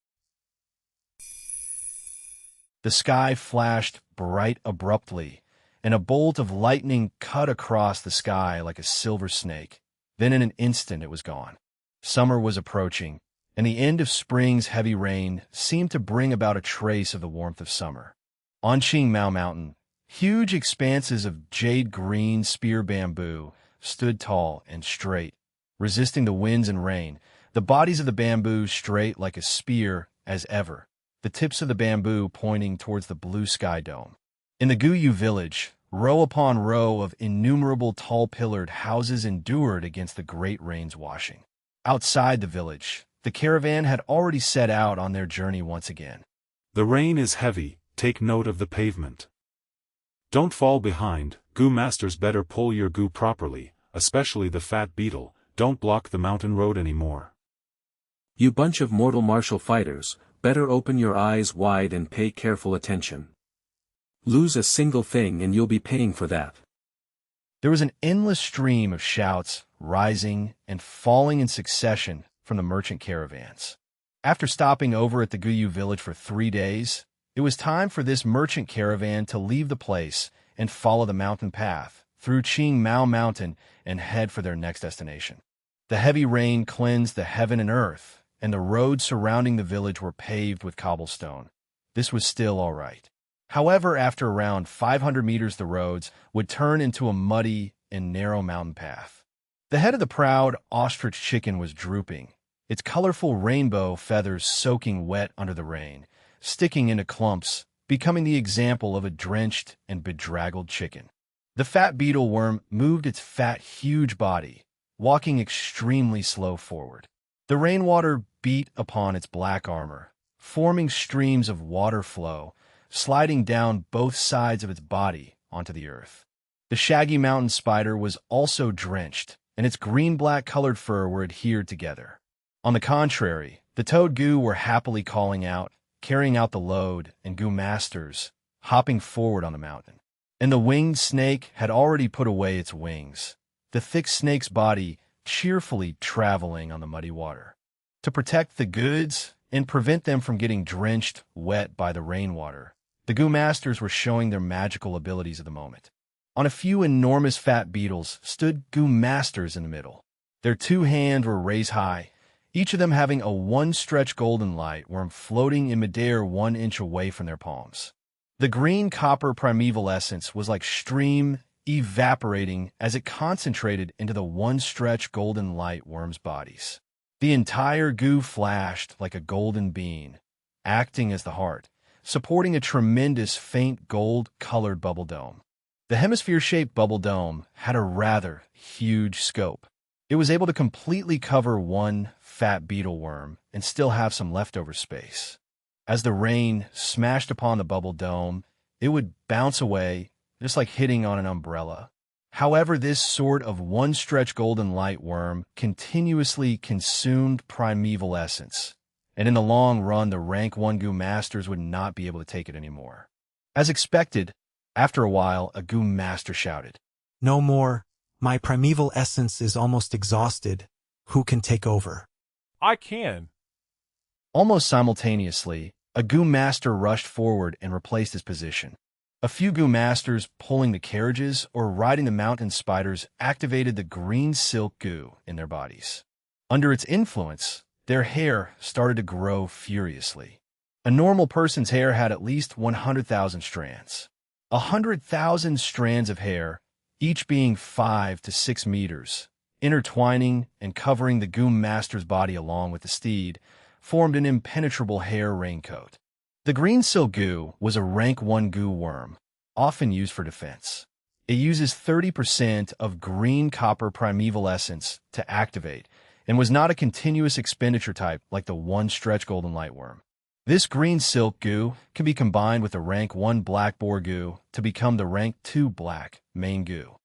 The sky flashed bright abruptly, and a bolt of lightning cut across the sky like a silver snake. Then in an instant it was gone. Summer was approaching, and the end of spring's heavy rain seemed to bring about a trace of the warmth of summer. On Qingmao Mountain, huge expanses of jade-green spear bamboo stood tall and straight, resisting the winds and rain, the bodies of the bamboo straight like a spear as ever, the tips of the bamboo pointing towards the blue sky dome. In the Guyu village, row upon row of innumerable tall-pillared houses endured against the great rain's washing. Outside the village, the caravan had already set out on their journey once again. The rain is heavy, take note of the pavement. Don't fall behind, goo masters better pull your goo properly, especially the fat beetle, don't block the mountain road anymore. You bunch of mortal martial fighters, better open your eyes wide and pay careful attention. Lose a single thing and you'll be paying for that. There was an endless stream of shouts, rising and falling in succession from the merchant caravans. After stopping over at the Guyu village for 3 days, it was time for this merchant caravan to leave the place and follow the mountain path through Qingmao Mountain and head for their next destination. The heavy rain cleansed the heaven and earth, and the roads surrounding the village were paved with cobblestone. This was still all right. However, after around 500 meters the roads would turn into a muddy and narrow mountain path. The head of the proud ostrich chicken was drooping, its colorful rainbow feathers soaking wet under the rain, sticking into clumps, becoming the example of a drenched and bedraggled chicken. The fat beetle worm moved its fat, huge body, walking extremely slow forward. The rainwater beat upon its black armor, forming streams of water flow, sliding down both sides of its body onto the earth. The shaggy mountain spider was also drenched, and its green-black colored fur were adhered together. On the contrary, the toad goo were happily calling out, carrying out the load, and goo masters, hopping forward on the mountain. And the winged snake had already put away its wings, the thick snake's body cheerfully traveling on the muddy water. To protect the goods and prevent them from getting drenched wet by the rainwater, the goo masters were showing their magical abilities of the moment. On a few enormous fat beetles stood goo masters in the middle. Their 2 hands were raised high, each of them having a one-stretch golden light worm floating in midair 1 inch away from their palms. The green copper primeval essence was like stream evaporating as it concentrated into the one-stretch golden light worm's bodies. The entire goo flashed like a golden bean, acting as the heart, supporting a tremendous faint gold-colored bubble dome. The hemisphere-shaped bubble dome had a rather huge scope. It was able to completely cover 1 fat beetle worm and still have some leftover space. As the rain smashed upon the bubble dome, it would bounce away, just like hitting on an umbrella. However, this sort of one-stretch golden light worm continuously consumed primeval essence, and in the long run the rank 1 goo masters would not be able to take it anymore. As expected, after a while a goo master shouted, "No more. My primeval essence is almost exhausted. Who can take over?" I can. Almost simultaneously, a goo master rushed forward and replaced his position. A few goo masters pulling the carriages or riding the mountain spiders activated the green silk goo in their bodies. Under its influence, their hair started to grow furiously. A normal person's hair had at least 100,000 strands. 100,000 strands of hair, each being 5 to 6 meters, intertwining and covering the goo master's body along with the steed, formed an impenetrable hair raincoat. The green silk goo was a rank 1 goo worm, often used for defense. It uses 30% of green copper primeval essence to activate, and was not a continuous expenditure type like the 1 stretch golden lightworm. This green silk goo can be combined with the rank 1 black boar goo to become the rank 2 black mane goo.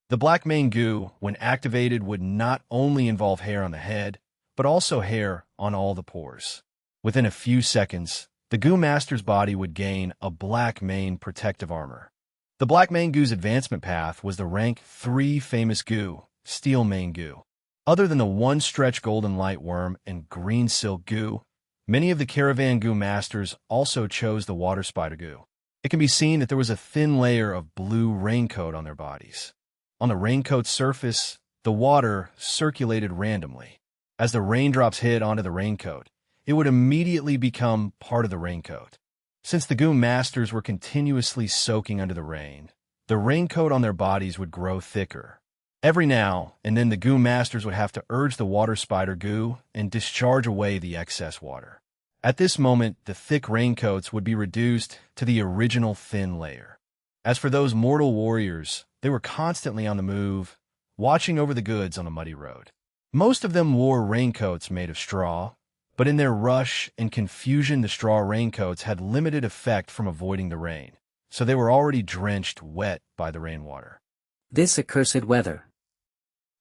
The black mane goo, when activated, would not only involve hair on the head, but also hair on all the pores. Within a few seconds, the goo master's body would gain a black mane protective armor. The black mane goo's advancement path was the rank 3 famous goo, steel mane goo. Other than the 1 stretch golden lightworm and green silk goo, many of the Caravan goo masters also chose the water spider goo. It can be seen that there was a thin layer of blue raincoat on their bodies. On the raincoat's surface, the water circulated randomly. As the raindrops hit onto the raincoat, it would immediately become part of the raincoat. Since the goo masters were continuously soaking under the raincoat on their bodies would grow thicker. Every now and then the goo masters would have to urge the water spider goo and discharge away the excess water. At this moment, the thick raincoats would be reduced to the original thin layer. As for those mortal warriors, they were constantly on the move, watching over the goods on a muddy road. Most of them wore raincoats made of straw, but in their rush and confusion the straw raincoats had limited effect from avoiding the rain, so they were already drenched wet by the rainwater. This accursed weather.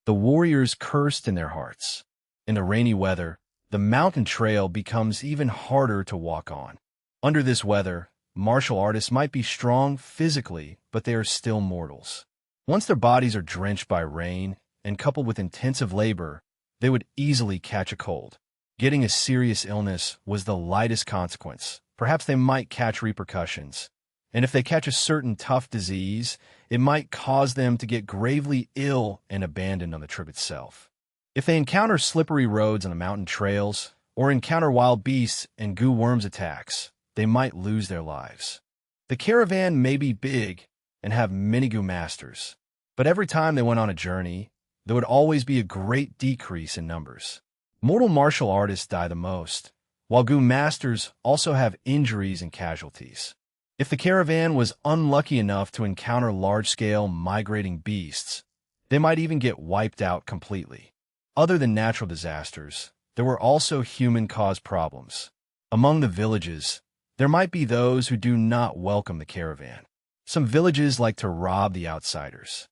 The warriors cursed in their hearts. In the rainy weather, the mountain trail becomes even harder to walk on. Under this weather, martial artists might be strong physically, but they are still mortals. Once their bodies are drenched by rain, and coupled with intensive labor, they would easily catch a cold. Getting a serious illness was the lightest consequence. Perhaps they might catch repercussions. And if they catch a certain tough disease, it might cause them to get gravely ill and abandoned on the trip itself. If they encounter slippery roads on the mountain trails, or encounter wild beasts and goo worms attacks, they might lose their lives. The caravan may be big and have many goo masters, but every time they went on a journey, there would always be a great decrease in numbers. Mortal martial artists die the most, while goo masters also have injuries and casualties. If the caravan was unlucky enough to encounter large-scale migrating beasts, they might even get wiped out completely. Other than natural disasters, there were also human-caused problems. Among the villages, there might be those who do not welcome the caravan. Some villages like to rob the outsiders.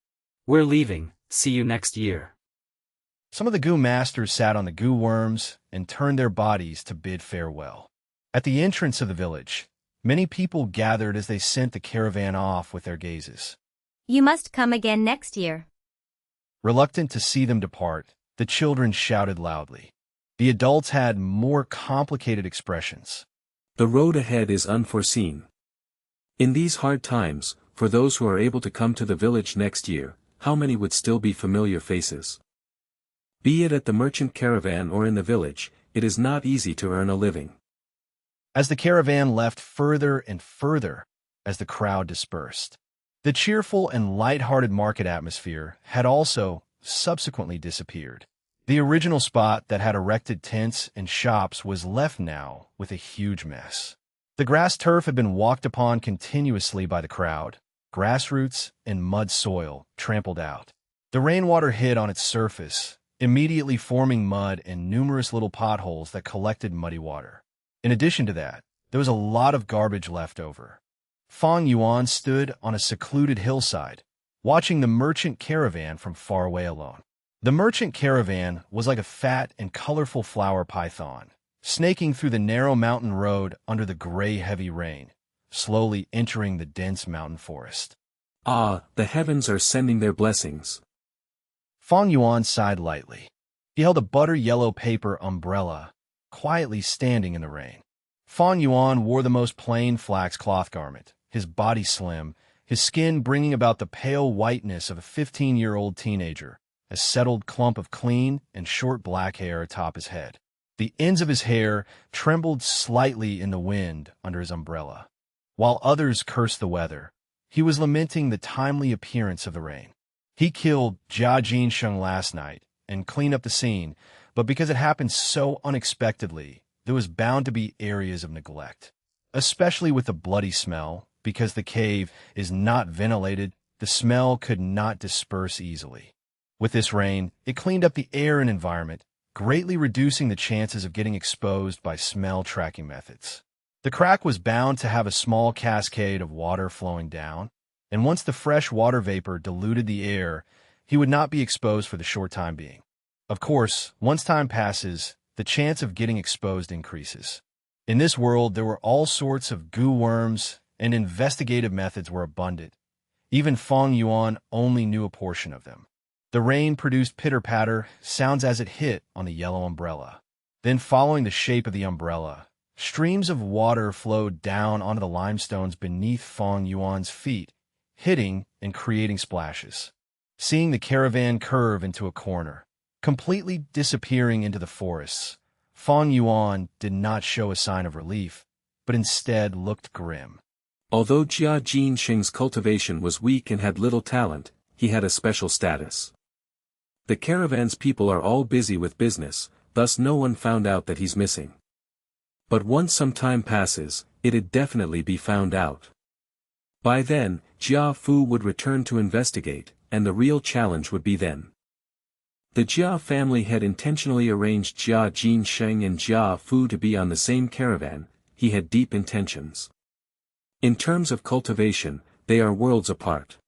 We're leaving, see you next year. Some of the goo masters sat on the goo worms and turned their bodies to bid farewell. At the entrance of the village, many people gathered as they sent the caravan off with their gazes. You must come again next year. Reluctant to see them depart, the children shouted loudly. The adults had more complicated expressions. The road ahead is unforeseen. In these hard times, for those who are able to come to the village next year, how many would still be familiar faces? Be it at the merchant caravan or in the village, it is not easy to earn a living. As the caravan left further and further, as the crowd dispersed, the cheerful and light-hearted market atmosphere had also subsequently disappeared. The original spot that had erected tents and shops was left now with a huge mess. The grass turf had been walked upon continuously by the crowd, grassroots and mud soil trampled out. The rainwater hit on its surface, immediately forming mud and numerous little potholes that collected muddy water. In addition to that, there was a lot of garbage left over. Fang Yuan stood on a secluded hillside, watching the merchant caravan from far away alone. The merchant caravan was like a fat and colorful flower python, snaking through the narrow mountain road under the gray heavy rain, slowly entering the dense mountain forest. Ah, the heavens are sending their blessings. Fang Yuan sighed lightly. He held a butter-yellow paper umbrella, quietly standing in the rain. Fang Yuan wore the most plain flax cloth garment, his body slim, his skin bringing about the pale whiteness of a 15-year-old teenager, a settled clump of clean and short black hair atop his head. The ends of his hair trembled slightly in the wind under his umbrella. While others cursed the weather, he was lamenting the timely appearance of the rain. He killed Jia Jin Sheng last night and cleaned up the scene, but because it happened so unexpectedly, there was bound to be areas of neglect. especially with the bloody smell. Because the cave is not ventilated, the smell could not disperse easily. With this rain, it cleaned up the air and environment, greatly reducing the chances of getting exposed by smell tracking methods. The crack was bound to have a small cascade of water flowing down, and once the fresh water vapor diluted the air, he would not be exposed for the short time being. Of course, once time passes, the chance of getting exposed increases. In this world, there were all sorts of goo worms, and investigative methods were abundant. Even Fang Yuan only knew a portion of them. The rain produced pitter-patter sounds as it hit on the yellow umbrella. Then, following the shape of the umbrella, streams of water flowed down onto the limestones beneath Fang Yuan's feet, hitting and creating splashes. Seeing the caravan curve into a corner, completely disappearing into the forests, Fang Yuan did not show a sign of relief, but instead looked grim. Although Jia Jin Sheng's cultivation was weak and had little talent, he had a special status. The caravan's people are all busy with business, thus no one found out that he's missing. But once some time passes, it'd definitely be found out. By then, Jia Fu would return to investigate, and the real challenge would be then. The Jia family had intentionally arranged Jia Jin Sheng and Jia Fu to be on the same caravan. He had deep intentions. In terms of cultivation, they are worlds apart.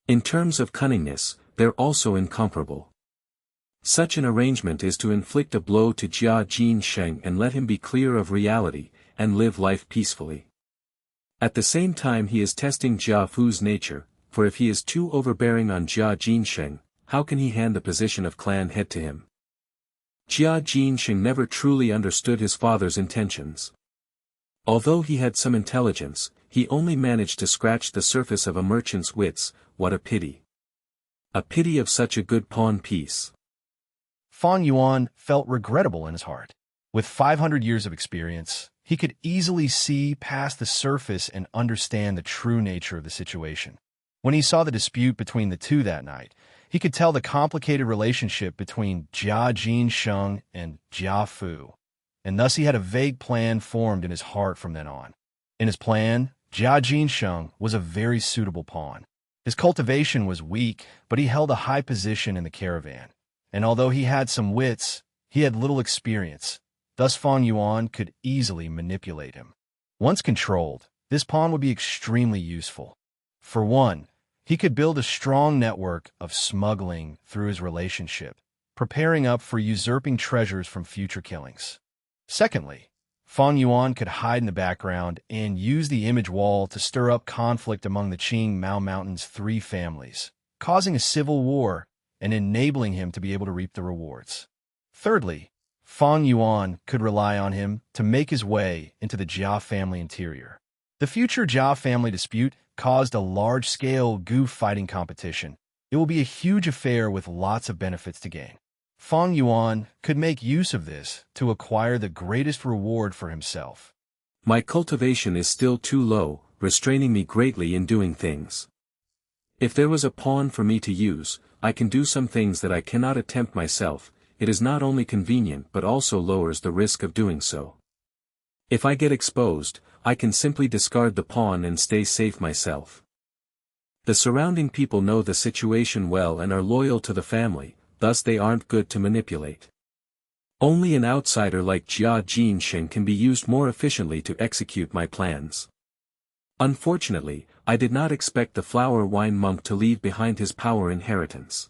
In terms of cunningness, they're also incomparable. Such an arrangement is to inflict a blow to Jia Jin Sheng and let him be clear of reality, and live life peacefully. At the same time he is testing Jia Fu's nature, for if he is too overbearing on Jia Jin Sheng, how can he hand the position of clan head to him? Jia Jin Sheng never truly understood his father's intentions. Although he had some intelligence, he only managed to scratch the surface of a merchant's wits. What a pity. A pity of such a good pawn piece. Fang Yuan felt regrettable in his heart. With 500 years of experience, he could easily see past the surface and understand the true nature of the situation. When he saw the dispute between the two that night, he could tell the complicated relationship between Jia Jin Sheng and Jia Fu, and thus he had a vague plan formed in his heart from then on. In his plan, Jia Jin Sheng was a very suitable pawn. His cultivation was weak, but he held a high position in the caravan, and although he had some wits, he had little experience. Thus Fang Yuan could easily manipulate him. Once controlled, this pawn would be extremely useful. For one, he could build a strong network of smuggling through his relationship, preparing up for usurping treasures from future killings. Secondly, Fang Yuan could hide in the background and use the image wall to stir up conflict among the Qing Mao Mountain's three families, causing a civil war and enabling him to be able to reap the rewards. Thirdly, Fang Yuan could rely on him to make his way into the Jia family interior. The future Jia family dispute caused a large-scale goof fighting competition. It will be a huge affair with lots of benefits to gain. Fang Yuan could make use of this to acquire the greatest reward for himself. My cultivation is still too low, restraining me greatly in doing things. If there was a pawn for me to use, I can do some things that I cannot attempt myself. It is not only convenient but also lowers the risk of doing so. If I get exposed, I can simply discard the pawn and stay safe myself. The surrounding people know the situation well and are loyal to the family, thus they aren't good to manipulate. Only an outsider like Jia Jin Sheng can be used more efficiently to execute my plans. Unfortunately, I did not expect the flower wine monk to leave behind his power inheritance.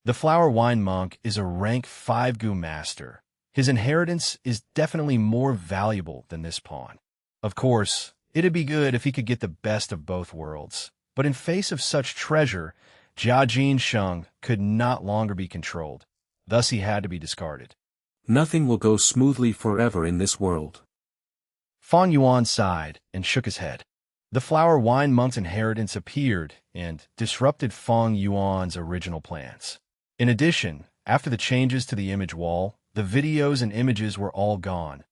The flower wine monk is a rank 5 Gu master. His inheritance is definitely more valuable than this pawn. Of course, it'd be good if he could get the best of both worlds, but in face of such treasure, Jia Jin Sheng could not longer be controlled. Thus he had to be discarded. Nothing will go smoothly forever in this world. Fang Yuan sighed and shook his head. The flower wine monk's inheritance appeared and disrupted Fang Yuan's original plans. In addition, after the changes to the image wall, the videos and images were all gone,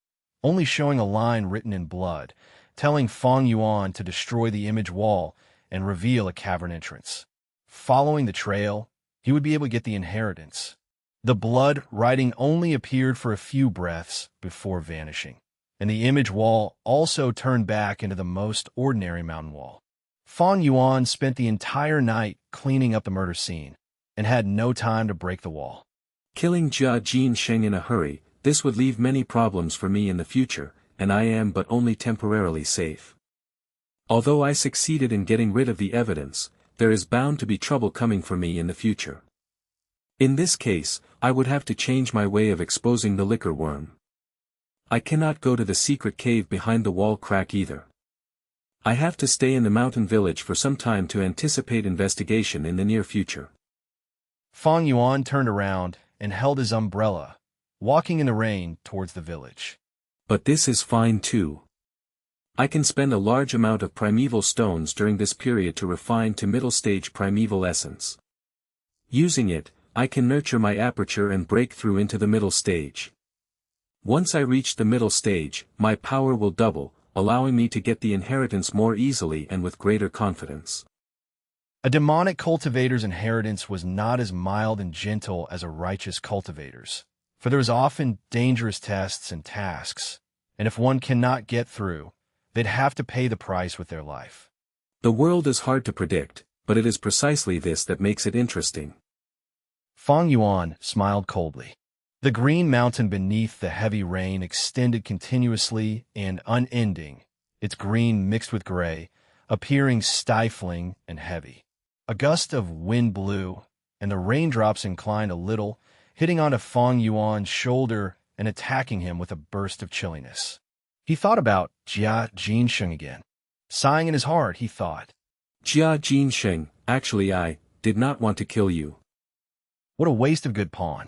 only showing a line written in blood, telling Fang Yuan to destroy the image wall and reveal a cavern entrance. Following the trail, he would be able to get the inheritance. The blood writing only appeared for a few breaths before vanishing, and the image wall also turned back into the most ordinary mountain wall. Fang Yuan spent the entire night cleaning up the murder scene, and had no time to break the wall. Killing Jia Jin Sheng in a hurry, this would leave many problems for me in the future, and I am but only temporarily safe. Although I succeeded in getting rid of the evidence, there is bound to be trouble coming for me in the future. In this case, I would have to change my way of exposing the liquor worm. I cannot go to the secret cave behind the wall crack either. I have to stay in the mountain village for some time to anticipate investigation in the near future. Fang Yuan turned around and held his umbrella, walking in the rain towards the village. But this is fine too. I can spend a large amount of primeval stones during this period to refine to middle stage primeval essence. Using it, I can nurture my aperture and break through into the middle stage. Once I reach the middle stage, my power will double, allowing me to get the inheritance more easily and with greater confidence. A demonic cultivator's inheritance was not as mild and gentle as a righteous cultivator's, for there was often dangerous tests and tasks, and if one cannot get through, they'd have to pay the price with their life. The world is hard to predict, but it is precisely this that makes it interesting. Fang Yuan smiled coldly. The green mountain beneath the heavy rain extended continuously and unending, its green mixed with gray, appearing stifling and heavy. A gust of wind blew, and the raindrops inclined a little, hitting onto Fang Yuan's shoulder and attacking him with a burst of chilliness. He thought about Jia Jin Sheng again. Sighing in his heart, he thought, Jia Jin Sheng, actually I did not want to kill you. What a waste of good pawn.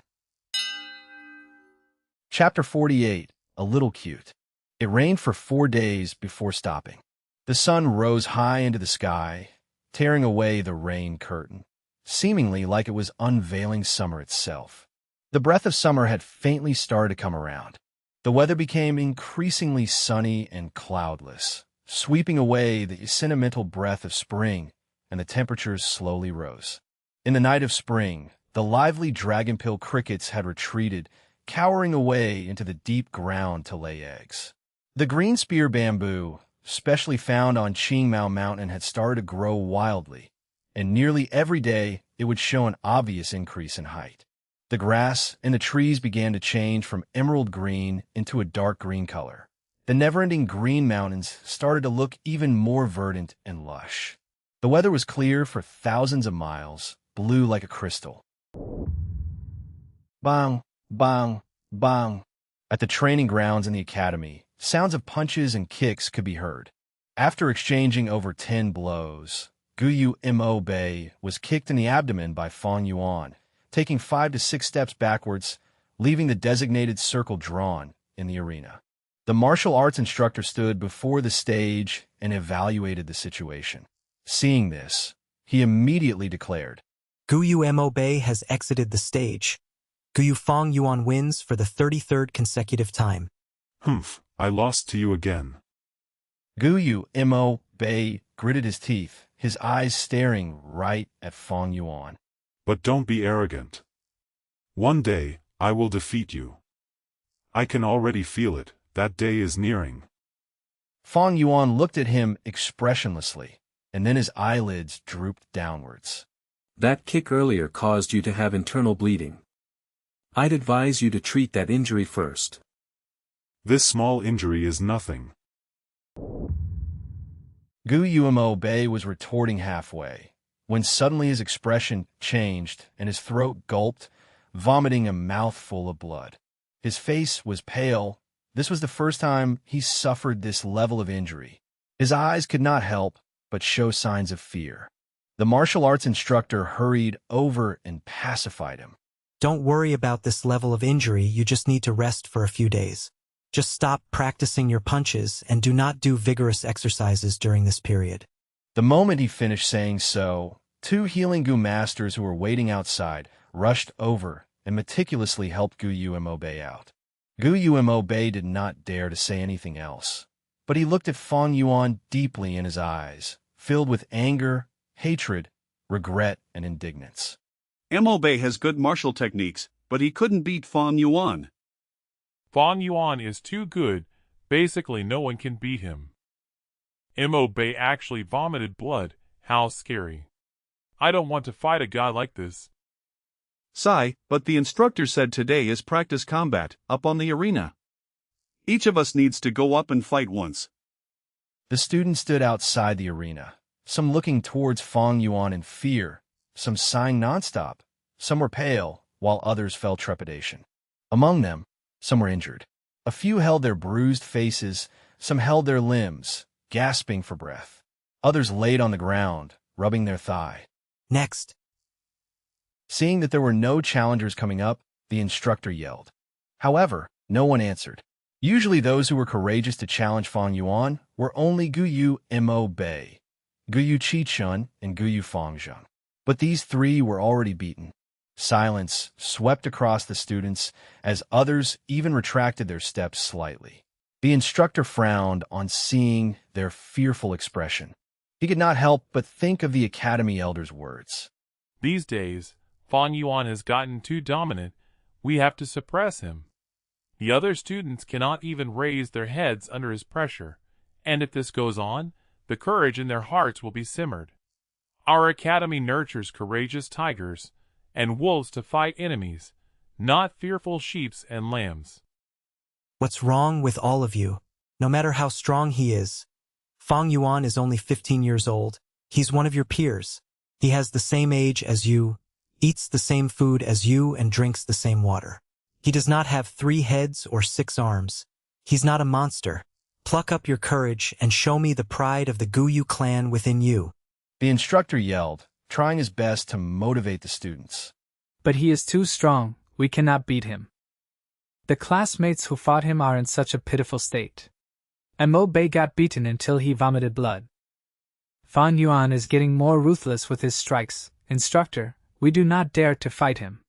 Chapter 48, A Little Cute. It rained for 4 days before stopping. The sun rose high into the sky, tearing away the rain curtain, seemingly like it was unveiling summer itself. The breath of summer had faintly started to come around. The weather became increasingly sunny and cloudless, sweeping away the sentimental breath of spring, and the temperatures slowly rose. In the night of spring, the lively dragonpill crickets had retreated, cowering away into the deep ground to lay eggs. The green spear bamboo, specially found on Qingmao Mountain, had started to grow wildly, and nearly every day it would show an obvious increase in height. The grass and the trees began to change from emerald green into a dark green color. The never-ending green mountains started to look even more verdant and lush. The weather was clear for thousands of miles, blue like a crystal. Bang, bang, bang. At the training grounds in the academy, sounds of punches and kicks could be heard. After exchanging over 10 blows, Guyu Mo Bei was kicked in the abdomen by Fang Yuan, taking 5 to 6 steps backwards, leaving the designated circle drawn in the arena. The martial arts instructor stood before the stage and evaluated the situation. Seeing this, he immediately declared, Guyu Mo Bei has exited the stage. Guyu Fang Yuan wins for the 33rd consecutive time. Humph, I lost to you again. Guyu Mo Bei gritted his teeth, his eyes staring right at Fang Yuan. But don't be arrogant. One day, I will defeat you. I can already feel it, that day is nearing. Fang Yuan looked at him expressionlessly, and then his eyelids drooped downwards. That kick earlier caused you to have internal bleeding. I'd advise you to treat that injury first. This small injury is nothing. Guyu Mo Bei was retorting halfway, when suddenly his expression changed and his throat gulped, vomiting a mouthful of blood. His face was pale. This was the first time he suffered this level of injury. His eyes could not help but show signs of fear. The martial arts instructor hurried over and pacified him. Don't worry about this level of injury, you just need to rest for a few days. Just stop practicing your punches and do not do vigorous exercises during this period. The moment he finished saying so, 2 healing Gu masters who were waiting outside rushed over and meticulously helped Guyu Mo Bei out. Guyu Mo Bei did not dare to say anything else, but he looked at Fang Yuan deeply in his eyes, filled with anger, hatred, regret, and indignance. Mo Bei has good martial techniques, but he couldn't beat Fang Yuan. Fang Yuan is too good, Basically, no one can beat him. Moonblade actually vomited blood. How scary. I don't want to fight a guy like this. Sigh, but the instructor said today is practice combat, up on the arena. Each of us needs to go up and fight once. The students stood outside the arena, some looking towards Fang Yuan in fear, some sighing nonstop, some were pale, while others felt trepidation. Among them, some were injured. A few held their bruised faces, some held their limbs, gasping for breath. Others laid on the ground, rubbing their thigh. Next. Seeing that there were no challengers coming up, the instructor yelled. However, no one answered. Usually those who were courageous to challenge Fang Yuan were only Guyu Moonblade, Guyu Qichun, and Guyu Fangzheng. But these three were already beaten. Silence swept across the students as others even retracted their steps slightly. The instructor frowned on seeing their fearful expression. He could not help but think of the academy elder's words. These days, Fang Yuan has gotten too dominant. We have to suppress him. The other students cannot even raise their heads under his pressure, and if this goes on, the courage in their hearts will be simmered. Our academy nurtures courageous tigers and wolves to fight enemies, not fearful sheep and lambs. What's wrong with all of you? No matter how strong he is, Fang Yuan is only 15 years old. He's one of your peers. He has the same age as you, eats the same food as you, and drinks the same water. He does not have 3 heads or 6 arms. He's not a monster. Pluck up your courage and show me the pride of the Guyu clan within you. The instructor yelled, trying his best to motivate the students. But he is too strong. We cannot beat him. The classmates who fought him are in such a pitiful state. And Moonblade got beaten until he vomited blood. Fang Yuan is getting more ruthless with his strikes. Instructor, we do not dare to fight him.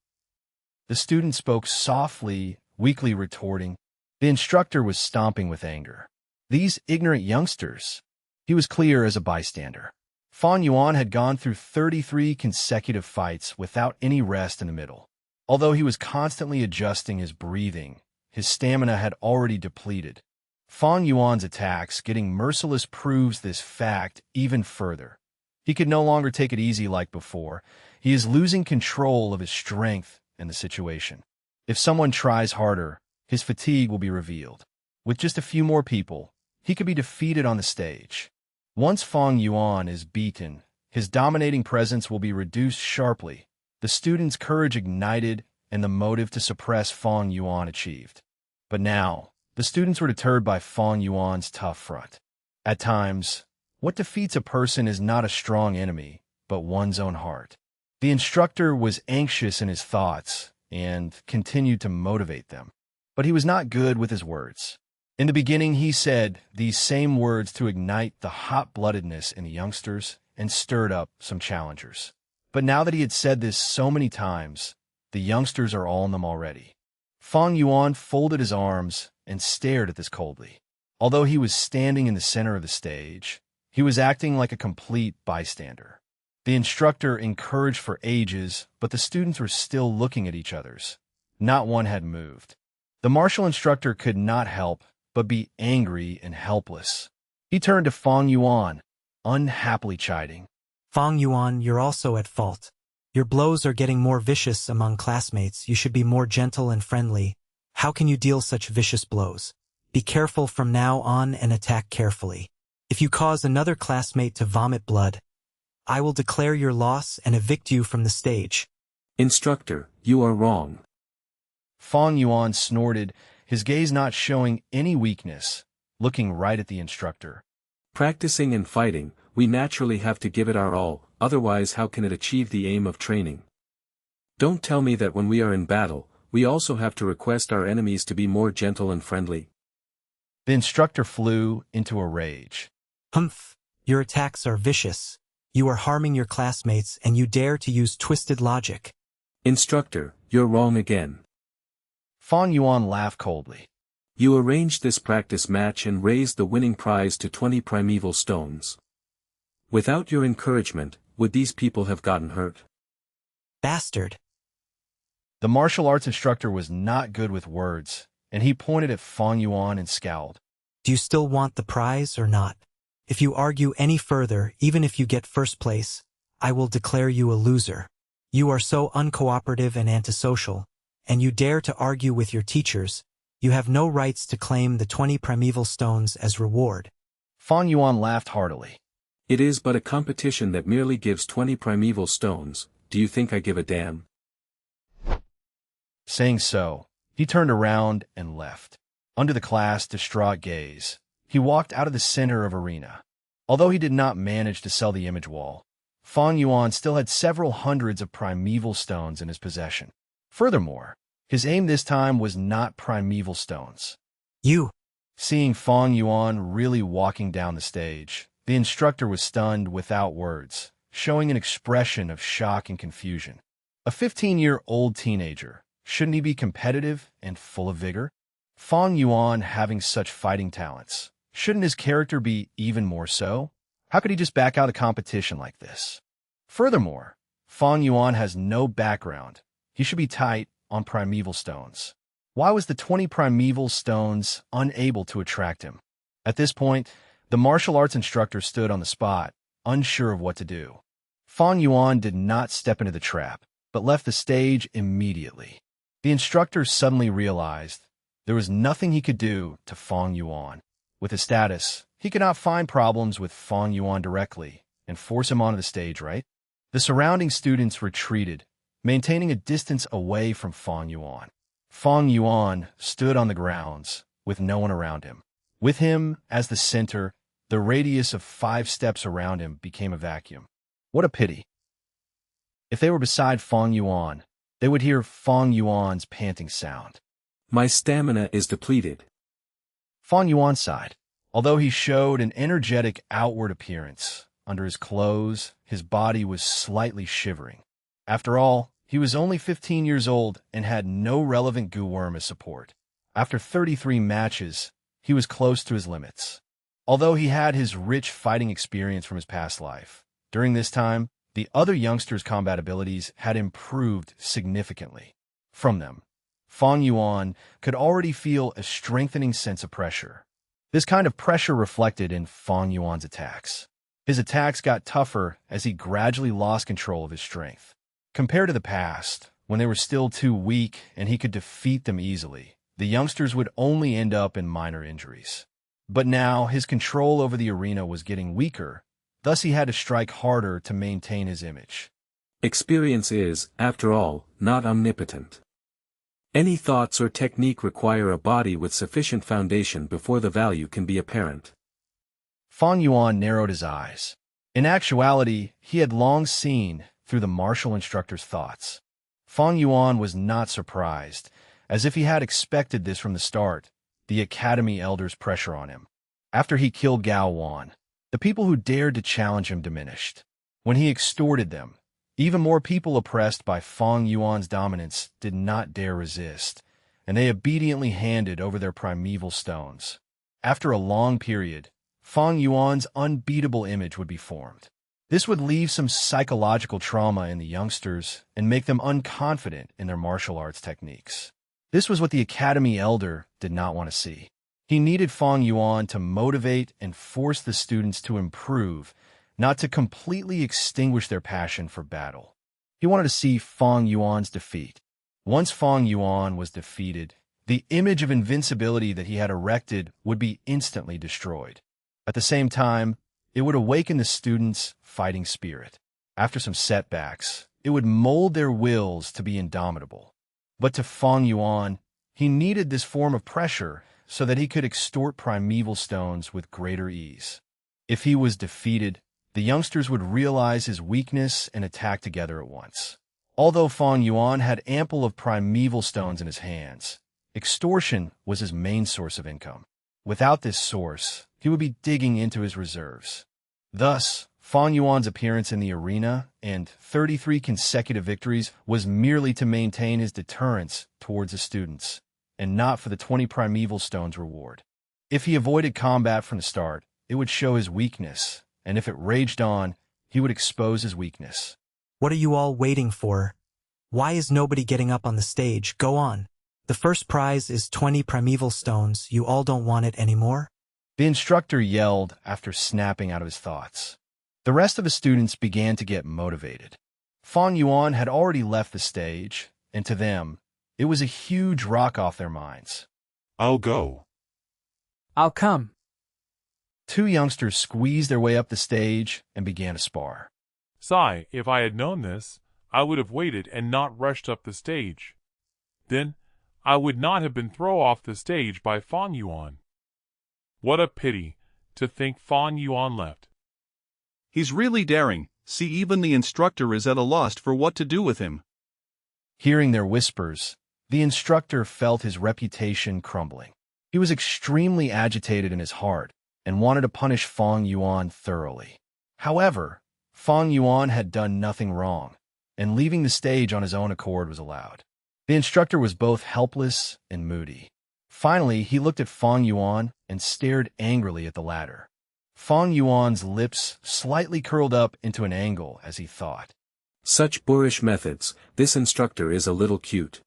The student spoke softly, weakly retorting. The instructor was stomping with anger. These ignorant youngsters. He was clear as a bystander. Fang Yuan had gone through 33 consecutive fights without any rest in the middle. Although he was constantly adjusting his breathing, his stamina had already depleted. Fang Yuan's attacks getting merciless proves this fact even further. He could no longer take it easy like before. He is losing control of his strength and the situation. If someone tries harder, his fatigue will be revealed. With just a few more people, he could be defeated on the stage. Once Fang Yuan is beaten, his dominating presence will be reduced sharply, the students' courage ignited, and the motive to suppress Fang Yuan achieved. But now, the students were deterred by Fang Yuan's tough front. At times, what defeats a person is not a strong enemy, but one's own heart. The instructor was anxious in his thoughts and continued to motivate them. But he was not good with his words. In the beginning, he said these same words to ignite the hot-bloodedness in the youngsters and stirred up some challengers. But now that he had said this so many times, the youngsters are all in them already. Fang Yuan folded his arms and stared at this coldly. Although he was standing in the center of the stage, he was acting like a complete bystander. The instructor encouraged for ages, but the students were still looking at each other's. Not one had moved. The martial instructor could not help but be angry and helpless. He turned to Fang Yuan, unhappily chiding. Fang Yuan, you're also at fault. Your blows are getting more vicious among classmates. You should be more gentle and friendly. How can you deal such vicious blows? Be careful from now on and attack carefully. If you cause another classmate to vomit blood, I will declare your loss and evict you from the stage. Instructor, you are wrong. Fang Yuan snorted, his gaze not showing any weakness, looking right at the instructor. Practicing and fighting, we naturally have to give it our all, otherwise how can it achieve the aim of training? Don't tell me that when we are in battle, we also have to request our enemies to be more gentle and friendly. The instructor flew into a rage. Humph, your attacks are vicious. You are harming your classmates and you dare to use twisted logic. Instructor, you're wrong again. Fang Yuan laughed coldly. You arranged this practice match and raised the winning prize to 20 primeval stones. Without your encouragement, would these people have gotten hurt? Bastard. The martial arts instructor was not good with words, and he pointed at Fang Yuan and scowled. Do you still want the prize or not? If you argue any further, even if you get first place, I will declare you a loser. You are so uncooperative and antisocial, and you dare to argue with your teachers. You have no rights to claim the 20 primeval stones as reward. Fang Yuan laughed heartily. It is but a competition that merely gives 20 primeval stones. Do you think I give a damn? Saying so, he turned around and left. Under the class' distraught gaze, he walked out of the center of arena. Although he did not manage to sell the image wall, Fang Yuan still had several hundreds of primeval stones in his possession. Furthermore, his aim this time was not primeval stones. You! Seeing Fang Yuan really walking down the stage, the instructor was stunned without words, showing an expression of shock and confusion. A 15-year-old teenager, shouldn't he be competitive and full of vigor? Fang Yuan having such fighting talents, shouldn't his character be even more so? How could he just back out of competition like this? Furthermore, Fang Yuan has no background. He should be tight on primeval stones. Why was the 20 primeval stones unable to attract him? At this point, the martial arts instructor stood on the spot, unsure of what to do. Fang Yuan did not step into the trap, but left the stage immediately. The instructor suddenly realized there was nothing he could do to Fang Yuan. With his status, he could not find problems with Fang Yuan directly and force him onto the stage, right? The surrounding students retreated, maintaining a distance away from Fang Yuan. Fang Yuan stood on the grounds, with no one around him. With him as the center, the radius of 5 steps around him became a vacuum. What a pity. If they were beside Fang Yuan, they would hear Fang Yuan's panting sound. My stamina is depleted. Fang Yuan sighed. Although he showed an energetic outward appearance, under his clothes, his body was slightly shivering. After all, he was only 15 years old and had no relevant goo worm as support. After 33 matches, he was close to his limits. Although he had his rich fighting experience from his past life, during this time, the other youngsters' combat abilities had improved significantly. From them, Fang Yuan could already feel a strengthening sense of pressure. This kind of pressure reflected in Fang Yuan's attacks. His attacks got tougher as he gradually lost control of his strength. Compared to the past, when they were still too weak and he could defeat them easily, the youngsters would only end up in minor injuries. But now his control over the arena was getting weaker, thus he had to strike harder to maintain his image. Experience is, after all, not omnipotent. Any thoughts or technique require a body with sufficient foundation before the value can be apparent. Fang Yuan narrowed his eyes. In actuality, he had long seen through the martial instructor's thoughts. Fang Yuan was not surprised, as if he had expected this from the start, the academy elder's pressure on him. After he killed Gao Wan, the people who dared to challenge him diminished. When he extorted them, even more people oppressed by Fang Yuan's dominance did not dare resist, and they obediently handed over their primeval stones. After a long period, Fang Yuan's unbeatable image would be formed. This would leave some psychological trauma in the youngsters and make them unconfident in their martial arts techniques. This was what the academy elder did not want to see. He needed Fang Yuan to motivate and force the students to improve, not to completely extinguish their passion for battle. He wanted to see Fang Yuan's defeat. Once Fang Yuan was defeated, the image of invincibility that he had erected would be instantly destroyed. At the same time, it would awaken the students' fighting spirit. After some setbacks, it would mold their wills to be indomitable. But to Fang Yuan, he needed this form of pressure so that he could extort primeval stones with greater ease. If he was defeated, the youngsters would realize his weakness and attack together at once. Although Fang Yuan had ample of primeval stones in his hands, extortion was his main source of income. Without this source, he would be digging into his reserves. Thus, Fang Yuan's appearance in the arena and 33 consecutive victories was merely to maintain his deterrence towards the students, and not for the 20 primeval stones reward. If he avoided combat from the start, it would show his weakness, and if it raged on, he would expose his weakness. What are you all waiting for? Why is nobody getting up on the stage? Go on. The first prize is 20 primeval stones. You all don't want it anymore? The instructor yelled after snapping out of his thoughts. The rest of the students began to get motivated. Fang Yuan had already left the stage, and to them, it was a huge rock off their minds. I'll go. I'll come. Two youngsters squeezed their way up the stage and began to spar. Sigh, if I had known this, I would have waited and not rushed up the stage. Then, I would not have been thrown off the stage by Fang Yuan. What a pity to think Fang Yuan left. He's really daring. See, even the instructor is at a loss for what to do with him. Hearing their whispers, the instructor felt his reputation crumbling. He was extremely agitated in his heart and wanted to punish Fang Yuan thoroughly. However, Fang Yuan had done nothing wrong, and leaving the stage on his own accord was allowed. The instructor was both helpless and moody. Finally, he looked at Fang Yuan and stared angrily at the latter. Fang Yuan's lips slightly curled up into an angle as he thought. Such boorish methods, this instructor is a little cute.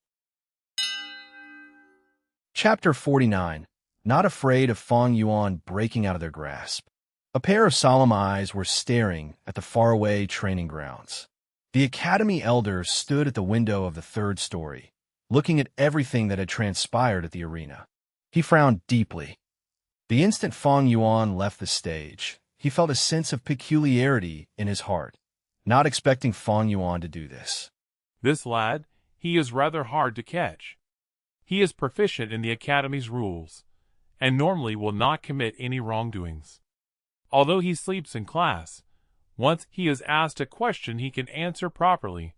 Chapter 49. Not afraid of Fang Yuan breaking out of their grasp. A pair of solemn eyes were staring at the faraway training grounds. The academy elder stood at the window of the third story, looking at everything that had transpired at the arena. He frowned deeply. The instant Fang Yuan left the stage, he felt a sense of peculiarity in his heart, not expecting Fang Yuan to do this. This lad, he is rather hard to catch. He is proficient in the academy's rules, and normally will not commit any wrongdoings. Although he sleeps in class, once he is asked a question he can answer properly,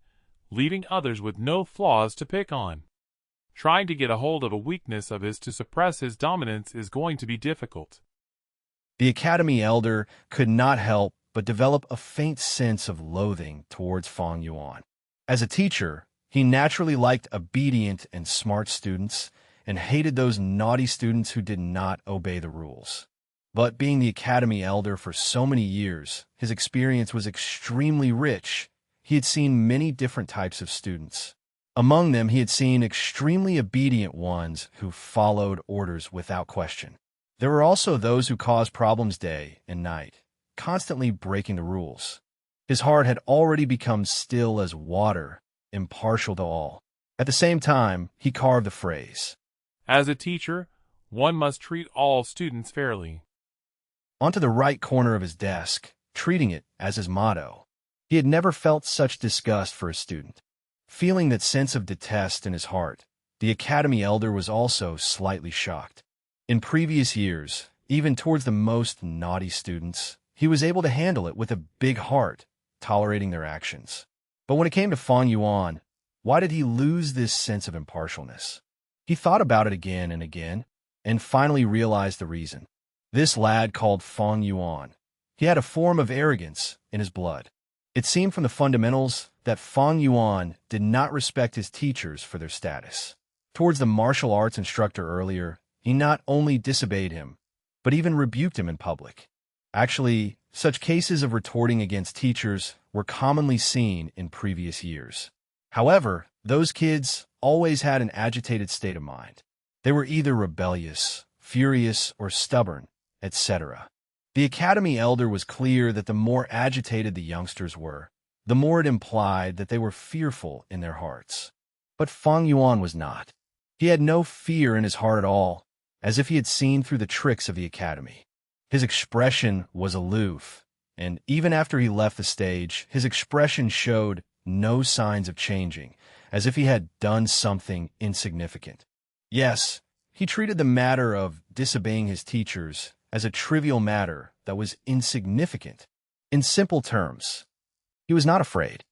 leaving others with no flaws to pick on. Trying to get a hold of a weakness of his to suppress his dominance is going to be difficult. The academy elder could not help but develop a faint sense of loathing towards Fang Yuan. As a teacher, he naturally liked obedient and smart students and hated those naughty students who did not obey the rules. But being the academy elder for so many years, his experience was extremely rich. He had seen many different types of students. Among them, he had seen extremely obedient ones who followed orders without question. There were also those who caused problems day and night, constantly breaking the rules. His heart had already become still as water, impartial to all. At the same time, he carved the phrase, "As a teacher, one must treat all students fairly," onto the right corner of his desk, treating it as his motto. He had never felt such disgust for a student. Feeling that sense of detest in his heart, the academy elder was also slightly shocked. In previous years, even towards the most naughty students, he was able to handle it with a big heart, tolerating their actions. But when it came to Fang Yuan, why did he lose this sense of impartialness? He thought about it again and again, and finally realized the reason. This lad called Fang Yuan. He had a form of arrogance in his blood. It seemed from the fundamentals that Fang Yuan did not respect his teachers for their status. Towards the martial arts instructor earlier, he not only disobeyed him, but even rebuked him in public. Actually, such cases of retorting against teachers were commonly seen in previous years. However, those kids always had an agitated state of mind. They were either rebellious, furious, or stubborn, etc. The academy elder was clear that the more agitated the youngsters were, the more it implied that they were fearful in their hearts. But Fang Yuan was not. He had no fear in his heart at all, as if he had seen through the tricks of the academy. His expression was aloof, and even after he left the stage, his expression showed no signs of changing, as if he had done something insignificant. Yes, he treated the matter of disobeying his teachers as a trivial matter that was insignificant. In simple terms, he was not afraid.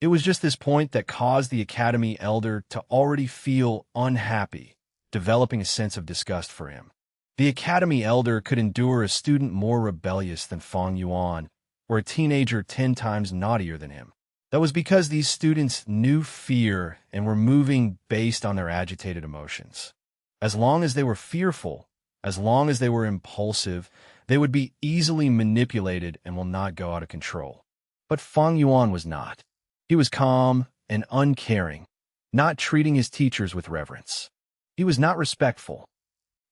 It was just this point that caused the academy elder to already feel unhappy, developing a sense of disgust for him. The academy elder could endure a student more rebellious than Fang Yuan, or a teenager 10 times naughtier than him. That was because these students knew fear and were moving based on their agitated emotions. As long as they were fearful, as long as they were impulsive, they would be easily manipulated and will not go out of control. But Fang Yuan was not. He was calm and uncaring, not treating his teachers with reverence. He was not respectful.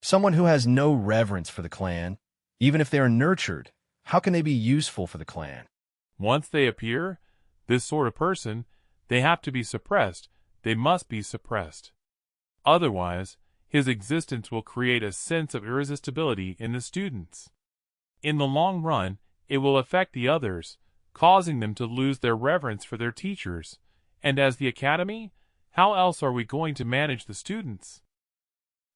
Someone who has no reverence for the clan, even if they are nurtured, how can they be useful for the clan? Once they appear, this sort of person, they have to be suppressed. They must be suppressed. Otherwise, his existence will create a sense of irresistibility in the students. In the long run, it will affect the others, causing them to lose their reverence for their teachers. And as the academy, how else are we going to manage the students?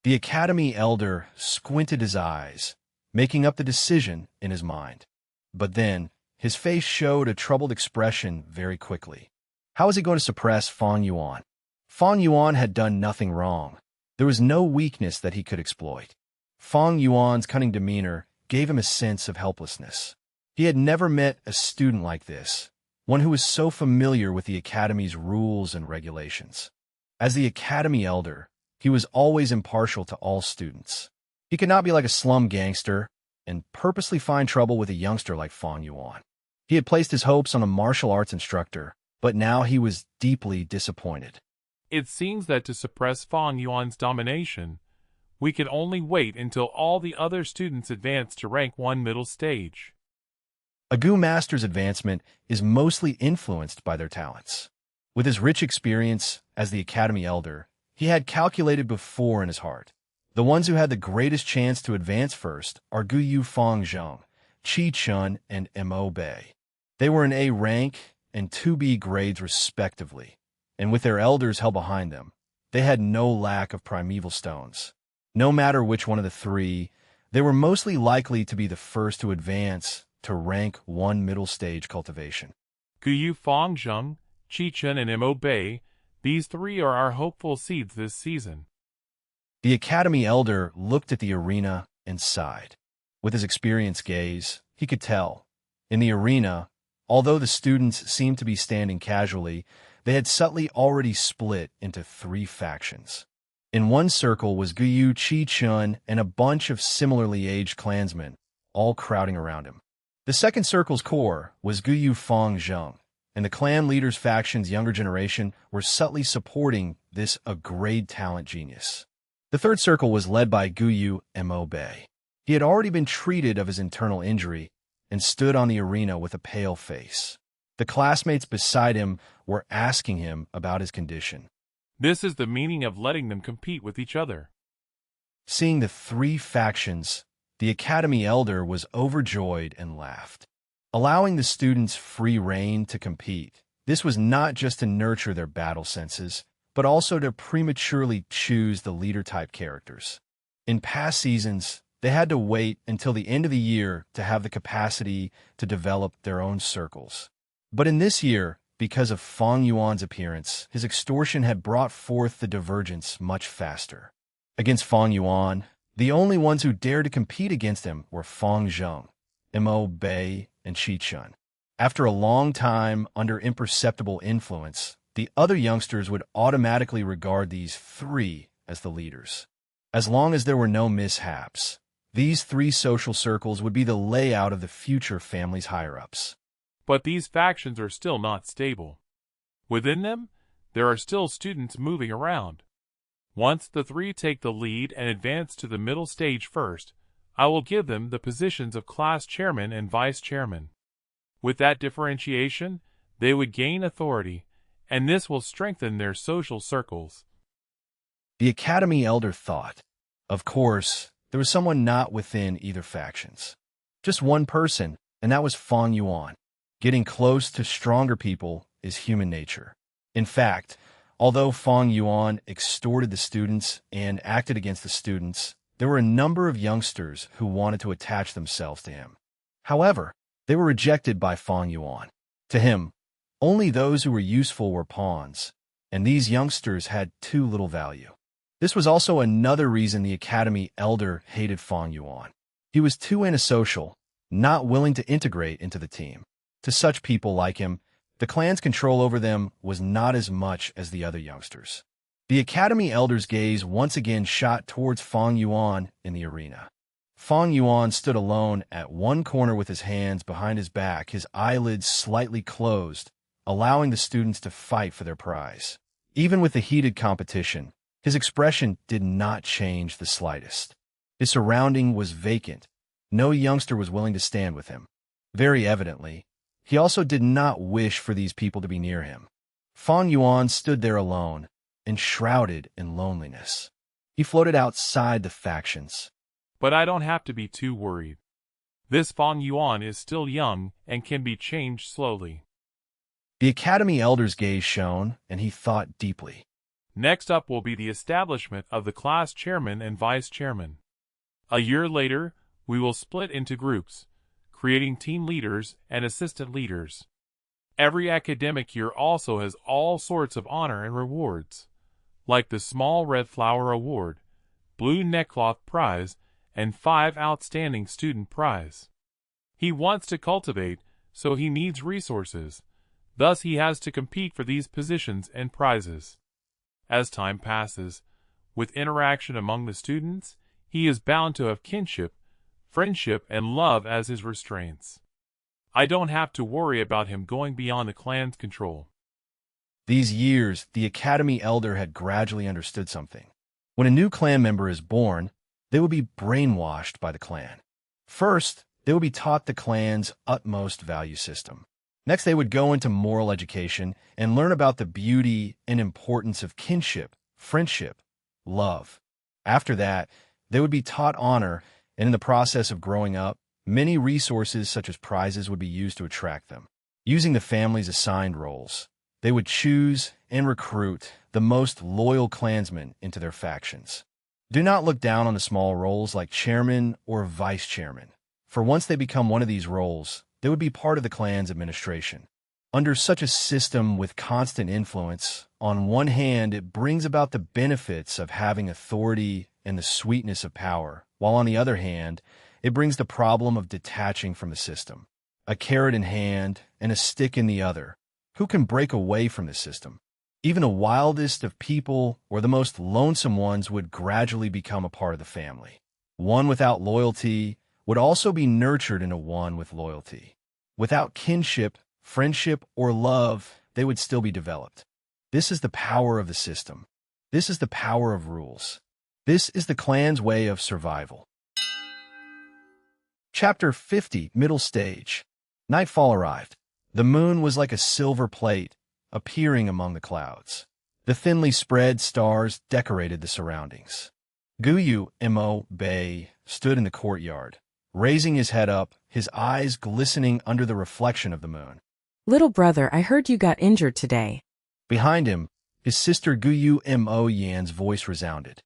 The academy elder squinted his eyes, making up the decision in his mind. But then, his face showed a troubled expression very quickly. How was he going to suppress Fang Yuan? Fang Yuan had done nothing wrong. There was no weakness that he could exploit. Fang Yuan's cunning demeanor gave him a sense of helplessness. He had never met a student like this, one who was so familiar with the academy's rules and regulations. As the academy elder, he was always impartial to all students. He could not be like a slum gangster and purposely find trouble with a youngster like Fang Yuan. He had placed his hopes on a martial arts instructor, but now he was deeply disappointed. It seems that to suppress Fang Yuan's domination, we can only wait until all the other students advance to rank 1 middle stage. A Gu master's advancement is mostly influenced by their talents. With his rich experience as the academy elder, he had calculated before in his heart. The ones who had the greatest chance to advance first are Gu Yu Fang Zheng, Qi Chun, and Mo Bei. They were in A rank and 2B grades respectively, and with their elders held behind them, they had no lack of primeval stones. No matter which one of the three, they were mostly likely to be the first to advance to rank 1 middle stage cultivation. Gu Yu Fang Zheng, Qi Chun, and Mo Bei, these three are our hopeful seeds this season. The academy elder looked at the arena and sighed. With his experienced gaze, he could tell. In the arena, although the students seemed to be standing casually, they had subtly already split into 3 factions. In one circle was Gu Yu Qi Chun and a bunch of similarly aged clansmen, all crowding around him. The second circle's core was Gu Yu Fang Zheng, and the clan leader's faction's younger generation were subtly supporting this grade talent genius. The third circle was led by Gu Yu Mo Bei. He had already been treated of his internal injury and stood on the arena with a pale face. The classmates beside him were asking him about his condition. This is the meaning of letting them compete with each other. Seeing the 3 factions, the academy elder was overjoyed and laughed. Allowing the students free rein to compete, this was not just to nurture their battle senses, but also to prematurely choose the leader-type characters. In past seasons, they had to wait until the end of the year to have the capacity to develop their own circles. But in this year, because of Fang Yuan's appearance, his extortion had brought forth the divergence much faster. Against Fang Yuan, the only ones who dared to compete against him were Fang Zheng, Mo Bei, and Qi Chun. After a long time under imperceptible influence, the other youngsters would automatically regard these 3 as the leaders. As long as there were no mishaps, these 3 social circles would be the layout of the future family's higher-ups. But these factions are still not stable. Within them, there are still students moving around. Once the 3 take the lead and advance to the middle stage first, I will give them the positions of class chairman and vice chairman. With that differentiation, they would gain authority, and this will strengthen their social circles. The academy elder thought. Of course, there was someone not within either factions. Just one person, and that was Fang Yuan. Getting close to stronger people is human nature. In fact, although Fang Yuan extorted the students and acted against the students, there were a number of youngsters who wanted to attach themselves to him. However, they were rejected by Fang Yuan. To him, only those who were useful were pawns, and these youngsters had too little value. This was also another reason the academy elder hated Fang Yuan. He was too antisocial, not willing to integrate into the team. To such people like him, the clan's control over them was not as much as the other youngsters. The academy elder's gaze once again shot towards Fang Yuan in the arena. Fang Yuan stood alone at one corner with his hands behind his back, his eyelids slightly closed, allowing the students to fight for their prize. Even with the heated competition, his expression did not change the slightest. His surrounding was vacant. No youngster was willing to stand with him. Very evidently, he also did not wish for these people to be near him. Fang Yuan stood there alone, enshrouded in loneliness. He floated outside the factions. But I don't have to be too worried. This Fang Yuan is still young and can be changed slowly. The Academy Elder's gaze shone, and he thought deeply. Next up will be the establishment of the class chairman and vice chairman. A year later, we will split into groups, creating team leaders and assistant leaders. Every academic year also has all sorts of honor and rewards, like the Small Red Flower Award, Blue Neckcloth Prize, and 5 Outstanding Student Prize. He wants to cultivate, so he needs resources. Thus he has to compete for these positions and prizes. As time passes, with interaction among the students, he is bound to have kinship, friendship, and love as his restraints. I don't have to worry about him going beyond the clan's control. These years, the Academy Elder had gradually understood something. When a new clan member is born, they will be brainwashed by the clan. First, they will be taught the clan's utmost value system. Next, they would go into moral education and learn about the beauty and importance of kinship, friendship, love. After that, they would be taught honor, and in the process of growing up, many resources such as prizes would be used to attract them. Using the family's assigned roles, they would choose and recruit the most loyal clansmen into their factions. Do not look down on the small roles like chairman or vice chairman, for once they become one of these roles, they would be part of the clan's administration. Under such a system with constant influence, on one hand it brings about the benefits of having authority and the sweetness of power, while on the other hand, it brings the problem of detaching from the system. A carrot in hand and a stick in the other. Who can break away from the system? Even the wildest of people or the most lonesome ones would gradually become a part of the family. One without loyalty would also be nurtured into one with loyalty. Without kinship, friendship, or love, they would still be developed. This is the power of the system. This is the power of rules. This is the clan's way of survival. Chapter 50, Middle Stage. Nightfall arrived. The moon was like a silver plate, appearing among the clouds. The thinly spread stars decorated the surroundings. Guyu Mo Bei stood in the courtyard, raising his head up, his eyes glistening under the reflection of the moon. Little brother, I heard you got injured today. Behind him, his sister Guyu Mo Yan's voice resounded.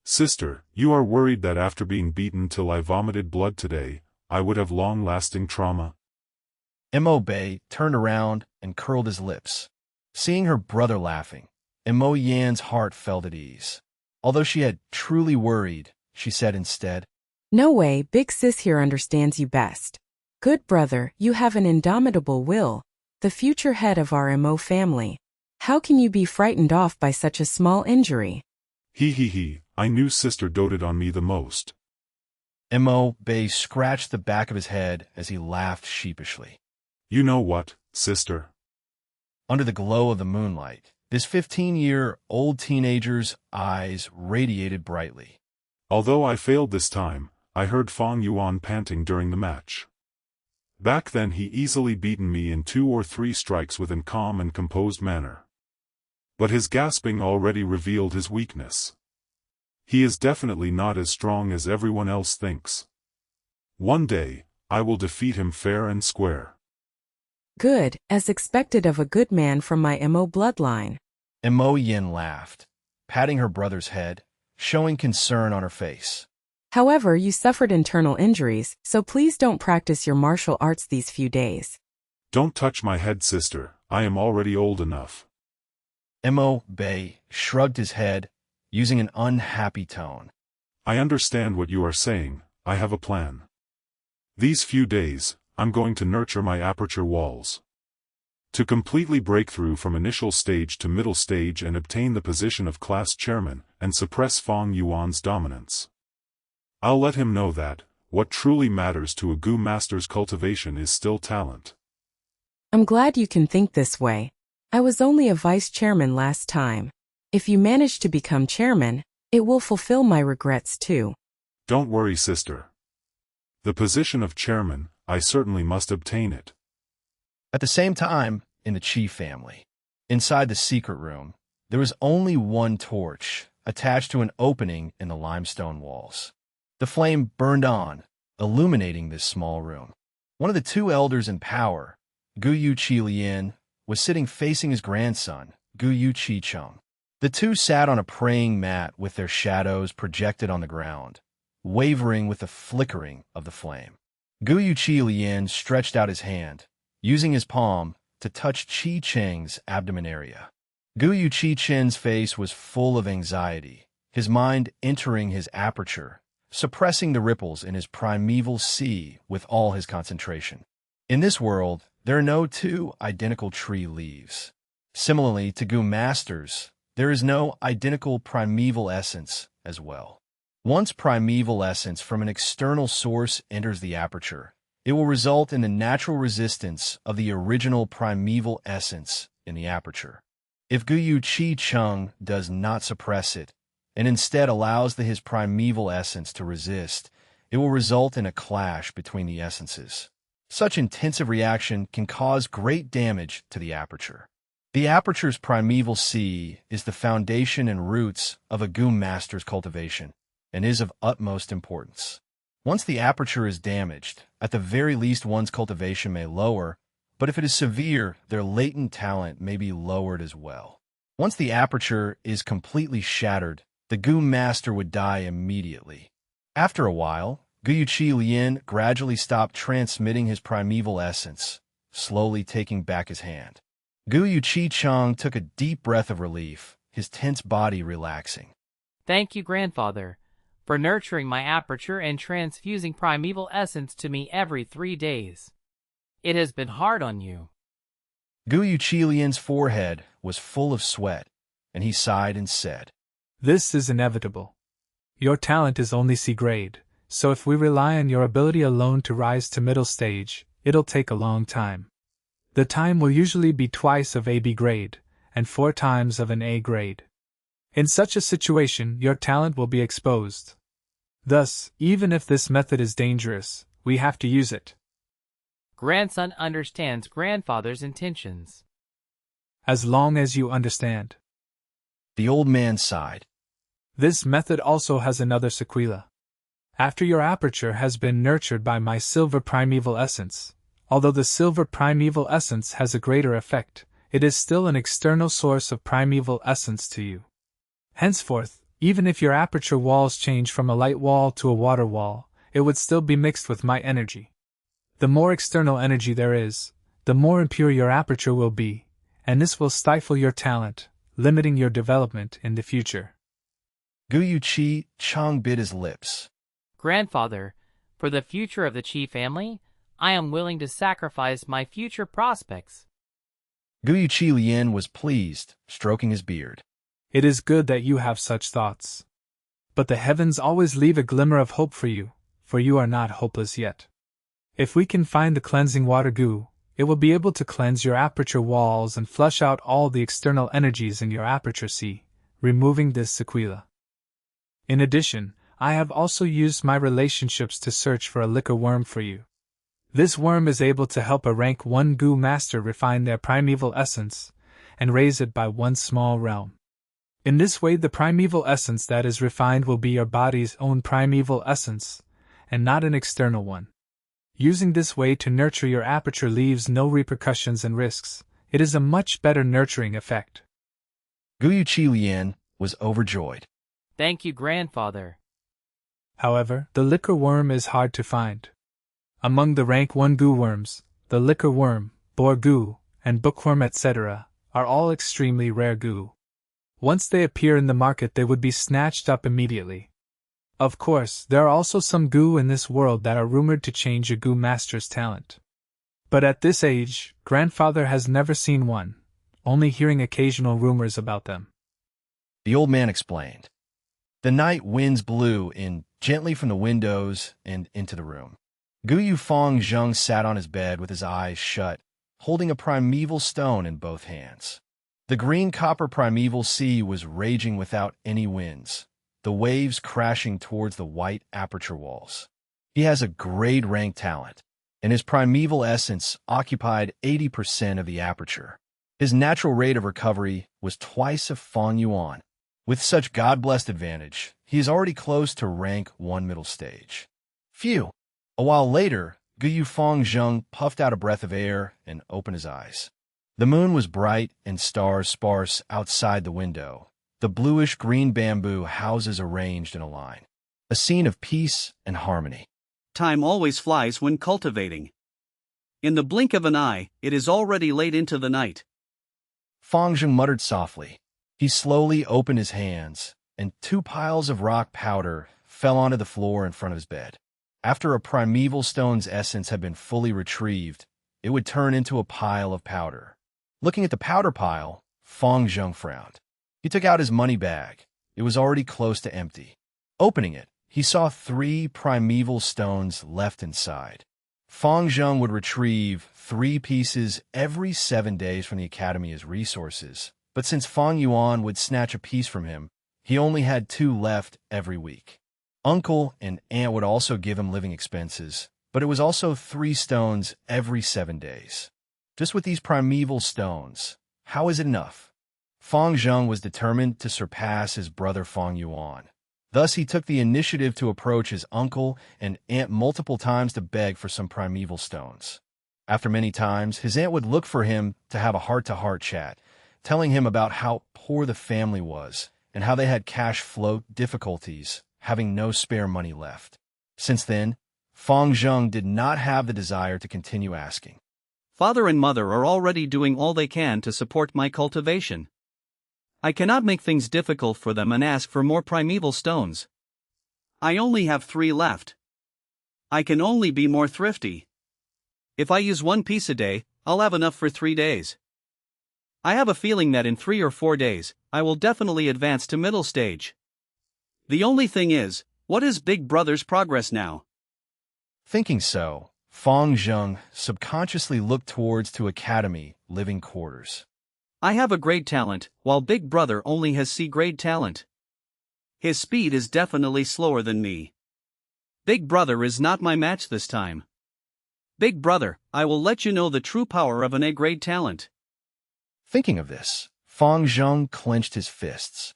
Sister, you are worried that after being beaten till I vomited blood today, I would have long-lasting trauma? Mo Bei turned around and curled his lips. Seeing her brother laughing, Mo Yan's heart felt at ease. Although she had truly worried, she said instead, No way, Big Sis here understands you best. Good brother, you have an indomitable will, the future head of our Mo family. How can you be frightened off by such a small injury? He, I knew sister doted on me the most. Mo Bei scratched the back of his head as he laughed sheepishly. You know what, sister? Under the glow of the moonlight, this 15-year-old teenager's eyes radiated brightly. Although I failed this time, I heard Fang Yuan panting during the match. Back then he easily beaten me in 2 or 3 strikes within calm and composed manner. But his gasping already revealed his weakness. He is definitely not as strong as everyone else thinks. One day, I will defeat him fair and square. Good, as expected of a good man from my Mo bloodline. Mo Yin laughed, patting her brother's head, showing concern on her face. However, you suffered internal injuries, so please don't practice your martial arts these few days. Don't touch my head, sister, I am already old enough. Mo Bei shrugged his head, using an unhappy tone. I understand what you are saying, I have a plan. These few days, I'm going to nurture my aperture walls. To completely break through from initial stage to middle stage and obtain the position of class chairman and suppress Fang Yuan's dominance. I'll let him know that, what truly matters to a Gu master's cultivation is still talent. I'm glad you can think this way. I was only a vice chairman last time. If you manage to become chairman, it will fulfill my regrets too. Don't worry, sister. The position of chairman, I certainly must obtain it. At the same time, in the Qi family, inside the secret room, there was only one torch attached to an opening in the limestone walls. The flame burned on, illuminating this small room. One of the two elders in power, Guyu Qilian, was sitting facing his grandson, Guyu Qicheng. The two sat on a praying mat with their shadows projected on the ground, wavering with the flickering of the flame. Guyu Qilian stretched out his hand, using his palm to touch Qi Cheng's abdomen area. Guyu Qicheng's face was full of anxiety, his mind entering his aperture, suppressing the ripples in his primeval sea with all his concentration. In this world, there are no two identical tree leaves. Similarly to Gu Masters, there is no identical primeval essence as well. Once primeval essence from an external source enters the aperture, it will result in the natural resistance of the original primeval essence in the aperture. If Guyu Qicheng does not suppress it, and instead allows his primeval essence to resist, it will result in a clash between the essences. Such intensive reaction can cause great damage to the aperture. The aperture's primeval sea is the foundation and roots of a Gu Master's cultivation, and is of utmost importance. Once the aperture is damaged, at the very least one's cultivation may lower, but if it is severe, their latent talent may be lowered as well. Once the aperture is completely shattered, the Gu Master would die immediately. After a while, Guyu Qilian gradually stopped transmitting his primeval essence, slowly taking back his hand. Guyu Qicheng took a deep breath of relief, his tense body relaxing. Thank you, grandfather, for nurturing my aperture and transfusing primeval essence to me every 3 days. It has been hard on you. Guyu Qilian's forehead was full of sweat, and he sighed and said, This is inevitable. Your talent is only C grade, so if we rely on your ability alone to rise to middle stage, it'll take a long time. The time will usually be twice of AB grade, and 4 times of an A grade. In such a situation, your talent will be exposed. Thus, even if this method is dangerous, we have to use it. Grandson understands grandfather's intentions. As long as you understand. The old man sighed. This method also has another sequela. After your aperture has been nurtured by my silver primeval essence, although the silver primeval essence has a greater effect, it is still an external source of primeval essence to you. Henceforth, even if your aperture walls change from a light wall to a water wall, it would still be mixed with my energy. The more external energy there is, the more impure your aperture will be, and this will stifle your talent, limiting your development in the future. Guyu Qicheng bit his lips. Grandfather, for the future of the Qi family, I am willing to sacrifice my future prospects. Guyu Qilian was pleased, stroking his beard. It is good that you have such thoughts. But the heavens always leave a glimmer of hope for you are not hopeless yet. If we can find the cleansing water Gu, it will be able to cleanse your aperture walls and flush out all the external energies in your aperture sea, removing this sequela. In addition, I have also used my relationships to search for a liquor worm for you. This worm is able to help a rank 1 Gu master refine their primeval essence, and raise it by 1 small realm. In this way the primeval essence that is refined will be your body's own primeval essence, and not an external one. Using this way to nurture your aperture leaves no repercussions and risks. It is a much better nurturing effect. Guyu Qilian was overjoyed. Thank you, grandfather. However, the liquor worm is hard to find. Among the rank 1 Gu worms, the liquor worm, boar Gu, and bookworm etc. are all extremely rare Gu. Once they appear in the market they would be snatched up immediately. Of course, there are also some Gu in this world that are rumored to change a Gu master's talent. But at this age, grandfather has never seen one, only hearing occasional rumors about them. The old man explained. The night winds blew in gently from the windows and into the room. Guyu Fangzheng sat on his bed with his eyes shut, holding a primeval stone in both hands. The green-copper primeval sea was raging without any winds, the waves crashing towards the white aperture walls. He has a grade rank talent, and his primeval essence occupied 80% of the aperture. His natural rate of recovery was twice of Fang Yuan. With such God-blessed advantage, he is already close to rank 1 middle stage. Phew! A while later, Guyu Fangzheng puffed out a breath of air and opened his eyes. The moon was bright and stars sparse outside the window, the bluish-green bamboo houses arranged in a line. A scene of peace and harmony. Time always flies when cultivating. In the blink of an eye, it is already late into the night. Fangzheng muttered softly. He slowly opened his hands, and 2 piles of rock powder fell onto the floor in front of his bed. After a primeval stone's essence had been fully retrieved, it would turn into a pile of powder. Looking at the powder pile, Fangzheng frowned. He took out his money bag. It was already close to empty. Opening it, he saw 3 primeval stones left inside. Fangzheng would retrieve 3 pieces every 7 days from the academy as resources, but since Fang Yuan would snatch a piece from him, he only had 2 left every week. Uncle and aunt would also give him living expenses, but it was also 3 stones every 7 days. Just with these primeval stones, how is it enough? Fangzheng was determined to surpass his brother Fang Yuan. Thus, he took the initiative to approach his uncle and aunt multiple times to beg for some primeval stones. After many times, his aunt would look for him to have a heart-to-heart chat, telling him about how poor the family was and how they had cash flow difficulties, having no spare money left. Since then, Fangzheng did not have the desire to continue asking. Father and mother are already doing all they can to support my cultivation. I cannot make things difficult for them and ask for more primeval stones. I only have 3 left. I can only be more thrifty. If I use 1 piece a day, I'll have enough for 3 days. I have a feeling that in 3 or 4 days, I will definitely advance to middle stage. The only thing is, what is Big Brother's progress now? Thinking so, Fangzheng subconsciously looked towards to academy living quarters. I have a grade talent, while Big Brother only has C-grade talent. His speed is definitely slower than me. Big Brother is not my match this time. Big Brother, I will let you know the true power of an A-grade talent. Thinking of this, Fangzheng clenched his fists.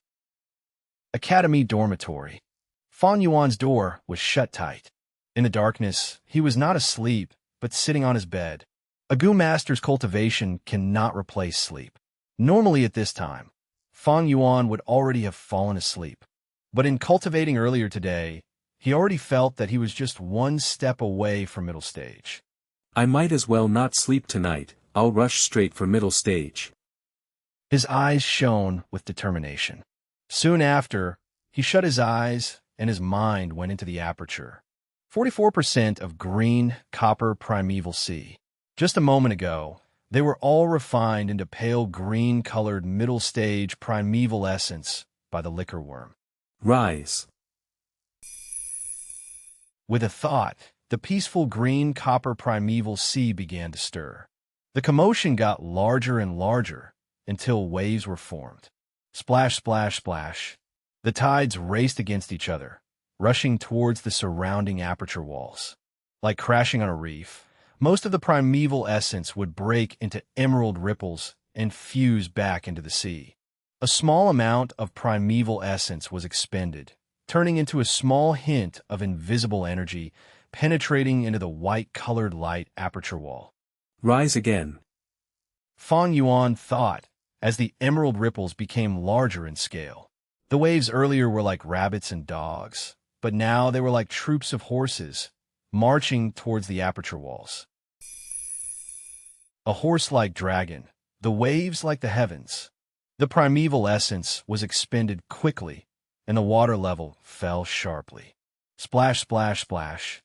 Academy dormitory. Fang Yuan's door was shut tight. In the darkness, he was not asleep, but sitting on his bed. A Gu Master's cultivation cannot replace sleep. Normally at this time, Fang Yuan would already have fallen asleep. But in cultivating earlier today, he already felt that he was just 1 step away from middle stage. I might as well not sleep tonight, I'll rush straight for middle stage. His eyes shone with determination. Soon after, he shut his eyes and his mind went into the aperture. 44% of green, copper, primeval C. Just a moment ago, they were all refined into pale green-colored middle-stage primeval essence by the liquor worm. Rise. With a thought, the peaceful green-copper primeval sea began to stir. The commotion got larger and larger until waves were formed. Splash, splash, splash. The tides raced against each other, rushing towards the surrounding aperture walls. Like crashing on a reef, most of the primeval essence would break into emerald ripples and fuse back into the sea. A small amount of primeval essence was expended, turning into a small hint of invisible energy penetrating into the white-colored light aperture wall. Rise again. Fang Yuan thought, as the emerald ripples became larger in scale. The waves earlier were like rabbits and dogs, but now they were like troops of horses, marching towards the aperture walls. A horse-like dragon, the waves like the heavens. The primeval essence was expended quickly, and the water level fell sharply. Splash, splash, splash.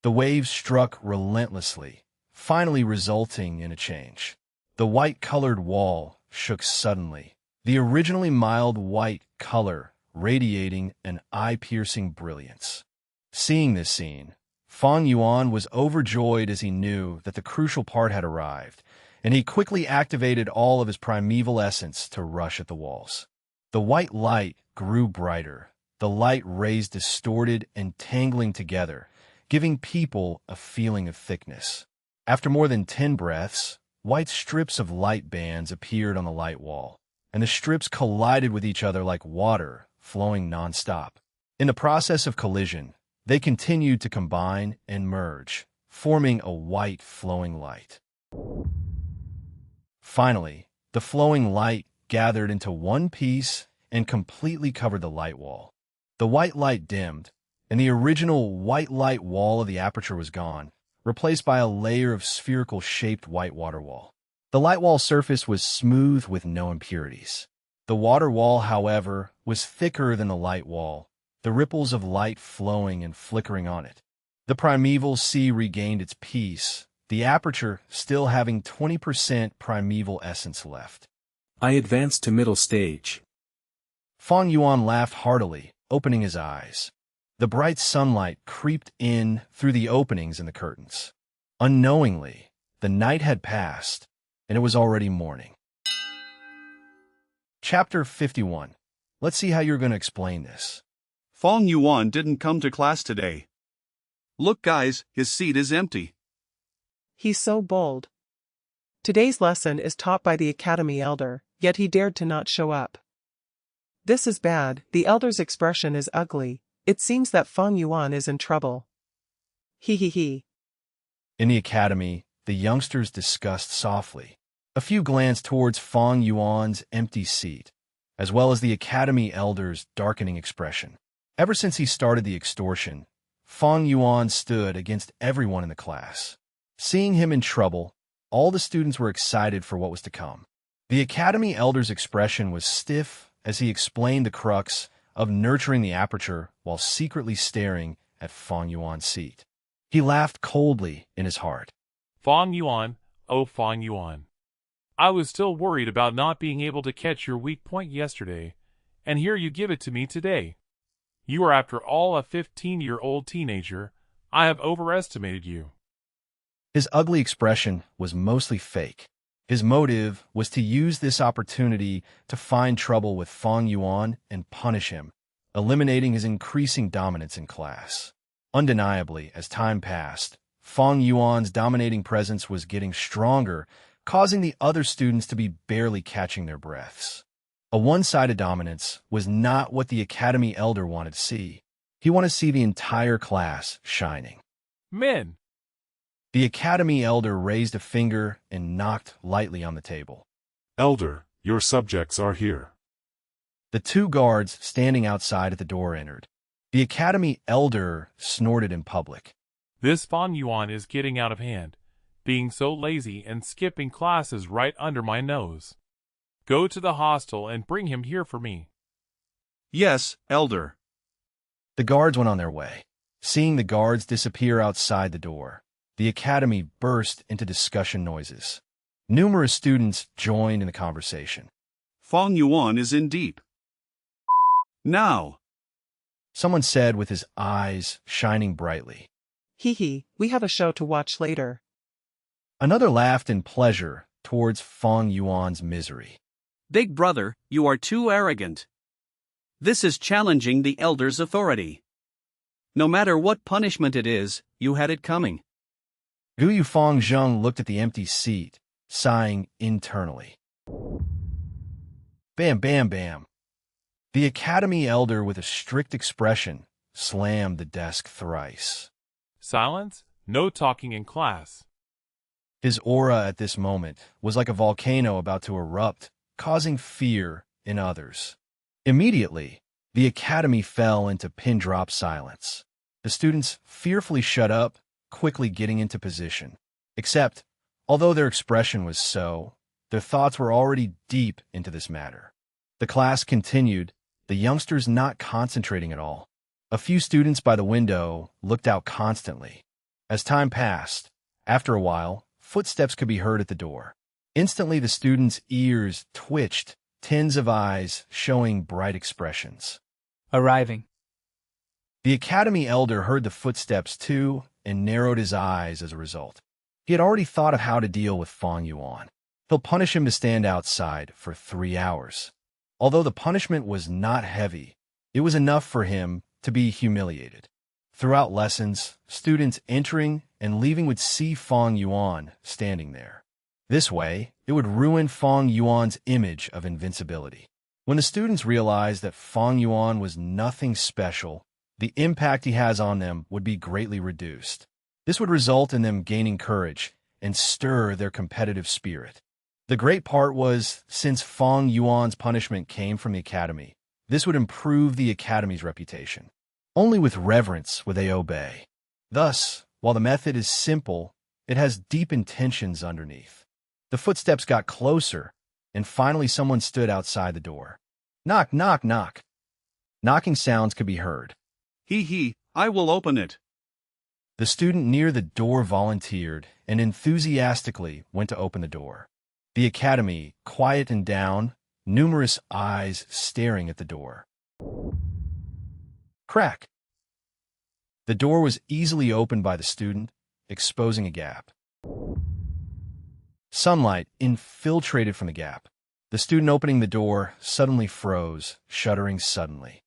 The waves struck relentlessly, finally resulting in a change. The white-colored wall shook suddenly, the originally mild white color radiating an eye-piercing brilliance. Seeing this scene, Fang Yuan was overjoyed as he knew that the crucial part had arrived, and he quickly activated all of his primeval essence to rush at the walls. The The white light grew brighter. The light rays distorted and tangling together, giving people a feeling of thickness. After more than 10 breaths, white strips of light bands appeared on the light wall, and the strips collided with each other like water, flowing nonstop. In the process of collision, they continued to combine and merge, forming a white flowing light. Finally, the flowing light gathered into one piece and completely covered the light wall. The white light dimmed, and the original white light wall of the aperture was gone, replaced by a layer of spherical-shaped white water wall. The light wall surface was smooth with no impurities. The water wall, however, was thicker than the light wall, the ripples of light flowing and flickering on it. The primeval sea regained its peace, the aperture still having 20% primeval essence left. I advanced to middle stage. Fang Yuan laughed heartily, opening his eyes. The bright sunlight creeped in through the openings in the curtains. Unknowingly, the night had passed, and it was already morning. Chapter 51. Let's see how you're going to explain this. Fang Yuan didn't come to class today. Look guys, his seat is empty. He's so bold. Today's lesson is taught by the Academy Elder, yet he dared to not show up. This is bad. The Elder's expression is ugly. It seems that Fang Yuan is in trouble. He. In the academy, the youngsters discussed softly. A few glanced towards Fang Yuan's empty seat, as well as the Academy Elder's darkening expression. Ever since he started the extortion, Fang Yuan stood against everyone in the class. Seeing him in trouble, all the students were excited for what was to come. The Academy Elder's expression was stiff as he explained the crux of nurturing the aperture while secretly staring at Fang Yuan's seat. He laughed coldly in his heart. Fang Yuan, oh Fang Yuan. I was still worried about not being able to catch your weak point yesterday, and here you give it to me today. You are after all a 15-year-old teenager. I have overestimated you. His ugly expression was mostly fake. His motive was to use this opportunity to find trouble with Fang Yuan and punish him, eliminating his increasing dominance in class. Undeniably, as time passed, Fang Yuan's dominating presence was getting stronger, causing the other students to be barely catching their breaths. A one-sided dominance was not what the Academy Elder wanted to see. He wanted to see the entire class shining. Men! The Academy Elder raised a finger and knocked lightly on the table. Elder, your subjects are here. The two guards standing outside at the door entered. The Academy Elder snorted in public. This Fang Yuan is getting out of hand, being so lazy and skipping classes right under my nose. Go to the hostel and bring him here for me. Yes, Elder. The guards went on their way. Seeing the guards disappear outside the door, the academy burst into discussion noises. Numerous students joined in the conversation. Fang Yuan is in deep. Now, someone said with his eyes shining brightly. We have a show to watch later. Another laughed in pleasure towards Fang Yuan's misery. Big brother, you are too arrogant. This is challenging the elder's authority. No matter what punishment it is, you had it coming. Gu Yufang Zheng looked at the empty seat, sighing internally. Bam, bam, bam. The academy elder, with a strict expression, slammed the desk thrice. Silence, no talking in class. His aura at this moment was like a volcano about to erupt, causing fear in others. Immediately, the academy fell into pin-drop silence. The students fearfully shut up, quickly getting into position. Except, although their expression was so, their thoughts were already deep into this matter. The class continued, the youngsters not concentrating at all. A few students by the window looked out constantly. As time passed, after a while, footsteps could be heard at the door. Instantly, the students' ears twitched, tens of eyes showing bright expressions. Arriving. The academy elder heard the footsteps too and narrowed his eyes as a result. He had already thought of how to deal with Fang Yuan. He'll punish him to stand outside for 3 hours. Although the punishment was not heavy, it was enough for him to be humiliated. Throughout lessons, students entering and leaving would see Fang Yuan standing there. This way, it would ruin Fang Yuan's image of invincibility. When the students realized that Fang Yuan was nothing special, the impact he has on them would be greatly reduced. This would result in them gaining courage and stir their competitive spirit. The great part was, since Fang Yuan's punishment came from the academy, this would improve the academy's reputation. Only with reverence would they obey. Thus, while the method is simple, it has deep intentions underneath. The footsteps got closer, and finally someone stood outside the door. Knock, knock, knock. Knocking sounds could be heard. I will open it. The student near the door volunteered and enthusiastically went to open the door. The academy, quiet and down, numerous eyes staring at the door. Crack. The door was easily opened by the student, exposing a gap. Sunlight infiltrated from the gap. The student opening the door suddenly froze, shuddering suddenly.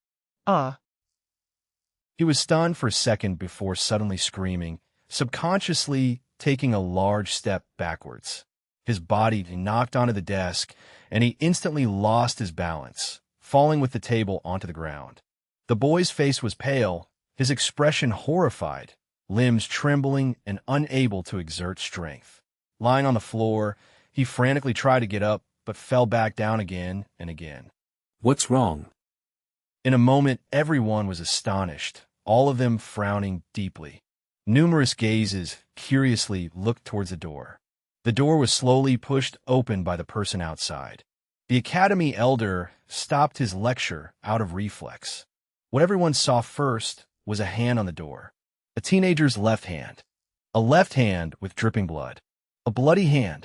He was stunned for a second before suddenly screaming, subconsciously taking a large step backwards. His body knocked onto the desk, and he instantly lost his balance, falling with the table onto the ground. The boy's face was pale, his expression horrified, limbs trembling and unable to exert strength. Lying on the floor, he frantically tried to get up, but fell back down again and again. What's wrong? In a moment, everyone was astonished, all of them frowning deeply. Numerous gazes curiously looked towards the door. The door was slowly pushed open by the person outside. The academy elder stopped his lecture out of reflex. What everyone saw first was a hand on the door. A teenager's left hand. A left hand with dripping blood. A bloody hand.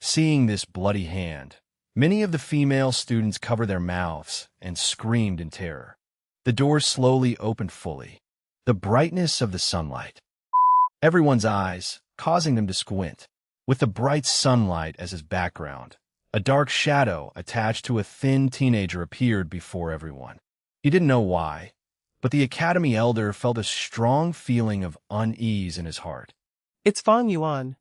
Seeing this bloody hand, many of the female students covered their mouths and screamed in terror. The door slowly opened fully. The brightness of the sunlight. Everyone's eyes, causing them to squint. With the bright sunlight as his background, a dark shadow attached to a thin teenager appeared before everyone. He didn't know why, but the academy elder felt a strong feeling of unease in his heart. It's Fang Yuan.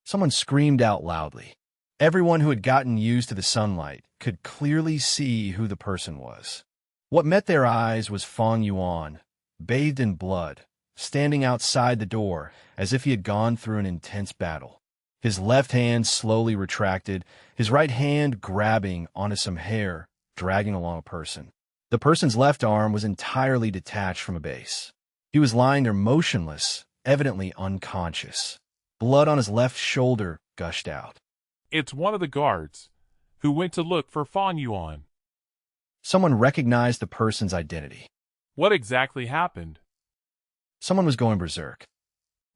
Someone screamed out loudly. Everyone who had gotten used to the sunlight could clearly see who the person was. What met their eyes was Fang Yuan, bathed in blood, standing outside the door as if he had gone through an intense battle. His left hand slowly retracted, his right hand grabbing onto some hair, dragging along a person. The person's left arm was entirely detached from a base. He was lying there motionless, evidently unconscious. Blood on his left shoulder gushed out. It's one of the guards, who went to look for Fang Yuan. Someone recognized the person's identity. What exactly happened? Someone was going berserk.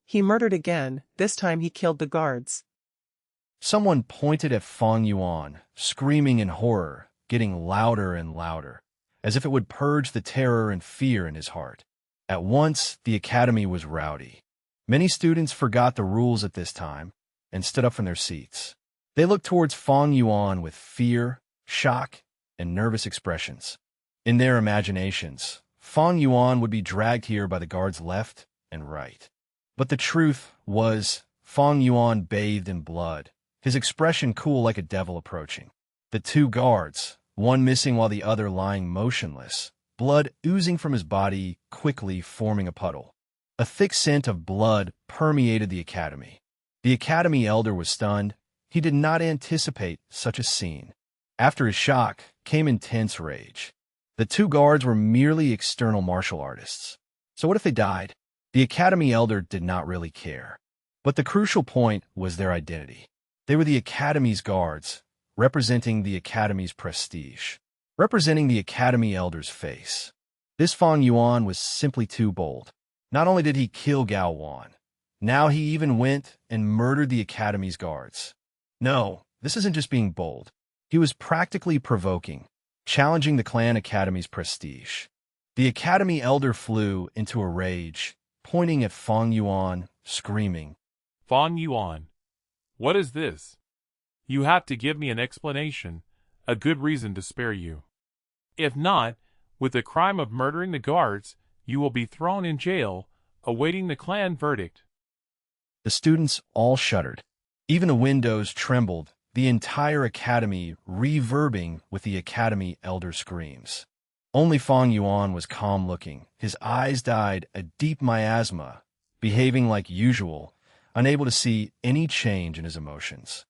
He murdered again, this time he killed the guards. Someone pointed at Fang Yuan, screaming in horror, getting louder and louder, as if it would purge the terror and fear in his heart. At once, the academy was rowdy. Many students forgot the rules at this time and stood up from their seats. They looked towards Fang Yuan with fear, shock, and nervous expressions. In their imaginations, Fang Yuan would be dragged here by the guards left and right. But the truth was, Fang Yuan bathed in blood, his expression cool like a devil approaching. The two guards, one missing while the other lying motionless, blood oozing from his body, quickly forming a puddle. A thick scent of blood permeated the academy. The academy elder was stunned. He did not anticipate such a scene. After his shock came intense rage. The two guards were merely external martial artists. So what if they died? The academy elder did not really care. But the crucial point was their identity. They were the academy's guards, representing the academy's prestige, representing the academy elder's face. This Fang Yuan was simply too bold. Not only did he kill Gao Wan, now he even went and murdered the academy's guards. No, this isn't just being bold. He was practically provoking, challenging the clan academy's prestige. The academy elder flew into a rage, pointing at Fang Yuan, screaming, Fang Yuan, what is this? You have to give me an explanation, a good reason to spare you. If not, with the crime of murdering the guards, you will be thrown in jail, awaiting the clan verdict. The students all shuddered. Even the windows trembled, the entire academy reverbing with the academy elder screams. Only Fang Yuan was calm-looking, his eyes dyed a deep miasma, behaving like usual, unable to see any change in his emotions.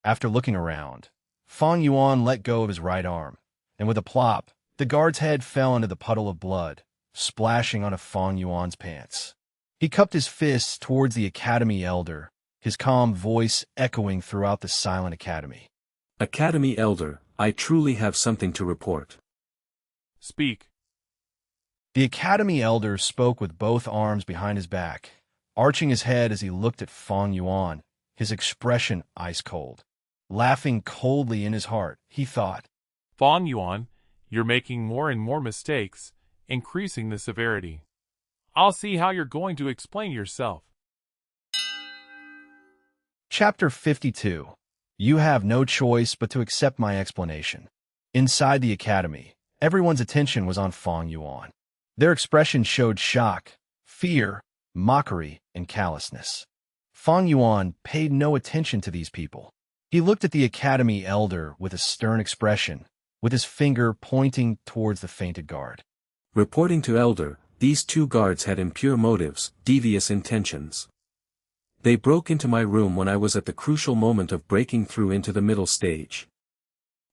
After looking around, Fang Yuan let go of his right arm, and with a plop, the guard's head fell into the puddle of blood, splashing onto Fang Yuan's pants. He cupped his fists towards the academy elder, his calm voice echoing throughout the silent academy. Academy elder, I truly have something to report. Speak. The academy elder spoke with both arms behind his back, arching his head as he looked at Fang Yuan, his expression ice cold. Laughing coldly in his heart, he thought, Fang Yuan, you're making more and more mistakes, increasing the severity. I'll see how you're going to explain yourself. Chapter 52. You have no choice but to accept my explanation. Inside the academy, everyone's attention was on Fang Yuan. Their expression showed shock, fear, mockery, and callousness. Fang Yuan paid no attention to these people. He looked at the academy elder with a stern expression, with his finger pointing towards the fainted guard. Reporting to elder, these two guards had impure motives, devious intentions. They broke into my room when I was at the crucial moment of breaking through into the middle stage.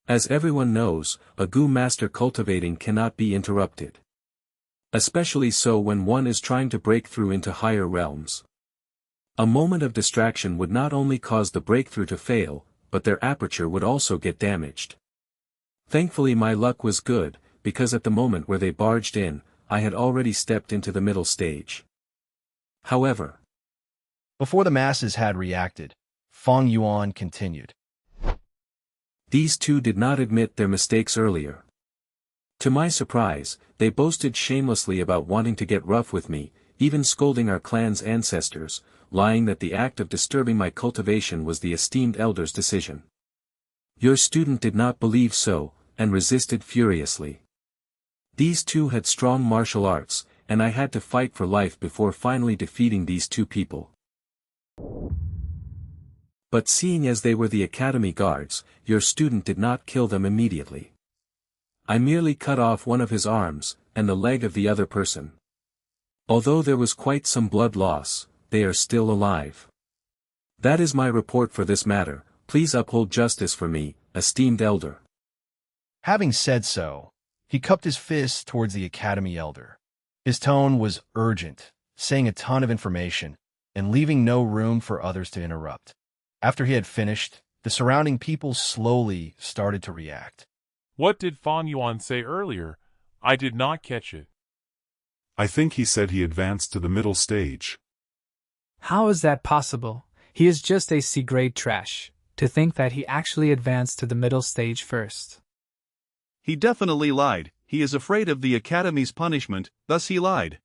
As everyone knows, a Gu master cultivating cannot be interrupted. Especially so when one is trying to break through into higher realms. A moment of distraction would not only cause the breakthrough to fail, but their aperture would also get damaged. Thankfully my luck was good, because at the moment where they barged in, I had already stepped into the middle stage. However, before the masses had reacted, Fang Yuan continued. These two did not admit their mistakes earlier. To my surprise, they boasted shamelessly about wanting to get rough with me, even scolding our clan's ancestors, lying that the act of disturbing my cultivation was the esteemed elder's decision. Your student did not believe so, and resisted furiously. These two had strong martial arts, and I had to fight for life before finally defeating these two people. But seeing as they were the academy guards, your student did not kill them immediately. I merely cut off one of his arms, and the leg of the other person. Although there was quite some blood loss, they are still alive. That is my report for this matter. Please uphold justice for me, esteemed elder. Having said so, he cupped his fist towards the academy elder. His tone was urgent, saying a ton of information, and leaving no room for others to interrupt. After he had finished, the surrounding people slowly started to react. What did Fang Yuan say earlier? I did not catch it. I think he said he advanced to the middle stage. How is that possible? He is just a C-grade trash. To think that he actually advanced to the middle stage first. He definitely lied. He is afraid of the Academy's punishment, thus he lied.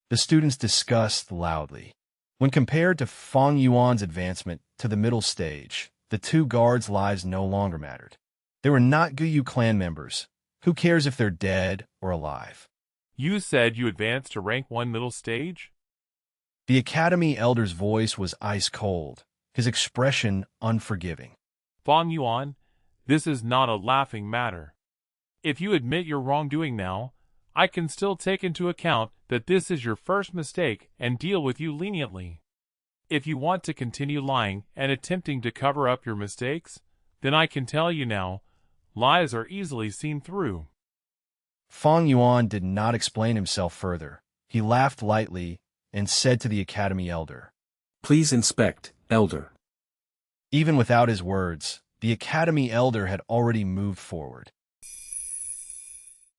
The students discussed loudly. When compared to Fang Yuan's advancement to the middle stage, the two guards' lives no longer mattered. They were not Guyu clan members. Who cares if they're dead or alive? You said you advanced to rank 1 middle stage? The academy elder's voice was ice cold, his expression unforgiving. Fang Yuan, this is not a laughing matter. If you admit your wrongdoing now, I can still take into account that this is your first mistake and deal with you leniently. If you want to continue lying and attempting to cover up your mistakes, then I can tell you now, lies are easily seen through. Fang Yuan did not explain himself further. He laughed lightly and said to the academy elder, Please inspect, elder. Even without his words, the academy elder had already moved forward.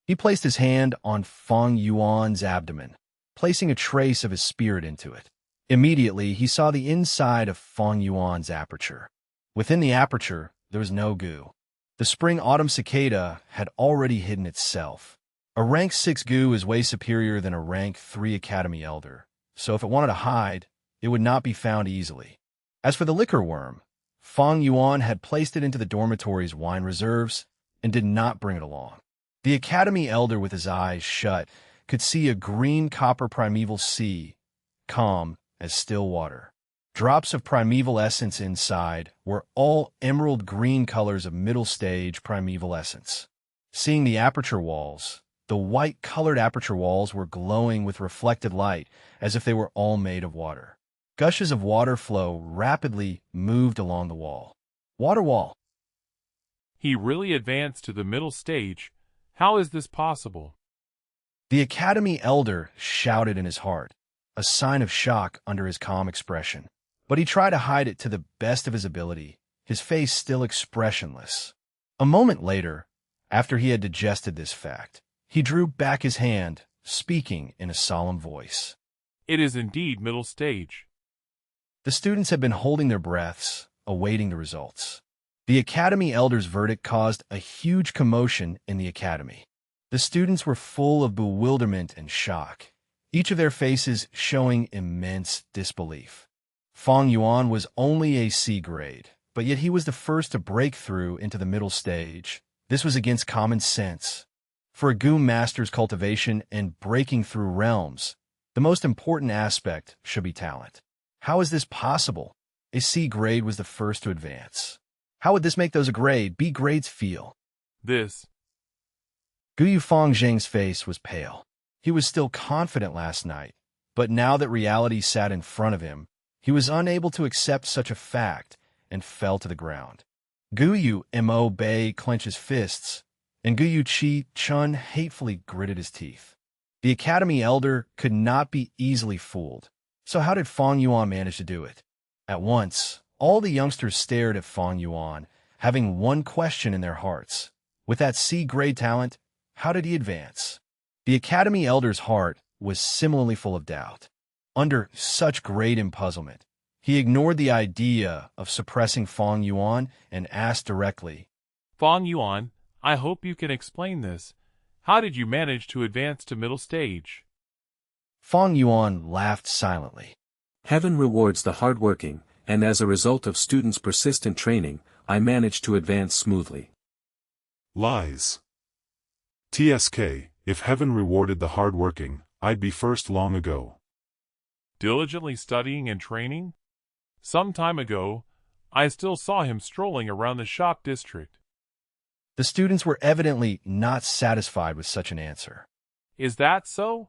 He placed his hand on Fang Yuan's abdomen, placing a trace of his spirit into it. Immediately, he saw the inside of Fang Yuan's aperture. Within the aperture, there was no goo. The spring-autumn cicada had already hidden itself. A rank 6 goo is way superior than a rank 3 academy elder, so if it wanted to hide, it would not be found easily. As for the liquor worm, Fang Yuan had placed it into the dormitory's wine reserves and did not bring it along. The academy elder, with his eyes shut, could see a green copper primeval sea, calm as still water. Drops of primeval essence inside were all emerald green colors of middle stage primeval essence. Seeing the aperture walls, the white-colored aperture walls were glowing with reflected light as if they were all made of water. Gushes of water flow rapidly moved along the wall. Water wall. He really advanced to the middle stage. How is this possible? The academy elder shouted in his heart, a sign of shock under his calm expression. But he tried to hide it to the best of his ability, his face still expressionless. A moment later, after he had digested this fact, he drew back his hand, speaking in a solemn voice. It is indeed middle stage. The students had been holding their breaths, awaiting the results. The academy elder's verdict caused a huge commotion in the academy. The students were full of bewilderment and shock, each of their faces showing immense disbelief. Fang Yuan was only a C grade, but yet he was the first to break through into the middle stage. This was against common sense. For a Gu master's cultivation and breaking through realms, the most important aspect should be talent. How is this possible? A C grade was the first to advance. How would this make those B grades feel? This. Guyu Fangzheng's face was pale. He was still confident last night, but now that reality sat in front of him, he was unable to accept such a fact and fell to the ground. Guyu Mo Bei clenched his fists, and Guyu Chi Chun hatefully gritted his teeth. The academy elder could not be easily fooled, so how did Fang Yuan manage to do it? At once, all the youngsters stared at Fang Yuan, having one question in their hearts. With that C-grade talent, how did he advance? The academy elder's heart was similarly full of doubt. Under such great empuzzlement, he ignored the idea of suppressing Fang Yuan and asked directly, Fang Yuan, I hope you can explain this. How did you manage to advance to middle stage? Fang Yuan laughed silently. Heaven rewards the hardworking, and as a result of students' persistent training, I managed to advance smoothly. Lies. TSK, if heaven rewarded the hardworking, I'd be first long ago. Diligently studying and training? Some time ago, I still saw him strolling around the shop district. The students were evidently not satisfied with such an answer. Is that so?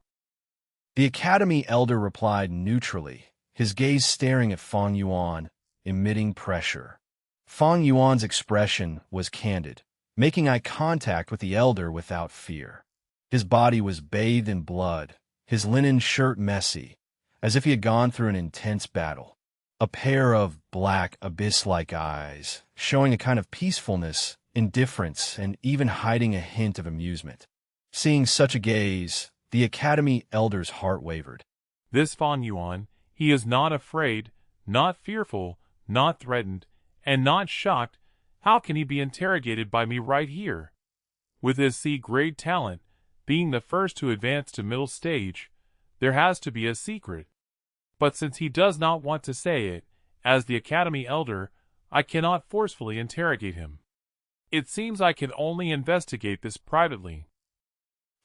The academy elder replied neutrally, his gaze staring at Fang Yuan, emitting pressure. Fang Yuan's expression was candid, making eye contact with the elder without fear. His body was bathed in blood, his linen shirt messy, as if he had gone through an intense battle. A pair of black, abyss-like eyes, showing a kind of peacefulness, indifference, and even hiding a hint of amusement. Seeing such a gaze, the academy elder's heart wavered. This Fang Yuan, he is not afraid, not fearful, not threatened, and not shocked. How can he be interrogated by me right here? With his C-grade talent, being the first to advance to middle stage, there has to be a secret. But since he does not want to say it, as the academy elder, I cannot forcefully interrogate him. It seems I can only investigate this privately.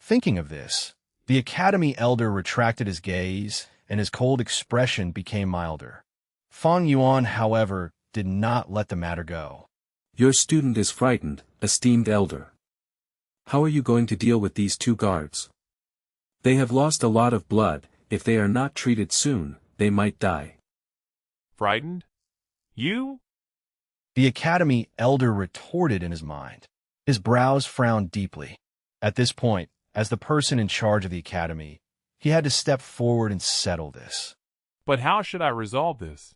Thinking of this, the academy elder retracted his gaze, and his cold expression became milder. Fang Yuan, however, did not let the matter go. Your student is frightened, esteemed elder. How are you going to deal with these two guards? They have lost a lot of blood. If they are not treated soon, they might die. Frightened? You? The academy elder retorted in his mind. His brows frowned deeply. At this point, as the person in charge of the academy, he had to step forward and settle this. But how should I resolve this?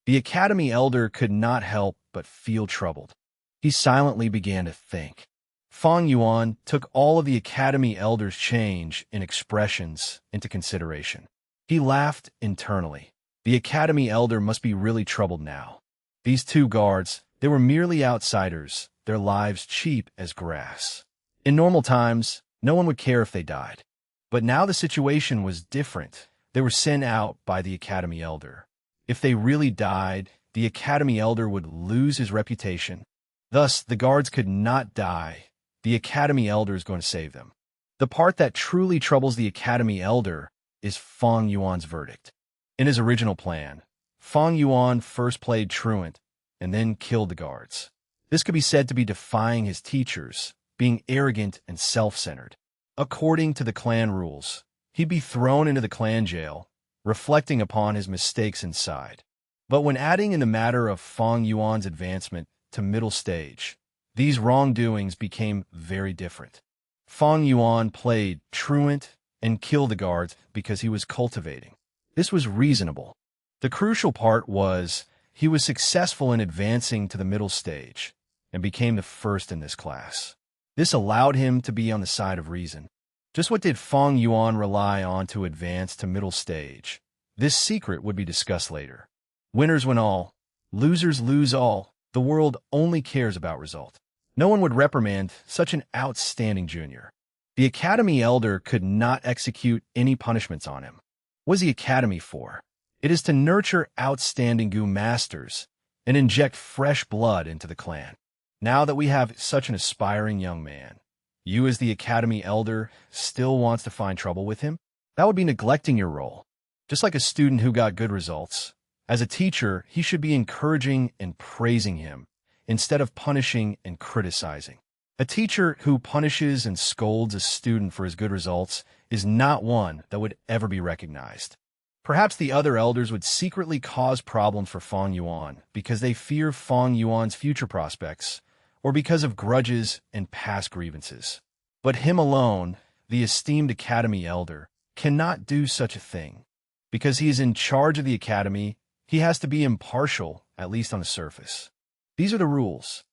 The academy elder could not help but feel troubled. He silently began to think. Fang Yuan took all of the academy elder's change in expressions into consideration. He laughed internally. The academy elder must be really troubled now. These two guards, they were merely outsiders, their lives cheap as grass. In normal times, no one would care if they died. But now the situation was different. They were sent out by the academy elder. If they really died, the Academy Elder would lose his reputation. Thus, the guards could not die. The Academy Elder is going to save them. The part that truly troubles the Academy Elder is Fang Yuan's verdict. In his original plan, Fang Yuan first played truant and then killed the guards. This could be said to be defying his teachers, being arrogant and self-centered. According to the clan rules, he'd be thrown into the clan jail, reflecting upon his mistakes inside. But when adding in the matter of Fang Yuan's advancement to middle stage, these wrongdoings became very different. Fang Yuan played truant and killed the guards because he was cultivating. This was reasonable. The crucial part was he was successful in advancing to the middle stage and became the first in this class. This allowed him to be on the side of reason. Just what did Fang Yuan rely on to advance to middle stage? This secret would be discussed later. Winners win all, losers lose all. The world only cares about result. No one would reprimand such an outstanding junior. The Academy Elder could not execute any punishments on him. What is the Academy for? It is to nurture outstanding Gu masters and inject fresh blood into the clan. Now that we have such an aspiring young man, you as the Academy Elder still wants to find trouble with him? That would be neglecting your role. Just like a student who got good results, as a teacher, he should be encouraging and praising him instead of punishing and criticizing. A teacher who punishes and scolds a student for his good results is not one that would ever be recognized. Perhaps the other elders would secretly cause problems for Fang Yuan because they fear Fang Yuan's future prospects or because of grudges and past grievances. But him alone, the esteemed Academy Elder, cannot do such a thing. Because he is in charge of the Academy, he has to be impartial, at least on the surface. These are the rules.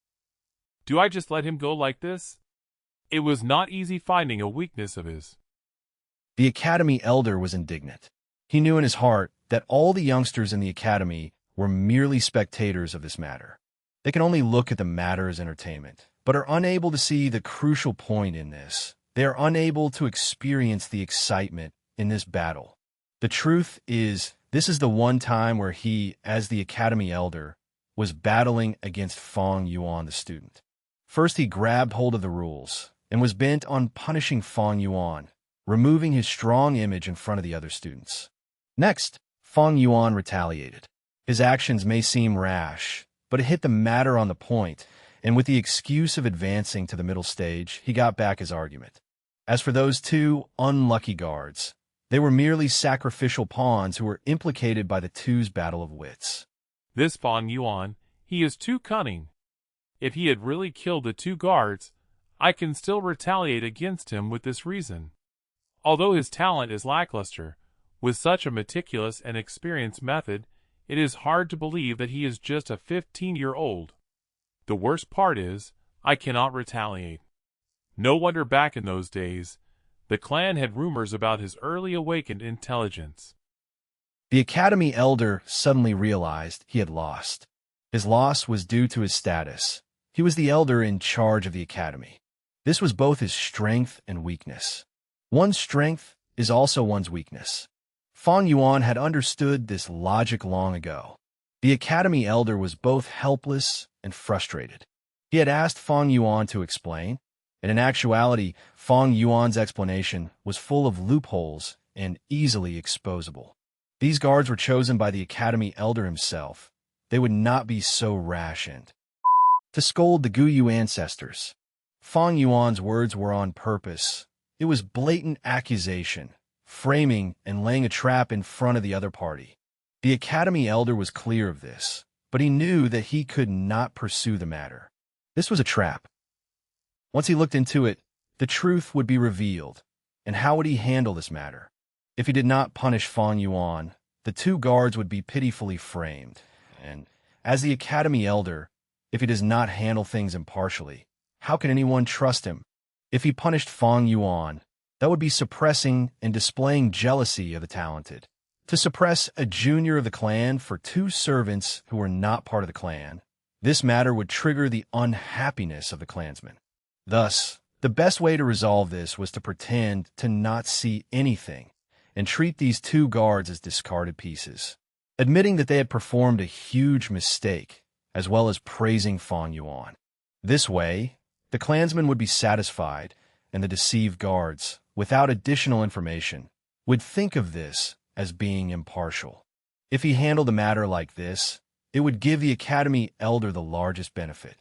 Do I just let him go like this? It was not easy finding a weakness of his. The Academy Elder was indignant. He knew in his heart that all the youngsters in the Academy were merely spectators of this matter. They can only look at the matter as entertainment, but are unable to see the crucial point in this. They are unable to experience the excitement in this battle. The truth is, this is the one time where he, as the Academy Elder, was battling against Fang Yuan the student. First, he grabbed hold of the rules and was bent on punishing Fang Yuan, removing his strong image in front of the other students. Next, Fang Yuan retaliated. His actions may seem rash, but it hit the matter on the point, and with the excuse of advancing to the middle stage, he got back his argument. As for those two unlucky guards, they were merely sacrificial pawns who were implicated by the two's battle of wits. This Fang Yuan, he is too cunning. If he had really killed the two guards, I can still retaliate against him with this reason. Although his talent is lackluster, with such a meticulous and experienced method, it is hard to believe that he is just a 15-year-old. The worst part is, I cannot retaliate. No wonder back in those days, the clan had rumors about his early awakened intelligence. The Academy Elder suddenly realized he had lost. His loss was due to his status. He was the elder in charge of the Academy. This was both his strength and weakness. One's strength is also one's weakness. Fang Yuan had understood this logic long ago. The Academy Elder was both helpless and frustrated. He had asked Fang Yuan to explain, and in actuality, Fang Yuan's explanation was full of loopholes and easily exposable. These guards were chosen by the Academy Elder himself. They would not be so rash and to scold the Guyu ancestors. Fang Yuan's words were on purpose. It was blatant accusation, framing and laying a trap in front of the other party. The Academy Elder was clear of this, but he knew that he could not pursue the matter. This was a trap. Once he looked into it, the truth would be revealed. And how would he handle this matter? If he did not punish Fang Yuan, the two guards would be pitifully framed. And as the Academy Elder, if he does not handle things impartially, how can anyone trust him? If he punished Fang Yuan, that would be suppressing and displaying jealousy of the talented. To suppress a junior of the clan for two servants who were not part of the clan, this matter would trigger the unhappiness of the clansmen. Thus, the best way to resolve this was to pretend to not see anything and treat these two guards as discarded pieces. admitting that they had performed a huge mistake, as well as praising Fang Yuan. This way, the clansmen would be satisfied, and the deceived guards, without additional information, would think of this as being impartial. If he handled the matter like this, it would give the Academy Elder the largest benefit.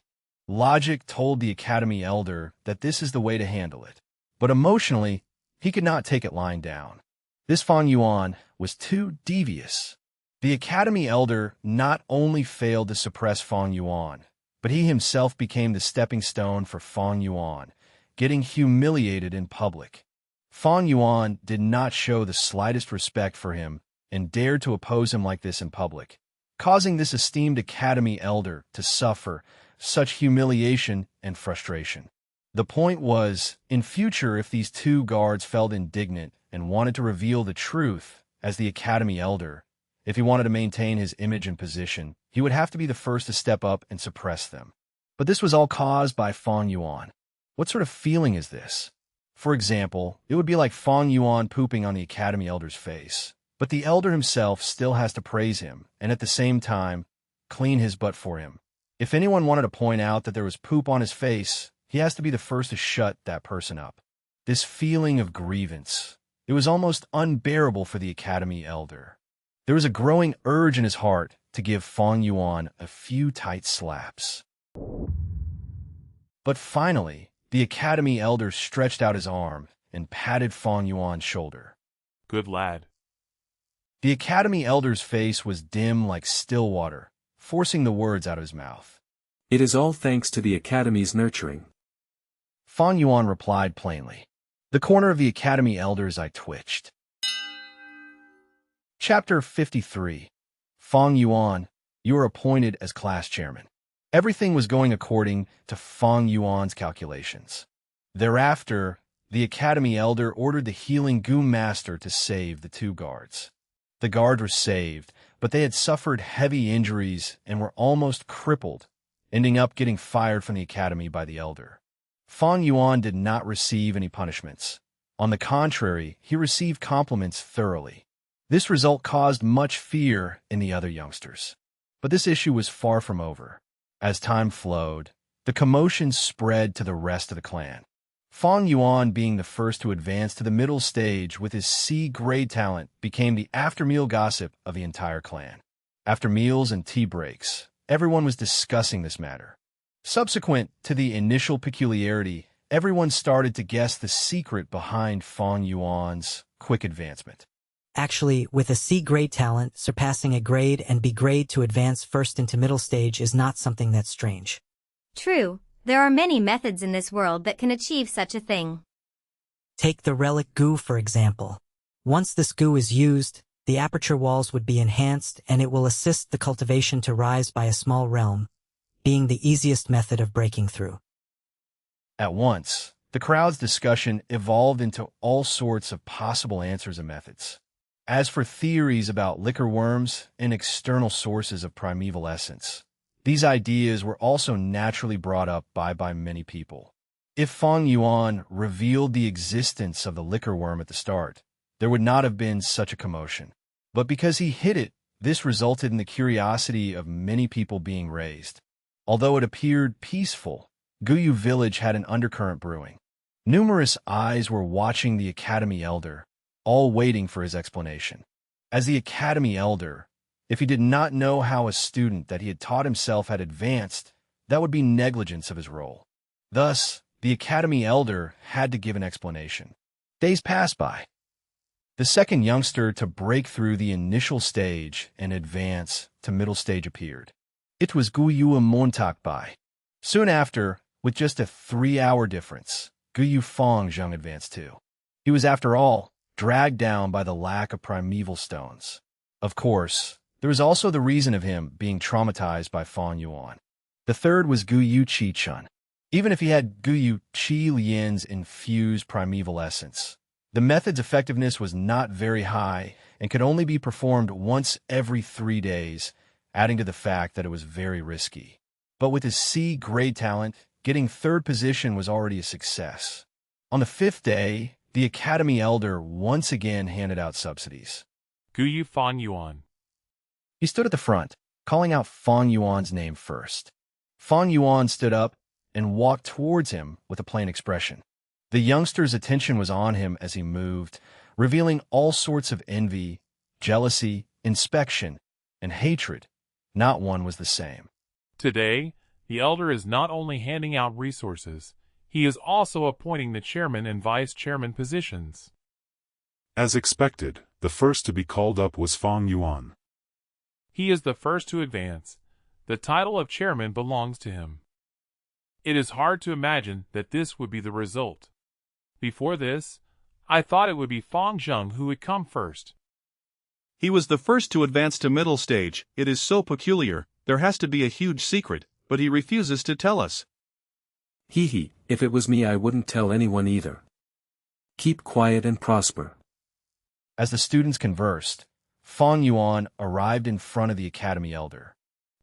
Logic told the Academy Elder that this is the way to handle it, but emotionally, he could not take it lying down. This Fang Yuan was too devious. The Academy Elder not only failed to suppress Fang Yuan, but he himself became the stepping stone for Fang Yuan, getting humiliated in public. Fang Yuan did not show the slightest respect for him and dared to oppose him like this in public, causing this esteemed Academy Elder to suffer such humiliation and frustration. The point was, in future, if these two guards felt indignant and wanted to reveal the truth as the Academy Elder, if he wanted to maintain his image and position, he would have to be the first to step up and suppress them. But this was all caused by Fang Yuan. What sort of feeling is this? For example, it would be like Fang Yuan pooping on the Academy Elder's face, but the Elder himself still has to praise him and at the same time clean his butt for him. If anyone wanted to point out that there was poop on his face, he has to be the first to shut that person up. This feeling of grievance, it was almost unbearable for the Academy Elder. There was a growing urge in his heart to give Fang Yuan a few tight slaps. But finally, the Academy Elder stretched out his arm and patted Fang Yuan's shoulder. Good lad. The Academy Elder's face was dim like still water, forcing the words out of his mouth. It is all thanks to the Academy's nurturing. Fang Yuan replied plainly. The corner of the Academy Elder's eye twitched. Chapter 53. Fang Yuan, you are appointed as class chairman. Everything was going according to Fang Yuan's calculations. Thereafter, the Academy Elder ordered the healing Gu Master to save the two guards. The guards were saved, but they had suffered heavy injuries and were almost crippled, ending up getting fired from the academy by the Elder. Fang Yuan did not receive any punishments. On the contrary, he received compliments thoroughly. This result caused much fear in the other youngsters. But this issue was far from over. As time flowed, the commotion spread to the rest of the clan. Fang Yuan, being the first to advance to the middle stage with his C-grade talent, became the after-meal gossip of the entire clan. After meals and tea breaks, everyone was discussing this matter. Subsequent to the initial peculiarity, everyone started to guess the secret behind Fang Yuan's quick advancement. Actually, with a C-grade talent, surpassing a grade and B-grade to advance first into middle stage is not something that's strange. True, there are many methods in this world that can achieve such a thing. Take the relic goo for example. Once this goo is used, the aperture walls would be enhanced and it will assist the cultivation to rise by a small realm, being the easiest method of breaking through. At once, the crowd's discussion evolved into all sorts of possible answers and methods. As for theories about liquor worms and external sources of primeval essence, these ideas were also naturally brought up by many people. If Fang Yuan revealed the existence of the liquor worm at the start, there would not have been such a commotion. But because he hid it, this resulted in the curiosity of many people being raised. Although it appeared peaceful, Guyu village had an undercurrent brewing. Numerous eyes were watching the Academy Elder, all waiting for his explanation. As the Academy Elder, if he did not know how a student that he had taught himself had advanced, that would be negligence of his role. Thus, the Academy Elder had to give an explanation. Days passed by. The second youngster to break through the initial stage and advance to middle stage appeared. It was Guyu Montakbai. Soon after, with just a 3-hour difference, Guyu Fang Zheng advanced too. He was, after all, dragged down by the lack of primeval stones. Of course, there was also the reason of him being traumatized by Fang Yuan. The third was Guyu Qi Chun. Even if he had Guyu Qi Lian's infused primeval essence, the method's effectiveness was not very high and could only be performed once every 3 days, adding to the fact that it was very risky. But with his C-grade talent, getting third position was already a success. On the 5th day, the Academy Elder once again handed out subsidies. Guyu Fang Yuan. He stood at the front, calling out Fang Yuan's name first. Fang Yuan stood up and walked towards him with a plain expression. The youngster's attention was on him as he moved, revealing all sorts of envy, jealousy, inspection, and hatred. Not one was the same. Today, the elder is not only handing out resources, he is also appointing the chairman and vice chairman positions. As expected, the first to be called up was Fang Yuan. He is the first to advance. The title of chairman belongs to him. It is hard to imagine that this would be the result. Before this, I thought it would be Fang Zheng who would come first. He was the first to advance to middle stage. It is so peculiar, there has to be a huge secret, but he refuses to tell us. Hee, if it was me I wouldn't tell anyone either. Keep quiet and prosper. As the students conversed, Fang Yuan arrived in front of the academy elder.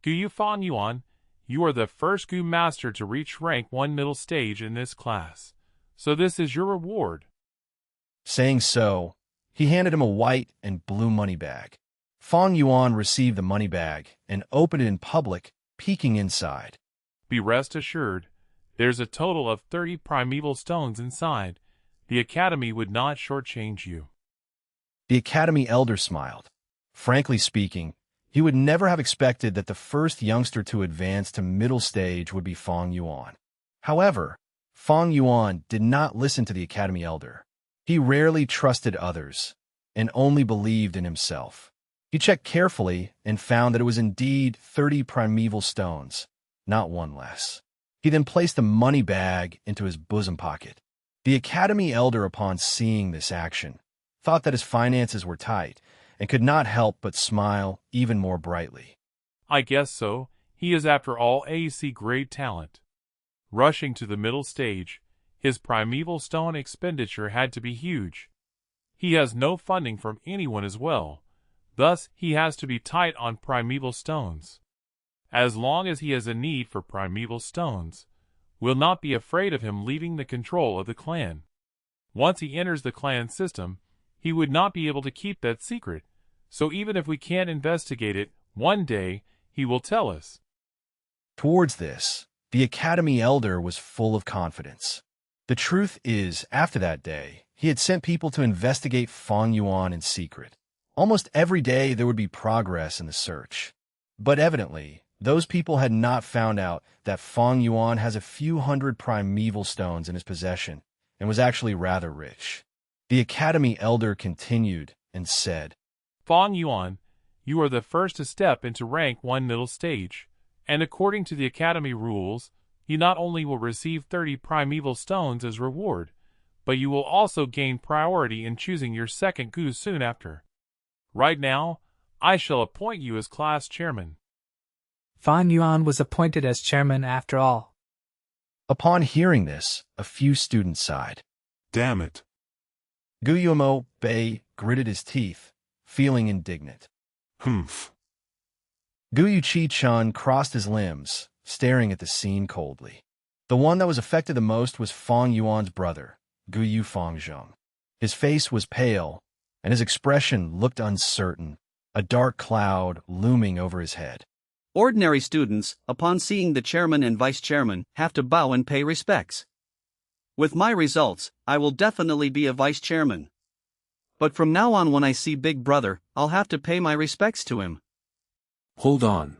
Gu Fang Yuan, you are the first Gu master to reach rank 1 middle stage in this class, so this is your reward. Saying so, he handed him a white and blue money bag. Fang Yuan received the money bag and opened it in public, peeking inside. Be rest assured, there's a total of 30 primeval stones inside. The academy would not shortchange you. The academy elder smiled. Frankly speaking, he would never have expected that the first youngster to advance to middle stage would be Fang Yuan. However, Fang Yuan did not listen to the academy elder. He rarely trusted others, and only believed in himself. He checked carefully and found that it was indeed 30 primeval stones, not one less. He then placed the money bag into his bosom pocket. The academy elder, upon seeing this action, thought that his finances were tight, and could not help but smile even more brightly. I guess so. He is after all AEC grade talent. Rushing to the middle stage, his primeval stone expenditure had to be huge. He has no funding from anyone as well, thus he has to be tight on primeval stones. As long as he has a need for primeval stones, we'll not be afraid of him leaving the control of the clan. Once he enters the clan system, he would not be able to keep that secret, so even if we can't investigate it, one day he will tell us. Towards this, the academy elder was full of confidence. The truth is, after that day, he had sent people to investigate Fang Yuan in secret. Almost every day there would be progress in the search. But evidently, those people had not found out that Fang Yuan has a few hundred primeval stones in his possession and was actually rather rich. The academy elder continued and said, Fang Yuan, you are the first to step into rank 1 middle stage, and according to the academy rules, you not only will receive 30 primeval stones as reward, but you will also gain priority in choosing your second Gu soon after. Right now, I shall appoint you as class chairman. Fang Yuan was appointed as chairman after all. Upon hearing this, a few students sighed. Damn it. Guillermo Bei gritted his teeth, feeling indignant. Humph. Guyu Chi-chun crossed his limbs, staring at the scene coldly. The one that was affected the most was Fang Yuan's brother, Guyu Fang Zheng. His face was pale, and his expression looked uncertain, a dark cloud looming over his head. Ordinary students, upon seeing the chairman and vice chairman, have to bow and pay respects. With my results, I will definitely be a vice chairman. But from now on, when I see Big Brother, I'll have to pay my respects to him. Hold on.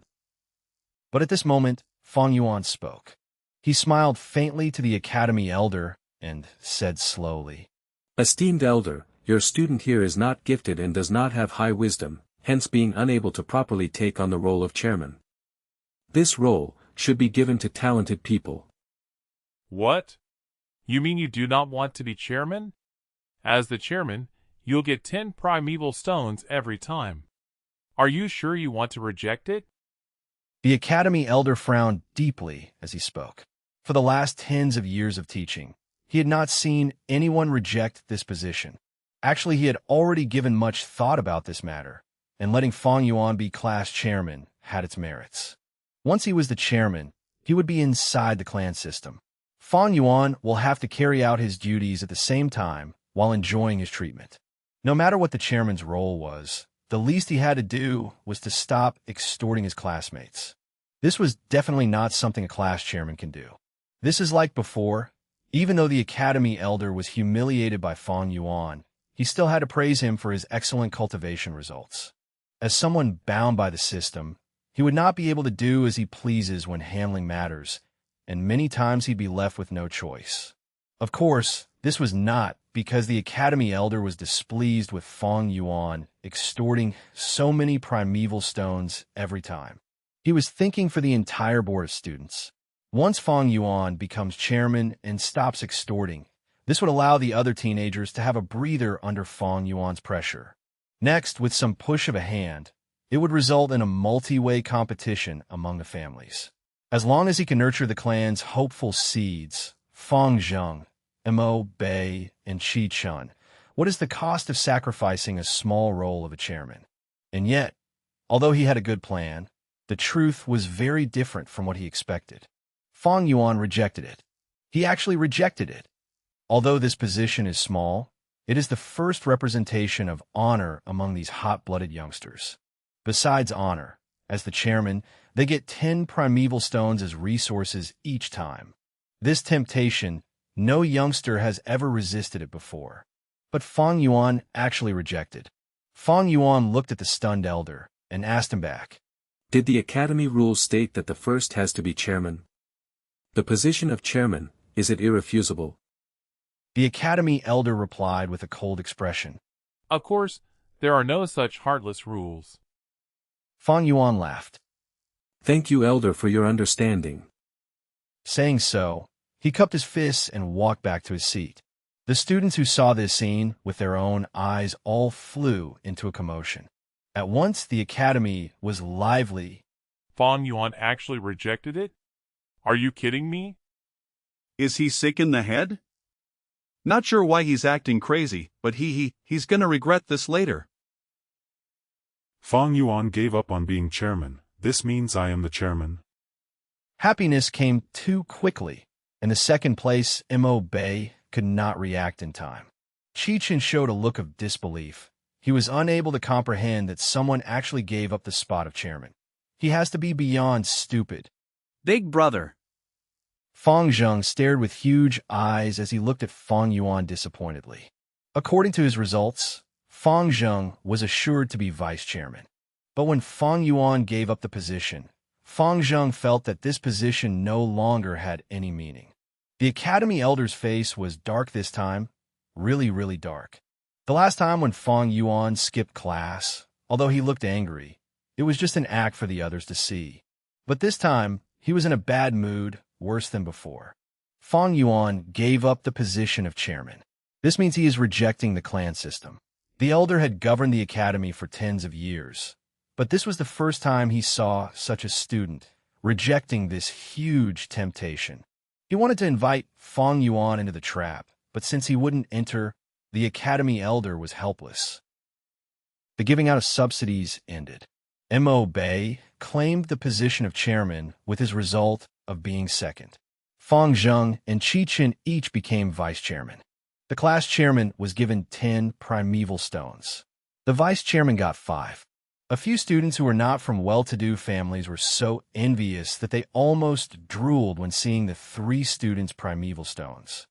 But at this moment, Fang Yuan spoke. He smiled faintly to the academy elder and said slowly, Esteemed elder, your student here is not gifted and does not have high wisdom, hence being unable to properly take on the role of chairman. This role should be given to talented people. What? You mean you do not want to be chairman? As the chairman, you'll get 10 primeval stones every time. Are you sure you want to reject it? The academy elder frowned deeply as he spoke. For the last tens of years of teaching, he had not seen anyone reject this position. Actually, he had already given much thought about this matter, and letting Fang Yuan be class chairman had its merits. Once he was the chairman, he would be inside the clan system. Fang Yuan will have to carry out his duties at the same time while enjoying his treatment. No matter what the chairman's role was, the least he had to do was to stop extorting his classmates. This was definitely not something a class chairman can do. This is like before. Even though the academy elder was humiliated by Fang Yuan, he still had to praise him for his excellent cultivation results. As someone bound by the system, he would not be able to do as he pleases when handling matters, and many times he'd be left with no choice. Of course, this was not because the academy elder was displeased with Fang Yuan extorting so many primeval stones every time. He was thinking for the entire board of students. Once Fang Yuan becomes chairman and stops extorting, this would allow the other teenagers to have a breather under Fang Yuan's pressure. Next, with some push of a hand, it would result in a multi-way competition among the families. As long as he can nurture the clan's hopeful seeds, Fang Zheng, Mo Bei, and Qi Chun, what is the cost of sacrificing a small role of a chairman? And yet, although he had a good plan, the truth was very different from what he expected. Fang Yuan rejected it. He actually rejected it. Although this position is small, it is the first representation of honor among these hot-blooded youngsters. Besides honor, as the chairman, they get 10 primeval stones as resources each time. This temptation, no youngster has ever resisted it before. But Fang Yuan actually rejected. Fang Yuan looked at the stunned elder and asked him back. Did the academy rules state that the first has to be chairman? The position of chairman, is it irrefusable? The academy elder replied with a cold expression. Of course, there are no such heartless rules. Fang Yuan laughed. Thank you, elder, for your understanding. Saying so, he cupped his fists and walked back to his seat. The students who saw this scene with their own eyes all flew into a commotion. At once, the academy was lively. Fang Yuan actually rejected it? Are you kidding me? Is he sick in the head? Not sure why he's acting crazy, but he's gonna regret this later. Fang Yuan gave up on being chairman. This means I am the chairman. Happiness came too quickly. In the second place, Mo Bei could not react in time. Qi Chen showed a look of disbelief. He was unable to comprehend that someone actually gave up the spot of chairman. He has to be beyond stupid. Big brother. Fang Zheng stared with huge eyes as he looked at Fang Yuan disappointedly. According to his results, Fang Zheng was assured to be vice chairman. But when Fang Yuan gave up the position, Fang Zheng felt that this position no longer had any meaning. The academy elder's face was dark this time, really, really dark. The last time when Fang Yuan skipped class, although he looked angry, it was just an act for the others to see. But this time, he was in a bad mood, worse than before. Fang Yuan gave up the position of chairman. This means he is rejecting the clan system. The elder had governed the academy for tens of years, but this was the first time he saw such a student rejecting this huge temptation. He wanted to invite Fang Yuan into the trap, but since he wouldn't enter, the academy elder was helpless. The giving out of subsidies ended. Mo Bei claimed the position of chairman with his result of being second. Fang Zheng and Qi Chen each became vice chairman. The class chairman was given 10 primeval stones. The vice chairman got 5. A few students who were not from well-to-do families were so envious that they almost drooled when seeing the 3 students' primeval stones.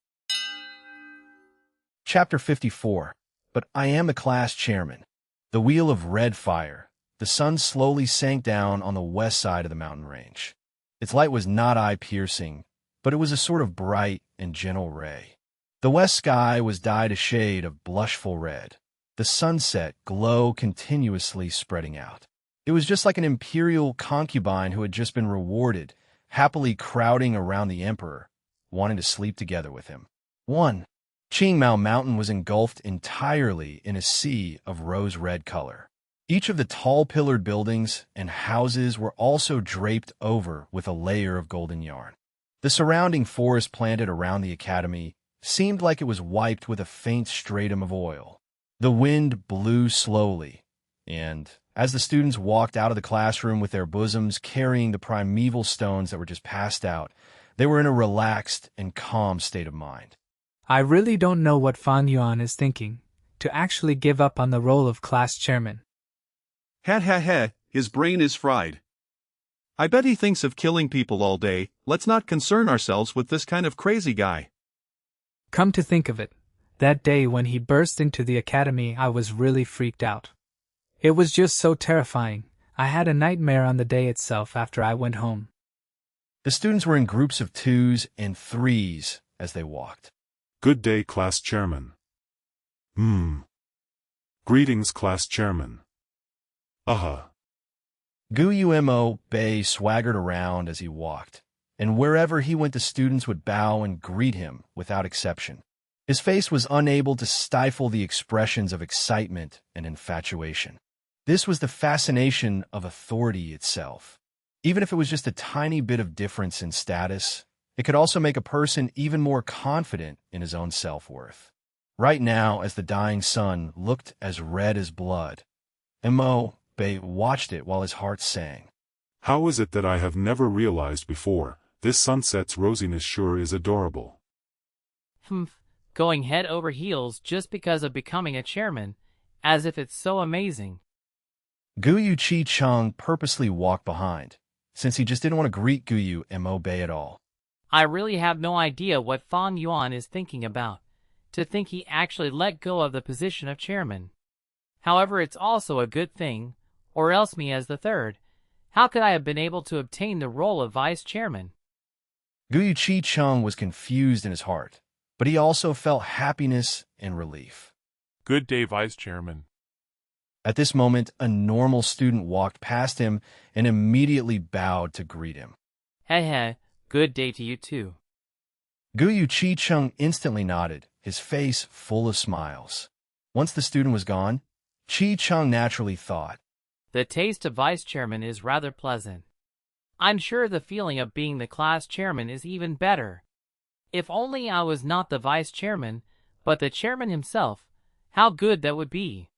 Chapter 54. But I am the class chairman. The wheel of red fire. The sun slowly sank down on the west side of the mountain range. Its light was not eye-piercing, but it was a sort of bright and gentle ray. The west sky was dyed a shade of blushful red. The sunset glow continuously spreading out. It was just like an imperial concubine who had just been rewarded, happily crowding around the emperor, wanting to sleep together with him. 1. Qingmao Mountain was engulfed entirely in a sea of rose-red color. Each of the tall pillared buildings and houses were also draped over with a layer of golden yarn. The surrounding forest planted around the academy seemed like it was wiped with a faint stratum of oil. The wind blew slowly, and as the students walked out of the classroom with their bosoms carrying the primeval stones that were just passed out, they were in a relaxed and calm state of mind. I really don't know what Fang Yuan is thinking, to actually give up on the role of class chairman. Ha ha ha, his brain is fried. I bet he thinks of killing people all day. Let's not concern ourselves with this kind of crazy guy. Come to think of it, that day when he burst into the academy I was really freaked out. It was just so terrifying. I had a nightmare on the day itself after I went home. The students were in groups of 2s and 3s as they walked. Good day, class chairman. Greetings, class chairman. Guyu Mo Bei swaggered around as he walked, and wherever he went the students would bow and greet him without exception. His face was unable to stifle the expressions of excitement and infatuation. This was the fascination of authority itself. Even if it was just a tiny bit of difference in status, it could also make a person even more confident in his own self-worth. Right now, as the dying sun looked as red as blood, Mo Bei watched it while his heart sang. How is it that I have never realized before? This sunset's rosiness sure is adorable. Going head over heels just because of becoming a chairman, as if it's so amazing. Guyu Chi Chung purposely walked behind, since he just didn't want to greet Guyu Mo Bei at all. I really have no idea what Fang Yuan is thinking about, to think he actually let go of the position of chairman. However, it's also a good thing, or else me as the third. How could I have been able to obtain the role of vice chairman? Guyu Chi Chung was confused in his heart, but he also felt happiness and relief. Good day, Vice Chairman. At this moment, a normal student walked past him and immediately bowed to greet him. Heh, good day to you too. Guyu Chi Chung instantly nodded, his face full of smiles. Once the student was gone, Chi Chung naturally thought, the taste of vice chairman is rather pleasant. I'm sure the feeling of being the class chairman is even better. If only I was not the vice chairman, but the chairman himself, how good that would be.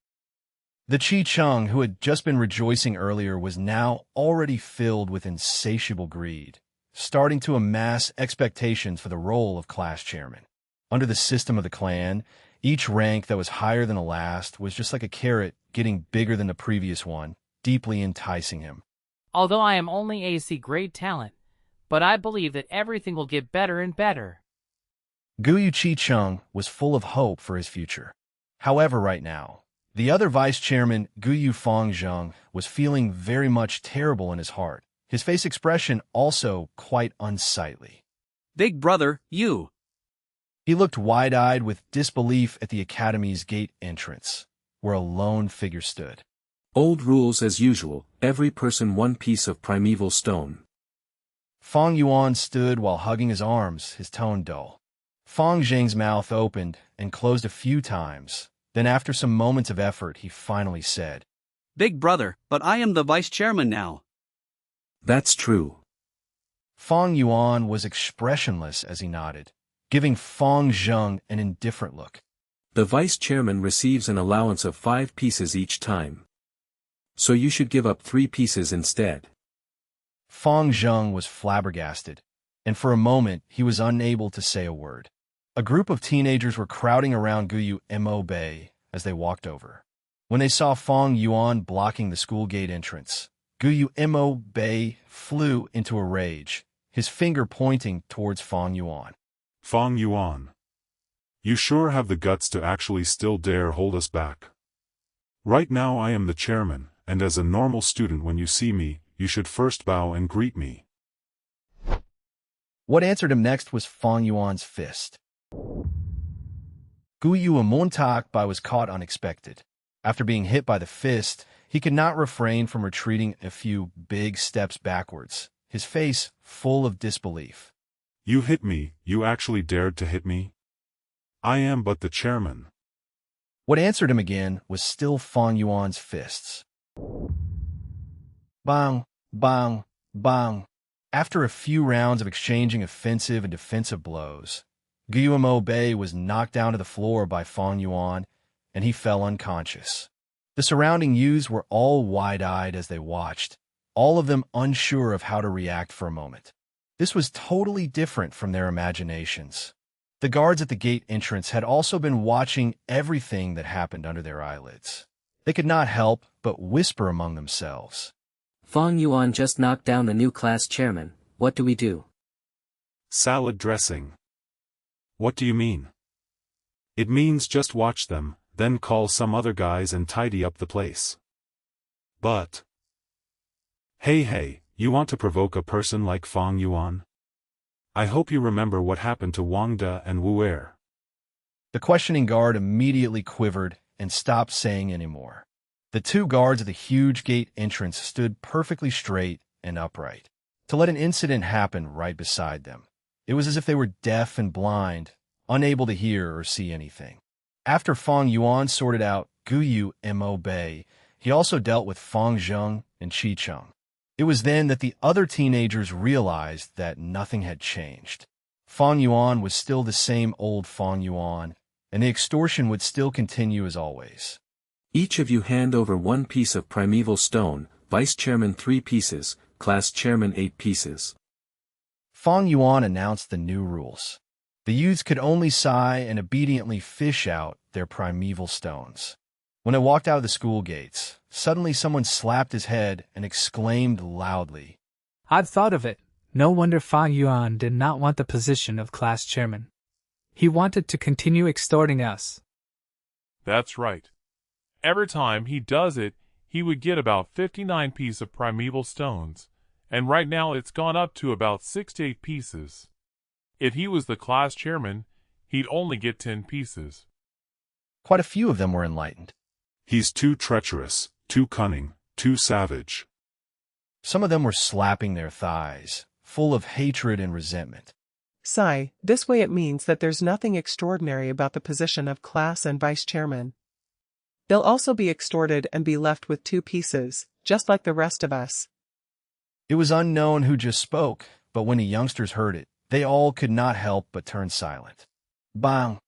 The Chi Chung, who had just been rejoicing earlier, was now already filled with insatiable greed, starting to amass expectations for the role of class chairman. Under the system of the clan, each rank that was higher than the last was just like a carrot getting bigger than the previous one, deeply enticing him. Although I am only AC grade talent, but I believe that everything will get better and better. Guyu Chi Chung was full of hope for his future. However, right now, the other vice chairman, Guyu Fang Zheng, was feeling very much terrible in his heart, his face expression also quite unsightly. Big brother, you! He looked wide-eyed with disbelief at the academy's gate entrance, where a lone figure stood. Old rules as usual, every person one piece of primeval stone. Fang Yuan stood while hugging his arms, his tone dull. Fang Zheng's mouth opened and closed a few times. Then after some moments of effort, he finally said, Big brother, but I am the vice chairman now. That's true. Fang Yuan was expressionless as he nodded, giving Fang Zheng an indifferent look. The vice chairman receives an allowance of 5 pieces each time. So you should give up 3 pieces instead. Fang Zheng was flabbergasted, and for a moment he was unable to say a word. A group of teenagers were crowding around Guyu Mo Bei as they walked over. When they saw Fang Yuan blocking the school gate entrance, Guyu Mo Bei flew into a rage, his finger pointing towards Fang Yuan. Fang Yuan. You sure have the guts to actually still dare hold us back. Right now I am the chairman, and as a normal student when you see me, you should first bow and greet me. What answered him next was Fang Yuan's fist. Guyu Montak Bai was caught unexpected. After being hit by the fist, he could not refrain from retreating a few big steps backwards, his face full of disbelief. You hit me, you actually dared to hit me? I am but the chairman. What answered him again was still Fang Yuan's fists. Bang, bang, bang. After a few rounds of exchanging offensive and defensive blows, Guyu Mo Bei was knocked down to the floor by Fang Yuan, and he fell unconscious. The surrounding youths were all wide-eyed as they watched, all of them unsure of how to react for a moment. This was totally different from their imaginations. The guards at the gate entrance had also been watching everything that happened under their eyelids. They could not help but whisper among themselves. Fang Yuan just knocked down the new class chairman, what do we do? Salad dressing. What do you mean? It means just watch them, then call some other guys and tidy up the place. But... Hey, you want to provoke a person like Fang Yuan? I hope you remember what happened to Wang De and Wu Er. The questioning guard immediately quivered and stopped saying any more. The two guards at the huge gate entrance stood perfectly straight and upright, to let an incident happen right beside them. It was as if they were deaf and blind, unable to hear or see anything. After Fang Yuan sorted out Guyu Mo Bei, he also dealt with Fang Zheng and Qi Cheng. It was then that the other teenagers realized that nothing had changed. Fang Yuan was still the same old Fang Yuan, and the extortion would still continue as always. Each of you hand over 1 piece of primeval stone, Vice Chairman 3 pieces, Class Chairman 8 pieces. Fang Yuan announced the new rules. The youths could only sigh and obediently fish out their primeval stones. When they walked out of the school gates, suddenly someone slapped his head and exclaimed loudly, "I'd thought of it. No wonder Fang Yuan did not want the position of class chairman. He wanted to continue extorting us." That's right. Every time he does it, he would get about 59 pieces of primeval stones, and right now it's gone up to about 6 to 8 pieces. If he was the class chairman, he'd only get 10 pieces. Quite a few of them were enlightened. He's too treacherous, too cunning, too savage. Some of them were slapping their thighs, full of hatred and resentment. Sigh, this way it means that there's nothing extraordinary about the position of class and vice chairman. They'll also be extorted and be left with 2 pieces, just like the rest of us. It was unknown who just spoke, but when the youngsters heard it, they all could not help but turn silent. Bang!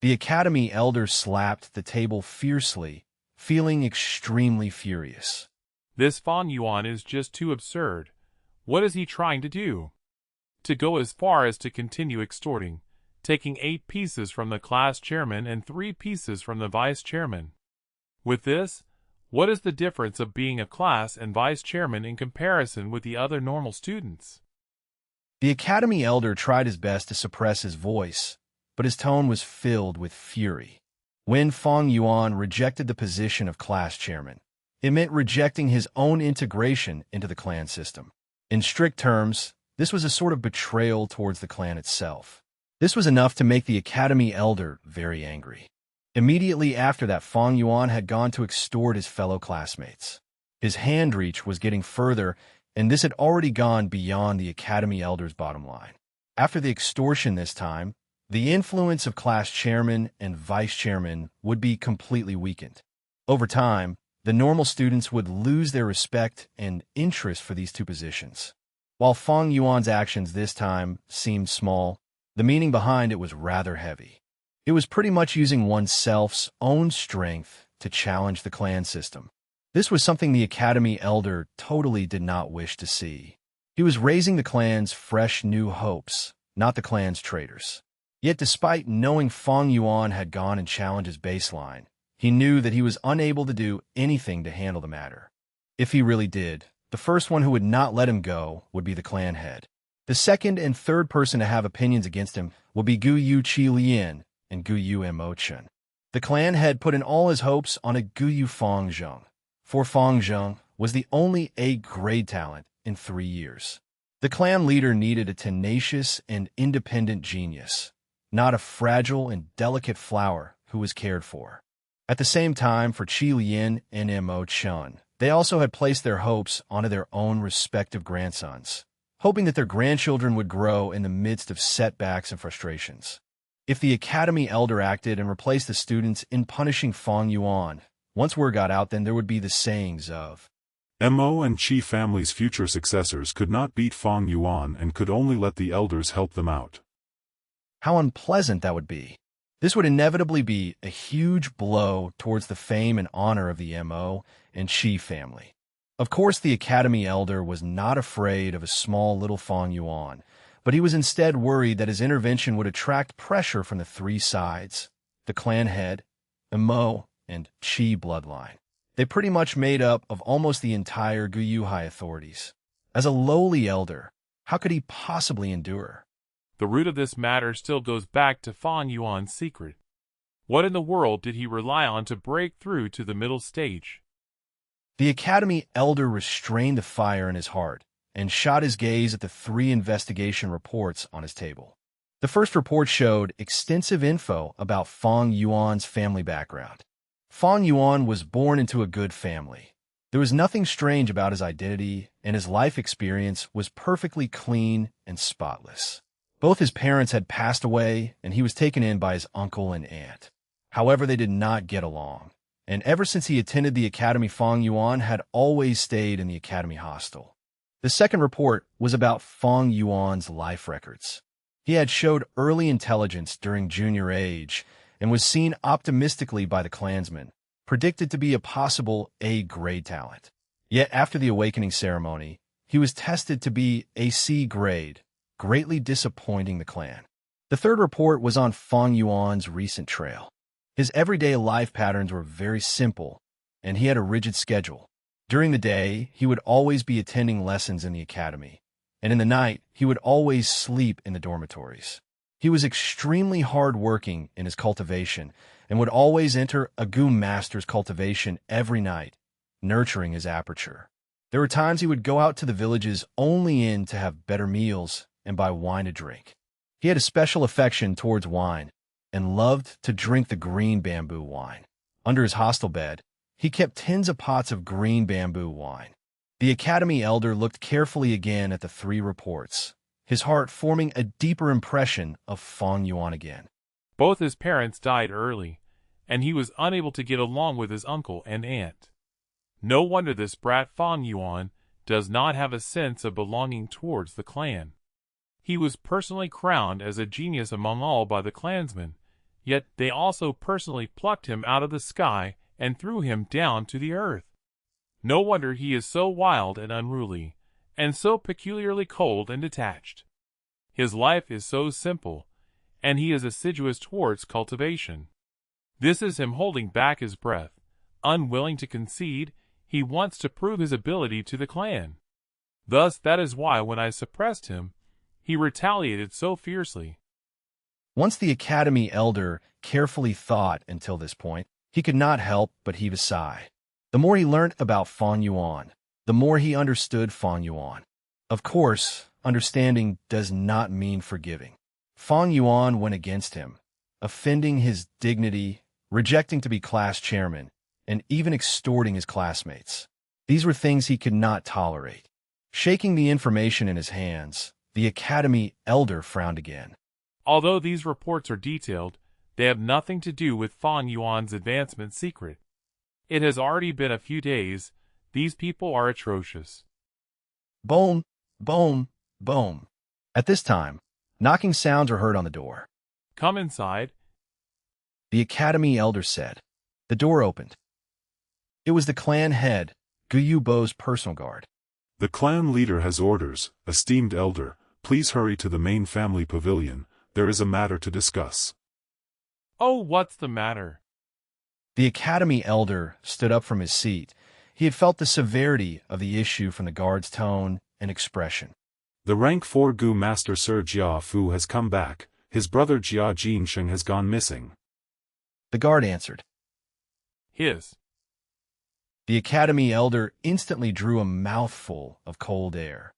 The academy elder slapped the table fiercely, feeling extremely furious. This Fang Yuan is just too absurd. What is he trying to do? To go as far as to continue extorting, taking 8 pieces from the class chairman and 3 pieces from the vice chairman. With this, what is the difference of being a class and vice chairman in comparison with the other normal students? The academy elder tried his best to suppress his voice, but his tone was filled with fury. When Fang Yuan rejected the position of class chairman, it meant rejecting his own integration into the clan system. In strict terms, this was a sort of betrayal towards the clan itself. This was enough to make the academy elder very angry. Immediately after that, Fang Yuan had gone to extort his fellow classmates. His hand reach was getting further, and this had already gone beyond the academy elder's bottom line. After the extortion this time, the influence of class chairman and vice chairman would be completely weakened. Over time, the normal students would lose their respect and interest for these 2 positions. While Fang Yuan's actions this time seemed small, the meaning behind it was rather heavy. It was pretty much using oneself's own strength to challenge the clan system. This was something the academy elder totally did not wish to see. He was raising the clan's fresh new hopes, not the clan's traitors. Yet despite knowing Fang Yuan had gone and challenged his baseline, he knew that he was unable to do anything to handle the matter. If he really did, the first one who would not let him go would be the clan head. The second and third person to have opinions against him would be Guyu Qi Lian and Guyu Mo Chen. The clan head put in all his hopes on a Guyu Fang Zheng, for Fang Zheng was the only A-grade talent in 3 years. The clan leader needed a tenacious and independent genius, not a fragile and delicate flower who was cared for. At the same time, for Qi Lian and Mo Chen, they also had placed their hopes onto their own respective grandsons, hoping that their grandchildren would grow in the midst of setbacks and frustrations. If the academy elder acted and replaced the students in punishing Fang Yuan, once word got out, then there would be the sayings of Mo and Qi family's future successors could not beat Fang Yuan and could only let the elders help them out. How unpleasant that would be. This would inevitably be a huge blow towards the fame and honor of the Mo and Qi family. Of course, the academy elder was not afraid of a small little Fang Yuan, but he was instead worried that his intervention would attract pressure from the 3 sides, the clan head, the Mo, and Qi bloodline. They pretty much made up of almost the entire Guyu high authorities. As a lowly elder, how could he possibly endure? The root of this matter still goes back to Fang Yuan's secret. What in the world did he rely on to break through to the middle stage? The Academy elder restrained the fire in his heart and shot his gaze at the 3 investigation reports on his table. The first report showed extensive info about Fang Yuan's family background. Fang Yuan was born into a good family. There was nothing strange about his identity, and his life experience was perfectly clean and spotless. Both his parents had passed away, and he was taken in by his uncle and aunt. However, they did not get along, and ever since he attended the academy, Fang Yuan had always stayed in the academy hostel. The second report was about Fang Yuan's life records. He had showed early intelligence during junior age and was seen optimistically by the clansmen, predicted to be a possible A-grade talent. Yet after the awakening ceremony, he was tested to be a C-grade, greatly disappointing the clan. The third report was on Fang Yuan's recent trail. His everyday life patterns were very simple, and he had a rigid schedule. During the day, he would always be attending lessons in the academy, and in the night, he would always sleep in the dormitories. He was extremely hard-working in his cultivation and would always enter a Gu master's cultivation every night, nurturing his aperture. There were times he would go out to the villages only in to have better meals and buy wine to drink. He had a special affection towards wine and loved to drink the green bamboo wine. Under his hostel bed, he kept tins of pots of green bamboo wine. The academy elder looked carefully again at the 3 reports, his heart forming a deeper impression of Fang Yuan again. Both his parents died early, and he was unable to get along with his uncle and aunt. No wonder this brat Fang Yuan does not have a sense of belonging towards the clan. He was personally crowned as a genius among all by the clansmen, yet they also personally plucked him out of the sky and threw him down to the earth. No wonder he is so wild and unruly, and so peculiarly cold and detached. His life is so simple, and he is assiduous towards cultivation. This is him holding back his breath, unwilling to concede. He wants to prove his ability to the clan. Thus, that is why when I suppressed him, he retaliated so fiercely. Once the academy elder carefully thought until this point, he could not help but heave a sigh. The more he learned about Fang Yuan, the more he understood Fang Yuan. Of course, understanding does not mean forgiving. Fang Yuan went against him, offending his dignity, rejecting to be class chairman, and even extorting his classmates. These were things he could not tolerate. Shaking the information in his hands, the academy elder frowned again. Although these reports are detailed, they have nothing to do with Fang Yuan's advancement secret. It has already been a few days. These people are atrocious. Boom, boom, boom. At this time, knocking sounds were heard on the door. Come inside, the academy elder said. The door opened. It was the clan head, Guyu Bo's personal guard. The clan leader has orders, esteemed elder. Please hurry to the main family pavilion. There is a matter to discuss. Oh, what's the matter? The academy elder stood up from his seat. He had felt the severity of the issue from the guard's tone and expression. The rank 4 Gu master Sir Jia Fu has come back. His brother Jia Jin Sheng has gone missing. The guard answered. His. The academy elder instantly drew a mouthful of cold air.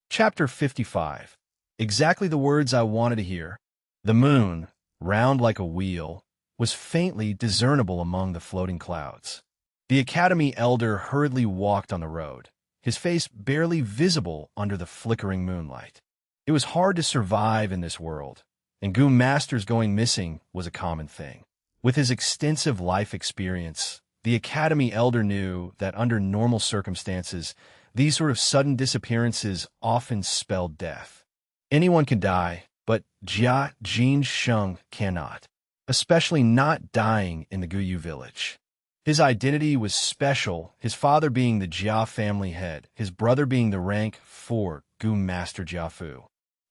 Chapter 55. Exactly the words I wanted to hear. The moon, round like a wheel, was faintly discernible among the floating clouds. The academy elder hurriedly walked on the road, his face barely visible under the flickering moonlight. It was hard to survive in this world, and Gu masters going missing was a common thing. With his extensive life experience, the academy elder knew that under normal circumstances, these sort of sudden disappearances often spelled death. Anyone can die, but Jia Jin Sheng cannot, especially not dying in the Guyu village. His identity was special, his father being the Jia family head, his brother being the rank 4 Gu master Jia Fu.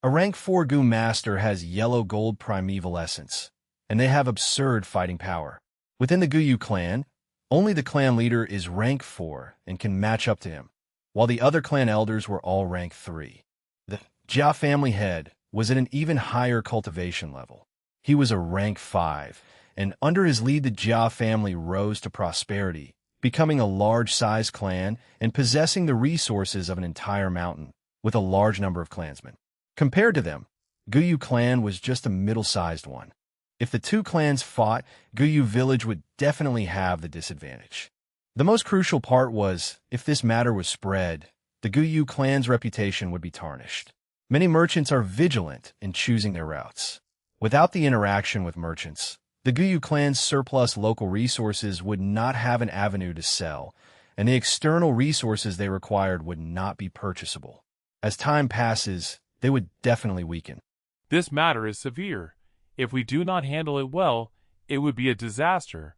A rank 4 Gu Master has yellow-gold primeval essence, and they have absurd fighting power. Within the Guyu clan, only the clan leader is rank 4 and can match up to him, while the other clan elders were all rank 3. The Jia family head was at an even higher cultivation level. He was a rank 5, and under his lead the Jia family rose to prosperity, becoming a large-sized clan and possessing the resources of an entire mountain, with a large number of clansmen. Compared to them, Guyu clan was just a middle-sized one. If the two clans fought, Guyu village would definitely have the disadvantage. The most crucial part was, if this matter was spread, the Guyu clan's reputation would be tarnished. Many merchants are vigilant in choosing their routes. Without the interaction with merchants, the Guyu clan's surplus local resources would not have an avenue to sell, and the external resources they required would not be purchasable. As time passes, they would definitely weaken. This matter is severe. If we do not handle it well, it would be a disaster.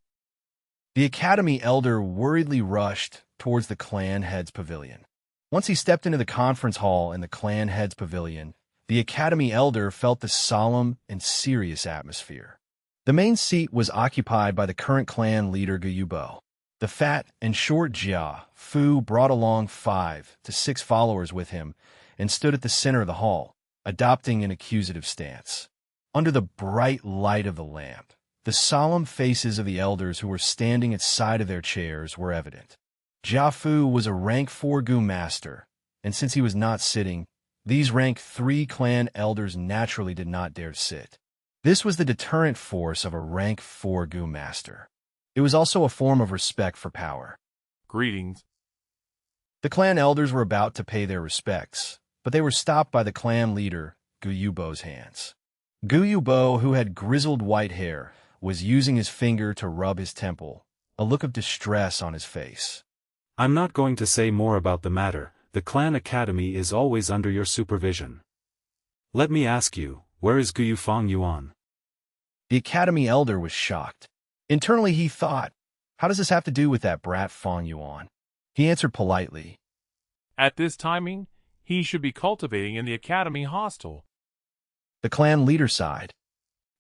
The Academy elder worriedly rushed towards the clan head's pavilion. Once he stepped into the conference hall in the clan head's pavilion, the Academy elder felt the solemn and serious atmosphere. The main seat was occupied by the current clan leader Guyubo. The fat and short Jia Fu brought along 5 to 6 followers with him and stood at the center of the hall, adopting an accusative stance. Under the bright light of the lamp, the solemn faces of the elders who were standing at side of their chairs were evident. Jia Fu was a rank 4 Gu master, and since he was not sitting, these rank 3 clan elders naturally did not dare to sit. This was the deterrent force of a rank 4 Gu master. It was also a form of respect for power. Greetings. The clan elders were about to pay their respects, but they were stopped by the clan leader, Guyubo's hands. Guyubo, who had grizzled white hair, was using his finger to rub his temple, a look of distress on his face. I'm not going to say more about the matter. The clan academy is always under your supervision. Let me ask you, where is Guyu Fang Yuan? The academy elder was shocked. Internally he thought, how does this have to do with that brat Fang Yuan? He answered politely. At this timing, he should be cultivating in the academy hostel. The clan leader sighed.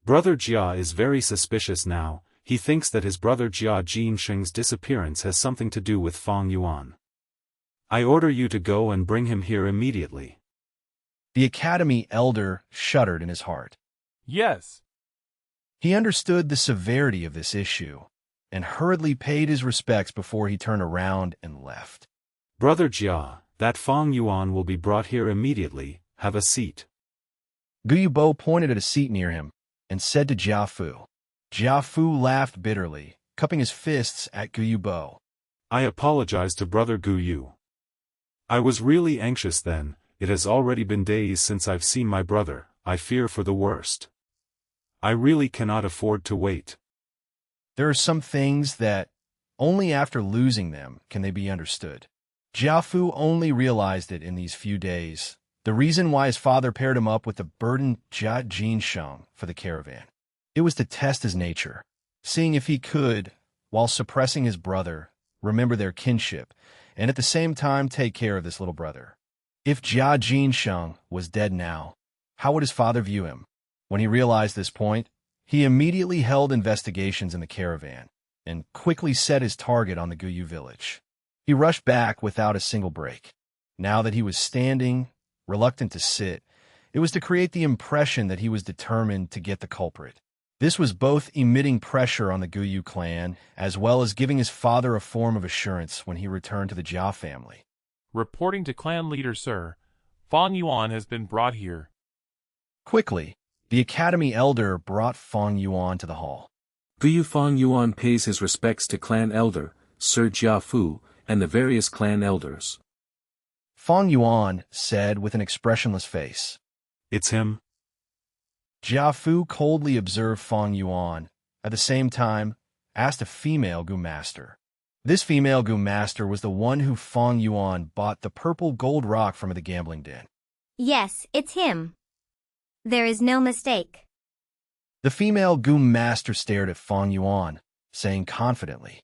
Brother Jia is very suspicious now. He thinks that his brother Jia Jin Sheng's disappearance has something to do with Fang Yuan. I order you to go and bring him here immediately. The academy elder shuddered in his heart. Yes. He understood the severity of this issue, and hurriedly paid his respects before he turned around and left. Brother Jia, that Fang Yuan will be brought here immediately. Have a seat. Guyubo pointed at a seat near him, and said to Jia Fu. Jia Fu laughed bitterly, cupping his fists at Guyubo. I apologize to Brother Guyu. I was really anxious then. It has already been days since I've seen my brother. I fear for the worst. I really cannot afford to wait. There are some things that, only after losing them, can they be understood. Jia Fu only realized it in these few days, the reason why his father paired him up with the burdened Jia Jin Sheng for the caravan. It was to test his nature, seeing if he could, while suppressing his brother, remember their kinship, and at the same time take care of this little brother. If Jia Jin Sheng was dead now, how would his father view him? When he realized this point, he immediately held investigations in the caravan, and quickly set his target on the Guyu village. He rushed back without a single break. Now that he was standing, reluctant to sit, it was to create the impression that he was determined to get the culprit. This was both emitting pressure on the Guyu clan, as well as giving his father a form of assurance when he returned to the Jia family. Reporting to clan leader, sir. Fang Yuan has been brought here. Quickly, the academy elder brought Fang Yuan to the hall. Guyu Fang Yuan pays his respects to clan elder, Sir Jia Fu, and the various clan elders. Fang Yuan said with an expressionless face. It's him. Jia Fu coldly observed Fang Yuan, at the same time, asked a female Gu master. This female Gu master was the one who Fang Yuan bought the purple gold rock from at the gambling den. Yes, it's him. There is no mistake. The female Gu master stared at Fang Yuan, saying confidently.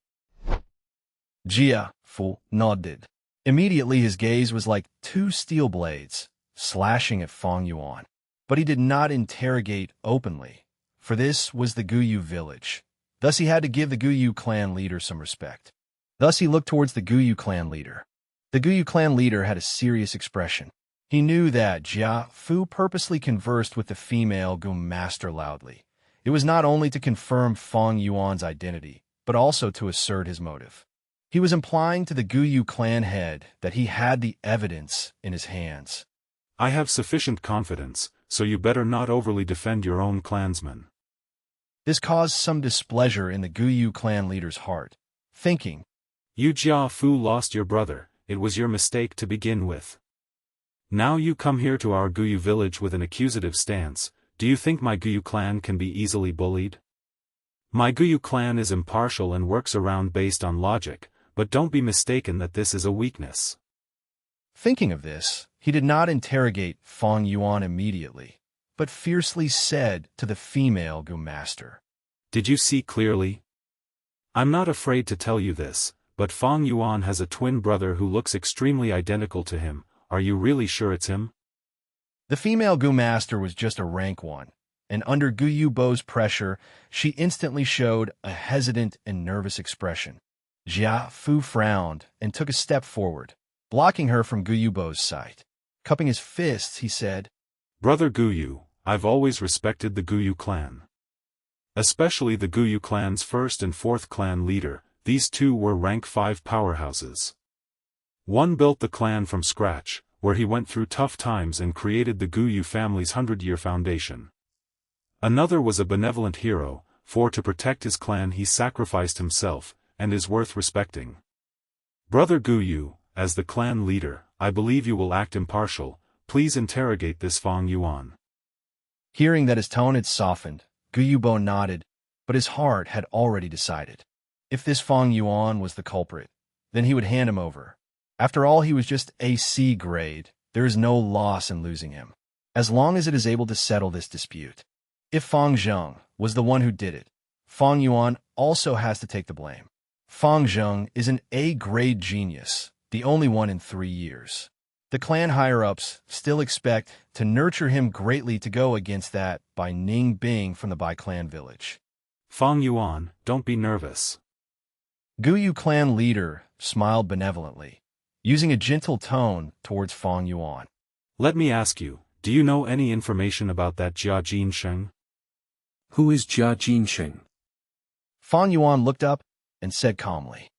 Jia Fu nodded. Immediately his gaze was like 2 steel blades, slashing at Fang Yuan. But he did not interrogate openly, for this was the Guyu village. Thus he had to give the Guyu clan leader some respect. Thus he looked towards the Guyu clan leader. The Guyu clan leader had a serious expression. He knew that Jia Fu purposely conversed with the female Gu master loudly. It was not only to confirm Fang Yuan's identity, but also to assert his motive. He was implying to the Guyu clan head that he had the evidence in his hands. I have sufficient confidence, so you better not overly defend your own clansmen. This caused some displeasure in the Guyu clan leader's heart, thinking, You Jia Fu lost your brother, it was your mistake to begin with. Now you come here to our Guyu village with an accusative stance. Do you think my Guyu clan can be easily bullied? My Guyu clan is impartial and works around based on logic, but don't be mistaken that this is a weakness. Thinking of this, he did not interrogate Fang Yuan immediately, but fiercely said to the female Gu master, Did you see clearly? I'm not afraid to tell you this, but Fang Yuan has a twin brother who looks extremely identical to him. Are you really sure it's him? The female Gu master was just a rank one, and under Guyu Bo's pressure, she instantly showed a hesitant and nervous expression. Jia Fu frowned and took a step forward, blocking her from Guyu Bo's sight. Cupping his fists, he said, Brother Guyu, I've always respected the Guyu clan. Especially the Guyu clan's first and fourth clan leader. These two were rank 5 powerhouses. One built the clan from scratch, where he went through tough times and created the Guyu family's 100-year foundation. Another was a benevolent hero, for to protect his clan he sacrificed himself, and is worth respecting. Brother Guyu, as the clan leader, I believe you will act impartial. Please interrogate this Fang Yuan. Hearing that his tone had softened, Guyu Bo nodded, but his heart had already decided. If this Fang Yuan was the culprit, then he would hand him over. After all, he was just a C grade. There is no loss in losing him, as long as it is able to settle this dispute. If Fang Zheng was the one who did it, Fang Yuan also has to take the blame. Fang Zheng is an A-grade genius, the only one in 3 years. The clan higher-ups still expect to nurture him greatly to go against that by Ning Bing from the Bai clan village. Fang Yuan, don't be nervous. Guyu clan leader smiled benevolently, using a gentle tone towards Fang Yuan. Let me ask you, do you know any information about that Jia Jin Sheng? Who is Jia Jin Sheng? Fang Yuan looked up and said calmly,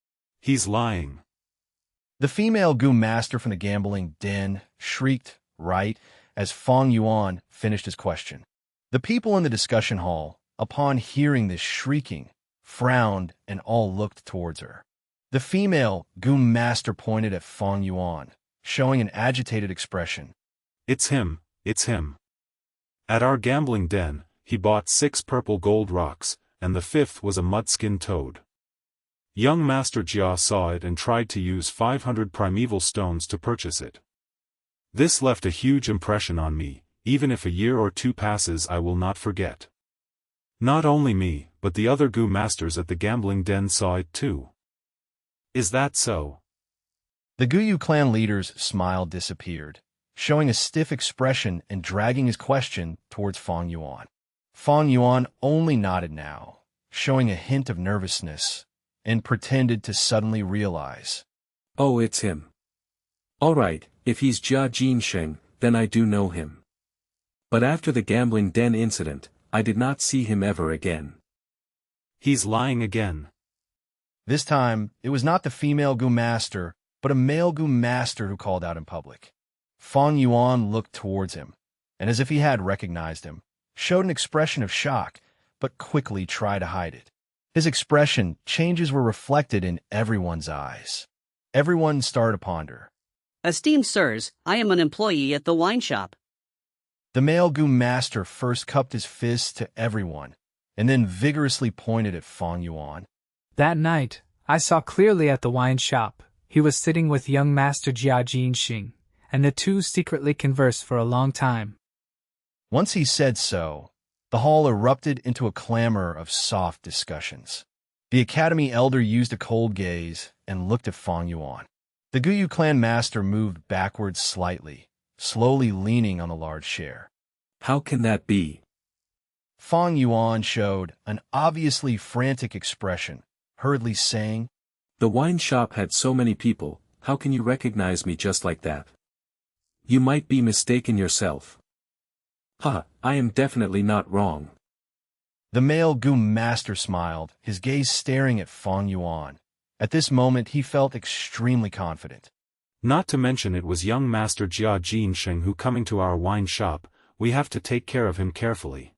He's lying. The female Gu master from the gambling den shrieked right as Fang Yuan finished his question. The people in the discussion hall, upon hearing this shrieking, frowned and all looked towards her. The female Gu master pointed at Fang Yuan, showing an agitated expression. It's him, it's him. At our gambling den, he bought 6 purple gold rocks, and the 5th was a mudskin toad. Young Master Jia saw it and tried to use 500 primeval stones to purchase it. This left a huge impression on me. Even if a year or 2 passes, I will not forget. Not only me, but the other Gu masters at the gambling den saw it too. Is that so? The Guyu clan leader's smile disappeared, showing a stiff expression and dragging his question towards Fang Yuan. Fang Yuan only nodded now, showing a hint of nervousness, and pretended to suddenly realize. Oh, it's him. All right, if he's Jia Jin Sheng, then I do know him. But after the gambling den incident, I did not see him ever again. He's lying again. This time, it was not the female Gu master, but a male Gu master who called out in public. Fang Yuan looked towards him, and as if he had recognized him, showed an expression of shock, but quickly tried to hide it. His expression changes were reflected in everyone's eyes. Everyone started to ponder. Esteemed sirs, I am an employee at the wine shop. The male Gu master first cupped his fists to everyone, and then vigorously pointed at Fang Yuan. That night, I saw clearly at the wine shop. He was sitting with young Master Jia Jin Sheng, and the two secretly conversed for a long time. Once he said so, the hall erupted into a clamor of soft discussions. The academy elder used a cold gaze and looked at Fang Yuan. The Guyu clan master moved backwards slightly, slowly leaning on the large chair. How can that be? Fang Yuan showed an obviously frantic expression, hurriedly saying, The wine shop had so many people, how can you recognize me just like that? You might be mistaken yourself. Ha, I am definitely not wrong. The male Gu master smiled, his gaze staring at Fang Yuan. At this moment he felt extremely confident. Not to mention it was young Master Jia Jin Sheng who coming to our wine shop, we have to take care of him carefully.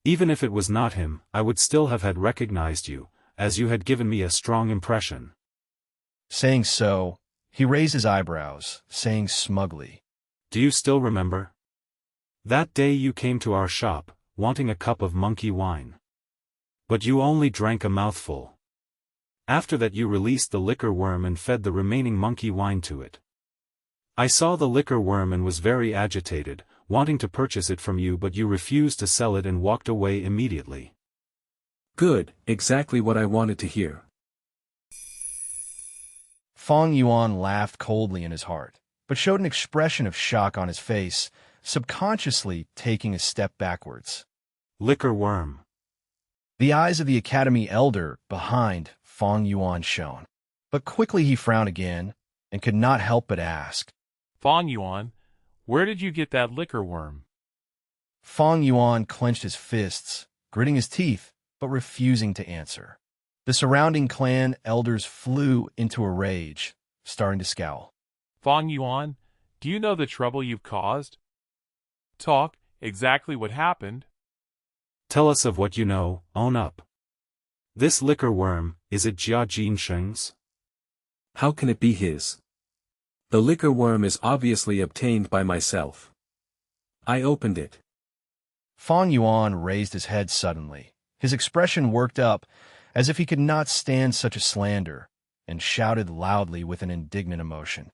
Even if it was not him, I would still have had recognized you, as you had given me a strong impression. Saying so, he raised his eyebrows, saying smugly, Do you still remember? That day you came to our shop, wanting a cup of monkey wine. But you only drank a mouthful. After that you released the liquor worm and fed the remaining monkey wine to it. I saw the liquor worm and was very agitated, wanting to purchase it from you, but you refused to sell it and walked away immediately. Good, exactly what I wanted to hear. Fang Yuan laughed coldly in his heart, but showed an expression of shock on his face, subconsciously taking a step backwards. Liquor worm. The eyes of the academy elder behind Fang Yuan shone, but quickly he frowned again, and could not help but ask, Fang Yuan, where did you get that liquor worm? Fang Yuan clenched his fists, gritting his teeth, but refusing to answer. The surrounding clan elders flew into a rage, starting to scowl. Fang Yuan, do you know the trouble you've caused? Talk, exactly what happened. Tell us of what you know, own up. This liquor worm, is it Jia Jin Sheng's? How can it be his? The liquor worm is obviously obtained by myself. I opened it. Fang Yuan raised his head suddenly. His expression worked up, as if he could not stand such a slander, and shouted loudly with an indignant emotion.